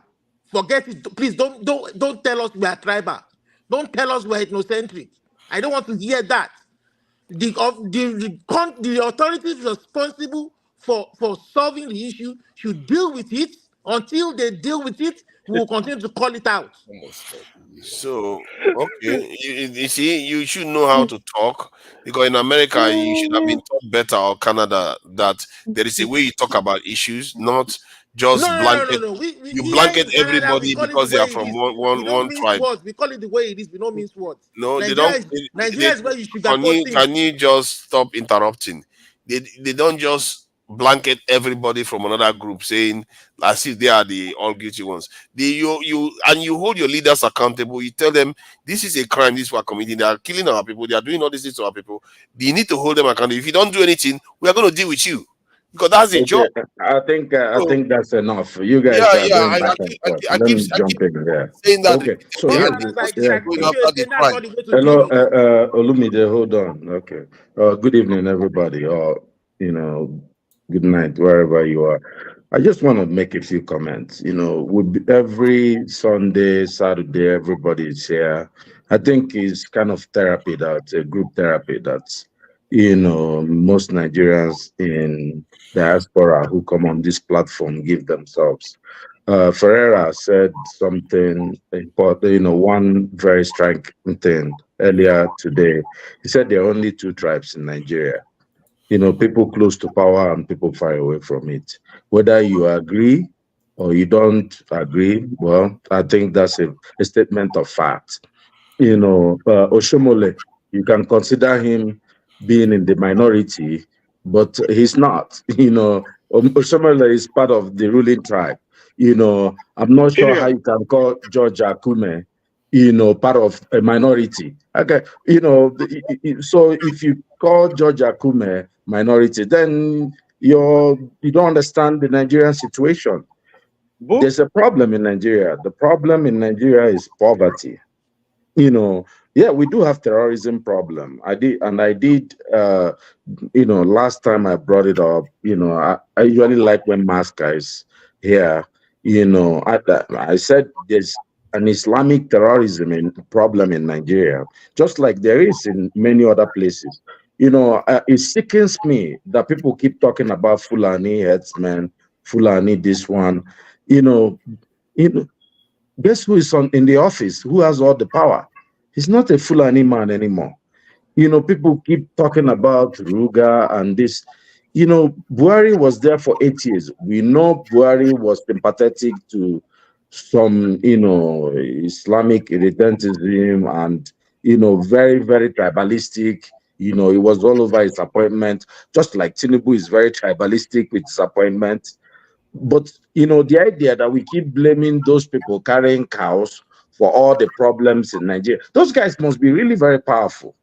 forget it. Please don't tell us we are tribal. Don't tell us we're ethnocentric. I don't want to hear that. The authorities responsible for solving the issue should deal with it. Until they deal with it, we will continue to call it out. So, okay, you see, you should know how to talk, because in America, you should have been taught better, or Canada, that there is a way you talk about issues, not just blanket. No. You blanket everybody because they are from one tribe. Words. We call it the way it is. We don't mean words. No, Nigeria they don't. Nigeria is where you sugarcoat things. Can you just stop interrupting? They don't just blanket everybody from another group, saying as if they are the all guilty ones. You hold your leaders accountable. You tell them this is a crime, this we are committing. They are killing our people. They are doing all this to our people. You need to hold them accountable. If you don't do anything, we are going to deal with you, because that's the job. I think that's enough. You guys are going back and forth. Let me jump in there. Okay, so hello, Olumide, hold on. Okay, good evening, everybody. Good night, wherever you are. I just want to make a few comments. Every Sunday, Saturday, everybody is here. I think it's kind of therapy, that's a group therapy that's, most Nigerians in diaspora who come on this platform give themselves. Ferreira said something important, one very striking thing earlier today. He said there are only two tribes in Nigeria. People close to power and people far away from it. Whether you agree or you don't agree, well, I think that's a statement of fact. Oshomole, you can consider him being in the minority, but he's not. Oshomole is part of the ruling tribe. I'm not sure how you can call George Akume, part of a minority. Okay, so if you call George Akume minority, then you don't understand the Nigerian situation. There's a problem in Nigeria. The problem in Nigeria is poverty. Yeah, we do have terrorism problem. I did last time I brought it up, I usually like when mass guys here, I said there's an Islamic terrorism problem in Nigeria, just like there is in many other places. It sickens me that people keep talking about Fulani headsmen, Fulani this one. Guess who is in the office? Who has all the power? He's not a Fulani man anymore. People keep talking about Ruga and this. Buhari was there for 8 years. We know Buhari was sympathetic to some, Islamic irredentism and, very, very tribalistic. It was all over his appointment, just like Tinubu is very tribalistic with his appointment. But, the idea that we keep blaming those people carrying cows for all the problems in Nigeria, those guys must be really very powerful.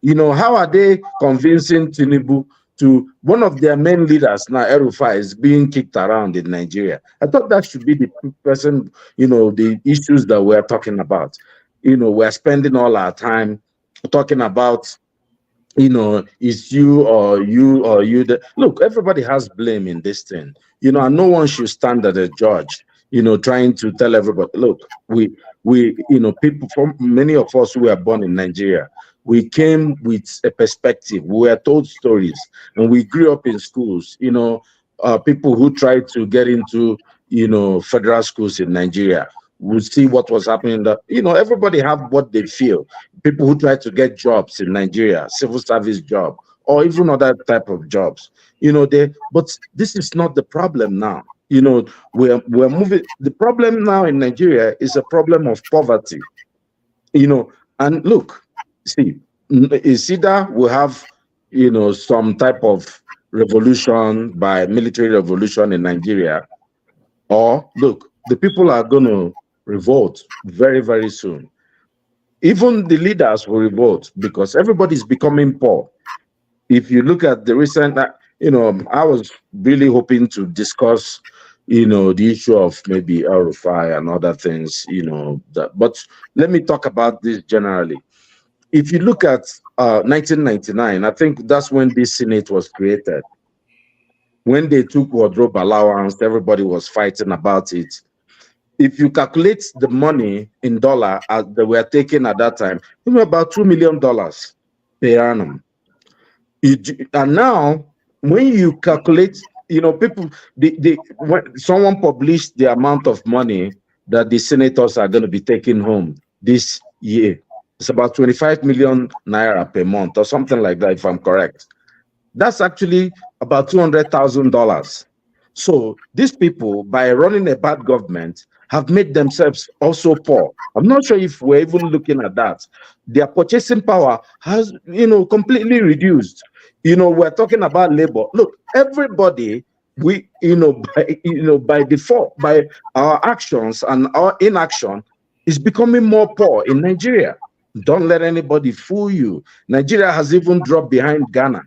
How are they convincing Tinubu to one of their main leaders now, El Rufai, is being kicked around in Nigeria? I thought that should be the person, the issues that we're talking about. We're spending all our time talking about, it's you or you or you. Look, everybody has blame in this thing, and no one should stand as a judge, trying to tell everybody, look, we, people, from many of us who were born in Nigeria, we came with a perspective. We were told stories, and we grew up in schools. People who tried to get into, federal schools in Nigeria would see what was happening. Everybody have what they feel. People who try to get jobs in Nigeria, civil service job, or even other type of jobs. But this is not the problem now. We're moving. The problem now in Nigeria is a problem of poverty. And look, see, it's either we have, some type of revolution by military revolution in Nigeria, or look, the people are going to revolt very, very soon. Even the leaders will revolt because everybody's becoming poor. If you look at the recent, I was really hoping to discuss, the issue of maybe El Rufai and other things, but let me talk about this generally. If you look at 1999, I think that's when this Senate was created. When they took wardrobe allowance, everybody was fighting about it. If you calculate the money in dollar that were taken at that time, it was about $2 million per annum. And now, when you calculate, people, when someone published the amount of money that the senators are going to be taking home this year, it's about 25 million naira per month or something like that, if I'm correct. That's actually about $200,000. So these people, by running a bad government, have made themselves also poor. I'm not sure if we're even looking at that. Their purchasing power has, completely reduced. We're talking about labor. Look, everybody, by default, by our actions and our inaction, is becoming more poor in Nigeria. Don't let anybody fool you. Nigeria has even dropped behind Ghana.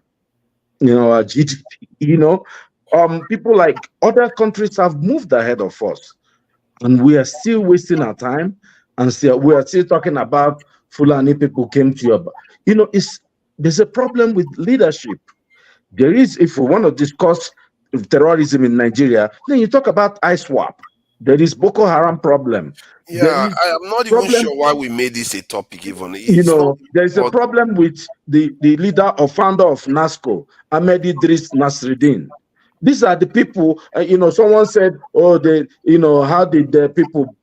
Our GDP, people like other countries have moved ahead of us, and we are still wasting our time, and we are still talking about Fulani people came to your, there's a problem with leadership. There is, if we want to discuss terrorism in Nigeria, then you talk about ISWAP. There is Boko Haram problem. Yeah, I am not even sure why we made this a topic even. There's a problem with the leader or founder of NASCO, Ahmed Idris Nasruddin. These are the people, someone said, how did the people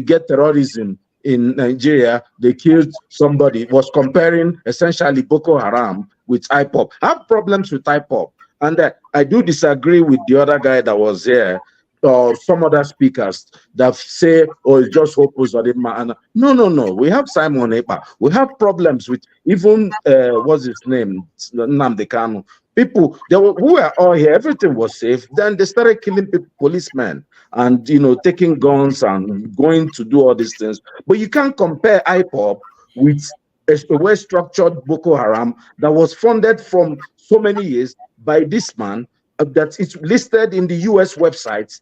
get terrorism in Nigeria? They killed somebody, was comparing essentially Boko Haram with IPOP. I have problems with IPOP. And I do disagree with the other guy that was here, or some other speakers that say, oh, it's just Hope Uzodinma. No. We have Simon Ekpa. We have problems with even, what's his name? Nnamdi Kanu. People, who were all here, everything was safe. Then they started killing policemen and, taking guns and going to do all these things. But you can't compare IPOP with a well-structured Boko Haram that was funded from so many years by this man, that it's listed in the US websites,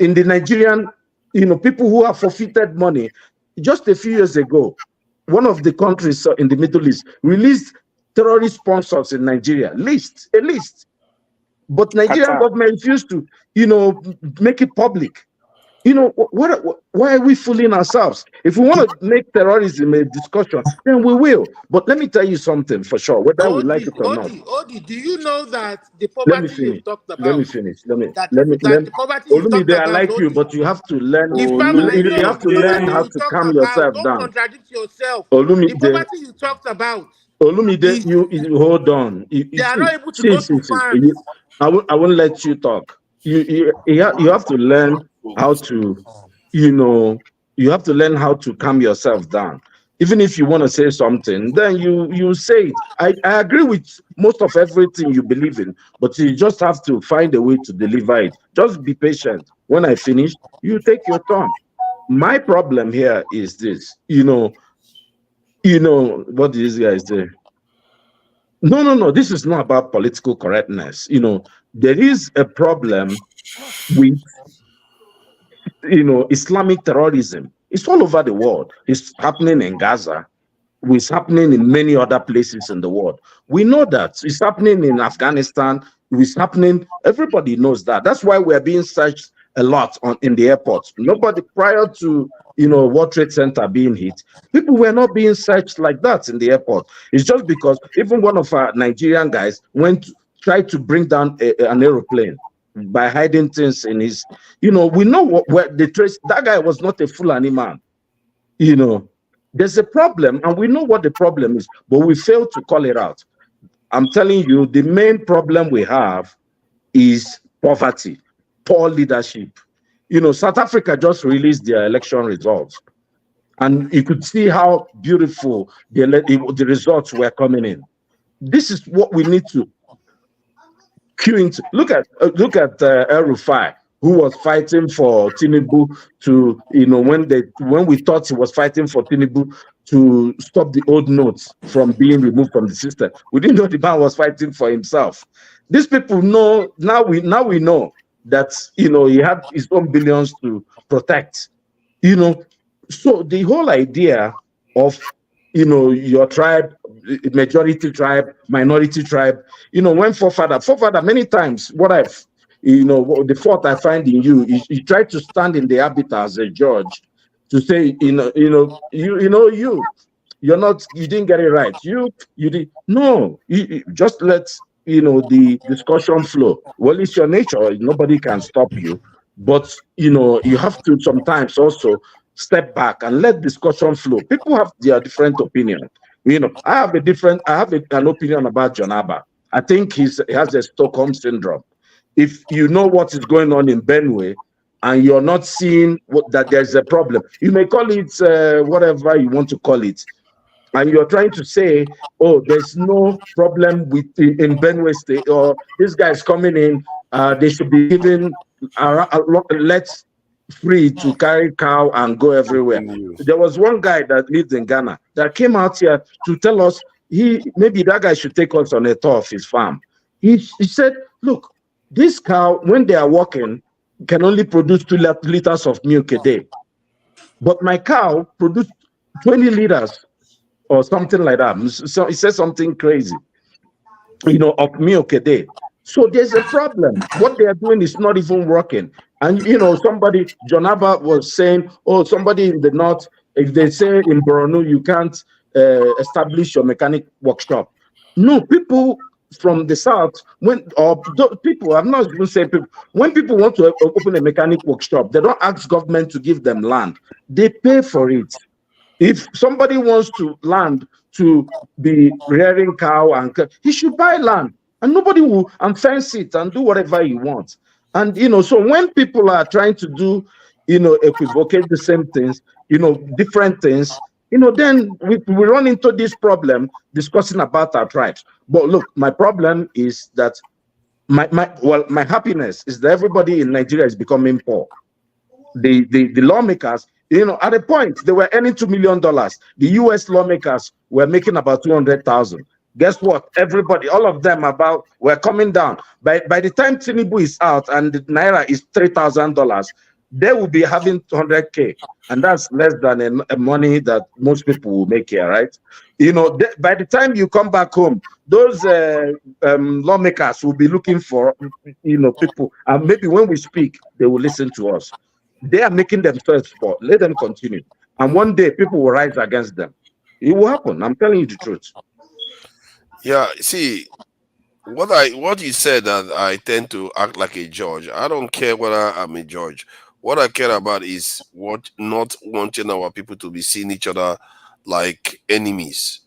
in the Nigerian, people who have forfeited money. Just a few years ago, one of the countries in the Middle East released terrorist sponsors in Nigeria, a list. But Nigerian government refused to, make it public. Why are we fooling ourselves? If we want to make terrorism a discussion, then we will. But let me tell you something for sure, whether we like it or not. Odi, do you know that the poverty you talked about? Let me finish. The poverty you talked about, I like you, but you have to learn. You have to learn how to calm yourself down. Don't contradict yourself. The poverty you talked about. Olumide, you hold on. They are not able to go to farms. I won't let you talk. You have to learn how to, you have to learn how to calm yourself down. Even if you want to say something, then you say it. I agree with most of everything you believe in, but you just have to find a way to deliver it. Just be patient. When I finish, you take your turn. My problem here is this, what these guys say. No, this is not about political correctness. There is a problem with, Islamic terrorism. It's all over the world. It's happening in Gaza. It's happening in many other places in the world. We know that. It's happening in Afghanistan. It's happening. Everybody knows that. That's why we're being searched a lot in the airports. Nobody, prior to, World Trade Center being hit, people were not being searched like that in the airport. It's just because even one of our Nigerian guys tried to bring down an aeroplane by hiding things in his, we know where the trace. That guy was not a Fulani man. There's a problem, and we know what the problem is, but we fail to call it out. I'm telling you, the main problem we have is poverty, poor leadership. South Africa just released their election results, and you could see how beautiful the results were coming in. This is what we need to cue into. Look at El Rufai. who was fighting for Tinubu to, when we thought he was fighting for Tinubu to stop the old notes from being removed from the system. We didn't know the man was fighting for himself. These people know, now we know that, he had his own billions to protect, So the whole idea of, your tribe, majority tribe, minority tribe, when forefather, many times, the fault I find in you is you try to stand in the habit as a judge to say, you're not, you didn't get it right. You did no, you just let the discussion flow. Well, it's your nature, nobody can stop you, but you have to sometimes also step back and let discussion flow. People have their different opinion. I have an opinion about John Abba. I think he has a Stockholm syndrome. If you know what is going on in Benue and you're not seeing that there's a problem, you may call it whatever you want to call it, and you're trying to say, oh, there's no problem in Benue State, or this guy is coming in, they should be given let's free to carry cow and go everywhere. There was one guy that lived in Ghana that came out here to tell us maybe that guy should take us on a tour of his farm. He said, look, this cow, when they are walking, can only produce 2 liters of milk a day. But my cow produced 20 liters or something like that. So he said something crazy, of milk a day. So there's a problem. What they are doing is not even working. And, somebody, John Abba was saying, oh, somebody in the north, if they say in Borno, you can't establish your mechanic workshop. No, people from the south, I'm not even saying people, when people want to open a mechanic workshop, they don't ask government to give them land. They pay for it. If somebody wants to land to be rearing cow, he should buy land, and nobody will fence it and do whatever he wants. And so when people are trying to do, equivocate the same things, different things, then we run into this problem discussing about our tribes. But look, my problem is that my happiness is that everybody in Nigeria is becoming poor. The lawmakers, at a point they were earning $2 million. The US lawmakers were making about 200,000. Guess what? Everybody, all of them were coming down. By the time Tinubu is out and the naira is $3,000, they will be having 200K, and that's less than a money that most people will make here, right? By the time you come back home, those lawmakers will be looking for people, and maybe when we speak, they will listen to us. They are making themselves poor. Let them continue, and one day people will rise against them. It will happen. I'm telling you the truth. Yeah, see, what you said, that I tend to act like a judge. I don't care whether I'm a judge. What I care about is not wanting our people to be seeing each other like enemies.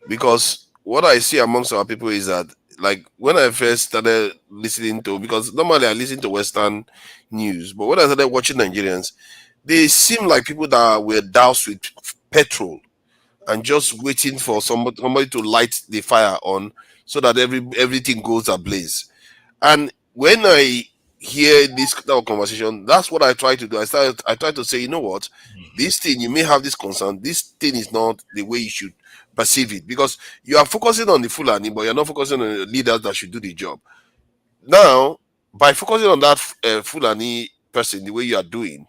Because what I see amongst our people is that, like, when I first started listening to, because normally I listen to Western news, but when I started watching Nigerians, they seem like people that were doused with petrol and just waiting for somebody to light the fire on so that everything goes ablaze. And when I hear this kind of conversation, that's what I try to do. I try to say, you know what, this thing, you may have this concern, this thing is not the way you should perceive it, because you are focusing on the Fulani, but you're not focusing on the leaders that should do the job. Now, by focusing on that Fulani person the way you are doing,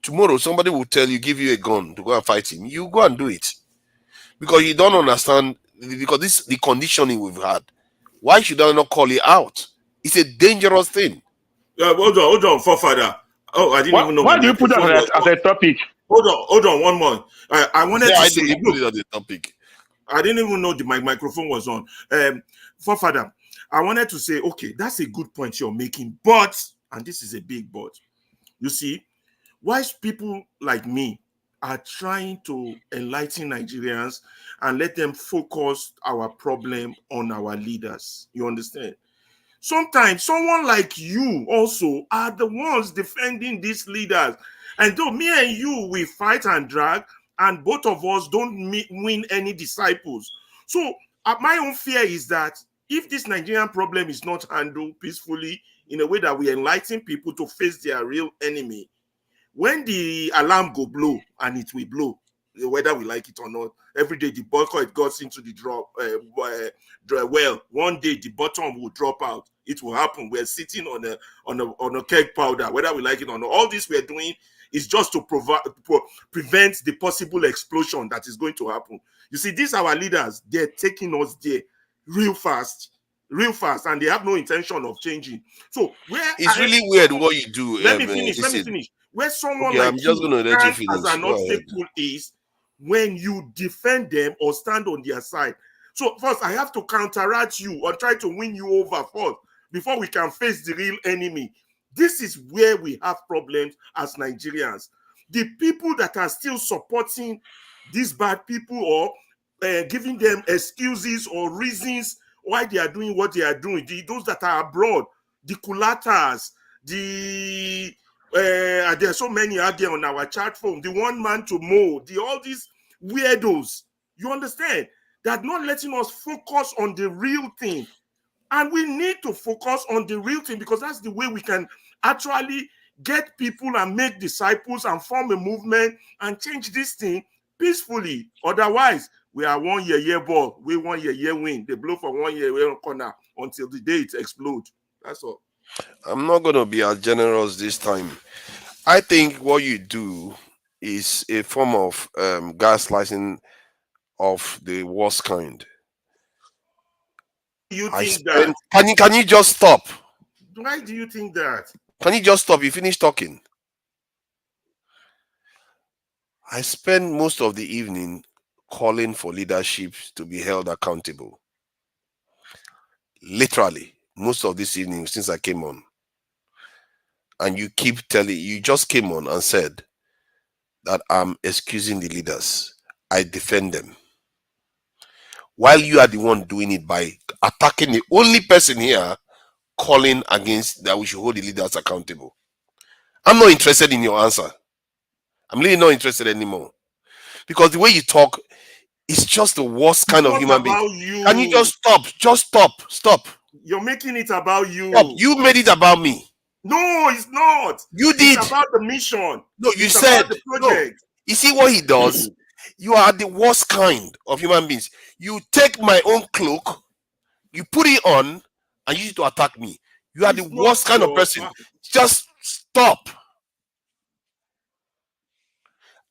tomorrow somebody will give you a gun to go and fight him. You go and do it. Because you don't understand, because this is the conditioning we've had. Why should I not call it out? It's a dangerous thing. Hold on, forefather. Oh, I didn't even know. Why do you put that as a topic? Hold on, one more. I wanted to say, I put it as a topic. I didn't even know my microphone was on. Forefather, I wanted to say, okay, that's a good point you're making, but, and this is a big but, you see, wise people like me are trying to enlighten Nigerians and let them focus our problem on our leaders. You understand? Sometimes someone like you also are the ones defending these leaders. And though me and you, we fight and drag, and both of us don't win any disciples. So my own fear is that if this Nigerian problem is not handled peacefully, in a way that we enlighten people to face their real enemy. When the alarm go blow, and it will blow, whether we like it or not, every day the boycott goes into the well. One day the bottom will drop out. It will happen. We're sitting on a keg powder, whether we like it or not. All this we're doing is just to prevent the possible explosion that is going to happen. You see, these our leaders, they're taking us there real fast, and they have no intention of changing. So it's really weird what you do. Let me finish. Where someone okay, like I'm just going to let you finish. as an obstacle is when you defend them or stand on their side. So first, I have to counteract you or try to win you over first before we can face the real enemy. This is where we have problems as Nigerians. The people that are still supporting these bad people or giving them excuses or reasons why they are doing what they are doing, those that are abroad, the collaterals, there are so many out there on our chat phone, the one man to mow, all these weirdos, you understand, that not letting us focus on the real thing. And we need to focus on the real thing because that's the way we can actually get people and make disciples and form a movement and change this thing peacefully. Otherwise, we are 1 year ball. We 1 year win. They blow for 1 year we're on corner until the day it explodes. That's all. I'm not going to be as generous this time. I think what you do is a form of gaslighting of the worst kind. You think that? Can you just stop? Why do you think that? Can you just stop? You finish talking. I spend most of the evening calling for leadership to be held accountable. Literally, most of this evening since I came on. And you keep telling, you just came on and said that I'm excusing the leaders. I defend them. While you are the one doing it by attacking the only person here calling against that we should hold the leaders accountable. I'm not interested in your answer. I'm really not interested anymore. Because the way you talk is just the worst kind of human being. Can you just stop? Just stop. Stop. You're making it about you. Stop. You made it about me. No, it's not. You did. It's about the mission. No, you said the project. No. You see what he does? You are the worst kind of human beings. You take my own cloak, you put it on, and use it to attack me. You are the worst kind of person. Just stop.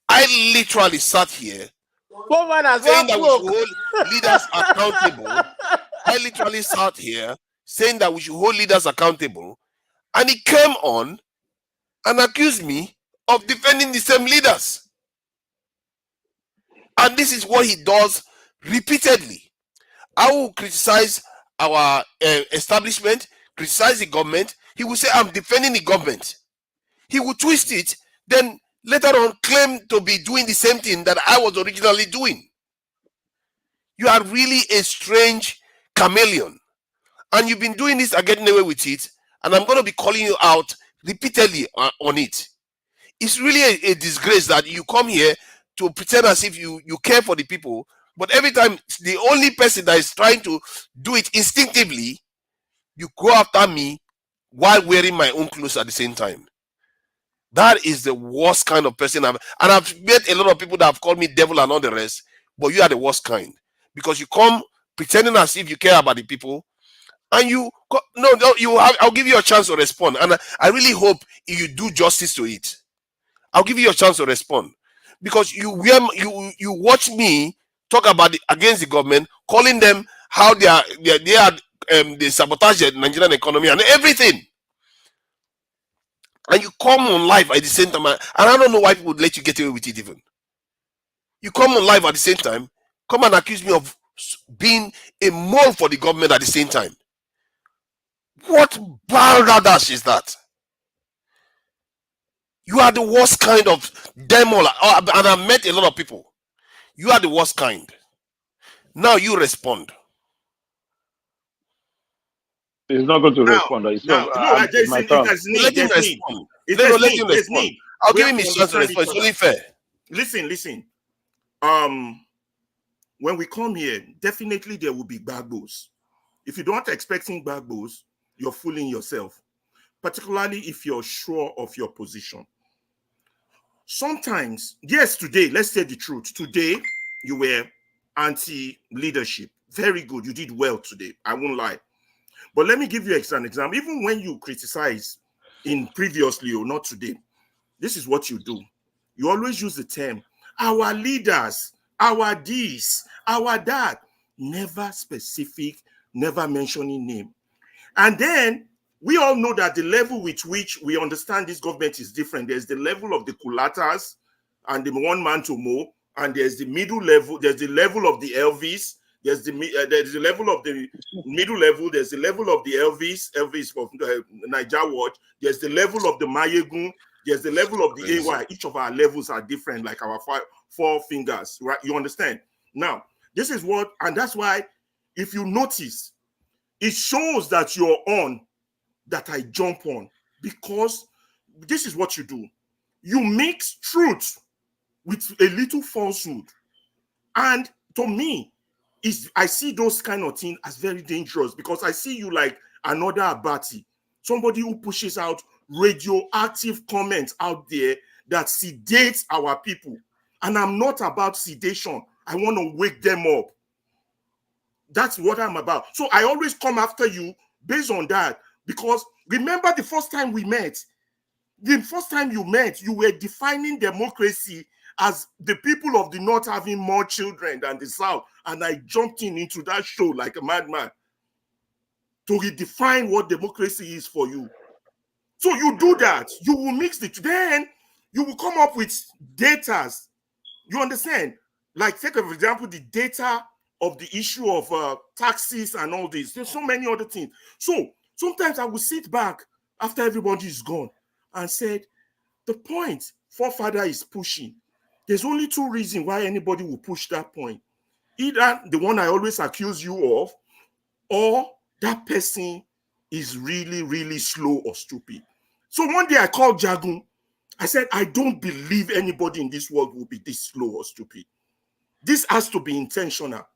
I literally sat here saying that we should hold leaders accountable. I literally sat here saying that we should hold leaders accountable, and he came on and accused me of defending the same leaders. And this is what he does repeatedly. I will criticize our establishment, criticize the government. He will say, I'm defending the government. He will twist it, then later on claim to be doing the same thing that I was originally doing. You are really a strange chameleon. And you've been doing this and getting away with it. And I'm going to be calling you out repeatedly on it. It's really a disgrace that you come here to pretend as if you care for the people, but every time the only person that is trying to do it instinctively, you go after me while wearing my own clothes at the same time. That is the worst kind of person I've met a lot of people that have called me devil and all the rest, but you are the worst kind because you come pretending as if you care about the people, and I'll give you a chance to respond, and I really hope you do justice to it. I'll give you a chance to respond because you watch me talk about against the government, calling them how they sabotage the Nigerian economy and everything, and you come on live at the same time, and I don't know why people would let you get away with it. Even you come on live at the same time, come and accuse me of being a mole for the government at the same time. What balderdash is that? You are the worst kind of demo, and I've met a lot of people. You are the worst kind. Now you respond. He's not going to respond. Jason, let him respond. Let him respond. I'll give him his chance to respond. It's only fair. Listen. When we come here, definitely there will be bagbos. If you don't expecting bagbos, you're fooling yourself. particularly if you're sure of your position. Sometimes, yes, today, let's say the truth. Today, you were anti-leadership. Very good. You did well today. I won't lie. But let me give you an example. Even when you criticize in previously or not today, this is what you do. You always use the term, our leaders, our this, our that. Never specific, never mentioning name. And then we all know that the level with which we understand this government is different. There's the level of the culatas and the one man to mow, and there's the middle level, there's the level of the Elvis, there's the level of the middle level, there's the level of the Elvis of Niger Watch, there's the level of the Mayegun, there's the level of the AY. Each of our levels are different, like our four fingers, right? You understand? Now, this is what, and that's why, if you notice, it shows that you're on, that I jump on, because this is what you do. You mix truth with a little falsehood. And to me, I see those kind of things as very dangerous, because I see you like another Abati, somebody who pushes out radioactive comments out there that sedates our people. And I'm not about sedation. I want to wake them up. That's what I'm about. So I always come after you based on that, because remember the first time we met, the first time you met, you were defining democracy as the people of the North having more children than the South. And I jumped into that show like a madman to redefine what democracy is for you. So you do that. You will mix the two. Then you will come up with data. You understand? Like, take for example, the data of the issue of taxes and all this. There's so many other things. So sometimes I will sit back after everybody is gone and said, the point forefather is pushing, there's only two reasons why anybody will push that point. Either the one I always accuse you of, or that person is really, really slow or stupid. So one day I called Jagun. I said, I don't believe anybody in this world will be this slow or stupid. This has to be intentional.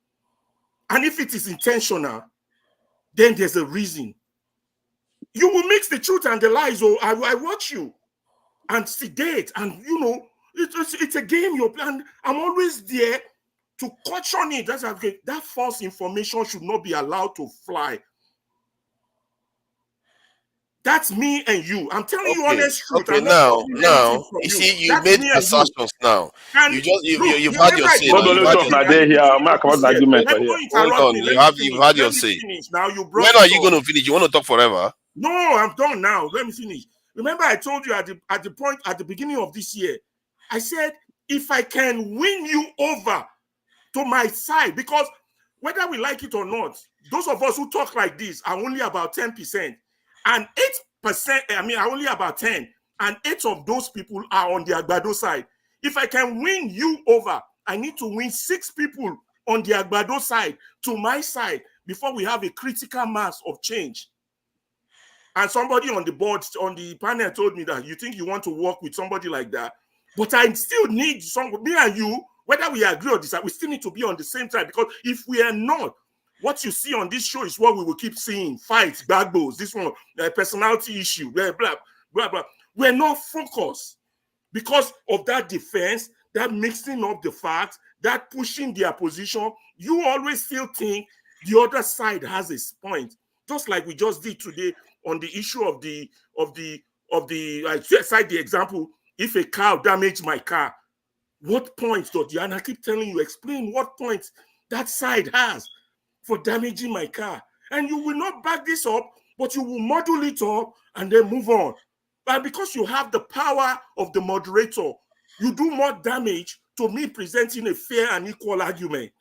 And if it is intentional, then there's a reason. You will mix the truth and the lies. Oh, I watch you and sedate, and you know, it's a game you're playing. I'm always there to caution it. That's okay. That false information should not be allowed to fly. That's me and you. I'm telling you honest truth. Okay, I'm not copying anything from you see, you That's made me and assertions now. And You've had your say. Hold on, you've had your say. Now you brought When are you going to finish? You want to talk forever? No, I'm done now. Let me finish. Remember, I told you at the beginning of this year, I said, if I can win you over to my side, because whether we like it or not, those of us who talk like this are only about 10%, and 8%, are only about 10, and 8 of those people are on the Agbado side. If I can win you over, I need to win 6 people on the Agbado side to my side before we have a critical mass of change. And somebody on the board, on the panel, told me that you think you want to work with somebody like that, but I still need me and you, whether we agree or disagree, we still need to be on the same side, because if we are not, what you see on this show is what we will keep seeing: fights, backbones, this one, personality issue, blah, blah, blah, blah. We're not focused because of that defense, that mixing up the facts, that pushing their position. You always still think the other side has a point, just like we just did today on the issue of the I cite the example, if a cow damaged my car, what points does the, and I keep telling you, explain what points that side has for damaging my car. And you will not back this up, but you will model it up and then move on. But because you have the power of the moderator, you do more damage to me presenting a fair and equal argument,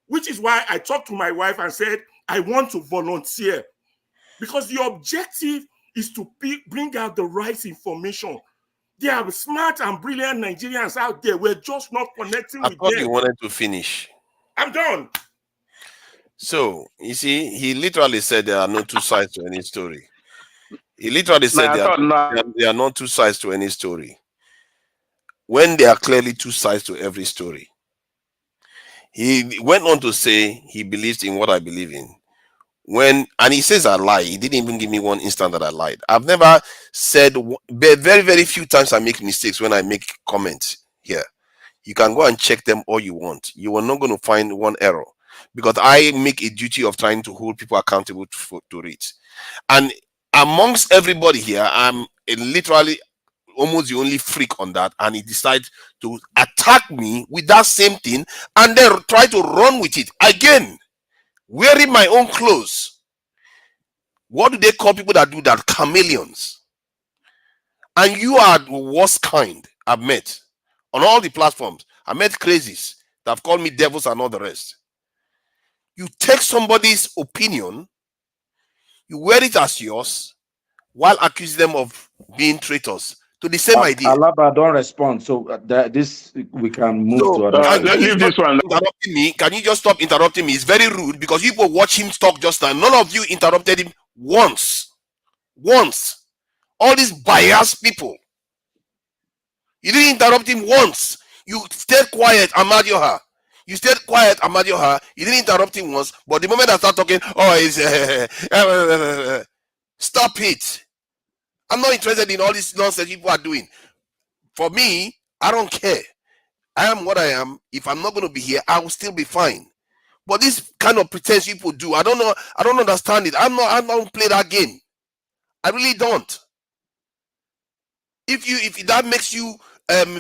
which is why I talked to my wife and said, I want to volunteer, because the objective is to bring out the right information. There are smart and brilliant Nigerians out there. We're just not connecting with them. I thought you wanted to finish. I'm done. So, you see, he literally said there are no two sides to any story. He literally said there are not two sides to any story, when there are clearly two sides to every story. He went on to say he believes in what I believe in. and he says I lie. He didn't even give me one instant that I lied. I've never said, very, very few times I make mistakes when I make comments here. You can go and check them all you want. You are not going to find one error, because I make a duty of trying to hold people accountable to it. And amongst everybody here, I'm literally almost the only freak on that, and he decides to attack me with that same thing and then try to run with it again, wearing my own clothes. What do they call people that do that? Chameleons. And you are the worst kind I've met on all the platforms. I met crazies that have called me devils and all the rest. You take somebody's opinion, you wear it as yours, while accusing them of being traitors to the same idea. Alaba, don't respond. So this we can move to other. Leave this one. Interrupting me? Can you just stop interrupting me? It's very rude, because you people watch him talk just now. None of you interrupted him once. Once. All these biased people. You didn't interrupt him once. You stayed quiet, Amadioha. You stayed quiet, Amadioha. You didn't interrupt him once. But the moment I start talking, stop it. I'm not interested in all this nonsense people are doing. For me, I don't care. I am what I am. If I'm not going to be here, I will still be fine. But this kind of pretense people do, I don't know. I don't understand it. I don't play that game. I really don't. If that makes you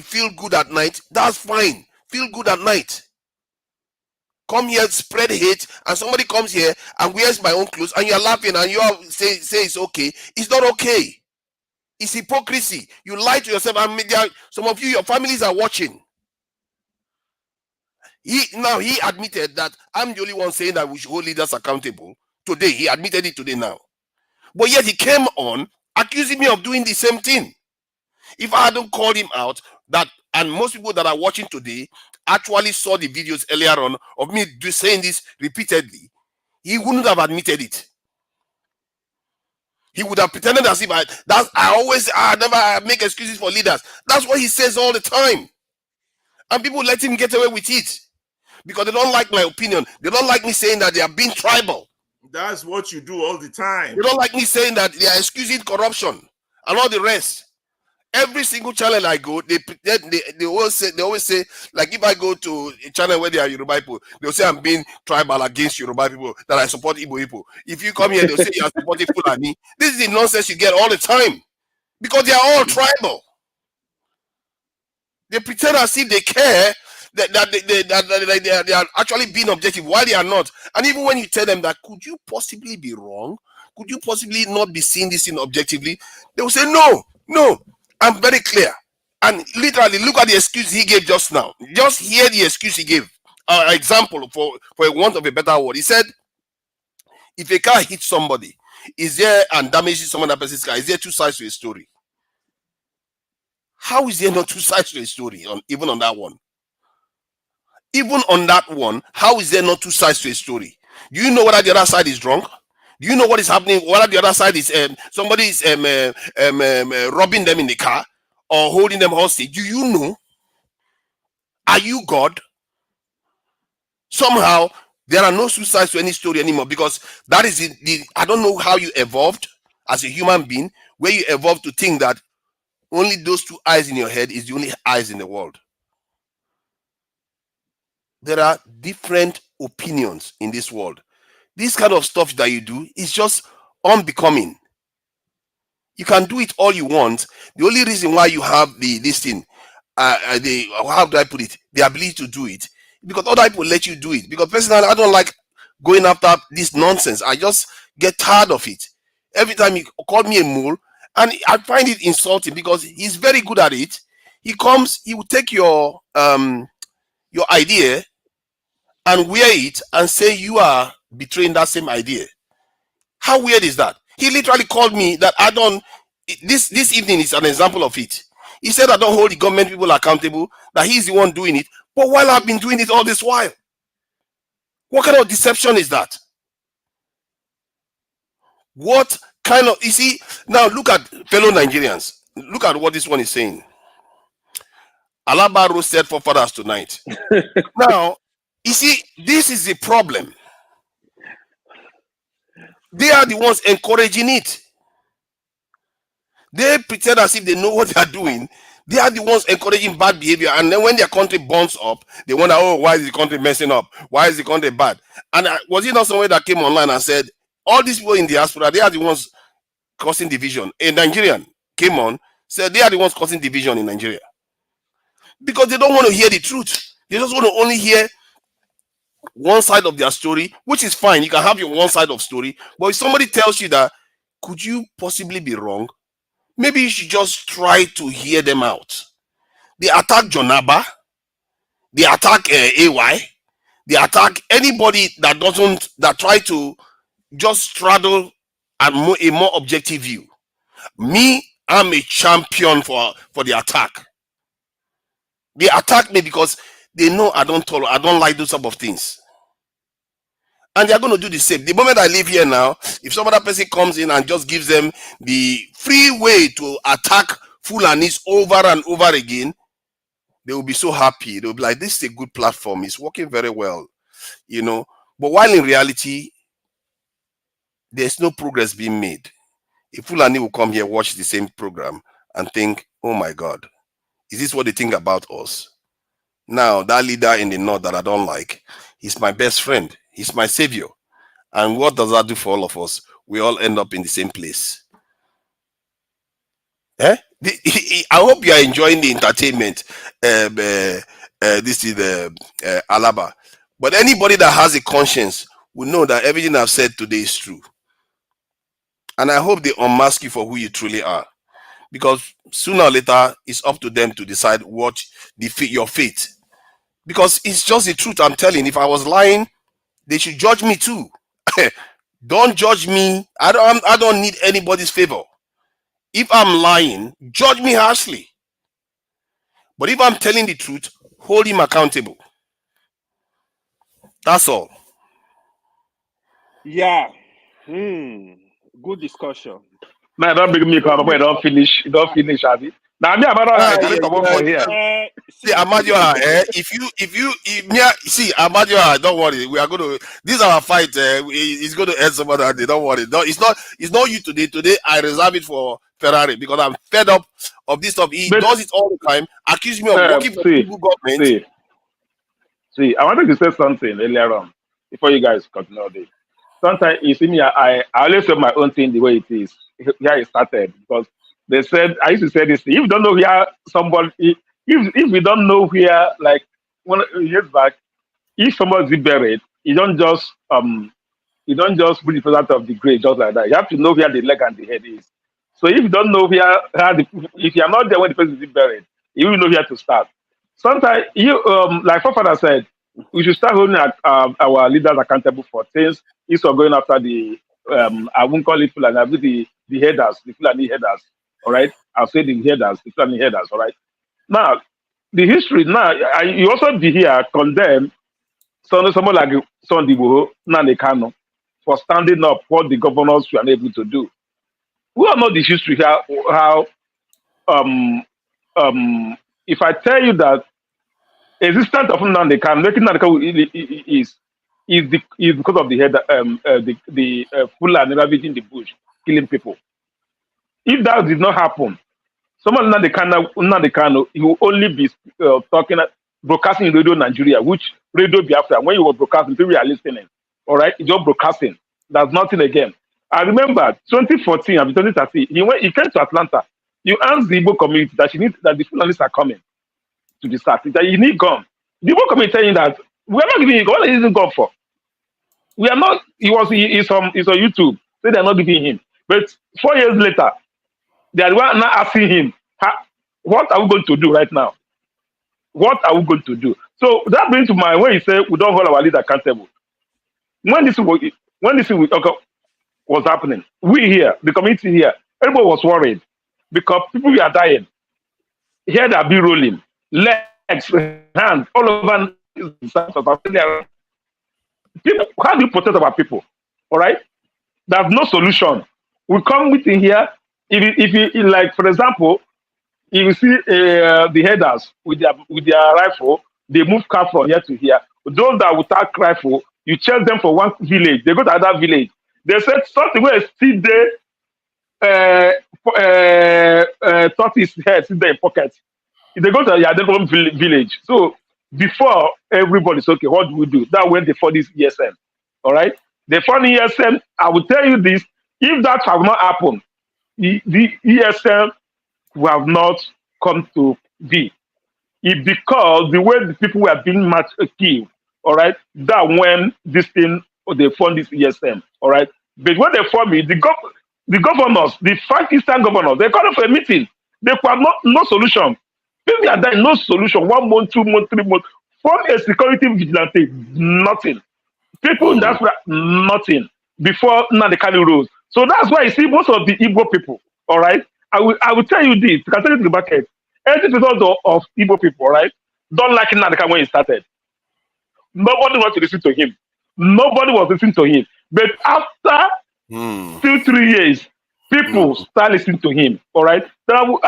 feel good at night, that's fine. Feel good at night. Come here, spread hate, and somebody comes here and wears my own clothes, and you're laughing and you say it's okay. It's not okay. It's hypocrisy. You lie to yourself, and some of you, your families are watching. He admitted that I'm the only one saying that we should hold leaders accountable today. He admitted it today now. But yet he came on accusing me of doing the same thing. If I hadn't called him out, and most people that are watching today actually saw the videos earlier on of me saying this repeatedly, he wouldn't have admitted it. He would have pretended as if I never make excuses for leaders. That's what he says all the time. And people let him get away with it because they don't like my opinion. They don't like me saying that they are being tribal. That's what you do all the time. They don't like me saying that they are excusing corruption and all the rest. Every single channel I go, they always say, like if I go to a channel where there are Yoruba people, they'll say I'm being tribal against Yoruba people, that I support Igbo people. If you come here, they'll say you're supporting Fulani. This is the nonsense you get all the time because they are all tribal. They pretend as if they care that they are actually being objective while they are not. And even when you tell them that, could you possibly be wrong? Could you possibly not be seeing this thing objectively? They will say, no. I'm very clear. And literally, look at the excuse he gave just now. Just hear the excuse he gave. Example, for a want of a better word. He said, if a car hits somebody, and damages someone else's car, is there two sides to a story? How is there not two sides to a story, even on that one? Even on that one, how is there not two sides to a story? Do you know whether the other side is drunk? Do you know what is happening? Whether the other side is somebody is robbing them in the car or holding them hostage? Do you know? Are you God? Somehow there are no two sides to any story anymore because that is I don't know how you evolved as a human being, where you evolved to think that only those two eyes in your head is the only eyes in the world. There are different opinions in this world. This kind of stuff that you do is just unbecoming. You can do it all you want. The only reason why you have this thing, how do I put it? The ability to do it, because other people let you do it. Because personally, I don't like going after this nonsense. I just get tired of it. Every time he call me a mole, and I find it insulting because he's very good at it. He will take your idea and wear it and say you are betraying that same idea. How weird is that? He literally called me that I don't. This evening is an example of it. He said I don't hold the government people accountable, that he's the one doing it. But while I've been doing it all this while, what kind of deception is that? What kind of, you see, now look at fellow Nigerians. Look at what this one is saying. Alaba roasted forefathers tonight. Now, you see, this is the problem. They are the ones encouraging it. They pretend as if they know what they are doing. They are the ones encouraging bad behavior. And then when their country burns up, they wonder, oh, why is the country messing up? Why is the country bad? And was it not someone that came online and said, all these people in the diaspora, they are the ones causing division? A Nigerian came on, said they are the ones causing division in Nigeria. Because they don't want to hear the truth. They just want to only hear one side of their story, which is fine. You can have your one side of story. But if somebody tells you that, could you possibly be wrong? Maybe you should just try to hear them out. They attack Jonaba. They attack AY. They attack anybody that try to just straddle a more objective view. Me, I'm a champion for the attack. They attack me because they know I don't like those type of things. And they're going to do the same. The moment I leave here now, if some other person comes in and just gives them the free way to attack Fulanis over and over again, they will be so happy. They'll be like, this is a good platform. It's working very well, you know. But while in reality, there's no progress being made. If Fulani will come here, watch the same program and think, oh my God, is this what they think about us? Now, that leader in the north that I don't like, he's my best friend. He's my savior. And what does that do for all of us? We all end up in the same place. I hope you are enjoying the entertainment. This is Alaba. But anybody that has a conscience will know that everything I've said today is true. And I hope they unmask you for who you truly are. Because sooner or later, it's up to them to decide what your fate. Because it's just the truth I'm telling. If I was lying, they should judge me too. Don't judge me. I don't need anybody's favor. If I'm lying, judge me harshly. But if I'm telling the truth, hold him accountable. That's all. Yeah. Good discussion. Man, don't bring me come away. Don't finish, Abi. Now me about I can't come up for here. See, Amadioha, see, Amadioha, don't worry. We are going to. This is our fight. It's going to end some other day. Don't worry. No, it's not you today. Today I reserve it for Ferrari because I'm fed up of this stuff. He does it all the time. Accuse me of working for the government. See, I wanted to say something earlier on before you guys continue this. Sometimes you see me, I always say my own thing the way it is. Here it started because they said I used to say this. If you don't know where somebody, if we don't know where, like 1 years back, if somebody's buried, you don't just put the person out of the grave just like that. You have to know where the leg and the head is. So if you don't know if you are not there when the person is buried, you will know where to start. Sometimes like Father said, we should start holding our leaders accountable for things instead of going after the I won't call it Fulani, I'll be the headers, the Fulani headers. All right, I'll say the headers, the Fulani headers. All right. Now, the history. Now, you also be here condemn someone like Sondibo Nanekano for standing up what the governors were unable to do. We all know the history here. How if I tell you that existence of Nanekano, making Nanekano is because of the head the Fulani ravaging the bush, killing people. If that did not happen, someone Nanekano, he will only be broadcasting in Radio Nigeria, which Radio Biafra, when you were broadcasting, people are listening. All right, you're broadcasting. There's nothing again. I remember 2014 and 2013, he came to Atlanta. You asked the Igbo community that the Fulanis are coming to the start. That you need gun. The Igbo community saying that we are not giving you gun. What is he gun for? We are not. He's on YouTube. Say they are not giving him. But 4 years later, they are now asking him, what are we going to do right now? What are we going to do? So that brings to mind when he said we don't hold our leader accountable. When this was happening, we here, the community here, everybody was worried because people were dying. Head are be rolling, legs, hands, all over. People, how do you protect our people? All right, there's no solution. We come within here. If you like, for example, if you see the headers with their rifle, they move car from here to here. Those that without rifle, you chase them for one village, they go to another village. They said something where still thought his head still there in pocket. If they go to Yadebom village, so before everybody's okay, what do we do? That when they fund this ESN, all right? They fund ESN. I will tell you this: if that have not happened, the ESN will have not come to be. It because the way the people were being killed, all right? That when this thing they fund this ESN, all right? But when they form it, the governors, the 5 Eastern governors, they called for a meeting. They have no solution. People are there, no solution. 1 month, 2 months, 3 months. Form a security vigilante, nothing. People in that nothing before now the Kali rules. So that's why you see most of the Igbo people, all right? I will tell you this, you can tell it to the bucket. 80% of Igbo people, all right, don't like Nnamdi when he started. Nobody wants to listen to him. Nobody was listening to him. But after 2-3 years, people start listening to him, all right? And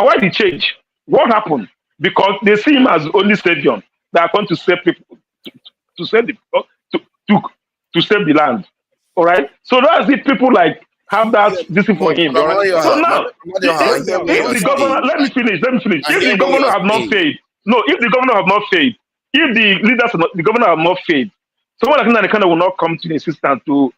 why the change? What happened? Because they see him as only savior that are going to save people, to save the to save the land. All right. So that's it. People like have that this for him. All right? So now, if the governor, let me finish. If the governor have not failed, if the governor have not failed, if the leaders, the governor have not failed, someone like Nnamdi will not come to the assistance to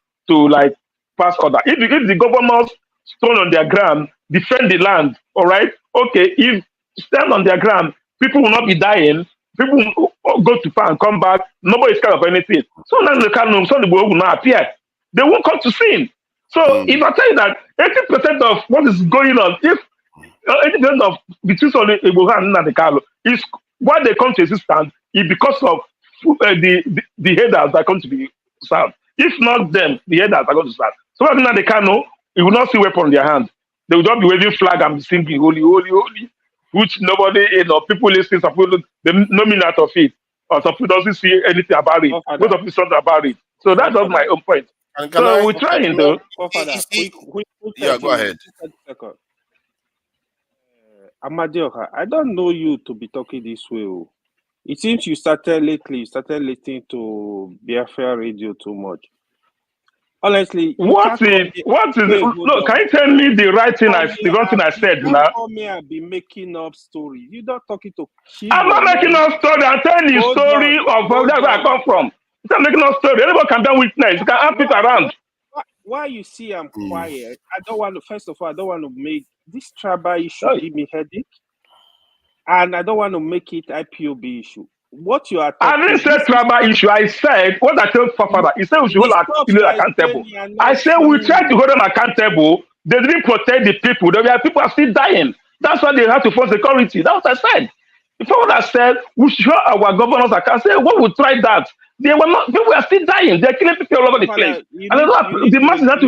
like pass order. If the governors stand on their ground, defend the land, all right? Okay, if stand on their ground, people will not be dying. People will go to farm and come back. Nobody is scared of anything. So now the world will not appear. They won't come to sin. So if I tell you that 80% of what is going on, if 80% of between Igbo and Nnamdi is why they come to assistance is because of the headers that come to be served. If not them, the headers are going to serve. So when Nnamdi you will not see weapon in their hand. They will just be waving flag and singing holy, holy, holy, which nobody, people listening, some people they know me out of it, or some people doesn't see anything about it. Most of people something about it. So that's just my own point. So we're trying though. Yeah, go ahead. Amadioha, I don't know you to be talking this way. It seems you started listening to Biafra radio too much. Honestly, what is no? Can you tell me the right thing the wrong thing I said now? Call me and be making up stories. You're not talking to Kashim. I'm not making up story. I'm telling the story of where I come from. I'm making up story. Anybody can be witness. You can ask it around. Why you see I'm quiet? I don't want to. First of all, I don't want to make this tribal issue give me headache, and I don't want to make it IPOB issue. What you are talking, I didn't say tribal issue. I said what I told Father. He said we should hold people accountable. I said we tried to hold them accountable. They didn't protect the people. People are still dying. That's why they have to force security. That's what I said. Before what I said, we should hold our governors accountable. I said, what we tried that? They were not. People are still dying. They're killing people all over the place. And the masses have to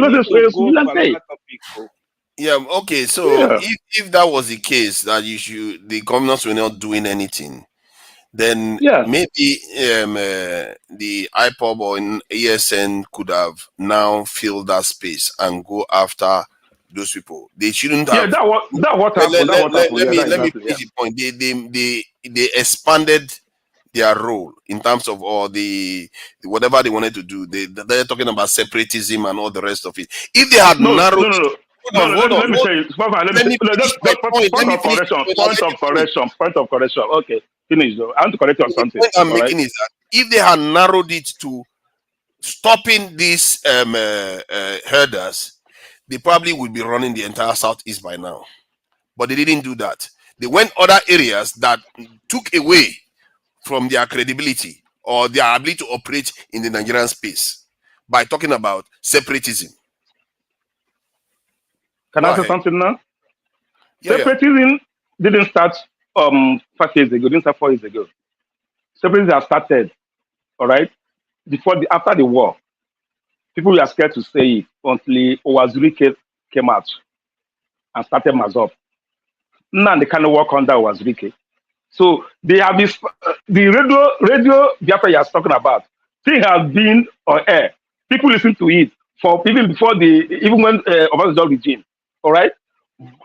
go. Yeah. Okay. So if that was the case, that the governors were not doing anything, then maybe the IPOB or ESN could have now filled that space and go after those people. They shouldn't have. Yeah, that what happened. Let me finish the point. They expanded their role in terms of all the whatever they wanted to do. They're talking about separatism and all the rest of it. If they had narrowed. Hold on. Let me tell you. Point of correction. Okay, finish though. I want to correct you on something. The point I'm making is that if they had narrowed it to stopping these herders, they probably would be running the entire southeast by now. But they didn't do that. They went other areas that took away from their credibility or their ability to operate in the Nigerian space by talking about separatism. Can I say something now? Separatism didn't start 5 years ago, didn't start 4 years ago. Separatism has started, all right, after the war. People were scared to say it until Owaziri came out and started Mazop. Now they can't work under Owaziri. So they have this, the radio Biafra you are talking about, thing has been on air. People listen to it even when Obasanjo regime. All right,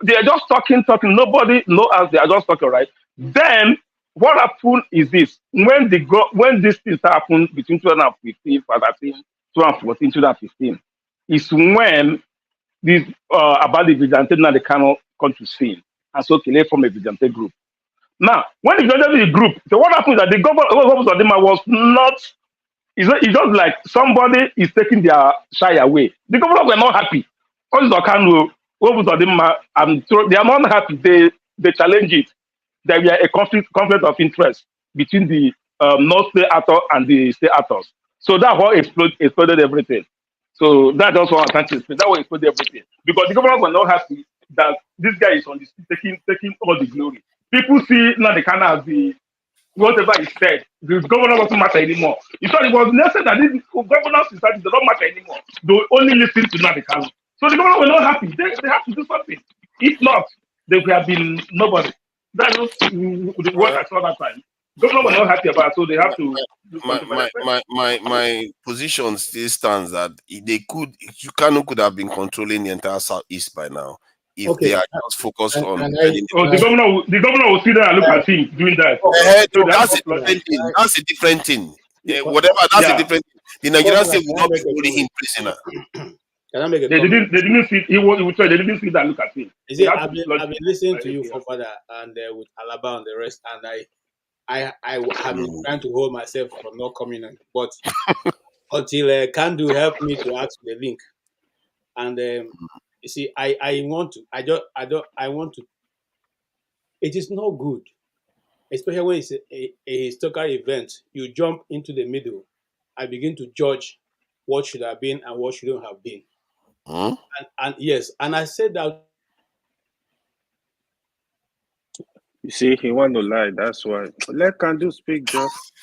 they are just talking. Nobody knows as they are just talking. Right. Then what happened is this: when this thing happened between 2015 and 2013, 2014, 2015, is when this about the vigilante now they cannot come to scene. And so Kele from a vigilante group. Now, when the vigilante group, so what happened is that the governor of Kaduna was not, it's just like somebody is taking their shy away. The governors were not happy. All this Okano, they are not happy. They challenge it. There were a conflict of interest between the non-state actor and the state actors. So that what exploded everything. So that's also what I'm trying to explain. That will explode everything. Because the governors were not happy that this guy is on the street taking all the glory. People see now the kind of the whatever he said, the governor doesn't matter anymore. In fact, it was necessary that these governors decided they don't matter anymore. They will only listen to Nadekano. So the governor were not happy. They have to do something. If not, they would have been nobody. That's just what I saw that time. Governor were not happy about it, so they have to do something. My position still stands that Kanu could have been controlling the entire southeast by now if they are just focused on. The governor will sit there and look at him doing that. That's a different thing. Whatever, that's a different thing. The Nigerian state will not be holding him prisoner. Can I make a they didn't see. They didn't see that. Look at him. I've been listening to you for further and with Alaba and the rest, and I have been trying to hold myself from not coming in, but until Kandu helped me to ask the link, and you see, I want to. It is not good, especially when it's a historical event. You jump into the middle. I begin to judge what should have been and what shouldn't have been. And yes, and I said that. You see, he want to lie. That's why. Let Kandu speak, just.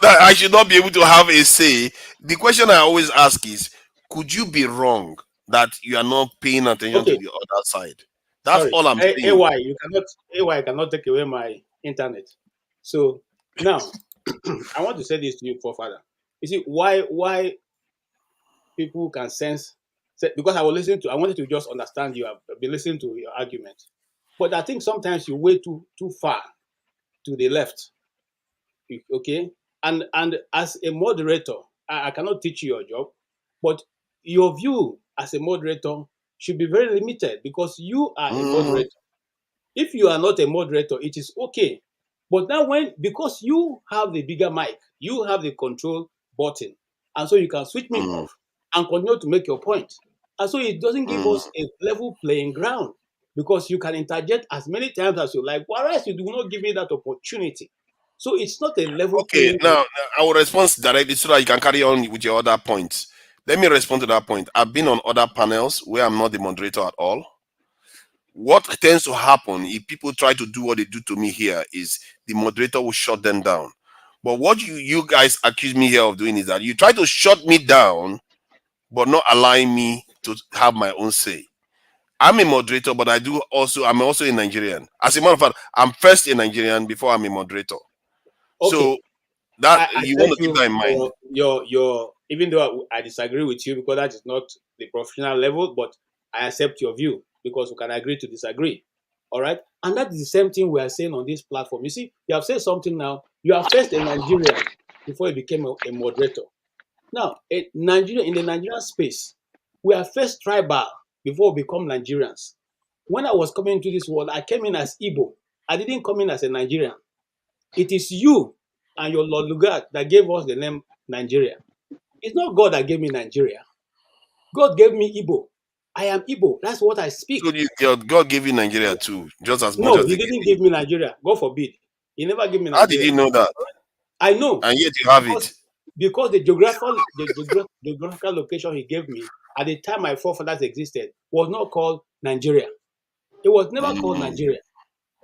That I should not be able to have a say. The question I always ask is, could you be wrong that you are not paying attention to the other side? That's all I'm saying. AY cannot take away my internet. So now I want to say this to you, forefather. You see why people can sense, because I wanted to just understand you. I've been listening to your argument, but I think sometimes you way too far to the left. Okay, and as a moderator, I cannot teach you your job, but your view as a moderator should be very limited because you are a moderator. If you are not a moderator, it is okay. But now because you have the bigger mic, you have the control button, and so you can switch me off and continue to make your point. And so it doesn't give us a level playing ground because you can interject as many times as you like, whereas you do not give me that opportunity. So it's not a level playing ground. Now I will respond directly so that you can carry on with your other points. Let me respond to that point. I've been on other panels where I'm not the moderator at all. What tends to happen if people try to do what they do to me here is the moderator will shut them down. But what you guys accuse me here of doing is that you try to shut me down, but not allowing me to have my own say. I'm a moderator, but I'm also a Nigerian. As a matter of fact, I'm first a Nigerian before I'm a moderator. Okay. So that you want to keep that in mind. Your even though I disagree with you because that is not the professional level, but I accept your view because we can agree to disagree. All right. And that is the same thing we are saying on this platform. You see, you have said something now. You are first a Nigerian before you became a moderator. Now, in the Nigerian space, we are first tribal before we become Nigerians. When I was coming into this world, I came in as Igbo. I didn't come in as a Nigerian. It is you and your Lord Lugard that gave us the name Nigeria. It's not God that gave me Nigeria. God gave me Igbo. I am Igbo. That's what I speak. So God gave you Nigeria too, just as much as No, he didn't give me Nigeria. God forbid. He never gave me Nigeria. How did you know that? I know. And yet you have it. Because the geographical location he gave me at the time my forefathers existed was not called Nigeria. It was never called Nigeria.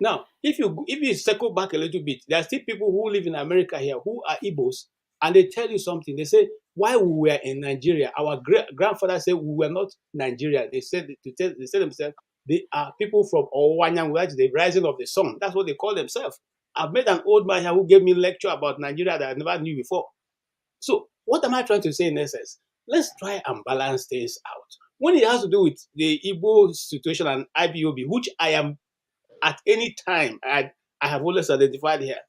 Now, if you circle back a little bit, there are still people who live in America here who are Igbos, and they tell you something. They say, why we were in Nigeria, our grandfather said we were not Nigeria. They said themselves, they are people from Owanyang, which is the rising of the sun. That's what they call themselves. I've met an old man here who gave me a lecture about Nigeria that I never knew before. So what am I trying to say in essence? Let's try and balance things out. When it has to do with the Igbo situation and IPOB, which I am at any time, I have always identified here.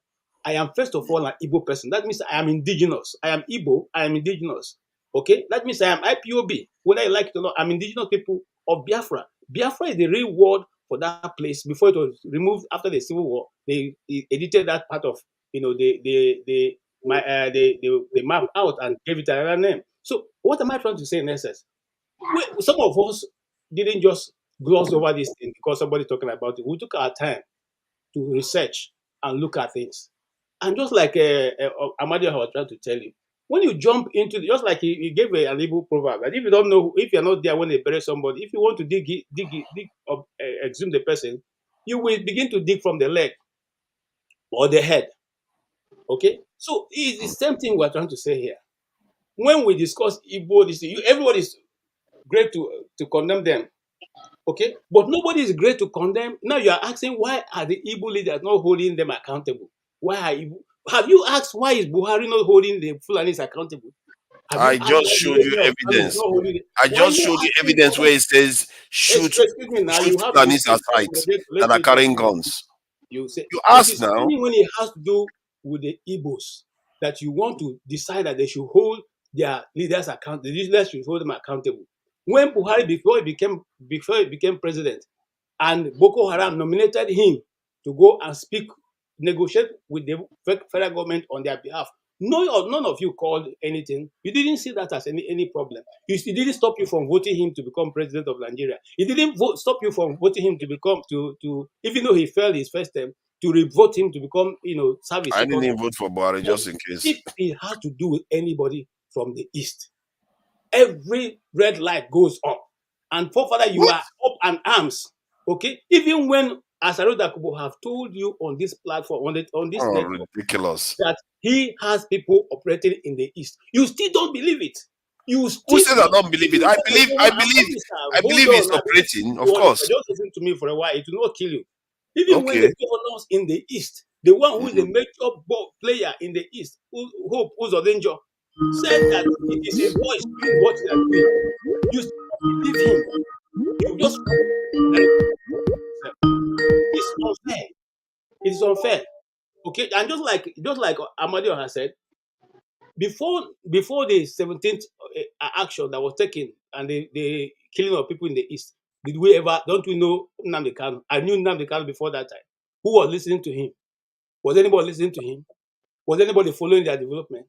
I am first of all an Igbo person. That means I am indigenous. I am Igbo. I am indigenous. Okay, that means I am IPOB. Whether you like it or not, I'm indigenous people of Biafra. Biafra is the real word for that place. Before it was removed after the Civil War, they edited that part of the map out and gave it another name. So what am I trying to say in essence? Some of us didn't just gloss over this thing because somebody talking about it. We took our time to research and look at things. And just like Amadio was trying to tell you, when you jump into just like he gave an Igbo proverb, that if you don't know, if you're not there when they bury somebody, if you want to dig up, exhume the person, you will begin to dig from the leg or the head. Okay, so it's the same thing we're trying to say here. When we discuss Igbo, everybody is great to condemn them. Okay, but nobody is great to condemn. Now you are asking, why are the Igbo leaders not holding them accountable? Have you asked why is Buhari not holding the Fulanis accountable? I just showed you evidence. I just showed you evidence where it says shoot Fulanis aside that are carrying guns. You ask now. When it has to do with the Igbos, that you want to decide that they should hold their leaders accountable. The leaders should hold them accountable. When Buhari, before he became president, and Boko Haram nominated him to go and negotiate with the federal government on their behalf, none of you called anything. You didn't see that as any problem. It didn't stop you from voting him to become president of Nigeria. It didn't stop you from voting him to become even though he failed his first term, to re-vote him to become service. I didn't even vote for Buhari just in case. If it has to do with anybody from the east, every red light goes up, and forefather, you are up in arms. Okay, even when Asaro Dakubo have told you on this platform, on this network, ridiculous, that he has people operating in the east, you still don't believe it. Who said I don't believe it? I believe he's operating, of course. Just listen to me for a while. It will not kill you. Even when the governors in the east, the one who is a major player in the east, Hope Uzodinjo, said that it is a voice doing what they are doing, you still believe him. You just it's unfair. It's unfair. Okay, and just like Amadio has said, before the 17th action that was taken and the killing of people in the east, don't we know Nnamdi Kanu? I knew Nnamdi Kanu before that time. Who was listening to him? Was anybody listening to him? Was anybody following their development?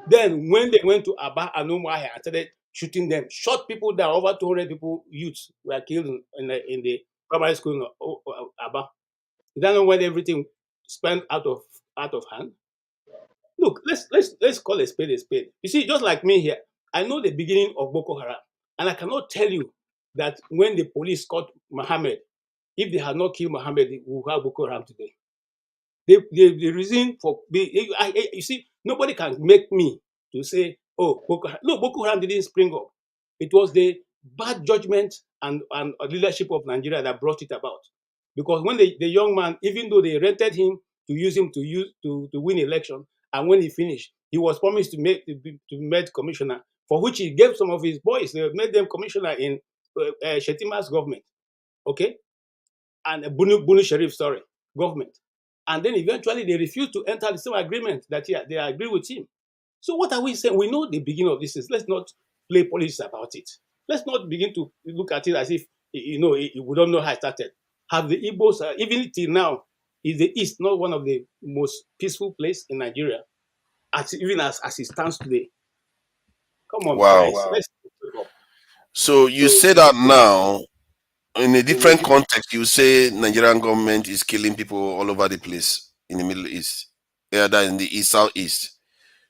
Then when they went to Aba and Umuahia and started shooting them, shot people down, over 200 people, youths were killed in the primary school in Aba. You don't know when everything spent out of hand. Look, let's call a spade a spade. You see, just like me here, I know the beginning of Boko Haram, and I cannot tell you that when the police caught Mohammed, if they had not killed Mohammed, we would have Boko Haram today. The reason for you see, nobody can make me to say, oh, Boko Haram. No, Boko Haram didn't spring up. It was the bad judgment and leadership of Nigeria that brought it about. Because when the young man, even though they rented him to use him to win election, and when he finished, he was promised to be made commissioner, for which he gave some of his boys. They made them commissioner in Shetima's government, okay, and Bunu Sharif, government. And then eventually they refused to enter the same agreement that they agree with him. So what are we saying? We know the beginning of this is, let's not play politics about it. Let's not begin to look at it as if, we don't know how it started. Have the Igbos, even till now, is the East not one of the most peaceful places in Nigeria, even as it stands today? Come on, guys. Let's pick up. So you say that now, in a different context, you say Nigerian government is killing people all over the place in the Middle East, either in the East, Southeast.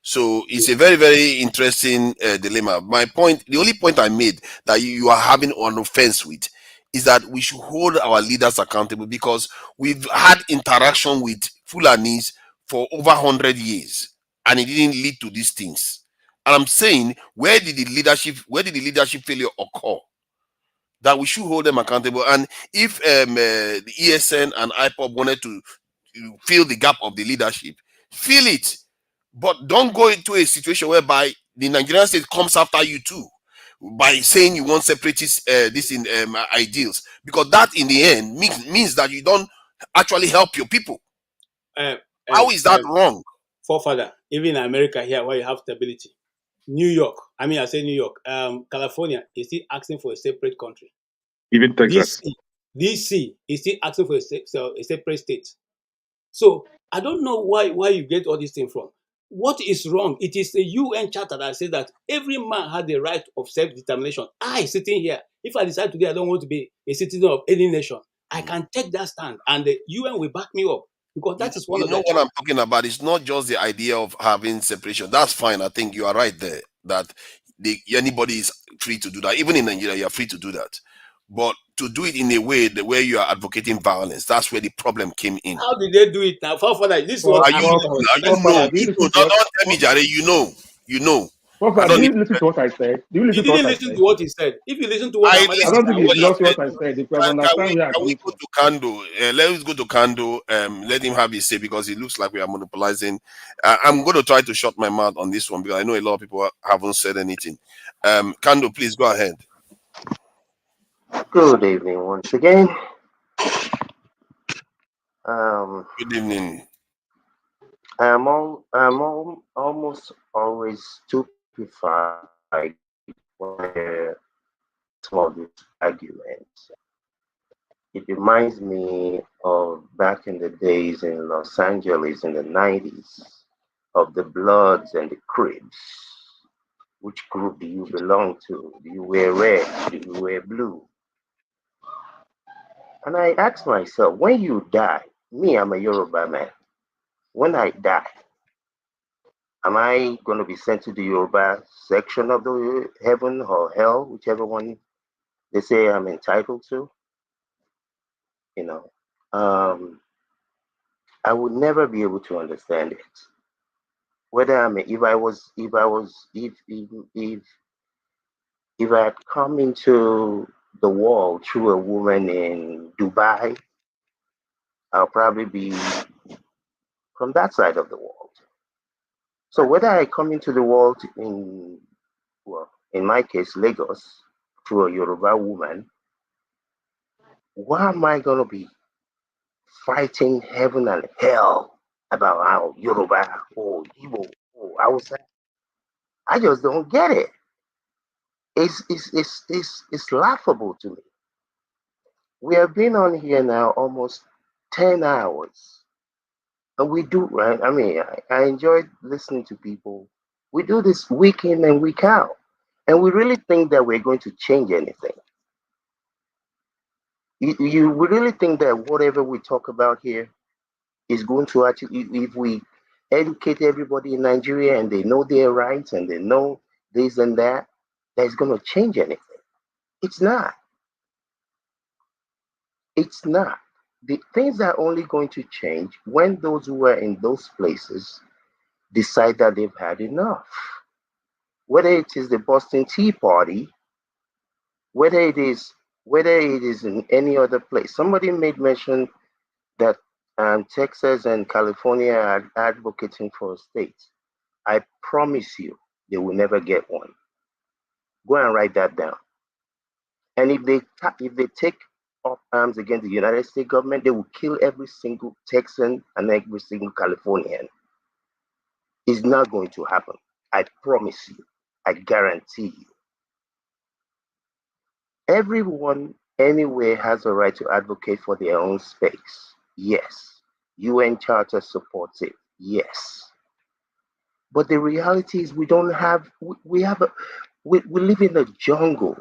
So it's a very, very interesting dilemma. The only point I made that you are having an offense with is that we should hold our leaders accountable, because we've had interaction with Fulanis for over 100 years and it didn't lead to these things. And I'm saying, where did the leadership failure occur? That we should hold them accountable. And if the ESN and IPOB wanted to fill the gap of the leadership, fill it. But don't go into a situation whereby the Nigerian state comes after you too, by saying you want separatist ideals, because that in the end means that you don't actually help your people. How is that wrong? Forefather, even in America here, where you have stability, New York, I say New York, California is still asking for a separate country. Even Texas. DC is still asking for a separate state. So I don't know why you get all these things from. What is wrong? It is the UN Charter that says that every man has the right of self-determination. I, sitting here, if I decide today I don't want to be a citizen of any nation, I can take that stand, and the UN will back me up, because that is one of the... You know what I'm talking about? It's not just the idea of having separation. That's fine. I think you are right there, that anybody is free to do that. Even in Nigeria, you're free to do that. But to do it in a way where you are advocating violence, that's where the problem came in. How did they do it now? Forefather, this is what Don't tell me, Jare, you know. Forefather, did you listen to what I said? Do you listen to what I listen said? to what he said. If you listen to what I don't think you lost what I said. said. Because I understand where I'm Can we coming go from. to Kando? Let's go to Kando. Let him have his say, because it looks like we are monopolizing. I'm going to try to shut my mouth on this one, because I know a lot of people haven't said anything. Kando, please go ahead. Good evening once again. Good evening. I'm almost always stupefied when some of these arguments. It reminds me of back in the days in Los Angeles in the 90s, of the Bloods and the Crips. Which group do you belong to? Do you wear red? Do you wear blue? And I asked myself, when you die, I'm a Yoruba man. When I die, am I going to be sent to the Yoruba section of the heaven or hell, whichever one they say I'm entitled to? I would never be able to understand it. Whether if I had come into the world through a woman in Dubai, I'll probably be from that side of the world. So whether I come into the world in my case, Lagos, through a Yoruba woman, why am I going to be fighting heaven and hell about how Yoruba or Igbo or Hausa? I just don't get it. It's laughable to me. We have been on here now almost 10 hours. And we do, right? I enjoy listening to people. We do this week in and week out. And we really think that we're going to change anything. You really think that whatever we talk about here is going to actually, if we educate everybody in Nigeria and they know their rights and they know this and that it's going to change anything? It's not. It's not. The things are only going to change when those who are in those places decide that they've had enough. Whether it is the Boston Tea Party, whether it is in any other place. Somebody made mention that Texas and California are advocating for a state. I promise you, they will never get one. Go and write that down. And if they take up arms against the United States government, they will kill every single Texan and every single Californian. It's not going to happen. I promise you. I guarantee you. Everyone anywhere has a right to advocate for their own space. Yes. UN Charter supports it. Yes. But the reality is we don't have, we live in a jungle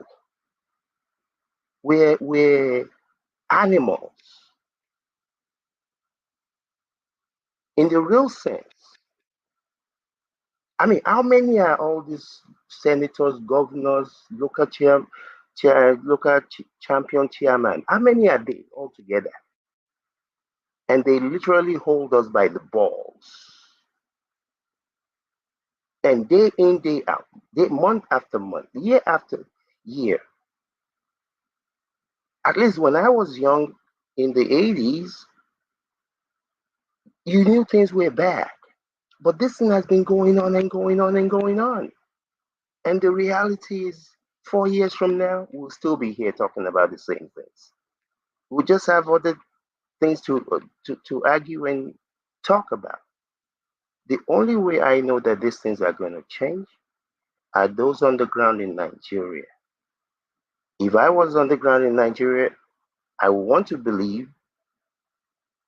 where we're animals. In the real sense. How many are all these senators, governors, local champion chairman? How many are they all together? And they literally hold us by the balls. And day in, day out, month after month, year after year. At least when I was young in the 80s, you knew things were bad. But this thing has been going on and going on and going on. And the reality is, 4 years from now, we'll still be here talking about the same things. We'll just have other things to argue and talk about. The only way I know that these things are going to change are those on the ground in Nigeria. If I was on the ground in Nigeria, I want to believe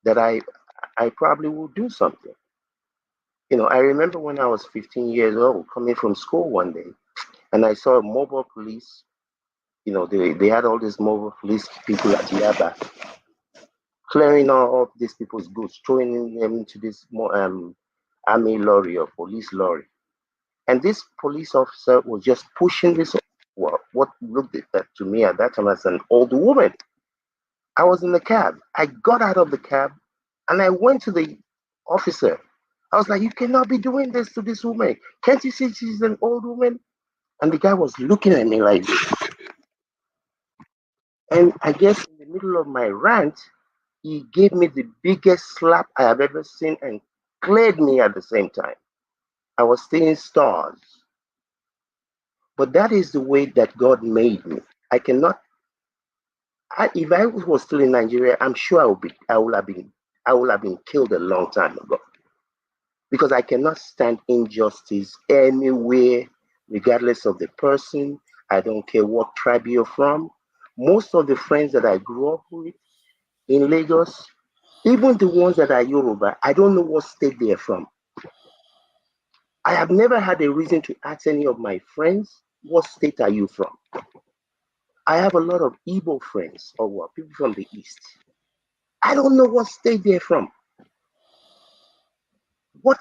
that I probably would do something. You know, I remember when I was 15 years old, coming from school one day, and I saw a mobile police. You know, they had all these mobile police people at Yaba, clearing all of these people's goods, throwing them into this army lorry or police lorry. And this police officer was just pushing this, what looked to me at that time as an old woman. I was in the cab. I got out of the cab and I went to the officer. I was like, you cannot be doing this to this woman. Can't you see she's an old woman? And the guy was looking at me like this. And I guess in the middle of my rant, he gave me the biggest slap I have ever seen and cleared me at the same time. I was seeing stars. But that is the way that God made me. I cannot. If I was still in Nigeria, I'm sure I would have been killed a long time ago. Because I cannot stand injustice anywhere, regardless of the person. I don't care what tribe you're from. Most of the friends that I grew up with in Lagos, even the ones that are Yoruba, I don't know what state they're from. I have never had a reason to ask any of my friends, what state are you from? I have a lot of Igbo friends, or what, people from the East. I don't know what state they're from. What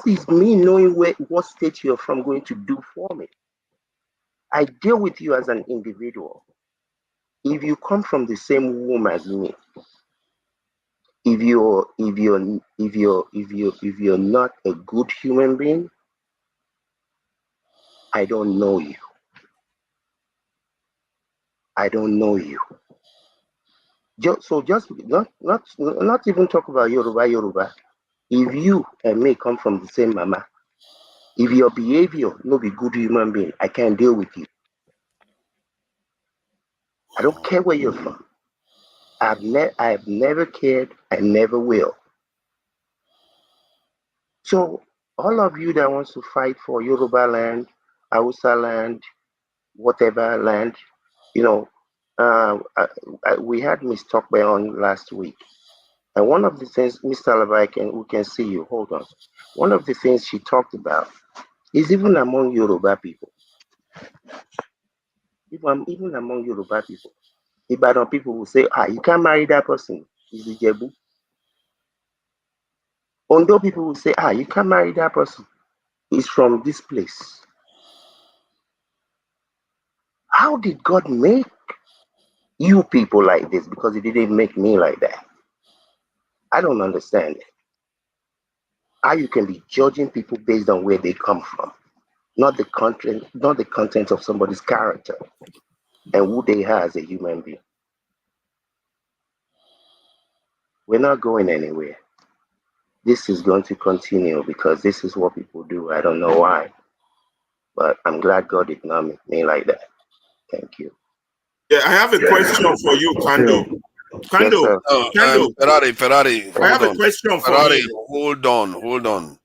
is me knowing what state you're from going to do for me? I deal with you as an individual. If you come from the same womb as me, if you're not a good human being, I don't know you. I don't know you. Just not even talk about Yoruba. If you and me come from the same mama, if your behavior no be good human being, I can't deal with you. I don't care where you're from. I've never cared. I never will. So all of you that wants to fight for Yoruba land, Hausa land, whatever land, you know, we had Ms. Tokbe on last week. And one of the things, Mr. Alabai, we can see you, hold on. One of the things she talked about is even among Yoruba people. Even among Yoruba people. Ibadan people will say, you can't marry that person. He's a Jebu. Ondo people will say, you can't marry that person. He's from this place. How did God make you people like this? Because he didn't make me like that. I don't understand it. How you can be judging people based on where they come from, not the content of somebody's character and who they are as a human being. We're not going anywhere. This is going to continue because this is what people do. I don't know why, but I'm glad God did not make me like that. Thank you. Yeah, I have a question for you, Kando. Kando, Ferrari. I have a question for you. Hold on.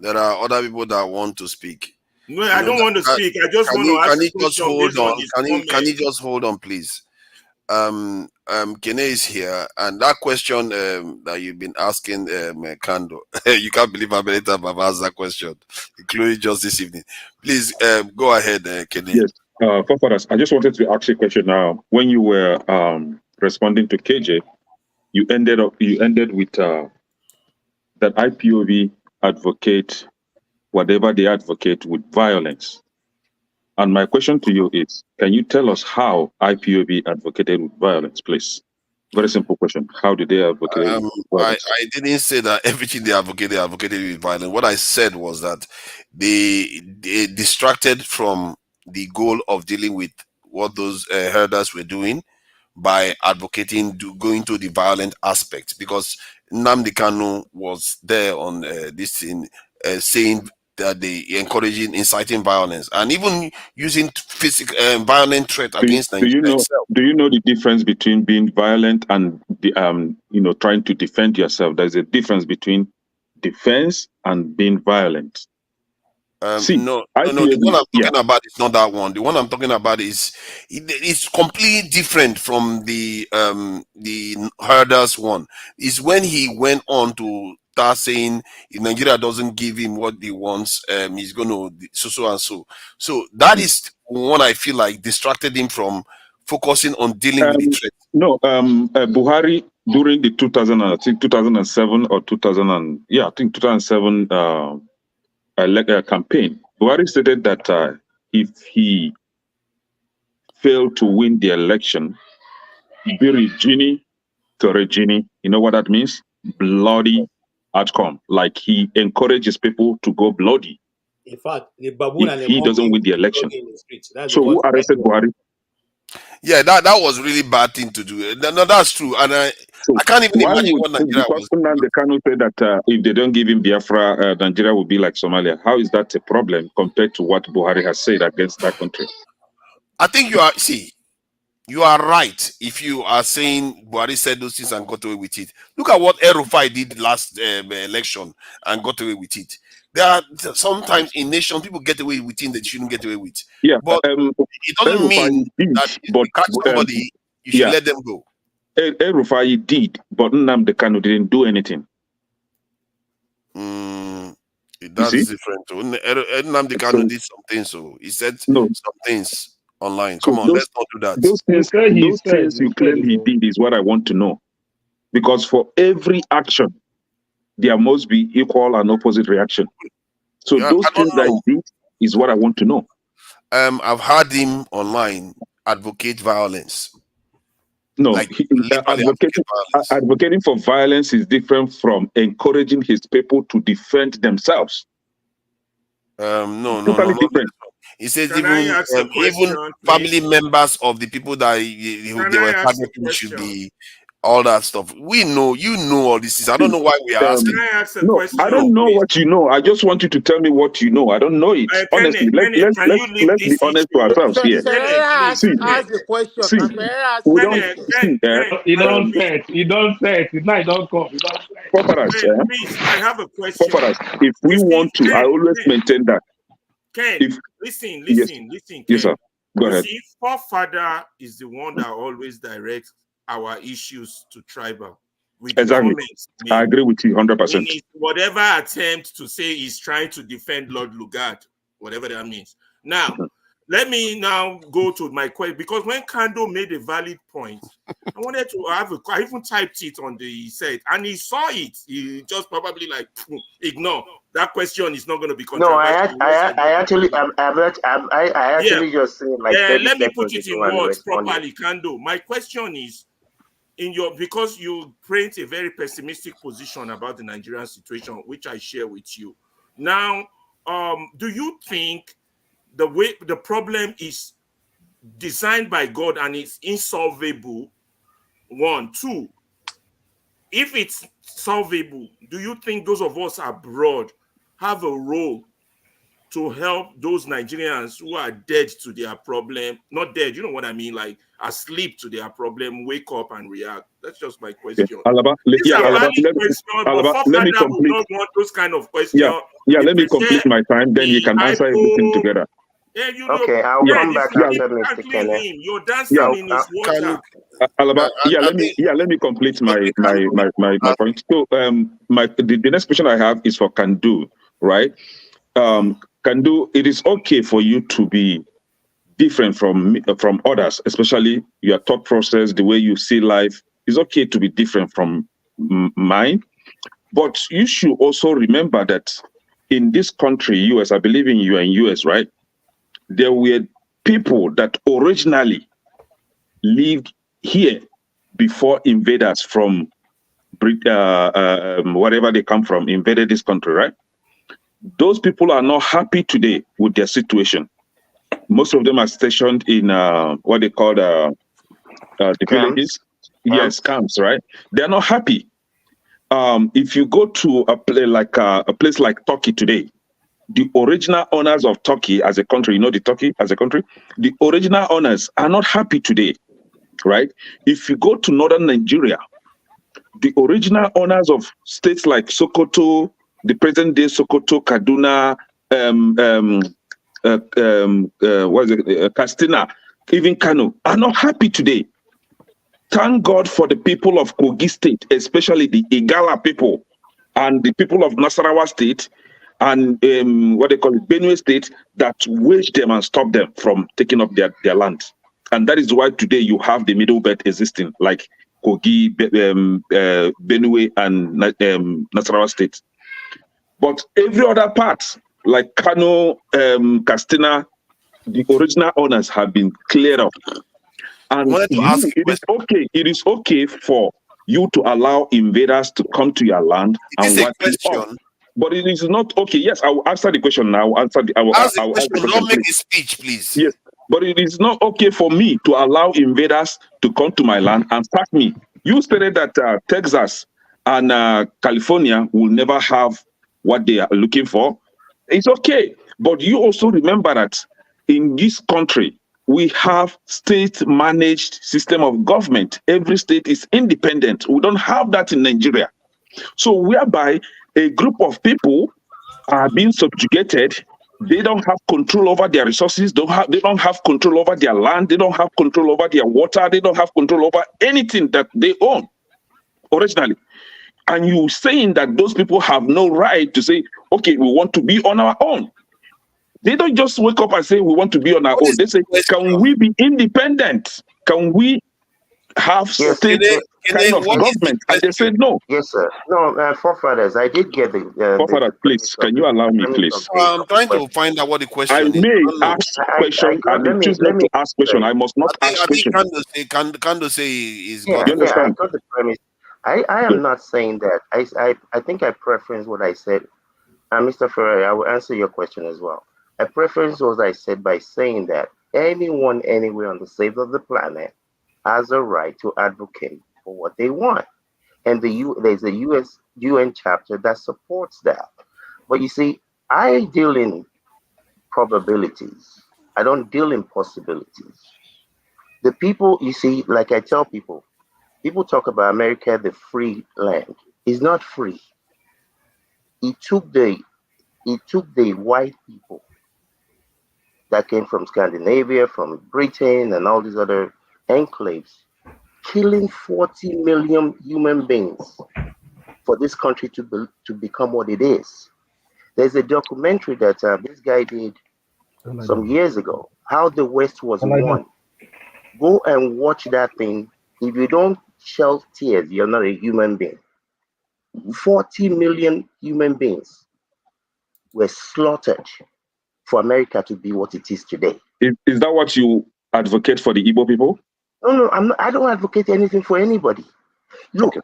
There are other people that want to speak. No, I don't want to speak. I just want to ask a question. Can you just hold on, please? Kene is here, and that question that you've been asking, Kando, you can't believe how many times I've asked that question, including just this evening. Please go ahead, Kene. Yes, Forefathers, I just wanted to ask you a question now. When you were responding to KJ, you ended with that IPOB advocate whatever they advocate with violence. And my question to you is, can you tell us how IPOB advocated with violence, please? Very simple question. How did they advocate with violence? I didn't say that everything they advocated with violence. What I said was that they distracted from the goal of dealing with what those herders were doing by advocating going to the violent aspect, because Nnamdi Kanu was there on this thing saying they encouraging, inciting violence, and even using physical violent threat against Nigeria itself. Do you know the difference between being violent and the trying to defend yourself? There's a difference between defense and being violent. No. The one I'm talking about is not that one. The one I'm talking about is it's completely different from the herders one. Is when he went on to start saying if Nigeria doesn't give him what he wants, he's going to so and so. So that is one I feel like distracted him from focusing on dealing with the threat. No, Buhari during the 2007 or 2007 campaign, Buhari stated that if he failed to win the election, be Gini to Regini, you know what that means? Bloody outcome. Like he encourages people to go bloody. In fact, the baboon if he doesn't win the election. So who arrested Buhari? Yeah, that was really bad thing to do. No, that's true, and I can't even imagine what Nigeria was. The Kanu said that if they don't give him Biafra, Nigeria will be like Somalia. How is that a problem compared to what Buhari has said against that country? I think you are right if you are saying Buhari said those things and got away with it. Look at what El Rufai did last election and got away with it. There are sometimes in nations people get away with things they shouldn't get away with. Yeah, but it doesn't mean that if you catch somebody, you should let them go. El Rufai did, but Nnamdi Kanu didn't do anything. That's different. Nnamdi Kanu did something, so he said some things online. Come on, let's not do that. Those things you claim he did is what I want to know. Because for every action, there must be equal and opposite reaction. So those things that he did is what I want to know. I've heard him online advocate violence. No, advocating for violence is different from encouraging his people to defend themselves. No, different. He says even family members of the people that they were targeting should be all that stuff. We know, you know all this. I don't know why we are asking. Can I ask a question? I don't know what you know. I just want you to tell me what you know. I don't know it. Honestly, let's be honest to ourselves here. Ask the question. You don't say it. You don't say it. Now you don't come. Please, I have a question. If we want to, I always maintain that. Ken, listen. Ken. Yes, sir. Go ahead. See, forefather is the one that always directs our issues to tribal. Exactly. I agree with you 100%. Whatever attempt to say he's trying to defend Lord Lugard, whatever that means. Now, let me now go to my question, because when Kando made a valid point, I wanted to I even typed it on the set, and he saw it. He just probably like ignore that question. Is not going to be controversial. No, I actually just saying like. Let me put it in words properly, Kando. My question is, because you paint a very pessimistic position about the Nigerian situation, which I share with you. Now, do you think the problem is designed by God and it's insolvable? 1, 2. If it's solvable, do you think those of us abroad have a role to help those Nigerians who are dead to their problem? Not dead, you know what I mean, like asleep to their problem, wake up and react. That's just my question. Let me complete. Don't want those kind of questions. Let me complete my time, then you can answer everything together. Okay, I'll come back after Mr. Kenneth. You're dancing in his water. Let me complete my point. So the next question I have is for Kandu, right? Kandu, it is okay for you to be different from others, especially your thought process, the way you see life. It's okay to be different from mine, but you should also remember that in this country, US, I believe in you and US, right? There were people that originally lived here before invaders from wherever they come from invaded this country, right? Those people are not happy today with their situation. Most of them are stationed in what they call the villages. Yes, camps, right? They're not happy. If you go to a place like Turkey today, the original owners of Turkey as a country, you know, the Turkey as a country, the original owners are not happy today, right? If you go to northern Nigeria, the original owners of states like Sokoto, the present day Sokoto, Kaduna, Katsina, even Kano, are not happy today. Thank God for the people of Kogi State, especially the Igala people and the people of Nasarawa State and what they call it, Benue State, that waged them and stopped them from taking up their land. And that is why today you have the middle belt existing, like Kogi, Benue, and Nasarawa State. But every other part, like Kano, Katsina, the original owners have been cleared up. And it is okay for you to allow invaders to come to your land and wipe you off. But it is not okay. Yes, I will answer the question now. Ask the question. Don't make a speech, please. Yes, but it is not okay for me to allow invaders to come to my land and sack me. You stated that Texas and California will never have what they are looking for. It's okay, but you also remember that in this country, we have state-managed system of government. Every state is independent. We don't have that in Nigeria. So whereby a group of people are being subjugated, they don't have control over their resources, they don't have control over their land, they don't have control over their water, they don't have control over anything that they own originally. And you saying that those people have no right to say, okay, we want to be on our own. They don't just wake up and say, we want to be on our own. They say, can we be independent? Can we have state kind of government? And they said no. Yes, sir. No, forefathers, I did get the... forefathers, please, can you allow me, please? I'm trying to find out what the question is. I may ask question. I may choose not to ask question. I must not ask question. Kando say is yeah, God. You understand? I got the premise. I am not saying that. I think I preference what I said. Mr. Ferrer, I will answer your question as well. I preference what I said by saying that anyone anywhere on the face of the planet has a right to advocate for what they want. And there's a UN chapter that supports that. But you see, I deal in probabilities. I don't deal in possibilities. The people, you see, like I tell people talk about America, the free land. It's not free. It took the white people that came from Scandinavia, from Britain, and all these other enclaves, killing 40 million human beings for this country to become what it is. There's a documentary that this guy did some years ago, How the West Was Won. Go and watch that thing. If you don't shed tears, you're not a human being. 40 million human beings were slaughtered for America to be what it is today. Is that what you advocate for the Igbo people? No, I don't advocate anything for anybody. Look,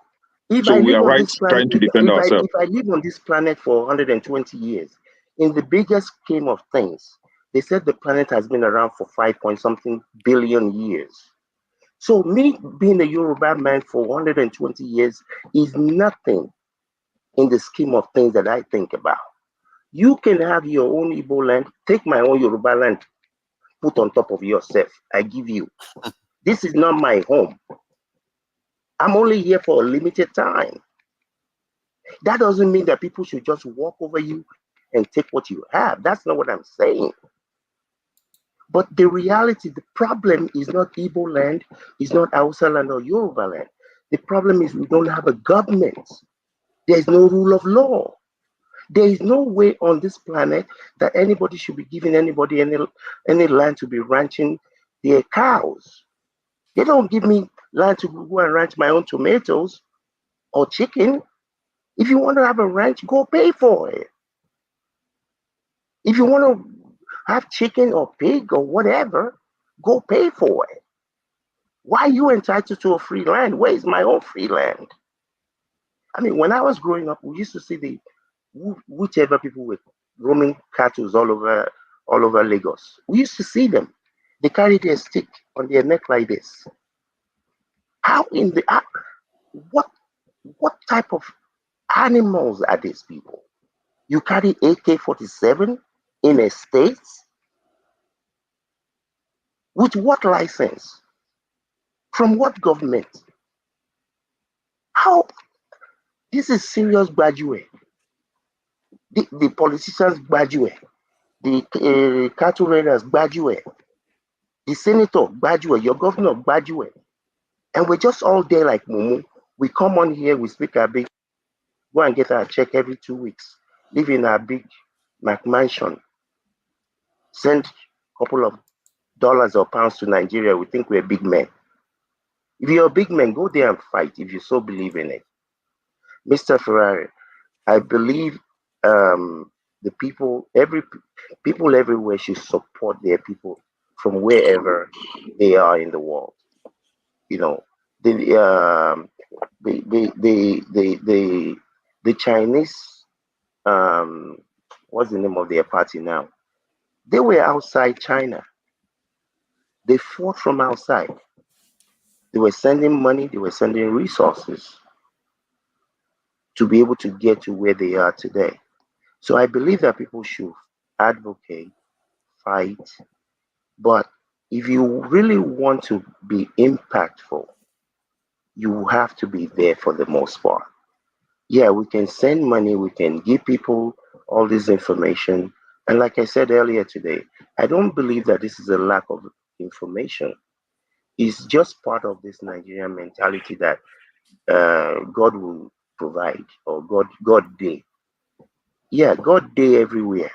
if so I we live are on right this planet, trying to defend ourselves. If I live on this planet for 120 years, in the biggest scheme of things, they said the planet has been around for 5-point-something billion years. So me being a Yoruba man for 120 years is nothing in the scheme of things that I think about. You can have your own Igbo land, take my own Yoruba land, put on top of yourself. I give you. This is not my home. I'm only here for a limited time. That doesn't mean that people should just walk over you and take what you have. That's not what I'm saying. But the reality, the problem is not Igbo land, it's not Hausa land or Yoruba land. The problem is we don't have a government. There's no rule of law. There is no way on this planet that anybody should be giving anybody any land to be ranching their cows. They don't give me land to go and ranch my own tomatoes or chicken. If you want to have a ranch, go pay for it. If you want to have chicken or pig or whatever, go pay for it. Why are you entitled to a free land? Where is my own free land? I mean, when I was growing up, we used to see whichever people were roaming cattle all over Lagos. We used to see them. They carried their stick on their neck like this. How in the what type of animals are these people? You carry AK-47 in a state? With what license? From what government? How? This is serious graduate. The politicians graduate. The cattle raiders graduate. The senator graduate. Your governor graduate. And we're just all there like Mumu. We come on here, we speak our big, go and get our check every 2 weeks, live in our big McMansion, send a couple of dollars or pounds to Nigeria. We think we're big men. If you're a big man, go there and fight if you so believe in it. Mr. Ferrari, I believe the people, people everywhere should support their people from wherever they are in the world. You know, the Chinese, what's the name of their party now? They were outside China. They fought from outside. They were sending money, they were sending resources to be able to get to where they are today. So I believe that people should advocate, fight, but if you really want to be impactful, you have to be there for the most part. Yeah, we can send money, we can give people all this information. And like I said earlier today, I don't believe that this is a lack of information. It's just part of this Nigerian mentality that God will provide, or God day. Yeah, God day everywhere.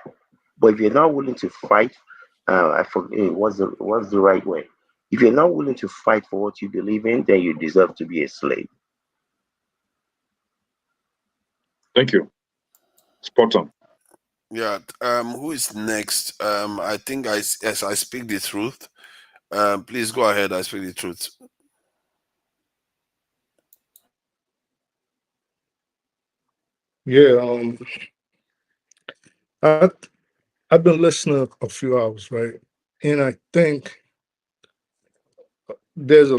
But if you're not willing to fight, I forget what's the right way. If you're not willing to fight for what you believe in, then you deserve to be a slave. Thank you. Spot on. Yeah. Who is next? I think I speak the truth. Please go ahead. I speak the truth. Yeah. I've been listening a few hours, right? And I think there's a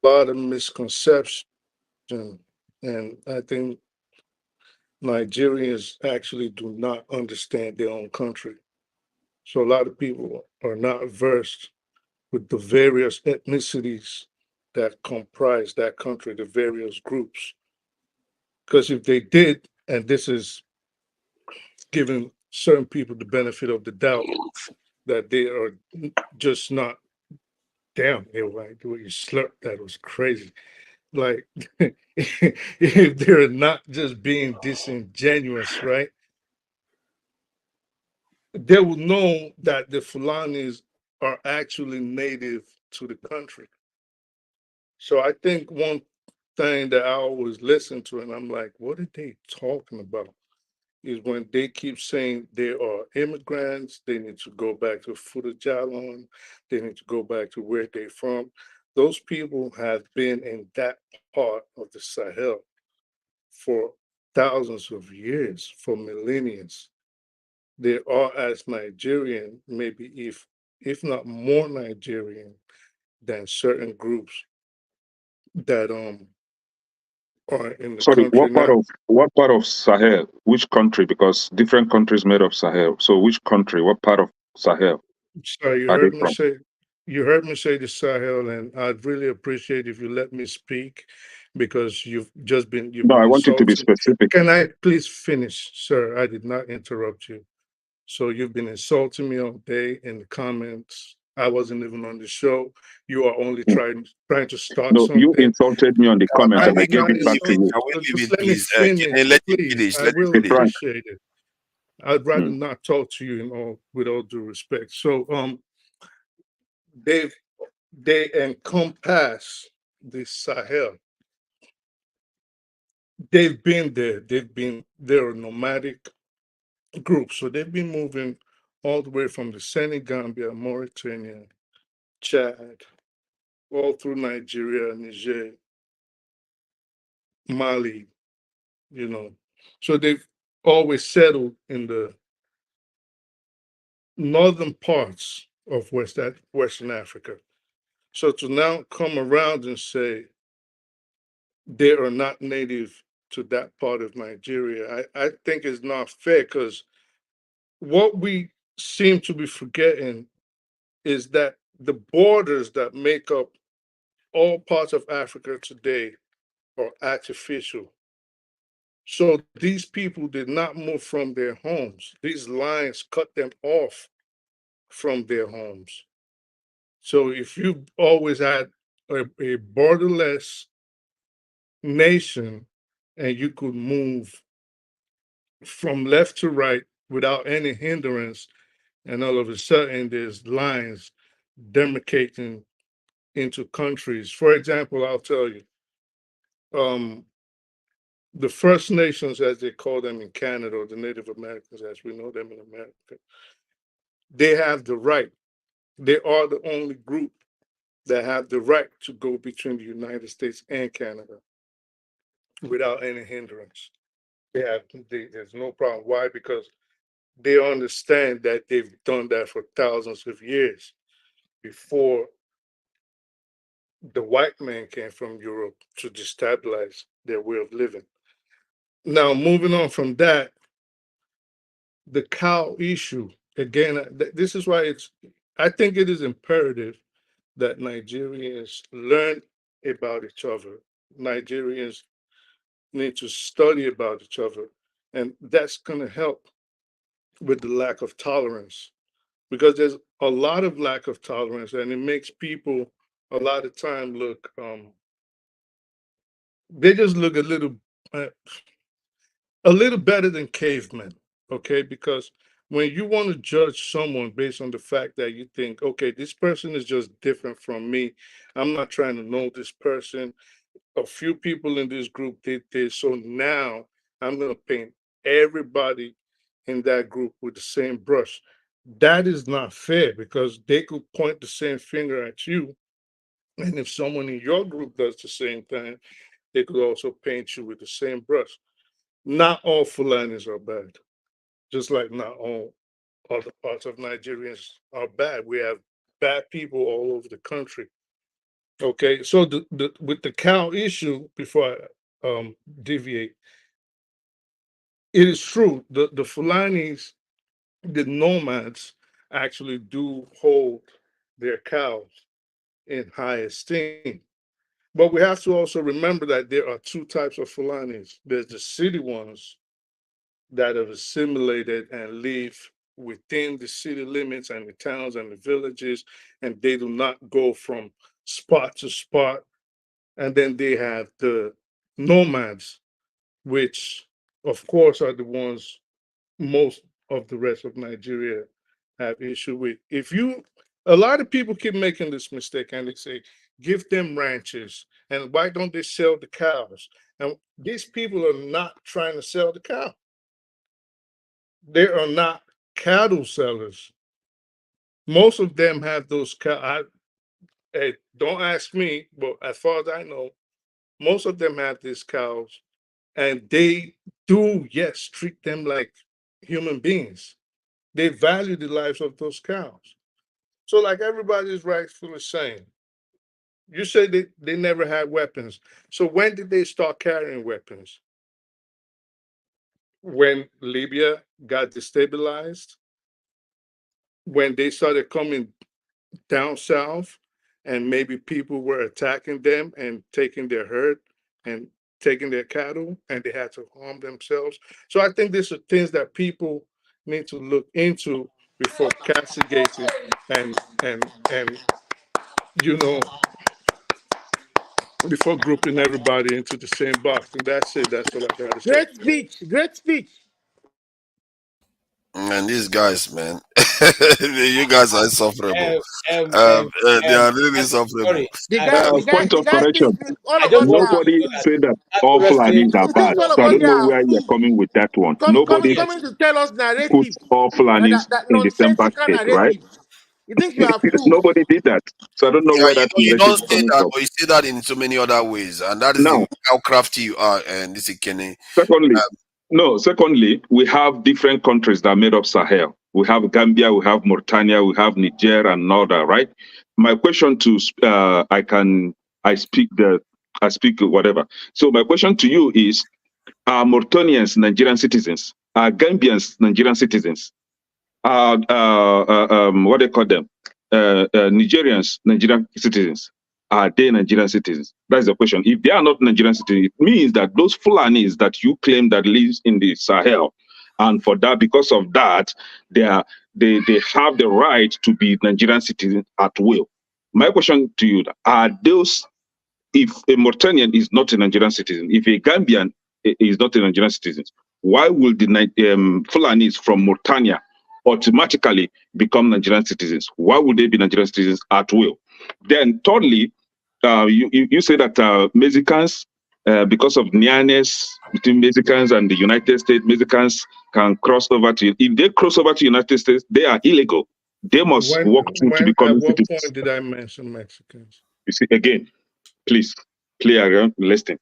lot of misconception, and I think Nigerians actually do not understand their own country. So a lot of people are not versed with the various ethnicities that comprise that country, the various groups. Because if they did, and this is giving certain people the benefit of the doubt, that they are just not, damn, it like the way you slurped that was crazy. Like if they're not just being disingenuous, right? They will know that the Fulanis are actually native to the country. So I think one thing that I always listen to, and I'm like, what are they talking about? Is when they keep saying they are immigrants, they need to go back to Fudajalon, they need to go back to where they're from. Those people have been in that part of the Sahel for thousands of years, for millennia. They are as Nigerian, maybe if not more Nigerian than certain groups that are in the Sorry, country now. what part of Sahel? Which country? Because different countries made of Sahel. So which country? What part of Sahel Sorry, are they from? you heard me say the Sahel, and I'd really appreciate if you let me speak because you've No, been I want you to be insulting. specific. Can I please finish, sir? I did not interrupt you. So you've been insulting me all day in the comments. I wasn't even on the show. You are only trying to start No, you something. insulted me on the comment I and I did gave not it back to insult you. you. So just let me finish, Let him please. finish. I Let him will finish. appreciate it. I'd rather not talk to you with all due respect. So they encompass the Sahel. They've been there. They're a nomadic group. So they've been moving all the way from the Senegambia, Mauritania, Chad, all through Nigeria, Niger, Mali, you know. So they've always settled in the northern parts of Western Africa. So to now come around and say they are not native to that part of Nigeria. I think it's not fair because what we seem to be forgetting is that the borders that make up all parts of Africa today are artificial. So these people did not move from their homes. These lines cut them off from their homes. So if you've always had a borderless nation and you could move from left to right without any hindrance, and all of a sudden there's lines demarcating into countries. For example, I'll tell you, the First Nations, as they call them in Canada, or the Native Americans, as we know them in America, they have the right. They are the only group that have the right to go between the United States and Canada without any hindrance. There's no problem. Why? Because they understand that they've done that for thousands of years before the white man came from Europe to destabilize their way of living. Now, moving on from that, the cow issue, again, this is why I think it is imperative that Nigerians learn about each other. Nigerians need to study about each other. And that's going to help with the lack of tolerance, because there's a lot of lack of tolerance, and it makes people a lot of time look, they just look a little better than cavemen, okay? Because when you want to judge someone based on the fact that you think, okay, this person is just different from me, I'm not trying to know this person. A few people in this group did this, so now I'm going to paint everybody in that group with the same brush. That is not fair, because they could point the same finger at you. And if someone in your group does the same thing, they could also paint you with the same brush. Not all Fulanis are bad, just like not all other parts of Nigerians are bad. We have bad people all over the country. Okay, so with the cow issue, before I deviate, it is true the Fulanis, the nomads, actually do hold their cows in high esteem. But we have to also remember that there are two types of Fulanis. There's the city ones that have assimilated and live within the city limits and the towns and the villages, and they do not go from spot to spot. And then they have the nomads, which of course are the ones most of the rest of Nigeria have issue with. A lot of people keep making this mistake, and they say, give them ranches, and why don't they sell the cows? And these people are not trying to sell the cow. They are not cattle sellers. Most of them have those cows. Hey, don't ask me, but as far as I know, most of them have these cows, and they do, yes, treat them like human beings. They value the lives of those cows. So, like everybody's rightfully saying, you say they never had weapons. So when did they start carrying weapons? When Libya got destabilized, when they started coming down south, and maybe people were attacking them and taking their herd and taking their cattle, and they had to harm themselves. So I think these are things that people need to look into before castigating and you know, before grouping everybody into the same box. And that's it. That's all I got to say. Great speech. Great speech. And these guys, man, you guys are insufferable. They are really insufferable. Point of correction. All of us Nobody said that all Fulanis are bad. So I don't know where you're coming with that one. Nobody coming to tell us put narratives, all Fulanis that in the same nonsensical basket, right? narratives. You think you are fools? Nobody did that. So I don't know Yeah, where that you narrative don't is say coming that, from. but you say that in so many other ways, and that is Now, how crafty you are. And this is Kenny. Secondly, we have different countries that made up Sahel. We have Gambia, we have Mauritania, we have Niger and all that, right? My question to I speak whatever. So my question to you is, Are Mauritanians Nigerian citizens? Are Gambians Nigerian citizens? Are what do they call them? Nigerians Nigerian citizens? Are they Nigerian citizens? That's the question. If they are not Nigerian citizens, it means that those Fulanis that you claim that lives in the Sahel, and for that, because of that, they have the right to be Nigerian citizens at will. My question to you: are those, if a Mauritanian is not a Nigerian citizen, if a Gambian is not a Nigerian citizen, why will the Fulanis from Mauritania automatically become Nigerian citizens? Why would they be Nigerian citizens at will? Then, thirdly, you say that Mexicans, because of nearness between Mexicans and the United States, Mexicans can cross over to. If they cross over to the United States, they are illegal. They must walk through to become At what citizens. point did I mention Mexicans? You see, again, please play around, listen.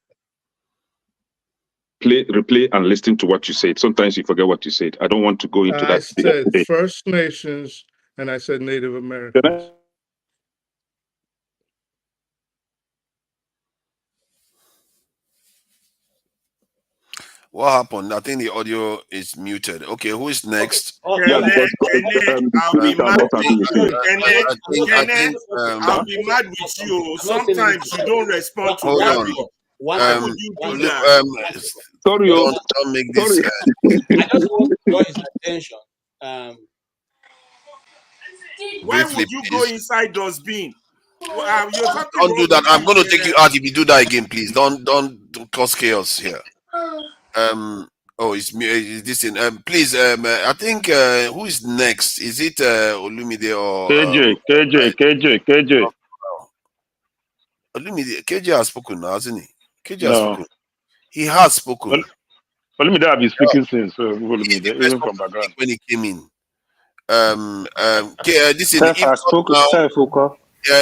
Replay and listen to what you said. Sometimes you forget what you said. I don't want to go into I that said today. First Nations and I said Native Americans. What happened? I think the audio is muted. Okay, who is next? Yeah, because I'll be mad. I'll be mad with you. Sometimes you don't respond to hold that. on. Why would you do that? Sorry, don't make this. I just want to draw his attention. Why Briefly, would you go please. inside dustbin? You're talking Don't do that. I'm going to take you out if you do that again, please. Don't cause chaos here. Oh, it's me. Is this in? Please. I think who is next? Is it Olumide or KJ? Olumide? KJ has spoken now, hasn't he? KJ has No. spoken. He has spoken. Olumide have been speaking since. So He's the Olumide, first even one from background. when he came in. Listen, Self if has not spoken. now, Self, Uko.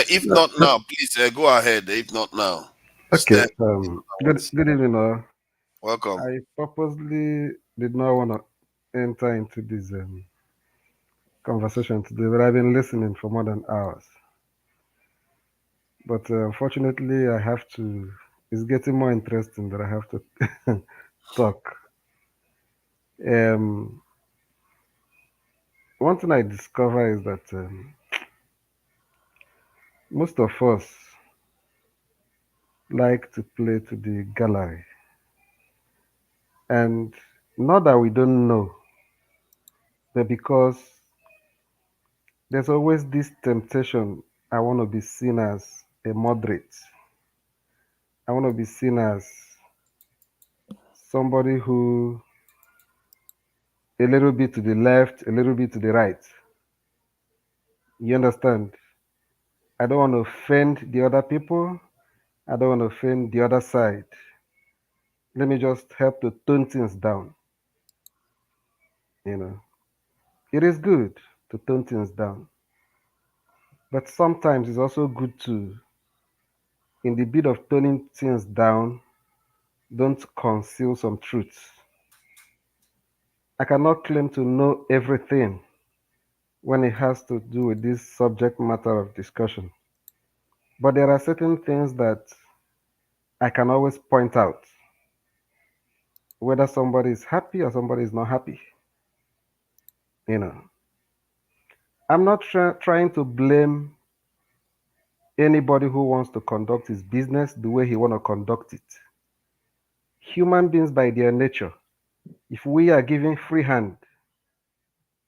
if not now, please go ahead. If not now, Okay. Steph, Good evening, all. welcome. I purposely did not want to enter into this conversation today, but I've been listening for more than hours. But unfortunately, I have to. It's getting more interesting that I have to talk. One thing I discover is that most of us like to play to the gallery, and not that we don't know, but because there's always this temptation. I want to be seen as a moderate. I want to be seen as somebody who a little bit to the left, a little bit to the right. You understand? I don't want to offend the other people. I don't want to offend the other side. Let me just help to tone things down. You know, it is good to tone things down, but sometimes it's also good to, in the bit of toning things down, don't conceal some truths. I cannot claim to know everything when it has to do with this subject matter of discussion. But there are certain things that I can always point out, whether somebody is happy or somebody is not happy. You know, I'm not trying to blame anybody who wants to conduct his business the way he want to conduct it. Human beings by their nature, if we are given free hand,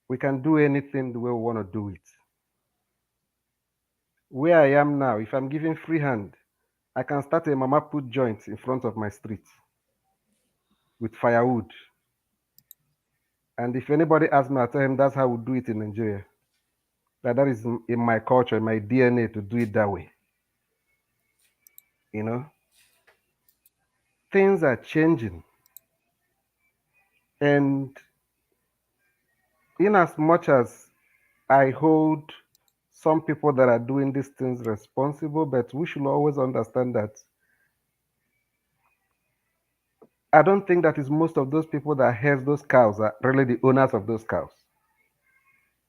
we can do anything the way we want to do it. Where I am now, if I'm given free hand, I can start a mama put joint in front of my street with firewood. And if anybody asks me, I tell him that's how we do it in Nigeria. That is in my culture, in my DNA to do it that way. You know, things are changing. And in as much as I hold some people that are doing these things responsible, but we should always understand that I don't think that is most of those people that have those cows are really the owners of those cows.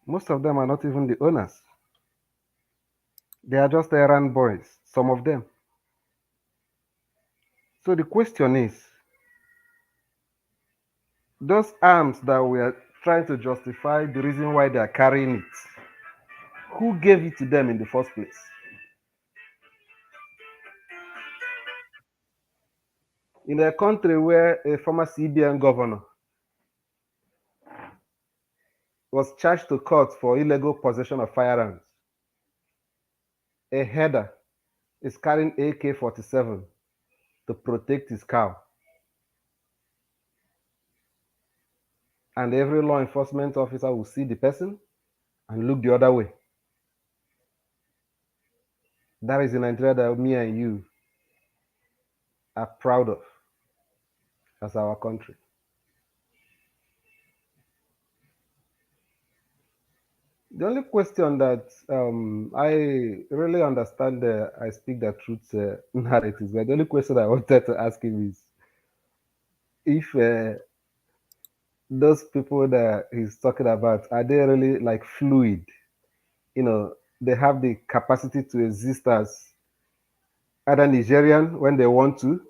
Most of them are not even the owners. They are just errand boys, some of them. So the question is, those arms that we are trying to justify the reason why they are carrying it, who gave it to them in the first place? In a country where a former CBN governor was charged to court for illegal possession of firearms, a header is carrying AK-47 to protect his cow. And every law enforcement officer will see the person and look the other way. That is the Nigeria that me and you are proud of as our country. The only question that I really understand I speak the truth narratives, but the only question I wanted to ask him is if those people that he's talking about, are they really like fluid? You know, they have the capacity to exist as either Nigerian when they want to,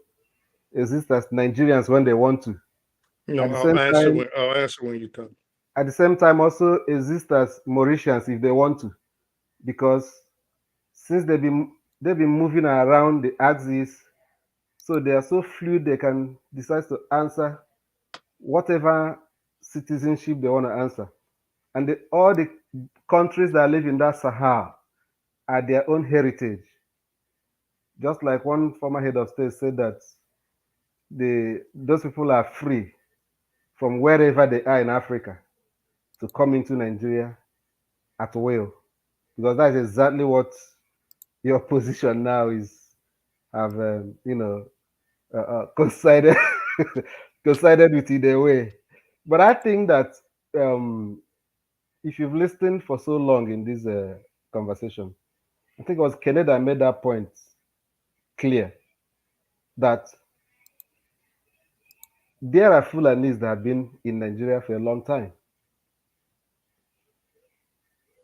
exist as Nigerians when they want to. No, At the same time, I'll answer when you're done. at the same time, also exist as Mauritians if they want to, because since they've been moving around the axis, so they are so fluid they can decide to answer whatever citizenship they want to answer. And all the countries that live in that Sahara are their own heritage. Just like one former head of state said that those people are free from wherever they are in Africa to come into Nigeria at will, because that is exactly what your position now is. Have coincided coincided with it a way. But I think that if you've listened for so long in this conversation, I think it was Kenneth that made that point clear that there are Fulanis that have been in Nigeria for a long time.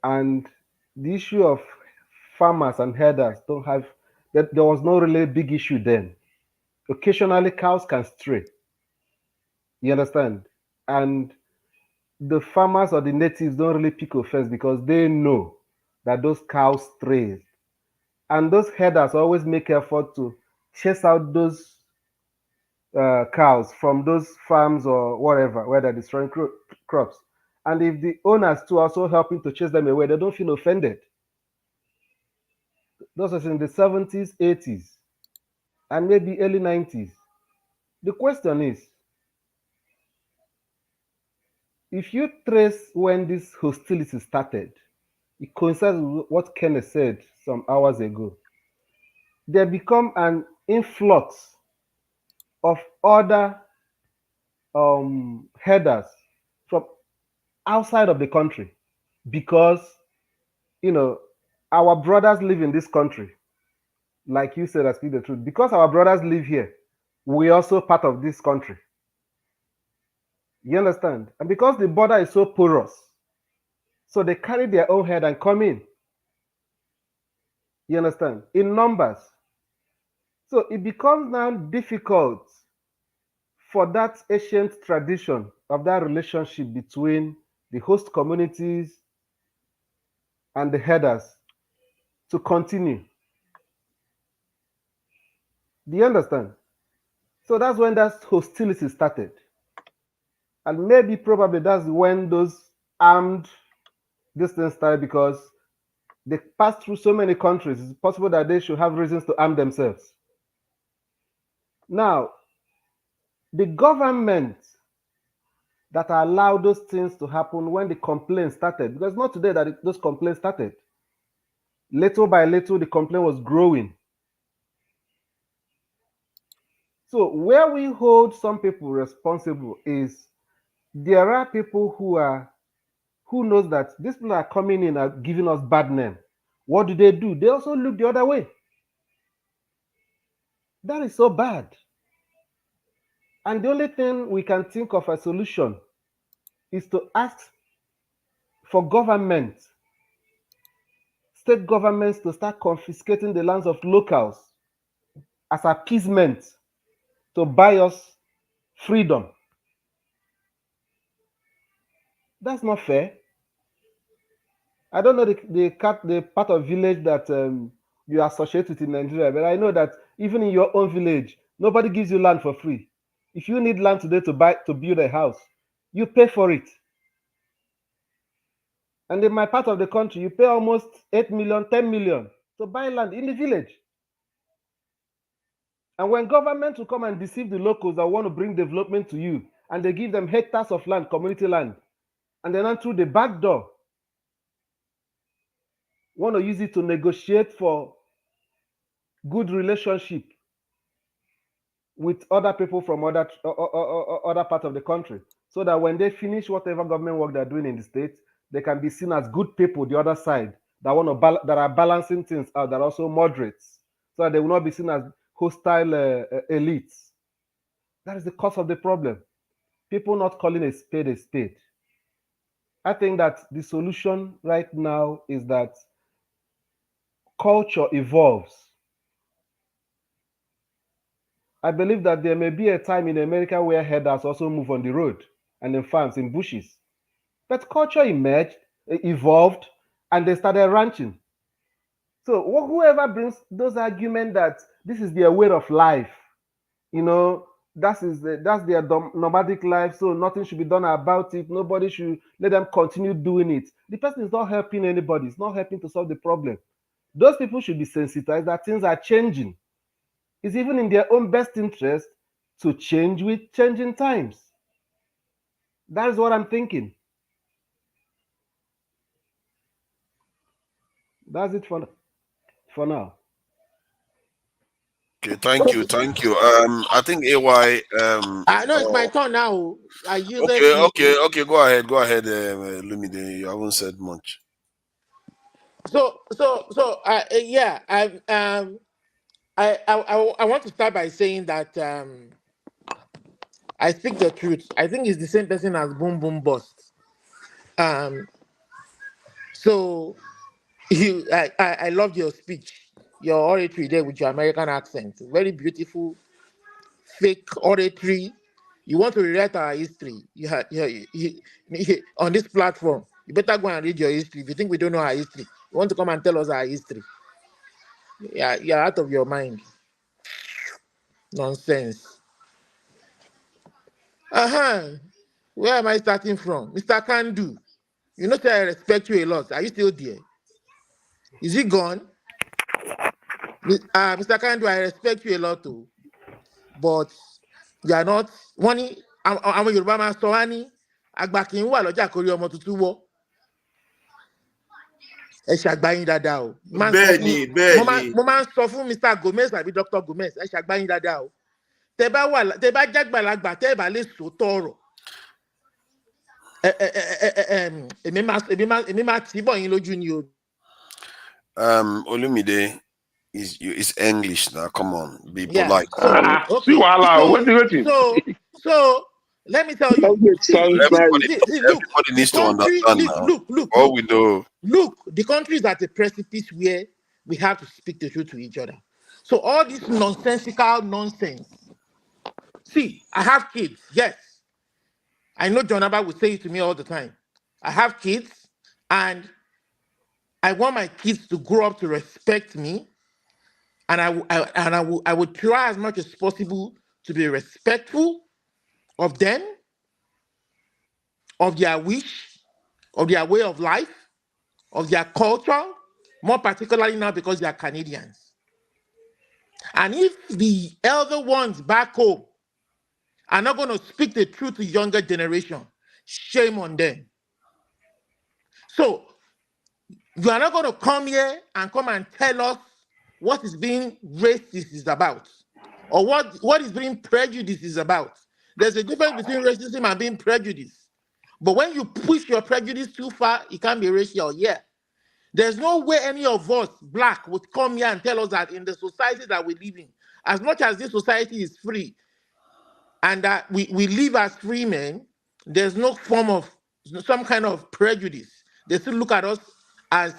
And the issue of farmers and herders don't have, that there was no really big issue then. Occasionally cows can stray. You understand? And the farmers or the natives don't really pick offense because they know that those cows stray. And those herders always make effort to chase out those cows from those farms or whatever, where they're destroying crops. And if the owners too are also helping to chase them away, they don't feel offended. Those was in the 70s, 80s, and maybe early 90s. The question is, if you trace when this hostility started, it coincides with what Kenneth said some hours ago. There become an influx of other headers from outside of the country because, our brothers live in this country. Like you said, I speak the truth. Because our brothers live here, we also part of this country. You understand? And because the border is so porous, so they carry their own head and come in. You understand? In numbers. So it becomes now difficult for that ancient tradition of that relationship between the host communities and the headers to continue. Do you understand? So that's when that hostility started. And maybe probably that's when those armed things started, because they passed through so many countries. It's possible that they should have reasons to arm themselves. Now, the government that allowed those things to happen when the complaint started, because not today that those complaints started. Little by little, the complaint was growing. So where we hold some people responsible is there are people who knows that these people are coming in and giving us bad name. What do? They also look the other way. That is so bad. And the only thing we can think of a solution is to ask for government, state governments, to start confiscating the lands of locals as appeasement to buy us freedom. That's not fair. I don't know the part of village that you associate with in Nigeria, but I know that even in your own village, nobody gives you land for free. If you need land today to build a house, you pay for it. And in my part of the country, you pay almost 8 million, 10 million to buy land in the village. And when government will come and deceive the locals that want to bring development to you, and they give them hectares of land, community land, and then through the back door, want to use it to negotiate for good relationship with other people from other part of the country, so that when they finish whatever government work they're doing in the state, they can be seen as good people, the other side, that that are balancing things out, that are also moderates, so that they will not be seen as hostile elites. That is the cause of the problem. People not calling a spade a spade. I think that the solution right now is that culture evolves. I believe that there may be a time in America where herders also move on the road and in farms, in bushes. But culture emerged, evolved, and they started ranching. So whoever brings those arguments that this is their way of life, that's their nomadic life, so nothing should be done about it, nobody should let them continue doing it. The person is not helping anybody, it's not helping to solve the problem. Those people should be sensitized that things are changing. It's even in their own best interest to change with changing times. That is what I'm thinking. That's it for now. Okay, thank you. I think AY. I know it's my turn now. I yielded to. Okay. Go ahead, Lumide. You haven't said much. Yeah. I want to start by saying that I speak the truth. I think it's the same person as Boom Boom Bust. So I loved your speech, your oratory there with your American accent. Very beautiful, fake oratory. You want to rewrite our history. On this platform, you better go and read your history. If you think we don't know our history, you want to come and tell us our history. Yeah, you're out of your mind. Nonsense. Where am I starting from? Mr. Kandu. You know, I respect you a lot. Are you still there? Is he gone? Mr. Kandu, I respect you a lot too. But you are not. I'm a Yoruba man, so Wani. Àgbà kì í wà lọ́jà kórí ọmọ tuntun wọ́. Ẹ ṣàgbáyín dáadáa o. Bẹ́ẹ̀ni. Mo máa ń sọ fún Mr. Gomez àbí Dr. Gomez, ẹ ṣàgbáyín dáadáa o. Tẹ́ bá jágbàlagbà, tẹ́ bá lè sòótọ́ ọ̀rọ̀. Èmi máa tì í bọ̀ yín lójú ni o. Olumide, it's English now. Come on, be polite. So let me tell you. Everybody needs to understand now. Look. All we know. Look, the country is at a precipice where we have to speak the truth to each other. So all this nonsensical nonsense. See, I have kids. Yes. I know John Abba will say it to me all the time. I have kids, and I want my kids to grow up to respect me, and I would try as much as possible to be respectful of them, of their wish, of their way of life, of their culture, more particularly now because they are Canadians. And if the elder ones back home are not going to speak the truth to younger generation, shame on them. So you are not going to come here and tell us what is being racist is about, or what is being prejudice is about. There's a difference between racism and being prejudiced. But when you push your prejudice too far, it can be racial. Yeah. There's no way any of us, black, would come here and tell us that in the society that we live in, as much as this society is free and that we live as free men, there's no form of some kind of prejudice. They still look at us as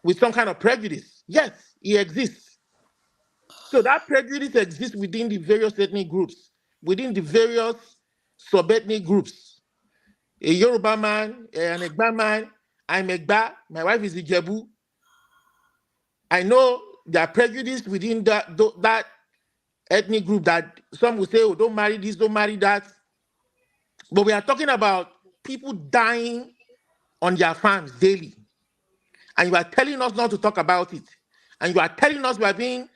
with some kind of prejudice. Yes, it exists. So that prejudice exists within the various ethnic groups, within the various sub-ethnic groups. a Yoruba man, an Egba man. I'm Egba. My wife is Ijebu. I know there are prejudice within that ethnic group that some will say, oh, don't marry this, don't marry that. But we are talking about people dying on their farms daily. And you are telling us not to talk about it. And you are telling us we are being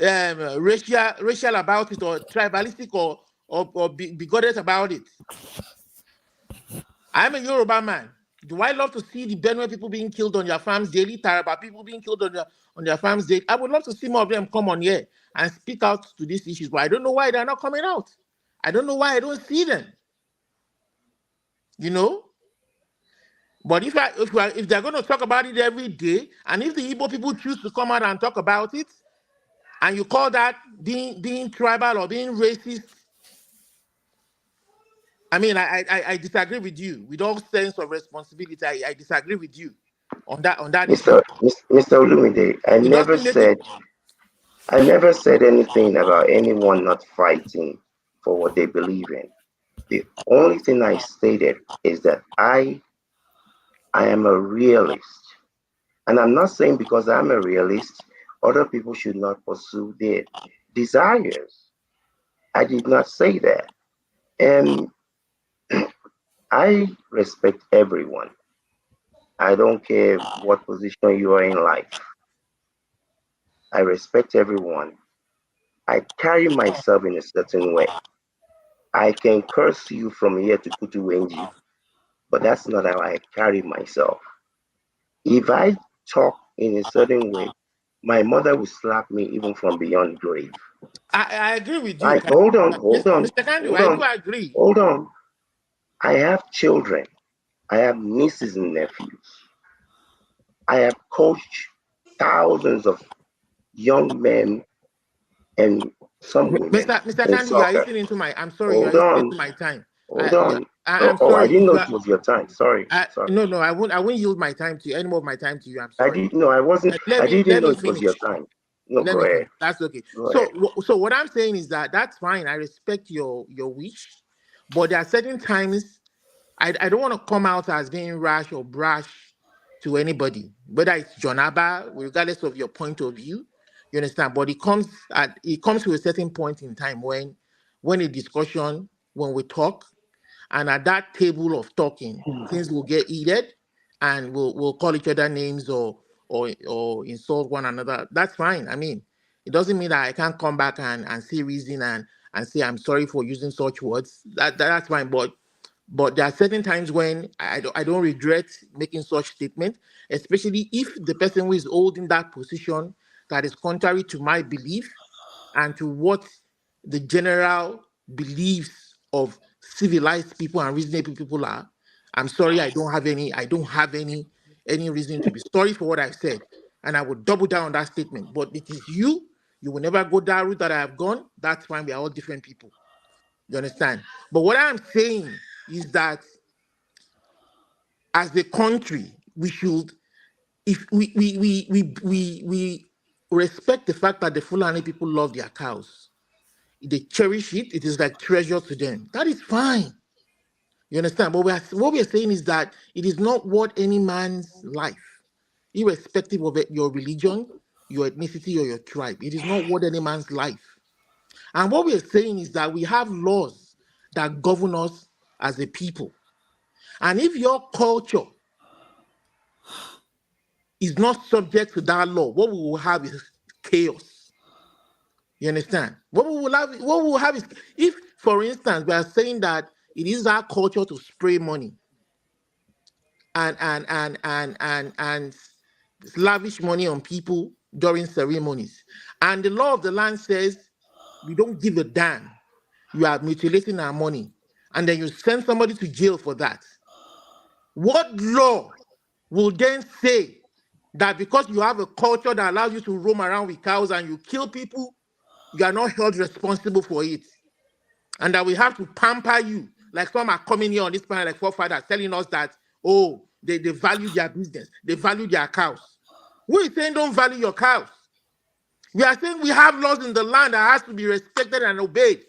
racial about it, or tribalistic, or bigoted about it. I'm a Yoruba man. Do I love to see the Benue people being killed on their farms daily? Taraba people being killed on their farms daily? I would love to see more of them come on here and speak out to these issues, but I don't know why they're not coming out. I don't know why I don't see them. You know? But if they're going to talk about it every day, and if the Igbo people choose to come out and talk about it, and you call that being tribal or being racist, I mean, I disagree with you. With all sense of responsibility, I disagree with you on that issue. Mr. Olumide, It doesn't make it. I never said anything about anyone not fighting for what they believe in. The only thing I stated is that I am a realist. And I'm not saying because I'm a realist, other people should not pursue their desires. I did not say that. And I respect everyone. I don't care what position you are in life. I respect everyone. I carry myself in a certain way. I can curse you from here to Kutuwenji, but that's not how I carry myself. If I talk in a certain way, my mother will slap me even from beyond grave. I agree with you. Hold on. Mr. Kandu, I do agree. Hold on. I have children. I have nieces and nephews. I have coached thousands of young men and some women Mr. in Kandu, you are soccer. eating into my. I'm sorry, Hold you are eating on. into my time. Hold on. I'm I sorry. didn't know it was your time. Sorry. No, I won't yield my time to you. Any more of my time to you. I'm sorry. I didn't know. I wasn't. I didn't know it was your time. No, Let go me ahead. finish. That's okay. Go ahead. So what I'm saying is that's fine. I respect your wish, but there are certain times I don't want to come out as being rash or brash to anybody, whether it's John Abba, regardless of your point of view. You understand? But it comes to a certain point in time when a discussion, when we talk, and at that table of talking, things will get heated, and we'll call each other names or insult one another. That's fine. I mean, it doesn't mean that I can't come back and say reason and say I'm sorry for using such words. That's fine. But there are certain times when I don't regret making such statements, especially if the person who is holding that position that is contrary to my belief and to what the general beliefs of civilized people and reasonable people are. I'm sorry, I don't have any reason to be sorry for what I've said. And I would double down on that statement. But it is you will never go that route that I have gone. That's fine. We are all different people. You understand? But what I'm saying is that as a country, we should, if we respect the fact that the Fulani people love their cows. They cherish it. It is like treasure to them. That is fine. You understand? But what we are saying is that it is not worth any man's life, irrespective of your religion, your ethnicity, or your tribe. It is not worth any man's life. And what we are saying is that we have laws that govern us as a people. And if your culture is not subject to that law, what we will have is chaos. You understand? What we will have is, if, for instance, we are saying that it is our culture to spray money and lavish money on people during ceremonies, and the law of the land says we don't give a damn, you are mutilating our money, and then you send somebody to jail for that. What law will then say that because you have a culture that allows you to roam around with cows and you kill people, you are not held responsible for it? And that we have to pamper you, like some are coming here on this planet, like forefathers, telling us that, oh, they value their business, they value their cows. Who is saying don't value your cows? We are saying we have laws in the land that has to be respected and obeyed.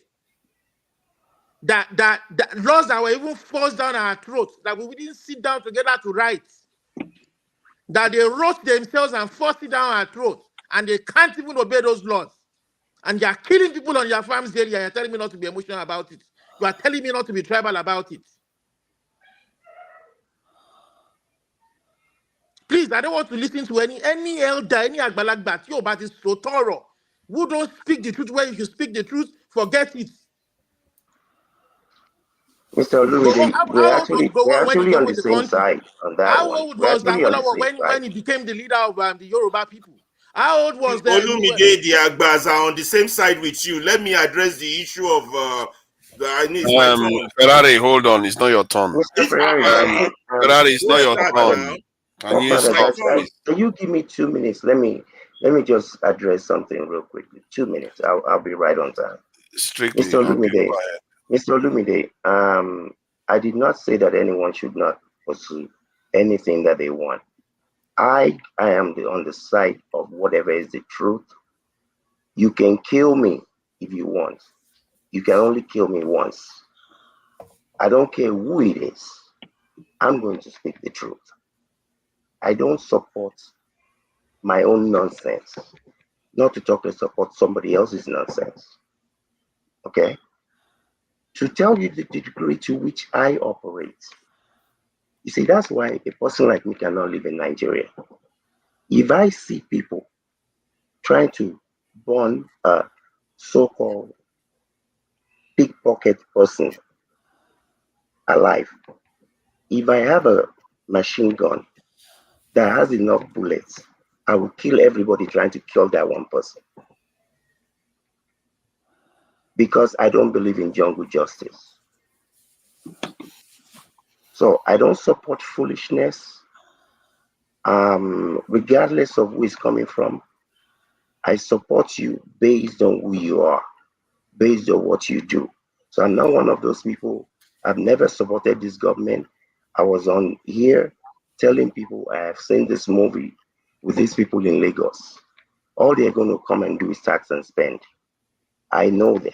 that laws that were even forced down our throats, that we didn't sit down together to write, that they wrote themselves and forced it down our throats, and they can't even obey those laws. And you are killing people on your farms daily, and you're telling me not to be emotional about it. You are telling me not to be tribal about it. Please, I don't want to listen to any elder, any agbalagba, but it's so thorough. Who don't speak the truth when you should speak the truth, forget it. Mr. Olumide, How old was we're Gowon when he actually came on with the the same country? side on that How one. old We're was actually on the Awolowo same side. when he became the leader of the Yoruba people? How old was Olumide, the Agbas are on the same side with you. Let me address the issue of I need my turn. Ferrari, hold on. It's not your turn. Mr. Ferrari, Ferrari, it's not your Godfather, turn. Can you stop, please? can you give me 2 minutes? Let me just address something real quickly. 2 minutes. I'll be right on time. Strictly. Mr. Olumide, Mr. Olumide, I did not say that anyone should not pursue anything that they want. I am on the side of whatever is the truth. You can kill me if you want. You can only kill me once. I don't care who it is. I'm going to speak the truth. I don't support my own nonsense. Not to talk to support somebody else's nonsense. Okay? To tell you the degree to which I operate. You see, that's why a person like me cannot live in Nigeria. If I see people trying to burn a so-called pickpocket person alive, if I have a machine gun that has enough bullets, I will kill everybody trying to kill that one person. Because I don't believe in jungle justice. So I don't support foolishness. Regardless of who is coming from, I support you based on who you are, based on what you do. So I'm not one of those people. I've never supported this government. I was on here telling people I have seen this movie with these people in Lagos. All they're going to come and do is tax and spend. I know them.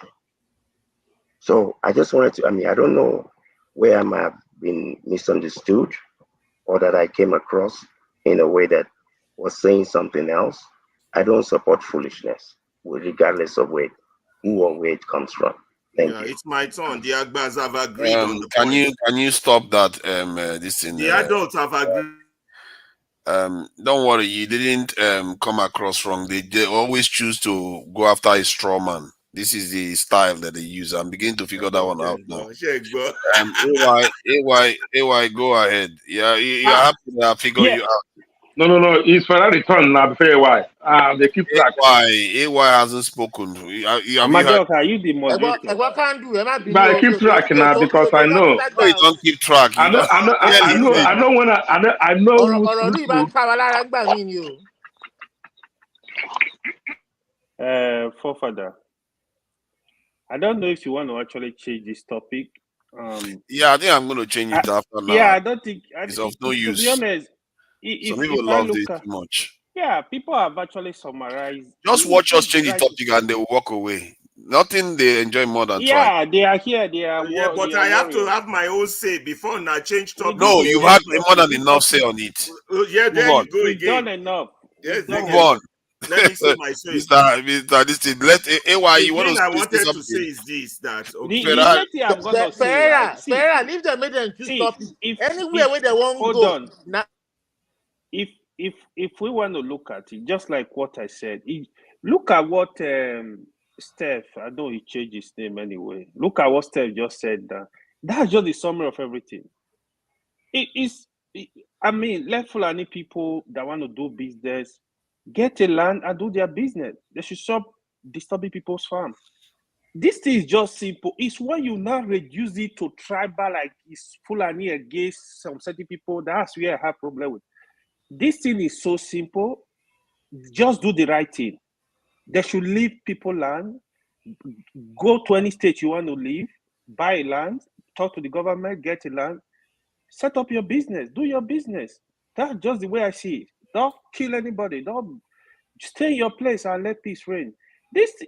So I just wanted to, I don't know where I might have been misunderstood or that I came across in a way that was saying something else. I don't support foolishness, regardless of who or where it comes from. Thank you. It's my turn. The Agbas have agreed on the Can point. you stop that? This thing. The adults have agreed. Don't worry, you didn't come across wrong. They always choose to go after a straw man. This is the style that they use. I'm beginning to figure that one out now. AY, go ahead. Yeah, you're happy that I figure you out. No. It's Ferrari turn now before AY. They keep track. AY hasn't spoken. Have you heard? Are you the moderator? What can do? But I keep track now because I know. No, you don't keep track. I know who's Forefather, I don't know if you want to actually change this topic. Yeah, I think I'm going to change it after now. Yeah, I don't think it's of no use. To be honest, some people love this too much. Yeah, people have actually summarized. Just watch us change the topic and they will walk away. Nothing they enjoy more than trying. They are here. They are. Yeah, but I have to have my own say before I change topic. No, you've had more than enough say on it. Yeah, there you go again. Done enough. Yes, move on. Let me say my say. Mr. This thing. Let AY. You want to I wanted to say is this that I'm gonna say. Ferreira, leave them, make them choose topic. Anywhere where they won't go. Hold on. If we want to look at it, just like what I said, look at what Steph. I know he changed his name anyway. Look at what Steph just said. That's just the summary of everything. Let Fulani people that want to do business get a land and do their business. They should stop disturbing people's farms. This thing is just simple. It's when you now reduce it to tribal, like it's Fulani against some certain people. That's where I have problem with. This thing is so simple. Just do the right thing. They should leave people land. Go to any state you want to live. Buy land. Talk to the government. Get a land. Set up your business. Do your business. That's just the way I see it. Don't kill anybody. Don't stay in your place and let peace reign.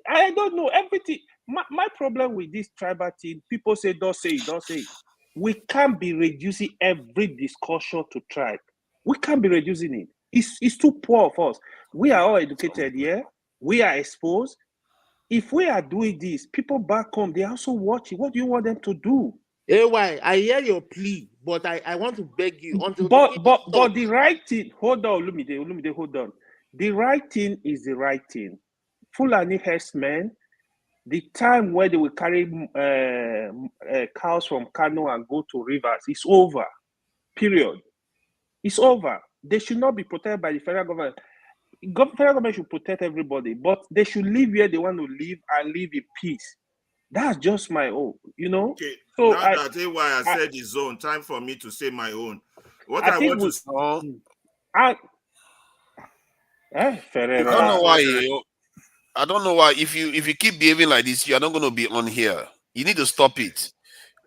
I don't know everything. My problem with this tribal thing, people say, don't say it, don't say it. We can't be reducing every discussion to tribe. We can't be reducing it. It's too poor of us. We are all educated here. We are exposed. If we are doing this, people back home, they also watch it. What do you want them to do? AY, I hear your plea, but I want to beg you until But the right thing, hold on, Lumide, hold on. The right thing is the right thing. Fulani herdsmen, the time where they will carry cows from Kano and go to rivers is over. Period. It's over. They should not be protected by the federal government. Federal government should protect everybody, but they should live where they want to live and live in peace. That's just my own, you know. Okay. So now that AY said his own, time for me to say my own. What I want to say. I don't know why. If you keep behaving like this, you are not going to be on here. You need to stop it.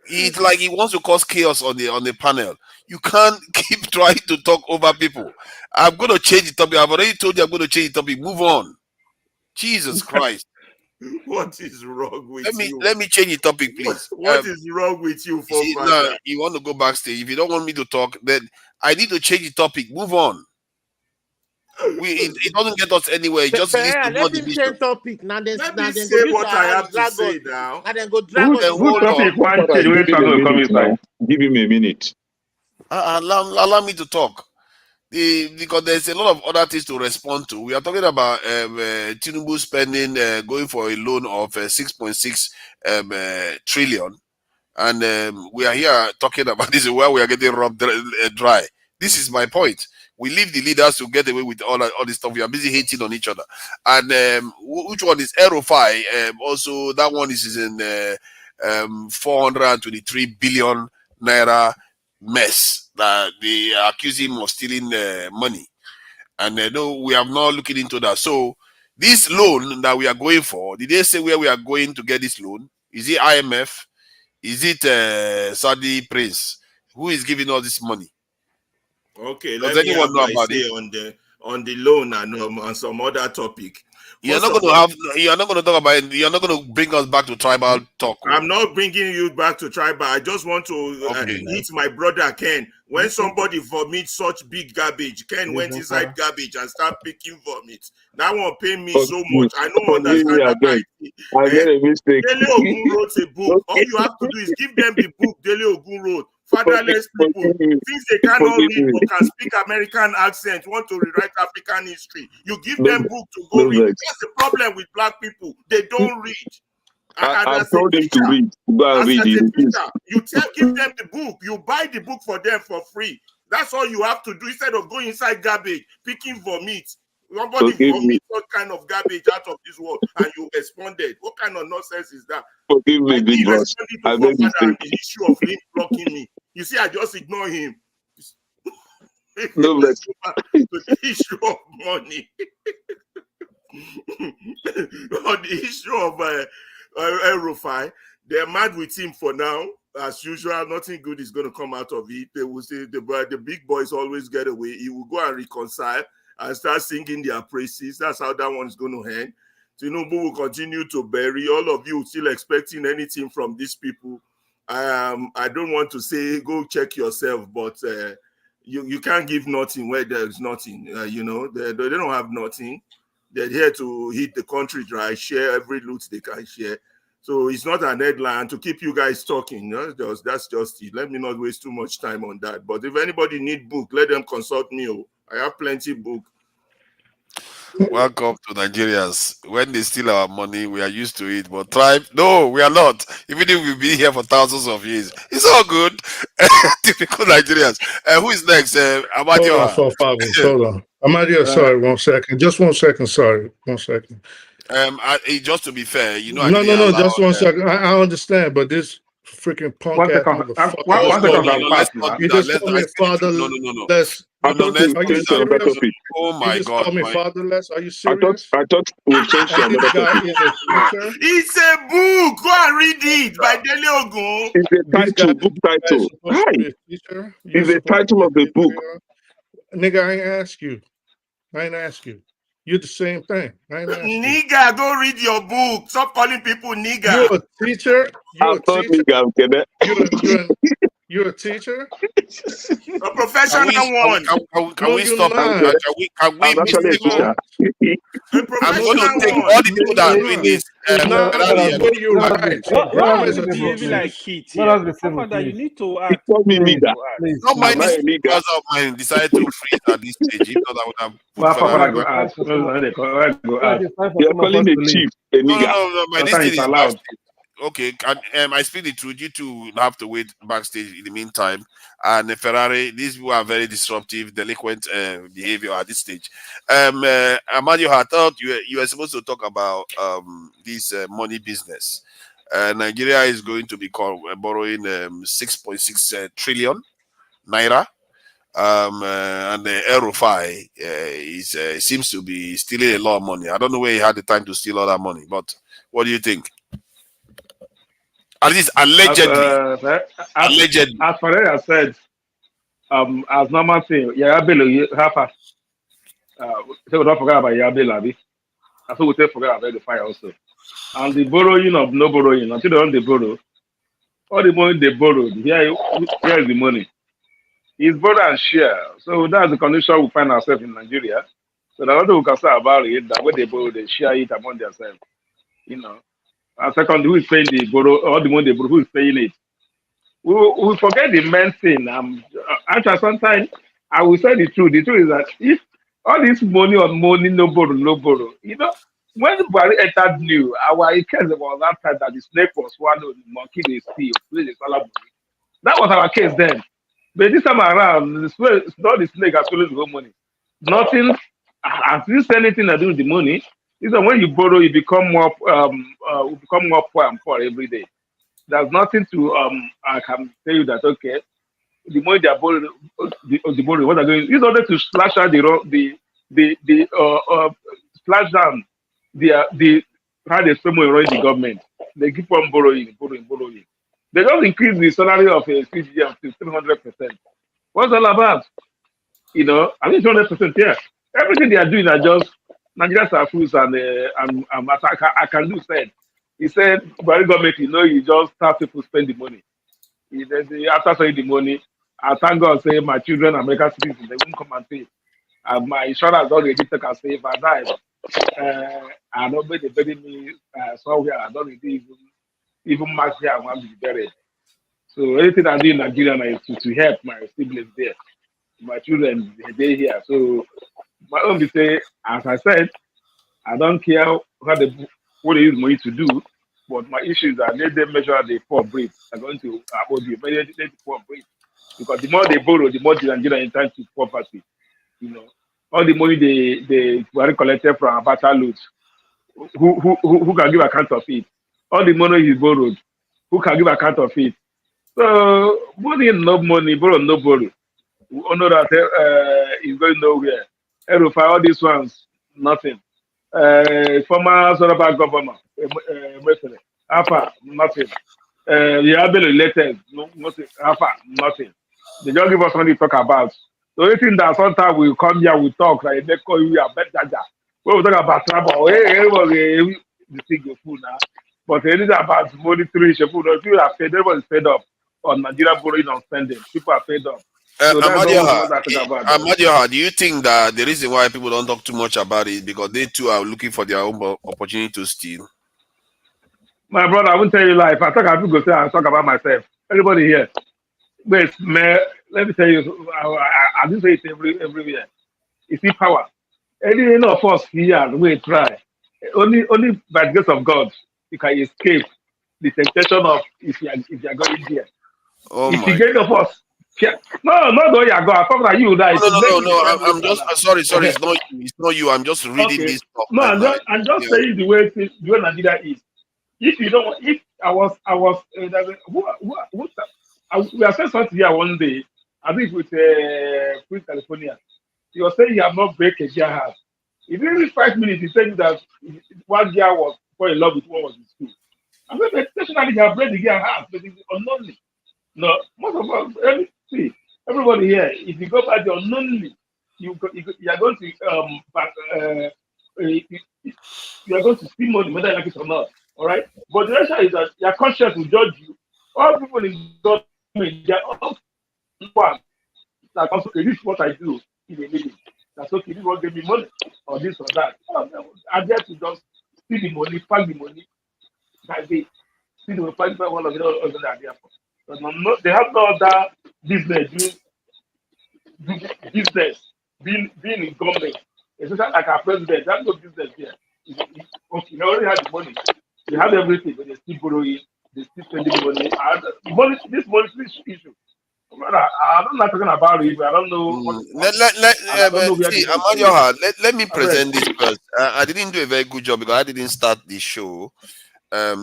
It's like he wants to cause chaos on the panel. You can't keep trying to talk over people. I'm going to change the topic. I've already told you I'm going to change the topic. Move on. Jesus Christ. What is wrong with you? Let me change the topic, please. What is wrong with you, now, you want to go backstage. If you don't want me to talk, then I need to change the topic. Move on. It doesn't get us anywhere. It just leads to more division. Change topic. Now then, let me say what I have to say now. And then go drag Give him a minute. Allow me to talk. Because there's a lot of other things to respond to. We are talking about Tinubu spending, going for a loan of 6.6 trillion. And we are here talking about this is where we are getting rubbed dry. This is my point. We leave the leaders to get away with all this stuff. We are busy hating on each other. And which one is El Rufai? Also, that one is in 423 billion naira mess that they accuse him of stealing money. And no, we have not looking into that. So this loan that we are going for, did they say where we are going to get this loan? Is it IMF? Is it Saudi Prince? Who is giving all this money? Okay, does let me anyone know about it? On the loan and on some other topic. You're not going to talk about it. You're not going to bring us back to tribal talk. I'm not bringing you back to tribal. I just want to hit my brother Ken. When somebody vomits such big garbage, Ken went inside garbage and started picking vomit. That one paid me so much. I don't understand that. I made a mistake. Dele Ogun wrote a book. All you have to do is give them the book Dele Ogun wrote. Fatherless people, since they cannot read or can speak American accent, want to rewrite African history. You give them book to go read. That's the problem with black people. They don't read. I've told them to read. Go and read it. You give them the book. You buy the book for them for free. That's all you have to do instead of going inside garbage, picking vomit. Somebody vomit what kind of garbage out of this world and you responded. What kind of nonsense is that? Forgive me, big boss. I made a mistake. The issue of him blocking me. You see, I just ignore him. No, but the issue of money. On the issue of El Rufai, they're mad with him for now. As usual, nothing good is going to come out of it. They will say the big boys always get away. He will go and reconcile and start singing their praises. That's how that one is going to end. Tinubu will continue to bury. All of you still expecting anything from these people. I don't want to say go check yourself, but you can't give nothing where there's nothing. You know, they don't have nothing. They're here to hit the country dry, share every loot they can share. So it's not an headline to keep you guys talking. You know? That's just it. Let me not waste too much time on that. But if anybody need book, let them consult me. Oh, I have plenty book. Welcome to Nigerians. When they steal our money, we are used to it. But tribe, no, we are not. Even if we've been here for thousands of years, it's all good. Typical Nigerians. Who is next? Amadio. Hold on. Amadio, sorry, 1 second. Just 1 second. Sorry, 1 second. Just to be fair, you know. No, just 1 second. I understand, but this freaking punk ass motherfucker. You just called me fatherless. Oh my God! God! Call me fatherless. Are you serious? I thought we changed to another topic. It's a book. Go and read it by Dele Ogun. It's a title, book title. Hi. It's the title of the book. Nigga, I ain't ask you. You're the same thing. Nigga, go read your book. Stop calling people nigga. You're a teacher. You're a teacher. You're a teacher. A professional one. Can we stop? Can we I'm actually a teacher. I'm going to take all the people that are doing this. You need to act. Not my because of mine decided to freeze at this stage. If not, I would have put You're calling the chief a nigga. No, my this thing is allowed. Okay, I speak the truth. You two have to wait backstage in the meantime. And Ferrari, these people are very disruptive, delinquent behavior at this stage. Amadio, I thought you were supposed to talk about this money business. Nigeria is going to be borrowing 6.6 trillion naira. And the El Rufai seems to be stealing a lot of money. I don't know where he had the time to steal all that money, but what do you think? At least allegedly. Allegedly. As far as I said, as normal thing, Yahaya Bello, you have a so we don't forget about Yahaya Bello. I thought we forget about the fire also. And the borrowing of no borrowing, until they don't borrow, all the money they borrowed, here is the money. It's borrow and share. So that's the condition we find ourselves in Nigeria. So the other we can say about it, that when they borrow, they share it among themselves. And second, who is paying the borrow, all the money they borrow, who is paying it? We forget the main thing. Actually, sometimes I will say the truth. The truth is that if all this money on money, no borrow, when Buhari entered new, our case was that time that the snake was swallowed, the monkey they steal, that was our case then. But this time around, it's not the snake has stolen the whole money. Nothing has this anything to do with the money. Is that when you borrow, you become more poor and poor every day. There's nothing to I can tell you that okay, the money they are borrowing, the borrowing, what they're doing is order to slash out slash down the how they spend money running the government. They keep on borrowing. They don't increase the salary of a CGM to 300%. What's all about? I mean 200%. Yeah, everything they are doing are just Nigerians are fools and I can do said. He said, "Buhari government, you just start people spend the money. After spending the money, I thank God say my children are American citizens. They won't come and pay. My insurance already take and say if I die, I don't they bury me somewhere. I don't really even match here. I want to be buried. So anything I do in Nigeria is to help my siblings there. My children, they're here. So my own be say, as I said, I don't care what they use money to do, but my issue is that let them measure the poor breed. They're going to hold you. Let the poor breed. Because the more they borrow, the more the Nigerian entitled to poverty. All the money they were collected from Abacha loot, who can give account of it? All the money he borrowed, who can give account of it? So money, no money, borrow, no borrow. We all know that is going nowhere. All these ones, nothing. Former Soraba governor, Alpha, nothing. Yahaya Bello elected, nothing. Alpha, nothing. They just give us something to talk about. The only thing that sometimes we come here, we talk, like they call you a bad jaja. When we talk about trouble, the thing you food now. But anything about money, food, people are fed, everyone is fed up on Nigeria borrowing and spending. People are fed up. So Amadio, do you think that the reason why people don't talk too much about it is because they too are looking for their own opportunity to steal? My brother, I won't tell you lie. If I talk, I will go say I talk about myself. Everybody here. Wait, man, let me tell you, I do say it everywhere. You see power. Any of us here, we try. Only by the grace of God, you can escape the temptation of if you are going there. If you get of us, no, though you are going. I thought that you die. No. I'm just sorry. It's not you. I'm just reading this stuff. No, I'm just saying the way Nigeria is. If you don't, if I was, we are saying something here one day. I think with Queen California, he was saying he have not break a gear house. If you read 5 minutes, he said that one gear was fall in love with one was in school. I mean, especially he have break the gear house, but it's unknowingly. No, most of us, everybody here, if you go back the unknowingly, you are going to you are going to steal money, whether you like it or not. All right. But the answer is that your conscience will judge you. All people in government, they are all one. Like, okay, this is what I do in a living. That's okay. This is what give me money or this or that. I dare to just steal the money, pack the money. That day, steal the money, pack the one of the other that are there for. But they have no other business doing business, being in government. Especially like our president, that's no business here. Okay, they already have the money. They have everything, but they still borrowing, they still spending money. This money issue. I'm not talking about it, but I don't know what I don't know where see, the money let me present this first. I didn't do a very good job because I didn't start the show.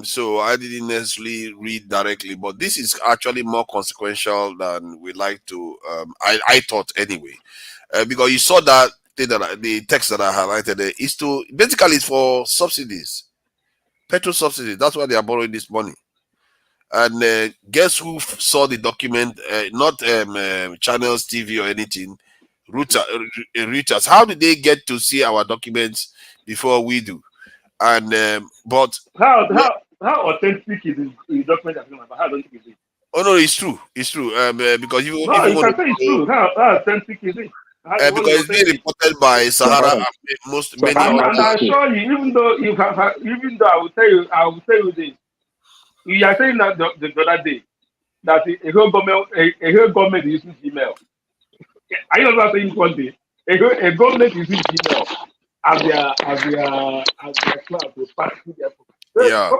So I didn't necessarily read directly, but this is actually more consequential than we like to. I thought anyway, because you saw that thing that the text that I highlighted there is to basically it's for subsidies, petrol subsidies. That's why they are borrowing this money. And guess who saw the document? Not channels, TV, or anything. Reuters. How did they get to see our documents before we do? And but how authentic is the document that's going to How authentic is it? Oh no, it's true. It's true. Because no, you can say it's true. How authentic is it? Because it's being reported by Sahara and many and others. I assure you, even though I will tell you this. You are saying that the other day that a whole government is using Gmail. Are you not saying one day a government is using Gmail as their cloud to pass through their phone? Yeah.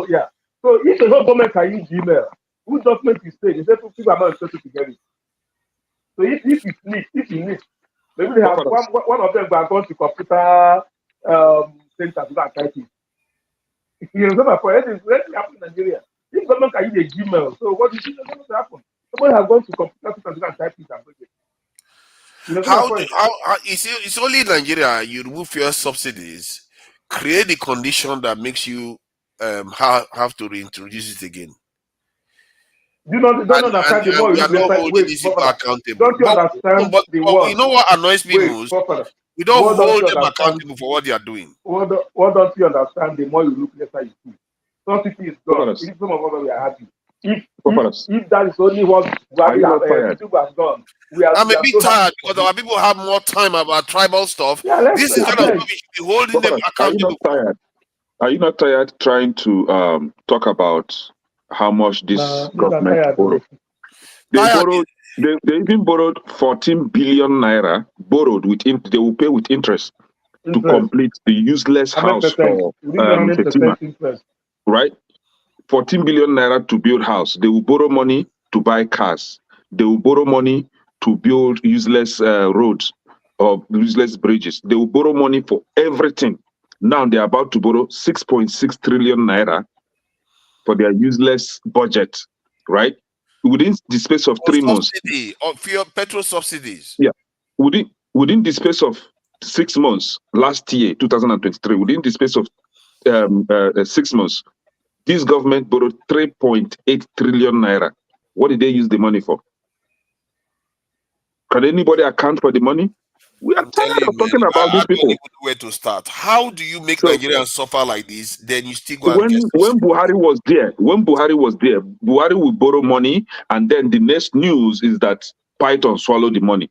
Yeah. So if the whole government can use Gmail, whose document is fake? They say people are not interested to get it. So if it's leaked, maybe they have one of them are going to computer center to type it. You know my point. Let's happen in Nigeria. If government can use a Gmail, so what do you think is going to happen? Somebody has gone to computer center to type it and bring it. You know How it's only in Nigeria you remove fuel subsidies, create the condition that makes you have to reintroduce it again. Don't understand the more we are not holding these people accountable. Don't you understand but the word? You know what annoys me most? We don't hold them accountable for what they are doing. What don't you understand? The more you look, lesser you see. Something is gone. If some of us we are happy. If that is only what people have done, I'm a bit tired because our people have more time about tribal stuff. This is kind of stuff we should be holding them accountable. Are you not tired trying to talk about how much this government borrowed? They even borrowed 14 billion naira, borrowed they will pay with interest to complete the useless house for Fatima. Right? 14 billion naira to build house. They will borrow money to buy cars. They will borrow money to build useless roads or useless bridges. They will borrow money for everything. Now they're about to borrow 6.6 trillion naira for their useless budget, right? Within the space of 3 months. Of your petrol subsidies. Yeah. Within the space of 6 months, last year, 2023, within the space of 6 months, this government borrowed 3.8 trillion naira. What did they use the money for? Can anybody account for the money? We are tired of talking about these people. Where to start? How do you make Nigerians suffer like this? Then you still go and when Buhari was there, Buhari would borrow money, and then the next news is that Python swallowed the money,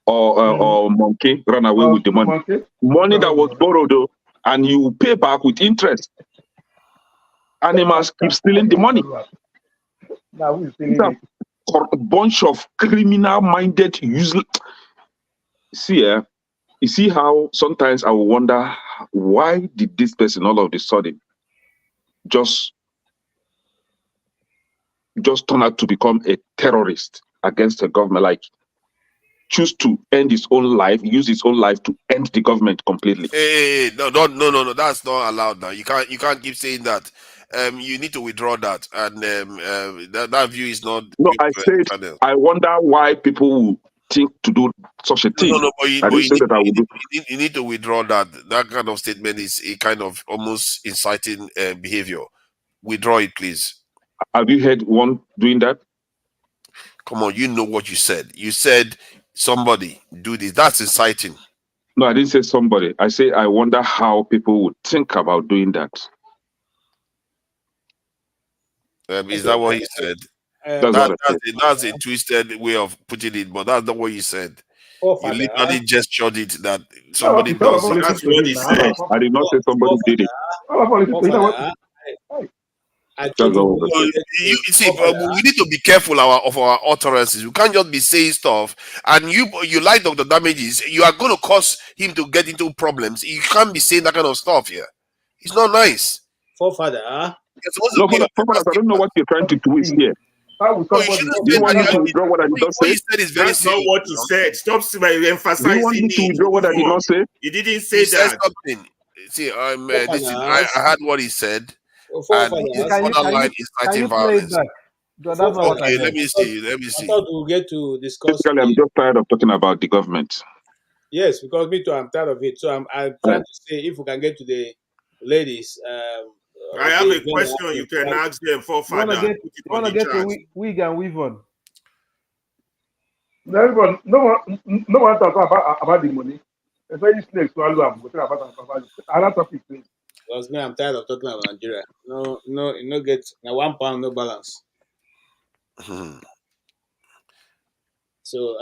or monkey ran away with the money. Money that was borrowed, though, and you pay back with interest. Animals keep stealing the money. A bunch of criminal-minded, useless. You see how sometimes I will wonder, why did this person all of a sudden just turn out to become a terrorist against the government, like choose to end his own life, use his own life to end the government completely? No, that's not allowed now. You can't keep saying that. You need to withdraw that, and that view is not. No, I said I wonder why people will think to do such a thing. No, but you need to withdraw that. That kind of statement is a kind of almost inciting behavior. Withdraw it, please. Have you heard one doing that? Come on, you know what you said. You said somebody do this. That's inciting. No, I didn't say somebody. I say I wonder how people would think about doing that. Is that what he said? That's a twisted way of putting it, but that's not what you said. You literally just showed it that somebody does it. That's what he said. I did not say somebody did it. You see, but we need to be careful of our utterances. We can't just be saying stuff, and you like Dr. Damages, you are going to cause him to get into problems. You can't be saying that kind of stuff here. It's not nice. Forefather, I don't know what you're trying to twist here. You want me to withdraw what I did not say? What you said is very That's not what he said. Stop emphasizing you want me to withdraw what I did not say? You didn't say that. Something. See, I heard what he said. And his other line is citing violence. Okay, let me see. I thought we'll get to discuss. Basically, I'm just tired of talking about the government. Yes, because me too, I'm tired of it. So I'm trying to say if we can get to the ladies. I have a question you can ask them for father. You want to get to wig and weave on? No one talk about the money. It's very snakes to all of them. Another topic, please. Because me, I'm tired of talking about Nigeria. No get now £1, no balance. So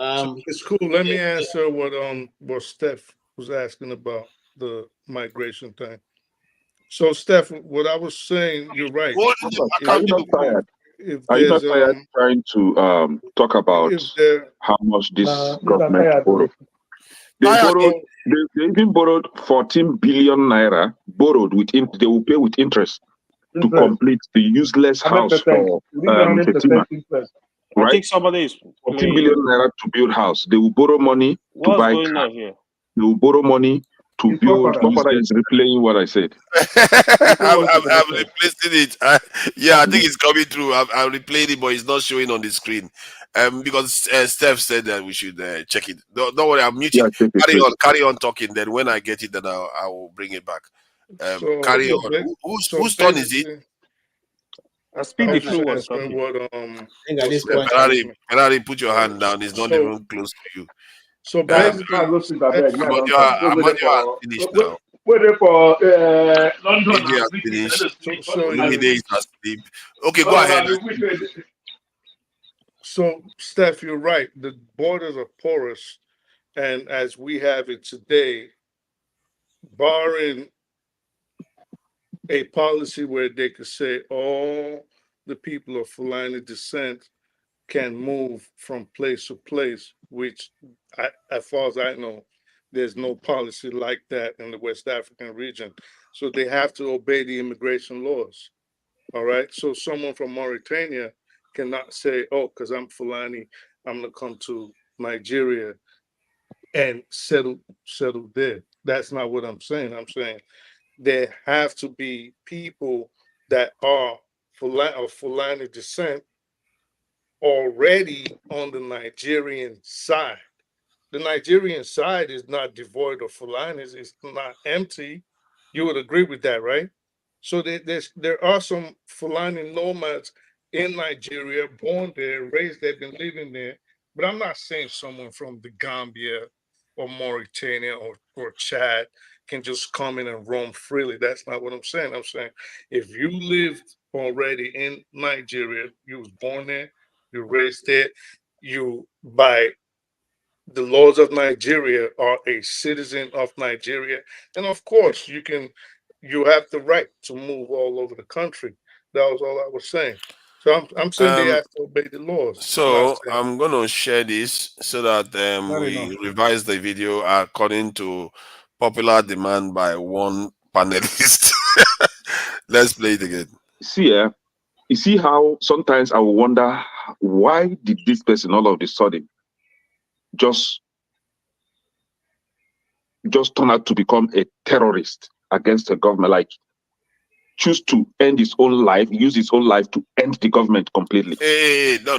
it's cool. Let me answer what Steph was asking about the migration thing. So Steph, what I was saying, you're right. Are you not tired? Are you not tired trying to talk about how much this government borrowed? They even borrowed 14 billion naira, borrowed they will pay with interest to complete the useless house for Fatima. Right? I think somebody is 14 billion naira to build house. They will borrow money to buy car. They will borrow money to build. Papa is replaying what I said. I'm replacing it. I think it's coming through. I'm replaying it, but it's not showing on the screen. Because Steph said that we should check it. Don't worry, I'm muting. Carry on talking. Then when I get it, then I will bring it back. Carry on. Whose turn is it? Speedy Flu was Ferrari, put your hand down. It's not even close to you. So basically, Amadeo finished now. Wait for London. Okay, go ahead. So, Steph, you're right. The borders are porous, and as we have it today, barring a policy where they could say all the people of Fulani descent can move from place to place, which, as far as I know, there's no policy like that in the West African region. So they have to obey the immigration laws. All right. So someone from Mauritania cannot say, oh, because I'm Fulani, I'm going to come to Nigeria and settle there. That's not what I'm saying. I'm saying there have to be people that are Fulani descent already on the Nigerian side. The Nigerian side is not devoid of Fulanis. It's not empty. You would agree with that, right? So there are some Fulani nomads in Nigeria, born there, raised there, been living there. But I'm not saying someone from the Gambia or Mauritania or Chad can just come in and roam freely. That's not what I'm saying. I'm saying if you lived already in Nigeria, you was born there, you raised there, you by the laws of Nigeria are a citizen of Nigeria, and of course you have the right to move all over the country. That was all I was saying. So I'm saying they have to obey the laws. So I'm gonna share this so that we revise the video according to popular demand by one panelist. Let's play it again. See, you see how sometimes I will wonder why did this person all of a sudden just turn out to become a terrorist against the government, like choose to end his own life, use his own life to end the government completely. Hey, no.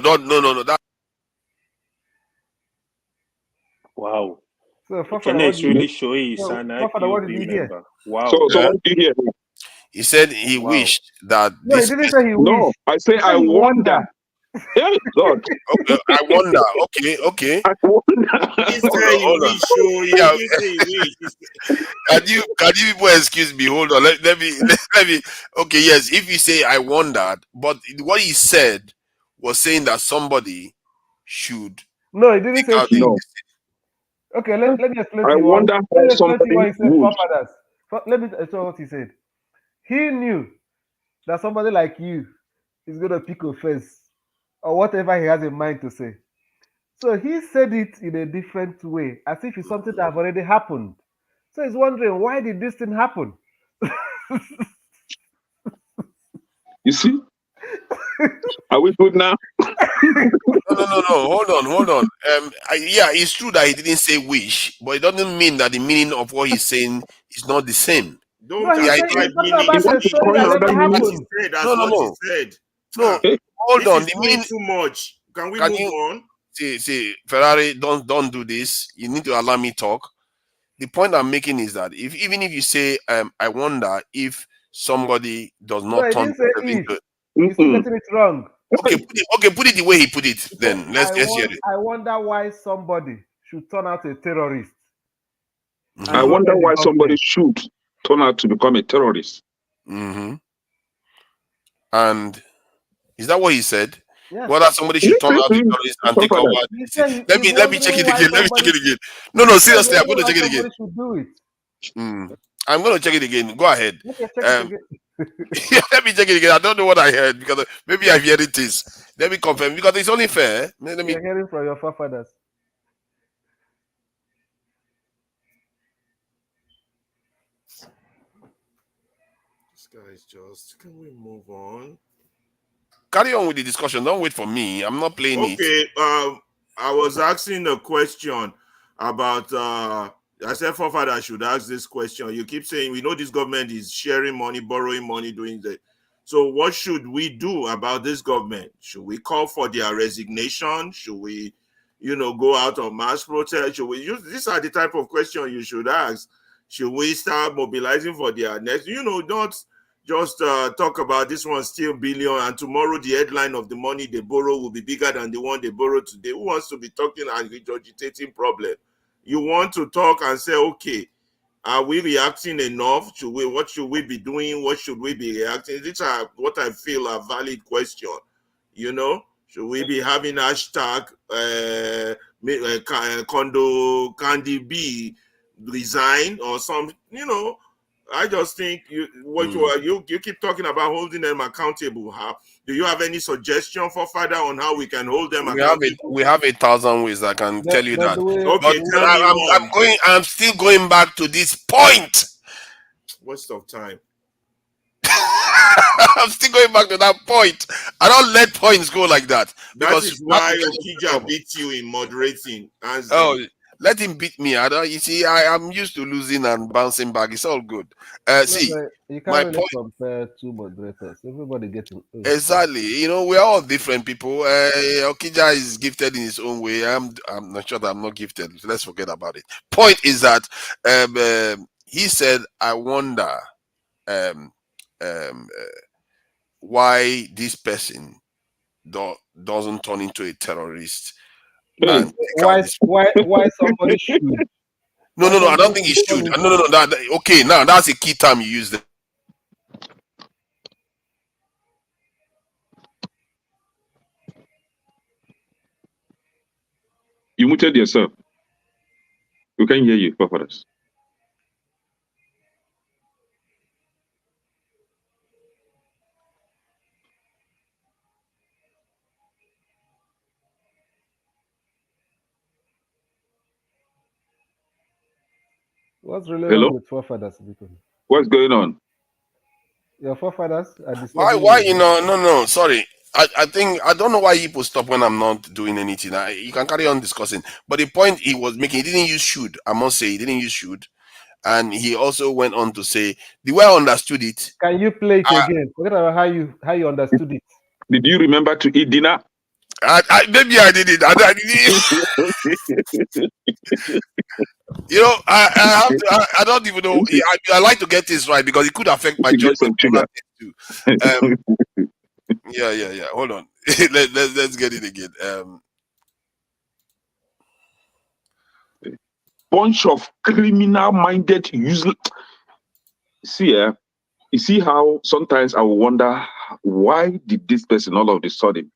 Wow. So Can is really showing his an IPOB member. Wow. So what did you hear? He said he wished that No, he didn't say he wished. No, I say I wonder. Yeah, God. Okay, I wonder. Okay. I wonder. He say he Hold on. wish, so he Yeah. didn't say he wish. Can you people excuse me? Hold on. Let me let me. Okay, yes. If you say I wondered, but what he said was saying that somebody should No, he didn't take say out the. should. No. Okay, let me explain I to you wonder how let me explain to you somebody what he said, would. forefathers. Let me tell what he said. He knew that somebody like you is going to pick offense or whatever he has in mind to say. So he said it in a different way, as if it's something that have already happened. So he's wondering, why did this thing happen? You see? Are we good now? No. Hold on. Yeah, it's true that he didn't say wish, but it doesn't mean that the meaning of what he's saying is not the same. No, Don't he said ascribe he's talking meaning He about to a wants to it. story coin that That's never another what meaning. he happened. said. That's what he said. No. Ah, Hold this on. is The doing meaning. too much. Can we Can move you on? see Ferrari? Don't do this. You need to allow me talk. The point I'm making is that even if you say I wonder if somebody does No, not he turn didn't say themselves if. into. He's still Mm-mm. getting it wrong. Put it the way he put it. He said, Then let's hear it. I wonder why somebody should turn out a terrorist I and Mm-hmm. not wonder tell the why somebody government. should turn out to become a terrorist. Mm-hmm. And is that what he said? Yes. Whether somebody Yes, should turn out to yes, terrorists and take over. He said Let he's me check wondering it why again. Let me check somebody it again. No, he said he's seriously, I'm going wondering to why check it again. somebody should do it. I'm going to check it again. Go ahead. Okay, check it Um, again. let me check it again. I don't know what I heard because maybe I've heard it is. Let me confirm because it's only fair. Let me. You're hearing from your forefathers. This guy is just. Can we move on? Carry on with the discussion. Don't wait for me. I'm not playing it. Okay. I was asking a question about. I said forefather should ask this question. You keep saying we know this government is sharing money, borrowing money, doing that. So what should we do about this government? Should we call for their resignation? Should we, go out on mass protest? Should we use? These are the type of question you should ask. Should we start mobilizing for their next? Don't just talk about this one still billion, and tomorrow the headline of the money they borrow will be bigger than the one they borrowed today. Who wants to be talking and regurgitating problem? You want to talk and say, okay, are we reacting enough? What should we be doing? What should we be reacting? These are what I feel are valid questions. Should we be having hashtag condo Candy B resign or some? I just think you keep talking about holding them accountable. Do you have any suggestion for father on how we can hold them accountable? We have 1,000 ways I can tell you that. Okay, But tell me one. I'm still going back to this point. Waste of time. I'm still going back to that point. I don't let points go like that. That Because is why Okija beat you in moderating. Let him beat me. You see, I'm used to losing and bouncing back. It's all good. See, You my can't really point. compare two moderators. Everybody gets Exactly. We're all different people. Okija is gifted in his own way. I'm not sure that I'm not gifted. So let's forget about it. Point is that he said, I wonder why this person doesn't turn into a terrorist and take out this. why somebody should. No, I don't think he should. No. Okay, now that's a key term you use there. You muted yourself. We can hear you, forefathers. What's really Hello? wrong with forefathers? What's going on? Your forefathers are disturbing Why you. no, sorry. I think I don't know why people stop when I'm not doing anything. You can carry on discussing. But the point he was making, he didn't use should. I must say, he didn't use should. And he also went on to say, the way I understood it. Can you play it again? Forget about how you understood it. Did you remember to eat dinner? Maybe I did it. I did it. I don't even know. I like to get this right because it could affect my judgment. Too. Yeah. Hold on. Let's get it again. Bunch of criminal-minded, useless. See, you see how sometimes I will wonder, why did this person all of a sudden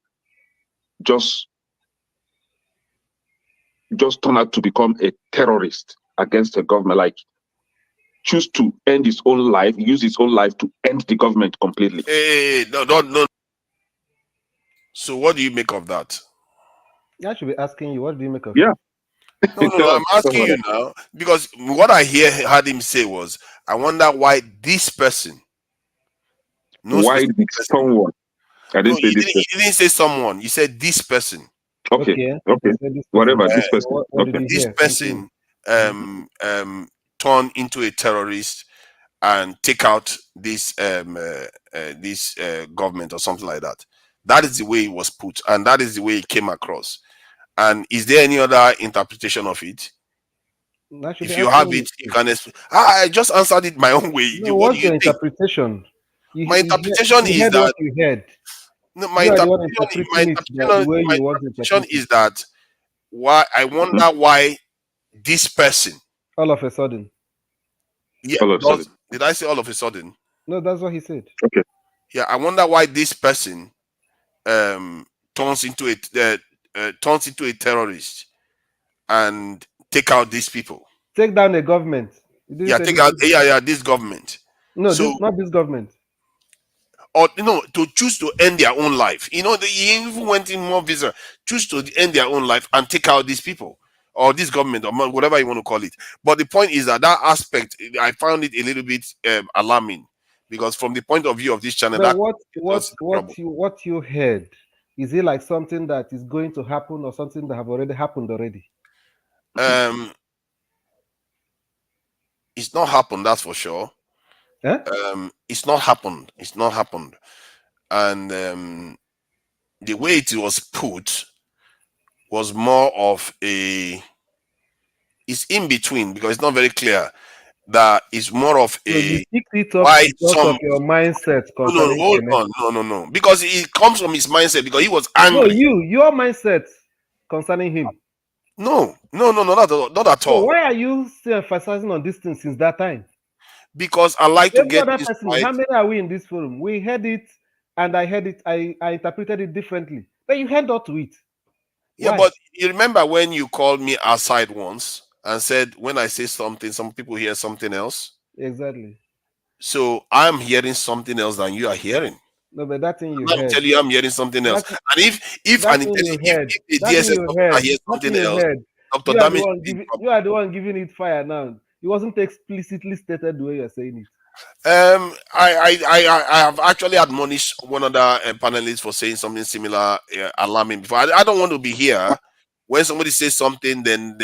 just turn out to become a terrorist against the government? Like, choose to end his own life, use his own life to end the government completely. Hey, no. So what do you make of that? I should be asking you, what do you make of Yeah. it? No, I'm asking you now because what I heard him say was, I wonder why this person. Why did someone? I didn't say this person. You didn't say someone. You said this person. Okay. Whatever this person. This person turn into a terrorist and take out this government or something like that. That is the way it was put, and that is the way it came across. And is there any other interpretation of it? If you have it, you can explain. I just answered it my own way. No, what what's do you your think? interpretation? My interpretation is that what you heard. No, my interpretation is that why I wonder why this person all of a sudden. Yeah, did I say all of a sudden? No, that's what he said. Okay. Yeah, I wonder why this person turns into a terrorist and take out these people. Take down the government. Yeah, this government. No, not this government. Or to choose to end their own life. He even went in more visa. Choose to end their own life and take out these people or this government or whatever you want to call it. But the point is that aspect, I found it a little bit alarming because from the point of view of this channel, what you heard, is it like something that is going to happen or something that have already happened already? It's not happened, that's for sure. It's not happened. And the way it was put was more of it's in between because it's not very clear. That is more of so you picked it up because of your mindset. No. Because it comes from his mindset because he was angry. No, your mindset concerning him. No, not at all. So why are you still emphasizing on this thing since that time? Because I like to get this right. How many are we in this forum? We heard it, and I heard it. I interpreted it differently, but you heard not to it. Yeah, but you remember when you called me aside once and said when I say something, some people hear something else. Exactly. So I'm hearing something else than you are hearing. No, but that thing you heard. Tell you I'm hearing something else. And if the DSS hears something else, Dr. Damage, you are the one giving it fire now. It wasn't explicitly stated the way you're saying it. I have actually admonished one other panelist for saying something similar, alarming before. I don't want to be here when somebody says something, then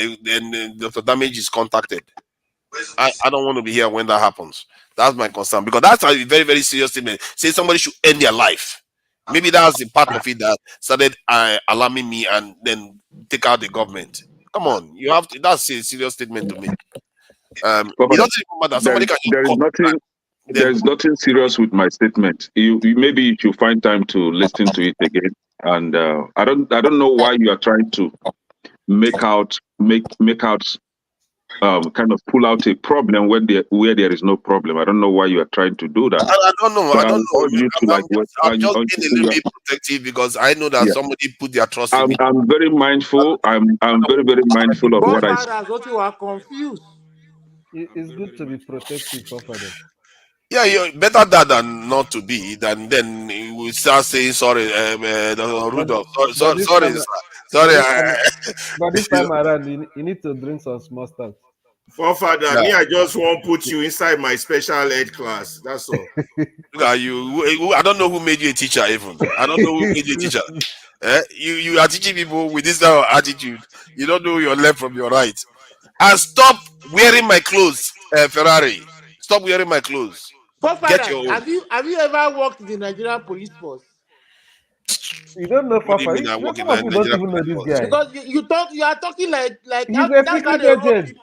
Dr. Damage is contacted. I don't want to be here when that happens. That's my concern because that's a very, very serious statement. Say somebody should end their life. Maybe that's the part of it that started alarming me and then take out the government. Come on, you have to. That's a serious statement to make. It doesn't matter. Somebody can. There is nothing serious with my statement. You maybe you should find time to listen to it again. And I don't know why you are trying to make out kind of pull out a problem where there is no problem. I don't know why you are trying to do that. I don't know. I'm just being a little bit protective because I know that somebody put their trust in me. I'm very mindful. I'm very, very mindful of what I say. You are confused. It's good to be protective, Father. Yeah, you're better that than not to be. Then we start saying sorry, Rudolph. Sorry. But this time around, you need to drink some small stuff. Father, me, I just won't put you inside my special ed class. That's all. Look at you. I don't know who made you a teacher, even. I don't know who made you a teacher. You are teaching people with this kind of attitude. You don't know your left from your right. And stop wearing my clothes, Ferrari. Stop wearing my clothes. Get your own. Have you ever worked in the Nigerian police force? You don't know what do you mean I work in the Nigerian police force? Because you are talking like he's a secret agent.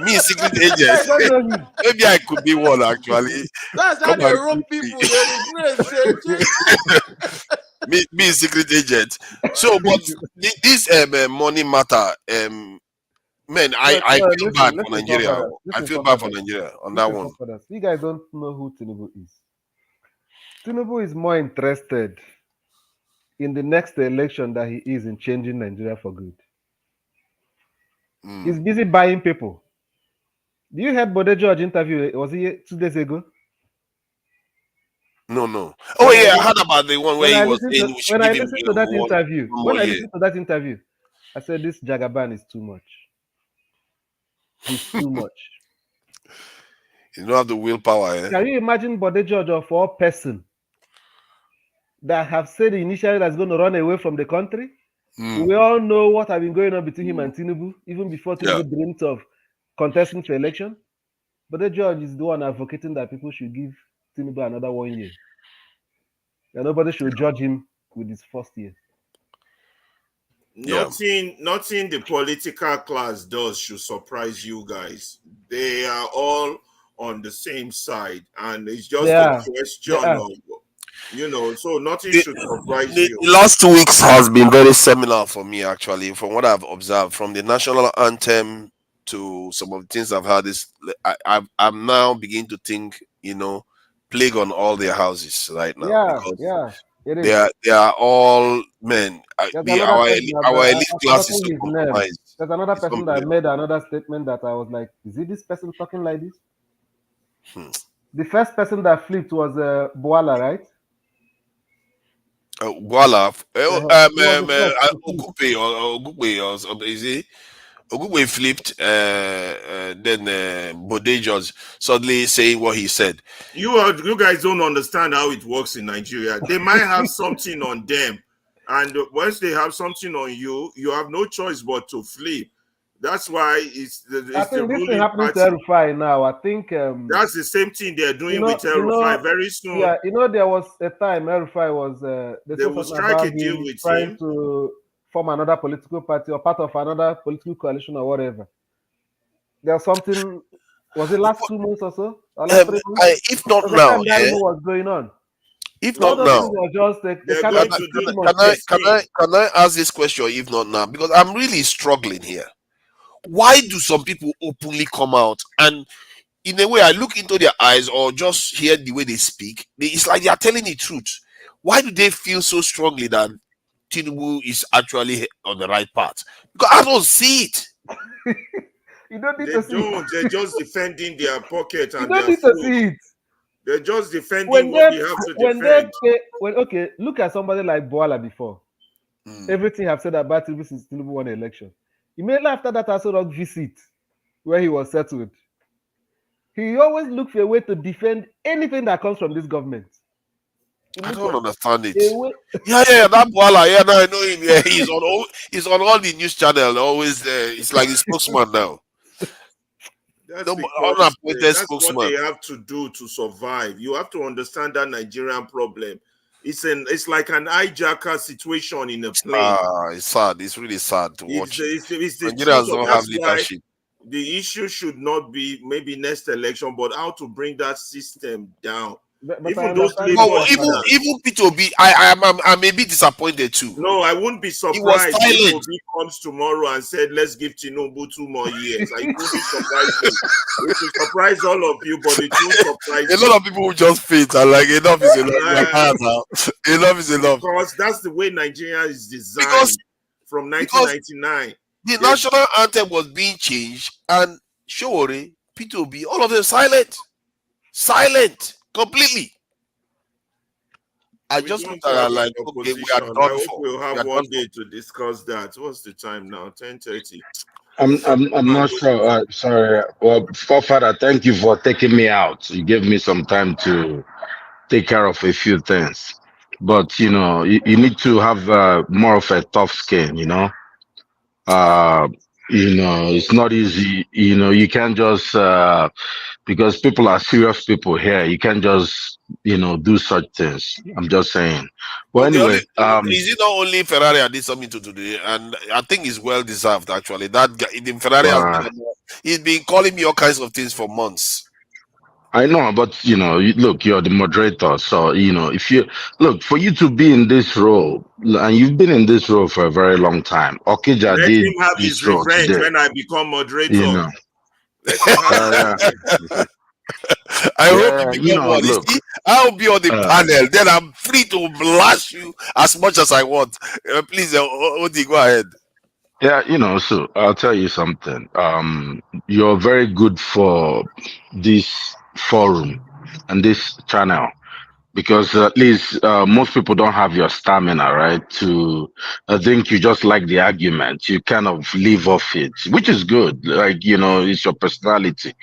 Me, secret agent. Maybe I could be one actually. That's how they rope people. be a secret agent. So, but this money matter, man, I feel bad for Nigeria. I feel bad for Nigeria on that one. You guys don't know who Tinubu is. Tinubu is more interested in the next election that he is in changing Nigeria for good. He's busy buying people. Do you heard Bode George interview? Was he 2 days ago? No. Oh yeah, I heard about the one where he was saying we should when I give him listened to that interview, one I said this Jagaban is too much. He's too much. You don't have the willpower. Eh? Can you imagine Bode George of all person that have said initially that's going to run away from the country? We all know what has been going on between him and Tinubu, even before Tinubu dreamt of contesting for election. Bode George is the one advocating that people should give Tinubu another 1 year. And nobody should judge him with his first year. Nothing the political class does should surprise you guys. They are all on the same side, and it's just a question of, so nothing should surprise you. The last 2 weeks has been very similar for me, actually, from what I've observed, from the national anthem to some of the things I've heard. I'm now beginning to think, plague on all their houses right now. They are all men. Our elite class is so compromised. There's another person that made another statement that I was like, is it this person talking like this? The first person that flipped was Boala, right? Boala, Ogugwe flipped, then Bode George suddenly saying what he said. You guys don't understand how it works in Nigeria. They might have something on them, and once they have something on you, you have no choice but to flip. That's why it's the ruling happening party. to El Rufai now. I think that's the same thing they're doing with El Rufai very soon. Yeah, there was a time El Rufai was they will strike a deal with trying him to form another political party or part of another political coalition or whatever. There's something. Was it last 2 months or so? Or last 3 months? If not now, what's going on? If not now, can I ask this question? If not now, because I'm really struggling here. Why do some people openly come out and, in a way, I look into their eyes or just hear the way they speak? It's like they are telling the truth. Why do they feel so strongly that Tinubu is actually on the right path? Because I don't see it. You don't need to see it. They're just defending their pocket and you don't their need food. To see it. They're just defending what they have to defend. Okay, look at somebody like Boala before. Everything I've said about Tinubu since Tinubu won the election. Immediately after that Aso Rock visit, where he was settled, he always looks for a way to defend anything that comes from this government. I don't understand it. That Boala, now I know him. Yeah, he's on all the news channel. Always, it's like the spokesman now. That's what they have to do to survive. You have to understand that Nigerian problem. It's like an hijacker situation in a plane. It's sad. It's really sad to watch. Nigerians don't have leadership. The issue should not be maybe next election, but how to bring that system down. Even P2B, I may be disappointed too. No, I wouldn't be surprised if P2B comes tomorrow and said, let's give Tinubu 2 more years. I wouldn't be surprised. It will surprise all of you, but it won't surprise a lot of people will just faint and like enough is enough. Enough is enough. Because that's the way Nigeria is designed from 1999. The national anthem was being changed and Showore, P2B, all of them silent. Completely. I just looked at like, okay, we are done I hope we'll have one day to discuss that. What's the time now? 10:30. I'm not sure. Sorry. Well, Father, thank you for taking me out. You gave me some time to take care of a few things. But you need to have more of a tough skin. It's not easy. You can't just because people are serious people here. You can't just do such things. I'm just saying. Well, anyway, is it not only Ferrari I did something to today, and I think it's well deserved actually. That guy in Ferrari, he's been calling me all kinds of things for months. I know, but look, you're the moderator, so if you look for you to be in this role, and you've been in this role for a very long time. Okija Let did him have his this role revenge today. when I become moderator. You know, Let him have yeah, I hope you yeah. become one. You Look, see, I'll be on the panel. Then I'm free to blast you as much as I want. Please, Odi, go ahead. yeah. So I'll tell you something. You're very good for this forum and this channel, because at least most people don't have your stamina, right? I think you just like the argument. You kind of live off it, which is good. Like, it's your personality.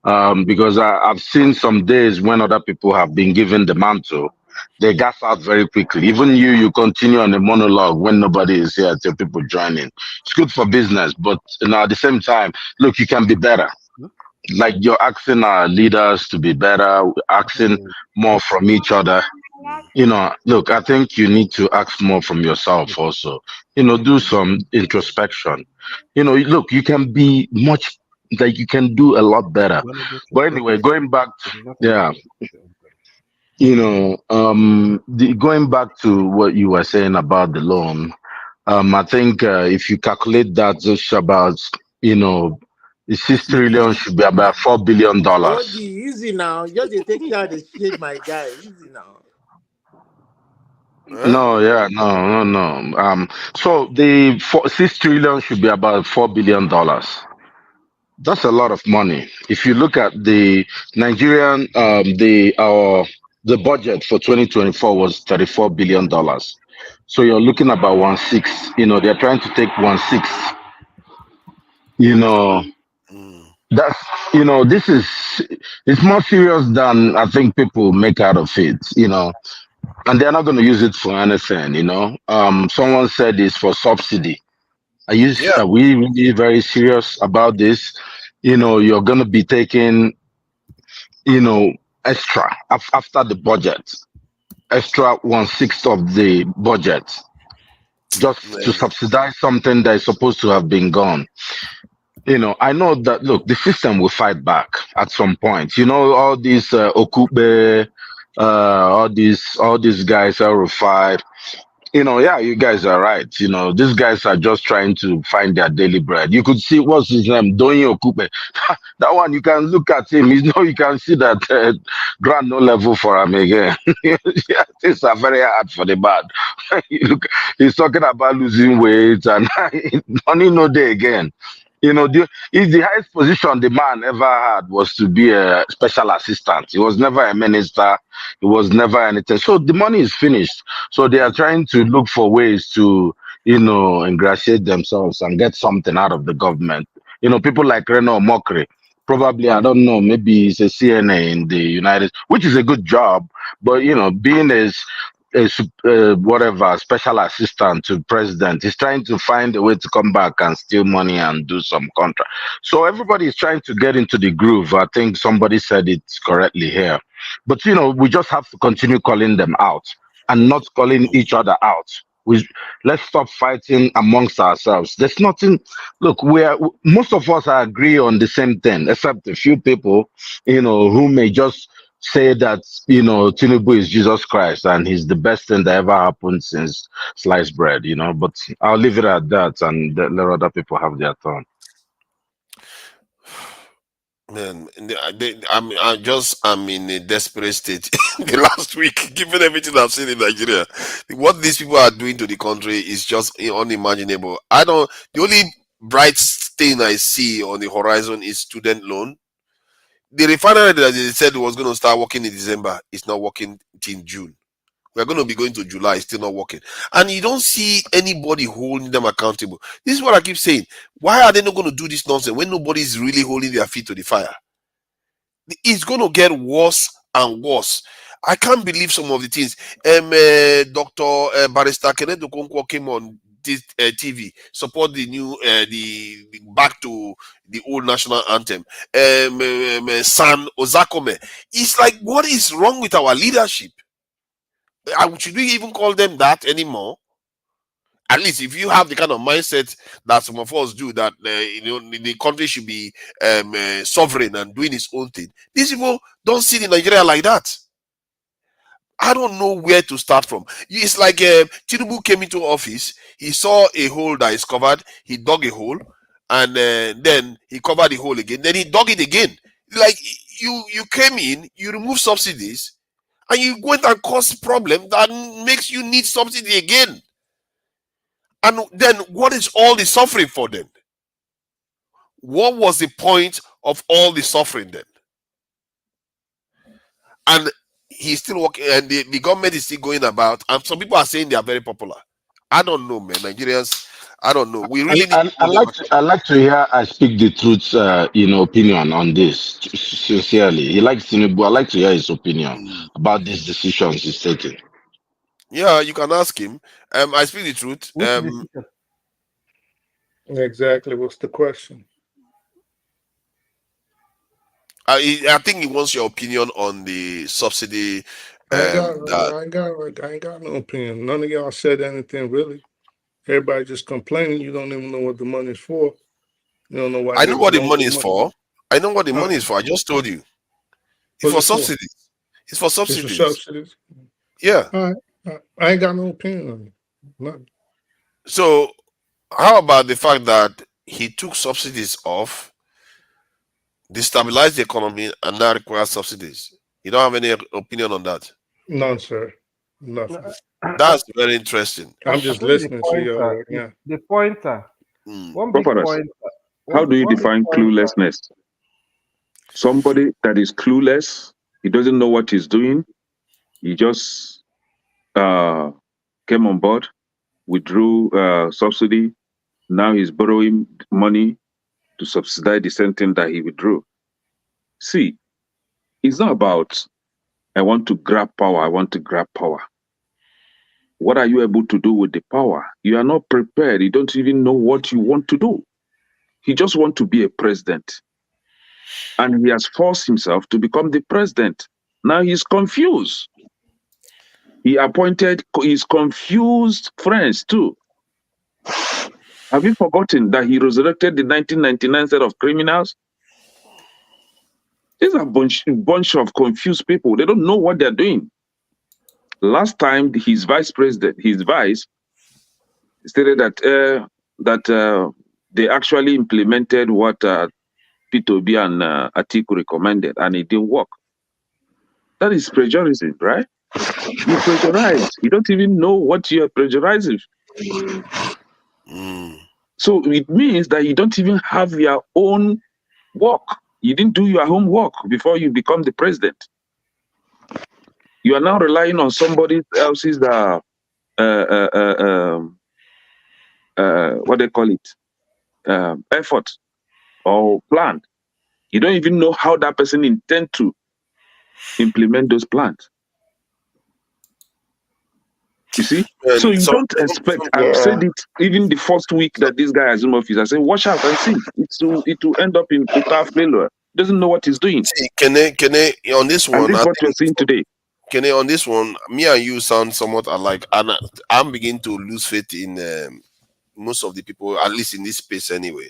Because I've seen some days when other people have been given the mantle, they gas out very quickly. Even you continue on a monologue when nobody is here till people join in. It's good for business, but at the same time, look, you can be better. Like, you're asking our leaders to be better, asking more from each other. Look, I think you need to ask more from yourself also. Do some introspection. Look, you can be much, like, you can do a lot better. But anyway, going back, yeah, going back to what you were saying about the loan, I think if you calculate that, just about, the 6 trillion should be about $4 billion. Odi, easy now. Just they take care of the shade, my guy. Easy now. No, yeah, no. So the 6 trillion should be about $4 billion. That's a lot of money. If you look at the Nigerian, the budget for 2024 was $34 billion. So you're looking about 1/6. They're trying to take 1/6. That's this is it's more serious than I think people make out of it. And they're not going to use it for anything. Someone said it's for subsidy. Are we really very serious about this? You're going to be taking, extra after the budget, extra 1/6 of the budget, just to subsidize something that is supposed to have been gone. I know that, look, the system will fight back at some point. All these Okupe, all these guys are Rufai. Yeah, you guys are right. These guys are just trying to find their daily bread. You could see, what's his name, Donye Okupe. That one, you can look at him. You can see that ground no level for him again. Yeah, things are very hard for the bad. Look, he's talking about losing weight and money no day again. The highest position the man ever had was to be a special assistant. He was never a minister. He was never anything. So the money is finished. So they are trying to look for ways to, ingratiate themselves and get something out of the government. People like Reno Mokri, probably, I don't know, maybe he's a CNA in the United States, which is a good job. But, being whatever special assistant to president, he's trying to find a way to come back and steal money and do some contract. So everybody is trying to get into the groove. I think somebody said it correctly here. But we just have to continue calling them out and not calling each other out. Let's stop fighting amongst ourselves. There's nothing. Look, most of us agree on the same thing, except a few people, who may just say that Tinubu is Jesus Christ and he's the best thing that ever happened since sliced bread. But I'll leave it at that and let other people have their turn. Man, I'm in a desperate state. The last week, given everything I've seen in Nigeria, what these people are doing to the country is just unimaginable. The only bright thing I see on the horizon is student loan. The refinery that they said was going to start working in December is not working till June. We're going to be going to July, still not working. And you don't see anybody holding them accountable. This is what I keep saying. Why are they not going to do this nonsense when nobody is really holding their feet to the fire? It's going to get worse and worse. I can't believe some of the things. Dr. Barrister Kenneth Okonkwo came on this TV, support the new, the back to the old national anthem. San Ozakome. It's like, what is wrong with our leadership? Should we even call them that anymore? At least if you have the kind of mindset that some of us do, that the country should be sovereign and doing its own thing. These people don't see in Nigeria like that. I don't know where to start from. It's like Tinubu came into office. He saw a hole that is covered. He dug a hole, and then he covered the hole again. Then he dug it again. Like you came in, you remove subsidies, and you went and cause problem that makes you need subsidy again. And then what is all the suffering for then? What was the point of all the suffering then? And he's still working, and the government is still going about, and some people are saying they are very popular. I don't know, man. Nigerians, I don't know. We really need I like to hear I speak the truth, opinion on this. Sincerely, he likes Tinubu. I like to hear his opinion about these decisions he's taking. Yeah, you can ask him. I speak the truth. Exactly. What's the question? I think he wants your opinion on the subsidy. I ain't got no opinion. None of y'all said anything really. Everybody just complaining. You don't even know what the money's for. You don't know why. I know what the money is for. I know what the money is for. I just told you. It's for subsidies. It's for subsidies. It's for subsidies. Yeah. All right. I ain't got no opinion on it. Nothing. So, how about the fact that he took subsidies off, destabilized the economy, and now requires subsidies? You don't have any opinion on that? None, sir. Nothing. That's very interesting. I'm just listening to you. Yeah. The pointer. One big Properties. pointer. How do you define cluelessness? Somebody that is clueless, he doesn't know what he's doing. He just came on board, withdrew subsidy. Now he's borrowing money to subsidize the same thing that he withdrew. See, it's not about I want to grab power. I want to grab power. What are you able to do with the power? You are not prepared. You don't even know what you want to do. He just wants to be a president. And he has forced himself to become the president. Now he's confused. He appointed his confused friends too. Have you forgotten that he resurrected the 1999 set of criminals? These are a bunch of confused people. They don't know what they're doing. Last time, his vice stated that they actually implemented what P2B and Atiku recommended, and it didn't work. That is plagiarism, right? You plagiarize. You don't even know what you are plagiarizing. So it means that you don't even have your own work. You didn't do your homework before you become the president. You are now relying on somebody else's what they call it, effort or plan. You don't even know how that person intends to implement those plans. You see? So you don't expect, I've said it even the first week that this guy has in office, I said, watch out and see. It will end up in total failure. Doesn't know what he's doing. See, can I on this one? And this is what you're seeing today. Can I, on this one, me and you sound somewhat alike, and I'm beginning to lose faith in most of the people, at least in this space anyway.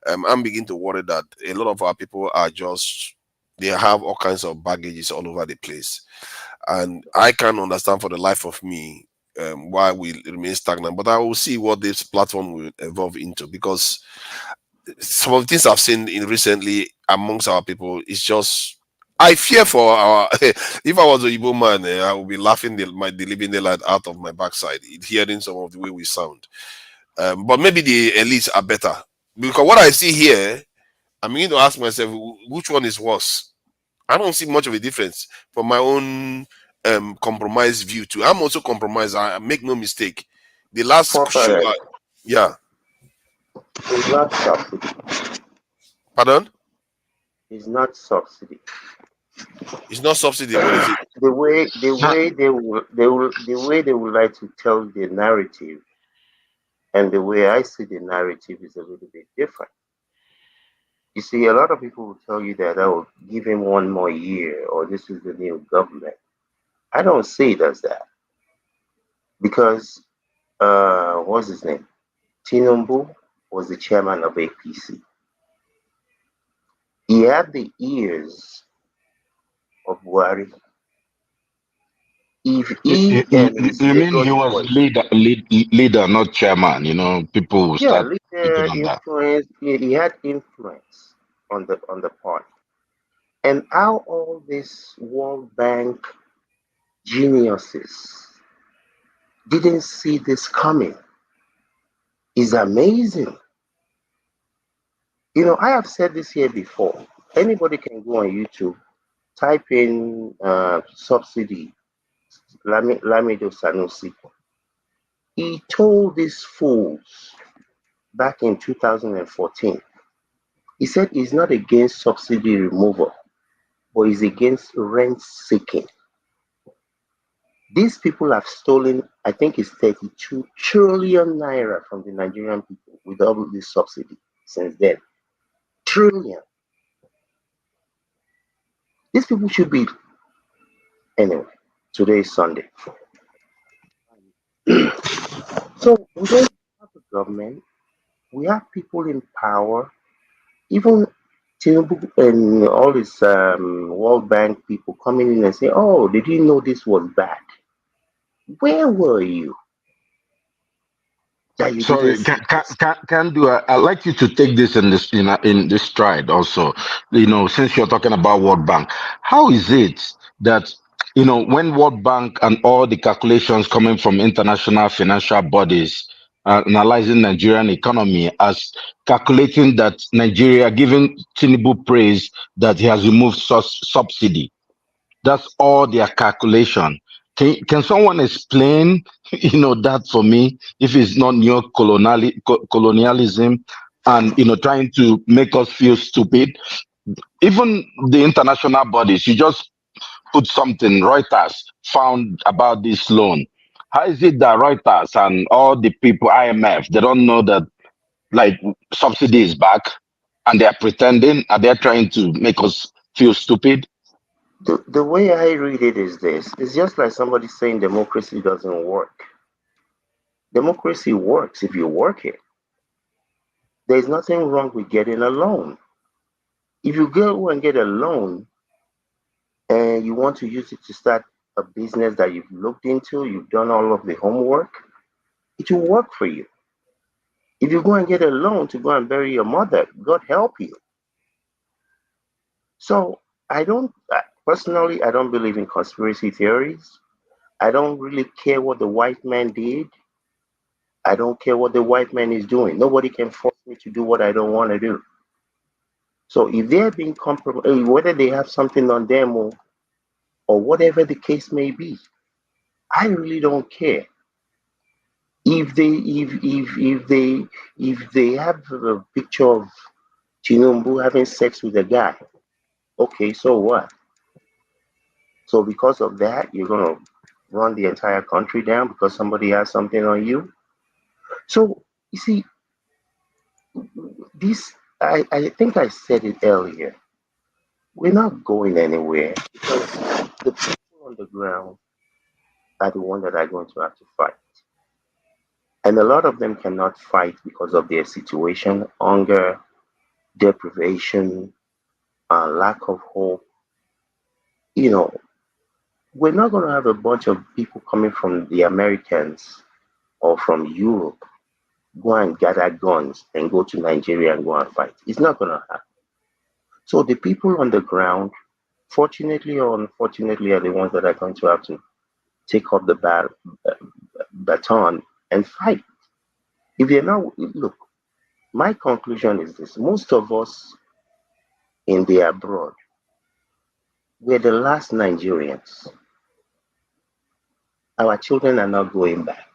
I'm beginning to worry that a lot of our people are just, they have all kinds of baggages all over the place. And I can't understand for the life of me why we remain stagnant. But I will see what this platform will evolve into, because some of the things I've seen in recently amongst our people is just, I fear for our. If I was a Igbo man, I would be laughing the living daylight out of my backside, hearing some of the way we sound. But maybe the elites are better, because what I see here, I'm beginning to ask myself, which one is worse? I don't see much of a difference from my own compromised view too. I'm also compromised. I make no mistake. The last show, yeah. It's not subsidy. Pardon? It's not subsidy. It's not subsidy. What is it? The way they would like to tell the narrative, and the way I see the narrative is a little bit different. You see, a lot of people will tell you that, oh, give him one more year, or this is the new government. I don't see it as that, because what's his name? Tinubu was the chairman of APC. He had the ears of Buhari. If he and his You mean he Lagos was boys, leader, not chairman? You know, people will yeah, start leader sleeping on that. influence. He had influence on the party, and how all these World Bank geniuses didn't see this coming is amazing. You know, I have said this here before. Anybody can go on YouTube, type in subsidy, Lamido Sanusi. He told these fools back in 2014, he said he's not against subsidy removal, but he's against rent seeking. These people have stolen, I think it's 32 trillion naira from the Nigerian people with all this subsidy since then. Trillion. These people should be, anyway, today is Sunday. So we don't have a government, we have people in power, even Tinubu and all these World Bank people coming in and say, oh, did you know this was bad? Where were you that you didn't Sorry, see this? can do. I'd like you to take this in this stride also. You know, since you're talking about World Bank, how is it that when World Bank and all the calculations coming from international financial bodies analyzing Nigerian economy as calculating that Nigeria, giving Tinubu praise that he has removed subsidy, that's all their calculation. Can someone explain, that for me, if it's not colonialism and trying to make us feel stupid? Even the international bodies, you just put something. Reuters found about this loan. How is it that Reuters and all the people, IMF, they don't know that like subsidy is back, and they are pretending, and they're trying to make us feel stupid? The way I read it is this. It's just like somebody saying democracy doesn't work. Democracy works if you work it. There's nothing wrong with getting a loan. If you go and get a loan and you want to use it to start a business that you've looked into, you've done all of the homework, it will work for you. If you go and get a loan to go and bury your mother, God help you. So personally, I don't believe in conspiracy theories. I don't really care what the white man did. I don't care what the white man is doing. Nobody can force me to do what I don't want to do. So if they're being compromised, whether they have something on them or whatever the case may be, I really don't care. If they have a picture of Tinubu having sex with a guy, okay, so what? So because of that, you're gonna run the entire country down because somebody has something on you. So you see, this I think I said it earlier. We're not going anywhere because the people on the ground are the ones that are going to have to fight. And a lot of them cannot fight because of their situation, hunger, deprivation, lack of hope. You know, we're not going to have a bunch of people coming from the Americans or from Europe go and gather guns and go to Nigeria and go and fight. It's not going to happen. So the people on the ground, fortunately or unfortunately, are the ones that are going to have to take up the baton and fight. If they're not, look, my conclusion is this: most of us in the abroad, we're the last Nigerians. Our children are not going back.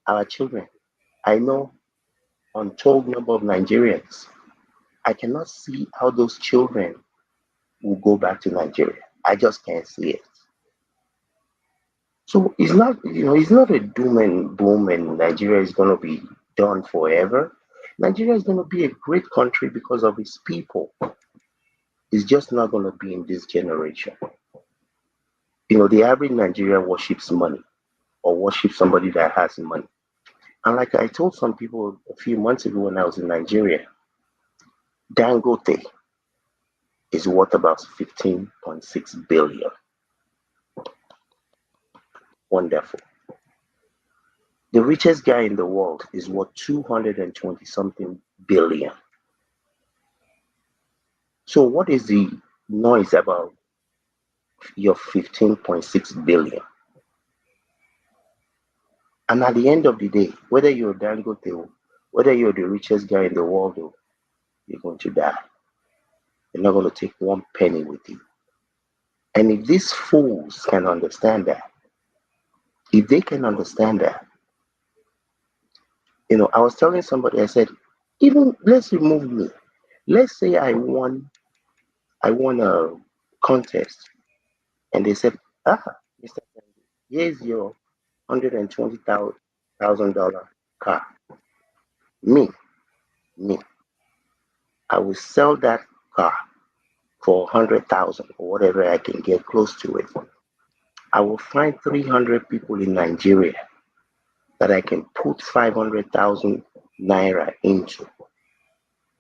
Our children, I know untold number of Nigerians. I cannot see how those children will go back to Nigeria. I just can't see it. So it's not a doom and boom and Nigeria is going to be done forever. Nigeria is going to be a great country because of its people. It's just not going to be in this generation. The average Nigerian worships money. or worship somebody that has money. And like I told some people a few months ago when I was in Nigeria, Dangote is worth about 15.6 billion. Wonderful. The richest guy in the world is worth 220 something billion. So what is the noise about your 15.6 billion? And at the end of the day, whether you're Dangote, whether you're the richest guy in the world, you're going to die. You're not going to take one penny with you. And if these fools can understand that, if they can understand that, I was telling somebody, I said, even let's remove me. Let's say I won a contest, and they said, Mr. Here's your $120,000 car. Me, I will sell that car for 100,000 or whatever I can get close to it. I will find 300 people in Nigeria that I can put 500,000 naira into.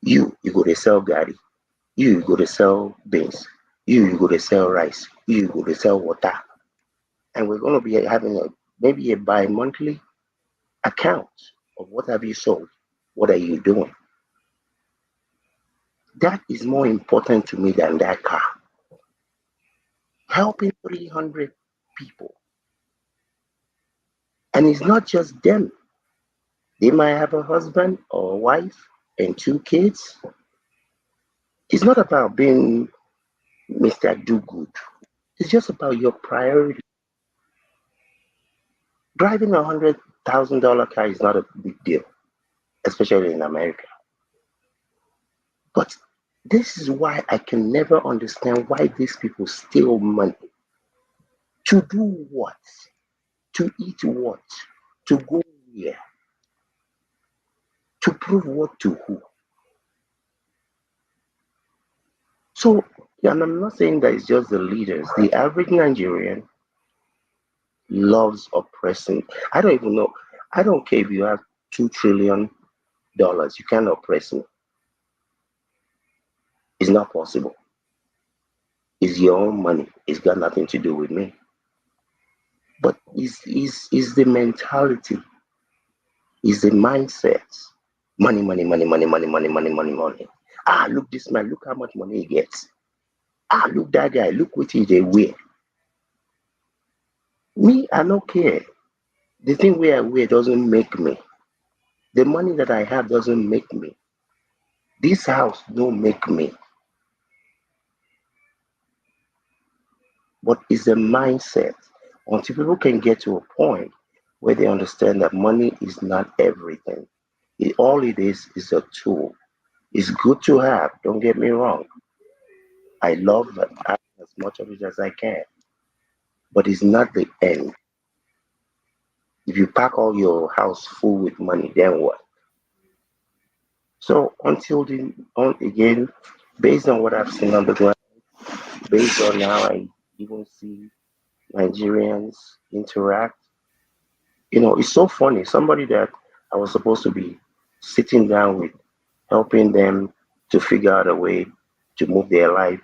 You go to sell Gary. You go to sell beans. You go to sell rice. You go to sell water. And we're going to be having maybe a bi-monthly account of what have you sold? What are you doing? That is more important to me than that car. Helping 300 people. And it's not just them. They might have a husband or a wife and 2 kids. It's not about being Mr. Do-Good. It's just about your priority. Driving a $100,000 car is not a big deal, especially in America. But this is why I can never understand why these people steal money. To do what? To eat what? To go where? To prove what to who? So, and I'm not saying that it's just the leaders. The average Nigerian loves oppressing. I don't even know. I don't care if you have $2 trillion. You can't oppress me. It's not possible. It's your own money. It's got nothing to do with me. But it's the mentality. It's the mindset. Money, money, money, money, money, money, money, money, money. Look this man. Look how much money he gets. Look that guy. Look what they wear. Me, I don't care. The thing where I wear doesn't make me. The money that I have doesn't make me. This house don't make me. But it's a mindset. Until people can get to a point where they understand that money is not everything. All it is a tool. It's good to have, don't get me wrong. I love having as much of it as I can. But it's not the end. If you pack all your house full with money, then what? So again, based on what I've seen on the ground, based on how I even see Nigerians interact, it's so funny. Somebody that I was supposed to be sitting down with, helping them to figure out a way to move their life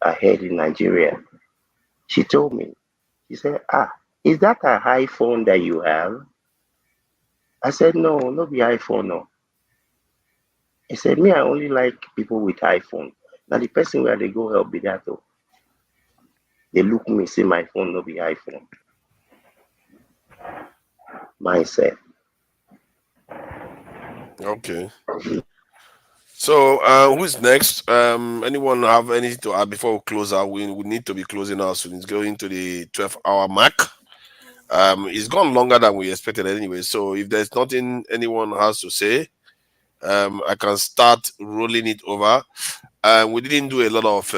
ahead in Nigeria. She told me, she said, is that an iPhone that you have? I said, no, not the iPhone, no. He said, me, I only like people with iPhone. Now the person where they go help be that though. They look me, say my phone, no be iPhone. Mindset. Okay. So who's next? Anyone have anything to add before we close out? We need to be closing out soon. It's going to the 12-hour mark. It's gone longer than we expected anyway. So if there's nothing anyone has to say, I can start rolling it over. We didn't do a lot of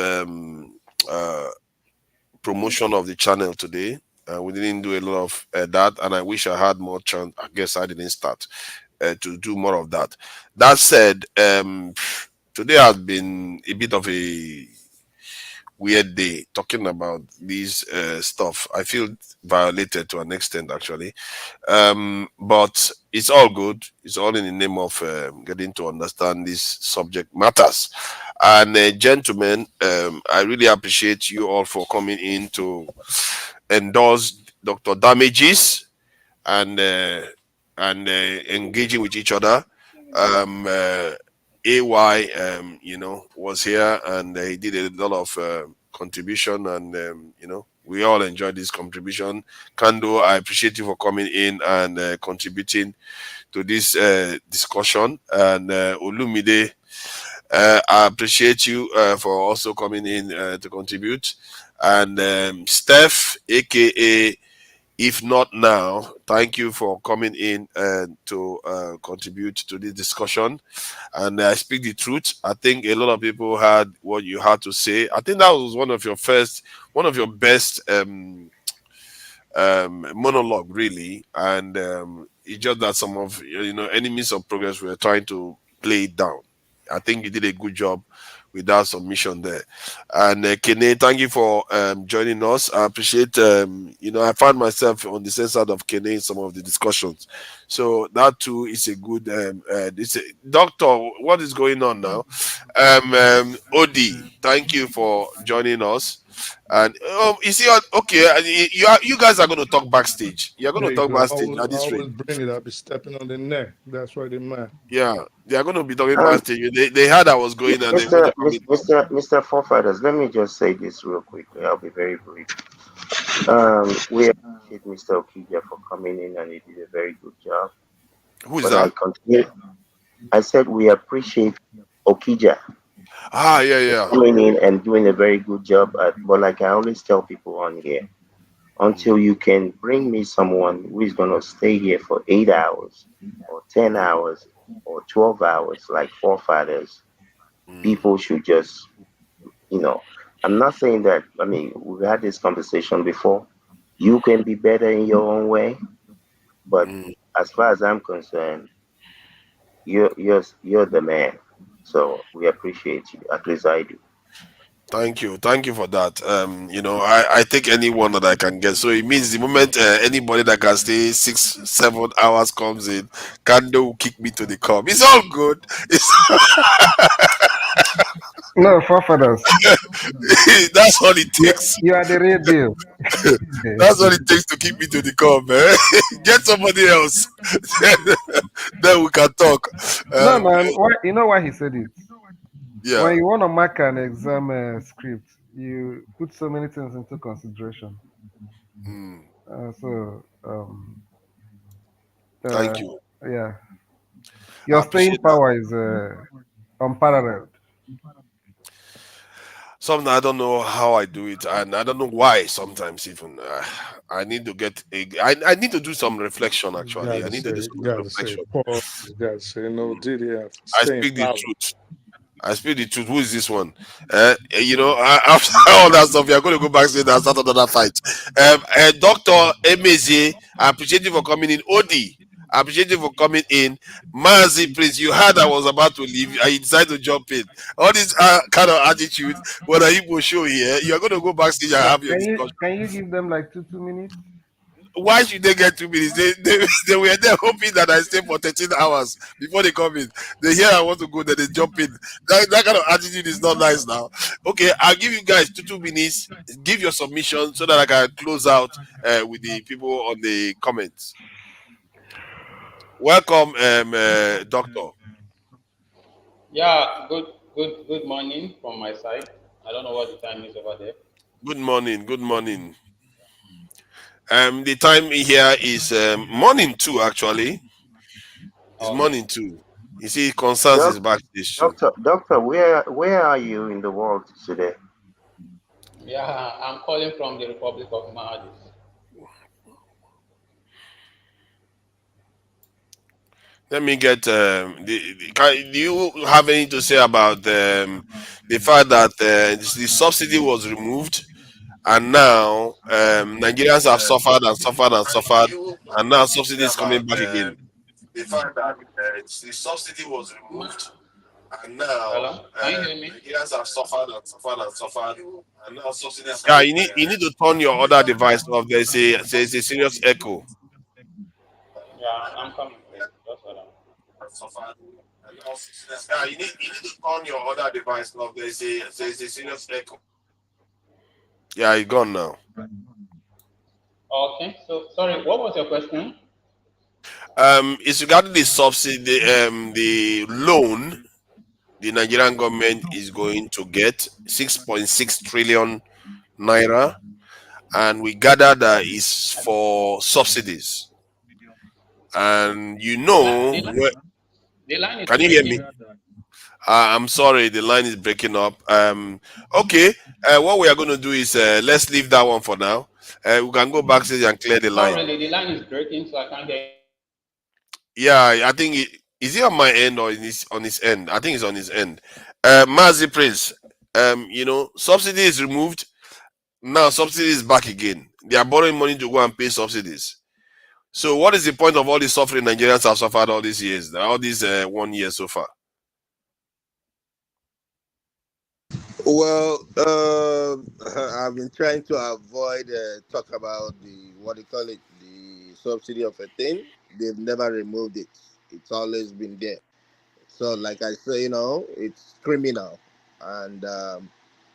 promotion of the channel today. We didn't do a lot of that, and I wish I had more chance. I guess I didn't start to do more of that. That said, today has been a bit of a weird day talking about these stuff. I feel violated to an extent, actually. But it's all good. It's all in the name of getting to understand these subject matters. And gentlemen, I really appreciate you all for coming in to endorse Dr. Damages and engaging with each other. AY, was here and he did a lot of contribution, and we all enjoyed this contribution. Kando, I appreciate you for coming in and contributing to this discussion, and Olumide, I appreciate you for also coming in to contribute, and Steph, aka If Not Now, thank you for coming in to contribute to this discussion. And I speak the truth. I think a lot of people had what you had to say. I think that was one of your best monologue, really. And it's just that some of enemies of progress were trying to play it down. I think you did a good job with that submission there. And Kene, thank you for joining us. I appreciate, I find myself on the same side of Kene in some of the discussions. So that too is a good, doctor, what is going on now? Odi, thank you for joining us. And you see, okay, you guys are going to talk backstage. You're going There to you talk go. backstage at this rate. Always bring it. I'll be stepping on the neck. That's why they mad. Yeah, they are going to be talking backstage. They heard I was going and they want to come in. Mr. Forefathers, let me just say this real quickly. I'll be very brief. We appreciate Mr. Okija for coming in, and he did a very good job. Who is that? I said we appreciate Okija. Yeah. Coming in and doing a very good job. But like I always tell people on here, until you can bring me someone who is going to stay here for 8 hours or 10 hours or 12 hours, like Forefathers, people should just, I'm not saying that, we've had this conversation before. You can be better in your own way, but as far as I'm concerned, you're the man. So we appreciate you, at least I do. Thank you for that. I take anyone that I can get. So it means the moment anybody that can stay 6-7 hours comes in, Kando will kick me to the curb. It's all good. No, Forefathers. That's all it takes. You are the real deal. That's all it takes to keep me to the curb, man. Get somebody else. Then we can talk. No, man. You know why he said it? Yeah. When you want to mark an exam script, you put so many things into consideration. Thank you. Yeah. Your staying power is unparalleled. Something I don't know how I do it, and I don't know why. Sometimes even I need to get I need to do some reflection. Actually, I need to do some reflection. You gotta say no. Did he have I speak the truth. I speak the truth. Who is this one? After all that stuff, you're going to go back and start another fight. Dr. Emezi, I appreciate you for coming in. Odi, I appreciate you for coming in. Mazi, please, you heard I was about to leave. I decided to jump in. All this kind of attitude, what are you will show here? You're going to go backstage and have your discussion. Can you give them like 2 minutes? Why should they get 2 minutes? They were there hoping that I stay for 13 hours before they come in. They hear I want to go, then they jump in. That kind of attitude is not nice now. Okay, I'll give you guys 2 minutes. Give your submission so that I can close out with the people on the comments. Welcome, Doctor. Yeah, good morning from my side. I don't know what the time is over there. Good morning. The time here is morning too, actually. It's morning too. You see, concerns is backstage. Doctor, where are you in the world today? Yeah, I'm calling from the Republic of Maldives. Let me get. Do you have anything to say about the fact that the subsidy was removed, and now Nigerians have suffered, and now subsidy is coming back again? The fact that the subsidy was removed, And now, Hello? Can you hear me? Nigerians have suffered and suffered and suffered. And now subsidies. Yeah, you need to turn your other device off. There's a serious echo. Yeah, I'm coming. Just hold on. Yeah, you need to turn your other device off. There's a serious echo. Yeah, it's gone now. Okay, so sorry, what was your question? It's regarding the subsidy, the loan the Nigerian government is going to get 6.6 trillion naira, and we gather that is for subsidies. And you know, The line is can you hear me? breaking. I'm sorry, the line is breaking up. Okay, what we are going to do is let's leave that one for now. We can go backstage and clear the Not line. really, the line is breaking, so I can't hear. Yeah, I think is it on my end or is on his end? I think it's on his end. Mazi Prince, you know, subsidy is removed. Now subsidy is back again. They are borrowing money to go and pay subsidies. So what is the point of all the suffering Nigerians have suffered all these years, all these 1 year so far? Well, I've been trying to avoid talk about the what do you call it, the subsidy of a thing. They've never removed it. It's always been there. So, like I say, it's criminal, and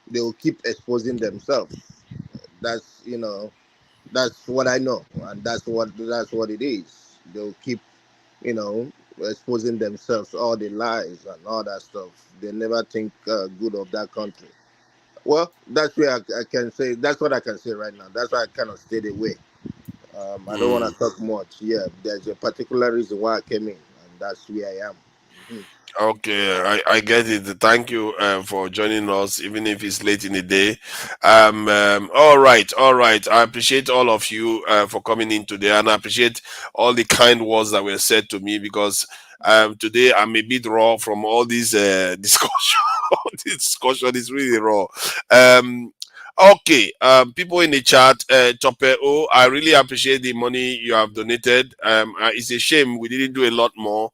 they will keep exposing themselves. That's that's what I know, and that's what it is. They'll keep you know exposing themselves, all the lies and all that stuff. They never think good of that country. Well, that's where I can say. That's what I can say right now. That's why I kind of stayed away. I don't want to talk much. Yeah, there's a particular reason why I came in, and that's where I am. Mhm. Okay, I get it. Thank you for joining us, even if it's late in the day. All right, all right. I appreciate all of you for coming in today, and I appreciate all the kind words that were said to me because today I'm a bit raw from all these discussion. All this discussion is really raw. Okay, people in the chat, Chope O, I really appreciate the money you have donated. It's a shame we didn't do a lot more.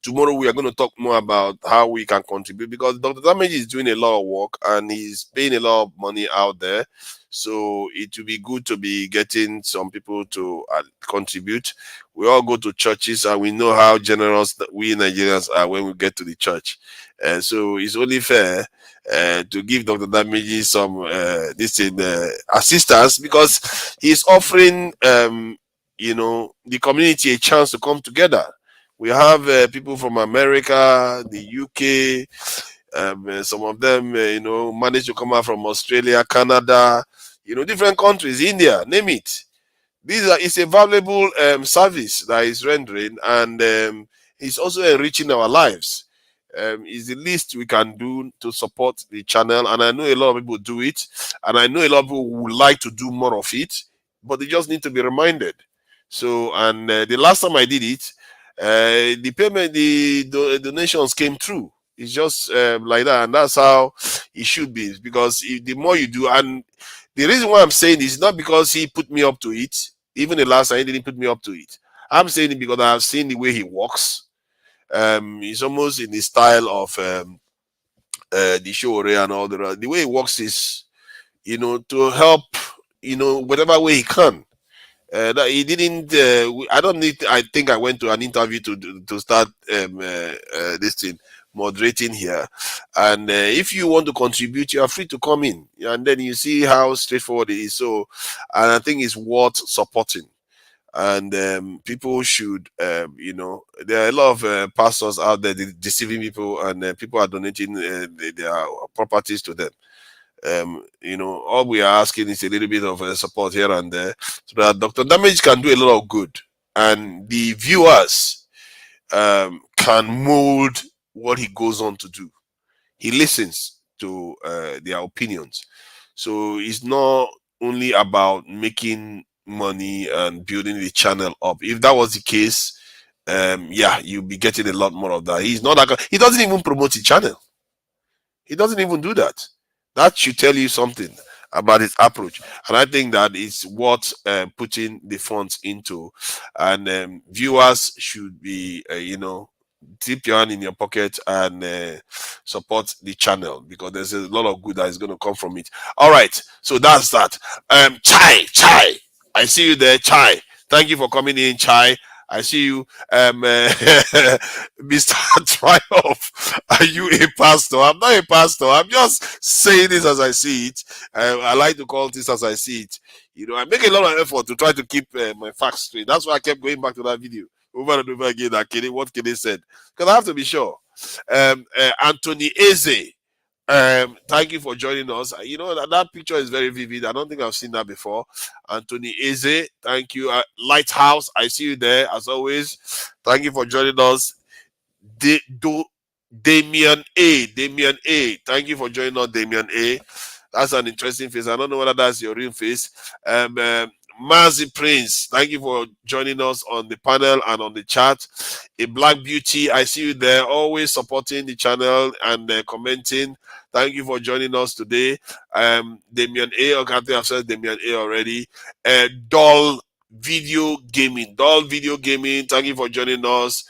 Tomorrow we are going to talk more about how we can contribute because Dr. Damage is doing a lot of work and he's paying a lot of money out there. So it will be good to be getting some people to contribute. We all go to churches and we know how generous that we Nigerians are when we get to the church. So it's only fair to give Dr. Damage some assistance because he's offering the community a chance to come together. We have people from America, the UK, some of them, managed to come out from Australia, Canada, different countries, India, name it. It's a valuable service that is rendering, and it's also enriching our lives. It's the least we can do to support the channel, and I know a lot of people do it, and I know a lot of people would like to do more of it, but they just need to be reminded. So, and the last time I did it, the payment, the donations came through. It's just like that, and that's how it should be. Because the more you do, and the reason why I'm saying this is not because he put me up to it. Even the last time he didn't put me up to it. I'm saying it because I've seen the way he walks. He's almost in the style of the show and all the way he walks is, to help, whatever way he can. That he didn't. I don't need. I think I went to an interview to start this thing moderating here. And if you want to contribute, you are free to come in, and then you see how straightforward it is. So, and I think it's worth supporting. And people should, there are a lot of pastors out there deceiving people, and people are donating their properties to them. All we are asking is a little bit of support here and there so that Dr. Damage can do a lot of good and the viewers can mold what he goes on to do. He listens to their opinions. So it's not only about making money and building the channel up. If that was the case, you'll be getting a lot more of that. He's not that. He doesn't even promote the channel. He doesn't even do that. That should tell you something about his approach. And I think that is what putting the funds into. And viewers should be, dip your hand in your pocket and support the channel, because there's a lot of good that is going to come from it. All right, so that's that. Chai, I see you there, Chai. Thank you for coming in, Chai. I see you, Mr. Triumph. Are you a pastor? I'm not a pastor. I'm just saying this as I see it. I like to call this as I see it. You know, I make a lot of effort to try to keep my facts straight. That's why I kept going back to that video over and over again. That what Kenny said, because I have to be sure. Anthony Eze, thank you for joining us. You know, that picture is very vivid. I don't think I've seen that before. Anthony Eze, thank you. Lighthouse, I see you there as always. Thank you for joining us. Damian A, thank you for joining us, Damian A. That's an interesting face. I don't know whether that's your real face. Mazi Prince, thank you for joining us on the panel and on the chat. A Black Beauty, I see you there, always supporting the channel and commenting. Thank you for joining us today. Damian A, okay, I've said Damian A already. Doll Video Gaming, thank you for joining us.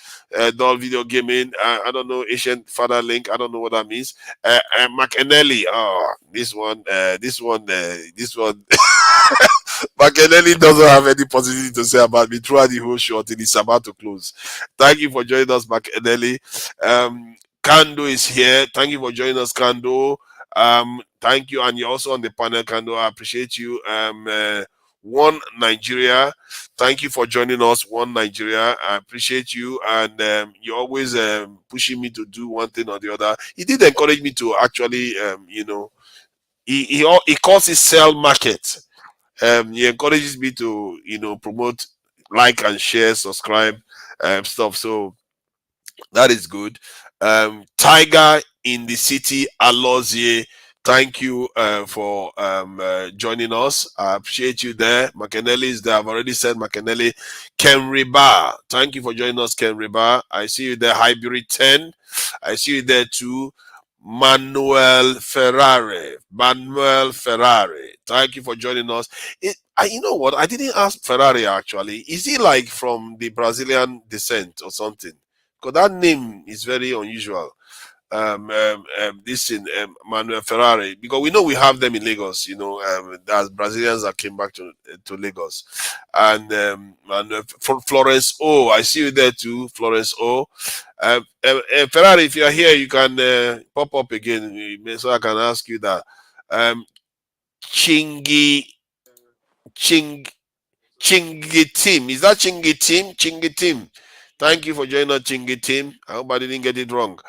Doll Video Gaming, I don't know, Ancient Father Link, I don't know what that means. McEnelly, this one. McEnelly doesn't have any positive to say about me throughout the whole show until it's about to close. Thank you for joining us, McEnelly. Kando is here. Thank you for joining us, Kando. Thank you, and you're also on the panel, Kando. I appreciate you. One Nigeria, thank you for joining us. One Nigeria, I appreciate you, and you're always pushing me to do one thing or the other. He did encourage me to actually, you know, he calls it sell market. He encourages me to, you know, promote, like and share, subscribe, stuff. So that is good. Tiger in the city, Alozie, thank you for joining us. I appreciate you there. McEnelly is there. I've already said McEnelly. Ken Riba, thank you for joining us, Ken Riba. I see you there. Hybrid 10, I see you there too. Manuel Ferrari, thank you for joining us. You know what? I didn't ask Ferrari actually. Is he like from the Brazilian descent or something? Because that name is very unusual. This in Manuel Ferrari, because we know we have them in Lagos, you know, as Brazilians that came back to Lagos. And Florence O, I see you there too, Florence O. Ferrari, if you are here, you can pop up again so I can ask you that. Chingy Team, is that Chingy Team? Chingy Team, thank you for joining us, Chingy Team. I hope I didn't get it wrong.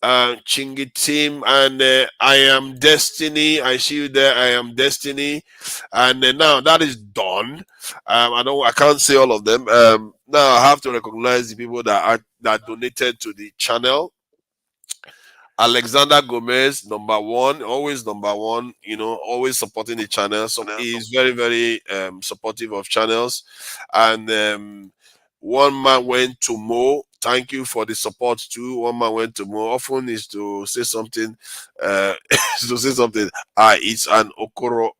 Chingy Team, and I Am Destiny, I see you there. I Am Destiny, and now that is done. I can't say all of them. Now I have to recognize the people that donated to the channel. Alexander Gomez, number one, always number one, you know, always supporting the channel. So he's very, very supportive of channels. And one man went to Mo. Thank you for the support too. One man went to Mo. Often is to say something. It's an Okoro.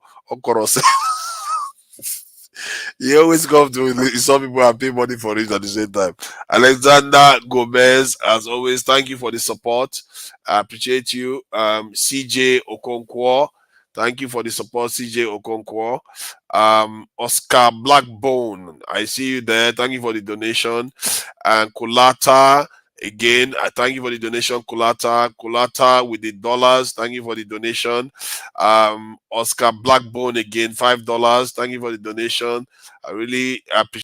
He always come to some people and pay money for it at the same time. Alexander Gomez, as always, thank you for the support. I appreciate you. CJ Okonkwo, thank you for the support, CJ Okonkwo. Oscar Blackbone, I see you there. Thank you for the donation. And Kulata, again, I thank you for the donation, Kulata with the dollars. Thank you for the donation. Oscar Blackbone again, $5. Thank you for the donation. I really appreciate